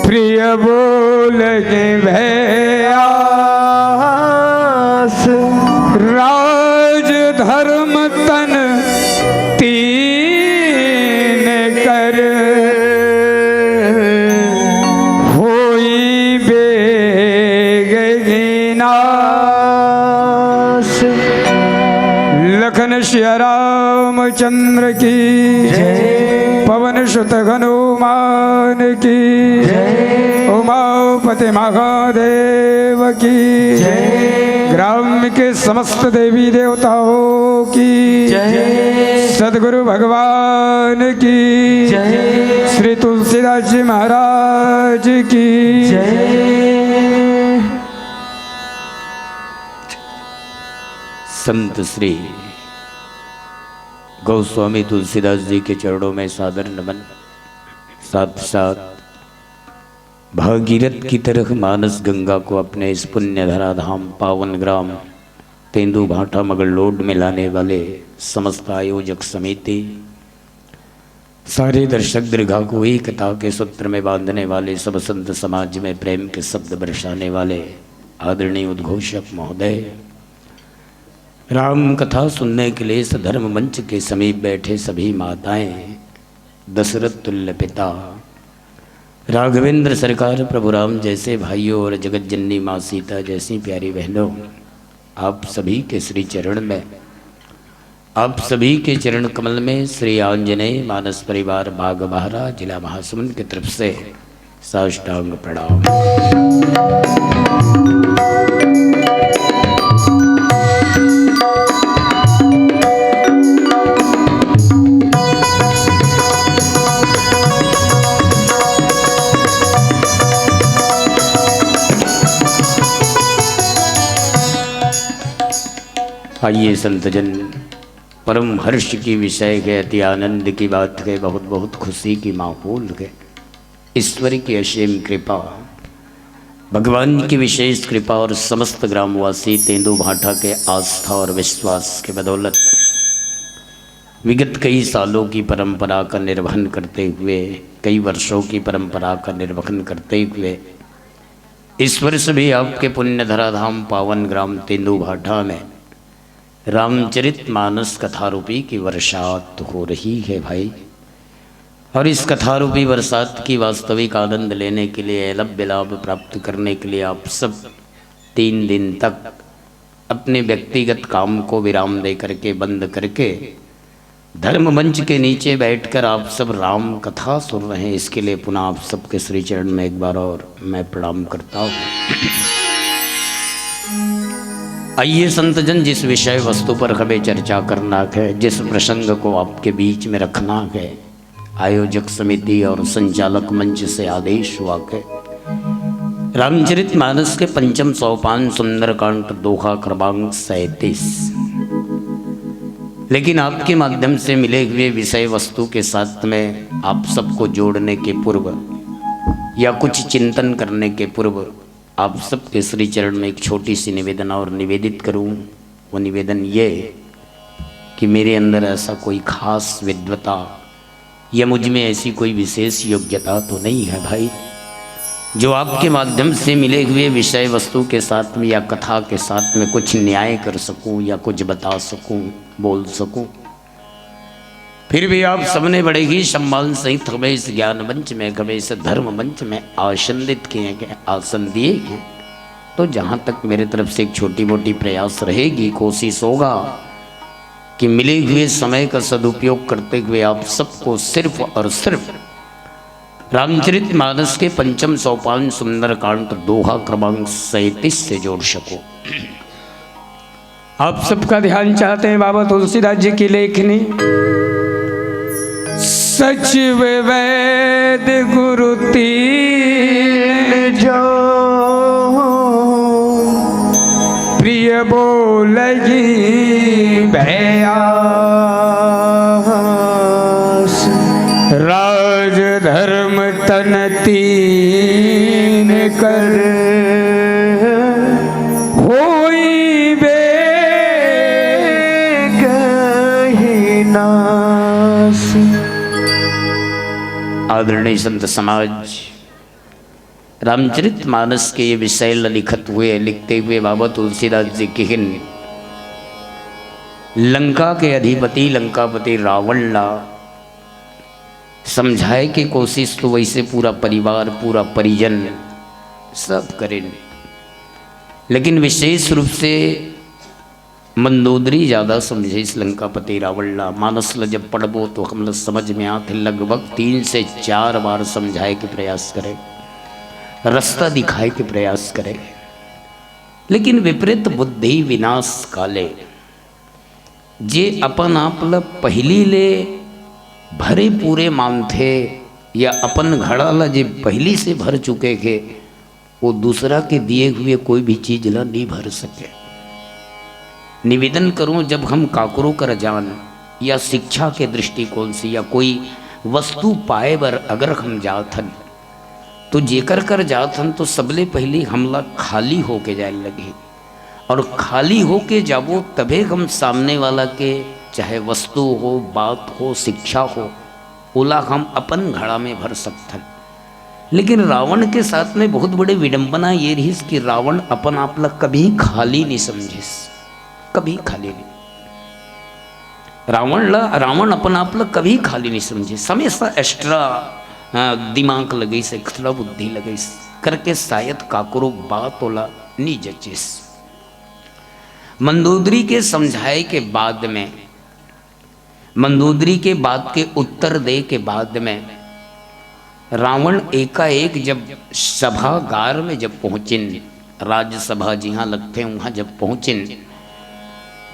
प्रिय बोल भयास राज धर्म तन तीन कर होई बेगनास लखन श्या रामचंद्र की पवन सुत हनुमान की उमापति महादेव की ग्राम के समस्त देवी देवताओं की सदगुरु भगवान की श्री तुलसीदास जी महाराज की संत श्री गोस्वामी तुलसीदास जी के चरणों में सादर नमन। साथ साथ भागीरथ की तरह मानस गंगा को अपने इस पुण्य धरा धाम पावन ग्राम तेंदु भाटा मगरलोड में लाने वाले समस्त आयोजक समिति, सारे दर्शक दीर्घा को एकता के सूत्र में बांधने वाले, सब संत समाज में प्रेम के शब्द बरसाने वाले आदरणीय उद्घोषक महोदय, राम कथा सुनने के लिए सधर्म मंच के समीप बैठे सभी माताएं, दशरथ तुल्य पिता, राघवेंद्र सरकार, प्रभु राम जैसे भाइयों और जगत जननी माँ सीता जैसी प्यारी बहनों, आप सभी के श्री चरण में, आप सभी के चरण कमल में श्री आंजनेय मानस परिवार बागबाहरा जिला महासमुंद की तरफ से साष्टांग प्रणाम। आइए संतजन, परम हर्ष की विषय है, अति आनंद की बात है, बहुत बहुत खुशी की माहौल है। ईश्वर की असीम कृपा, भगवान की विशेष कृपा और समस्त ग्रामवासी तेंदु भाटा के आस्था और विश्वास के बदौलत विगत कई सालों की परंपरा का निर्वहन करते हुए, कई वर्षों की परंपरा का निर्वहन करते हुए इस वर्ष भी आपके पुण्य धराधाम पावन ग्राम तेंदु भाटा में रामचरित मानस कथारूपी की वर्षात हो रही है भाई। और इस कथारूपी बरसात की वास्तविक आनंद लेने के लिए, लभ लाभ प्राप्त करने के लिए आप सब 3 दिन तक अपने व्यक्तिगत काम को विराम दे करके, बंद करके धर्म मंच के नीचे बैठकर आप सब राम कथा सुन रहे हैं। इसके लिए पुनः आप सबके श्री चरण में एक बार और मैं प्रणाम करता हूँ। आइए संतजन, जिस विषय वस्तु पर हमें चर्चा करना है, जिस प्रसंग को आपके बीच में रखना है, आयोजक समिति और संचालक मंच से आदेश हुआ है रामचरित मानस के पंचम सोपान सुंदरकांड दोहा क्रमांक 37। लेकिन आपके माध्यम से मिले हुए विषय वस्तु के साथ में आप सबको जोड़ने के पूर्व या कुछ चिंतन करने के पूर्व आप सबके श्री चरण में एक छोटी सी निवेदन और निवेदित करूं। वो निवेदन ये कि मेरे अंदर ऐसा कोई खास विद्वता या मुझ में ऐसी कोई विशेष योग्यता तो नहीं है भाई, जो आपके माध्यम से मिले हुए विषय वस्तु के साथ में या कथा के साथ में कुछ न्याय कर सकूं या कुछ बता सकूं, बोल सकूं। फिर भी आप सबने बड़े ही सम्मान सहित हमें इस ज्ञान मंच में, हमें इस धर्म मंच में आसनित किए गए, आसन दिए हैं। तो जहाँ तक मेरे तरफ से एक छोटी मोटी प्रयास रहेगी, कोशिश होगा कि मिले हुए समय का सदुपयोग करते हुए आप सबको सिर्फ और सिर्फ रामचरित मानस के पंचम सोपान सुंदरकांड दोहा क्रमांक 37 से जोड़ सकूं। आप सबका ध्यान चाहते हैं बाबा तुलसीदास जी की लेखनी। सचिव वैद गुरु तीन जो प्रिय बोलगी भयास, राज धर्म तन तीन कर होई बेग ही नास। आदरणीय संत समाज, रामचरित मानस के ये विषय लिखते हुए बाबा तुलसीदास जी की लंका के अधिपति लंकापति रावण ला समझाए की कोशिश तो वैसे पूरा परिवार, पूरा परिजन सब करें, लेकिन विशेष रूप से मंदोदरी ज़्यादा समझे इस लंकापति रावणला। मानस ल जब पढ़बो तो हम समझ में आते, लगभग 3 से 4 बार समझाए के प्रयास करे, रास्ता दिखाए के प्रयास करे, लेकिन विपरीत बुद्धि विनाश काले। जे अपन आप ल पहली ले भरे पूरे मानथे या अपन घड़ा ला जे पहली से भर चुके थे, वो दूसरा के दिए हुए कोई भी चीज ला नहीं भर सके। निवेदन करूं, जब हम काकरो कर जान या शिक्षा के दृष्टिकोण से या कोई वस्तु पाए बर अगर हम जाथन तो जेकर कर जाथन तो सबले पहले हमला खाली होके जाए लगे, और खाली होके जाबो तबे हम सामने वाला के चाहे वस्तु हो, बात हो, शिक्षा हो, ओला हम अपन घड़ा में भर सकथन। लेकिन रावण के साथ में बहुत बड़े विडंबना ये रही कि रावण अपन आप ला कभी खाली नहीं समझिस, कभी खाली नहीं। रावण अपन आप ला कभी खाली नहीं समझे, हमेशा एक्स्ट्रा दिमाग लगे से, एक्स्ट्रा बुद्धि लगे करके शायद काकरो बात ओला नहीं जचिस। मंदोदरी के समझाए के बाद में, मंदोदरी के बात के उत्तर दे के बाद में रावण एकाएक जब सभागार में जब पहुंचिन, राज्यसभा जहाँ लगते हैं वहाँ जब पहुंचिन,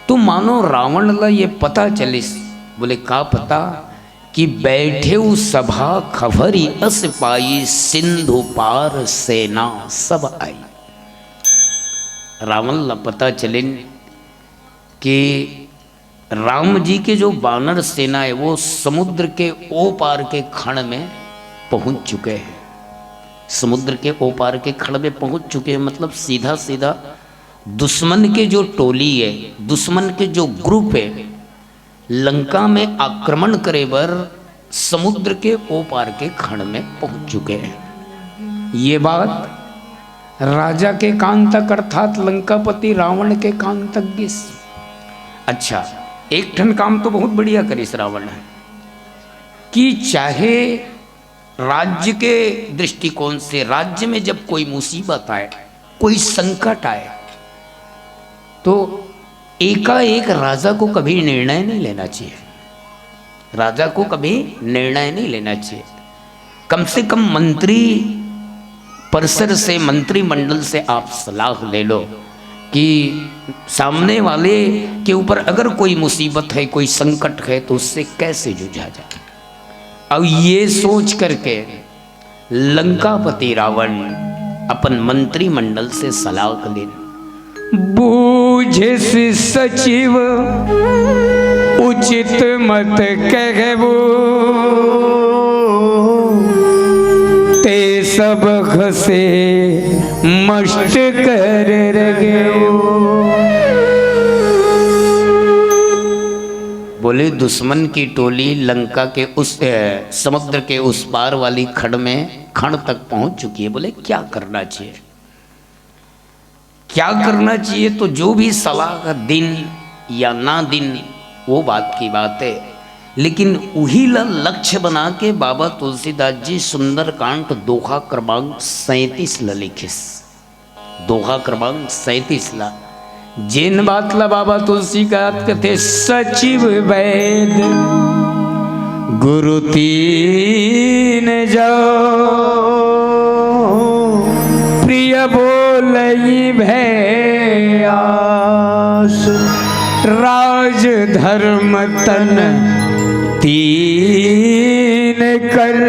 तो मानो रावण ला ये पता चलिस, बोले का पता कि बैठे उ सभा खबरी अस पाई, सिंधु पार सेना सब आई। रावण ला पता चलिन कि राम जी के जो वानर सेना है वो समुद्र के ओ पार के खण में पहुंच चुके हैं, समुद्र के ओ पार के खण में पहुंच चुके हैं। मतलब सीधा सीधा दुश्मन के जो टोली है, दुश्मन के जो ग्रुप है, लंका में आक्रमण करे बर समुद्र के ओ पार के खंड में पहुंच चुके हैं। ये बात राजा के कान तक अर्थात लंकापति रावण के कान तक गिस। अच्छा, एक ठन काम तो बहुत बढ़िया करिस रावण है कि चाहे राज्य के दृष्टिकोण से, राज्य में जब कोई मुसीबत आए, कोई संकट आए, तो एकाएक राजा को कभी निर्णय नहीं लेना चाहिए, राजा को कभी निर्णय नहीं लेना चाहिए। कम से कम मंत्री परिषद से, मंत्रिमंडल से आप सलाह ले लो कि सामने वाले के ऊपर अगर कोई मुसीबत है, कोई संकट है, तो उससे कैसे जूझा जाए। अब ये सोच करके लंकापति रावण अपन मंत्रिमंडल से सलाह ले, बूझे से सचिव उचित मत कहबो, ते सब घसे मष्ट कर रगेओ। बोले दुश्मन की टोली लंका के उस समुद्र के उस पार वाली खंड में खंड तक पहुंच चुकी है। बोले क्या करना चाहिए, क्या करना चाहिए? तो जो भी सलाह का दिन या ना दिन वो बात की बात है, लेकिन वही लक्ष्य बना के बाबा तुलसीदास जी सुंदरकांड दोहा क्रमांक 37 ला लिखिस। दोहा क्रमांक 37 ला जिन बात ला बाबा तुलसी का कथे सचिव वैद गुरु तीन जाओ, प्रिय बोलई भयास, राज धर्म तन तीन कर,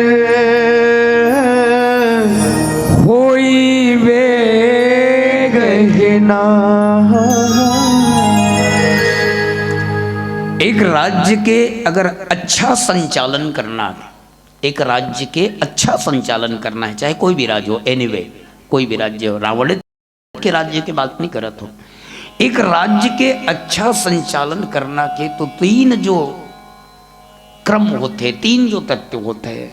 होई वेगहिना। एक राज्य के अगर अच्छा संचालन करना है, एक राज्य के अच्छा संचालन करना है, चाहे कोई भी राज्य हो, एनीवे कोई भी राज्य हो, रावण के राज्य की बात नहीं करत हो, एक राज्य के अच्छा संचालन करना के तो तीन जो क्रम होते, तीन जो तत्व होते हैं,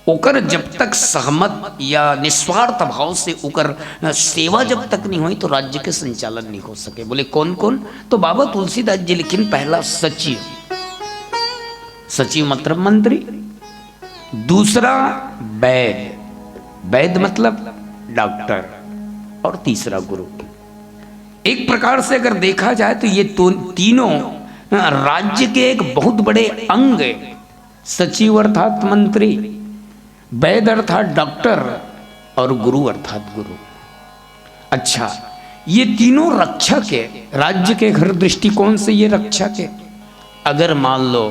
ओकर जब तक सहमत या निस्वार्थ भाव से ओकर सेवा जब तक नहीं हुई तो राज्य के संचालन नहीं हो सके। बोले कौन कौन? तो बाबा तुलसीदास जी लिखिन, पहला सचिव, सचिव मतलब मंत्री, दूसरा वैद, वैद मतलब डॉक्टर, और तीसरा गुरु। एक प्रकार से अगर देखा जाए तो ये तो तीनों राज्य के एक बहुत बड़े अंग है। सचिव अर्थात मंत्री, वैद्य अर्थात डॉक्टर और गुरु अर्थात गुरु। अच्छा, ये तीनों रक्षक है राज्य के हर दृष्टिकोण से, ये रक्षक है। अगर मान लो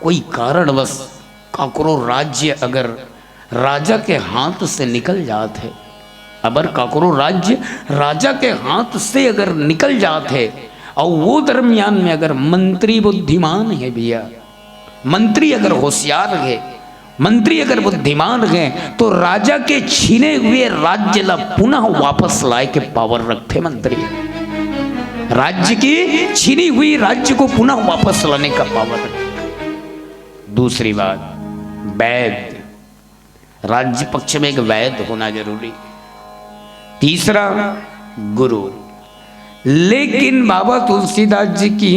कोई कारणवश काकरो राज्य अगर राजा के हाथ से निकल जाते, अगर काकरो राज्य राजा के हाथ से अगर निकल जाते और वो दरमियान में अगर मंत्री बुद्धिमान है भैया, मंत्री अगर होशियार है, मंत्री अगर बुद्धिमान है, तो राजा के छीने हुए राज्य ला पुनः वापस लाए के पावर रखते मंत्री। राज्य की छीनी हुई राज्य को पुनः वापस लाने का पावर रखते। दूसरी बात, वैद्य, राज्य पक्ष में एक वैद्य होना जरूरी। तीसरा, गुरु। लेकिन बाबा तुलसीदास जी की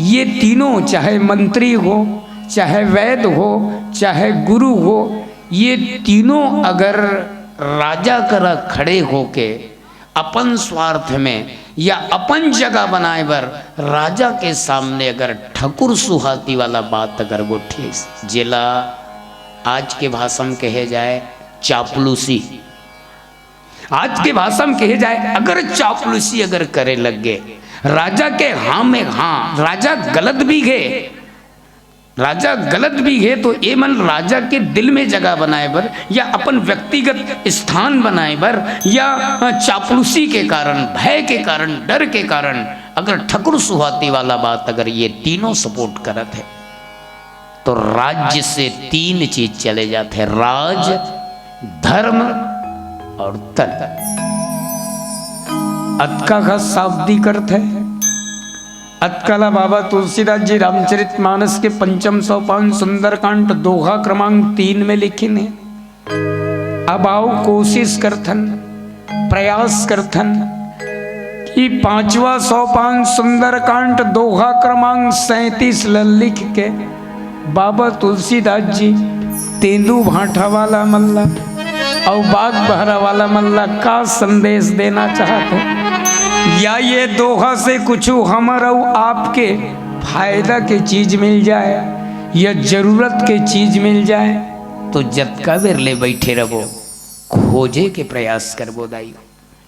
ये तीनों, चाहे मंत्री हो, चाहे वैद्य हो, चाहे गुरु हो, ये तीनों अगर राजा कर खड़े होके अपन स्वार्थ में या अपन जगह बनाए बर राजा के सामने अगर ठकुर सुहाती वाला बात अगर उठी, जिला आज के भाषा में कहे जाए चापलूसी, आज के भाषा में कहे जाए अगर चापलूसी अगर करे लग गए राजा के हाँ में हाँ, राजा गलत भी है, राजा गलत भी है, तो ये मन राजा के दिल में जगह बनाए बर या अपन व्यक्तिगत स्थान बनाए बर या चापलूसी के कारण, भय के कारण, डर के कारण अगर ठकुर सुहाती वाला बात अगर ये तीनों सपोर्ट करत है, तो राज्य से तीन चीज चले जाते हैं, राज, धर्म और तर्क। अतका का शाब्दिक अर्थ है। अतकाला बाबा तुलसीदास जी रामचरितमानस के पंचम सोपान सुंदरकांड दोहा क्रमांक 3 में लिखिन है। अब आओ कोशिश करथन, प्रयास करथन कि 5वां सोपान सुंदरकांड दोहा क्रमांक 37 लिख के बाबा तुलसीदास जी तेंदू भाटा वाला मल्ला और बाग बहरा वाला मल्ला का संदेश देना चाहते, या ये दोहा से कुछ हमारा आपके फायदा के चीज मिल जाए या जरूरत के चीज मिल जाए, तो जतका बेर ले बैठे रहो खोजे के प्रयास करबो दाई,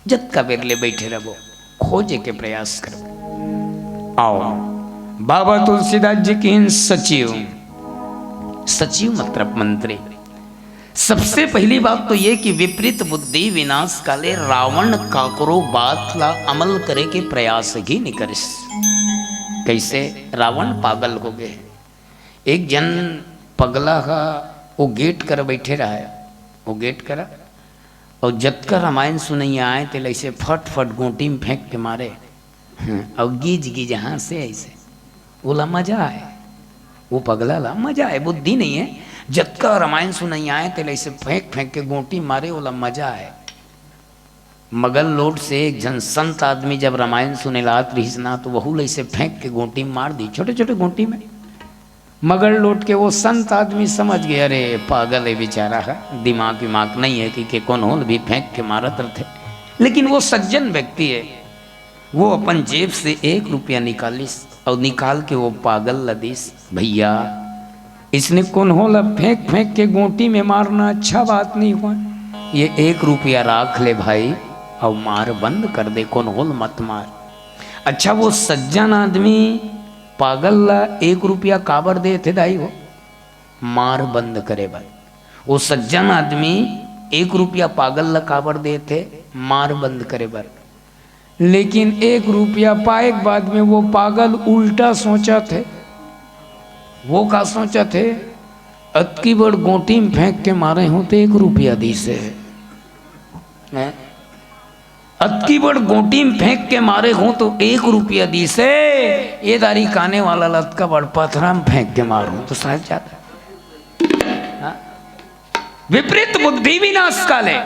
जतका बेर ले बैठे रहो खोजे के प्रयास करबो। आओ बाबा तुलसीदास जी की सचिव, सचिव मतलब मंत्री। सबसे पहली बात तो ये कि विपरीत बुद्धि विनाश काले रावण काकरो बात ला अमल करे के प्रयास ही नहीं करिस। कैसे? रावण पागल हो गए। एक जन पगला का वो गेट कर बैठे रहा है, वो गेट करा और जब का रामायण सुनैया आए तो ऐसे फट फट गोटी में फेंक के मारे और गीज गीज यहाँ से ऐसे, बोला मजा आए, वो पगला ला मजा आए, बुद्धि नहीं है। जब का रामायण सुनैया आए तो ऐसे फेंक फेंक के गोटी मारे, बोला मजा आए। मगल लोट से एक जन संत आदमी जब रामायण सुने लात रहीसना तो वहू ऐसे फेंक के गोटी मार दी, छोटे छोटे गोटी में। मगल लोट के वो संत आदमी समझ गए अरे पागल है बेचारा है, दिमाग विमाग नहीं है कि कौन हो भी फेंक के मारत रहते। लेकिन वो सज्जन व्यक्ति है, वो अपन जेब से 1 रुपया निकालिस और निकाल के वो पागल लदीस, भैया इसने कौन हो ला फेंक फेंक के गोटी में मारना अच्छा बात नहीं हुआ, ये 1 रुपया राख ले भाई और मार बंद कर दे, कौन होल मत मार। अच्छा वो सज्जन आदमी पागल ला 1 रुपया काबर दे थे दाई, हो मार बंद करे भाई। वो सज्जन आदमी 1 रुपया पागल ला काबर दे थे, मार बंद करे बर। लेकिन 1 रुपया पाए के बाद में वो पागल उल्टा सोचा थे। वो का सोचा थे, अतकी बड़ गोटी में फेंक के मारे हो तो 1 रुपया दी से, अतकी बड़ गोटी में फेंक के मारे हो तो 1 रुपया दी से, ये दारी काने वाला लत का बड़ पथरा में फेंक के मारो तो शायद जाता। विपरीत बुद्धि विनाश काले,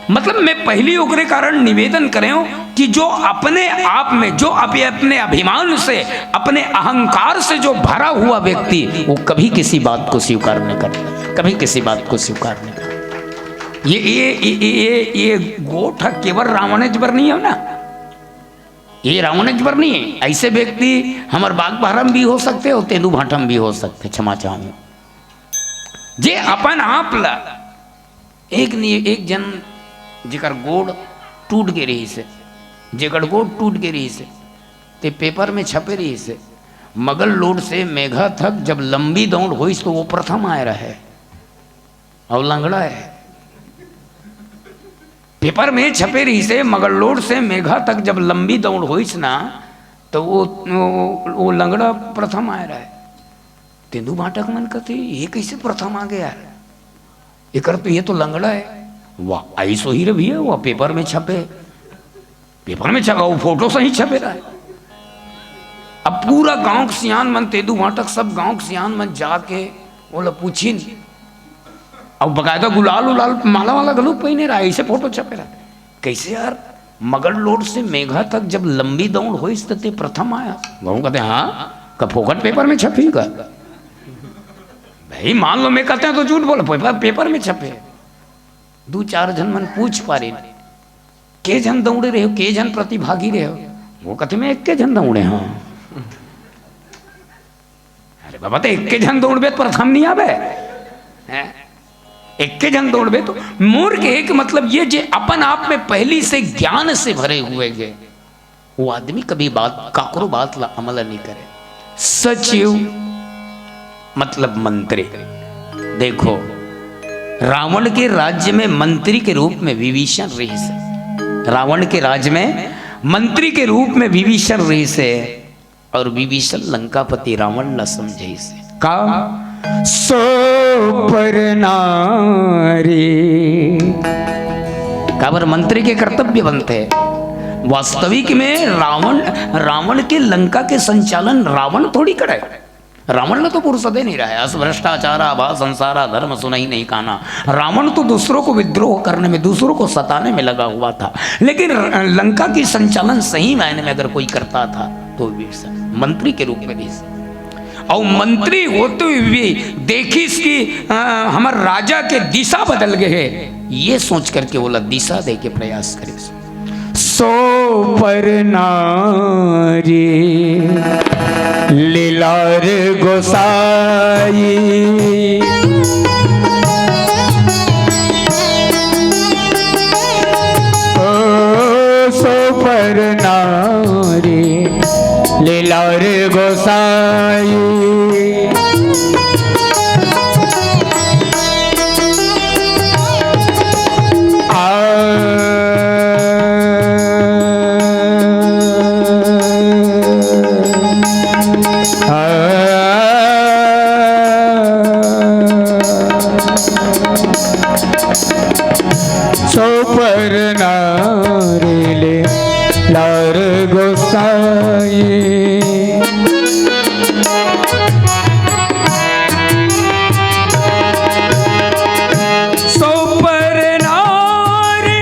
मतलब मैं पहली ओकरे कारण निवेदन करे हूं कि जो अपने आप में, जो अपने अभिमान से, अपने अहंकार से जो भरा हुआ व्यक्ति, वो कभी किसी बात को स्वीकार नहीं करता, कभी किसी बात को स्वीकार नहीं करता। ये गोठ केवल रावण जबर नहीं है ना, ये रावण पर नहीं है। ऐसे व्यक्ति हमार बाग बहरम भी हो सकते और तेंदू भाटम भी हो सकते। क्षमा चाहूँ जे अपन आप ला एक जन जेकर गोड़ टूट के रही से, जेकर गोड़ टूट के रही से ते पेपर में छपे रही से मगल लोड से मेघा थक जब लंबी दौड़ हुई तो वो प्रथम आए रहे और लंगड़ा है। पेपर में छपे रही से मगल लोड से मेघा तक जब लंबी दौड़ हुई ना तो वो लंगड़ा प्रथम आए रहे। तेंदू भाटक मन कहते ये कैसे प्रथम आ गया यार, ये तो लंगड़ा है। वाह ऐसो ही रही है, वह पेपर में छपे, पेपर में छपा वो फोटो सही छपे रहा है। अब पूरा गांव के सियान मन तेंदू भाटक सब गांव के सियान मन जाके बोला पूछी नहीं, अब बकायदा गुलाल उलाल माला वाला गलू पहने रहा, ऐसे फोटो छपे रहा। कैसे यार मगल लोड से मेघा तक जब लंबी दौड़ हुई ते प्रथम आया। गाँव कहते हाँ का फोकट पेपर में छपी का भाई, मान लो मैं कहते हैं तो झूठ बोला, पेपर में छपे। दो चार जन मन पूछ पा रहे के जन दौड़े रहे हो, के जन प्रतिभागी रहे हो। वो कहते मैं एक के जन दौड़े। हाँ अरे बाबा तो एक के जन दौड़बे प्रथम नहीं आवे, एक के जन दौड़बे तो मूर्ख। एक मतलब ये जे अपन आप में पहली से ज्ञान से भरे हुए गए वो आदमी कभी बात काकरो बात ला अमल नहीं करे। सचिव मतलब मंत्री। देखो रावण के राज्य में मंत्री के रूप में विभीषण रही से, रावण के राज्य में मंत्री के रूप में विभीषण रही से, और विभीषण लंकापति रावण न समझे से का सो पर नारी काबर मंत्री के कर्तव्य बनते हैं। वास्तविक में रावण के लंका के संचालन रावण थोड़ी करे। रावण ने तो पुरुषदे नहीं रहा है, भ्रष्टाचारा भा संसारा धर्म सुनाई नहीं काना। रावण तो दूसरों को विद्रोह करने में, दूसरों को सताने में लगा हुआ था, लेकिन लंका की संचालन सही मायने में अगर कोई करता था तो मंत्री के रूप में भी। और मंत्री होते हुए भी देखी इसकी हमारे राजा के दिशा बदल गए है, ये सोच करके बोला दिशा दे के प्रयास करे। सो पर नारी लीलार गोसाई, सो पर नारी लीलार गोसाई, सो पर नारी लीलार गोसाई, सो पर नारी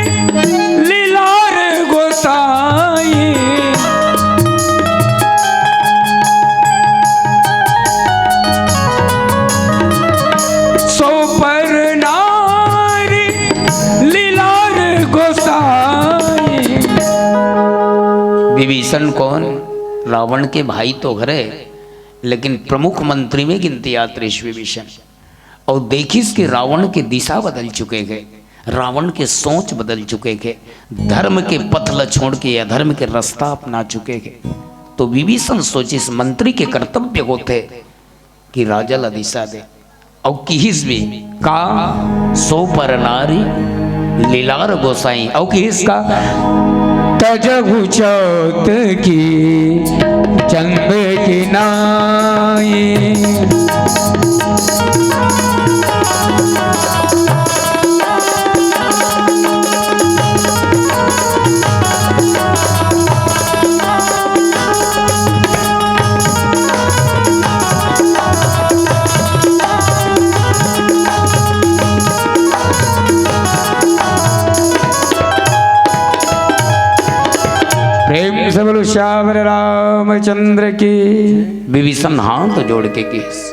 लीलार गोसाई, सो पर नारी लीलार गोसाई। विभीषण कौन? रावण के भाई तो घरे, लेकिन प्रमुख मंत्री में गिनती आते विभीषण। और देखिस कि रावण की दिशा बदल चुके गए, रावण के सोच बदल चुके गए, धर्म के पथ ल छोड़ के अधर्म के रास्ता अपना चुके गए। तो विभीषण सोचिस मंत्री के कर्तव्य होते कि राजा ला दिशा दे। और किहिस भी का सो पर नारी लीलार गोसाई, और किहिस का तजहु चौत की चंद की नाई, प्रेम से बोलो श्याम रामचंद्र की। विभीषण हाथ जोड़ के किस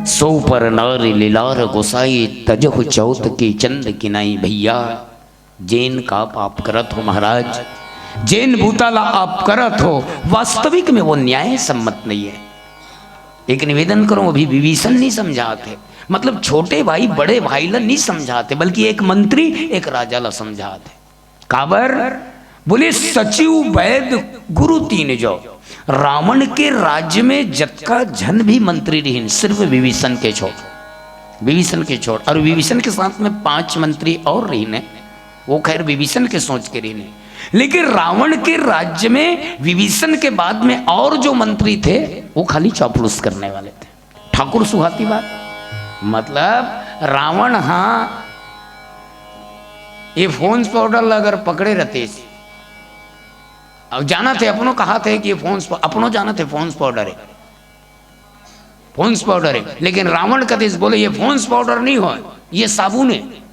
सो पर नारी लीलार गोसाई, तजहु चौथ की चंद किनाई। भैया जैन का पाप करत हो महाराज, जैन भूताला आप करत हो, वास्तविक में वो न्याय सम्मत नहीं है। एक निवेदन करो, अभी विभीषण नहीं समझाते, मतलब छोटे भाई बड़े भाई ला नहीं समझाते, बल्कि एक मंत्री एक राजा ला समझाते। काबर बोले सचिव वैद्य गुरु तीन जो, रावण के राज्य में जत्का जन भी मंत्री रही, सिर्फ विभीषण के छोड़, विभीषण के छोड़। और विभीषण के साथ में 5 मंत्री और रही ने, वो खैर विभीषण के सोच के रही ने। लेकिन रावण के राज्य में विभीषण के बाद में और जो मंत्री थे वो खाली चापलूस करने वाले थे। ठाकुर सुहाती बात, मतलब रावण हाँ ये फोन्स पाउडर अगर पकड़े रहते, अब जाना थे अपनों कहा थे कि ये फोन्स, अपनों जाना थे फोन्स पाउडर है, फोन्स पाउडर है। लेकिन रावण कदेश बोले ये फोन्स पाउडर नहीं हो, ये साबुन है।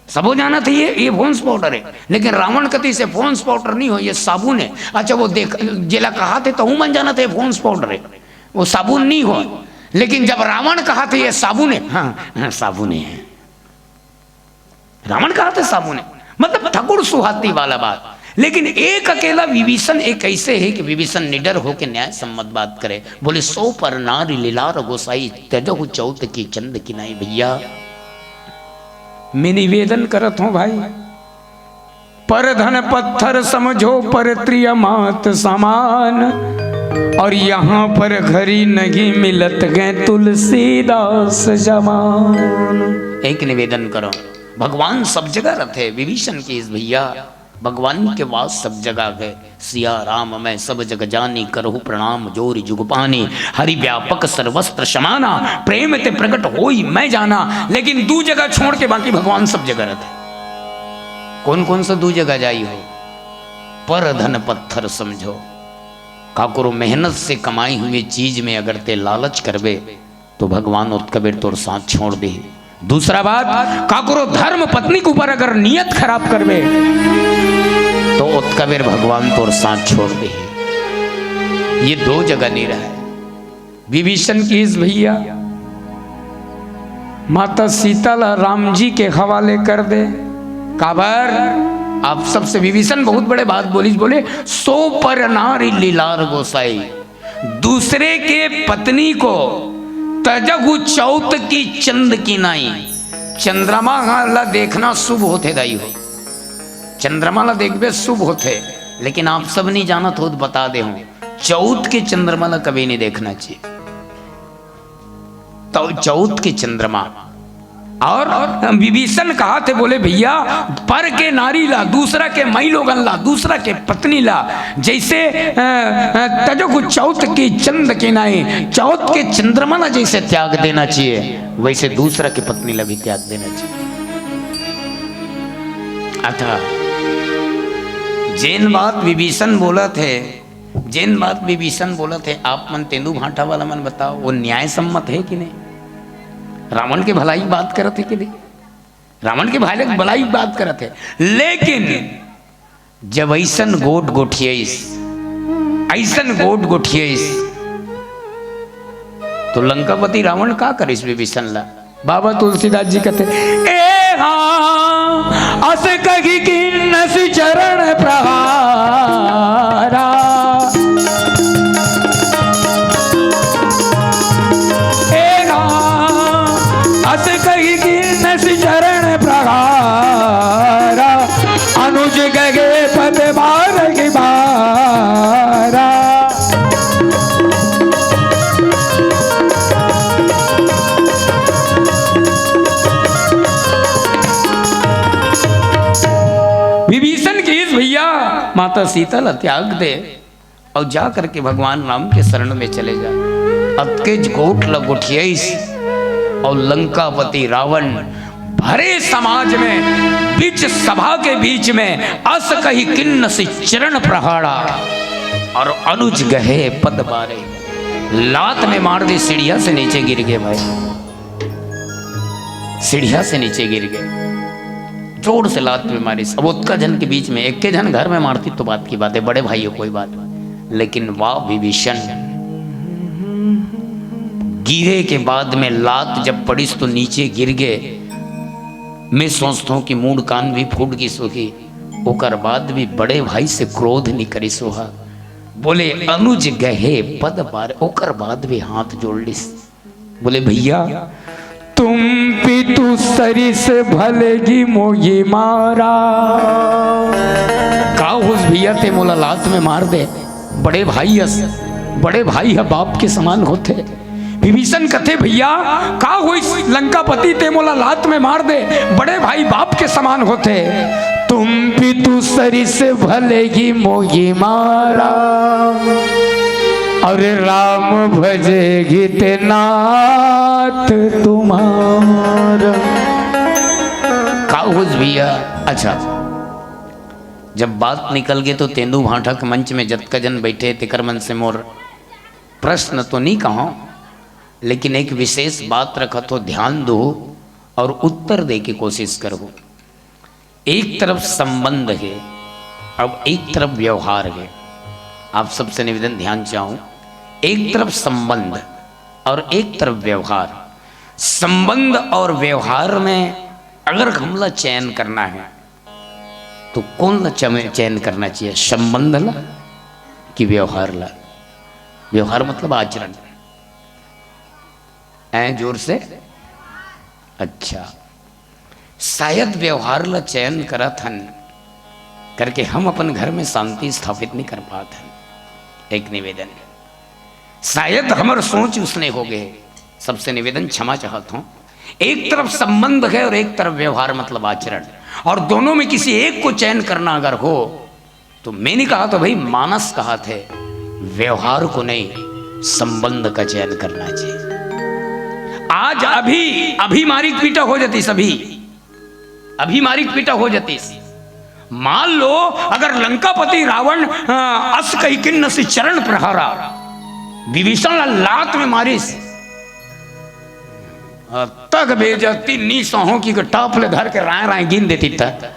सबो जाना था ये फोन्स पाउडर है, लेकिन रावण कति से फोन्स पाउडर नहीं हो, ये साबुन है। अच्छा वो देख जेला कहा थे तो मन जाना था फोन्स पाउडर है, वो साबुन नहीं हो। लेकिन जब रावण कहा था ये साबुन है, हाँ साबुन है, रावण कहा था साबुन है, मतलब ठाकुर सुहाती वाला बात। लेकिन एक अकेला विभीषण एक ऐसे है कि विभीषण निडर होकर न्याय सम्मत बात करे। बोले 100 पर नारी लीलार गोसाई त्यजहु चौथ की चंद की नाई। भैया मैं निवेदन करत हूं भाई, पर धन पत्थर समझो पर त्रिय मात समान, और यहाँ पर घरी नहीं मिलत गए तुलसीदास जमान। एक निवेदन करो, भगवान सब जगह रहते, विभीषण की इस भैया भगवान के वास सब जगह गए। सिया राम मैं सब जग जानी, करहु प्रणाम जोरी जुगपानी, हरि व्यापक सर्वस्त्र समाना, प्रेम ते प्रकट होई मैं जाना। लेकिन 2 जगह छोड़ के बाकी भगवान सब जगह रहते। कौन कौन सा 2 जगह जाई हो? पर धन पत्थर समझो, काकुरो मेहनत से कमाई हुई चीज में अगर ते लालच करबे तो भगवान उत्कबीर तोर साथ छोड़ दे। दूसरा बात, काकुरो धर्म पत्नी के ऊपर अगर नियत खराब करबे तो उत्कबीर भगवान तोर साथ छोड़ दे। ये 2 जगह नहीं रहा है। विभीषण की इस भैया माता सीता ला राम जी के हवाले कर दे। काबर आप सबसे विभीषण बहुत बड़े बात बोले 100 पर नारी लीलार गोसाई, दूसरे के पत्नी को तजगु चौथ की चंद की नाई। चंद्रमा ला देखना शुभ होते दाई हो, चंद्रमा ला देखबे शुभ होते, लेकिन आप सब नहीं जानत हो तो बता दे हूं, चौथ के चंद्रमा ला कभी नहीं देखना चाहिए। तो चौथ के चंद्रमा और विभीषण कहा थे, बोले भैया पर के नारी ला, दूसरा के मई लोगन ला, दूसरा के पत्नी ला। जैसे तजो चौथ की चंद के नाई, चौथ के चंद्रमा ला जैसे त्याग देना चाहिए, वैसे दूसरा के पत्नी ला भी त्याग देना चाहिए। अतः जैन बात विभीषण बोला थे, जैन बात विभीषण बोला थे, आप मन तेंदु भाटा वाला मन बताओ वो न्याय सम्मत है कि नहीं? रावण के भलाई बात करते कि नहीं? रावण के भलाई बात करते, लेकिन जब ऐसन गोट गोठियस, ऐसन गोट गोठियस तो लंकापति रावण का करिस विभीषण ला? बाबा तुलसीदास जी कहते ए हाँ अस कही कि नस चरण प्रहारा, चरण प्रहारा, अनुज गगे पद बार की बारा। विभीषण की इस भैया माता सीता ला त्याग दे और जा करके भगवान राम के शरण में चले जाए। अतकेज गोट लगुठियस और लंकापति रावण भरे समाज में बीच सभा के बीच में अस कही किन्न से चरण प्रहारा और अनुज गहे पद बारे, लात में मार दी, सीढ़िया से नीचे गिर गए भाई, सीढ़िया से नीचे गिर गए, जोर से लात में मारी। अब उत्का जन के बीच में एक के जन घर में मारती तो बात की बात है, बड़े भाई हो कोई बात, लेकिन वाह विभीषण गिरे के बाद में लात जब पड़ी तो नीचे गिर गए। मैं सोचता हूं कि मूड कान भी फूट गई, सोखी ओकर बाद भी बड़े भाई से क्रोध नहीं करी सोहा। बोले अनुज गहे पद पार, ओकर बाद भी हाथ जोड़ लिस। बोले भैया तुम पितु सरी से भलेगी मोगी मारा। का उस भैया ते मोला लात में मार दे। बड़े भाई बड़े भाई है बाप के समान होते। विभीषण कथे भैया का हुई लंकापति ते मोला लात में मार दे, बड़े भाई बाप के समान होते। तुम पितु सरी से भलेगी मोगी मारा, अरे राम भजेगी ते नाथ तुम्हारा। काहुज भैया अच्छा, जब बात निकल गई तो तेंदु भाठक मंच में जतका जन बैठे तिकर मन से मोर प्रश्न तो नहीं कहो, लेकिन एक विशेष बात रखा तो ध्यान दो और उत्तर दे की कोशिश करो। एक तरफ संबंध है, अब एक तरफ व्यवहार है। आप सबसे निवेदन ध्यान चाहूं, एक तरफ संबंध और एक तरफ व्यवहार। संबंध और व्यवहार में अगर हमला चयन करना है तो कौन ला चयन करना चाहिए, संबंध ला कि व्यवहार ला? व्यवहार मतलब आचरण। जोर से अच्छा, शायद व्यवहार ला चयन करा थन करके हम अपन घर में शांति स्थापित नहीं कर पाते। एक निवेदन, शायद हमार सोच उसने हो गए। सबसे निवेदन क्षमा चाहता हूं। एक तरफ संबंध है और एक तरफ व्यवहार मतलब आचरण, और दोनों में किसी एक को चयन करना अगर हो तो मैंने कहा तो भाई मानस कहा थे व्यवहार को नहीं संबंध का चयन करना चाहिए। आज अभी मारिक पीटा हो जाती, सभी अभी मारिक पीटा हो जाती। मान लो अगर लंकापति रावण अस कही किन्न से चरण प्रहारा, विभीषण लात में मारिस तक बेजती नी सहो की टाप ले धर के राय राय गिन देती तक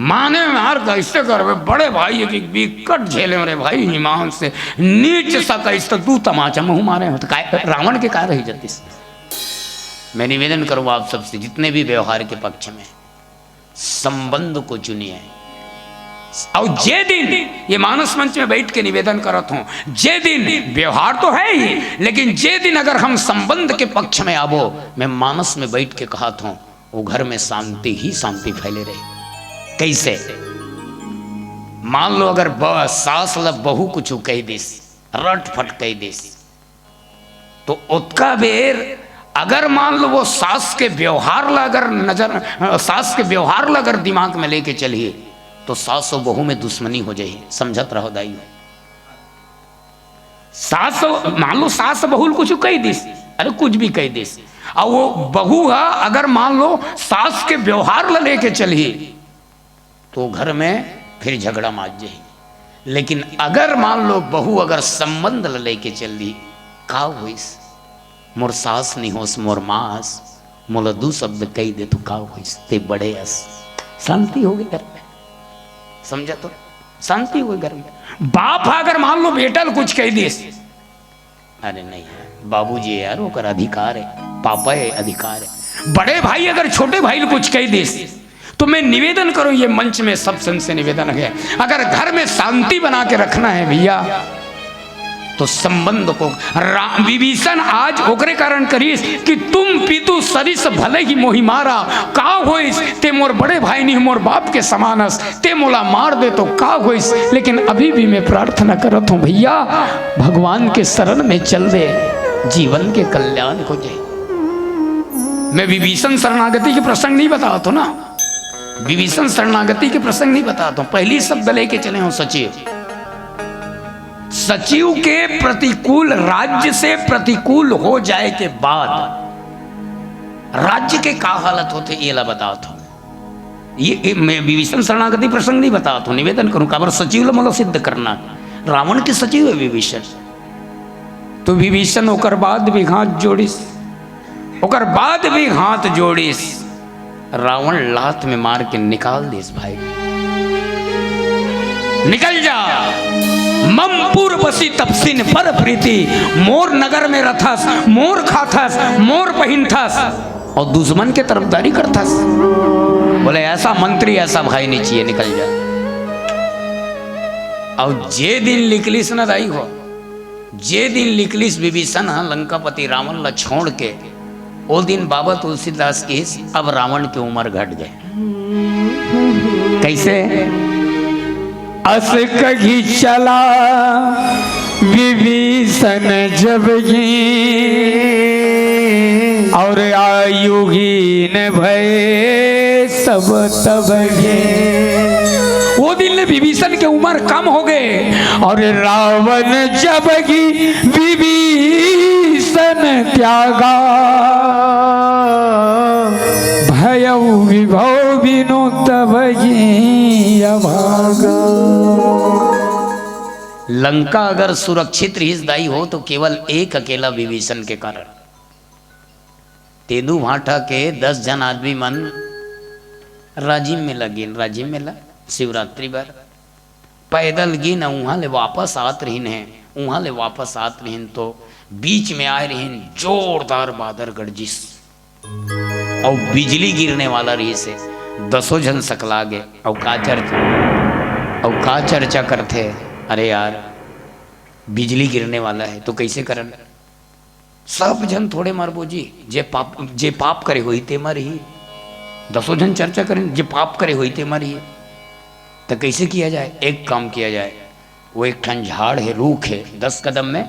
माने मार कैसे कर बड़े भाई की विकट झेले मेरे भाई हिमान से नीच सका दू तमाचा मुँह मारे हो तो रावण के काय रही जाती। मैं निवेदन करूँ आप सबसे, जितने भी व्यवहार के पक्ष में संबंध को चुनिए। और जे दिन ये मानस मंच में बैठ के निवेदन करत हूं, जे दिन व्यवहार तो है ही, लेकिन जे दिन अगर हम संबंध के पक्ष में आवो, मैं मानस में बैठ के कहत हूं वो घर में शांति ही शांति फैले रहे। कैसे? मान लो अगर सास ला बहू कुछ कह दिस, रट फट कह दिस, तो उत्का बेर अगर मान लो वो सास के व्यवहार ला अगर सास के व्यवहार ला अगर दिमाग में लेके चलिए तो सास और बहू में दुश्मनी हो जाए। समझत रहो दाई, सास मान लो सास बहू कुछ कह दिस, अरे कुछ भी कह दिस, और वो बहू है अगर मान लो सास के व्यवहार ला लेके चलिए तो घर में फिर झगड़ा माज जाए। लेकिन अगर मान लो बहू अगर संबंध ला लेके चल दी, का होइस मोर सास नहीं होस मोर मास, मोला दू शब्द कही दे तो का होइस ते बड़े अस, शांति हो गई घर में। समझा तो शांति हो गई घर में। बाप अगर मान लो बेटा कुछ कह दे, अरे नहीं बाबूजी यार वो कर अधिकार है, पापा है अधिकार है। बड़े भाई अगर छोटे भाई कुछ कह दे तो मैं निवेदन करूं, ये मंच में सब से निवेदन है, अगर घर में शांति बना के रखना है भैया तो संबंध को विभीषण आज ओकरे कारण करीस कि तुम पितु सरिस भले ही मोहि मारा, का होइस ते मोर बड़े भाई नहीं मोर बाप के समानस, ते मोला मार दे तो का होइस। लेकिन अभी भी मैं प्रार्थना करत हूं भैया भगवान के शरण में चल दे, जीवन के कल्याण हो जाए। मैं विभीषण शरणागति के प्रसंग नहीं बताता हूं ना, विभीषण शरणागति के प्रसंग नहीं बताता हूं। पहली शब्द लेके चले हो सचिव, सचिव के प्रतिकूल राज्य से प्रतिकूल हो जाए के बाद राज्य के का हालत होते ये ला बताता हूं। ये मैं विभीषण शरणागति प्रसंग नहीं बताता हूं, निवेदन करूं काबर सचिव ला मतलब सिद्ध करना। रावण के सचिव है विभीषण, तो विभीषण ओकर बाद भी हाथ जोड़िस, ओकर बाद भी हाथ जोड़िस, रावण लात में मार के निकाल दिस भाई, निकल जा। ममपुर बसी तपसिन पर प्रीति, मोर नगर में रथस, मोर खाथस, मोर पहिनथस। और दुश्मन के तरफदारी करता। बोले ऐसा मंत्री ऐसा भाई नहीं चाहिए, निकल जा। और जे दिन लिखलिस न दाई हो, जे दिन लिखलिस विभीषण लंकापति रावण ला छोड़ के, वो दिन बाबा तुलसीदास की अब रावण की उम्र घट गए। कैसे? अस कही चला विभीषण जब ही, और आयुहीन भय सब तब ही। वो दिन विभीषण के उम्र कम हो गए, और रावण जब ही विभीषण त्यागा, भय विभव बिनु तब ही अभागा। लंका अगर सुरक्षित हितदायी हो तो केवल एक अकेला विभीषण के कारण। तेंदू भाटा के 10 जन आदमी मन राजिम में लगे, राजिम में लग शिवरात्रि बार पैदल गिन वहाँ ले वापस आत रहीन है, वहाँ ले वापस आत रहीन तो बीच में आए रहीन जोरदार बादल गर्जिश और बिजली गिरने वाला रही से 10 जन सकला गए। और का चर्चा करते, अरे यार बिजली गिरने वाला है तो कैसे करन? सब जन थोड़े मारबो जी, जे पाप करे हुई ते मर ही। 10 जन चर्चा करें, जे पाप करे हुई ते मर ही। तो कैसे किया जाए? एक काम किया जाए, वो एक ठन झाड़ है, रूख है, 10 कदम में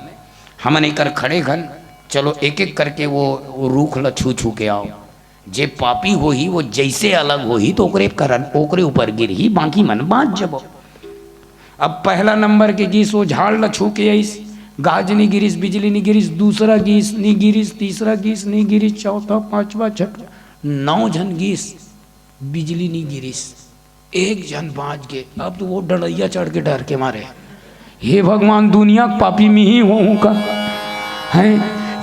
हमन एक खड़े घन, चलो एक एक करके वो रूख ला छू छू के आओ। जे पापी हो ही वो जैसे अलग हो ही तो ओकरे ऊपर गिर ही, बाकी मन बाँच जबो। अब पहला नंबर के गीस वो झाड़ ला छू के आईस, गाज नहीं गिरीस, बिजली नहीं गिरीस, दूसरा गीस नहीं गिरीस, तीसरा गीस नहीं गिरीस, चौथा पांचवा छठा 9 जन गीस, बिजली नहीं गिरीस, एक जन बाँच गए। अब तो वो डड़ैया चढ़ के डर के मारे, हे भगवान दुनिया पापी में ही हूँ का है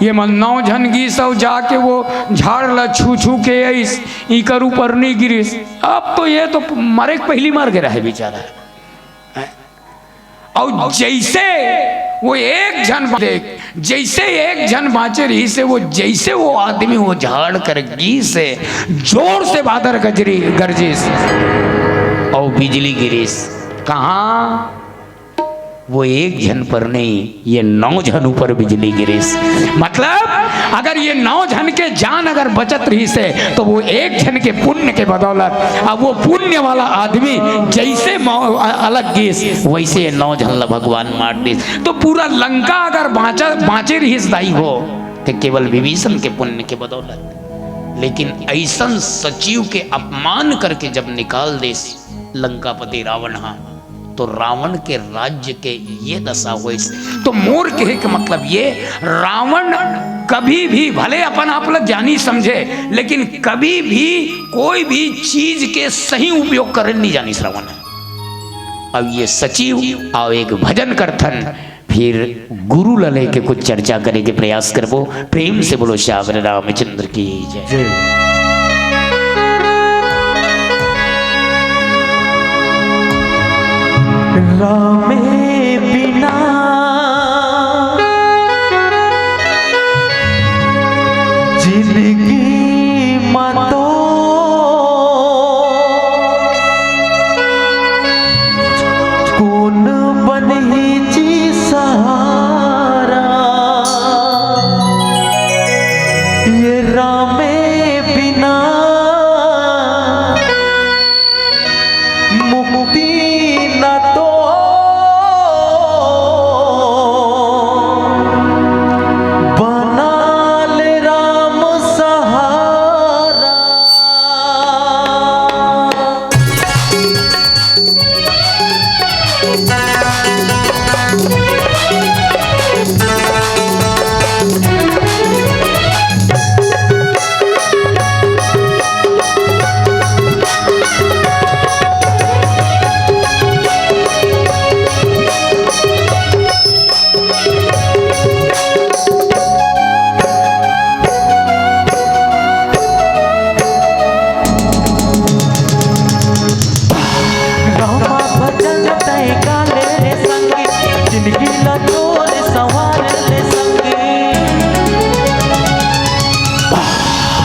ये मन। 9 जन गीस और जाके वो झाड़ ला छू छू के आईस, इकर ऊपर नहीं गिरीस। अब तो ये तो मरे पहली मार के रहे बेचारा। और जैसे वो एक जन जैसे एक जन बाँचे रही से वो जैसे वो आदमी वो झाड़ कर गी से जोर से बादल गरजिस और बिजली गिरीस। कहाँ? वो एक जन पर नहीं, ये 9 जन ऊपर बिजली गिरीस। मतलब अगर ये 9 जन के जान अगर बचत रही से तो वो एक जन के पुण्य के बदौलत अब वो पुण्य वाला आदमी जैसे अलग गिस वैसे 9 जन ला भगवान मार दिस। तो पूरा लंका अगर बाँचे रही दाई हो तो केवल विभीषण के पुण्य के बदौलत। लेकिन ऐसा सचिव के अपमान करके जब निकाल देस लंकापति रावण, तो रावण के राज्य के ये दशा हुई। तो मोर कहे के मतलब ये, रावण कभी भी भले अपन आप लोग जानी समझे, लेकिन कभी भी कोई भी चीज के सही उपयोग कर नहीं जानी रावण। अब ये सचिव और एक भजन करथन, फिर गुरु लले के कुछ चर्चा करे के प्रयास करबो। प्रेम से बोलो श्यावर रामचंद्र की जय। रामे बिना जिंदगी मतो कौन बने जी सहारा। ये रामे बिना मुक्ति न तो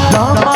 रामा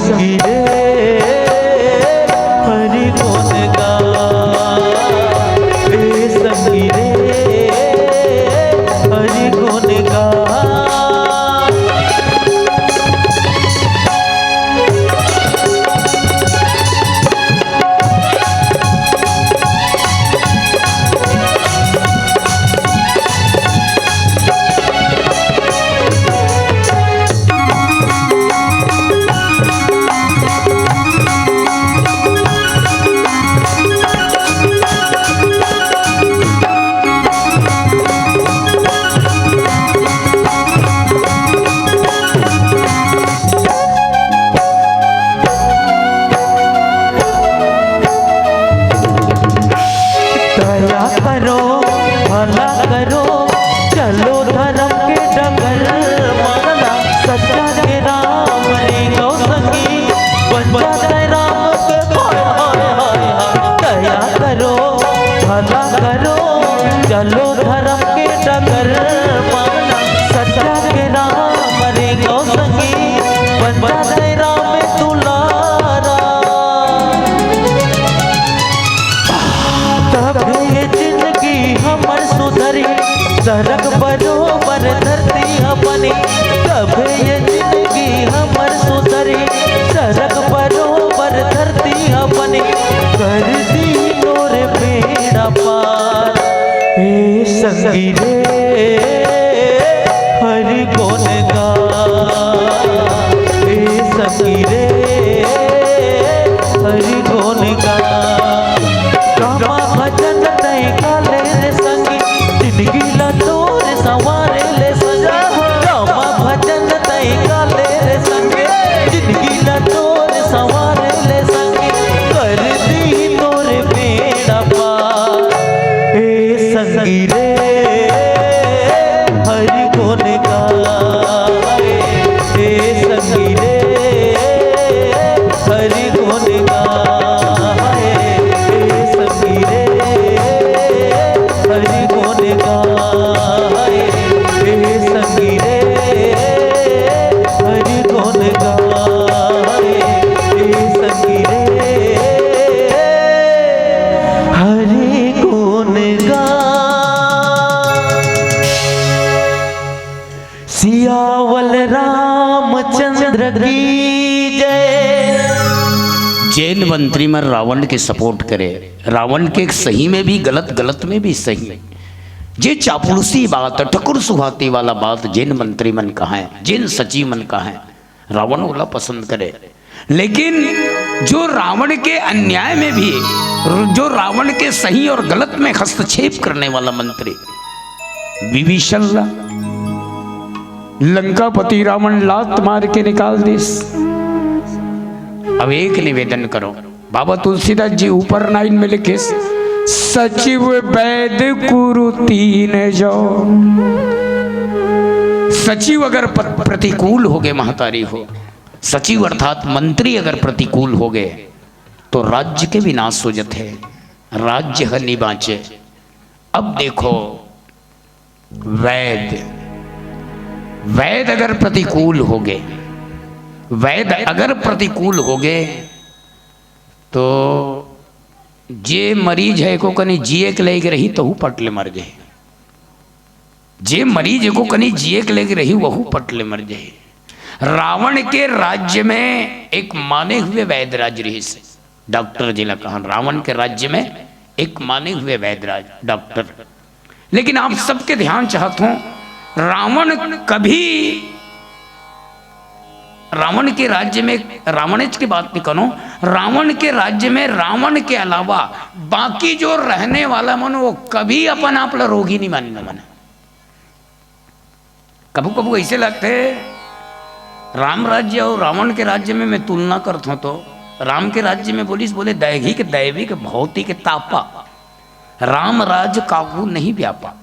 संगी रे हरि गुण गाए संगी रे हरि गुण गाए। दया करो भला करो चलो धर्म के डगर मानना सच्चा के राम रे गौ संगी बच्चा के राम के हाय हाय हाय हाय। दया करो भला करो चलो धर्म के डगर मानना सच्चा के राम रे गौ संगी बच्चा के राम दुलारा। तब ये जिंदगी हमर सुधरी सड़क बरोबर धरती अपनी। तब ये जिंदगी हमर सुधरी सड़क बरोबर धरती अपनी। कर दी नोर बेड़ा पार हे संगी रे हरि गुण गाए संगी रे हरि गुण गाए। रामा भजन तय काले रे संगी जिंदगी ला तोर सवारे ले सजा। रामा भजन तय काले रे संगी जिंदगी ला तोर सवारे ले संगी। कर दी तोर बेड़ा पार हे संगी रे हरि गुण गाए हे संगी रे हरि गुण गाए हे संगी रे हरि गुण गाए हे संगी रे हरि गुण गाए हे संगी रे हरि गुण गाए। सियावल रामचंद्र की जय। जैन मंत्री में रावण के सपोर्ट करे, रावण के सही में भी गलत, गलत में भी सही। जे चापलूसी बात, ठकुर सुहाती वाला बात जैन मंत्री मन कहा है, जैन सचिव मन कहा है, रावण वाला पसंद करे। लेकिन जो रावण के अन्याय में भी, जो रावण के सही और गलत में हस्तक्षेप करने वाला मंत्री विभीषण, लंकापति रावण लात मार के निकाल दिस। अब एक निवेदन करो, बाबा तुलसीदास जी ऊपर 9 में लिखे, सचिव वैद कुरु तीन जो। सचिव अगर प्रतिकूल हो गए, महतारी हो, सचिव अर्थात मंत्री अगर प्रतिकूल हो गए तो राज्य के विनाश हो जाते हैं, राज्य हनी बाँचे। अब देखो वैद अगर प्रतिकूल हो गए, वैद अगर प्रतिकूल हो गए तो जे मरीज है को कनी जिए के लेके रही तो पटले मर जाए। जे मरीज को कनी जिए के लेके रही वहू पटले मर जाए। रावण के राज्य में एक माने हुए वैदराज रही से डॉक्टर जिला कहा, रावण के राज्य में एक माने हुए वैदराज डॉक्टर। लेकिन आप सबके ध्यान चाहता हूं, रावण कभी रावण के राज्य में, रावणज की बात नहीं करो, रावण के राज्य में रावण के अलावा बाकी जो रहने वाला मन वो कभी अपन आप रोगी नहीं मानने मन। कभी कभी ऐसे लगते राम राज्य और रावण के राज्य में मैं तुलना करता हूं तो राम के राज्य में बोले दैहिक दैविक भौतिक तापा, राम राज काहू नहीं व्यापा।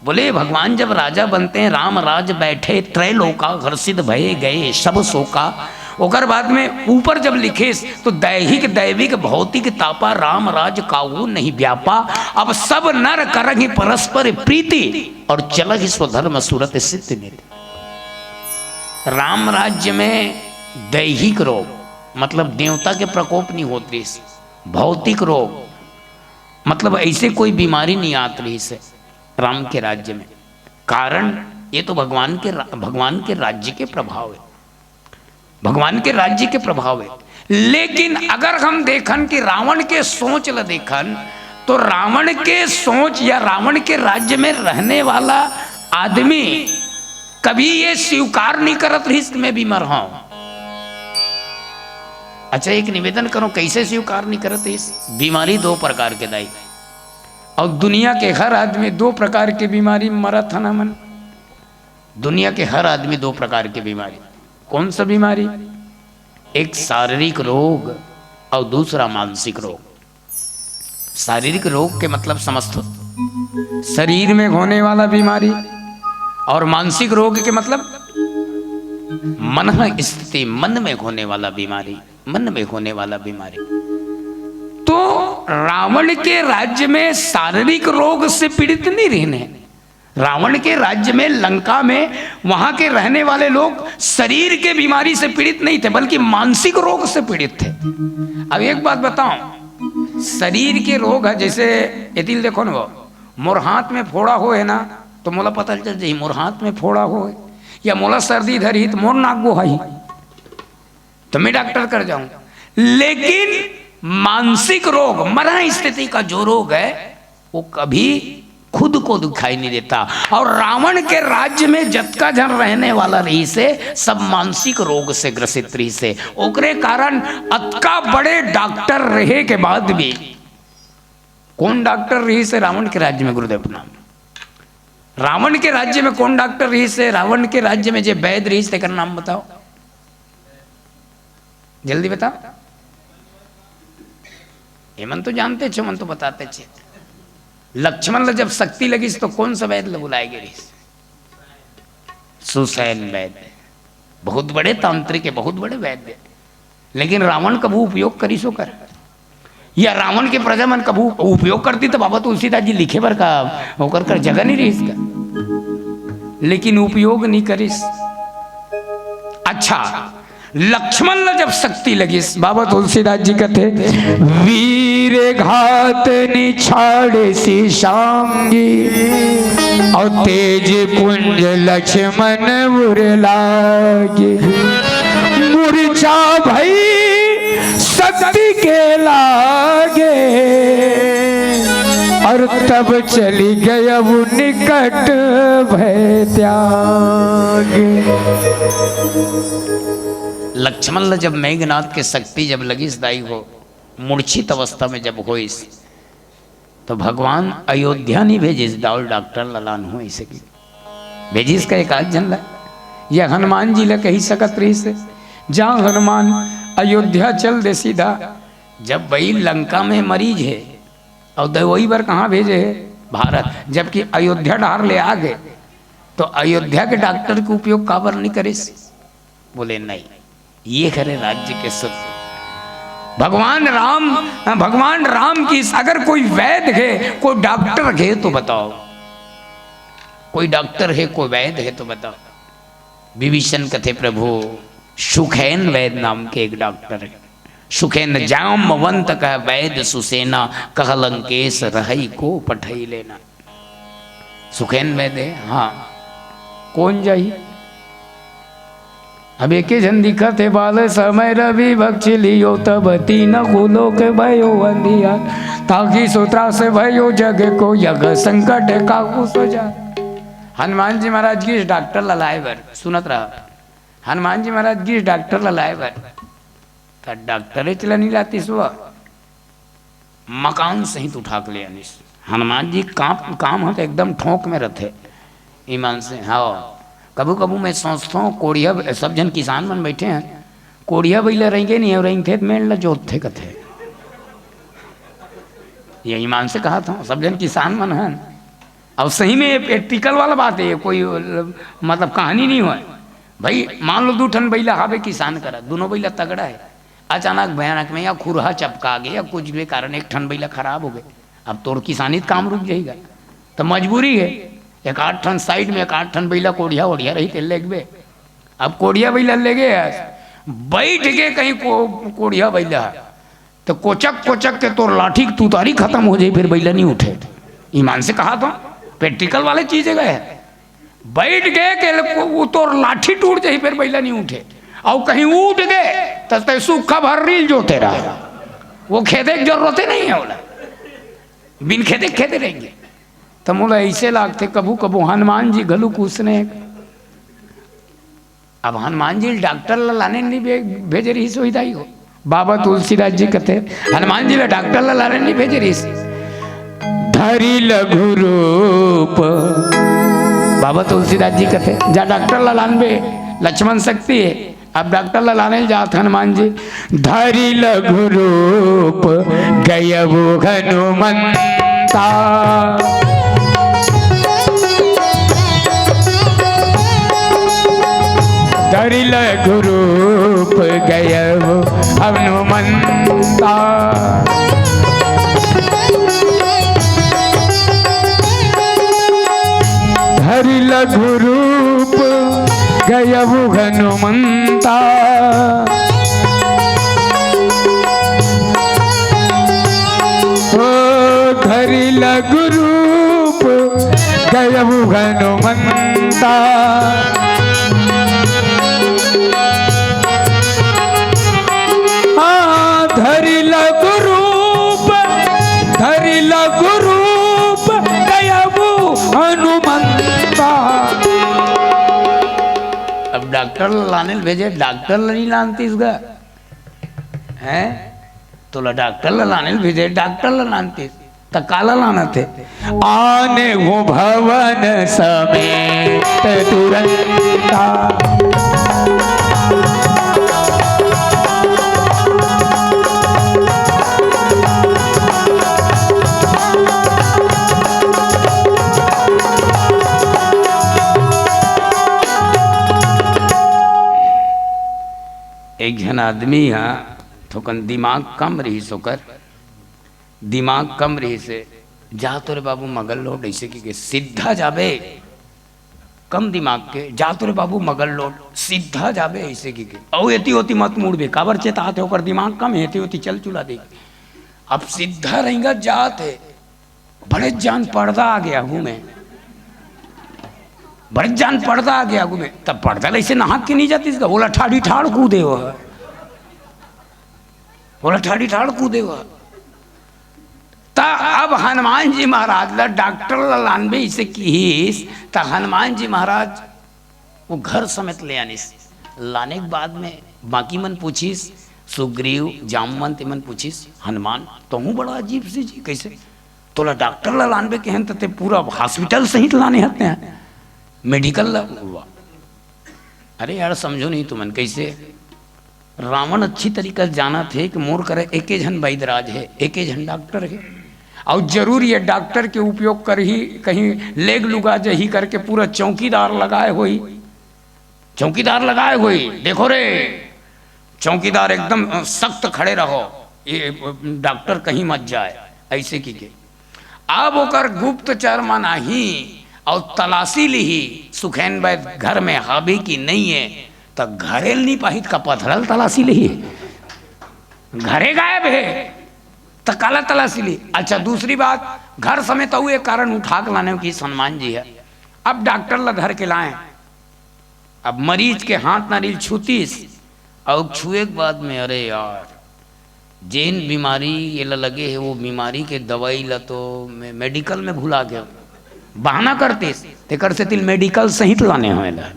बोले भगवान जब राजा बनते हैं, राम राज बैठे त्रैलोका हर्षित भये गए सब शोका। ओकर बाद में ऊपर जब लिखे तो दैहिक दैविक भौतिक तापा, राम राज काहू नहीं व्यापा। अब सब नर करहि परस्पर प्रीति और चलहि स्वधर्म सुरत सिद्ध नीति। राम राज्य में दैहिक रोग मतलब देवता के प्रकोप नहीं होते इससे, भौतिक रोग मतलब ऐसे कोई बीमारी नहीं आती रही से राम के राज्य में। कारण ये तो भगवान के राज्य के प्रभाव है, भगवान के राज्य के प्रभाव है। लेकिन अगर हम देखन कि रावण के सोच ल देखन तो रावण के सोच या रावण के राज्य में रहने वाला आदमी कभी ये स्वीकार नहीं करत रही कि मैं बीमार हूं। अच्छा एक निवेदन करो, कैसे स्वीकार नहीं करते? इस बीमारी दो प्रकार के दाई और दुनिया के हर आदमी दो प्रकार की बीमारी मरत है ना मन। दुनिया के हर आदमी दो प्रकार की बीमारी। कौन सा बीमारी? एक शारीरिक रोग और दूसरा मानसिक रोग। शारीरिक रोग के मतलब समझो शरीर में होने वाला बीमारी, और मानसिक रोग के मतलब मन स्थिति, मन में होने वाला बीमारी, मन में होने वाला बीमारी। तो रावण के राज्य में शारीरिक रोग से पीड़ित नहीं रहने। रावण के राज्य में लंका में वहां के रहने वाले लोग शरीर के बीमारी से पीड़ित नहीं थे बल्कि मानसिक रोग से पीड़ित थे। अब एक बात बताऊं, शरीर के रोग है जैसे एतिल देखो ना, मोर हाथ में फोड़ा हो है ना तो मोला पता चल जाए मोर हाथ में फोड़ा हो है, या मोला सर्दी धरी तो मोर नाक गोहाई तो मैं डॉक्टर कर जाऊं। लेकिन मानसिक रोग, मरण स्थिति का जो रोग है वो कभी खुद को दिखाई नहीं देता। और रावण के राज्य में जतका जन रहने वाला रही से सब मानसिक रोग से ग्रसित रही से। ओकरे कारण अतका बड़े डॉक्टर रहे के बाद भी, कौन डॉक्टर रही से रावण के राज्य में? गुरुदेव नाम। रावण के राज्य में कौन डॉक्टर रही से? रावण के राज्य में जो वैद्य रही से नाम बताओ, जल्दी बताओ। ये मन तो जानते छो, मन तो बताते छे। लक्ष्मण जब शक्ति लगी तो कौन सा वैद्य बुलाए गए? सुसैन वैद्य, बहुत बड़े तांत्रिक है, बहुत बड़े वैद्य। लेकिन रावण कबू उपयोग करी सो कर, या रावण के प्रजा मन कबू उपयोग करती तो बाबा तुलसीदास जी लिखे बर का होकर कर जगह नहीं रही इसका, लेकिन उपयोग नहीं करिस। अच्छा, लक्ष्मण ने जब शक्ति लगी, बाबा तुलसीदास जी कहते वीर घात निछाड़ सी शांगी और तेज पुंज लक्ष्मण मुर लागे। मूर्छा भई शक्ति के लागे और तब चली गई अब निकट भय त्यागे। लक्ष्मण ने जब मेघनाथ के शक्ति जब लगी दाई हो, मूर्छित अवस्था में जब हो इस, तो भगवान अयोध्या नहीं भेजिस दाउल डॉक्टर ललान हो इसे की भेजिस का एक आध जन ला, या हनुमान जी ला कही सकत रही से जहाँ हनुमान अयोध्या चल दे सीधा। जब वही लंका में मरीज है और दवाई बार कहाँ भेजे है? भारत। जबकि अयोध्या डार ले आ गए तो अयोध्या के डॉक्टर के उपयोग काबर नहीं करे? बोले नहीं, ये करे राज्य के सुख। भगवान राम की अगर कोई वैद्य है, कोई डॉक्टर है तो बताओ, कोई डॉक्टर है, कोई वैद्य है तो बताओ। विभीषण कथे प्रभु सुखैन वैद्य नाम के एक डॉक्टर है। सुखैन जामवंत कह वैद्य सुसेना, कह लंकेश रही को पठई लेना। सुखैन वैद्य है, हाँ। कौन जाई? अब एक जन दिखत है बाल समय रवि बख्श लियो तब तीन कुलो के भयो अंधिया, ताकि सूत्रा से भयो जग को यग संकट काकू सजा। हनुमान जी महाराज की डॉक्टर ललाए बर सुनत रहा। हनुमान जी महाराज की डॉक्टर ललाए बर तो डॉक्टर चला नहीं लाती सुबह मकान सहित उठा के ले आनिस। हनुमान जी काम है तो एकदम ठोक में रहते ईमान से। हाँ, कबू कबू मैं सोचता हूँ कोड़िया सब जन किसान मन बैठे हैं, कोड़िया बैला रहेंगे नहीं और रहेंगे तो मेड़ ला जोतते कथे। ये ईमान से कहा था, सब जन किसान मन हैं। अब सही में प्रैक्टिकल वाला बात है, कोई मतलब कहानी नहीं हुआ भाई। मान लो 2 ठन बैला हावे किसान करा, दोनों बैला तगड़ा है, अचानक भयानक में या खुरहा चपका गया या कुछ भी कारण 1 ठन बैला खराब हो गए। अब तोर किसानी काम रुक जाएगा तो मजबूरी है, 1-8 ठन साइड में 1-8 ठन बैला कोढ़िया ओढ़िया रही तेल लेगबे। अब कोढ़िया बैला ले गए बैठ के कहीं कोड़िया बैला तो कोचक कोचक के तो लाठी की तुतारी खत्म हो जाए, फिर बैला नहीं उठे। ईमान से कहा तो प्रैक्टिकल वाले चीजें गए, बैठ गए के वो तो लाठी टूट जाए, फिर बैला नहीं उठे। और कहीं उठ गए तो सूखा भर रील जो तेरा वो खेदे की जरूरत नहीं है, बोला बिन खेदे खेदे रहेंगे। तो बोला ऐसे लागते कबू कबू हनुमान जी गलू कूसने। अब हनुमान जी डॉक्टर लाने नहीं भेजे रही सुविधाई हो। बाबा तुलसीदास जी कहते हनुमान जी डॉक्टर लाने नहीं भेजे रही। धरी लघु रूप बाबा तुलसीदास जी कहते जा डॉक्टर लान बे लक्ष्मण शक्ति है। अब डॉक्टर लाने जाते हनुमान जी। धरी लघु रूप गय वो हनुमंता धरी लघु रूप गय वो हनुमंता। धरी लघु रूप गय वो हनुमंता। ओ धरी लघु रूप गय वो हनुमंता। धरी लघु रूप गया वो हनुमंता। अब डॉक्टर लाने भेजे, डॉक्टर नहीं लानती इसका है तो डॉक्टर लाने भेजे, डॉक्टर लानती तो काला लाना थे। आने वो भवन समेत तुरंता। एक जन आदमी यहाँ थोकन दिमाग कम रही सोकर दिमाग कम रही से जा तो रे बाबू मगल लोड ऐसे कि सीधा जाबे कम दिमाग के जा तो रे बाबू मगल लोड सीधा जाबे ऐसे कि औ एती होती मत मुड़बे काबर चेता आते होकर दिमाग कम हेती होती चल चुला दे। अब सीधा रहेगा जाते बड़े जान पर्दा आ गया हूँ मैं, बड़े जान पर्दा आ गया में तब पर्दा ऐसे नहाक के नहीं जाती इसका। बोला ठाड़ी ठाड़ कूदे हो, बोला ठाड़ी ठाड़ कूदे हो। अब हनुमान जी महाराज ला डॉक्टर लानबे इसे कीस तो हनुमान जी महाराज वो घर समेत ले आने लाने के बाद में बाकी मन पूछीस सुग्रीव जामवंत मन पूछीस हनुमान तो हूँ बड़ा अजीब सी जी कैसे तोला डॉक्टर ला लानबे कहन ते पूरा हॉस्पिटल सहित लाने हते हैं मेडिकल हुआ। अरे यार समझो नहीं तुमन कैसे रावण अच्छी तरीके से जाना थे कि मोर करे एके जन वैद्यराज है एके जन डॉक्टर है और जरूर ये डॉक्टर के उपयोग कर ही कहीं लेग लुगा जही करके पूरा चौकीदार लगाए हुई चौकीदार लगाए हुई। देखो रे चौकीदार एकदम सख्त खड़े रहो ये डॉक्टर कहीं मत जाए ऐसे की के। अब ओकर गुप्तचर माना ही और तलाशी ली सुखैन वैद्य घर में हाबी की नहीं है तो घरे नहीं पाहित का पथरल तलाशी ली घरे गायब है तो काला तलाशी ली। अच्छा दूसरी बात घर समेत हुए कारण उठा के लाने की हनुमान जी है। अब डॉक्टर ला घर के लाए अब मरीज के हाथ नारियल छूतीस और छुए के बाद में अरे यार जेन बीमारी ये लगे है वो बीमारी के दवाई ला तो मेडिकल में भुला गया बहाना करते तेकर से तिल मेडिकल सहित लाने होएला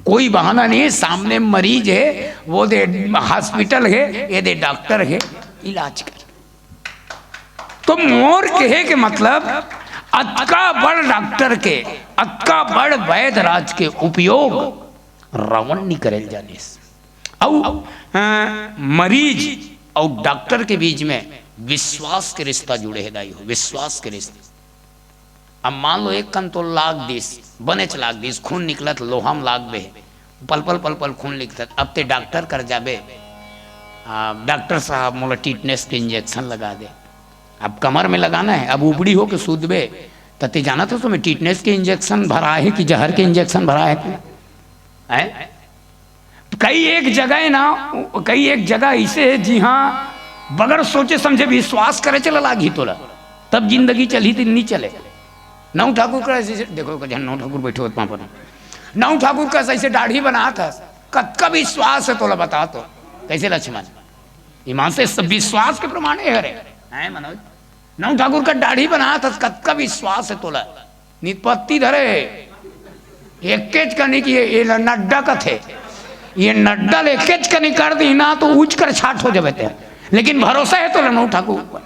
कोई बहाना नहीं है। सामने मरीज है वो दे हॉस्पिटल है ये दे डॉक्टर है इलाज कर। तो मोर कहे के मतलब अक्का बड़ डॉक्टर के अक्का बड़ वैद्य राज के उपयोग रावण नहीं करेल जाने और मरीज और डॉक्टर के बीच में विश्वास के रिश्ता जुड़े है दाई हो विश्वास के रिश्ते। अब मान लो एक कन तो लाग दिस बने लाग दिस खून निकलत लोहाम लाग बे पल पल पल पल खून निकलत अब ते डॉक्टर कर जाबे डॉक्टर साहब मोला टीटनेस के इंजेक्शन लगा दे। अब कमर में लगाना है अब उबड़ी हो के सूद बे ते जाना था तुम्हें टीटनेस के इंजेक्शन भरा है कि जहर के इंजेक्शन भरा है कई एक जगह ऐसे है जी हाँ बगैर सोचे समझे विश्वास करे चला लागी तोला तब जिंदगी चली थी नहीं चले। नौ ठाकुर का ऐसे देखो नौ ठाकुर बैठे होते वहां पर नौ ठाकुर का ऐसे दाढ़ी बना था कब विश्वास है तोला बता तो कैसे लक्ष्मण ईमान से सब विश्वास के प्रमाण है अरे मनोज नौ ठाकुर का दाढ़ी बना था कब विश्वास है तोला निपत्ति धरे एक करने की ये नड्डा का थे ये नड्डा लेकेज करनी कर दी ना तो ऊंच कर छाट हो जाते हैं लेकिन भरोसा है तोला नौ ठाकुर ऊपर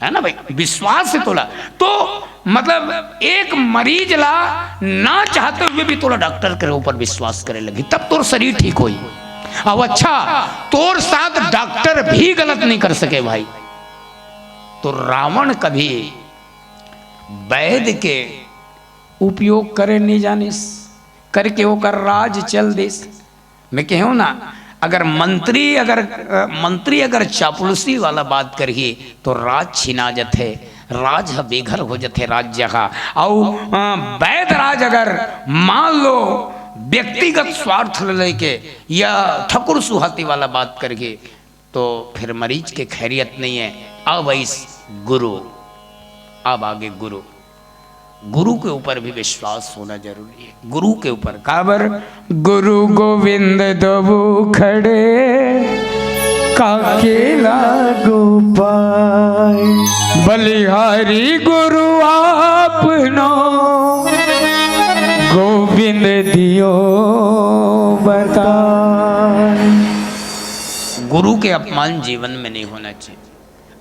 है ना भाई विश्वास है तोला तो मतलब एक मरीज ला ना चाहते हुए भी तोला डॉक्टर के ऊपर विश्वास करे लगी तब तोर शरीर ठीक होई। अब अच्छा तोर साथ डॉक्टर भी गलत नहीं कर सके भाई। तो रावण कभी वैद्य के उपयोग करे नहीं जानिस करके वो कर राज चल देस। मैं कहूँ ना अगर मंत्री अगर चापलूसी वाला बात करिए तो राज छिना जथे राज बेघर हो जथे राज्य का और वैध राज अगर मान लो व्यक्तिगत स्वार्थ लेके या ठकुर सुहाती वाला बात करके तो फिर मरीज के खैरियत नहीं है। अब इस गुरु अब आगे गुरु के ऊपर भी विश्वास होना जरूरी है। गुरु के ऊपर काबर गुरु गोविंद दबू खड़े काकेला गोपाल बलिहारी गुरु आपनो गोविंद दियो बता। गुरु के अपमान जीवन में नहीं होना चाहिए।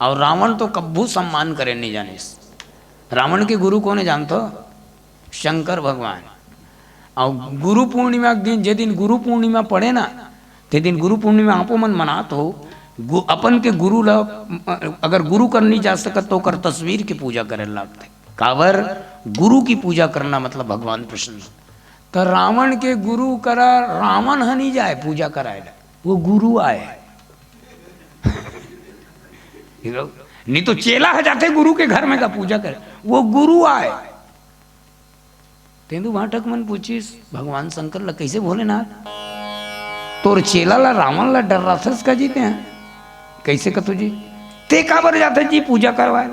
और रावण तो कब्बू सम्मान करे नहीं जाने। रावण के गुरु कौन है जानते हो? शंकर भगवान। और गुरु पूर्णिमा के दिन जे दिन गुरु पूर्णिमा पड़े ना ते दिन गुरु पूर्णिमा आपो मन मनात हो अपन के गुरु ला अगर गुरु कर नहीं जा सकत तो कर तस्वीर की पूजा करे लगते। कावर गुरु की पूजा करना मतलब भगवान प्रसन्न। तो रावण के गुरु करा रावण नहीं जाए पूजा कराए वो गुरु आए नहीं तो चेला है जाते गुरु के घर में का पूजा करे वो गुरु आए। तेंदु भाटक मन पूछिस भगवान शंकर ला कैसे भोलेनाथ तोर चेला ला रावण ला डर रहा था इसका जीते हैं कैसे कतु जी ते काबर जाते जी पूजा करवाए।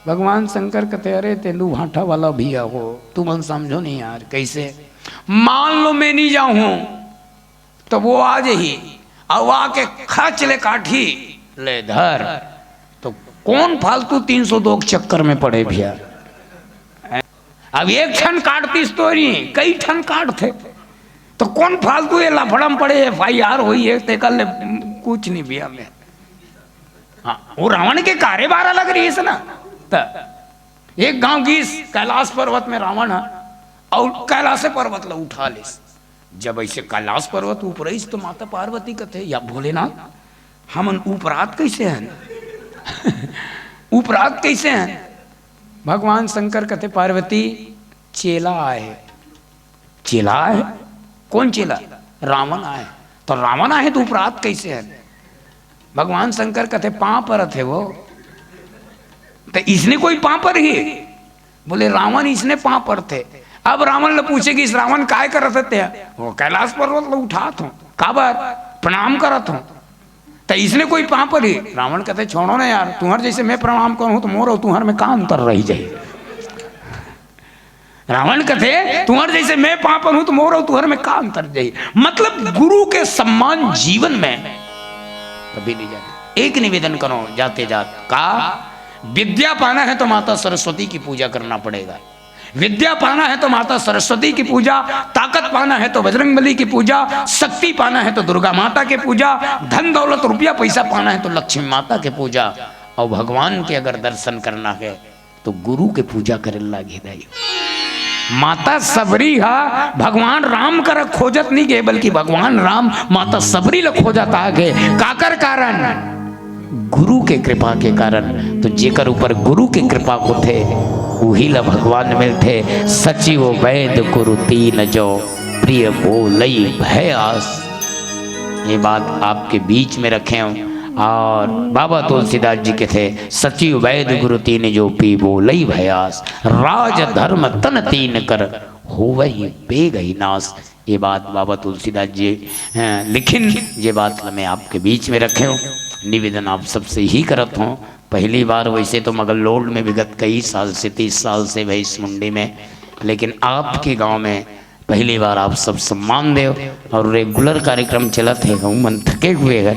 भगवान शंकर कहते अरे तेंदु भाटा वाला भी हो तू मन समझो नहीं यार कैसे मान लो मैं नहीं जाऊं तो वो आज ही अब आके खच ले काठी ले धर तो कौन फालतू 302 चक्कर में पड़े भैया। अब एक क्षण काटतीस तो नहीं कई क्षण काट थे तो कौन फालतू ये लफड़म पड़े FIR हुई है ते कल कुछ नहीं भैया में। हाँ वो रावण के कारे बारह लग रही है ना। तो एक गांव की कैलाश पर्वत में रावण है और कैलाश पर्वत ला उठा ले। जब ऐसे कैलाश पर्वत ऊपर तो माता पार्वती कहते या भोलेनाथ हमन उपरात कैसे हैं उपरात कैसे हैं। भगवान शंकर कहते पार्वती चेला आए। चेला आए कौन चेला? रावण आए। तो रावण आए तो उपरात कैसे है? भगवान शंकर कहते पांव पर थे वो तो इसने कोई पांव पर ही बोले रावण इसने पांव पर थे। अब रावण ने पूछे कि इस रावण काय कर रहे थे वो कैलाश पर्वत उठात हूँ काबर प्रणाम करत हूँ तो इसने कोई पांव पर ही। रावण कहते छोड़ो ना यार तुम्हारे जैसे मैं प्रणाम करूँ तो मोर तुम्हारे में काम कर रही जाए। रावण कहते तुम्हारे जैसे मैं पांव पर हूं तो मोर तुम्हारे में काम कर जाए। मतलब गुरु के सम्मान जीवन में कभी नहीं जाते। एक निवेदन करो जाते जात का विद्या पाना है तो माता सरस्वती की पूजा करना पड़ेगा। विद्या पाना है तो माता सरस्वती की पूजा, ताकत पाना है तो बजरंगबली की पूजा, शक्ति पाना है तो दुर्गा माता की पूजा, धन दौलत रुपया पैसा पाना है तो लक्ष्मी माता की पूजा और भगवान के अगर दर्शन करना है तो गुरु के पूजा करे लागे दाई। माता सबरी हा भगवान राम कर खोजत नहीं गए बल्कि भगवान राम माता सबरी ल खोजत आ गए। काकर कारण? गुरु के कृपा के कारण। तो जेकर ऊपर गुरु की कृपा को थे वही ला भगवान मिलते। सचिव वैद गुरु तीन जो प्रिय बोलई भय आस। ये बात आपके बीच में रखे हूँ। और बाबा तुलसीदास जी के थे सचिव वैद गुरु तीन जो पी बोलई भयास। राज धर्म तन तीन कर हो वही बेगही नाश। ये बात बाबा तुलसीदास जी लिखिन, ये बात मैं आपके बीच में रखे हूँ। निवेदन आप सबसे ही करत हूँ। पहली बार वैसे तो मगल लोड में विगत कई साल से 30 साल से भाई इस मुंडी में, लेकिन आपके गांव में पहली बार आप सब सम्मान दे और रेगुलर कार्यक्रम चलत है। कहूँ मन थके हुए है,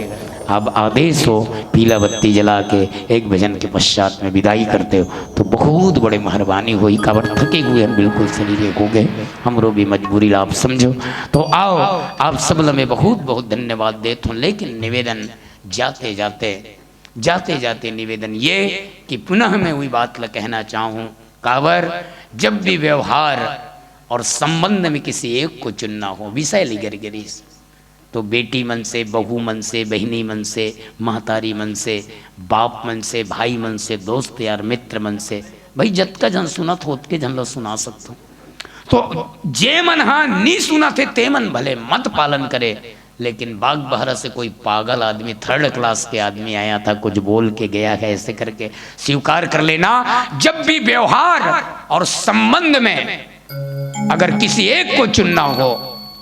अब आदेश हो पीला बत्ती जला के एक भजन के पश्चात में विदाई करते हो तो बहुत बड़े मेहरबानी हुई। काबर थके हुए हम बिल्कुल शरीर हो गए, हमरो भी मजबूरी आप समझो। तो आओ आप सब में बहुत बहुत धन्यवाद देता हूँ। लेकिन निवेदन जाते जाते निवेदन ये कि पुनः मैं वही बात कहना चाहूँ, काबर जब भी व्यवहार और संबंध में किसी एक को चुनना हो, विषय लिगर गिरीश, तो बेटी मन से, बहू मन से, बहनी मन से, महतारी मन से, बाप मन से, भाई मन से, दोस्त यार मित्र मन से, भाई जत का जन सुनत होत के जन लो सुना सकते हो। तो जे मन हाँ नहीं सुना थे ते मन भले मत पालन करे। लेकिन बाग बहरा से कोई पागल आदमी 3rd क्लास के आदमी आया था, कुछ बोल के गया है, ऐसे करके स्वीकार कर लेना। जब भी व्यवहार और संबंध में अगर किसी एक को चुनना हो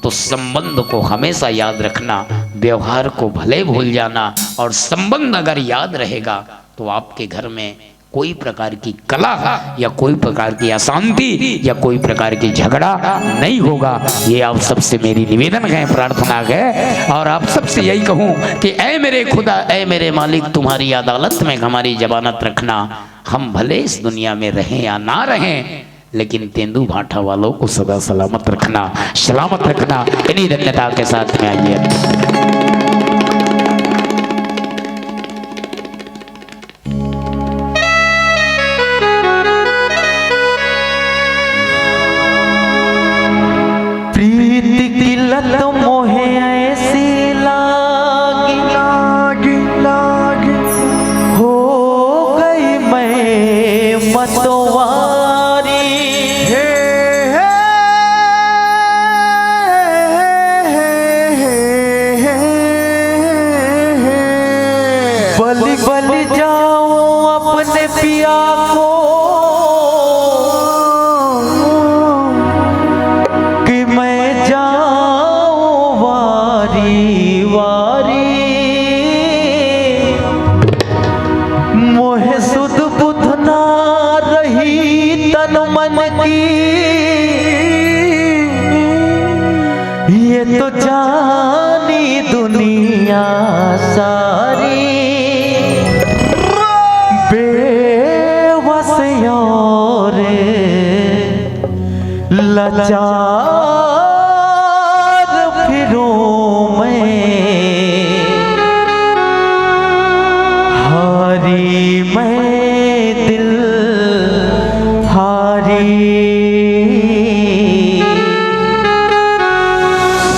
तो संबंध को हमेशा याद रखना, व्यवहार को भले भूल जाना। और संबंध अगर याद रहेगा तो आपके घर में कोई प्रकार की कला या कोई प्रकार की अशांति या कोई प्रकार की झगड़ा नहीं होगा। ये आप सबसे मेरी निवेदन है, प्रार्थना है। और आप सबसे यही कहूँ कि ऐ मेरे खुदा, ऐ मेरे मालिक, तुम्हारी अदालत में हमारी जमानत रखना। हम भले इस दुनिया में रहें या ना रहें, लेकिन तेंदू भाठा वालों को सदा सलामत रखना, सलामत रखना। इन्हीं धन्यता के साथ में आइए। प्रीति की लत मोहे ऐसी लागी हो गई मैं मतवारी। बलि बलि जाऊं अपने पिया को कि मैं जाऊं वारी वारी। मोहे सुध बुध ना रही तन मन की, ये तो जानी दुनिया सारी। बेवस और लाचार फिरूं मैं, हारी मैं दिल हारी,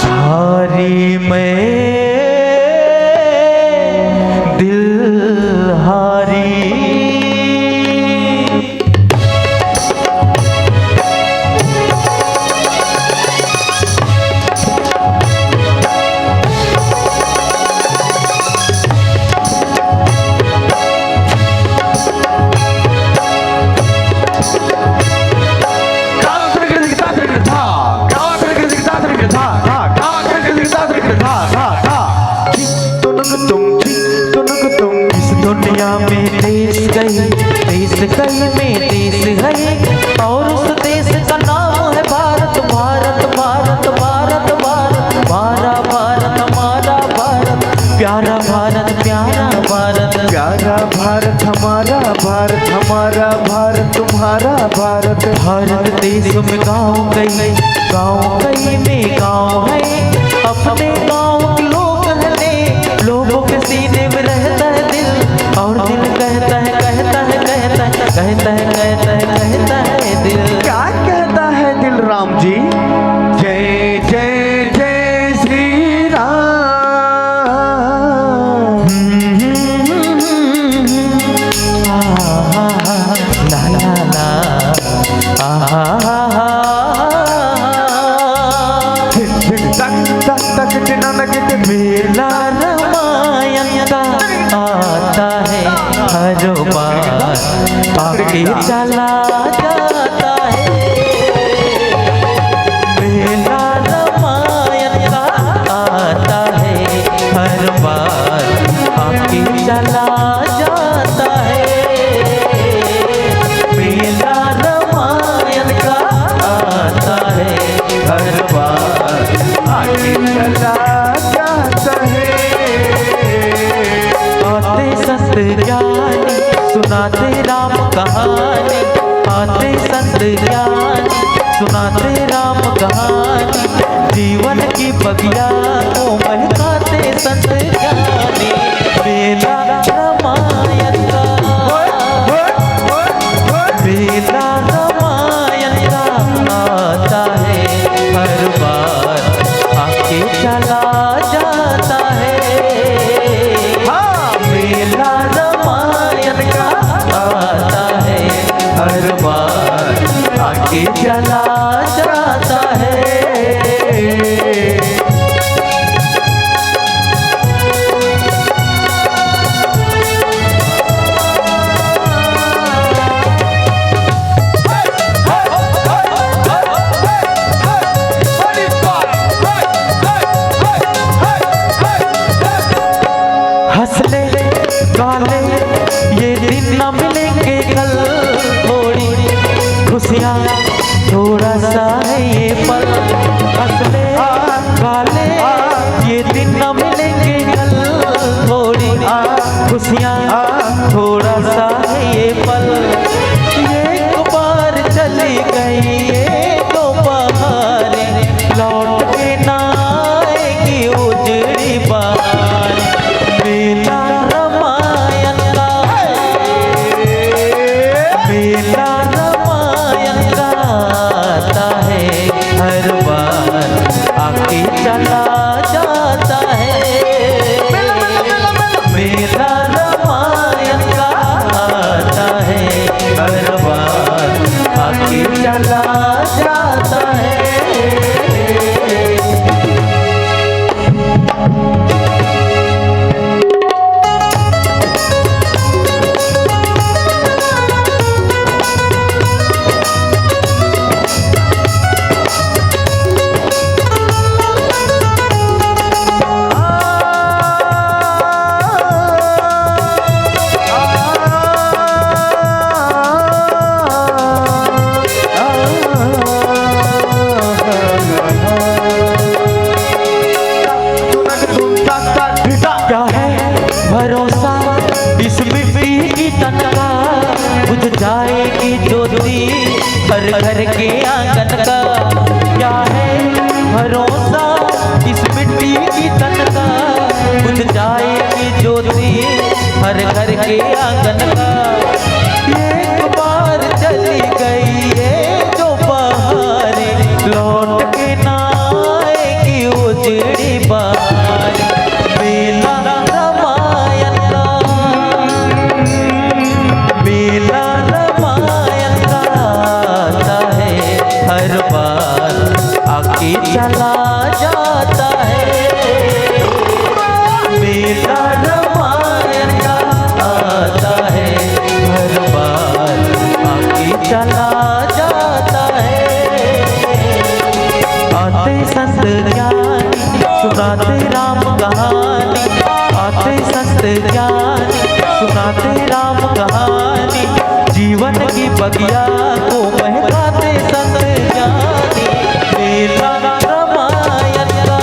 हारी मैं दिल हारी। इस दुनिया में देश गई में देश है, और उस देश का नाम है भारत। भारत भारत भारत भारत, हमारा भारत हमारा भारत, प्यारा भारत प्यारा भारत, प्यारा भारत हमारा भारत, हमारा भारत तुम्हारा भारत। भारत देश में गाँव कई में गाँव है, अपने गाँव के लोग रहते, लोगों के सीने में रहता है दिल, और दिल कहता है कहता है कहता है कहता है कहता है कहता है दिल। क्या कहता है दिल राम जी? जय जय जय श्री राम। ला ला ला मेला रामायण का आता है हर बार, आके चला जाता है। मेला रामायण चला जाता है। मेला रामायण का आता है, हर बार आगे चला जाता है। आते संत ज्ञानी सुनाते राम कहानी, आते संत ज्ञानी सुनाते राम कहानी, जीवन की बगिया को महकाते संत ज्ञानी। मेला रामायण का, मेला रामायण का आता है, हर बार आके चला जाता है। मेला रामायण का आता है, हर बार आके चला जाता है। हंसले गाले ये दिन न मिलेंगे कल, थोड़ी खुशियाँ थोड़ा सा है ये पल। हंसले गाले ये दिन न मिलेंगे कल, थोड़ी खुशियाँ थोड़ा सा है ये पल। एक बार चली गई ये तो बहारें, लौट के ना आएगी उजड़ी बहारें। मेला रामायण का, मेला रामायण का आता है, हर बार आके चला जाता है। मेला रामायण का आता है, हर बार आके चला जाता है। क्या है भरोसा इस मिट्टी की तन का, बुझ जाएगी ज्योति हर घर के आंगन का। क्या है भरोसा इस मिट्टी की तन का, बुझ जाएगी ज्योति हर घर के आंगन का। एक बार चली गई ये जो बहारें, लौट के ना आएगी उजड़ी बहारें। मेला रामायण का, मेला रामायण का आता है, हर बार आके चला जाता है। मेला रामायण का आता है, हर बार आके चला जाता है। आते संत ज्ञानी सुनाते राम कहानी, आते संत ज्ञानी सुनाते राम कहानी, जीवन की बगिया को महकाते संत ज्ञानी। मेला रामायण का,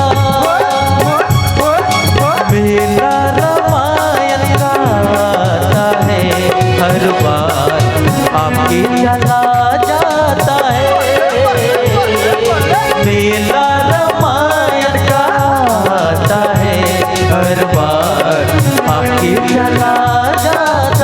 मेला रामायण का आता है, हर बार आके चला जाता है। मेला रामायण का आता है, हर बार आके चला जाता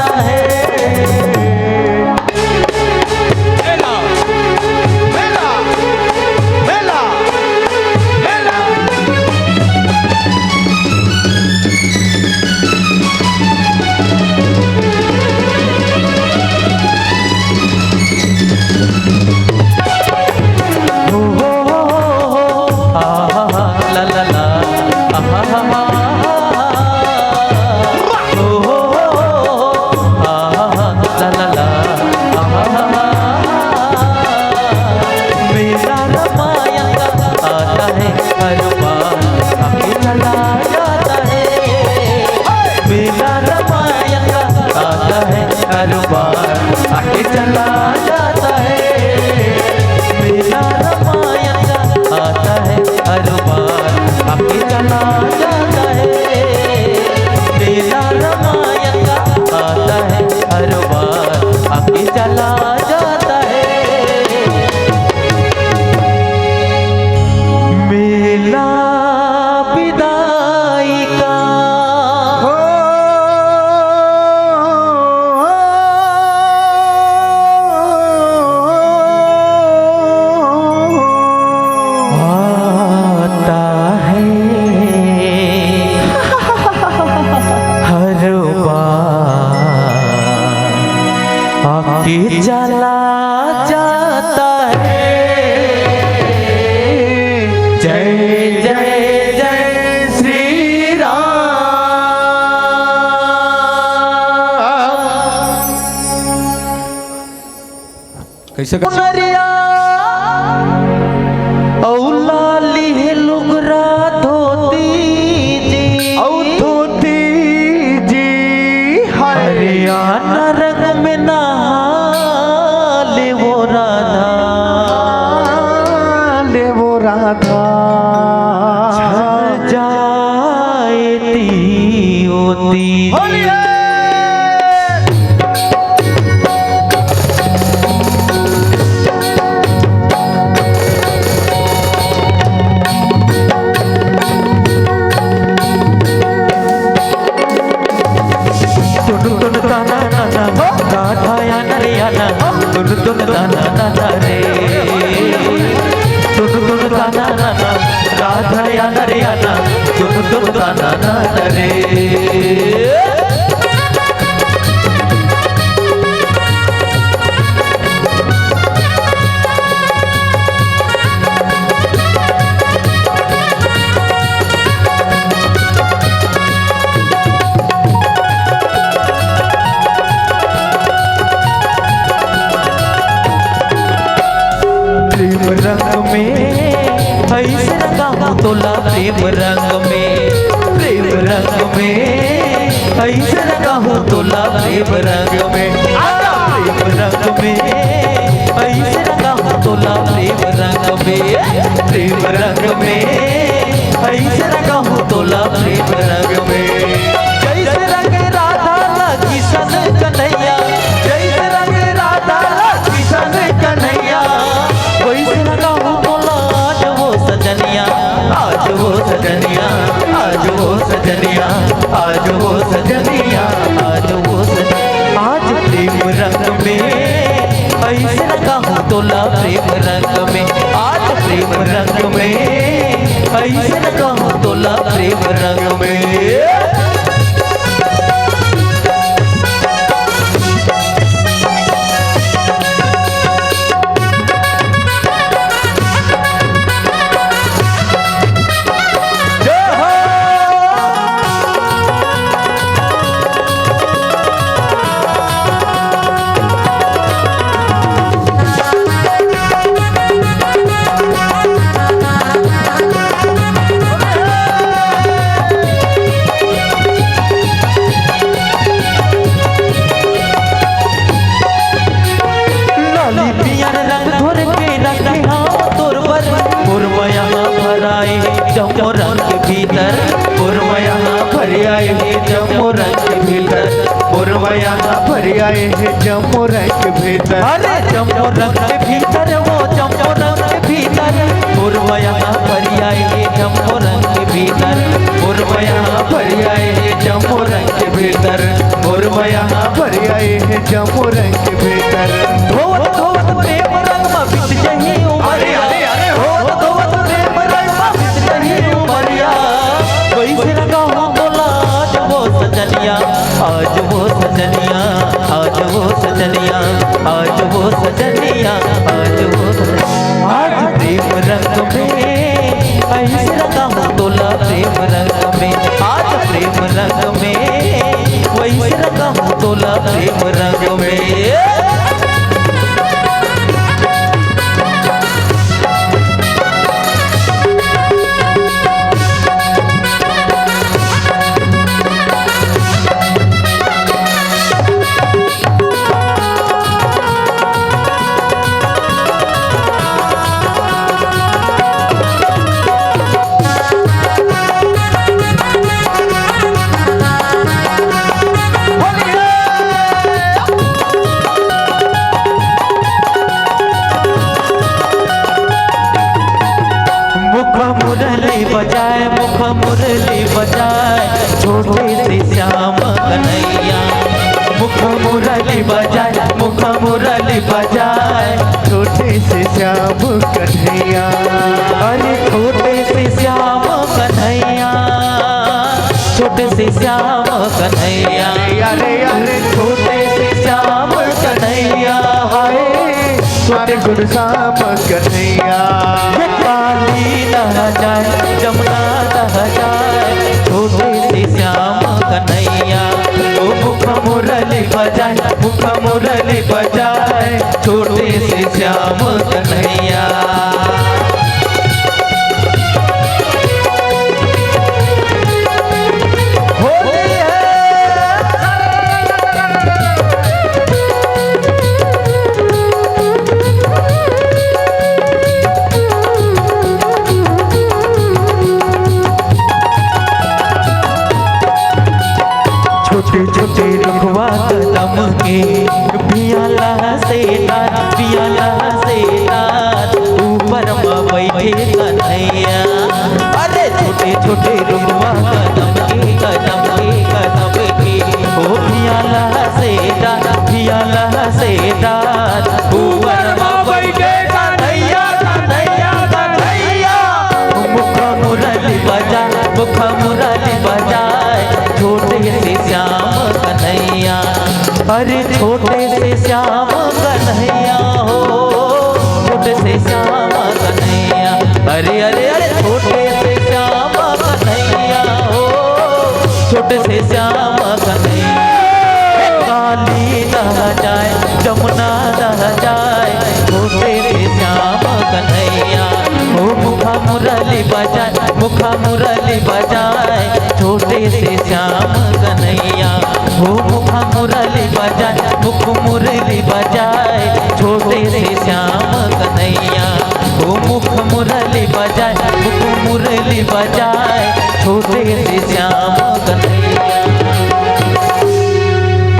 के चला जाता है। जय जय जय श्री राम। कैसे नरिया औलाली है लुगरा धोती जी, औ धोती जी हरियाणा रंग में नहा ले वो राधा, ले वो राधा छा जाती होती। तुन दाना दाना रे, तुन दाना दाना राधा याना रे याना, तुन दाना दाना रे। रंग में ऐसे रंगा हूँ तोला, प्रेम रंग में, प्रेम रंग में ऐसे रंगा हूँ तोला, प्रेम रंग में, प्रेम रंग में ऐसे रंगा हूँ तोला, प्रेम रंग में, प्रेम रंग में ऐसे रंगा हूँ तोला, प्रेम रंग में। जैसे रंग राधा किशन कन्हैया, जैसे रंग राधा किशन कन्हैया, वैसे लगा हूँ बोला आज वो सजनिया, आज वो सजनिया, आज वो सजनिया, आज वो सजनिया, आज वो सजनिया। आज प्रेम रंग में ऐसे लगा हूँ तोला, प्रेम रंग में, आज प्रेम रंग में ऐसे लगा हूँ तोला, प्रेम रंग में। जम्मू रंग भीतर पुरवा यहाँ भर आए हैं, जम्मू रंग भीतर पुरवा यहाँ भर आए हैं, जम्मू रंग भीतर। अरे जम्मू रंग भीतर वो जम्मू रंग भीतर पुरवा यहाँ भर आए हैं, जम्मू रंग भीतर पुरवा यहाँ भर आए हैं, जम्मू रंग भीतर पुरवा यहाँ भर आए हैं, जम्मू रंग भीतर। धोवत धोवत प्रेम रंग में बीत जही उमरिया, धोवत धोवत प्रेम रंग में बीत जही उमरिया, वैसे लगा हूँ बोला आज वो सजनिया, आज वो सजनिया, आज वो सजनिया, आज वो सजनिया, आज वो सजनिया। आज प्रेम रंग में ऐसे लगा हूँ तोला, प्रेम रंग में, आज प्रेम रंग में वैसे लगा हूँ तोला, प्रेम रंग में। मुरली बजाए छोटे से श्याम कन्हैया, मुख मुरली बजाए, मुख मुरली बजाए छोटे से श्याम कन्हैया। अरे छोटे से श्याम कन्हैया, छोटे से श्याम कन्हैया, अरे अरे छोटे से श्याम कन्हैया, सुर श्याम कन्हैया। काली नह जाए जमुना नह जाए छोटे से श्याम कन्हैया। ओ मुख मुरली बजाए मुख मुरली बजाए छोटे से श्याम कन्हैया। छोटे छोटे रुखवा कदम के पियाला से नाथ पियाला से नाथ ऊपर में बैठे कन्हैया। अरे छोटे छोटे रुखवा कदम के ओ पियाला से नाथ ऊपर में बैठे कन्हैया कन्हैया कन्हैया। मुख मुरली बजाए मुख मुरली बजाए छोटे से श्याम कन्हैया। अरे छोटे से श्याम कन्हैया हो छोटे से श्याम कन्हैया। अरे अरे अरे छोटे से श्याम कन्हैया हो छोटे से श्याम कन्हैया। काली नह जाए जमुना नह जाए छोटे से श्याम कन्हैया। ओ मुखा मुरली बजाए मुखा मुरली बजाए छोटे से श्याम कन्हैया। ओ मुखा मुरली बजाए मुख मुरली बजाए छोटे से श्याम कन्हैया। ओ मुख मुरली बजाए मुख मुरली बजाए छोटे से श्याम कन्हैया।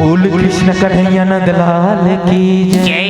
बोल कृष्ण कन्हैया नंद लाल की जय।